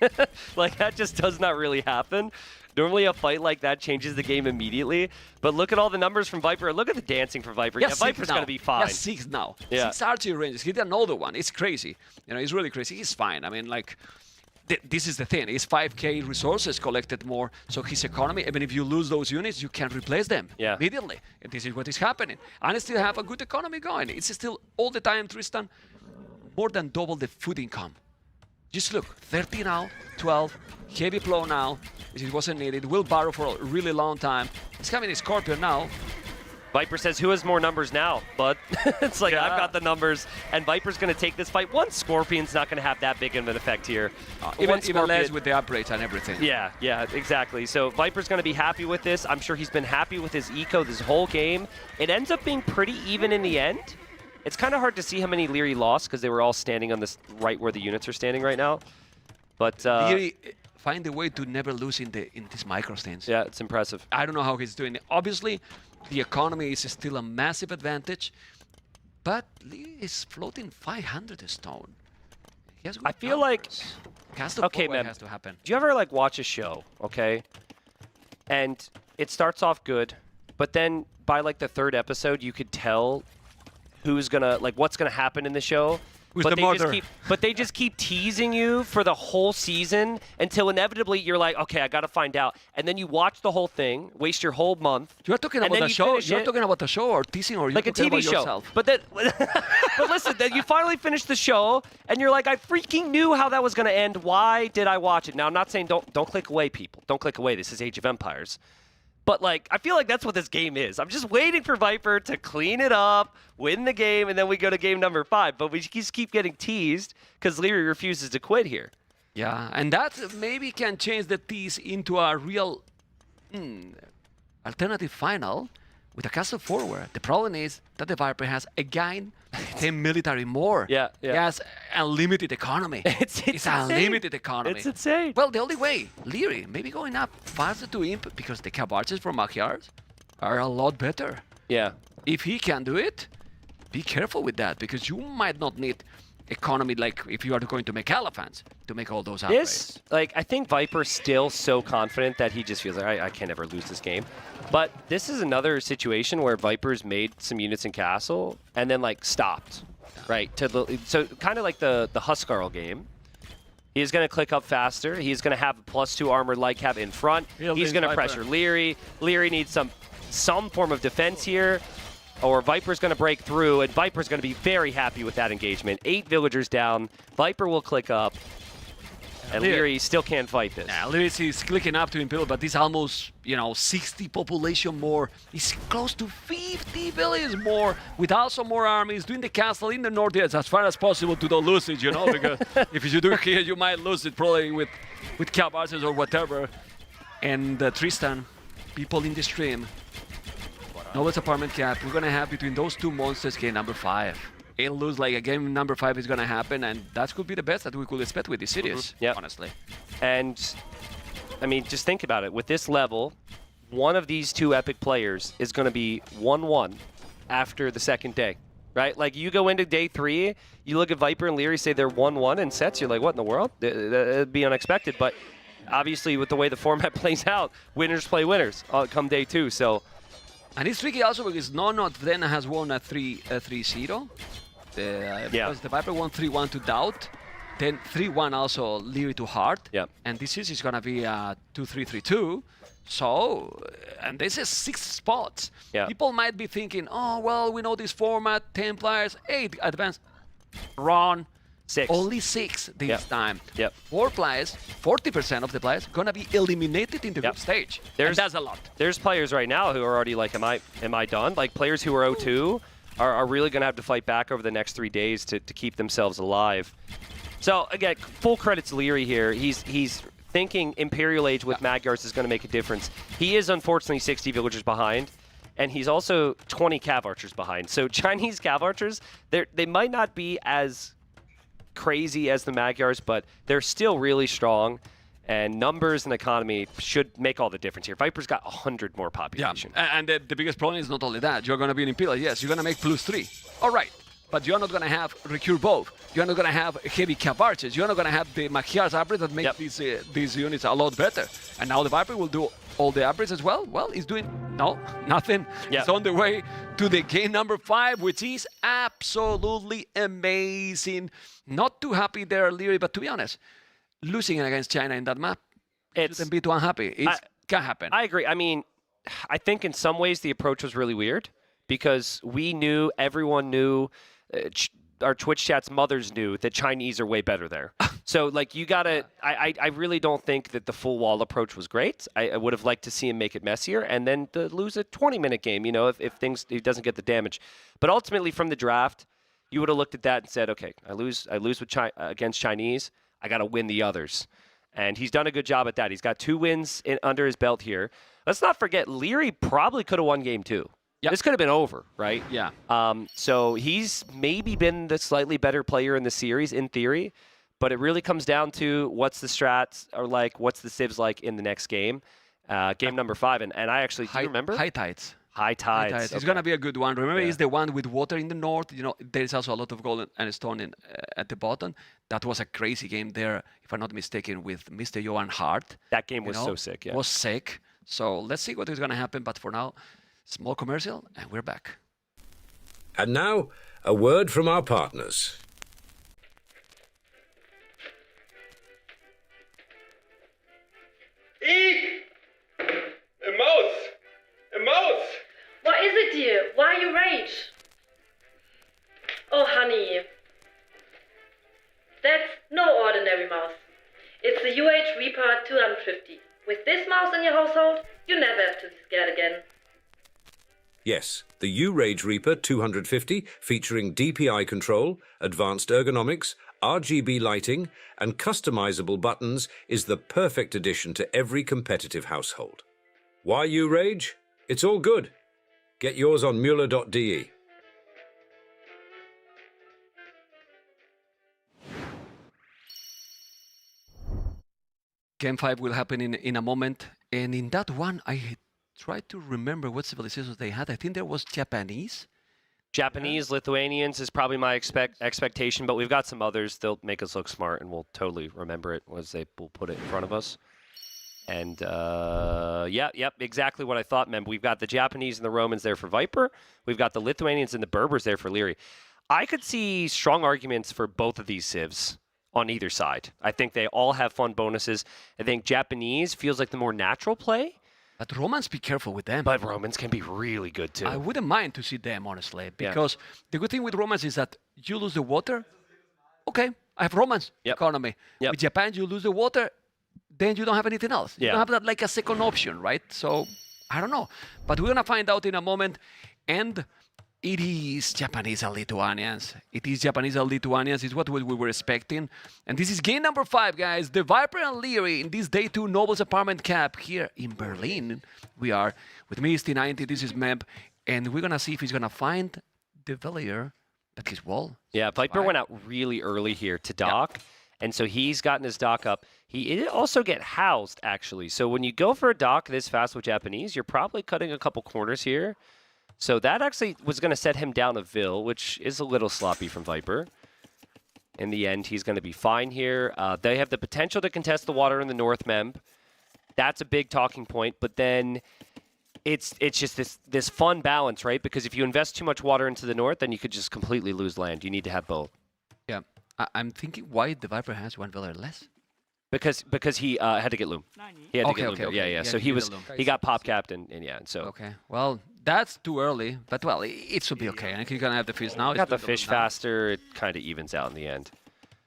Like that just does not really happen. Normally a fight like that changes the game immediately. But look at all the numbers from Viper. Look at the dancing from Viper. Yeah, Viper's going to be fine. Yeah, 6 now. Yeah. 6 archery ranges. He did another one. It's crazy. You know, it's really crazy. He's fine. I mean, like, this is the thing. It's 5k resources collected more, so his economy, even if you lose those units, you can replace them immediately. And this is what is happening. And still have a good economy going. It's still all the time, Tristan, more than double the food income. Just look, 30 now, 12, heavy plow now, it wasn't needed, will borrow for a really long time. He's having a Scorpion now. Viper says, who has more numbers now, bud? It's like, I've got the numbers, and Viper's going to take this fight. One Scorpion's not going to have that big of an effect here. Even less with the upgrades and everything. Yeah, exactly. So Viper's going to be happy with this. I'm sure he's been happy with his eco this whole game. It ends up being pretty even in the end. It's kind of hard to see how many Liereyy lost because they were all standing on this right where the units are standing right now. But Liereyy find a way to never lose in these micro stands. Yeah, it's impressive. I don't know how he's doing it. Obviously, the economy is still a massive advantage, but Liereyy is floating 500 stone. I feel like okay, man, has to happen. Do you ever like watch a show, okay? And it starts off good, but then by like the 3rd episode, you could tell who's gonna what's gonna happen in the show. But they just keep teasing you for the whole season until inevitably you're like, okay, I gotta find out. And then you watch the whole thing, waste your whole month. You're talking about the show. You're talking about the show or teasing, or you're like a talking TV about show. Yourself. But then, but listen, then you finally finish the show and you're like, I freaking knew how that was gonna end. Why did I watch it? Now I'm not saying don't click away, people. Don't click away. This is Age of Empires. But, like, I feel like that's what this game is. I'm just waiting for Viper to clean it up, win the game, and then we go to game number 5. But we just keep getting teased because Liereyy refuses to quit here. Yeah, and that maybe can change the tease into a real alternative final with a castle forward. The problem is that the Viper has, again, 10 military more. Yeah. He has unlimited economy. It's unlimited economy. It's insane. Well, the only way, Liereyy, maybe going up faster to Imp because the Cav Archers from Magyars are a lot better. Yeah. If he can do it, be careful with that because you might not need economy like if you are going to make elephants to make all those upgrades. I think Viper's still so confident that he just feels like, I can't ever lose this game. But this is another situation where Viper's made some units in Castle and then, like, stopped, right? So kind of like the Huskarl game. He's going to click up faster. He's going to have a +2 armored light cap in front. He's going to pressure Liereyy. Liereyy needs some form of defense here. or Viper's going to break through, and Viper's going to be very happy with that engagement. 8 villagers down. Viper will click up, and Liereyy still can't fight this. Yeah, Liereyy is clicking up to Imperial, but it's almost, 60 population more. It's close to 50 villages more, with also more armies, doing the castle in the north as far as possible to don't lose it, because if you do it here, you might lose it probably with cap archers or whatever. And Tristan, people in the stream, Noble's Apartment Cap, we're going to have between those two monsters game number 5. It'll lose like a game number 5 is going to happen, and that could be the best that we could expect with this series, honestly. And, I mean, just think about it. With this level, one of these two epic players is going to be 1-1 after the second day, right? Like, you go into day 3, you look at Viper and Liereyy, say they're 1-1 in sets, you're like, what in the world? It'd be unexpected, but obviously with the way the format plays out, winners play winners come day 2, so... And it's tricky also because none of them has won a 3-0. Because the Viper won 3-1 to DauT, then 3-1 also Liereyy to Hearttt. Yeah. And this is going to be 2-3-3-2. So, and this is 6 spots. Yeah. People might be thinking, oh, well, we know this format, 10 players, 8 advanced. Wrong. 6. Only 6 this time. Yep. 4 players, 40% of the players, going to be eliminated in the group stage. And that's a lot. There's players right now who are already like, am I done? Like, players who are 0-2 are really going to have to fight back over the next 3 days to keep themselves alive. So, again, full credit to Liereyy here. He's thinking Imperial Age with Magyars is going to make a difference. He is, unfortunately, 60 villagers behind. And he's also 20 Cav Archers behind. So Chinese Cav Archers, they might not be as crazy as the Magyars, but they're still really strong. And numbers and economy should make all the difference here. Viper's got 100 more population. Yeah, and the biggest problem is not only that. You're going to be an Imperial, yes, you're going to make +3. All right, but you're not going to have Recure both. You're not going to have heavy Cav Archers. You're not going to have the Magyars upgrades that make these units a lot better. And now the Viper will do all the upgrades as well. Well, he's doing nothing. He's on the way to the game number 5, which is absolutely amazing. Not too happy there, Liereyy, but to be honest, losing against China in that map, shouldn't be too unhappy. It can happen. I agree. I mean, I think in some ways the approach was really weird because we knew, everyone knew, our Twitch chat's mothers knew that Chinese are way better there. So, like, you gotta, I really don't think that the full wall approach was great. I would have liked to see him make it messier and then to lose a 20-minute game, if he doesn't get the damage. But ultimately, from the draft, you would have looked at that and said, okay, I lose against Chinese. I got to win the others. And he's done a good job at that. He's got 2 wins under his belt here. Let's not forget, Liereyy probably could have won game 2. Yep. This could have been over, right? Yeah. So he's maybe been the slightly better player in the series, in theory. But it really comes down to what's the strats are like, what's the civs like in the next game. Game number 5. And I actually, do you remember? High tides. High tides. It's going to be a good one. Remember, it's the one with water in the north. There's also a lot of gold and stone at the bottom. That was a crazy game there, if I'm not mistaken, with Mr. Johan Hearttt. That game was so sick, Was sick. So let's see what is going to happen. But for now, small commercial, and we're back. And now, a word from our partners. Eek! A mouse! A mouse! What is it, dear? Why you rage? Oh, honey. That's no ordinary mouse. It's the Reaper 250. With this mouse in your household, you never have to be scared again. Yes, the U-Rage Reaper 250, featuring DPI control, advanced ergonomics, RGB lighting, and customizable buttons, is the perfect addition to every competitive household. Why U-Rage? It's all good. Get yours on Mueller.de. Game 5 will happen in a moment. And in that one, I tried to remember what civilizations they had. I think there was Japanese. Lithuanians is probably my expectation, but we've got some others. They'll make us look smart, and we'll totally remember it as they will put it in front of us. And, exactly what I thought, Mem. We've got the Japanese and the Romans there for Viper. We've got the Lithuanians and the Berbers there for Liereyy. I could see strong arguments for both of these civs on either side. I think they all have fun bonuses. I think Japanese feels like the more natural play. But Romans, be careful with them. But Romans can be really good too. I wouldn't mind to see them, honestly, because the good thing with Romans is that you lose the water. Okay, I have Romans economy. With Japan, you lose the water, then you don't have anything else. You don't have that like a second option, right? So I don't know, but we're gonna find out in a moment. And it is Japanese and Lithuanians. It is Japanese and Lithuanians. It's what we were expecting. And this is game number 5, guys. TheViper and Liereyy in this Day 2 Nobles Apartment Cup here in Berlin. We are with me, T90. This is Meb. And we're going to see if he's going to find the villager at his wall. Yeah, Viper went out really early here to dock. And so he's gotten his dock up. He did also get housed, actually. So when you go for a dock this fast with Japanese, you're probably cutting a couple corners here. So that actually was going to set him down a Vil, which is a little sloppy from Viper. In the end, he's going to be fine here. They have the potential to contest the water in the north, Memb. That's a big talking point. But then it's just this fun balance, right? Because if you invest too much water into the north, then you could just completely lose land. You need to have both. Yeah, I'm thinking why the Viper has 1 villager less. Because he had to get loom. He had to get loom. Yeah. So he got pop capped and so. Okay. Well, that's too early, but well, it should be okay. And he's gonna have the fish now. Got the fish faster. It kind of evens out in the end.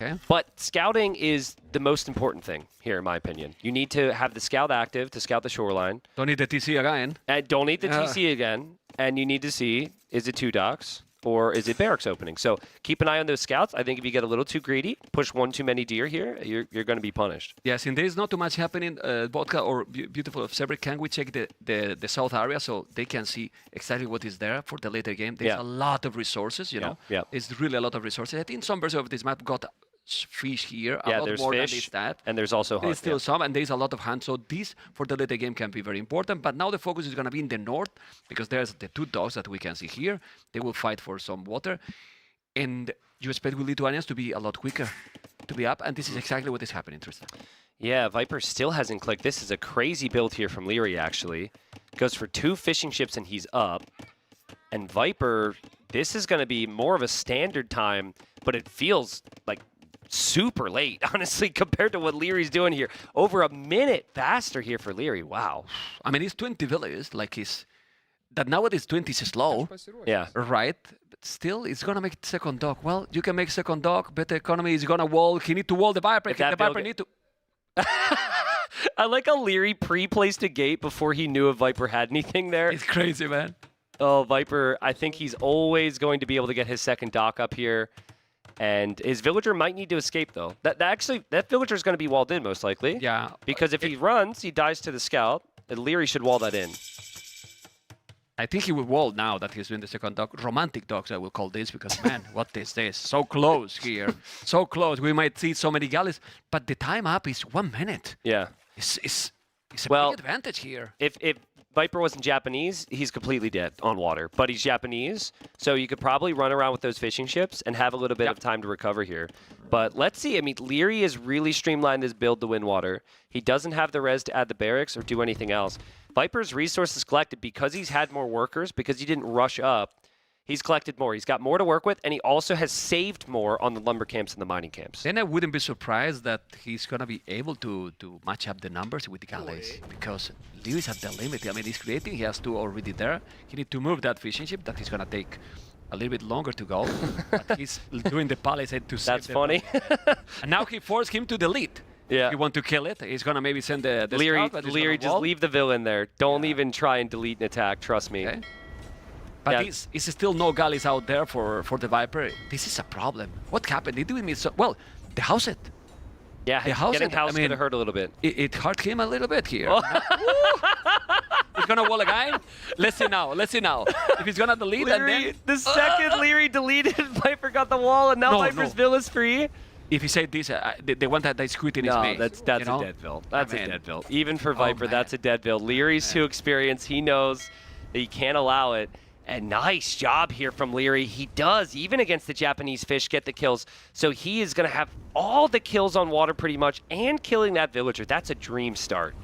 Okay. But scouting is the most important thing here, in my opinion. You need to have the scout active to scout the shoreline. Don't need the TC again. And don't need the TC again. And you need to see, is it 2 docks? Or is it barracks opening? So keep an eye on those scouts. I think if you get a little too greedy, push 1 too many deer here, you're going to be punished. Yes, and there's not too much happening. Vodka or Beautiful of Sever, can we check the south area so they can see exactly what is there for the later game? There's a lot of resources, you know. Yeah. It's really a lot of resources. I think some versions of this map got fish here, a lot there's more fish, than this that. And there's also There's still some, and there's a lot of hands. So this, for the later game, can be very important. But now the focus is going to be in the north, because there's the 2 dogs that we can see here. They will fight for some water. And you expect with Lithuanians to be a lot quicker to be up, and this is exactly what is happening, Tristan. Yeah, Viper still hasn't clicked. This is a crazy build here from Liereyy, actually. Goes for 2 fishing ships, and he's up. And Viper, this is going to be more of a standard time, but it feels like super late, honestly, compared to what Lierey's doing here. Over a minute faster here for Liereyy. Wow. I mean, it's 20 villages, like that nowadays 20 is slow. Yeah. Right? But still, it's going to make second dock. Well, you can make second dock, better economy is going to wall. He need to wall the Viper. The Viper need to... I like how Liereyy pre-placed a gate before he knew if Viper had anything there. It's crazy, man. Oh, Viper, I think he's always going to be able to get his second dock up here. And his villager might need to escape, though. That villager is going to be walled in, most likely. Yeah. Because if he runs, he dies to the scout. And Liereyy should wall that in. I think he will wall now that he's doing the second dock. Romantic docks, I will call this, because, man, what is this? So close here. So close. We might see so many galleys. But the time up is 1 minute. Yeah. It's a big advantage here. If Viper wasn't Japanese, he's completely dead on water. But he's Japanese, so you could probably run around with those fishing ships and have a little bit of time to recover here. But let's see. I mean, Liereyy has really streamlined this build to win water. He doesn't have the res to add the barracks or do anything else. Viper's resources collected because he's had more workers, because he didn't rush up. He's collected more. He's got more to work with, and he also has saved more on the lumber camps and the mining camps. Then I wouldn't be surprised that he's going to be able to match up the numbers with the galleys, because Lierey's at the limit. I mean, he's creating. He has 2 already there. He needs to move that fishing ship. That is going to take a little bit longer to go. But he's doing the palisade to save That's funny. And now he forced him to delete. Yeah. If you want to kill it, he's going to maybe send the Liereyy, just leave the villain there. Don't even try and delete an attack. Trust me. Okay. But it's still no galleys out there for the Viper. This is a problem. What happened? They doing me so well. The house it. Yeah, getting house could have hurt a little bit. It hurt him a little bit here. He's gonna wall again. Let's see now. If he's gonna delete, Liereyy, and then the second Liereyy deleted, Viper got the wall, and now Viper's Vil is free. If he said this, they want that they squid in his face. That's a dead Vil. That's a dead Vil. Even for Viper, that's a dead Vil. Lierey's too experienced. He knows that he can't allow it. And nice job here from Liereyy. He does, even against the Japanese fish, get the kills. So he is going to have all the kills on water pretty much, and killing that villager. That's a dream start.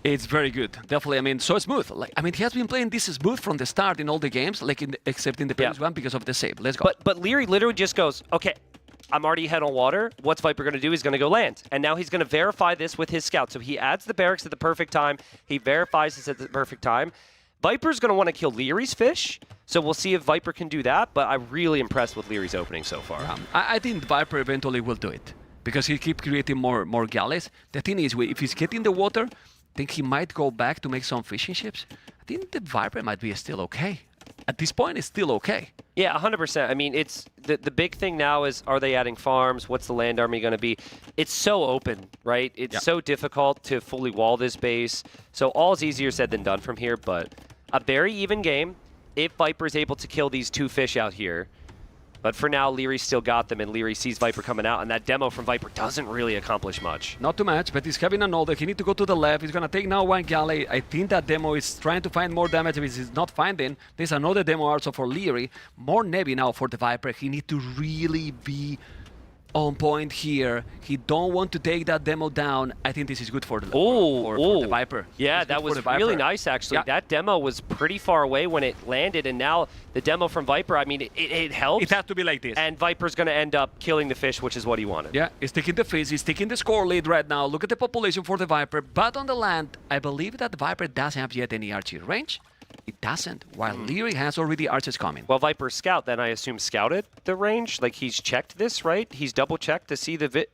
It's very good, definitely. I mean, so smooth. He has been playing this smooth from the start in all the games, except in the previous one because of the save. Let's go. But Liereyy literally just goes, okay, I'm already ahead on water. What's Viper going to do? He's going to go land. And now he's going to verify this with his scout. So he adds the barracks at the perfect time. He verifies this at the perfect time. Viper's going to want to kill Lierey's fish. So we'll see if Viper can do that. But I'm really impressed with Lierey's opening so far. I think Viper eventually will do it because he keeps creating more galleys. The thing is, if he's getting the water, I think he might go back to make some fishing ships. I think the Viper might be still okay. At this point, it's still okay. Yeah, 100%. I mean, it's the big thing now is, are they adding farms? What's the land army going to be? It's so open, right? It's so difficult to fully wall this base. So all's easier said than done from here, but a very even game if Viper is able to kill these 2 fish out here. But for now, Liereyy still got them, and Liereyy sees Viper coming out, and that demo from Viper doesn't really accomplish much. Not too much, but he's having another. He needs to go to the left. He's going to take now 1 galley. I think that demo is trying to find more damage. If he's not finding, there's another demo also for Liereyy. More Navy now for the Viper. He needs to really be on point here. He don't want to take that demo down. I think this is good for the, for the Viper. Yeah, that was really nice, actually. Yeah. That demo was pretty far away when it landed, and now the demo from Viper, I mean, it helps. It has to be like this. And Viper's going to end up killing the fish, which is what he wanted. Yeah, he's taking the fish. He's taking the score lead right now. Look at the population for the Viper. But on the land, I believe that the Viper doesn't have yet any archer range. It doesn't, while Liereyy has already archers coming. Well, Viper's scout, then I assume scouted the range? Like, he's checked this, right? He's double-checked to see the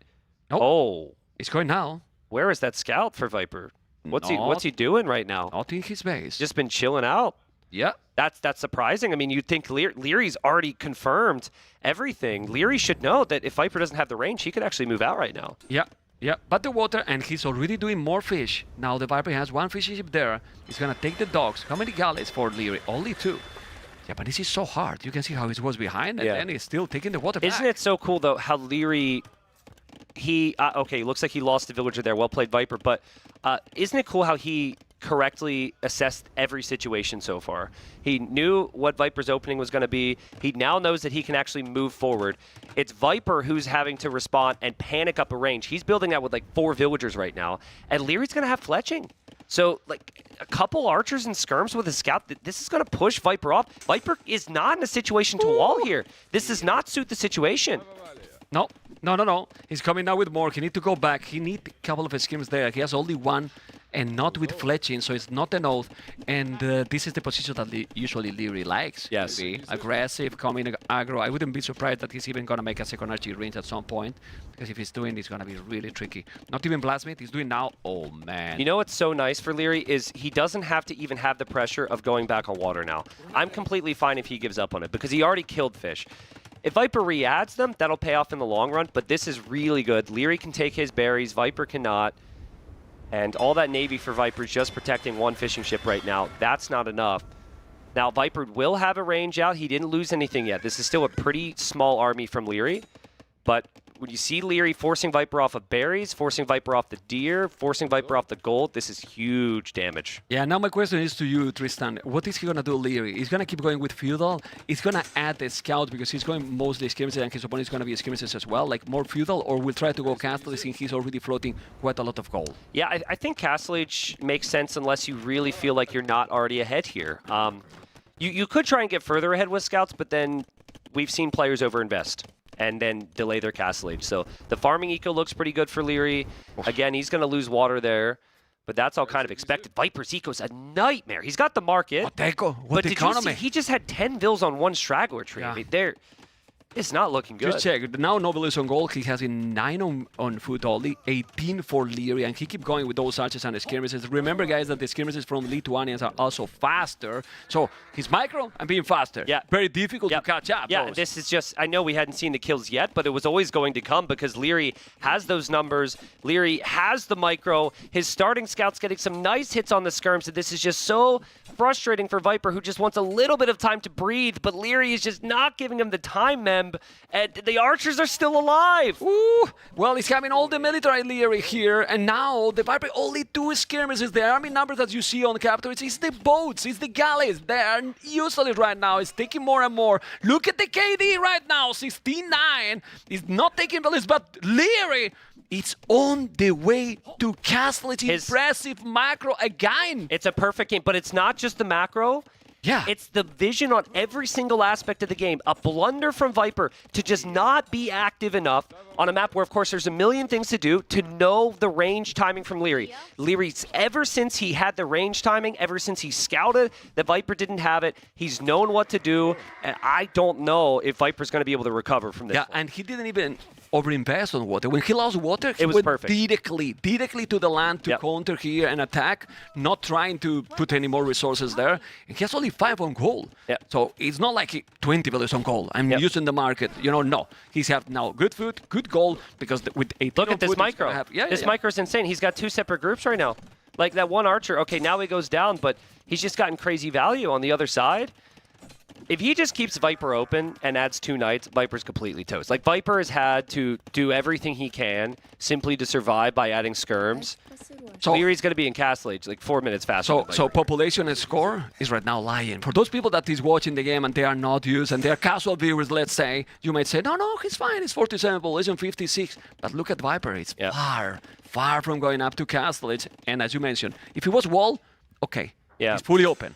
Oh. He's going now. Where is that scout for Viper? What's he doing right now? Not in his base. Just been chilling out. Yeah. That's surprising. I mean, you'd think Lierey's already confirmed everything. Liereyy should know that if Viper doesn't have the range, he could actually move out right now. Yeah. Yeah, but the water, and he's already doing more fish. Now the Viper has 1 fishing ship there. He's going to take the dogs. How many galleys for Liereyy? Only 2. Yeah, but this is so hard. You can see how he was behind, and then he's still taking the water back. Isn't it so cool, though, how Liereyy, okay, looks like he lost the villager there. Well played, Viper. But isn't it cool how he correctly assessed every situation so far? He knew what Viper's opening was going to be. He now knows that he can actually move forward. It's Viper who's having to respond and panic up a range. He's building that with like 4 villagers right now, and Lierey's going to have fletching. So like a couple archers and skirms with a scout, this is going to push Viper off. Viper is not in a situation to wall here. This does not suit the situation. No. He's coming now with more. He needs to go back. He needs a couple of schemes there. He has only 1 and not with fletching, so it's not an oath. And this is the position that usually Liereyy likes. Yes. To be aggressive, coming aggro. I wouldn't be surprised that he's even going to make a second archery range at some point, because if he's doing, it's going to be really tricky. Not even Blasmith, he's doing now. Oh, man. You know what's so nice for Liereyy is he doesn't have to even have the pressure of going back on water now. I'm completely fine if he gives up on it, because he already killed fish. If Viper re-adds them, that'll pay off in the long run, but this is really good. Liereyy can take his berries, Viper cannot. And all that Navy for Viper is just protecting 1 fishing ship right now. That's not enough. Now, Viper will have a range out. He didn't lose anything yet. This is still a pretty small army from Liereyy. But when you see Liereyy forcing Viper off of berries, forcing Viper off the deer, forcing Viper off the gold, this is huge damage. Yeah, now my question is to you, Tristan. What is he going to do, Liereyy? He's going to keep going with feudal. He's going to add the scout because he's going mostly skirmishes, and his opponent is going to be skirmishes as well, like more feudal, or will try to go castle since he's already floating quite a lot of gold. Yeah, I think Castle Age makes sense unless you really feel like you're not already ahead here. You could try and get further ahead with scouts, but then we've seen players overinvest and then delay their castle age. So the farming eco looks pretty good for Liereyy. Again, he's going to lose water there, but that's all kind of expected. Viper's eco's a nightmare. He's got the market. What eco? What but economy? Did you see, he just had 10 vills on 1 straggler tree. Yeah. I mean, it's not looking good. Just check. Now Novel is on gold. He has 9 on foot only, 18 for Liereyy, and he keep going with those archers and skirmishes. Remember, guys, that the skirmishes from Lithuanians are also faster. So he's micro and being faster. Yeah. Very difficult to catch up. Yeah, this is just, I know we hadn't seen the kills yet, but it was always going to come because Liereyy has those numbers. Liereyy has the micro. His starting scout's getting some nice hits on the skirms, and this is just so frustrating for Viper, who just wants a little bit of time to breathe, but Liereyy is just not giving him the time, Memb, and the archers are still alive. Ooh, well, he's having all the military Liereyy here, and now the Viper only 2 skirmishes. The army numbers that you see on Capture, it's the boats, it's the galleys. They are useless right now. It's taking more and more. Look at the KD right now, 69. He's not taking valleys, but Liereyy, it's on the way to castle. It's impressive macro again. It's a perfect game, but it's not just the macro. Yeah. It's the vision on every single aspect of the game. A blunder from Viper to just not be active enough on a map where, of course, there's a million things to do, to know the range timing from Liereyy. Liereyy, ever since he had the range timing, ever since he scouted that Viper didn't have it, he's known what to do, and I don't know if Viper's going to be able to recover from this. Yeah, and he didn't even overinvest on water. When he lost water, he was went perfect. directly to the land to counter here and attack, not trying to put any more resources there. And he has only 5 on goal. So it's not like 20 values on goal. I'm using the market. No. He's have now good food, good goal, because with 18 Look at this micro. This micro is insane. He's got 2 separate groups right now. Like that one archer, okay, now he goes down, but he's just gotten crazy value on the other side. If he just keeps Viper open and adds 2 knights, Viper's completely toast. Like, Viper has had to do everything he can simply to survive by adding skirms. So Lierey's going to be in Castle Age, like 4 minutes faster. So population and score is right now lying. For those people that is watching the game and they are not used and they are casual viewers, let's say, you might say, no, he's fine. He's 47 population, 56. But look at Viper. It's far from going up to Castle Age. And as you mentioned, if it was wall, okay, he's fully open.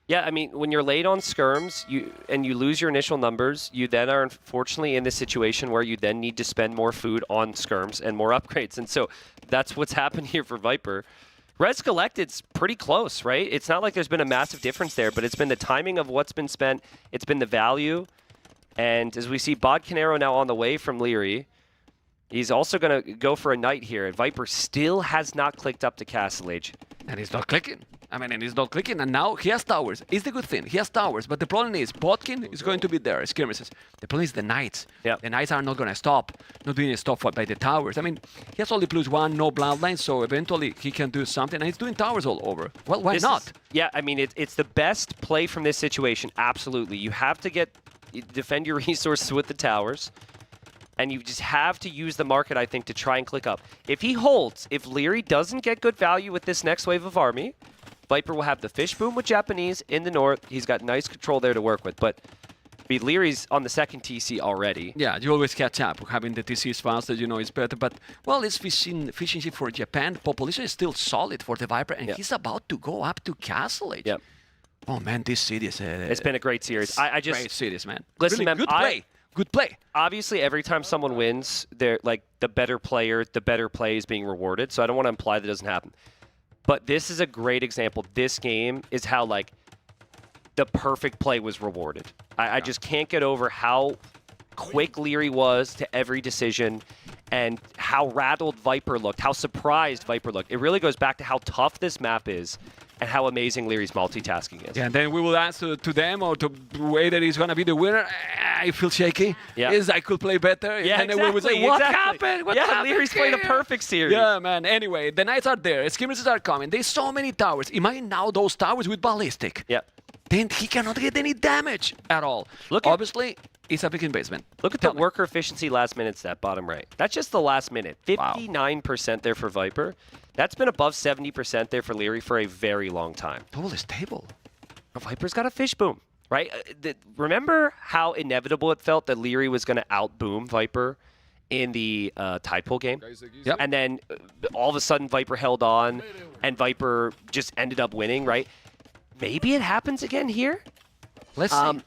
Yeah, I mean, when you're late on skirms and you lose your initial numbers, you then are unfortunately in this situation where you then need to spend more food on skirms and more upgrades. And so that's what's happened here for Viper. Res Collected's pretty close, right? It's not like there's been a massive difference there, but it's been the timing of what's been spent. It's been the value. And as we see Bodcanero now on the way from Liereyy, he's also going to go for a knight here. And Viper still has not clicked up to Castle Age. And he's not clicking. And he's not clicking, and now he has towers. It's the good thing. He has towers, but the problem is Bodkin is going to be there, skirmishes. The problem is the knights. The knights are not going to stop, not doing a stop by the towers. I mean, he has only +1, no bloodline, so eventually he can do something, and he's doing towers all over. Well, why not? I mean, it's the best play from this situation, absolutely. You have to defend your resources with the towers, and you just have to use the market, I think, to try and click up. If he holds, if Liereyy doesn't get good value with this next wave of army, Viper will have the fish boom with Japanese in the north. He's got nice control there to work with, but Lierey's on the second TC already. Yeah, you always catch up. Having the TCs faster, is better. But, well, it's efficiency for Japan. Population is still solid for the Viper, and he's about to go up to Castle Age. Oh, man, this series. It's been a great series. Great series, man. Listen, really, man, good play. Obviously, every time someone wins, they're like the better player, the better play is being rewarded. So I don't want to imply that doesn't happen. But this is a great example. This game is how, like, the perfect play was rewarded. I just can't get over how quick Liereyy was to every decision and how rattled Viper looked, how surprised Viper looked. It really goes back to how tough this map is and how amazing Lierey's multitasking is. Yeah, and then we will answer to them or to whether he's going to be the winner. I feel shaky. Is I could play better. Yeah, and then we will say, what happened? What happened? Lierey's played a perfect series. Yeah, man. Anyway, the knights are there. Skirmishes are coming. There's so many towers. Imagine now those towers with ballistic. Then he cannot get any damage at all. Obviously, it's a big investment. Look at the worker efficiency last minute stat, bottom right. That's just the last minute. 59% there for Viper. That's been above 70% there for Liereyy for a very long time. Totally stable. Viper's got a fish boom, right? Remember how inevitable it felt that Liereyy was going to outboom Viper in the TaToH game? And then all of a sudden Viper held on and Viper just ended up winning, right? Maybe it happens again here? Let's see.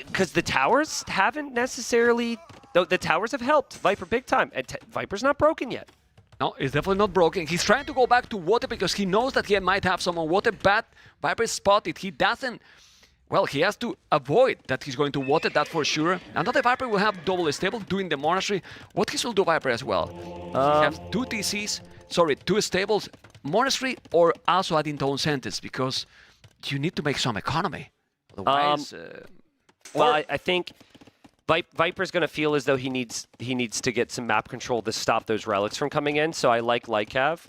Because the towers haven't necessarily... The towers have helped Viper big time. And Viper's not broken yet. No, it's definitely not broken. He's trying to go back to water because he knows that he might have some on water, but Viper is spotted. He doesn't... Well, he has to avoid that he's going to water, that for sure. Another Viper will have double stable doing the monastery. What he will do Viper as well? He has 2 TCs, 2 stables, monastery, or also adding town centers because you need to make some economy. Otherwise... well, I think Viper's going to feel as though he needs to get some map control to stop those relics from coming in, so I like Lycav.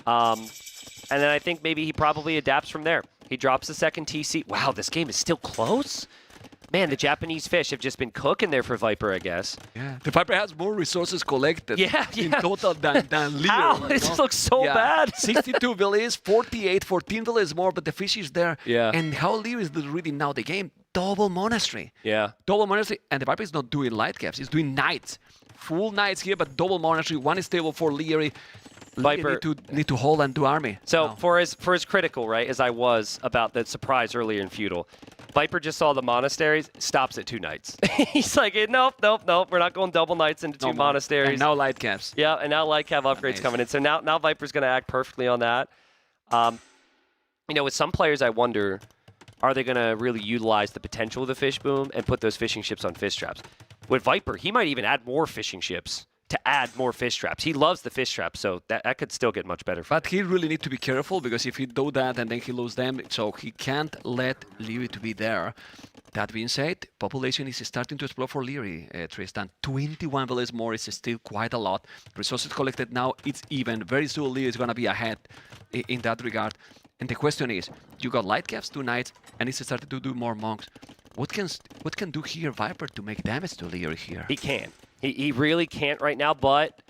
And then I think maybe he probably adapts from there. He drops the second TC. Wow, this game is still close? Man, the Japanese fish have just been cooking there for Viper, I guess. Yeah, the Viper has more resources collected in total than Liereyy. How? This looks so bad. 62 villages, 48, 14 villages more, but the fish is there. Yeah. And how Liereyy is reading now the game? Double monastery. Yeah. Double monastery, and the Viper is not doing light caps. He's doing knights. Full knights here, but double monastery. One is stable for Liereyy. Viper need to hold and do army. So for as critical, right, as I was about that surprise earlier in Feudal, Viper just saw the monasteries, stops at 2 knights. He's like, nope, we're not going double knights into 2 monasteries. And now light caps. Yeah, and now light cap upgrades coming in. So now Viper's going to act perfectly on that. You know, with some players, I wonder, are they going to really utilize the potential of the fish boom and put those fishing ships on fish traps? With Viper, he might even add more fishing ships to add more fish traps. He loves the fish traps, so that could still get much better. But he really needs to be careful, because if he do that and then he lose them, so he can't let Liereyy to be there. That being said, population is starting to explode for Liereyy, Tristan. 21 villages more is still quite a lot. Resources collected now, it's even. Very soon Liereyy is going to be ahead in that regard. And the question is, you got light caps, 2 knights, and it's started to do more monks. What can do here Viper to make damage to Liereyy here? He can. He really can't right now, but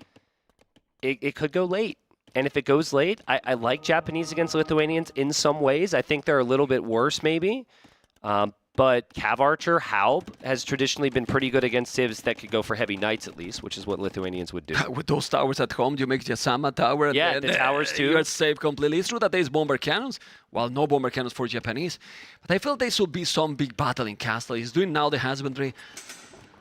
it could go late. And if it goes late, I like Japanese against Lithuanians in some ways. I think they're a little bit worse maybe. But Cav Archer, Haub, has traditionally been pretty good against civs that could go for heavy knights at least, which is what Lithuanians would do. With those towers at home, you make Yasama tower. Yeah, and the towers too. You're safe completely. It's true that there's bomber cannons. Well, no bomber cannons for Japanese. But I feel there should be some big battle in Castle. He's doing now the husbandry.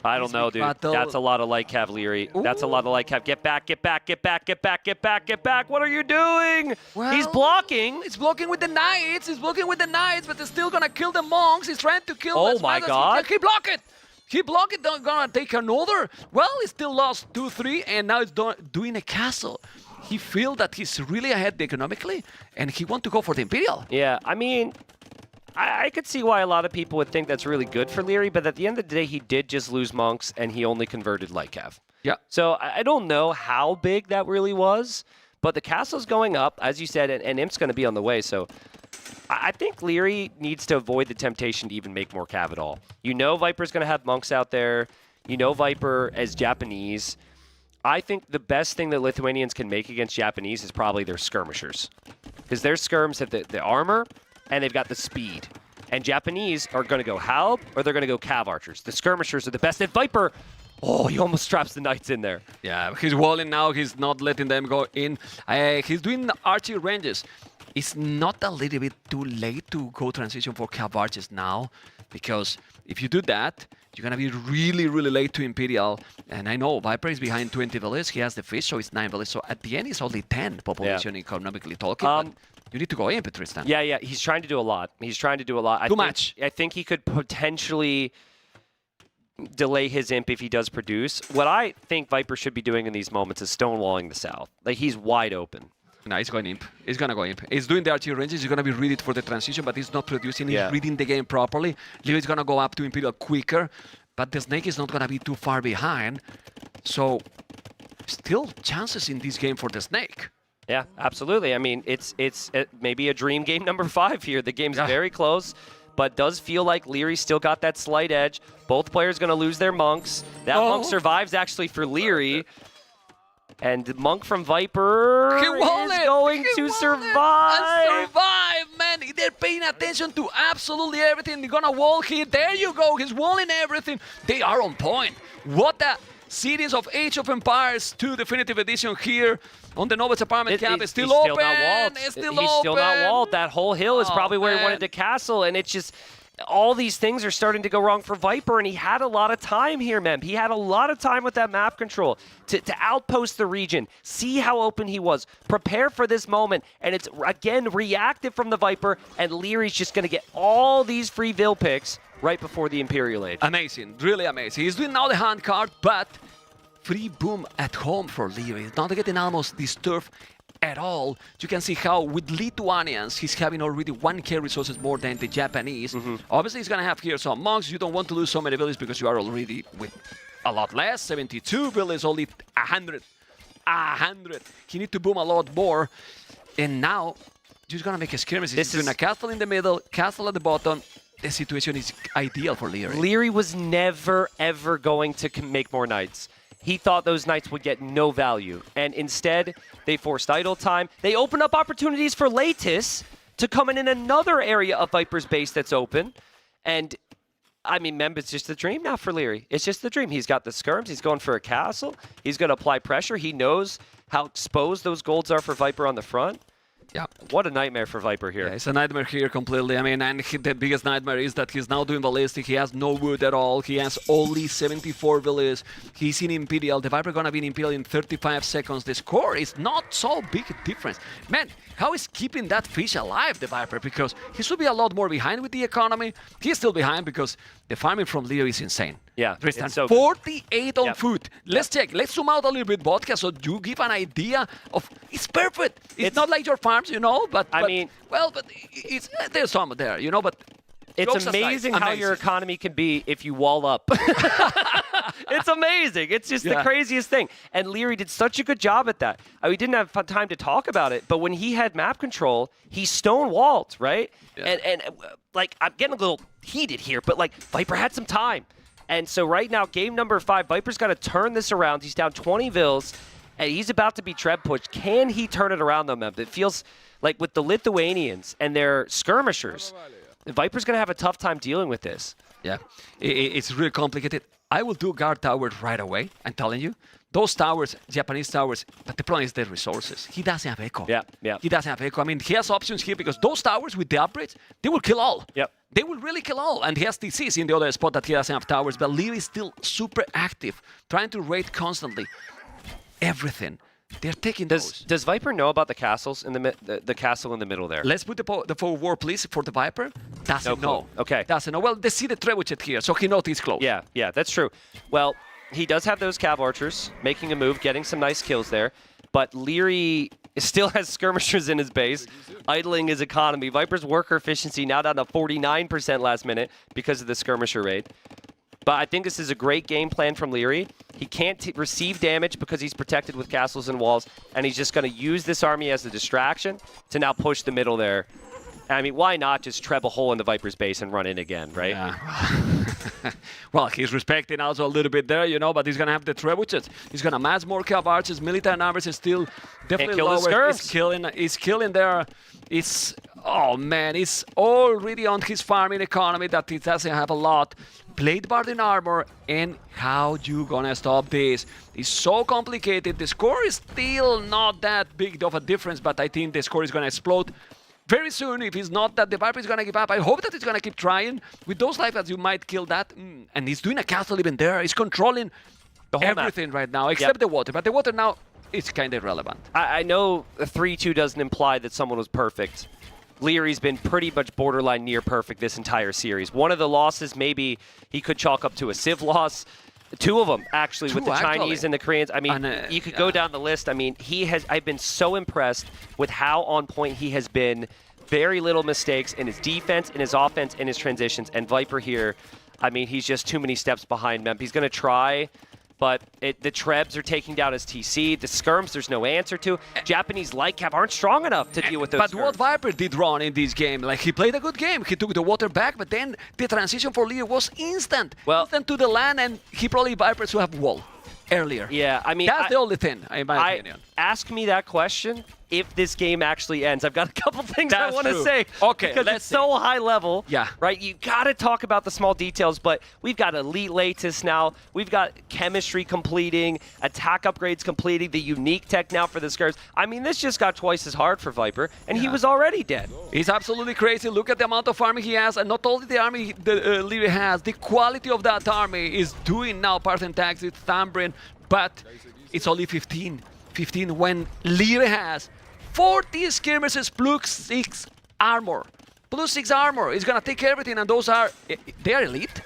I don't know, dude. Battle. That's a lot of light cav, Liereyy. That's a lot of light cav. Get back, get back, get back, get back, get back, get back. What are you doing? Well, he's blocking. He's blocking with the knights. He's blocking with the knights, but they're still going to kill the monks. He's trying to kill Oh my God. He blocked it. He blocked it. They're going to take another. Well, he still lost 2-3, and now he's doing a castle. He feels that he's really ahead economically, and he wants to go for the Imperial. Yeah, I mean, I could see why a lot of people would think that's really good for Liereyy, but at the end of the day, he did just lose monks, and he only converted light cav. Yeah. So I don't know how big that really was, but the castle's going up, as you said, and Imp's going to be on the way, so I think Liereyy needs to avoid the temptation to even make more cav at all. You know Viper's going to have monks out there. You know Viper as Japanese. I think the best thing that Lithuanians can make against Japanese is probably their skirmishers, because their skirms have the armor, and they've got the speed. And Japanese are going to go Haub, or they're going to go Cav Archers. The skirmishers are the best. And Viper, oh, he almost traps the knights in there. Yeah, he's walling now. He's not letting them go in. He's doing archery ranges. It's not a little bit too late to go transition for Cav Archers now, because if you do that, you're going to be really, really late to Imperial. And I know Viper is behind 20 villages. He has the fish, so it's 9 villages. So at the end, it's only 10 population economically talking. You need to go in, Tristan. Yeah, he's trying to do a lot. He's trying to do a lot. Too much. I think he could potentially delay his imp if he does produce. What I think Viper should be doing in these moments is stonewalling the south. Like, he's wide open. No, he's going imp. He's going to go imp. He's doing the archery ranges. He's going to be ready for the transition, but he's not producing. He's reading the game properly. Lierey's going to go up to Imperial quicker, but the snake is not going to be too far behind. So, still chances in this game for the snake. Yeah, absolutely. I mean, it's maybe a dream game number 5 here. The game's very close, but does feel like Liereyy still got that slight edge. Both players going to lose their monks. That monk survives actually for Liereyy. And the monk from Viper is going to survive. Man. They're paying attention to absolutely everything. They're going to wall here. There you go. He's walling everything. They are on point. What a series of Age of Empires 2 Definitive Edition here on the Nobles Apartment Camp. It's still open. He's still not walled. That whole hill is probably where he wanted to castle, and it's just all these things are starting to go wrong for Viper, and he had a lot of time here, Mem. He had a lot of time with that map control to outpost the region, see how open he was, prepare for this moment, and it's, again, reactive from the Viper, and Lierey's just going to get all these free Vil picks right before the Imperial Age. Amazing, really amazing. He's doing now the hand card, but free boom at home for Liereyy. He's not getting almost disturbed at all. You can see how with Lithuanians, he's having already 1k resources more than the Japanese. Obviously, he's going to have here some monks. You don't want to lose so many villages because you are already with a lot less. 72 villages, only 100. 100. He needs to boom a lot more. And now, you're going to make a skirmish. He's doing a castle in the middle, castle at the bottom. The situation is ideal for Liereyy. Liereyy was never, ever going to make more knights. He thought those knights would get no value. And instead, they forced idle time. They opened up opportunities for Latis to come in another area of Viper's base that's open. And, I mean, Memb, it's just a dream now for Liereyy. It's just a dream. He's got the skirms. He's going for a castle. He's going to apply pressure. He knows how exposed those golds are for Viper on the front. Yeah. What a nightmare for Viper here. Yeah, it's a nightmare here completely. I mean, and the biggest nightmare is that he's now doing ballistic. He has no wood at all. He has only 74 villas. He's in Imperial. The Viper gonna be in Imperial in 35 seconds. The score is not so big a difference. Man, how is keeping that fish alive, the Viper? Because he should be a lot more behind with the economy. He's still behind because the farming from Liereyy is insane. Yeah, Tristan, it's so 48 on food. Let's check. Let's zoom out a little bit, Vodka, so you give an idea of... It's perfect. It's not like your farms, you know, but it's there's some there, you know, but... It's amazing how your economy can be if you wall up. It's amazing. It's just the craziest thing. And Liereyy did such a good job at that. We didn't have time to talk about it, but when he had map control, he stone-walled, right? Yeah. And like, I'm getting a little heated here, but like, Viper had some time. And so right now, game number 5, Viper's got to turn this around. He's down 20 vils, and he's about to be treb pushed. Can he turn it around, though, Mem? It feels like with the Lithuanians and their skirmishers, the Viper's going to have a tough time dealing with this. Yeah, it's really complicated. I will do guard towers right away, I'm telling you. Those towers, Japanese towers, but the problem is the resources. He doesn't have echo. Yeah. He doesn't have echo. I mean, he has options here because those towers with the upgrades, they will kill all. Yep. They will really kill all. And he has TCs in the other spot that he doesn't have towers, but Liereyy is still super active, trying to raid constantly. Everything. They're taking those. Does Viper know about the castles in the castle in the middle there? Let's put the forward war, please, for the Viper. Doesn't know. Okay. Doesn't know. Well, they see the trebuchet here, so he knows he's close. Yeah, that's true. Well, he does have those cav archers making a move, getting some nice kills there, but Liereyy still has skirmishers in his base, idling his economy. Viper's worker efficiency now down to 49% last minute because of the skirmisher raid. But I think this is a great game plan from Liereyy. He can't receive damage because he's protected with castles and walls, and he's just going to use this army as a distraction to now push the middle there. I mean, why not just treb a hole in the Viper's base and run in again, right? Yeah. Well, he's respecting also a little bit there, you know, but he's going to have the trebuchets. He's going to mass more cav archers. Military numbers is still definitely lower. He's killing there. Oh, man, he's already on his farming economy that he doesn't have a lot. Plate Bard in armor, and how you gonna stop this? It's so complicated. The score is still not that big of a difference, but I think the score is gonna explode very soon. If it's not that the Viper is gonna give up, I hope that he's gonna keep trying. With those life as you might kill that. And he's doing a castle even there. He's controlling the whole everything right now, except the water. But the water now is kind of irrelevant. I know a 3-2 doesn't imply that someone was perfect. Lierey's been pretty much borderline near perfect this entire series. One of the losses, maybe he could chalk up to a Civ loss. 2 of them, actually, with the Chinese and the Koreans. I mean, you could go down the list. I mean, I've been so impressed with how on point he has been. Very little mistakes in his defense, in his offense, in his transitions. And Viper here, I mean, he's just too many steps behind Mem. He's going to try, but the Trebs are taking down his TC. The Skirms, there's no answer to. Japanese light cav aren't strong enough to deal with those But Skirms. what Viper did wrong in this game, like he played a good game. He took the water back, but then the transition for Liereyy was instant. Instant to the land, and he probably Vipers who have wall earlier. Yeah, I mean... That's the only thing, in my opinion. Ask me that question if this game actually ends. I've got a couple things I want to say. Okay, because it's so high level. Yeah. Right? You got to talk about the small details, but we've got elite latest now. We've got chemistry completing, attack upgrades completing, the unique tech now for the Skirms. I mean, this just got twice as hard for Viper, and he was already dead. He's absolutely crazy. Look at the amount of army he has, and not only the army that Liereyy has, the quality of that army is doing now percentages with Thambrin, but it's only 15 when Liereyy has 40 skirmishes plus 6 armor. Plus 6 armor. He's gonna take everything, and those are, they are elite.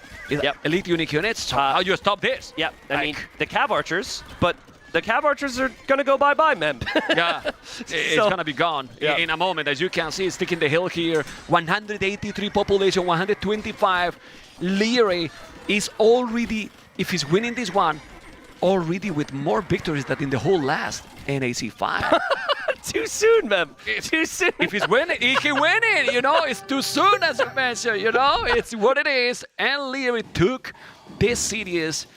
Elite unique units. So how you stop this? Yep. I mean, the cav archers, but the cav archers are gonna go bye-bye, Mem. Yeah, it's gonna be gone in a moment. As you can see, sticking the hill here. 183 population, 125. Liereyy is already, if he's winning this one, already with more victories than in the whole last NAC5. Too soon, Mem. Too soon. If he's winning, he can win it. You know, it's too soon, as you mentioned. You know, it's what it is. And Liereyy took this series.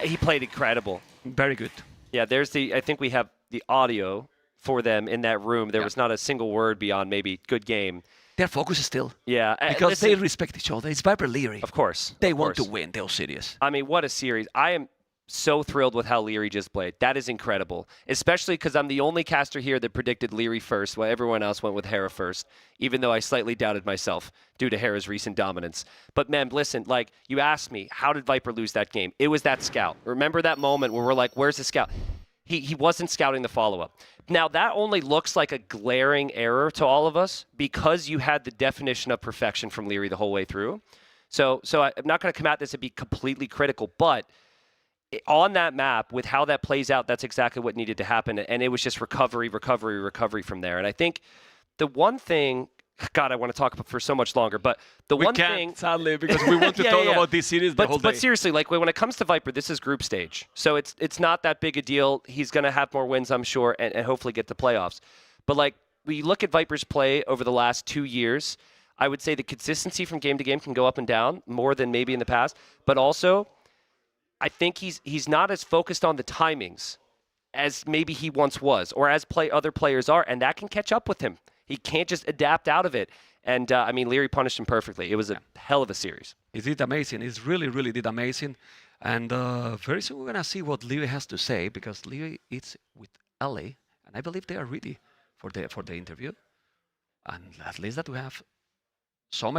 He played incredible. Very good. Yeah, I think we have the audio for them in that room. There was not a single word beyond maybe good game. Their focus is still. Yeah. Because they respect each other. It's Viper Liereyy. Of course. They want to win. They're serious. I mean, what a series. I am so thrilled with how Liereyy just played. That is incredible, especially because I'm the only caster here that predicted Liereyy first, while everyone else went with Hera first, even though I slightly doubted myself due to Hera's recent dominance. But, Mem, listen, like, you asked me, how did Viper lose that game? It was that scout. Remember that moment where we're like, where's the scout? He wasn't scouting the follow-up. Now, that only looks like a glaring error to all of us because you had the definition of perfection from Liereyy the whole way through. So I'm not going to come at this and be completely critical, but on that map, with how that plays out, that's exactly what needed to happen. And it was just recovery from there. And I think the one thing, God, I want to talk about for so much longer, but we can't, sadly, because we want to talk about this series the whole day. But seriously, like when it comes to Viper, this is group stage. So it's not that big a deal. He's going to have more wins, I'm sure, and hopefully get to playoffs. But like, when you look at Viper's play over the last 2 years, I would say the consistency from game to game can go up and down more than maybe in the past. But also, I think he's not as focused on the timings as maybe he once was, or as other players are, and that can catch up with him. He can't just adapt out of it. And, I mean, Liereyy punished him perfectly. It was a hell of a series. He did amazing. He really, really did amazing. And very soon we're going to see what Liereyy has to say, because Liereyy is with LA, and I believe they are ready for the interview. And at least that we have some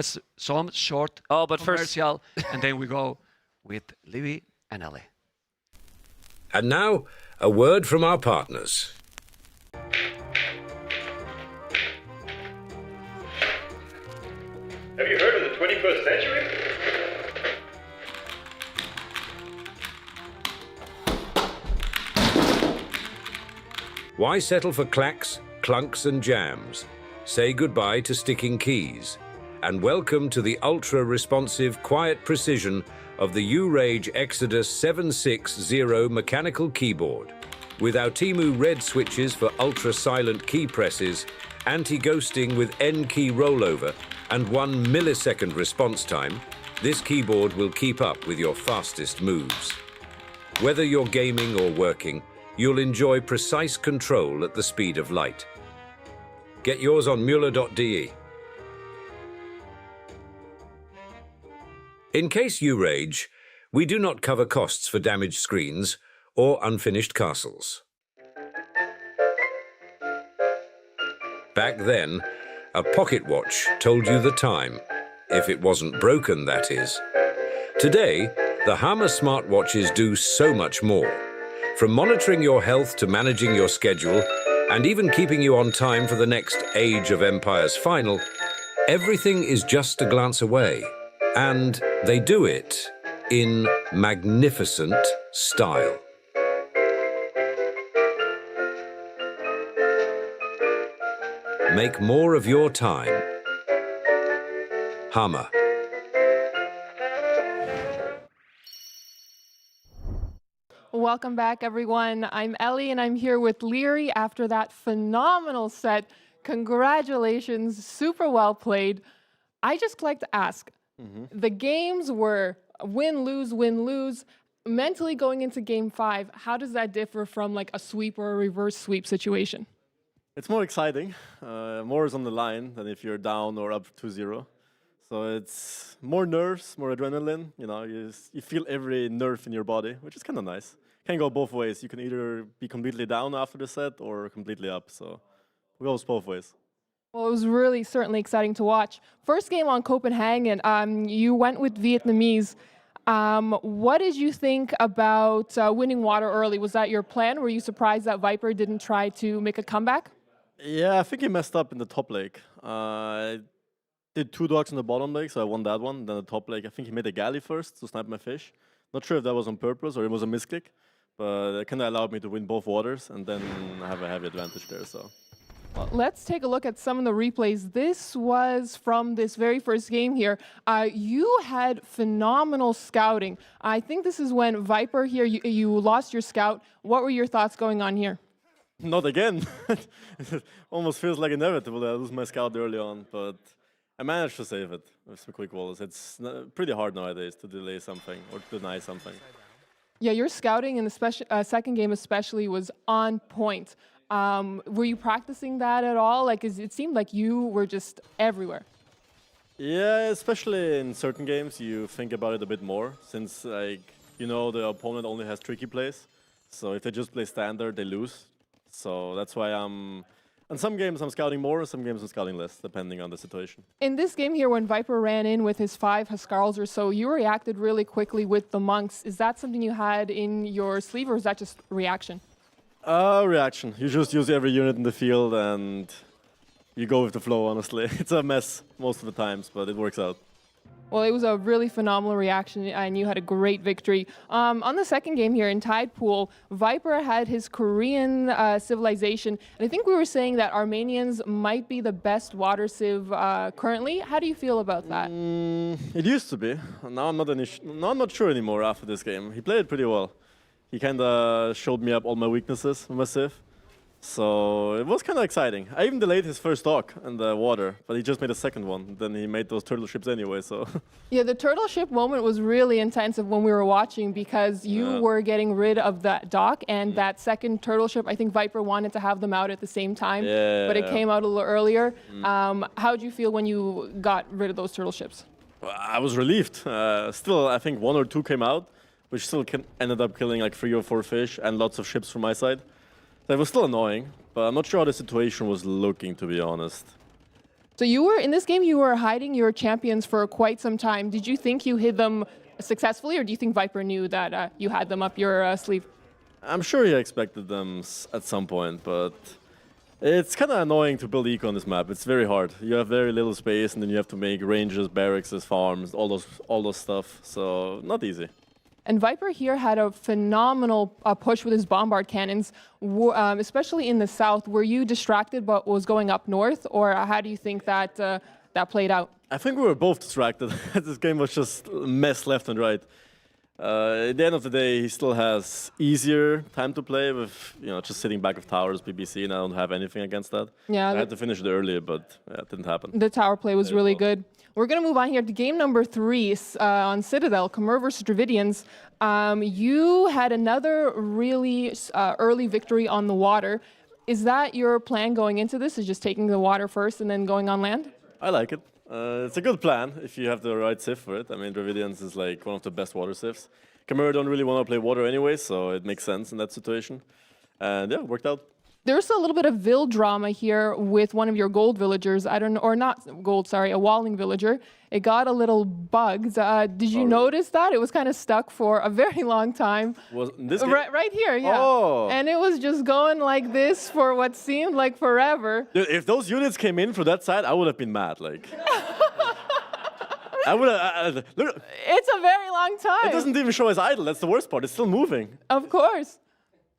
short commercial, and then we go with Liereyy and LA. And now, a word from our partners. Have you heard of the 21st century? Why settle for clacks, clunks and jams? Say goodbye to sticking keys. And welcome to the ultra-responsive, quiet precision of the Liereyy Exodus 760 mechanical keyboard. With our Temu red switches for ultra-silent key presses, anti-ghosting with N-key rollover, and 1 millisecond response time, this keyboard will keep up with your fastest moves. Whether you're gaming or working, you'll enjoy precise control at the speed of light. Get yours on mueller.de. In case you rage, we do not cover costs for damaged screens or unfinished castles. Back then, a pocket watch told you the time, if it wasn't broken, that is. Today, the Hama smartwatches do so much more. From monitoring your health to managing your schedule, and even keeping you on time for the next Age of Empires final, everything is just a glance away. And they do it in magnificent style. Make more of your time. Hama. Welcome back, everyone. I'm Ellie, and I'm here with Liereyy after that phenomenal set. Congratulations, super well played. I just like to ask, the games were win, lose. Mentally going into game 5, how does that differ from like a sweep or a reverse sweep situation? It's more exciting. More is on the line than if you're down or up 2-0. So it's more nerves, more adrenaline. You know, you feel every nerve in your body, which is kind of nice. Can go both ways. You can either be completely down after the set or completely up. So it goes both ways. Well, it was really certainly exciting to watch. First game on Copenhagen, you went with Vietnamese. What did you think about winning water early? Was that your plan? Were you surprised that Viper didn't try to make a comeback? Yeah, I think he messed up in the top lake. I did 2 dogs in the bottom lake, so I won that one. Then the top lake, I think he made a galley first to snipe my fish. Not sure if that was on purpose or it was a misclick, but it kind of allowed me to win both waters and then have a heavy advantage there. So. Well, let's take a look at some of the replays. This was from this very first game here. You had phenomenal scouting. I think this is when Viper here, you lost your scout. What were your thoughts going on here? Not again. It almost feels like inevitable that I lose my scout early on, but I managed to save it with some quick walls. It's pretty hard nowadays to delay something or to deny something. Yeah, your scouting in the second game especially was on point. Were you practicing that at all? Like, it seemed like you were just everywhere. Yeah, especially in certain games, you think about it a bit more, since like you know the opponent only has tricky plays. So if they just play standard, they lose. So that's why in some games I'm scouting more, in some games I'm scouting less, depending on the situation. In this game here, when Viper ran in with his 5 Huskarls or so, you reacted really quickly with the monks. Is that something you had in your sleeve, or is that just reaction? Reaction. You just use every unit in the field and you go with the flow, honestly. It's a mess most of the times, but it works out. Well, it was a really phenomenal reaction, and you had a great victory. On the second game here in TaToH, Viper had his Korean civilization, and I think we were saying that Armenians might be the best water civ currently. How do you feel about that? It used to be. Now I'm not sure anymore after this game. He played pretty well. He kind of showed me up all my weaknesses in my civ. So it was kind of exciting. I even delayed his first dock in the water, but he just made a second one. Then he made those turtle ships anyway, so... Yeah, the turtle ship moment was really intensive when we were watching, because you were getting rid of that dock, and that second turtle ship, I think Viper wanted to have them out at the same time, but it came out a little earlier. How did you feel when you got rid of those turtle ships? I was relieved. Still, I think 1 or 2 came out, which still ended up killing like 3 or 4 fish and lots of ships from my side. That was still annoying, but I'm not sure how the situation was looking, to be honest. So you were, in this game, you were hiding your champions for quite some time. Did you think you hid them successfully, or do you think Viper knew that you had them up your sleeve? I'm sure he expected them at some point, but it's kind of annoying to build eco on this map. It's very hard. You have very little space, and then you have to make ranges, barracks, farms, all those stuff. So not easy. And Viper here had a phenomenal push with his bombard cannons, especially in the south. Were you distracted by what was going up north, or how do you think that that played out? I think we were both distracted. This game was just a mess left and right. At the end of the day, he still has easier time to play with, just sitting back with towers, BBC, and I don't have anything against that. Yeah, I had to finish it earlier, but it didn't happen. The tower play was really good. We're going to move on here to game number 3 on Citadel, Khmer versus Dravidians. You had another really early victory on the water. Is that your plan going into this, is just taking the water first and then going on land? I like it. It's a good plan if you have the right civ for it. I mean, Dravidians is like one of the best water civs. Khmer don't really want to play water anyway, so it makes sense in that situation. And yeah, it worked out. There's a little bit of Vil drama here with one of your gold villagers. Or not gold, sorry, a walling villager. It got a little bugged. Did you notice that? It was kind of stuck for a very long time. Was this game? Right here, yeah. Oh. And it was just going like this for what seemed like forever. Dude, if those units came in for that side, I would have been mad. Like, I would have. Look, it's a very long time. It doesn't even show as idle. That's the worst part. It's still moving. Of course.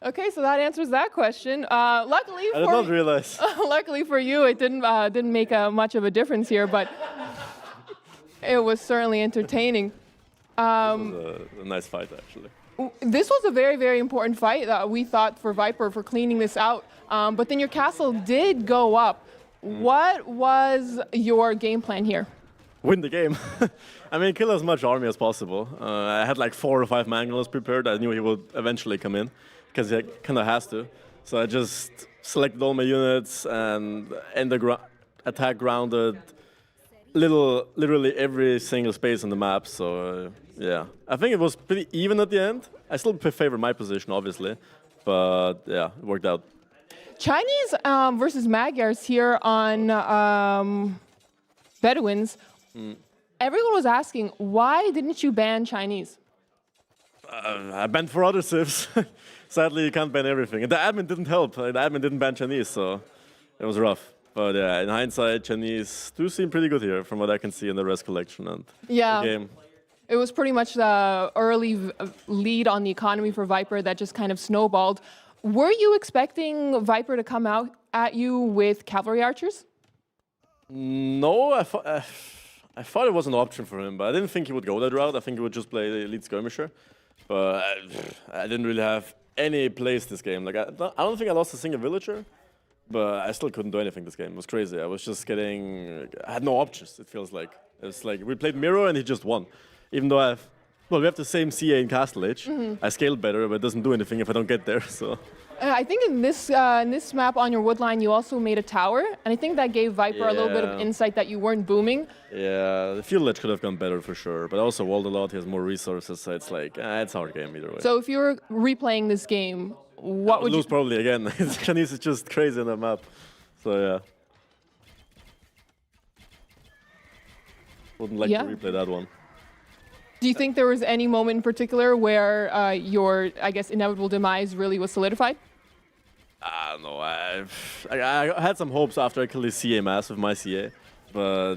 Okay, so that answers that question. Luckily, I did not realize. Luckily for you, it didn't make much of a difference here, but it was certainly entertaining. It was a nice fight, actually. This was a very, very important fight that we thought for Viper for cleaning this out. But then your castle did go up. What was your game plan here? Win the game. I mean, kill as much army as possible. I had like 4 or 5 manglers prepared. I knew he would eventually come in, because he kind of has to. So I just selected all my units and attack grounded literally every single space on the map. So yeah, I think it was pretty even at the end. I still favor my position, obviously, but yeah, it worked out. Chinese versus Magyars here on Bedouins. Everyone was asking, why didn't you ban Chinese? I banned 4 other civs. Sadly, you can't ban everything. And the admin didn't help. The admin didn't ban Chinese, so it was rough. But yeah, in hindsight, Chinese do seem pretty good here, from what I can see in the rest collection and the game. It was pretty much the early lead on the economy for Viper that just kind of snowballed. Were you expecting Viper to come out at you with cavalry archers? No, I thought it was an option for him, but I didn't think he would go that route. I think he would just play the elite skirmisher. But I didn't really have any place this game. Like, I don't think I lost a single villager, but I still couldn't do anything this game. It was crazy. I was just I had no options, it feels like. It's like we played Mirror and he just won. Even though we have the same CA in Castle Age. I scaled better, but it doesn't do anything if I don't get there, so. I think in this map on your wood line, you also made a tower, and I think that gave Viper a little bit of Yeah. insight that you weren't booming. Yeah, the field ledge could have gone better for sure, but also walled a lot. He has more resources, so it's like it's a hard game either way. So if you were replaying this game, what would you lose probably again? Chinese is just crazy on the map, so yeah. Wouldn't like to replay that one. Do you think there was any moment in particular where your, I guess, inevitable demise really was solidified? I don't know. I had some hopes after I killed the CA mass with my CA, but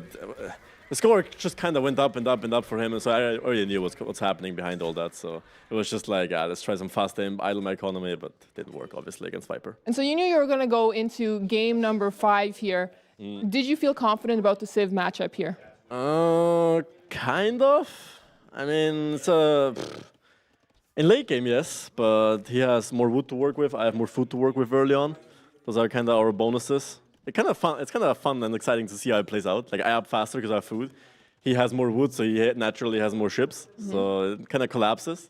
the score just kind of went up and up and up for him, and so I already knew what's happening behind all that. So it was just like, let's try some fast aim, idle my economy, but it didn't work obviously against Viper. And so you knew you were going to go into game number 5 here. Did you feel confident about the Civ matchup here? Kind of. I mean, it's in late game, yes, but he has more wood to work with. I have more food to work with early on. Those are kind of our bonuses. It's kind of fun and exciting to see how it plays out. Like I up faster because I have food. He has more wood, so he naturally has more ships. So it kind of collapses.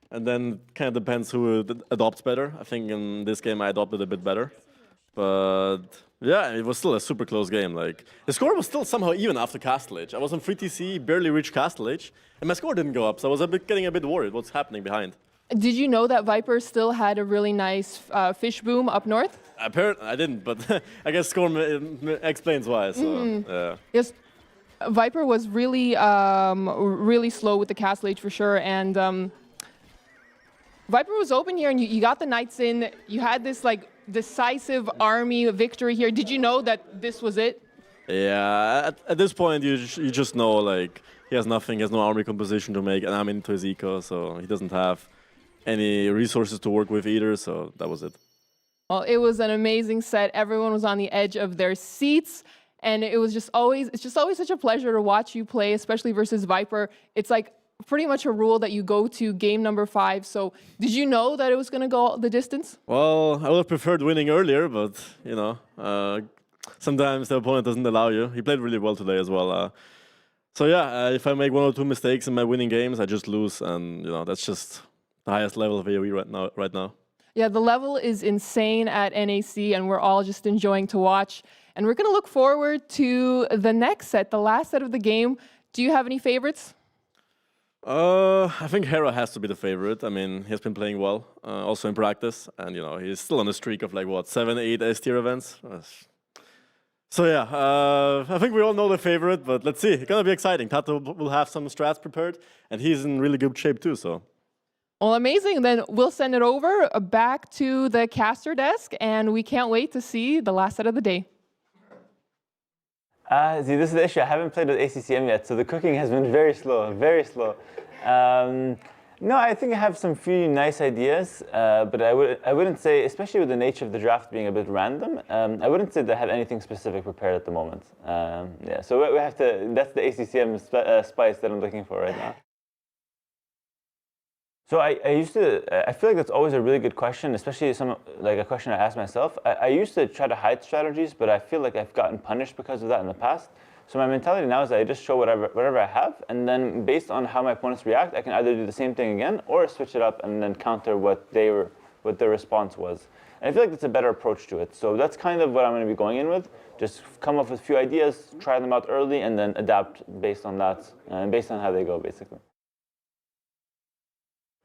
And then kind of depends who adopts better. I think in this game I adopted a bit better. But yeah, it was still a super close game. Like the score was still somehow even after Castle Age. I was on free TC, barely reached Castle Age, and my score didn't go up. So I was getting a bit worried what's happening behind. Did you know that Viper still had a really nice fish boom up north? Apparently, I didn't, but I guess score explains why. So yeah. Yes, Viper was really, really slow with the Castle Age for sure, and Viper was open here, and you got the Knights in. You had this like decisive army victory here. Did you know that this was it? Yeah, at this point you just know like he has nothing, he has no army composition to make, and I'm into his eco, so he doesn't have any resources to work with either, so that was it. Well, it was an amazing set. Everyone was on the edge of their seats, and it's just always such a pleasure to watch you play, especially versus Viper. It's like pretty much a rule that you go to game number 5. So did you know that it was going to go the distance? Well, I would have preferred winning earlier, but you know, sometimes the opponent doesn't allow you. He played really well today as well. So yeah, if I make 1 or 2 mistakes in my winning games, I just lose, and you know that's just the highest level of AoE right now. Yeah, the level is insane at NAC, and we're all just enjoying to watch. And we're going to look forward to the next set, the last set of the game. Do you have any favorites? I think Hera has to be the favorite. I mean, he has been playing well, also in practice, and you know he's still on a streak of like what 7, 8 S-tier events. So yeah, I think we all know the favorite, but let's see. It's gonna be exciting. TaToH will have some strats prepared, and he's in really good shape too. So. Well, amazing. Then we'll send it over back to the caster desk, and we can't wait to see the last set of the day. See, this is the issue. I haven't played with ACCM yet, so the cooking has been very slow, very slow. No, I think I have some few nice ideas, but I wouldn't say, especially with the nature of the draft being a bit random, I wouldn't say that I have anything specific prepared at the moment. Yeah, so we have to. That's the ACCM spice that I'm looking for right now. So I feel like that's always a really good question, especially like a question I ask myself. I used to try to hide strategies, but I feel like I've gotten punished because of that in the past. So my mentality now is that I just show whatever I have, and then based on how my opponents react, I can either do the same thing again or switch it up and then counter what their response was. And I feel like that's a better approach to it. So that's kind of what I'm going to be going in with. Just come up with a few ideas, try them out early, and then adapt based on that, and based on how they go, basically.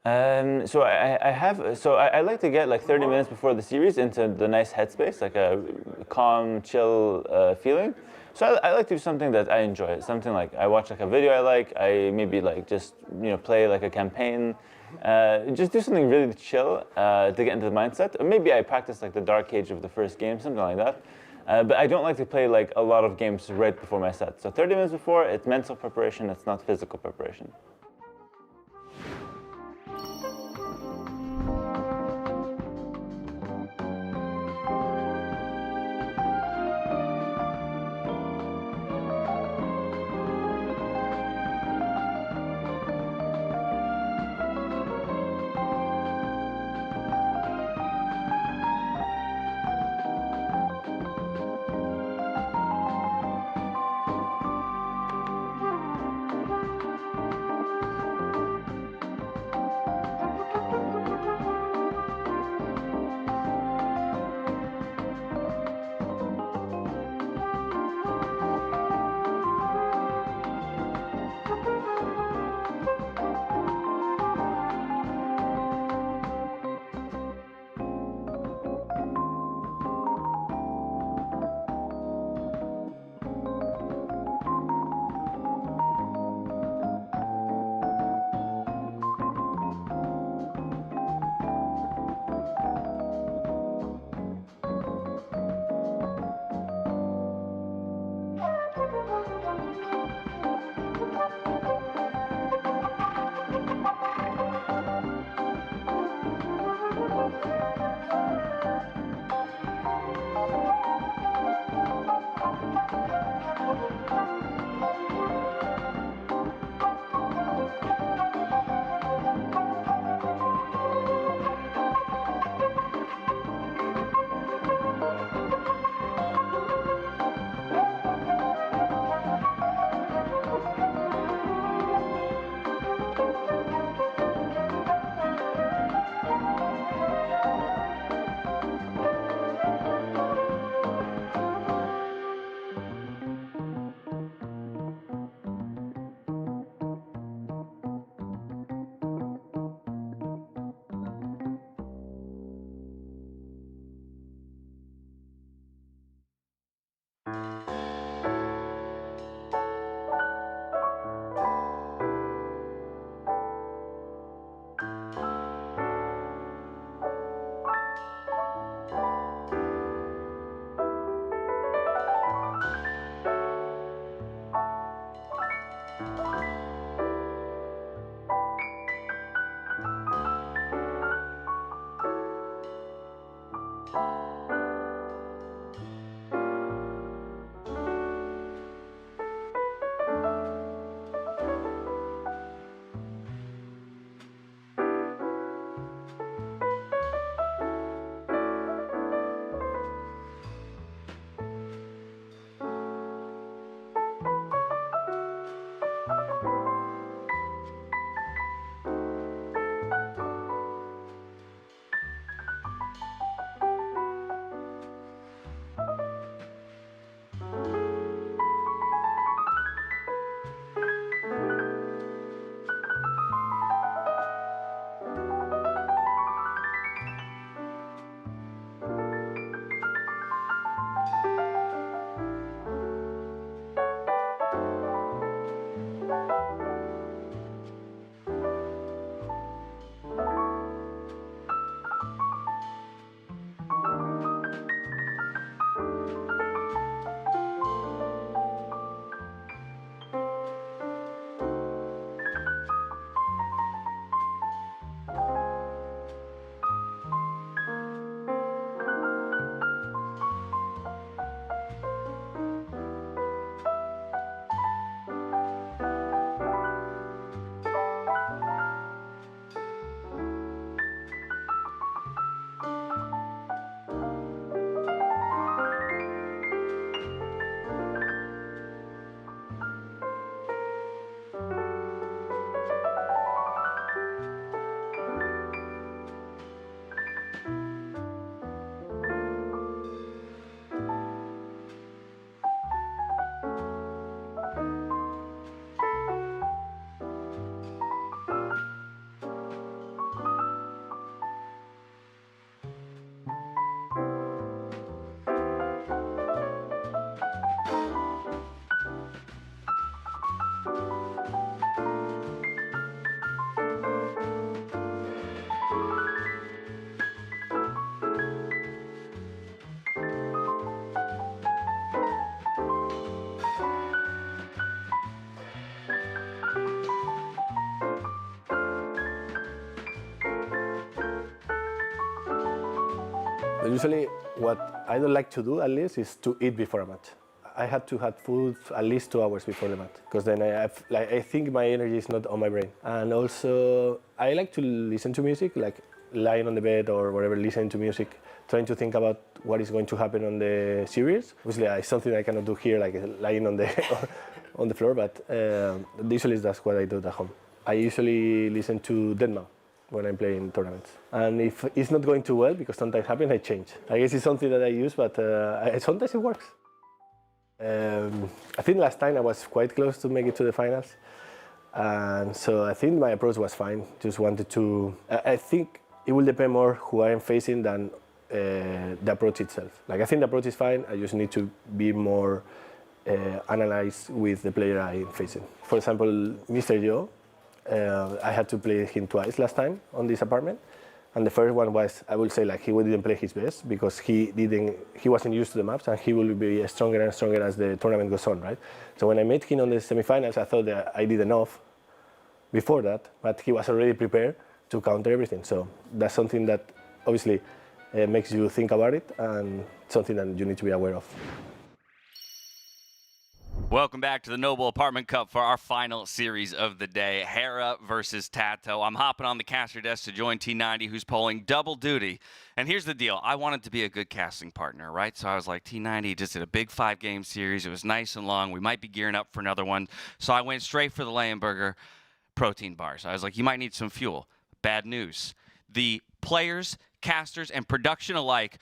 So I like to get like 30 minutes before the series into the nice headspace, like a calm, chill feeling. So I like to do something that I enjoy. Something like I watch like a video I like. I maybe like just play like a campaign. Just do something really chill to get into the mindset. Or maybe I practice like the Dark Age of the first game, something like that. But I don't like to play like a lot of games right before my set. So 30 minutes before, it's mental preparation. It's not physical preparation. But usually, what I don't like to do, at least, is to eat before a match. I had to have food at least 2 hours before the match, because then I think my energy is not on my brain. And also, I like to listen to music, like lying on the bed or whatever, listening to music, trying to think about what is going to happen on the series. Obviously, it's something I cannot do here, like lying on the on the floor, but usually that's what I do at home. I usually listen to deadmau5 when I'm playing tournaments. And if it's not going too well, because sometimes happens, I change. I guess it's something that I use, but sometimes it works. I think last time I was quite close to make it to the finals. And so I think my approach was fine. Just wanted to, I think it will depend more who I am facing than the approach itself. Like I think the approach is fine, I just need to be more analyzed with the player I am facing. For example, Mr. Joe, I had to play him twice last time on this apartment. And the first one was, I would say, like he didn't play his best because he wasn't used to the maps, and he will be stronger and stronger as the tournament goes on, right? So when I met him on the semifinals, I thought that I did enough before that, but he was already prepared to counter everything. So that's something that obviously makes you think about it, and something that you need to be aware of. Welcome back to the Noble Apartment Cup for our final series of the day, Hera versus TaToH. I'm hopping on the caster desk to join T90, who's pulling double duty. And here's the deal. I wanted to be a good casting partner, right? So I was like, T90 just did a big 5-game series. It was nice and long. We might be gearing up for another one. So I went straight for the Liereyy protein bars. I was like, you might need some fuel. Bad news. The players, casters, and production alike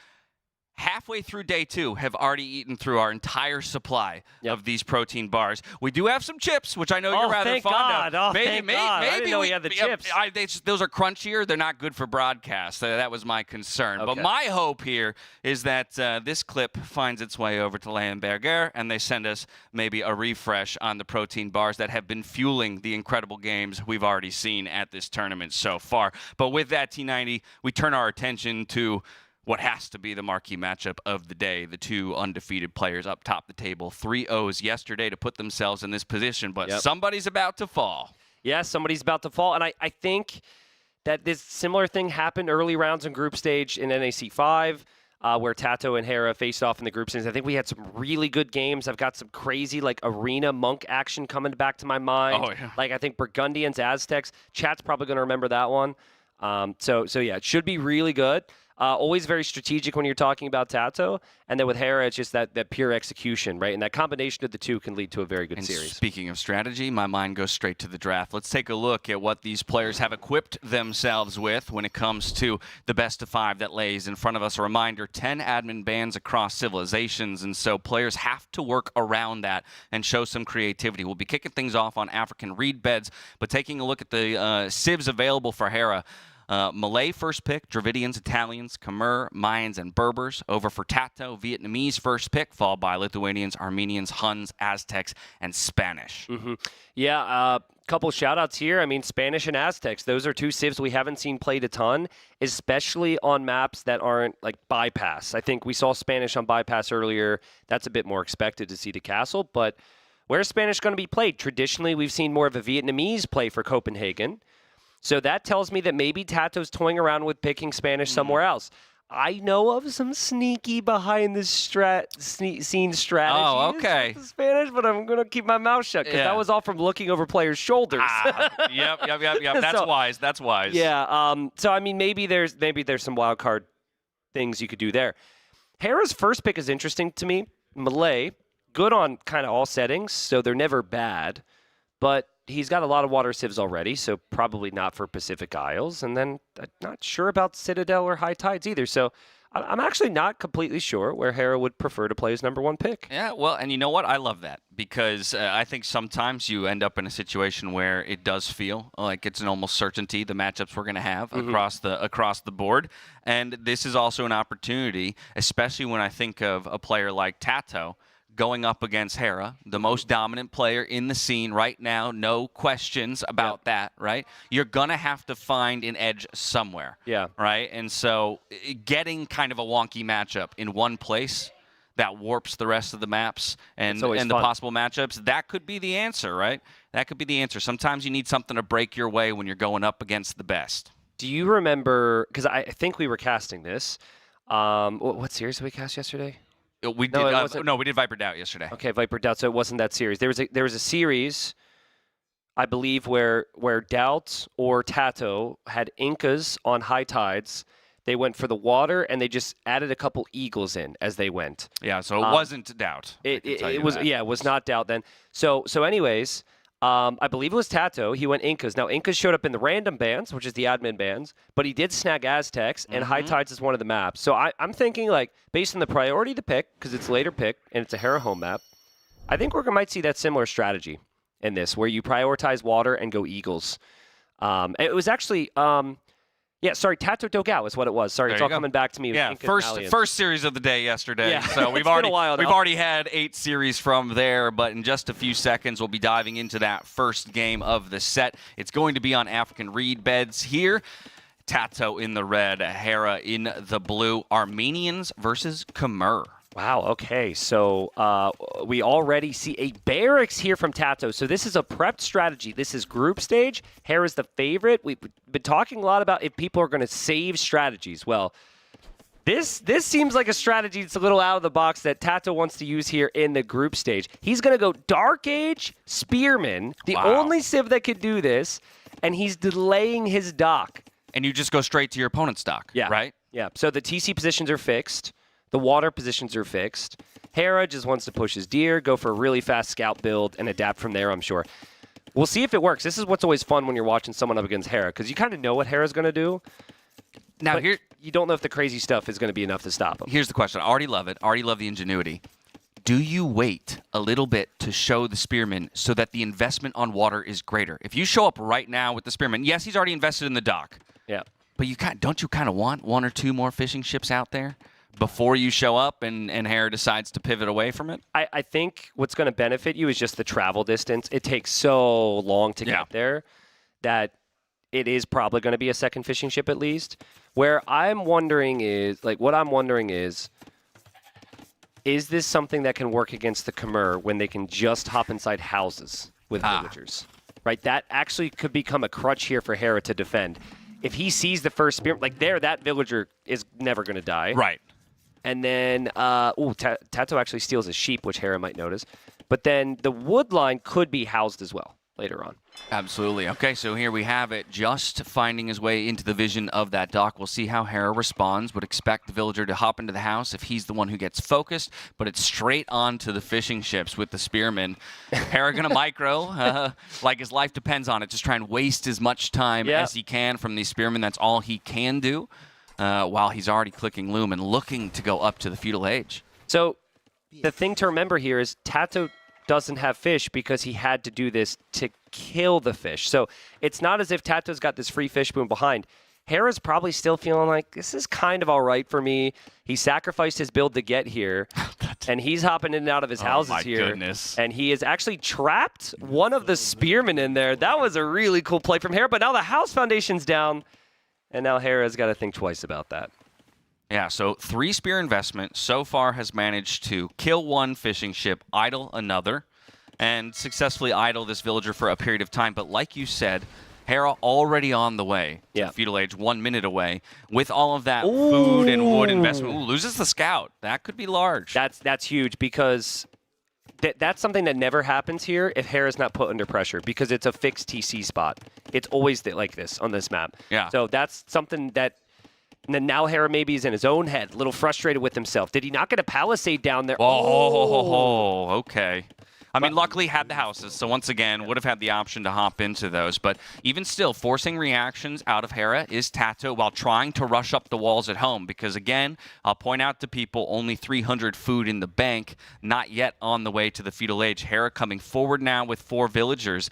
halfway through day 2 have already eaten through our entire supply of these protein bars. We do have some chips, which I know you're rather fond of. Thank God. I didn't know we had the chips. Those are crunchier. They're not good for broadcast. That was my concern. Okay. But my hope here is that this clip finds its way over to Liereyy, and they send us maybe a refresh on the protein bars that have been fueling the incredible games we've already seen at this tournament so far. But with that, T90, we turn our attention to what has to be the marquee matchup of the day. The two undefeated players up top the table. 3-0s yesterday to put themselves in this position, but somebody's about to fall. Yeah, somebody's about to fall. And I think that this similar thing happened early rounds in group stage in NAC 5, where TaToH and Hera faced off in the group stage. I think we had some really good games. I've got some crazy like arena monk action coming back to my mind. Oh, yeah. Like I think Burgundians, Aztecs. Chat's probably going to remember that one. So yeah, it should be really good. Always very strategic when you're talking about TaToH. And then with Hera, it's just that pure execution, right? And that combination of the two can lead to a very good series. Speaking of strategy, my mind goes straight to the draft. Let's take a look at what these players have equipped themselves with when it comes to the best of 5 that lays in front of us. A reminder, 10 admin bans across civilizations, and so players have to work around that and show some creativity. We'll be kicking things off on African reed beds, but taking a look at the civs available for Hera. Malay first pick, Dravidians, Italians, Khmer, Mayans, and Berbers. Over for TaToH, Vietnamese first pick, followed by Lithuanians, Armenians, Huns, Aztecs, and Spanish. Yeah, couple shout-outs here. I mean, Spanish and Aztecs, those are two civs we haven't seen played a ton, especially on maps that aren't like bypass. I think we saw Spanish on bypass earlier. That's a bit more expected to see the castle, but where's Spanish going to be played? Traditionally, we've seen more of a Vietnamese play for Copenhagen. So that tells me that maybe TaToH's toying around with picking Spanish somewhere else. I know of some sneaky behind the scene strategies. Oh, okay. With Spanish, but I'm going to keep my mouth shut because that was all from looking over players' shoulders. Yep. That's wise. That's wise. Yeah. So I mean, maybe there's some wild card things you could do there. Hera's first pick is interesting to me. Malay, good on kind of all settings, so they're never bad, but he's got a lot of water civs already, so probably not for Pacific Isles. And then I'm not sure about Citadel or High Tides either. So I'm actually not completely sure where Hera would prefer to play his #1 pick. Yeah, well, and you know what? I love that because I think sometimes you end up in a situation where it does feel like it's an almost certainty the matchups we're going to have across the board. And this is also an opportunity, especially when I think of a player like TaToH, going up against Hera, the most dominant player in the scene right now, no questions about that, right? You're going to have to find an edge somewhere, right? And so getting kind of a wonky matchup in one place that warps the rest of the maps and the possible matchups, that could be the answer, right? That could be the answer. Sometimes you need something to break your way when you're going up against the best. Do you remember, because I think we were casting this, What series did we cast yesterday? We did. No, we did Viper DauT yesterday. Okay, Viper DauT. So it wasn't that series. There was a series, I believe, where DauT or TaToH had Incas on high tides. They went for the water, and they just added a couple eagles in as they went. Yeah, so it wasn't DauT. It was it was not DauT then. So anyways, I believe it was TaToH. He went Incas. Now Incas showed up in the random bans, which is the admin bans, but he did snag Aztecs, and High Tides is one of the maps. So I'm thinking, like, based on the priority of the pick, because it's later pick and it's a Hera home map, I think we might see that similar strategy in this, where you prioritize water and go eagles. It was actually. Yeah, sorry, TaToH dogao is what it was. Sorry, it's all coming back to me. Yeah, first series of the day yesterday. Yeah. So we've already had 8 series from there, but in just a few seconds we'll be diving into that first game of the set. It's going to be on African reed beds here. TaToH in the red, Hera in the blue. Armenians versus Khmer. Wow, okay, so we already see a barracks here from TaToH. So this is a prepped strategy. This is group stage. Hera's the favorite. We've been talking a lot about if people are going to save strategies. Well, this seems like a strategy that's a little out of the box that TaToH wants to use here in the group stage. He's going to go Dark Age Spearman, the only civ that could do this, and he's delaying his dock. And you just go straight to your opponent's dock, right? Yeah, so the TC positions are fixed. The water positions are fixed. Hera just wants to push his deer, go for a really fast scout build, and adapt from there, I'm sure. We'll see if it works. This is what's always fun when you're watching someone up against Hera, because you kind of know what Hera's going to do. Now, here you don't know if the crazy stuff is going to be enough to stop him. Here's the question. I already love it. Already love the ingenuity. Do you wait a little bit to show the spearman so that the investment on water is greater? If you show up right now with the spearman, yes, he's already invested in the dock. Yeah. But don't you kind of want 1 or 2 more fishing ships out there before you show up and Hera decides to pivot away from it? I think what's going to benefit you is just the travel distance. It takes so long to get there that it is probably going to be a second fishing ship at least. What I'm wondering is, is this something that can work against the Khmer when they can just hop inside houses with villagers? Right? That actually could become a crutch here for Hera to defend. If he sees the first spear, that villager is never going to die. Right. And then, TaToH actually steals a sheep, which Hera might notice. But then the wood line could be housed as well later on. Absolutely. Okay, so here we have it. Just finding his way into the vision of that dock. We'll see how Hera responds. Would expect the villager to hop into the house if he's the one who gets focused, but it's straight on to the fishing ships with the spearmen. Hera gonna micro, like his life depends on it. Just try and waste as much time as he can from these spearmen. That's all he can do. While he's already clicking Loom and looking to go up to the feudal age. So the thing to remember here is TaToH doesn't have fish because he had to do this to kill the fish. So it's not as if TaToH's got this free fish boom behind. Hera's probably still feeling like, this is kind of all right for me. He sacrificed his build to get here, and he's hopping in and out of his houses here. Goodness. And he has actually trapped one of the spearmen in there. That was a really cool play from Hera, but now the house foundation's down, and now Hera's got to think twice about that. Yeah, so 3 spear investment so far has managed to kill 1 fishing ship, idle another, and successfully idle this villager for a period of time. But like you said, Hera already on the way to feudal age, 1 minute away, with all of that food and wood investment. Ooh, loses the scout. That could be large. That's huge because that's something that never happens here if Hera's not put under pressure because it's a fixed TC spot. It's always like this on this map. Yeah. So that's something that now Hera maybe is in his own head, a little frustrated with himself. Did he not get a palisade down there? Oh, okay. I mean, luckily had the houses, so once again, would have had the option to hop into those. But even still, forcing reactions out of Hera is TaToH while trying to rush up the walls at home. Because again, I'll point out to people, only 300 food in the bank, not yet on the way to the feudal age. Hera coming forward now with 4 villagers.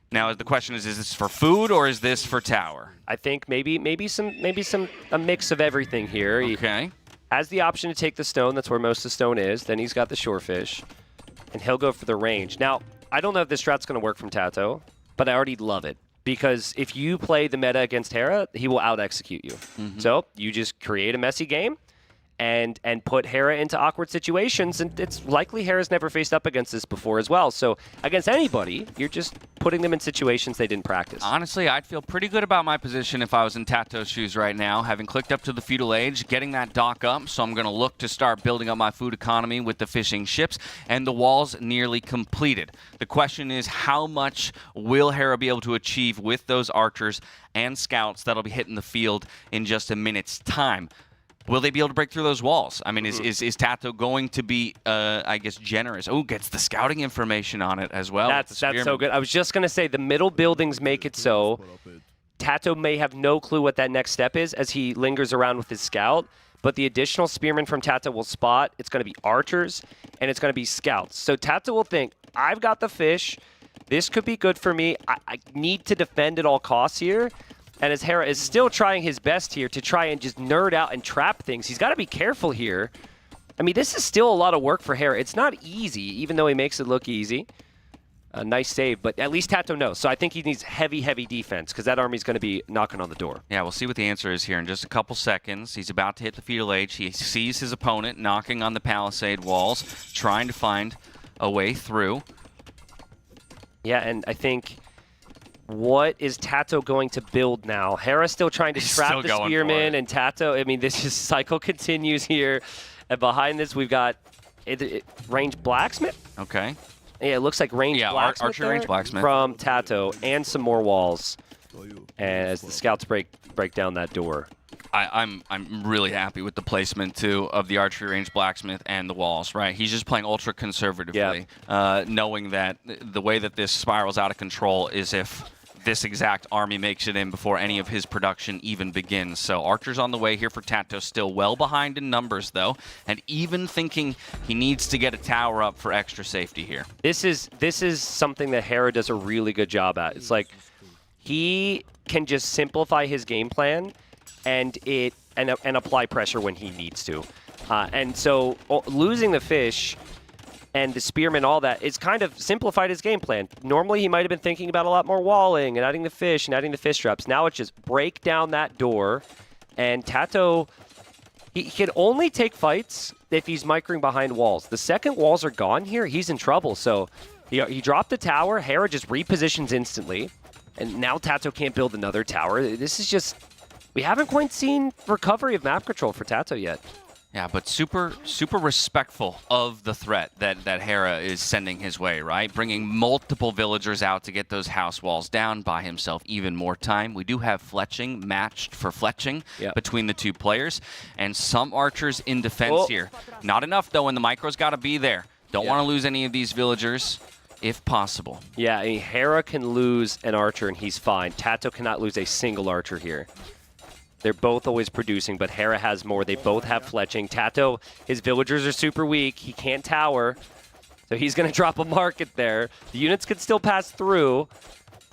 Now the question is this for food or is this for tower? I think maybe a mix of everything here. Okay. He has the option to take the stone. That's where most of the stone is. Then he's got the shorefish. And he'll go for the range. Now, I don't know if this strat's going to work from TaToH, but I already love it. Because if you play the meta against Hera, he will out-execute you. So you just create a messy game, and put Hera into awkward situations. And it's likely Hera's never faced up against this before as well. So against anybody, you're just putting them in situations they didn't practice. Honestly, I'd feel pretty good about my position if I was in TaToH's shoes right now, having clicked up to the feudal age, getting that dock up. So I'm going to look to start building up my food economy with the fishing ships, and the wall's nearly completed. The question is, how much will Hera be able to achieve with those archers and scouts that'll be hitting the field in just a minute's time? Will they be able to break through those walls? I mean, is TaToH going to be, I guess, generous? Oh, gets the scouting information on it as well. That's so good. I was just going to say, the middle buildings make it so TaToH may have no clue what that next step is as he lingers around with his scout, but the additional spearmen from TaToH will spot. It's going to be archers, and it's going to be scouts. So TaToH will think, I've got the fish. This could be good for me. I need to defend at all costs here. And as Hera is still trying his best here to try and just nerd out and trap things, he's got to be careful here. I mean, this is still a lot of work for Hera. It's not easy, even though he makes it look easy. A nice save, but at least TaToH knows. So I think he needs heavy, heavy defense because that army's going to be knocking on the door. Yeah, we'll see what the answer is here in just a couple seconds. He's about to hit the feudal age. He sees his opponent knocking on the palisade walls, trying to find a way through. Yeah, and I think... what is TaToH going to build now? Hera's still trying to trap the spearmen, and TaToH, I mean, this just cycle continues here. And behind this, we've got ranged blacksmith. Okay. Yeah, it looks like ranged blacksmith. Archer ranged blacksmith. From TaToH, and some more walls. And as the scouts break down that door. I'm really happy with the placement, too, of the archery range blacksmith and the walls, right? He's just playing ultra conservatively, knowing that the way that this spirals out of control is if this exact army makes it in before any of his production even begins. So archers on the way here for TaToH, still well behind in numbers, though, and even thinking he needs to get a tower up for extra safety here. This is something that Hera does a really good job at. It's like he can just simplify his game plan and apply pressure when he needs to. And so losing the fish and the spearmen, all that, it's kind of simplified his game plan. Normally, he might have been thinking about a lot more walling and adding the fish and adding the fish traps. Now it's just break down that door. And TaToH, he can only take fights if he's microing behind walls. The second walls are gone here, he's in trouble. So he dropped the tower. Hera just repositions instantly. And now TaToH can't build another tower. This is just... we haven't quite seen recovery of map control for TaToH yet. Yeah, but super respectful of the threat that Hera is sending his way, right? Bringing multiple villagers out to get those house walls down, buy himself even more time. We do have fletching matched for fletching between the two players, and some archers in defense here. Not enough, though, and the micro's got to be there. Don't want to lose any of these villagers if possible. Yeah, I mean, Hera can lose an archer, and he's fine. TaToH cannot lose a single archer here. They're both always producing, but Hera has more. They both have fletching. TaToH, his villagers are super weak. He can't tower, so he's going to drop a market there. The units could still pass through,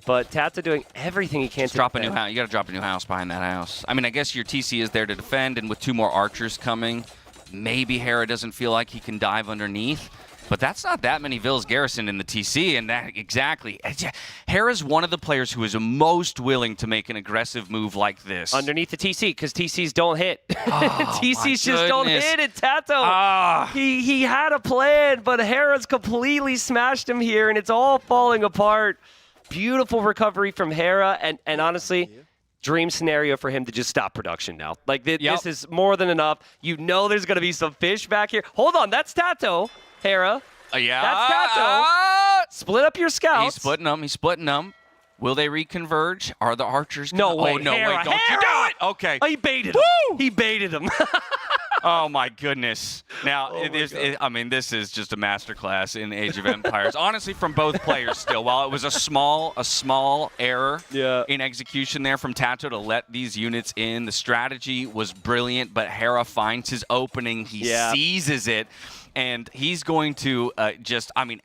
but TaToH doing everything he can to drop a new house. You got to drop a new house behind that house. I mean, I guess your TC is there to defend, and with 2 more archers coming, maybe Hera doesn't feel like he can dive underneath. But that's not that many vills garrisoned in the TC, and that exactly. Hera's one of the players who is most willing to make an aggressive move like this. Underneath the TC, because TCs don't hit. Oh, TCs just don't hit it, TaToH. He had a plan, but Hera's completely smashed him here, and it's all falling apart. Beautiful recovery from Hera, and honestly, dream scenario for him to just stop production now. Like, this is more than enough. You know there's going to be some fish back here. Hold on, that's TaToH. Hera. Yeah. That's TaToH. Split up your scouts. He's splitting them. Will they reconverge? Are the archers gonna... No way. Oh, no, Hera, wait, don't Hera! you do it! Okay. Oh, he baited him. He baited him. Oh, my goodness. Now, I mean, this is just a masterclass in Age of Empires. Honestly, from both players still. While it was a small error in execution there from TaToH to let these units in, the strategy was brilliant, but Hera finds his opening. He seizes it. And he's going to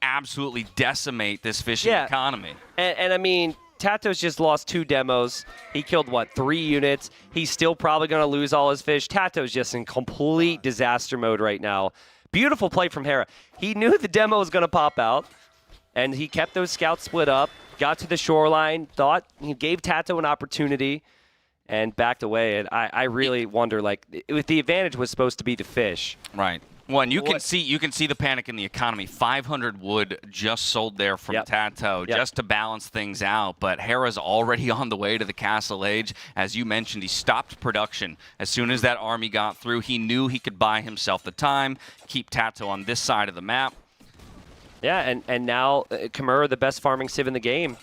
absolutely decimate this fishing economy. And I mean, TaToH's just lost 2 demos. He killed, 3 units. He's still probably going to lose all his fish. TaToH's just in complete disaster mode right now. Beautiful play from Hera. He knew the demo was going to pop out, and he kept those scouts split up, got to the shoreline, thought he gave TaToH an opportunity, and backed away. And I really wonder, like, if the advantage was supposed to be to fish. Right. Well, and you can see the panic in the economy. 500 wood just sold there from TaToH just to balance things out. But Hera's already on the way to the Castle Age. As you mentioned, he stopped production as soon as that army got through. He knew he could buy himself the time, keep TaToH on this side of the map. Yeah, and now Kimura, the best farming civ in the game.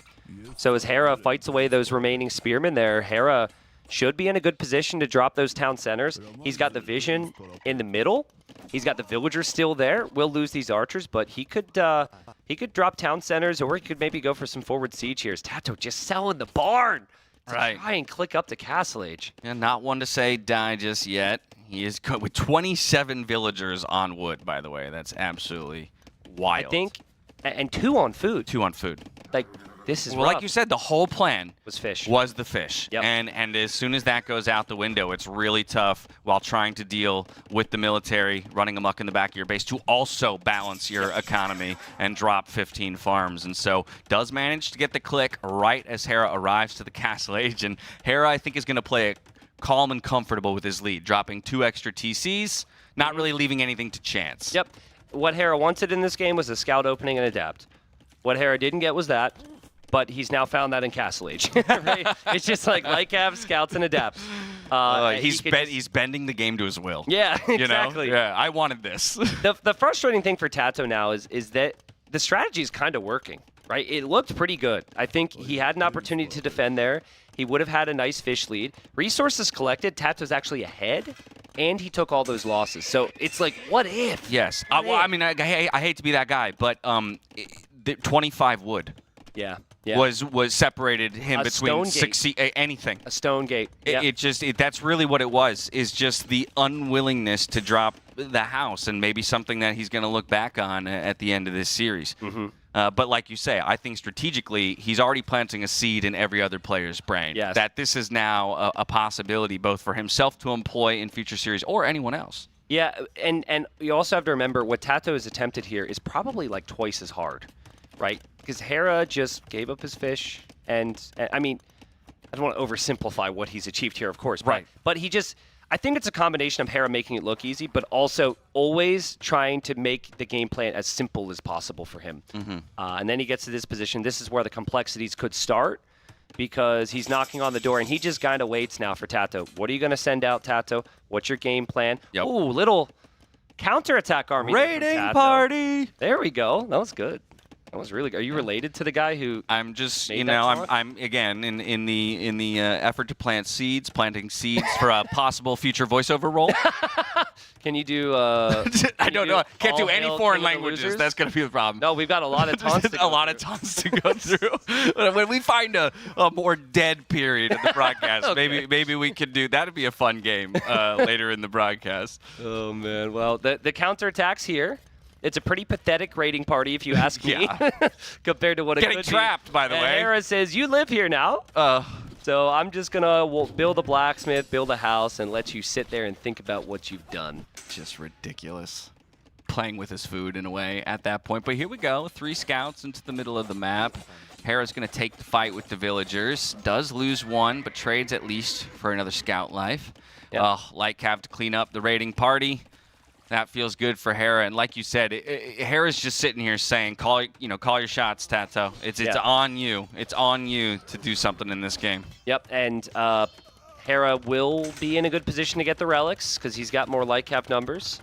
So as Hera fights away those remaining spearmen there, Hera should be in a good position to drop those town centers. He's got the vision in the middle. He's got the villagers still there. We'll lose these archers, but he could drop town centers, or he could maybe go for some forward siege here. TaToH just selling the barn to try and click up to Castle Age. And not one to say die just yet. He is good with 27 villagers on wood, by the way. That's absolutely wild. I think, and 2 on food. 2 on food. Like, this is well, rough. like you said, the whole plan was fish. Was the fish. Yep. And as soon as that goes out the window, it's really tough while trying to deal with the military running amok in the back of your base to also balance your economy and drop 15 farms. And so does manage to get the click right as Hera arrives to the Castle Age. And Hera, I think, is going to play it calm and comfortable with his lead, dropping 2 extra TCs, not really leaving anything to chance. Yep. What Hera wanted in this game was a scout opening and adapt. What Hera didn't get was that. But he's now found that in Castle Age. Right? It's just like Cav, scouts, and adapt. He's bending the game to his will. Yeah, exactly. You know? Yeah, I wanted this. The frustrating thing for TaToH now is that the strategy is kind of working, right? It looked pretty good. I think he had an opportunity to defend there. He would have had a nice fish lead. Resources collected, TaToH's actually ahead, and he took all those losses. So it's like, what if? Yes. Well, I mean, I hate to be that guy, but 25 wood. Yeah. Was separated him between anything. A stone gate. That's really what it was, is just the unwillingness to drop the house, and maybe something that he's going to look back on at the end of this series. Mm-hmm. But like you say, I think strategically, he's already planting a seed in every other player's brain. Yes. That this is now a possibility both for himself to employ in future series or anyone else. Yeah, and you also have to remember what TaToH has attempted here is probably like twice as hard, right? Because Hera just gave up his fish, and I mean, I don't want to oversimplify what he's achieved here, of course, but he just, I think it's a combination of Hera making it look easy, but also always trying to make the game plan as simple as possible for him. Mm-hmm. And then he gets to this position. This is where the complexities could start, because he's knocking on the door, and he just kind of waits now for TaToH. What are you going to send out, TaToH? What's your game plan? Yep. Ooh, little counterattack army. Raiding party. There we go. That was good. That was really good. Are you related to the guy who? I'm just, I'm again in the effort to planting seeds for a possible future voiceover role. Can you do? I don't know. Can't do any foreign languages. That's going to be the problem. No, we've got a lot of taunts. A lot of taunts to go through. When we find a more dead period in the broadcast, maybe we could do. That'd be a fun game later in the broadcast. Oh man. Well, the counterattacks here. It's a pretty pathetic raiding party, if you ask me, compared to what it could be. Getting trapped, by the way. Hera says, you live here now. So I'm just going to build a blacksmith, build a house, and let you sit there and think about what you've done. Just ridiculous. Playing with his food in a way at that point. But here we go. 3 scouts into the middle of the map. Hera's going to take the fight with the villagers. Does lose 1, but trades at least for another scout life. Yep. Light Cav to clean up the raiding party. That feels good for Hera, and like you said, Hera's just sitting here saying, "Call your shots, TaToH. It's on you. It's on you to do something in this game." Yep, and Hera will be in a good position to get the relics because he's got more light cap numbers,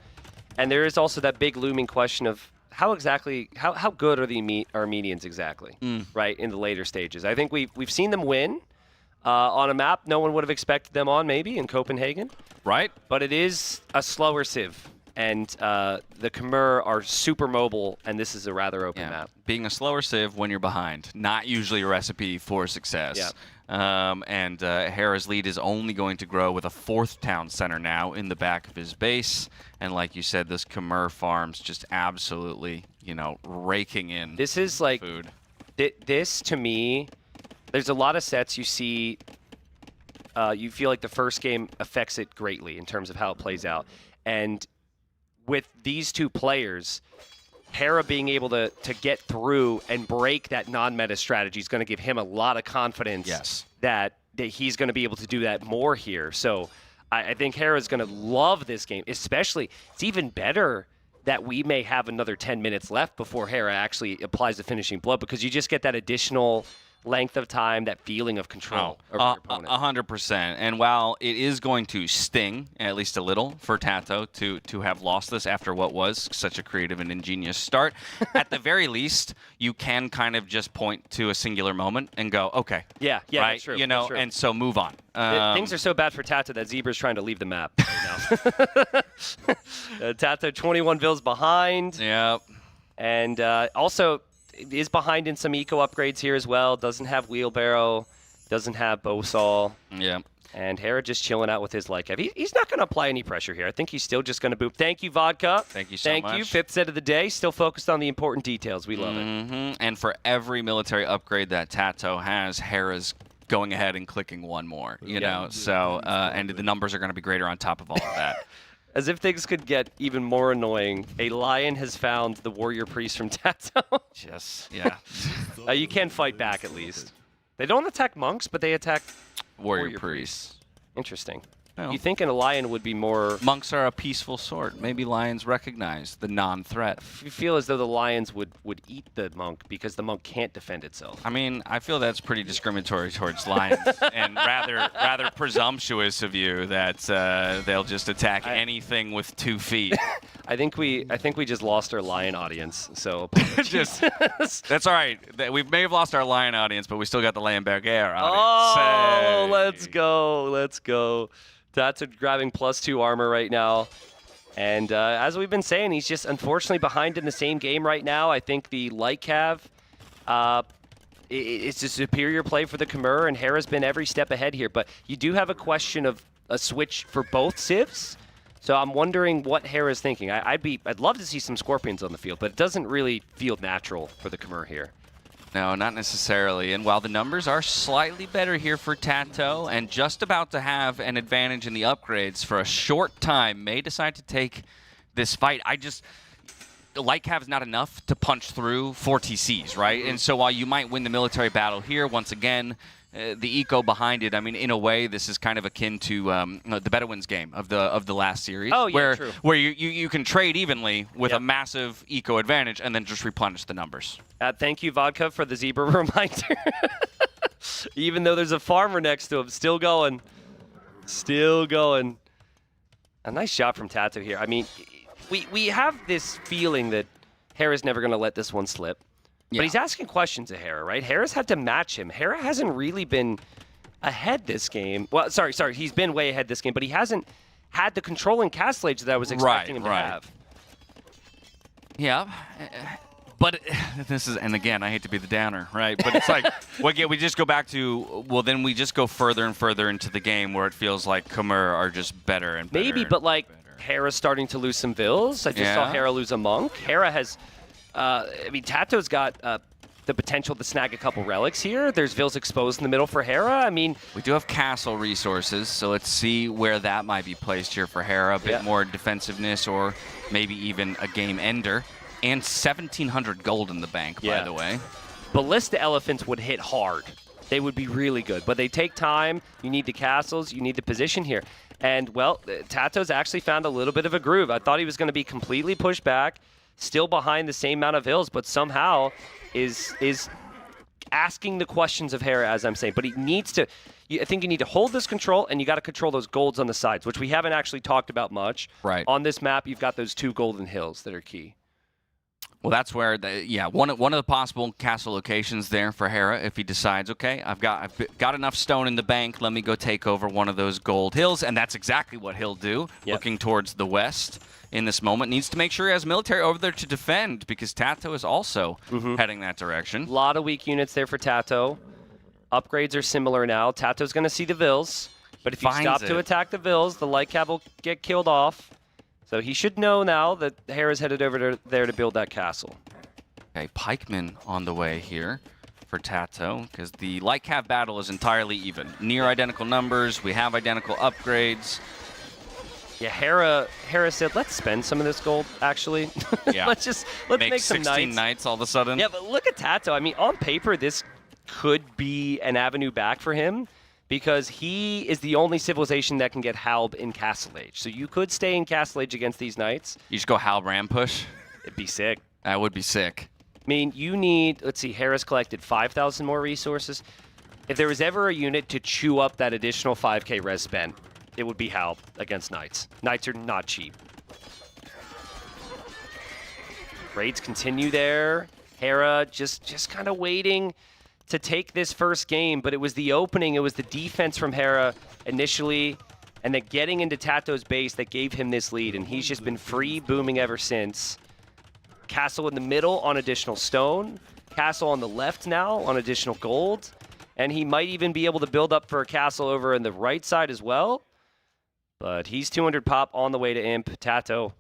and there is also that big looming question of how good are the Armenians exactly, right, in the later stages. I think we've seen them win on a map no one would have expected them on, maybe in Copenhagen, right? But it is a slower civ. And the Khmer are super mobile, and this is a rather open map. Being a slower civ when you're behind, not usually a recipe for success. Yeah. And Hera's lead is only going to grow with a 4th town center now in the back of his base. And like you said, this Khmer farm's just absolutely, raking in This is like food. This, to me, there's a lot of sets you see, you feel like the first game affects it greatly in terms of how it plays out. And with these 2 players, Hera being able to get through and break that non-meta strategy is going to give him a lot of confidence that that he's going to be able to do that more here. So I think Hera's going to love this game, especially it's even better that we may have another 10 minutes left before Hera actually applies the finishing blow, because you just get that additional length of time, that feeling of control over your opponent. 100%. And while it is going to sting, at least a little, for TaToH to have lost this after what was such a creative and ingenious start, at the very least, you can kind of just point to a singular moment and go, okay. Yeah, right? that's true. You know, that's true. and so move on. Things are so bad for TaToH that Zebra's trying to leave the map right now. TaToH 21 bills behind. Yep. And also is behind in some eco upgrades here as well. Doesn't have wheelbarrow, doesn't have bow saw. Yeah. And Hera just chilling out with his light cab. He's not going to apply any pressure here. I think he's still just going to boop. Thank you, Vodka. Thank you so much. Thank you. 5th set of the day. Still focused on the important details. We love it. And for every military upgrade that TaToH has, Hera's going ahead and clicking one more. You know, so and the numbers are going to be greater on top of all of that. As if things could get even more annoying, a lion has found the warrior priest from TaToH. Yes, yeah. You can fight back at least. They don't attack monks, but they attack warrior priests. Interesting. Well, you think a lion would be more... Monks are a peaceful sort. Maybe lions recognize the non-threat. You feel as though the lions would eat the monk because the monk can't defend itself. I mean, I feel that's pretty discriminatory towards lions and rather presumptuous of you that they'll just attack anything with 2 feet. I think we just lost our lion audience. So that's all right. We may have lost our lion audience, but we still got the Lamberger audience. Oh, let's go. Let's go. TaToH grabbing +2 armor right now. And as we've been saying, he's just unfortunately behind in the same game right now. I think the light cav, it's a superior play for the Khmer, and Hera's been every step ahead here. But you do have a question of a switch for both civs. So I'm wondering what Hera's thinking. I'd love to see some Scorpions on the field, but it doesn't really feel natural for the Khmer here. No, not necessarily. And while the numbers are slightly better here for TaToH and just about to have an advantage in the upgrades for a short time, may decide to take this fight. Light cav is not enough to punch through 4 TCs, right? And so while you might win the military battle here, once again, the eco behind it, I mean, in a way, this is kind of akin to the Bedouins game of the last series. Oh, yeah, where, true. Where you can trade evenly with a massive eco advantage and then just replenish the numbers. Thank you, Vodka, for the zebra reminder. Even though there's a farmer next to him, still going. Still going. A nice shot from TaToH here. I mean, we have this feeling that Hera's never going to let this one slip. Yeah. But he's asking questions of Hera, right? Hera's had to match him. Hera hasn't really been ahead this game. Well, sorry, he's been way ahead this game, but he hasn't had the controlling castle age that I was expecting him to have. Yeah. But this is, and again, I hate to be the downer, right? But it's like, we just go back to, well, then we just go further and further into the game where it feels like Khmer are just better and better. Maybe, but like, Hera's starting to lose some vills. I just saw Hera lose a monk. Hera has... I mean, TaToH's got the potential to snag a couple relics here. There's vills exposed in the middle for Hera. I mean, we do have castle resources, so let's see where that might be placed here for Hera. A bit more defensiveness or maybe even a game ender. And 1,700 gold in the bank, by the way. Ballista elephants would hit hard. They would be really good, but they take time. You need the castles. You need the position here. And, well, TaToH's actually found a little bit of a groove. I thought he was going to be completely pushed back. Still behind the same amount of hills, but somehow is asking the questions of Hera, as I'm saying. But he needs to, I think you need to hold this control, and you got to control those golds on the sides, which we haven't actually talked about much. Right. On this map, you've got those 2 golden hills that are key. Well, that's where, one of the possible castle locations there for Hera, if he decides, okay, I've got enough stone in the bank, let me go take over one of those gold hills, and that's exactly what he'll do, looking towards the west. In this moment, needs to make sure he has military over there to defend, because TaToH is also heading that direction. A lot of weak units there for TaToH. Upgrades are similar now. TaToH's going to see the vills, but if you stop to attack the vills, the light cav will get killed off. So he should know now that Hera's headed over there to build that castle. Okay, pikemen on the way here for TaToH, because the light cav battle is entirely even. Near identical numbers, we have identical upgrades. Yeah, Hera said, let's spend some of this gold, actually. Yeah. let's make some 16 knights all of a sudden. Yeah, but look at TaToH. I mean, on paper, this could be an avenue back for him. because he is the only civilization that can get Halb in Castle Age. So you could stay in Castle Age against these knights. You just go Halb Ram push? It'd be sick. That would be sick. I mean, you need, let's see, Hera's collected 5,000 more resources. If there was ever a unit to chew up that additional 5k res spent, it would be Halb against Knights. Knights are not cheap. Raids continue there. Hera just kind of waiting to take this first game, but it was the opening, it was the defense from Hera initially, and then getting into TaToH's base that gave him this lead, and he's just been free booming ever since. Castle in the middle on additional stone. Castle on the left now on additional gold. And he might even be able to build up for a castle over in the right side as well. But he's 200 pop on the way to Imp. TaToH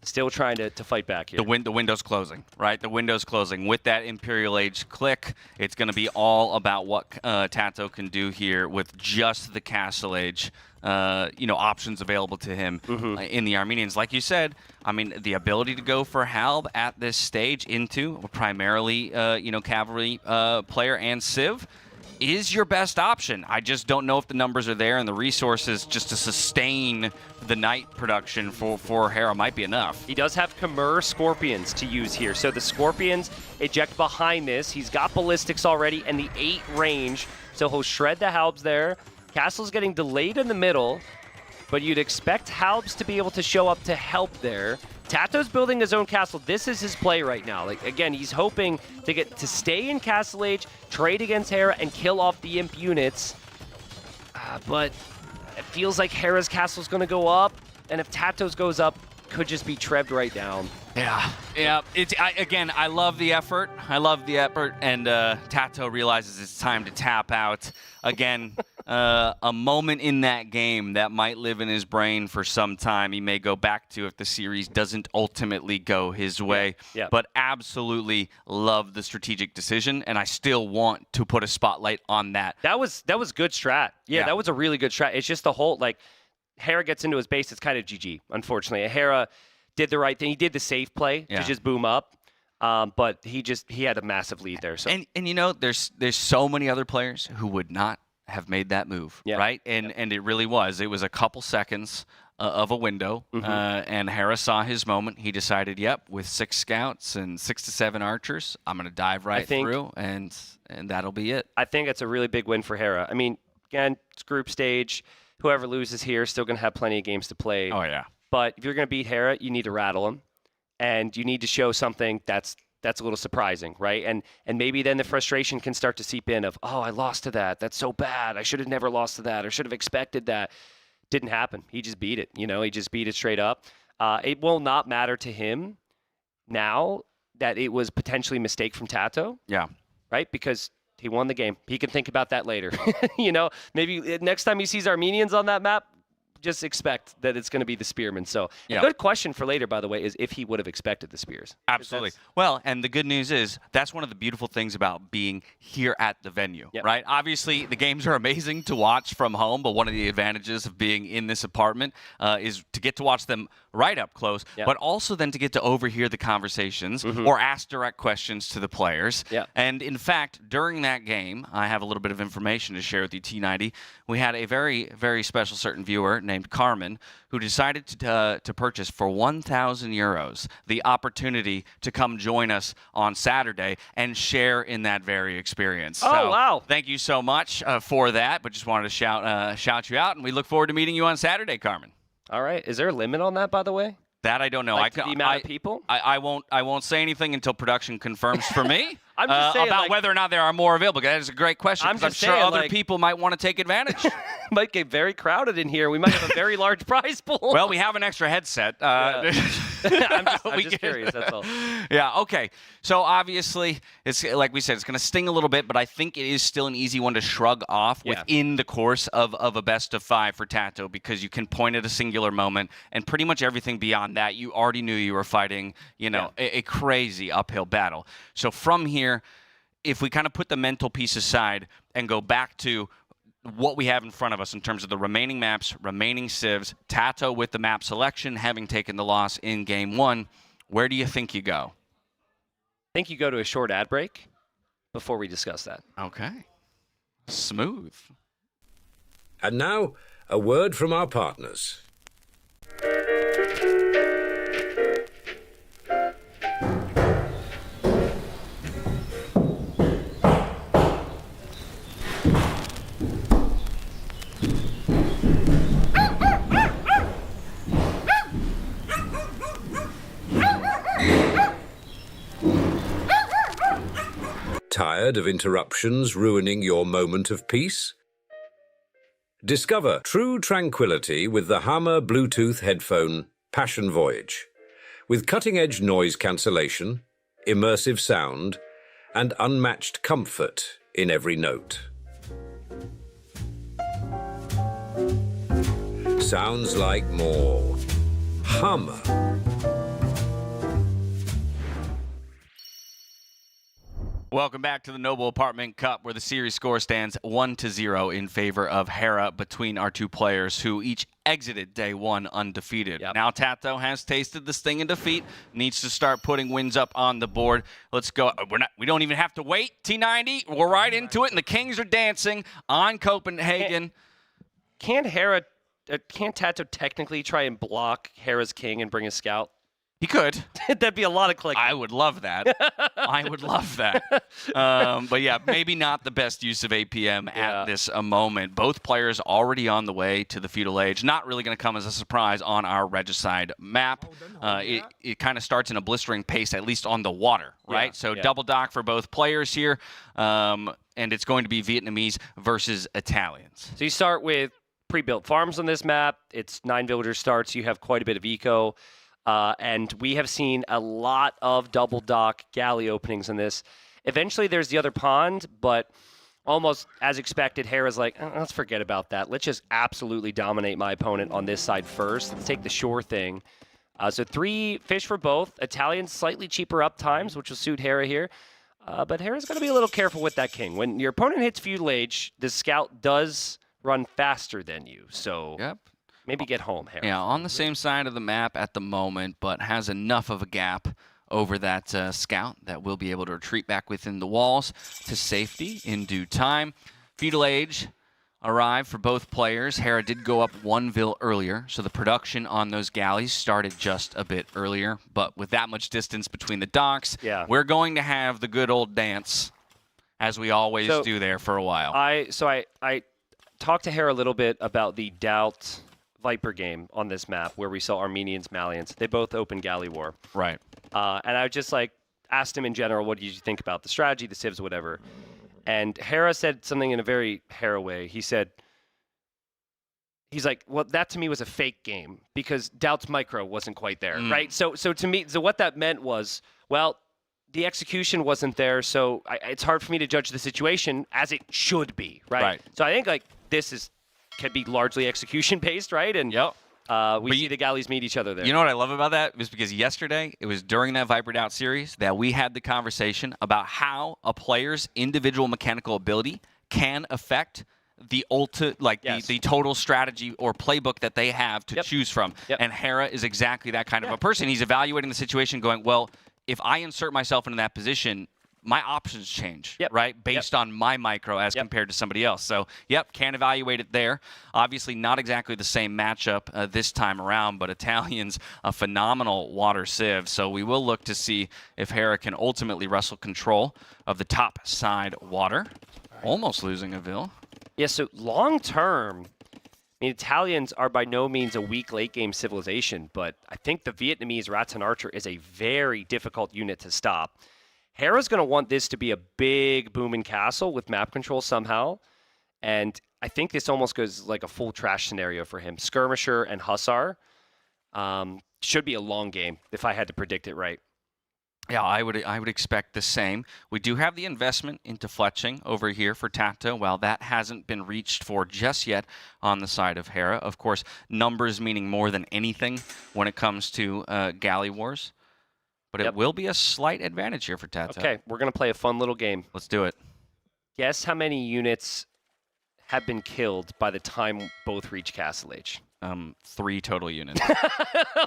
still trying to fight back here. The window's closing, right? The window's closing. With that Imperial Age click, it's going to be all about what TaToH can do here with just the Castle Age options available to him in the Armenians. Like you said, I mean, the ability to go for Halb at this stage into primarily, cavalry player and Civ is your best option. I just don't know if the numbers are there and the resources just to sustain the Knight production for Hera might be enough. He does have Khmer Scorpions to use here. So the Scorpions eject behind this. He's got Ballistics already and the 8 range. So he'll shred the Halbs there. Castle's getting delayed in the middle, but you'd expect Halbs to be able to show up to help there. TaToH's building his own castle. This is his play right now. Like, again, he's hoping to get to stay in Castle Age, trade against Hera, and kill off the Imp units. But it feels like Hera's castle's going to go up, and if TaToH's goes up, could just be trebbed right down. Yeah. Again, I love the effort. and TaToH realizes it's time to tap out. Again, a moment in that game that might live in his brain for some time. He may go back to if the series doesn't ultimately go his way. Yeah. But absolutely love the strategic decision, and I still want to put a spotlight on that. That was good strat. Yeah, that was a really good strat. It's just the whole, like, Hera gets into his base, it's kind of GG, unfortunately. Hera did the right thing. He did the safe play to just boom up, but he had a massive lead there. So and there's so many other players who would not have made that move, right? And it really was. It was a couple seconds of a window, and Hera saw his moment. He decided, yep, with 6 scouts and 6 to 7 archers, I'm going to dive right through, and that'll be it. I think it's a really big win for Hera. I mean, again, it's group stage. Whoever loses here is still going to have plenty of games to play. Oh, yeah. But if you're going to beat Hera, you need to rattle him, and you need to show something that's a little surprising, right? And maybe then the frustration can start to seep in of, oh, I lost to that. That's so bad. I should have never lost to that, or should have expected that. Didn't happen. He just beat it. He just beat it straight up. It will not matter to him now that it was potentially a mistake from TaToH. Yeah. Right? Because he won the game. He can think about that later. Maybe next time he sees Armenians on that map, just expect that it's going to be the Spearmen. So a good question for later, by the way, is if he would have expected the Spears. Absolutely. Well, and the good news is that's one of the beautiful things about being here at the venue, right? Obviously, the games are amazing to watch from home, but one of the advantages of being in this apartment is to get to watch them right up close, but also then to get to overhear the conversations or ask direct questions to the players. And in fact, during that game, I have a little bit of information to share with you, T90. We had a very, very special certain viewer named Carmen who decided to purchase for 1,000 euros the opportunity to come join us on Saturday and share in that very experience. Oh, wow. Thank you so much for that, but just wanted to shout you out, and we look forward to meeting you on Saturday, Carmen. All right. Is there a limit on that, by the way? That I don't know. Like the amount of people? I won't say anything until production confirms for me. I'm just saying, about whether or not there are more available. That is a great question. I'm sure other people might want to take advantage. Might get very crowded in here. We might have a very large prize pool. Well, we have an extra headset. I'm just curious. That's all. Yeah. Okay. So obviously, it's like we said, it's going to sting a little bit, but I think it is still an easy one to shrug off within the course of a best of 5 for TaToH, because you can point at a singular moment, and pretty much everything beyond that, you already knew you were fighting, a crazy uphill battle. So from here, if we kind of put the mental piece aside and go back to what we have in front of us in terms of the remaining maps, remaining civs, TaToH with the map selection, having taken the loss in game 1, where do you think you go? I think you go to a short ad break before we discuss that. Okay. Smooth. And now, a word from our partners. Tired of interruptions ruining your moment of peace? Discover true tranquility with the Hammer Bluetooth headphone Passion Voyage. With cutting-edge noise cancellation, immersive sound, and unmatched comfort in every note. Sounds like more Hammer. Welcome back to the Noble Apartment Cup, where the series score stands 1-0 in favor of Hera between our two players who each exited day one undefeated. Now TaToH has tasted the sting of defeat, needs to start putting wins up on the board. Let's go. We don't even have to wait. T90, we're right into it, and the Kings are dancing on Copenhagen. Can't TaToH technically try and block Hera's King and bring a scout? He could. That'd be a lot of click. I would love that. I would love that. But yeah, maybe not the best use of APM at this moment. Both players already on the way to the feudal age. Not really going to come as a surprise on our regicide map. It kind of starts in a blistering pace, at least on the water, right? So double dock for both players here. And it's going to be Vietnamese versus Italians. So you start with pre-built farms on this map. It's 9 villager starts. You have quite a bit of eco. And we have seen a lot of double dock galley openings in this. Eventually, there's the other pond, but almost as expected, Hera's like, let's forget about that. Let's just absolutely dominate my opponent on this side first. Let's take the shore thing. So 3 fish for both. Italians slightly cheaper up times, which will suit Hera here. But Hera's got to be a little careful with that king. When your opponent hits feudal age, the scout does run faster than you. So maybe get home, Hera. Yeah, on the same side of the map at the moment, but has enough of a gap over that scout that will be able to retreat back within the walls to safety in due time. Feudal age arrived for both players. Hera did go up 1 vil earlier, so the production on those galleys started just a bit earlier. But with that much distance between the docks, we're going to have the good old dance, as we always do there for a while. I talked to Hera a little bit about the DauT Viper game on this map where we saw Armenians, Malians. They both open galley war. Right. And I just asked him in general, what did you think about the strategy, the civs, whatever. And Hera said something in a very Hera way. He's like, well, that to me was a fake game because DauT's micro wasn't quite there, right? So to me, what that meant was, well, the execution wasn't there, so it's hard for me to judge the situation as it should be, right? So I think this can be largely execution-based, right? And we see the galleys meet each other there. You know what I love about that? Is because yesterday, it was during that Viper DauT series that we had the conversation about how a player's individual mechanical ability can affect the the total strategy or playbook that they have to choose from. And Hera is exactly that kind of a person. He's evaluating the situation going, well, if I insert myself into that position, my options change, right, based on my micro as compared to somebody else. So, can evaluate it there. Obviously, not exactly the same matchup this time around, but Italians, a phenomenal water civ. So we will look to see if Hera can ultimately wrestle control of the top side water. Almost losing a vil. Yeah, so long term, Italians are by no means a weak late-game civilization, but I think the Vietnamese Rats and Archer is a very difficult unit to stop. Hera's going to want this to be a big booming castle with map control somehow, and I think this almost goes like a full trash scenario for him. Skirmisher and Hussar should be a long game if I had to predict it right. Yeah, I would expect the same. We do have the investment into fletching over here for TaToH. While that hasn't been reached for just yet on the side of Hera. Of course, numbers meaning more than anything when it comes to galley wars. But it will be a slight advantage here for TaToH. Okay, we're going to play a fun little game. Let's do it. Guess how many units have been killed by the time both reach Castle Age? 3 total units.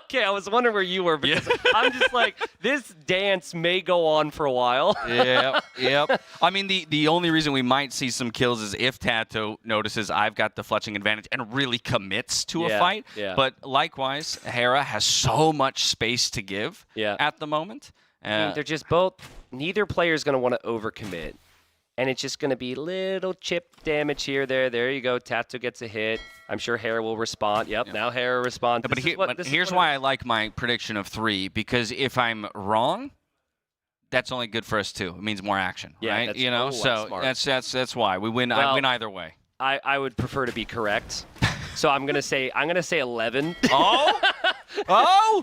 Okay, I was wondering where you were because I'm just like, this dance may go on for a while. Yep. I mean, the only reason we might see some kills is if TaToH notices I've got the fletching advantage and really commits to a fight. Yeah. But likewise, Hera has so much space to give at the moment. I mean, they're just both, neither player is going to want to overcommit. And it's just going to be little chip damage here, there you go. TaToH gets a hit. I'm sure Hera will respond. Yep. Now Hera responds. But here's why I like my prediction of 3, because if I'm wrong, that's only good for us too. It means more action, right? That's, you know, so smart. that's why we win. I win either way. I would prefer to be correct. So I'm gonna say 11. Oh!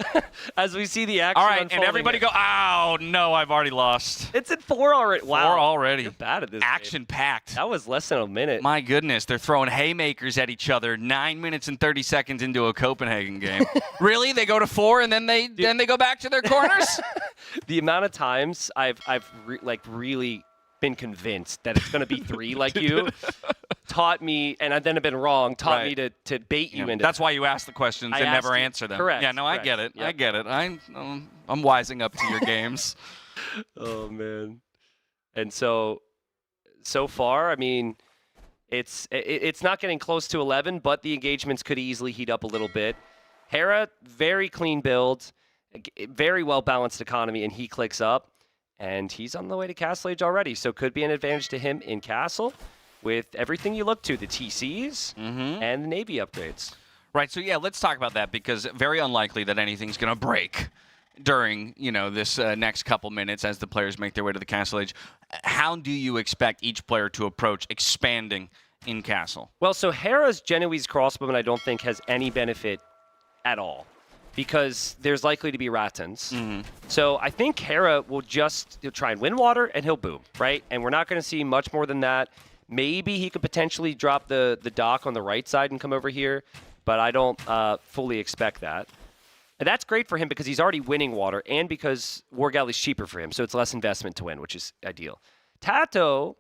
As we see the action. All right, and everybody go, "Oh no, I've already lost." It's at 4 already. Wow. 4 already. You're bad at this. Action-packed. That was less than a minute. My goodness, they're throwing haymakers at each other 9 minutes and 30 seconds into a Copenhagen game. Really? They go to 4 and then they go back to their corners? The amount of times I've really been convinced that it's going to be 3 like you taught me, and I've then been wrong, taught me to bait you into That's why you ask the questions and never answer them. Correct. Yeah, no, I get it. Yep. I get it. I'm wising up to your games. Oh, man. And so far, I mean, it's not getting close to 11, but the engagements could easily heat up a little bit. Hera, very clean build, very well-balanced economy, and he clicks up. And he's on the way to Castle Age already, so could be an advantage to him in Castle with everything you look to, the TCs and the Navy upgrades. Right, so yeah, let's talk about that because very unlikely that anything's going to break during, this next couple minutes as the players make their way to the Castle Age. How do you expect each player to approach expanding in Castle? Well, so Hera's Genoese crossbowman I don't think has any benefit at all, because there's likely to be Rattans. So I think Hera will he'll try and win water, and he'll boom, right? And we're not going to see much more than that. Maybe he could potentially drop the dock on the right side and come over here, but I don't fully expect that. And that's great for him because he's already winning water, and because War Galley's cheaper for him, so it's less investment to win, which is ideal. TaToH,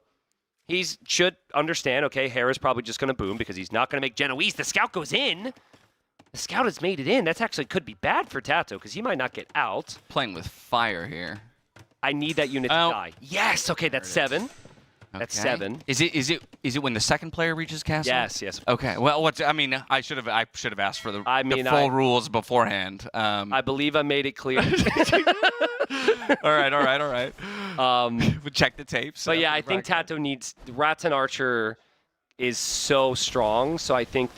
he should understand, okay, Hera's probably just going to boom because he's not going to make Genoese. The scout goes in. The scout has made it in. That's actually could be bad for TaToH because he might not get out. Playing with fire here. I need that unit to die. Yes. Okay, that's 7. That's 7. Is it when the second player reaches Castle? Yes. Okay. Well, I should have asked for the full rules beforehand. I believe I made it clear. All right. We'll check the tapes. But yeah, I think TaToH needs Rattan Archer is so strong, so I think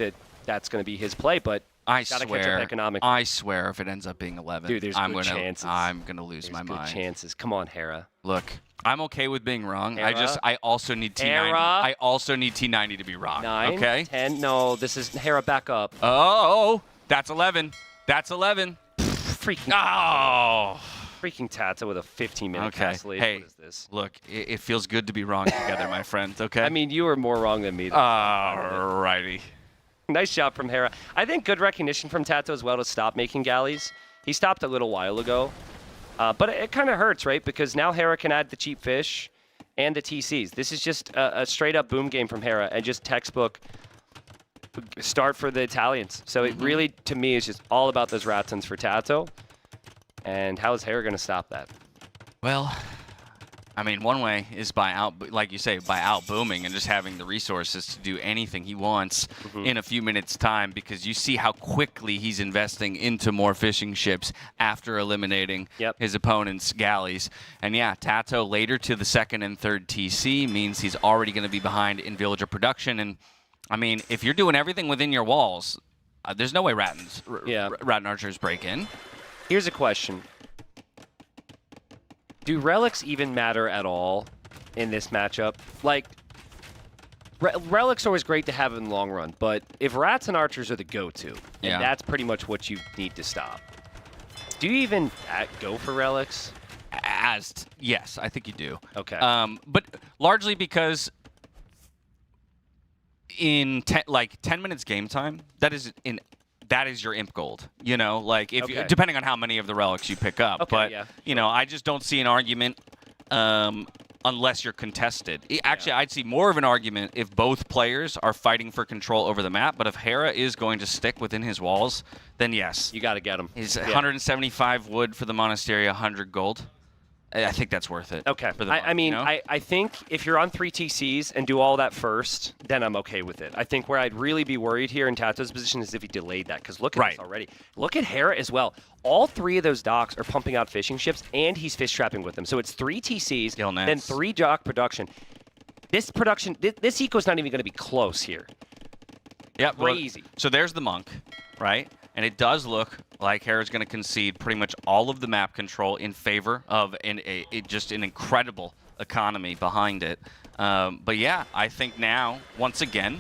that's going to be his play. But I gotta catch up economically. I swear, if it ends up being 11, dude, there's good chances. I'm gonna lose my mind. There's good chances. Come on, Hera. Look, I'm okay with being wrong. Hera? I also need T90. Hera? I also need T90 to be wrong. 9, okay. 10. No, this is Hera back up. Oh, that's 11. That's 11. Freaking. Oh. Freaking TaToH with a 15-minute Castle Age. Hey, what is this? Look, it feels good to be wrong together, my friend. Okay. I mean, you were more wrong than me. Alrighty. Nice shot from Hera. I think good recognition from TaToH as well to stop making galleys. He stopped a little while ago. But it kind of hurts, right? Because now Hera can add the cheap fish and the TCs. This is just a straight-up boom game from Hera and just textbook start for the Italians. So it really, to me, is just all about those Rattans for TaToH. And how is Hera going to stop that? Well, I mean, one way is like you say, by out booming and just having the resources to do anything he wants in a few minutes' time, because you see how quickly he's investing into more fishing ships after eliminating his opponent's galleys. And yeah, TaToH later to the 2nd and 3rd TC means he's already going to be behind in villager production. And I mean, if you're doing everything within your walls, there's no way Rattan Archers break in. Here's a question. Do relics even matter at all in this matchup? Like, relics are always great to have in the long run, but if Rattan Archers are the go-to, and that's pretty much what you need to stop, do you even go for relics? Yes, I think you do. Okay. But largely because in 10 minutes game time, that is your imp gold, like if depending on how many of the relics you pick up. Okay, but I just don't see an argument unless you're contested. Actually, I'd see more of an argument if both players are fighting for control over the map, but if Hera is going to stick within his walls, then yes. You got to get him. He's 175 wood for the monastery, 100 gold. I think that's worth it. Okay. For the I mean, you know? I think if you're on 3 TCs and do all that first, then I'm okay with it. I think where I'd really be worried here in TaToH's position is if he delayed that, because look at this already. Look at Hera as well. All 3 of those docks are pumping out fishing ships, and he's fish trapping with them. So it's 3 TCs, then 3 dock production. This eco's not even going to be close here. Yeah, crazy. So there's the monk, right? And it does look like Hera's going to concede pretty much all of the map control in favor of just an incredible economy behind it. But yeah, I think now, once again,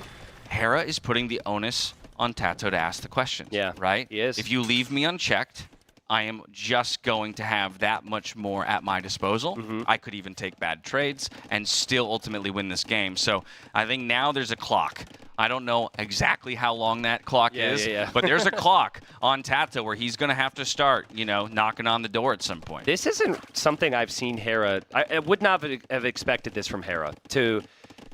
Hera is putting the onus on TaToH to ask the questions. Yeah, right? he is. If you leave me unchecked, I am just going to have that much more at my disposal. I could even take bad trades and still ultimately win this game. So I think now there's a clock. I don't know exactly how long that clock is, but there's a clock on TaToH where he's going to have to start, you know, knocking on the door at some point. This isn't something I've seen Hera. I would not have expected this from Hera, to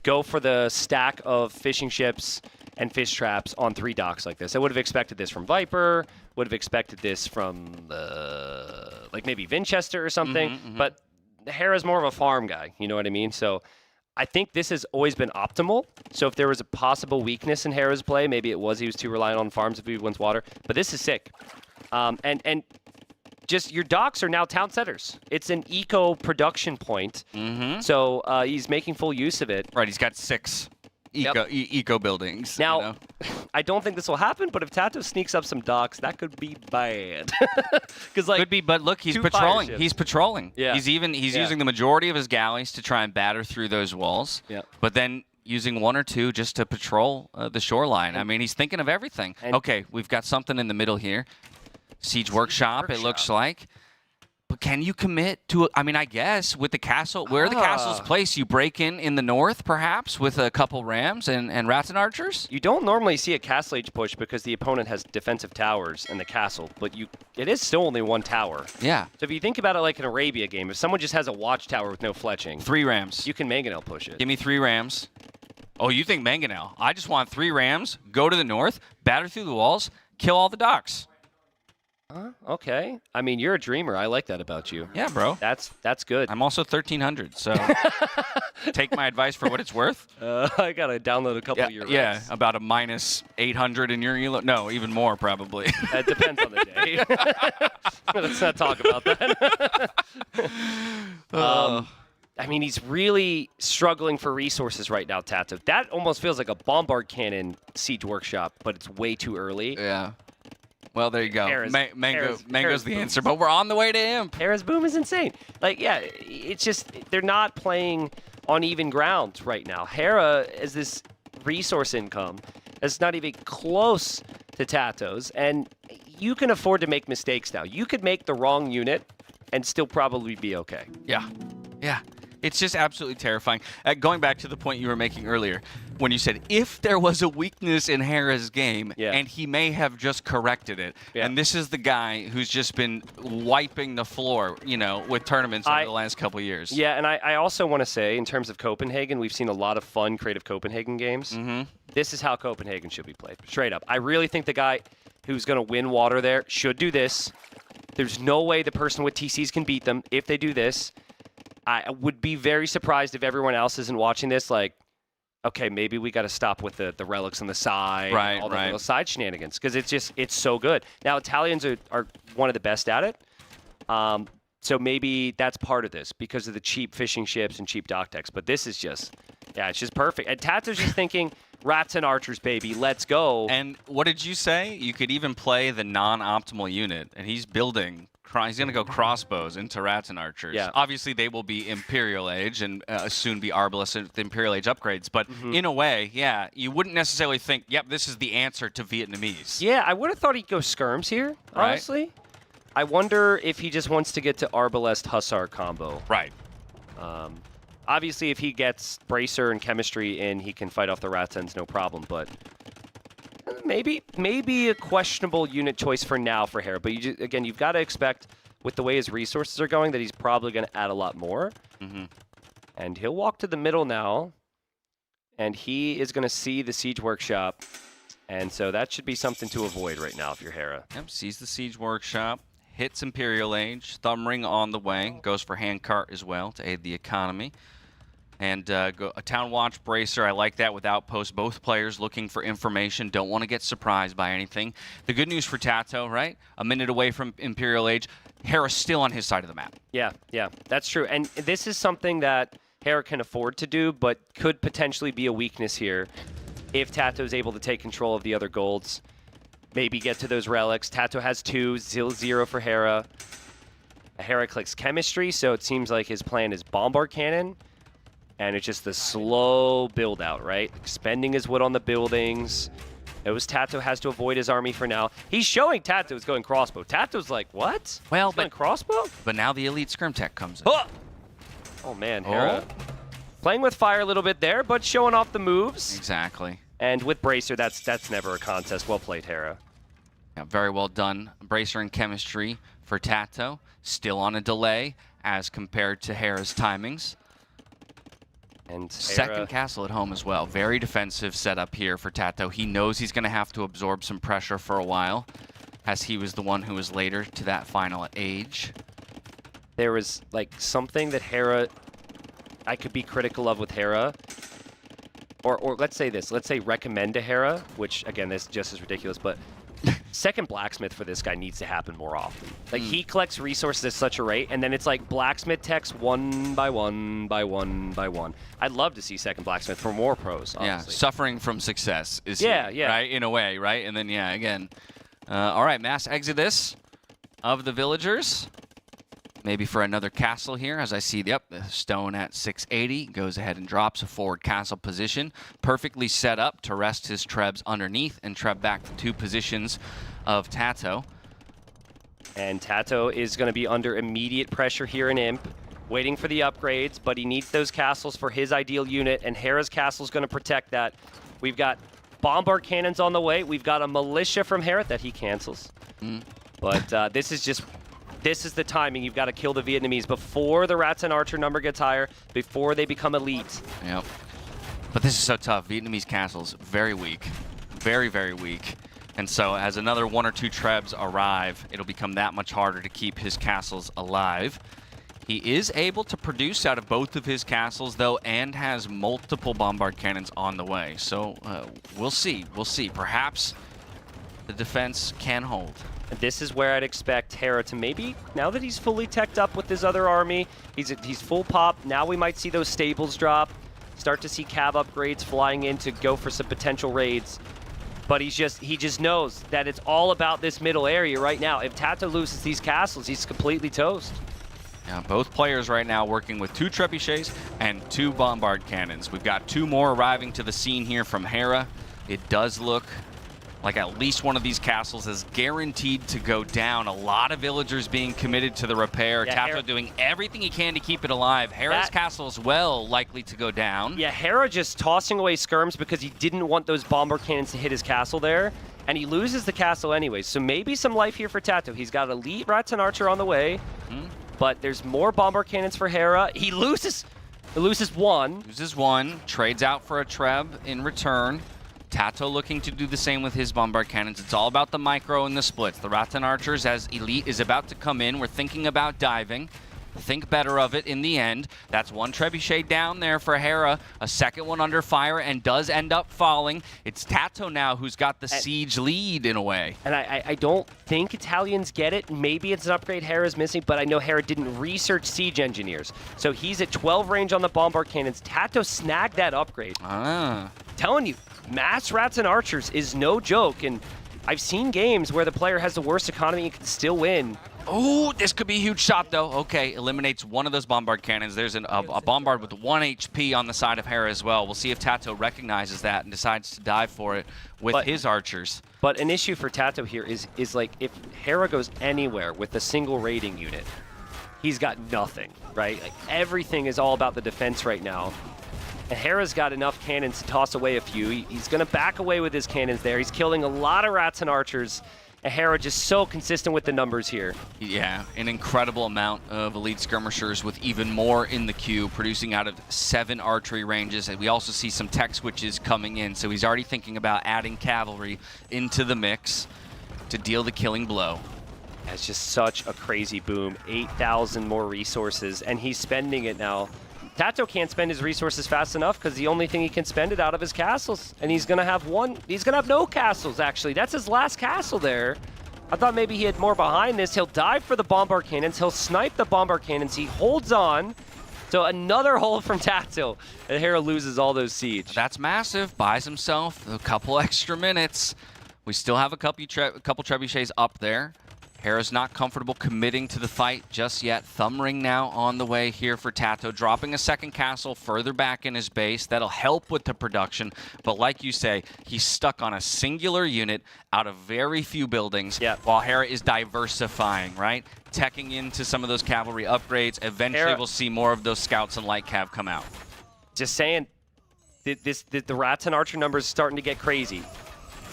go for the stack of fishing ships and fish traps on 3 docks like this. I would have expected this from Viper, would have expected this from like maybe Vinchester or something, but Hera's more of a farm guy, you know what I mean? So I think this has always been optimal. So if there was a possible weakness in Hera's play, maybe it was he was too reliant on farms if he wins water. But this is sick. And just your docks are now town centers. It's an eco production point. So he's making full use of it. Right, he's got 6 eco buildings. Now, you know? I don't think this will happen, but if TaToH sneaks up some docks, that could be bad. Like, could be, but look, he's patrolling. He's patrolling. Yeah. He's using the majority of his galleys to try and batter through those walls. Yeah. But then using 1 or 2 just to patrol the shoreline. I mean, he's thinking of everything. Okay, we've got something in the middle here. Siege Workshop, it looks like. But can you commit to, I mean, I guess with the castle, where the castle's placed, you break in the north, perhaps, with a couple rams and Rattan archers? You don't normally see a castle age push because the opponent has defensive towers in the castle, but it is still only 1 tower. Yeah. So if you think about it like an Arabia game, if someone just has a watchtower with no fletching, 3 rams. You can mangonel push it. Give me 3 rams. Oh, you think mangonel? I just want 3 rams, go to the north, batter through the walls, kill all the docks. Okay. I mean, you're a dreamer. I like that about you. Yeah, bro. That's good. I'm also 1300, so take my advice for what it's worth. I got to download a couple of your Yeah, recs. about a minus 800 in your elo. No, even more, probably. It depends on the day. Let's not talk about that. I mean, he's really struggling for resources right now, TaToH. That almost feels like a bombard cannon Siege Workshop, but it's way too early. Yeah. Well, there you go. Mango's Hera's the boom. answer, but we're on the way to Imp. Hera's boom is insane. Like, yeah, it's just they're not playing on even ground right now. Hera is this resource income that's not even close to TaToH's, and you can afford to make mistakes now. You could make the wrong unit and still probably be okay. Yeah. Yeah. It's just absolutely terrifying. Going back to the point you were making earlier, when you said if there was a weakness in Hera's game, and he may have just corrected it, and this is the guy who's just been wiping the floor, you know, with tournaments over the last couple of years. Yeah, and I also want to say, in terms of Copenhagen, we've seen a lot of fun, creative Copenhagen games. This is how Copenhagen should be played, straight up. I really think the guy who's going to win water there should do this. There's no way the person with TCs can beat them if they do this. I would be very surprised if everyone else isn't watching this like, okay, maybe we got to stop with the relics on the side, all the little side shenanigans, because it's so good. Now, Italians are one of the best at it, so maybe that's part of this because of the cheap fishing ships and cheap dock decks. But this is just, it's just perfect. And TaToH's just thinking, rats and archers, baby, let's go. And what did you say? You could even play the non-optimal unit, and he's building. He's going to go crossbows into rats and archers. Yeah. Obviously, they will be Imperial Age and soon be Arbalest with Imperial Age upgrades. But in a way, yeah, you wouldn't necessarily think, yep, this is the answer to Vietnamese. Yeah, I would have thought he'd go skirms here, honestly. Right. I wonder if he just wants to get to Arbalest Hussar combo. Right. Obviously, if he gets Bracer and Chemistry in, he can fight off the Ratsens, no problem. But maybe a questionable unit choice for now for Hera. But again, you've got to expect, with the way his resources are going, that he's probably going to add a lot more. And he'll walk to the middle now. And he is going to see the Siege Workshop. And so that should be something to avoid right now if you're Hera. Yep, sees the Siege Workshop, hits Imperial Age, Thumb Ring on the way, goes for Handcart as well to aid the economy. And a Town Watch Bracer, I like that with Outpost. Both players looking for information, don't want to get surprised by anything. The good news for TaToH, right? A minute away from Imperial Age, Hera's still on his side of the map. Yeah, that's true. And this is something that Hera can afford to do, but could potentially be a weakness here if TaToH is able to take control of the other golds. Maybe get to those relics. TaToH has 2, 0 for Hera. Hera clicks Chemistry, so it seems like his plan is Bombard Cannon. And it's just the slow build out, right? Expending his wood on the buildings. It was TaToH has to avoid his army for now. He's showing TaToH is going crossbow. TaToH's like, what? Well, but crossbow? But now the Elite Scrim Tech comes in. Oh man, Hera. Playing with fire a little bit there, but showing off the moves. Exactly. And with Bracer, that's never a contest. Well played, Hera. Yeah, very well done. Bracer and Chemistry for TaToH. Still on a delay as compared to Hera's timings. And second castle at home as well. Very defensive setup here for TaToH. He knows he's going to have to absorb some pressure for a while, as he was the one who was later to that final age. There was like something that Hera, I could be critical of with Hera. Or let's say this. Let's say recommend to Hera, which again, this is just as ridiculous, but second blacksmith for this guy needs to happen more often. Like he collects resources at such a rate, and then it's like blacksmith techs 1 by 1 by 1 by 1. I'd love to see second blacksmith for more pros, honestly. Yeah, suffering from success is yeah. Right, in a way, right? And then again. All right, mass exodus of the villagers. Maybe for another castle here, as I see, the stone at 680 goes ahead and drops a forward castle position. Perfectly set up to rest his trebs underneath and treb back to 2 positions of TaToH. And TaToH is going to be under immediate pressure here in Imp, waiting for the upgrades, but he needs those castles for his ideal unit, and Hera's castle is going to protect that. We've got bombard cannons on the way. We've got a militia from Hearttt that he cancels. But this is the timing. You've got to kill the Vietnamese before the Rats and Archer number gets higher, before they become elite. Yep. But this is so tough. Vietnamese castles, very weak. Very, very weak. And so as another 1 or 2 trebs arrive, it'll become that much harder to keep his castles alive. He is able to produce out of both of his castles, though, and has multiple bombard cannons on the way. So we'll see. We'll see. Perhaps the defense can hold. This is where I'd expect Hera to maybe, now that he's fully teched up with his other army, he's full pop. Now we might see those stables drop, start to see cav upgrades flying in to go for some potential raids. But he just knows that it's all about this middle area right now. If TaToH loses these castles, he's completely toast. Yeah, both players right now working with 2 trebuchets and 2 bombard cannons. We've got 2 more arriving to the scene here from Hera. It does look like at least one of these castles is guaranteed to go down. A lot of villagers being committed to the repair. Yeah, TaToH doing everything he can to keep it alive. Hera's castle as well likely to go down. Yeah, Hera just tossing away skirms because he didn't want those bomber cannons to hit his castle there. And he loses the castle anyways. So maybe some life here for TaToH. He's got elite Rats and Archer on the way. But there's more bomber cannons for Hera. He loses 1. Loses 1. Trades out for a treb in return. TaToH looking to do the same with his bombard cannons. It's all about the micro and the splits. The Rats and Archers, as elite is about to come in, we're thinking about diving. Think better of it in the end. That's 1 trebuchet down there for Hera. A second one under fire and does end up falling. It's TaToH now who's got the siege lead in a way. And I don't think Italians get it. Maybe it's an upgrade Hera's missing, but I know Hera didn't research siege engineers. So he's at 12 range on the bombard cannons. TaToH snagged that upgrade. Telling you, mass Rats and Archers is no joke. And I've seen games where the player has the worst economy and can still win. Oh, this could be a huge shot, though. Okay, eliminates one of those bombard cannons. There's a bombard with 1 HP on the side of Hera as well. We'll see if TaToH recognizes that and decides to dive for it with his archers. But an issue for TaToH here is like if Hera goes anywhere with a single raiding unit, he's got nothing, right? Like everything is all about the defense right now. And Hera's got enough cannons to toss away a few. He's going to back away with his cannons there. He's killing a lot of Rats and Archers. And Hera just so consistent with the numbers here. Yeah, an incredible amount of elite skirmishers with even more in the queue, producing out of 7 archery ranges. And we also see some tech switches coming in, so he's already thinking about adding cavalry into the mix to deal the killing blow. It's just such a crazy boom. 8,000 more resources, and he's spending it now. TaToH can't spend his resources fast enough because the only thing he can spend it out of is castles. And he's going to have no castles, actually. That's his last castle there. I thought maybe he had more behind this. He'll dive for the bombard cannons. He'll snipe the bombard cannons. He holds on. So another hold from TaToH, and Hera loses all those siege. That's massive. Buys himself a couple extra minutes. We still have a couple trebuchets up there. Hera's not comfortable committing to the fight just yet. Thumb ring now on the way here for TaToH, dropping a second castle further back in his base. That'll help with the production, but like you say, he's stuck on a singular unit out of very few buildings while Hera is diversifying, right? Teching into some of those cavalry upgrades. Eventually we'll see more of those scouts and light cav come out. Just saying, the rats and archer numbers starting to get crazy.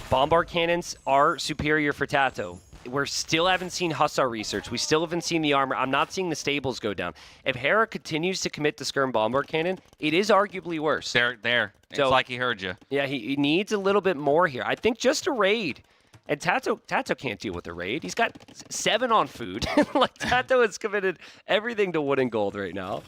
Bombard cannons are superior for TaToH. We still haven't seen Hussar research. We still haven't seen the armor. I'm not seeing the stables go down. If Hera continues to commit to Skirm Bombard Cannon, it is arguably worse. There. It's like he heard you. Yeah, he needs a little bit more here. I think just a raid. And TaToH can't deal with the raid. He's got 7 on food. Like, TaToH has committed everything to wood and gold right now.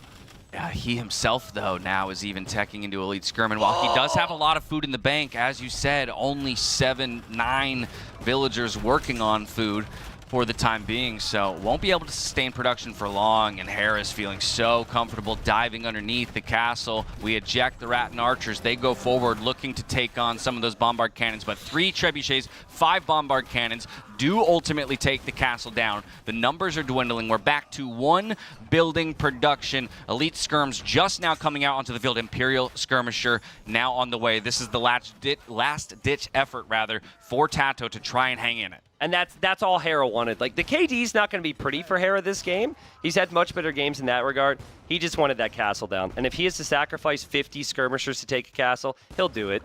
Yeah, he himself, though, now is even teching into Elite Skirm. And while he does have a lot of food in the bank, as you said, only 9 villagers working on food for the time being, so won't be able to sustain production for long, and Hera's feeling so comfortable diving underneath the castle. We eject the rat and archers. They go forward looking to take on some of those bombard cannons, but 3 trebuchets, 5 bombard cannons do ultimately take the castle down. The numbers are dwindling. We're back to 1 building production. Elite Skirms just now coming out onto the field. Imperial Skirmisher now on the way. This is the last-ditch effort, rather, for TaToH to try and hang in it. And that's all Hera wanted. Like, the KD's not going to be pretty for Hera this game. He's had much better games in that regard. He just wanted that castle down. And if he has to sacrifice 50 skirmishers to take a castle, he'll do it.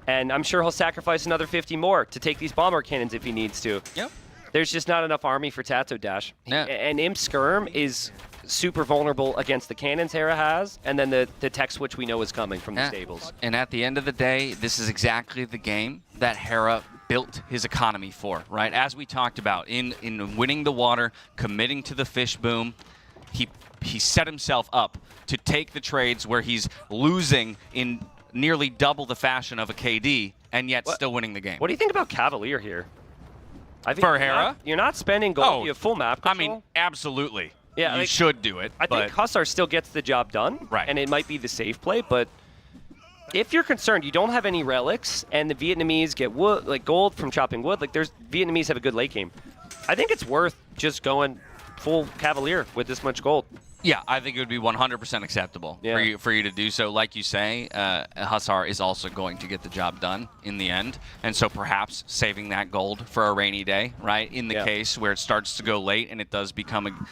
And I'm sure he'll sacrifice another 50 more to take these bomber cannons if he needs to. Yep. There's just not enough army for TaToH Dash. Yeah. And Imp Skirm is super vulnerable against the cannons Hera has, and then the tech switch we know is coming from the stables. And at the end of the day, this is exactly the game that Hera built his economy for, right? As we talked about, in winning the water, committing to the fish boom, he set himself up to take the trades where he's losing in nearly double the fashion of a KD, and yet still winning the game. What do you think about Cavalier here? I think for Hera? You're not spending gold. You have full map control. I mean, absolutely. Yeah, you should do it. I think Hussar still gets the job done, right? And it might be the safe play, but if you're concerned, you don't have any relics, and the Vietnamese get wood, like gold from chopping wood. Like, Vietnamese have a good late game. I think it's worth just going full Cavalier with this much gold. Yeah, I think it would be 100% acceptable for you to do so. Like you say, Hussar is also going to get the job done in the end, and so perhaps saving that gold for a rainy day, right? In the case where it starts to go late and it does become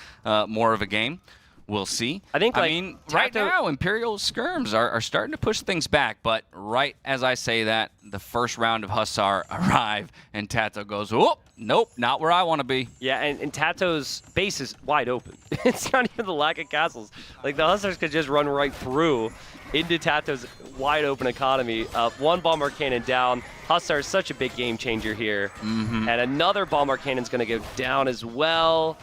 more of a game. We'll see. I mean, right now, Imperial Skirms are starting to push things back, but right as I say that, the first round of Hussar arrive, and TaToH goes, oh, nope, not where I want to be. Yeah, and TaToH's base is wide open. It's not even the lack of castles. Like, the Hussars could just run right through into TaToH's wide open economy. 1 bomber cannon down. Hussar is such a big game changer here. And another bomber cannon's going to go down as well.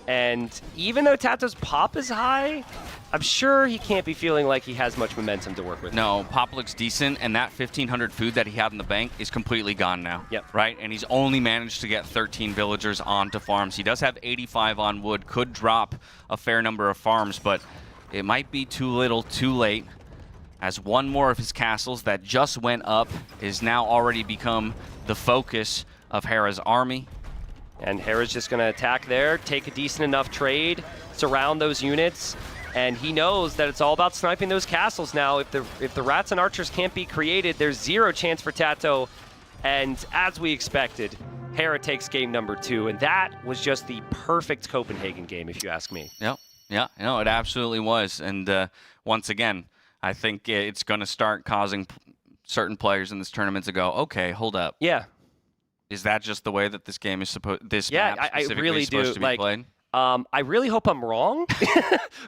And even though TaToH's pop is high, I'm sure he can't be feeling like he has much momentum to work with. No, pop looks decent, and that 1,500 food that he had in the bank is completely gone now. Yep. Right? And he's only managed to get 13 villagers onto farms. He does have 85 on wood, could drop a fair number of farms, but it might be too little, too late, as 1 more of his castles that just went up is now already become the focus of Hera's army. And Hera's just going to attack there, take a decent enough trade, surround those units, and he knows that it's all about sniping those castles now. If the rats and archers can't be created, there's 0 chance for TaToH. And as we expected, Hera takes game number 2, and that was just the perfect Copenhagen game, if you ask me. Yep. Yeah, no, it absolutely was. And once again, I think it's going to start causing certain players in this tournament to go, okay, hold up. Yeah. Is that just the way that this game is supposed? This Yeah, map I specifically really is supposed do. to be played? I really hope I'm wrong,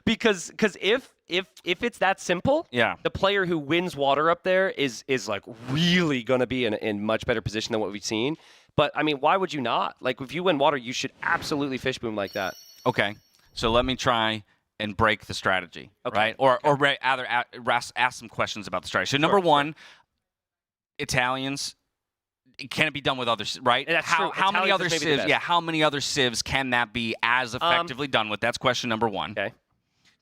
because if it's that simple, yeah, the player who wins water up there is like really going to be in much better position than what we've seen. But I mean, why would you not? Like, if you win water, you should absolutely fish boom like that. Okay, so let me try and break the strategy, right? Or rather ask some questions about the strategy. So number one, Italians. Can it be done with others, right? That's true. How many other Italians is maybe the civs? best. Yeah, how many other civs can that be as effectively done with? That's question number one. Okay.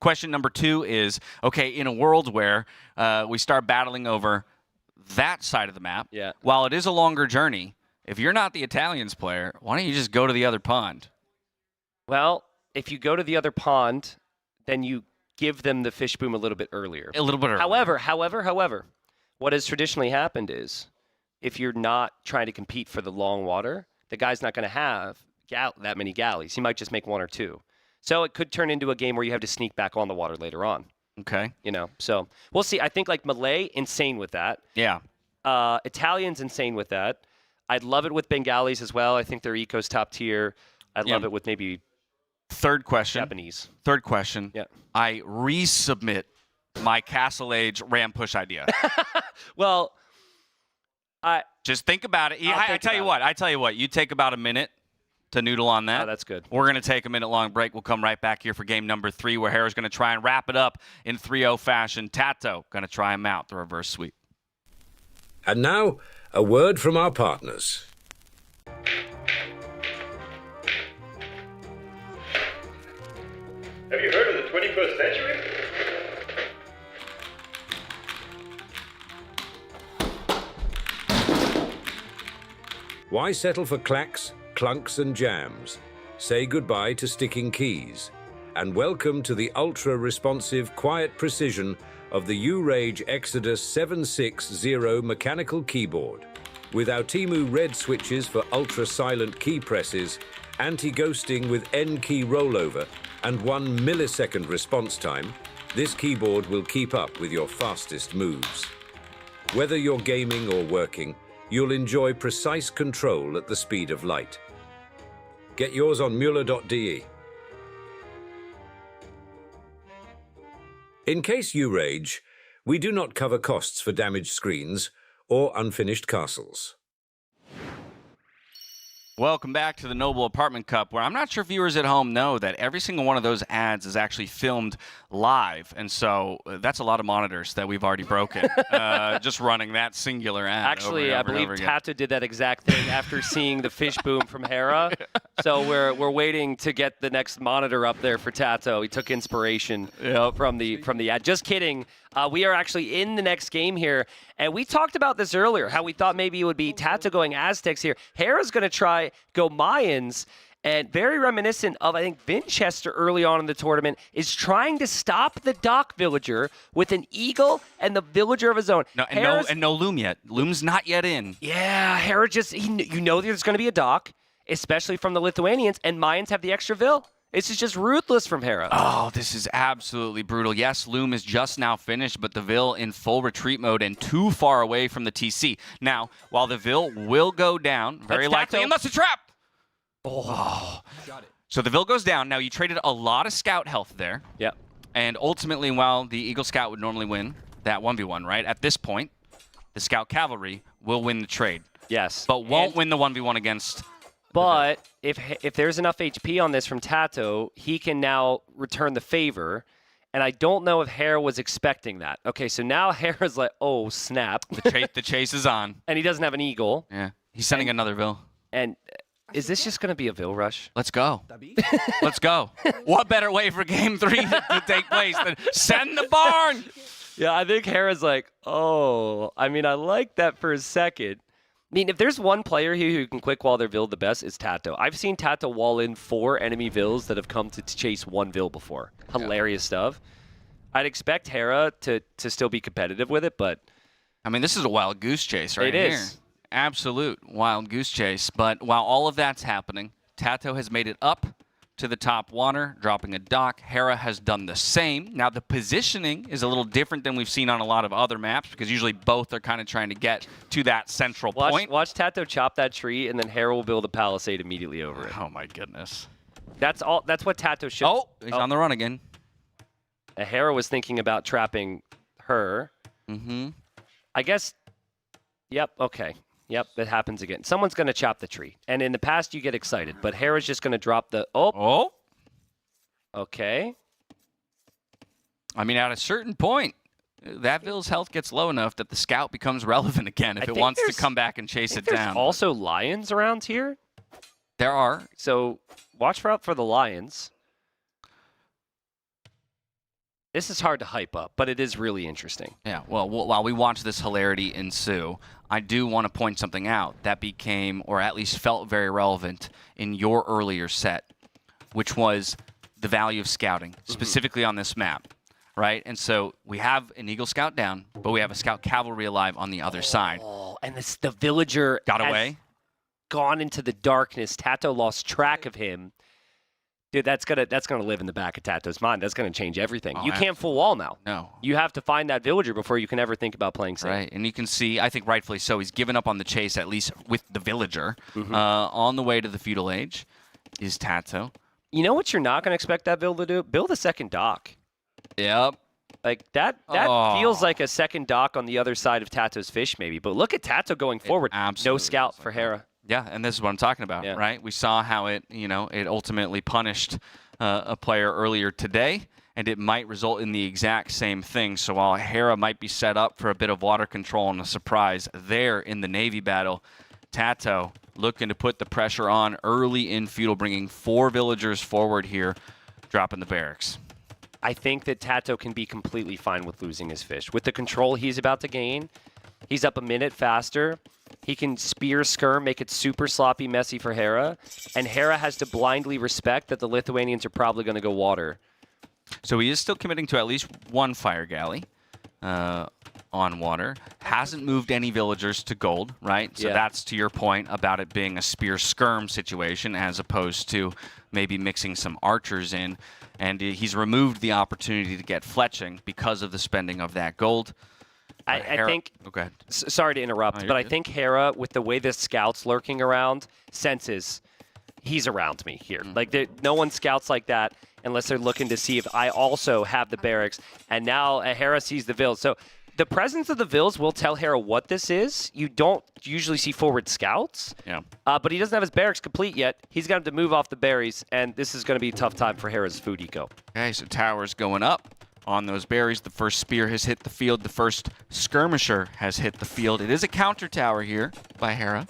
Question number two is, okay, in a world where we start battling over that side of the map, while it is a longer journey, if you're not the Italians player, why don't you just go to the other pond? Well, if you go to the other pond, then you give them the fish boom a little bit earlier. A little bit earlier. However, what has traditionally happened is, if you're not trying to compete for the long water, the guy's not going to have that many galleys. He might just make one or two. So it could turn into a game where you have to sneak back on the water later on. Okay. You know, so we'll see. I think like Malay, insane with that. Yeah. Italians, insane with that. I'd love it with Bengalis as well. I think their eco's top tier. I'd love it with maybe Third question. Japanese. Third question. Yeah. I resubmit my Castle Age ram push idea. Well, just think about it. I tell you what. You take about a minute to noodle on that. Oh, that's good. We're going to take a minute-long break. We'll come right back here for game number 3, where Hera's going to try and wrap it up in 3-0 fashion. TaToH going to try him out, the reverse sweep. And now, a word from our partners. Have you heard of the 21st century? Why settle for clacks, clunks and jams? Say goodbye to sticking keys. And welcome to the ultra-responsive, quiet precision of the Liereyy Exodus 760 mechanical keyboard. With our Temu red switches for ultra-silent key presses, anti-ghosting with N-key rollover, and 1 millisecond response time, this keyboard will keep up with your fastest moves. Whether you're gaming or working, you'll enjoy precise control at the speed of light. Get yours on mueller.de. In case you rage, we do not cover costs for damaged screens or unfinished castles. Welcome back to the Noble Apartment Cup, where I'm not sure viewers at home know that every single one of those ads is actually filmed live. And so that's a lot of monitors that we've already broken, just running that singular ad. Actually, over I and believe over again. TaToH did that exact thing after seeing the fish boom from Hera. So we're waiting to get the next monitor up there for TaToH. He took inspiration from the ad. Just kidding. We are actually in the next game here, and we talked about this earlier, how we thought maybe it would be TaToH going Aztecs here. Hera's going to go Mayans, and very reminiscent of, I think, Vinchester early on in the tournament, is trying to stop the Dock Villager with an Eagle and the Villager of his own. No Loom yet. Loom's not yet in. Yeah, Hera just, you know there's going to be a Dock, especially from the Lithuanians, and Mayans have the extra Vil. This is just ruthless from Hera. Oh, this is absolutely brutal. Yes, Loom is just now finished, but the Vil in full retreat mode and too far away from the TC. Now, while the Vil will go down, very likely, unless it's trap. Oh. Got it. So the Vil goes down. Now, you traded a lot of scout health there. Yep. And ultimately, while the Eagle Scout would normally win that 1v1, right? At this point, the Scout Cavalry will win the trade. Yes. But won't win the 1v1 against... But if there's enough HP on this from TaToH, he can now return the favor. And I don't know if Hera was expecting that. Okay, so now Hera's like, oh, snap. The chase is on. And he doesn't have an Eagle. Yeah. He's sending another Vil. And is this just going to be a Vil rush? Let's go. Let's go. What better way for Game 3 to take place than send the barn? Yeah, I think Hera's like, oh, I mean, I like that for a second. I mean, if there's one player here who can quick wall their Vil the best, it's TaToH. I've seen TaToH wall in 4 enemy Vils that have come to chase 1 Vil before. Hilarious stuff. I'd expect Hera to still be competitive with it, but... I mean, this is a wild goose chase right here. It is. Absolute wild goose chase. But while all of that's happening, TaToH has made it up to the top water, dropping a dock. Hera has done the same. Now, the positioning is a little different than we've seen on a lot of other maps because usually both are kind of trying to get to that central point. Watch TaToH chop that tree, and then Hera will build a palisade immediately over it. Oh, my goodness. That's all. That's what TaToH should. Oh, he's on the run again. Hera was thinking about trapping her. Mm-hmm. I guess. Yep. Okay. Yep. That happens again. Someone's going to chop the tree. And in the past, you get excited. But Hera's just going to drop the... Oh. Okay. I mean, at a certain point, that Vill's health gets low enough that the scout becomes relevant again if it wants to come back and chase it down. There's also lions around here. There are. So watch out for the lions. This is hard to hype up, but it is really interesting. Yeah, well, while we watch this hilarity ensue, I do want to point something out that became, or at least felt very relevant in your earlier set, which was the value of scouting, specifically on this map, right? And so we have an Eagle Scout down, but we have a Scout Cavalry alive on the other side. Oh, and the villager got has away, gone into the darkness. TaToH lost track of him. Dude, that's gonna live in the back of TaToH's mind. That's gonna change everything. Oh, you can't full wall now. No. You have to find that villager before you can ever think about playing safe. Right, and you can see, I think rightfully so, he's given up on the chase, at least with the villager. On the way to the feudal age is TaToH. You know what you're not gonna expect that build to do? Build a second dock. Yep. Like that feels like a second dock on the other side of TaToH's fish, maybe. But look at TaToH going forward. No scout for Hera. Yeah, and this is what I'm talking about, right? We saw how it ultimately punished a player earlier today, and it might result in the exact same thing. So while Hera might be set up for a bit of water control and a surprise there in the Navy battle, TaToH looking to put the pressure on early in feudal, bringing 4 villagers forward here, dropping the barracks. I think that TaToH can be completely fine with losing his fish. With the control he's about to gain, he's up a minute faster. He can spear skirm, make it super sloppy, messy for Hera. And Hera has to blindly respect that the Lithuanians are probably going to go water. So he is still committing to at least 1 fire galley on water. Hasn't moved any villagers to gold, right? So that's to your point about it being a spear skirm situation as opposed to maybe mixing some archers in. And he's removed the opportunity to get fletching because of the spending of that gold. I think, okay. Sorry to interrupt, but I think Hera, with the way the scout's lurking around, senses he's around me here. Like, no one scouts like that unless they're looking to see if I also have the barracks. And now Hera sees the Vills. So the presence of the Vills will tell Hera what this is. You don't usually see forward scouts. Yeah. But he doesn't have his barracks complete yet. He's got to move off the berries, and this is going to be a tough time for Hera's food eco. Okay, so towers going up. On those berries, the first spear has hit the field. The first skirmisher has hit the field. It is a counter tower here by Hera.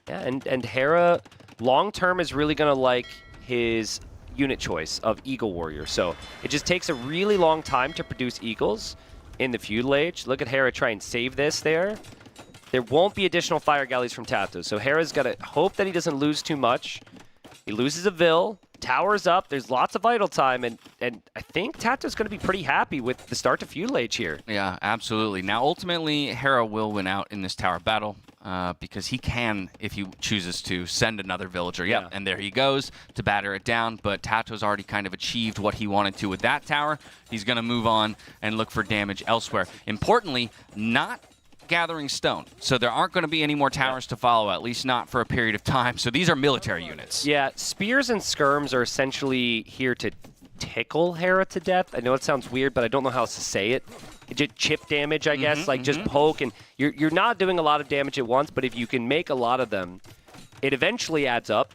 Yeah, and Hera, long-term, is really going to like his unit choice of Eagle Warrior. So it just takes a really long time to produce Eagles in the feudal age. Look at Hera try and save this there. There won't be additional fire galleys from TaToH. So Hera's got to hope that he doesn't lose too much. He loses a Vill. Towers up. There's lots of idle time, and I think TaToH's going to be pretty happy with the start to feudal age here. Yeah, absolutely. Now, ultimately, Hera will win out in this tower battle because he can, if he chooses to, send another villager. Yep, and there he goes to batter it down, but TaToH's already kind of achieved what he wanted to with that tower. He's going to move on and look for damage elsewhere. Importantly, not gathering stone. So there aren't going to be any more towers to follow, at least not for a period of time. So these are military units. Yeah, spears and skirms are essentially here to tickle Hera to death. I know it sounds weird, but I don't know how else to say it. Just chip damage, I guess, like just poke, and you're not doing a lot of damage at once, but if you can make a lot of them, it eventually adds up.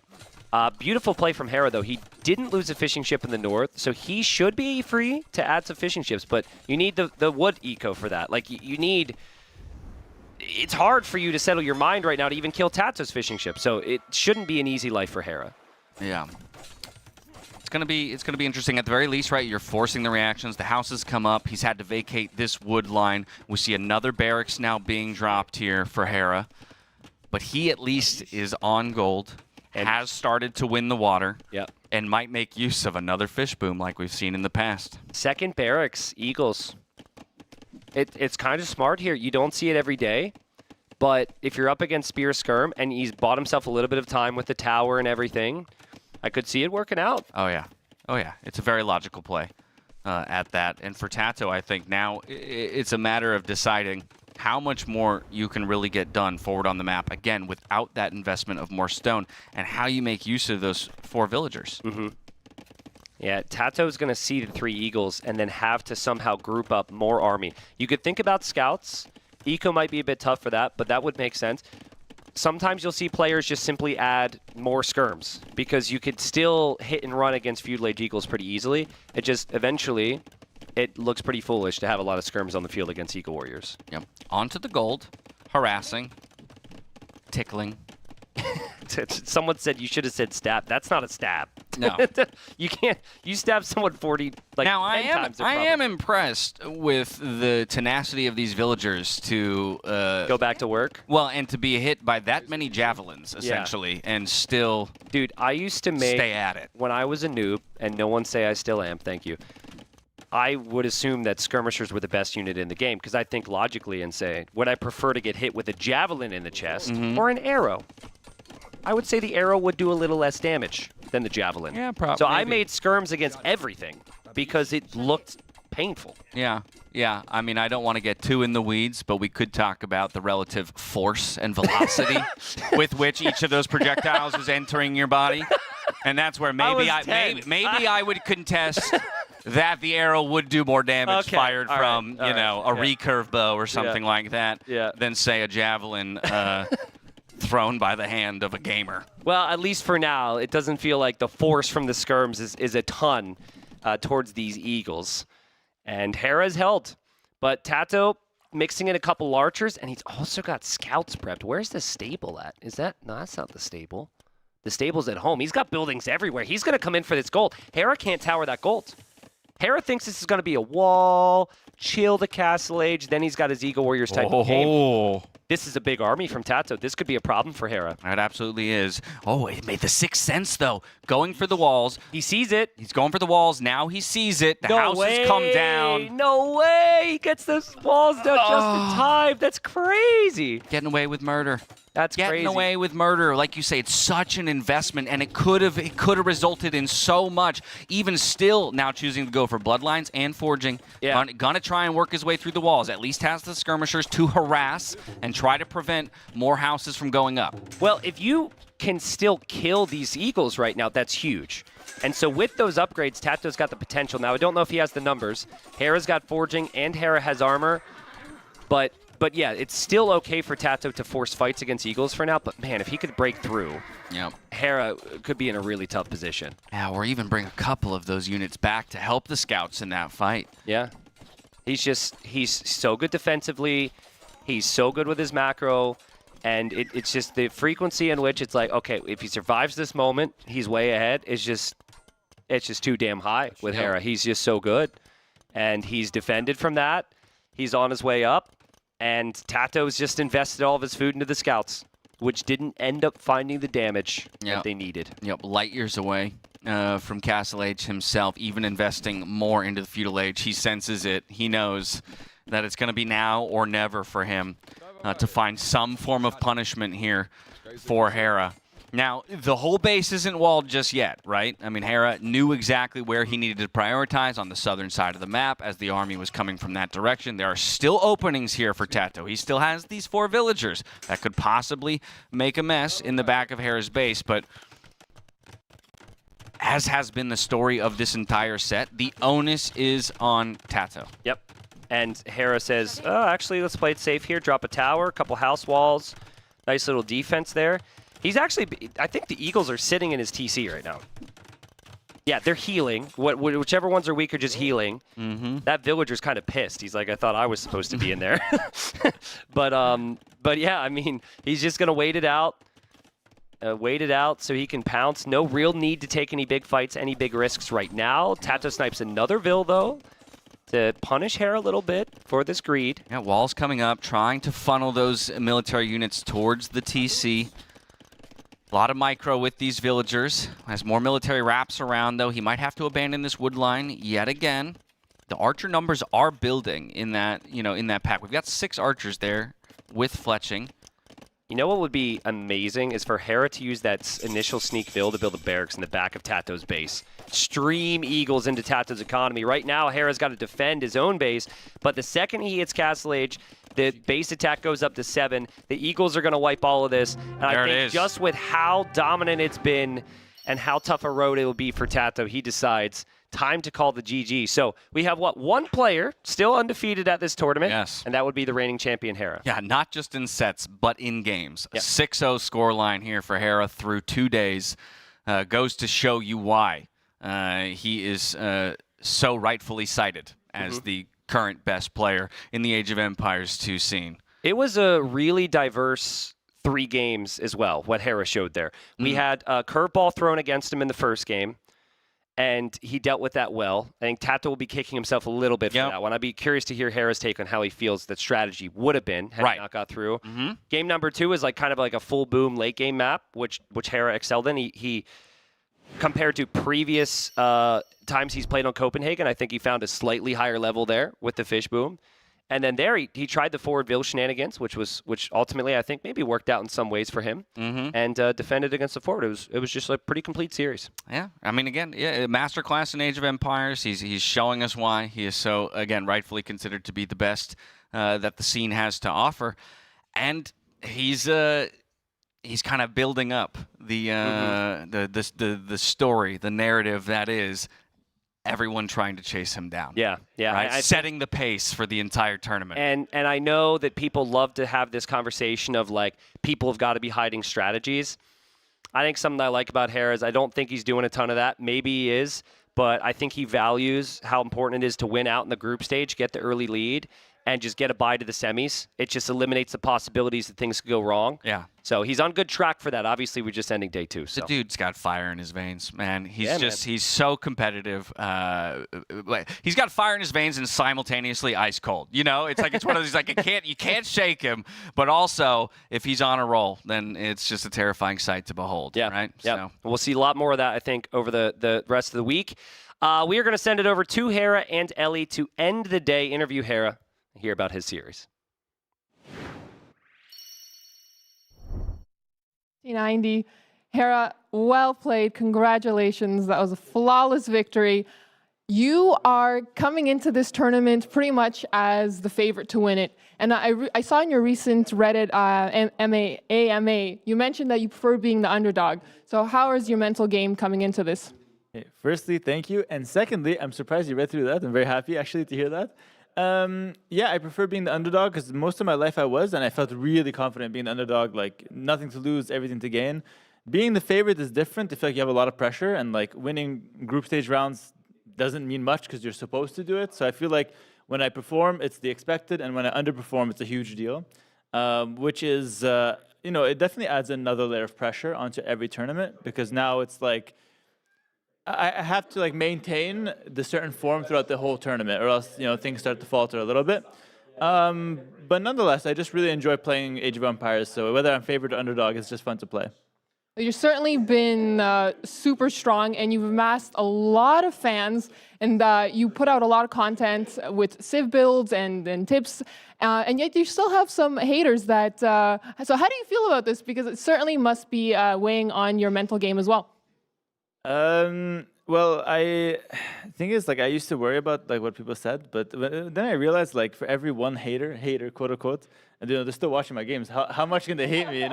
Beautiful play from Hera, though. He didn't lose a fishing ship in the north, so he should be free to add some fishing ships, but you need the wood eco for that. Like, you need... It's hard for you to settle your mind right now to even kill TaToH's fishing ship, so it shouldn't be an easy life for Hera. Yeah. It's gonna be interesting at the very least, right? You're forcing the reactions. The houses come up. He's had to vacate this wood line. We see another barracks now being dropped here for Hera, but he at least is on gold and has started to win the water. Yep. And might make use of another fish boom like we've seen in the past. Second barracks, Eagles. It's kind of smart here. You don't see it every day, but if you're up against Spear Skirm and he's bought himself a little bit of time with the tower and everything, I could see it working out. Oh, yeah. Oh, yeah. It's a very logical play at that. And for TaToH, I think now it's a matter of deciding how much more you can really get done forward on the map, again, without that investment of more stone, and how you make use of those 4 villagers. Yeah, TaToH's going to see the 3 Eagles and then have to somehow group up more army. You could think about scouts. Eco might be a bit tough for that, but that would make sense. Sometimes you'll see players just simply add more skirms because you could still hit and run against Feudal Age Eagles pretty easily. It just eventually, it looks pretty foolish to have a lot of skirms on the field against Eagle Warriors. Yep. Onto the gold, harassing, tickling. Someone said you should have said stab. That's not a stab. No. You can't. You stab someone 40 like now, 10 times. I am impressed with the tenacity of these villagers to go back to work. Well, and to be hit by that many javelins, essentially, and still Dude, I used to make... stay at it. When I was a noob, and no one say I still am, thank you, I would assume that skirmishers were the best unit in the game, because I think logically and say, would I prefer to get hit with a javelin in the chest or an arrow? I would say the arrow would do a little less damage than the javelin. Yeah, probably. So I made skirms against everything because it looked painful. Yeah, yeah. I mean, I don't want to get too in the weeds, but we could talk about the relative force and velocity with which each of those projectiles was entering your body. And that's where maybe I would contest that the arrow would do more damage fired from, you know, a recurve bow or something like that than, say, a javelin thrown by the hand of a gamer. Well, at least for now, it doesn't feel like the force from the skirms is a ton towards these Eagles. And Hera's held. But TaToH mixing in a couple archers, and he's also got scouts prepped. Where's the stable at? Is that... No, that's not the stable. The stable's at home. He's got buildings everywhere. He's going to come in for this gold. Hera can't tower that gold. Hera thinks this is going to be a wall, chill the Castle Age, then he's got his Eagle Warriors type of game. This is a big army from TaToH. This could be a problem for Hera. It absolutely is. Oh, it made the sixth sense, though. Going for the walls. He sees it. He's going for the walls. Now he sees it. The house has come down. No way. He gets those walls down just in time. That's crazy. Getting away with murder. That's Getting crazy. away with murder. Like you say, it's such an investment, and it could have resulted in so much. Even still, now choosing to go for bloodlines and forging. Yeah. Gonna try and work his way through the walls. At least has the skirmishers to harass and try to prevent more houses from going up. Well, if you can still kill these Eagles right now, that's huge. And so with those upgrades, TaToH's got the potential. Now, I don't know if he has the numbers. Hera's got forging, and Hera has armor. But yeah, it's still okay for TaToH to force fights against Eagles for now. But, man, if he could break through, Hera could be in a really tough position. Yeah, or even bring a couple of those units back to help the scouts in that fight. Yeah. He's so good defensively. He's so good with his macro. And it's just the frequency in which it's like, okay, if he survives this moment, he's way ahead. It's just too damn high with Hera. He's just so good. And he's defended from that. He's on his way up. And TaToH's just invested all of his food into the scouts, which didn't end up finding the damage that they needed. Yep, light years away from Castle Age himself, even investing more into the Feudal Age. He senses it. He knows that it's going to be now or never for him to find some form of punishment here for Hera. Now, the whole base isn't walled just yet, right? I mean, Hera knew exactly where he needed to prioritize on the southern side of the map as the army was coming from that direction. There are still openings here for TaToH. He still has these 4 villagers that could possibly make a mess in the back of Hera's base, but as has been the story of this entire set, the onus is on TaToH. Yep. And Hera says, oh, actually, let's play it safe here. Drop a tower, a couple house walls. Nice little defense there. He's actually, I think the Eagles are sitting in his TC right now. Yeah, they're healing. Whichever ones are weak are just healing. That villager's kind of pissed. He's like, I thought I was supposed to be in there. But yeah, I mean, he's just going to wait it out. Wait it out so he can pounce. No real need to take any big fights, any big risks right now. TaToH snipes another Vill, though, to punish Hera a little bit for this greed. Yeah, walls coming up, trying to funnel those military units towards the TC. A lot of micro with these villagers. As more military wraps around, though, he might have to abandon this wood line yet again. The archer numbers are building in that, in that pack. We've got 6 archers there with fletching. You know what would be amazing is for Hera to use that initial sneak build to build a barracks in the back of TaToH's base. Stream Eagles into TaToH's economy. Right now, Hera's got to defend his own base, but the second he hits Castle Age, the base attack goes up to 7. The Eagles are going to wipe all of this. And I think just with how dominant it's been and how tough a road it will be for TaToH, he decides time to call the GG. So we have, what, one player still undefeated at this tournament? Yes. And that would be the reigning champion, Hera. Yeah, not just in sets, but in games. A 6-0 scoreline here for Hera through 2 days goes to show you why he is so rightfully cited as the current best player in the Age of Empires 2 scene. It was a really diverse 3 games as well, what Hera showed there. We had a curveball thrown against him in the first game, and he dealt with that well. I think TaToH will be kicking himself a little bit for that one. I'd be curious to hear Hera's take on how he feels that strategy would have been had he not got through. Game number 2 is like kind of like a full boom late game map, which Hera excelled in. He compared to previous times he's played on Copenhagen, I think he found a slightly higher level there with the fish boom. And then there, he tried the forward Vil shenanigans, which ultimately I think maybe worked out in some ways for him, and defended against the forward. It was just a pretty complete series. Yeah, I mean, again, masterclass in Age of Empires. He's showing us why he is so, again, rightfully considered to be the best that the scene has to offer, and he's kind of building up the story, the narrative that is everyone trying to chase him down. Yeah. Right? Setting the pace for the entire tournament. And I know that people love to have this conversation of like, people have got to be hiding strategies. I think something I like about Hera is I don't think he's doing a ton of that. Maybe he is, but I think he values how important it is to win out in the group stage, get the early lead, and just get a bye to the semis. It just eliminates the possibilities that things could go wrong. Yeah. So he's on good track for that. Obviously, we're just ending day 2. So. The dude's got fire in his veins, man. He's so competitive. He's got fire in his veins and simultaneously ice cold. You know, it's like it's one of these like you can't shake him, but also if he's on a roll, then it's just a terrifying sight to behold. Yeah. Right. Yeah. So. We'll see a lot more of that, I think, over the rest of the week. We are going to send it over to Hera and Ellie to end the day. Interview Hera. Hear about his series. 90. Hera, well played. Congratulations. That was a flawless victory. You are coming into this tournament pretty much as the favorite to win it. And I saw in your recent Reddit AMA, you mentioned that you prefer being the underdog. So how is your mental game coming into this? Okay, firstly, thank you. And secondly, I'm surprised you read through that. I'm very happy actually to hear that. Yeah, I prefer being the underdog because most of my life I was, and I felt really confident being the underdog, like nothing to lose, everything to gain. Being the favorite is different. I feel like you have a lot of pressure, and like winning group stage rounds doesn't mean much because you're supposed to do it. So I feel like when I perform, it's the expected, and when I underperform, it's a huge deal, which is, you know, it definitely adds another layer of pressure onto every tournament because now it's like, I have to like maintain the certain form throughout the whole tournament, or else things start to falter a little bit. But nonetheless, I just really enjoy playing Age of Empires. So whether I'm favorite or underdog, it's just fun to play. You've certainly been super strong, and you've amassed a lot of fans, and you put out a lot of content with Civ builds and tips, and yet you still have some haters that. So how do you feel about this? Because it certainly must be weighing on your mental game as well. Well, I think it's like I used to worry about like what people said, but then I realized like for every one hater, quote unquote, and they're still watching my games. How much can they hate me?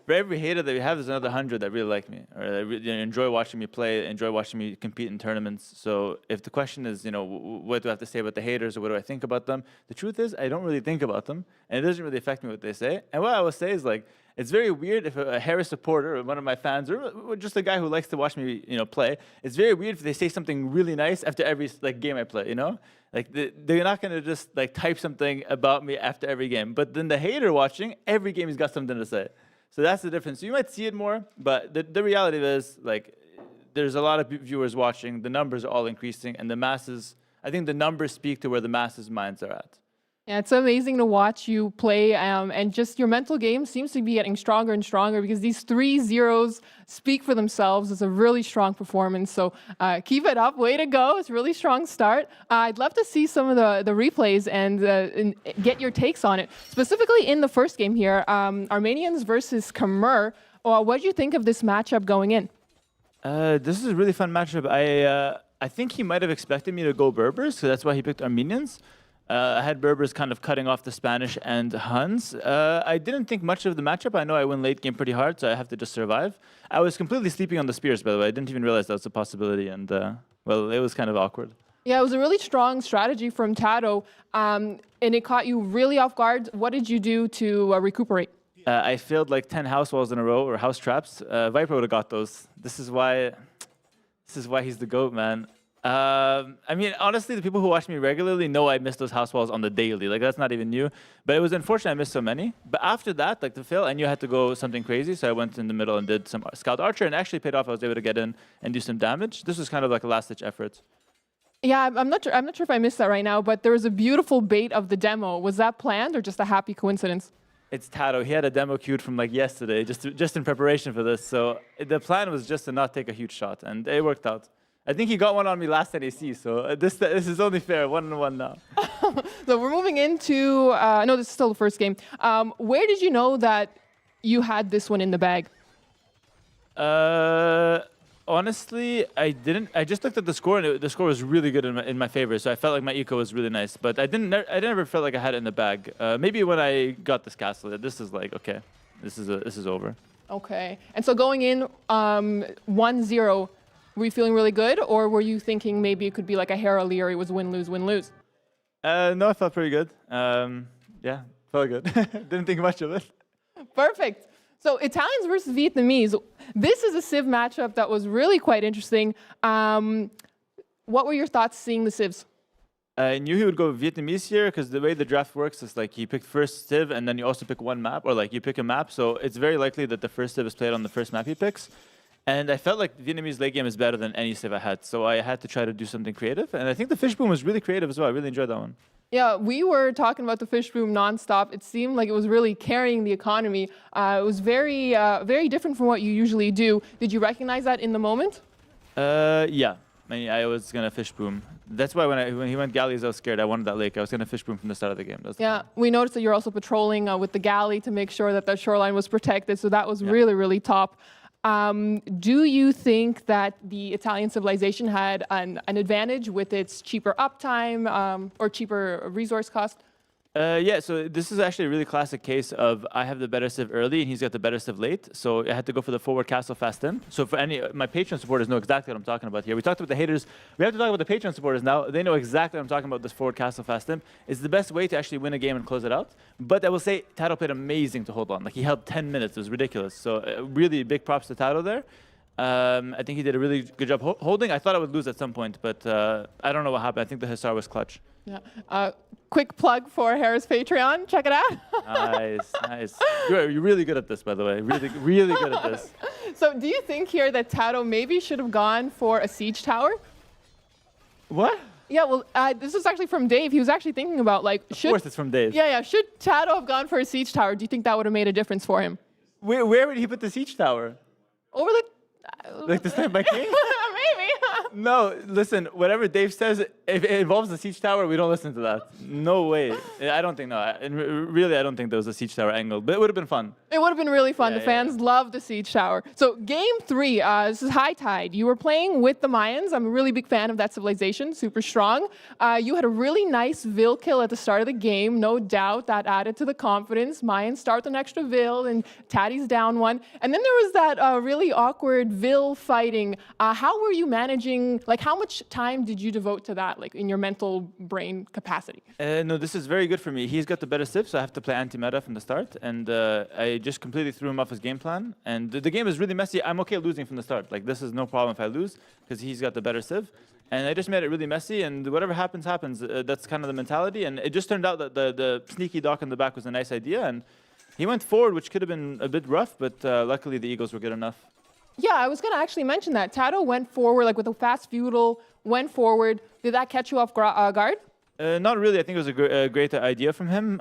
For every hater that we have, there's another 100 that really like me, or that really enjoy watching me play, enjoy watching me compete in tournaments. So if the question is, what do I have to say about the haters, or what do I think about them? The truth is, I don't really think about them, and it doesn't really affect me what they say. And what I will say is like, it's very weird if a Hera supporter, or one of my fans, or just a guy who likes to watch me, play. It's very weird if they say something really nice after every game I play. Like they're not gonna just like type something about me after every game. But then the hater watching every game, he's got something to say. So that's the difference. So you might see it more, but the reality is like there's a lot of viewers watching. The numbers are all increasing, and the masses. I think the numbers speak to where the masses' minds are at. Yeah, it's amazing to watch you play, and just your mental game seems to be getting stronger and stronger because these 3 zeros speak for themselves. It's a really strong performance, so keep it up. Way to go. It's a really strong start. I'd love to see some of the replays and get your takes on it. Specifically in the first game here, Armenians versus Khmer. What did you think of this matchup going in? This is a really fun matchup. I think he might have expected me to go Berbers, so that's why he picked Armenians. I had Berbers kind of cutting off the Spanish and Huns. I didn't think much of the matchup. I know I win late game pretty hard, so I have to just survive. I was completely sleeping on the spears, by the way. I didn't even realize that was a possibility, and well, it was kind of awkward. Yeah, it was a really strong strategy from TaToH, and it caught you really off guard. What did you do to recuperate? I failed like 10 house walls in a row, or house traps. Viper would have got those. This is why he's the GOAT, man. I mean, honestly, the people who watch me regularly know I miss those house walls on the daily. Like, that's not even new. But it was unfortunate I missed so many. But after that, like, the fail, I knew I had to go something crazy. So I went in the middle and did some Scout Archer, and actually paid off. I was able to get in and do some damage. This was kind of like a last-ditch effort. Yeah, I'm not sure if I missed that right now, but there was a beautiful bait of the demo. Was that planned or just a happy coincidence? It's TaToH. He had a demo queued from like yesterday, just in preparation for this. So the plan was just to not take a huge shot, and it worked out. I think he got one on me last NAC, so this is only fair, 1-1 now. So we're moving into, no, this is still the first game. Where did you know that you had this one in the bag? Honestly, I didn't. I just looked at the score, and the score was really good in my favor. So I felt like my eco was really nice, but I never felt like I had it in the bag. Maybe when I got this castle, this is like, okay, this is over. Okay, and so going in 1-0. Were you feeling really good, or were you thinking maybe it could be like a Hera Liereyy was win-lose, win-lose? No, I felt pretty good. Yeah, felt good. Didn't think much of it. Perfect. So Italians versus Vietnamese. This is a Civ matchup that was really quite interesting. What were your thoughts seeing the Civs? I knew he would go Vietnamese here because the way the draft works is like you pick first Civ and then you also pick one map, or like you pick a map. So it's very likely that the first Civ is played on the first map he picks. And I felt like Vietnamese late game is better than any Civ I had, so I had to try to do something creative. And I think the Fishboom was really creative as well. I really enjoyed that one. Yeah, we were talking about the Fishboom nonstop. It seemed like it was really carrying the economy. It was very, very different from what you usually do. Did you recognize that in the moment? Yeah. I mean, I was gonna Fishboom. That's why when he went galleys, I was scared. I wanted that lake. I was gonna Fishboom from the start of the game. Yeah, we noticed that you're also patrolling with the galley to make sure that the shoreline was protected. So that was really, really top. Do you think that the Italian civilization had an advantage with its cheaper uptime or cheaper resource cost? Yeah, so this is actually a really classic case of I have the better Civ early and he's got the better Civ late. So I had to go for the forward castle fast in. So for my Patreon supporters know exactly what I'm talking about here. We talked about the haters. We have to talk about the Patreon supporters now. They know exactly what I'm talking about, this forward castle fast in. It's the best way to actually win a game and close it out. But I will say TaToH played amazing to hold on. Like he held 10 minutes. It was ridiculous. So really big props to TaToH there. I think he did a really good job holding. I thought I would lose at some point, but I don't know what happened. I think the Hussar was clutch. Yeah. Quick plug for Hera's Patreon. Check it out. Nice, nice. You're really good at this, by the way. Really, really good at this. So do you think here that TaToH maybe should have gone for a siege tower? What? Yeah, well, this was actually from Dave. He was actually thinking about, like, Of course it's from Dave. Yeah, should TaToH have gone for a siege tower? Do you think that would have made a difference for him? Where would he put the siege tower? Over the... Like the Stand by King? Maybe. No, listen, whatever Dave says, if it involves the siege tower, we don't listen to that. No way. I don't think, no. And really, I don't think there was a siege tower angle, but it would have been fun. It would have been really fun. Yeah, The fans love the siege tower. So game 3, this is High Tide. You were playing with the Mayans. I'm a really big fan of that civilization, super strong. You had a really nice Vil kill at the start of the game, no doubt. That added to the confidence. Mayans start with an extra Vil, and Taddy's down one. And then there was that really awkward Vil fighting. How were you managing, like how much time did you devote to that, like in your mental brain capacity? No, this is very good for me. He's got the better Civ, so I have to play anti-meta from the start. And I just completely threw him off his game plan. And the game is really messy. I'm okay losing from the start. Like this is no problem if I lose, because he's got the better Civ. And I just made it really messy, and whatever happens, happens. That's kind of the mentality. And it just turned out that the sneaky dock in the back was a nice idea. And he went forward, which could have been a bit rough, but luckily the Eagles were good enough. Yeah, I was going to actually mention that. TaToH went forward, like with a fast feudal, went forward. Did that catch you off guard? Not really. I think it was a great idea from him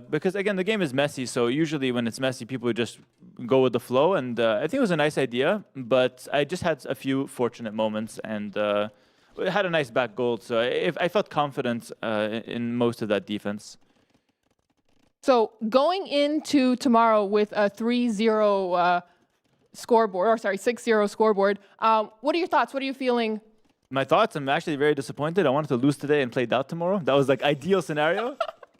because, again, the game is messy. So usually when it's messy, people just go with the flow. And I think it was a nice idea, but I just had a few fortunate moments and had a nice back goal. So I felt confident in most of that defense. So going into tomorrow with a 3-0 scoreboard, or sorry, 6-0 scoreboard, what are your thoughts? What are you feeling? My thoughts, I'm actually very disappointed. I wanted to lose today and play DauT tomorrow. That was like ideal scenario.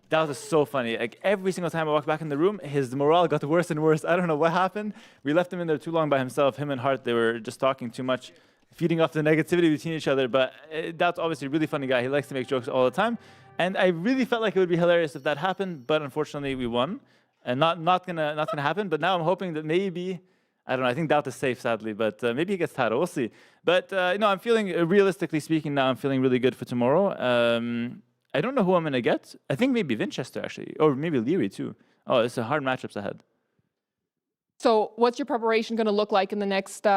That was so funny. Like every single time I walked back in the room, his morale got worse and worse. I don't know what happened. We left him in there too long by himself. Him and Hearttt, they were just talking too much, feeding off the negativity between each other. But DauT's obviously a really funny guy. He likes to make jokes all the time. And I really felt like it would be hilarious if that happened. But unfortunately, we won. And not gonna happen. But now I'm hoping that maybe, I don't know, I think DauT is safe, sadly, but maybe he gets TaToH. We'll see. But no, I'm feeling, realistically speaking, now I'm feeling really good for tomorrow. I don't know who I'm going to get. I think maybe Vinchester, actually, or maybe Liereyy, too. Oh, it's a hard matchups ahead. So what's your preparation going to look like in the next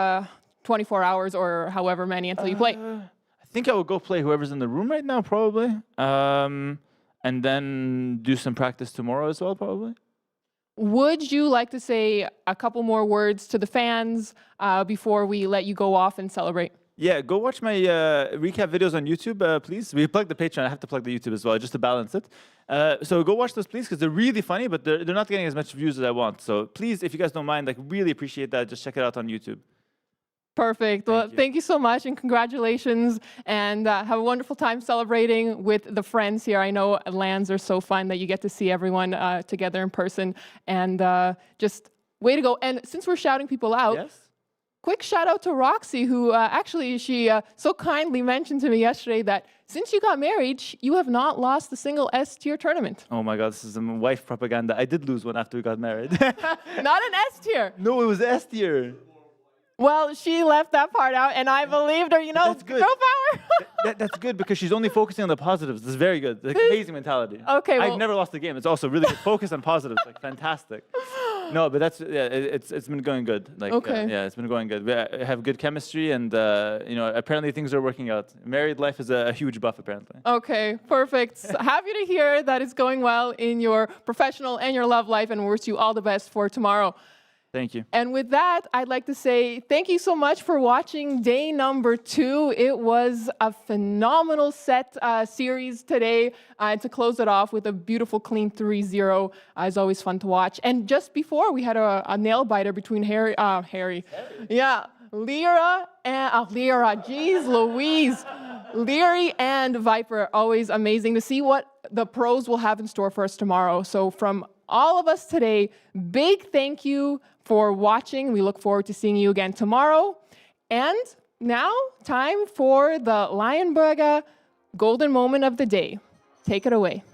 24 hours or however many until you play? I think I will go play whoever's in the room right now, probably. And then do some practice tomorrow as well, probably. Would you like to say a couple more words to the fans before we let you go off and celebrate? Yeah, go watch my recap videos on YouTube, please. We plugged the Patreon. I have to plug the YouTube as well, just to balance it. So go watch those, please, because they're really funny, but they're not getting as much views as I want. So please, if you guys don't mind, like, really appreciate that. Just check it out on YouTube. Perfect. Well, thank you so much and congratulations. And have a wonderful time celebrating with the friends here. I know LANs are so fun that you get to see everyone together in person. And just way to go. And since we're shouting people out, quick shout out to Roxy, who actually she so kindly mentioned to me yesterday that since you got married, you have not lost a single S-tier tournament. Oh my God, this is some wife propaganda. I did lose one after we got married. Not an S-tier. No, it was S-tier. Well, she left that part out, and I believed her, you know, that's good. girl power. That's good because she's only focusing on the positives. This is very good. Like, amazing mentality. Okay, well, I've never lost a game. It's also really good. Focus on positives. Like, fantastic. No, but that's, yeah, it's been going good. Like, okay. Yeah, it's been going good. We have good chemistry, and, you know, apparently things are working out. Married life is a huge buff, apparently. Okay, perfect. Happy to hear that it's going well in your professional and your love life, and wish you all the best for tomorrow. Thank you. And with that, I'd like to say thank you so much for watching day number 2. It was a phenomenal set series today. And to close it off with a beautiful, clean 3-0 is always fun to watch. And just before, we had a nail biter between Harry. Yeah, Liereyy and Liereyy. Jeez Louise. Liereyy and Viper, always amazing to see what the pros will have in store for us tomorrow. So from all of us today, big thank you for watching. We look forward to seeing you again tomorrow. And now, time for the Lionburger golden moment of the day. Take it away.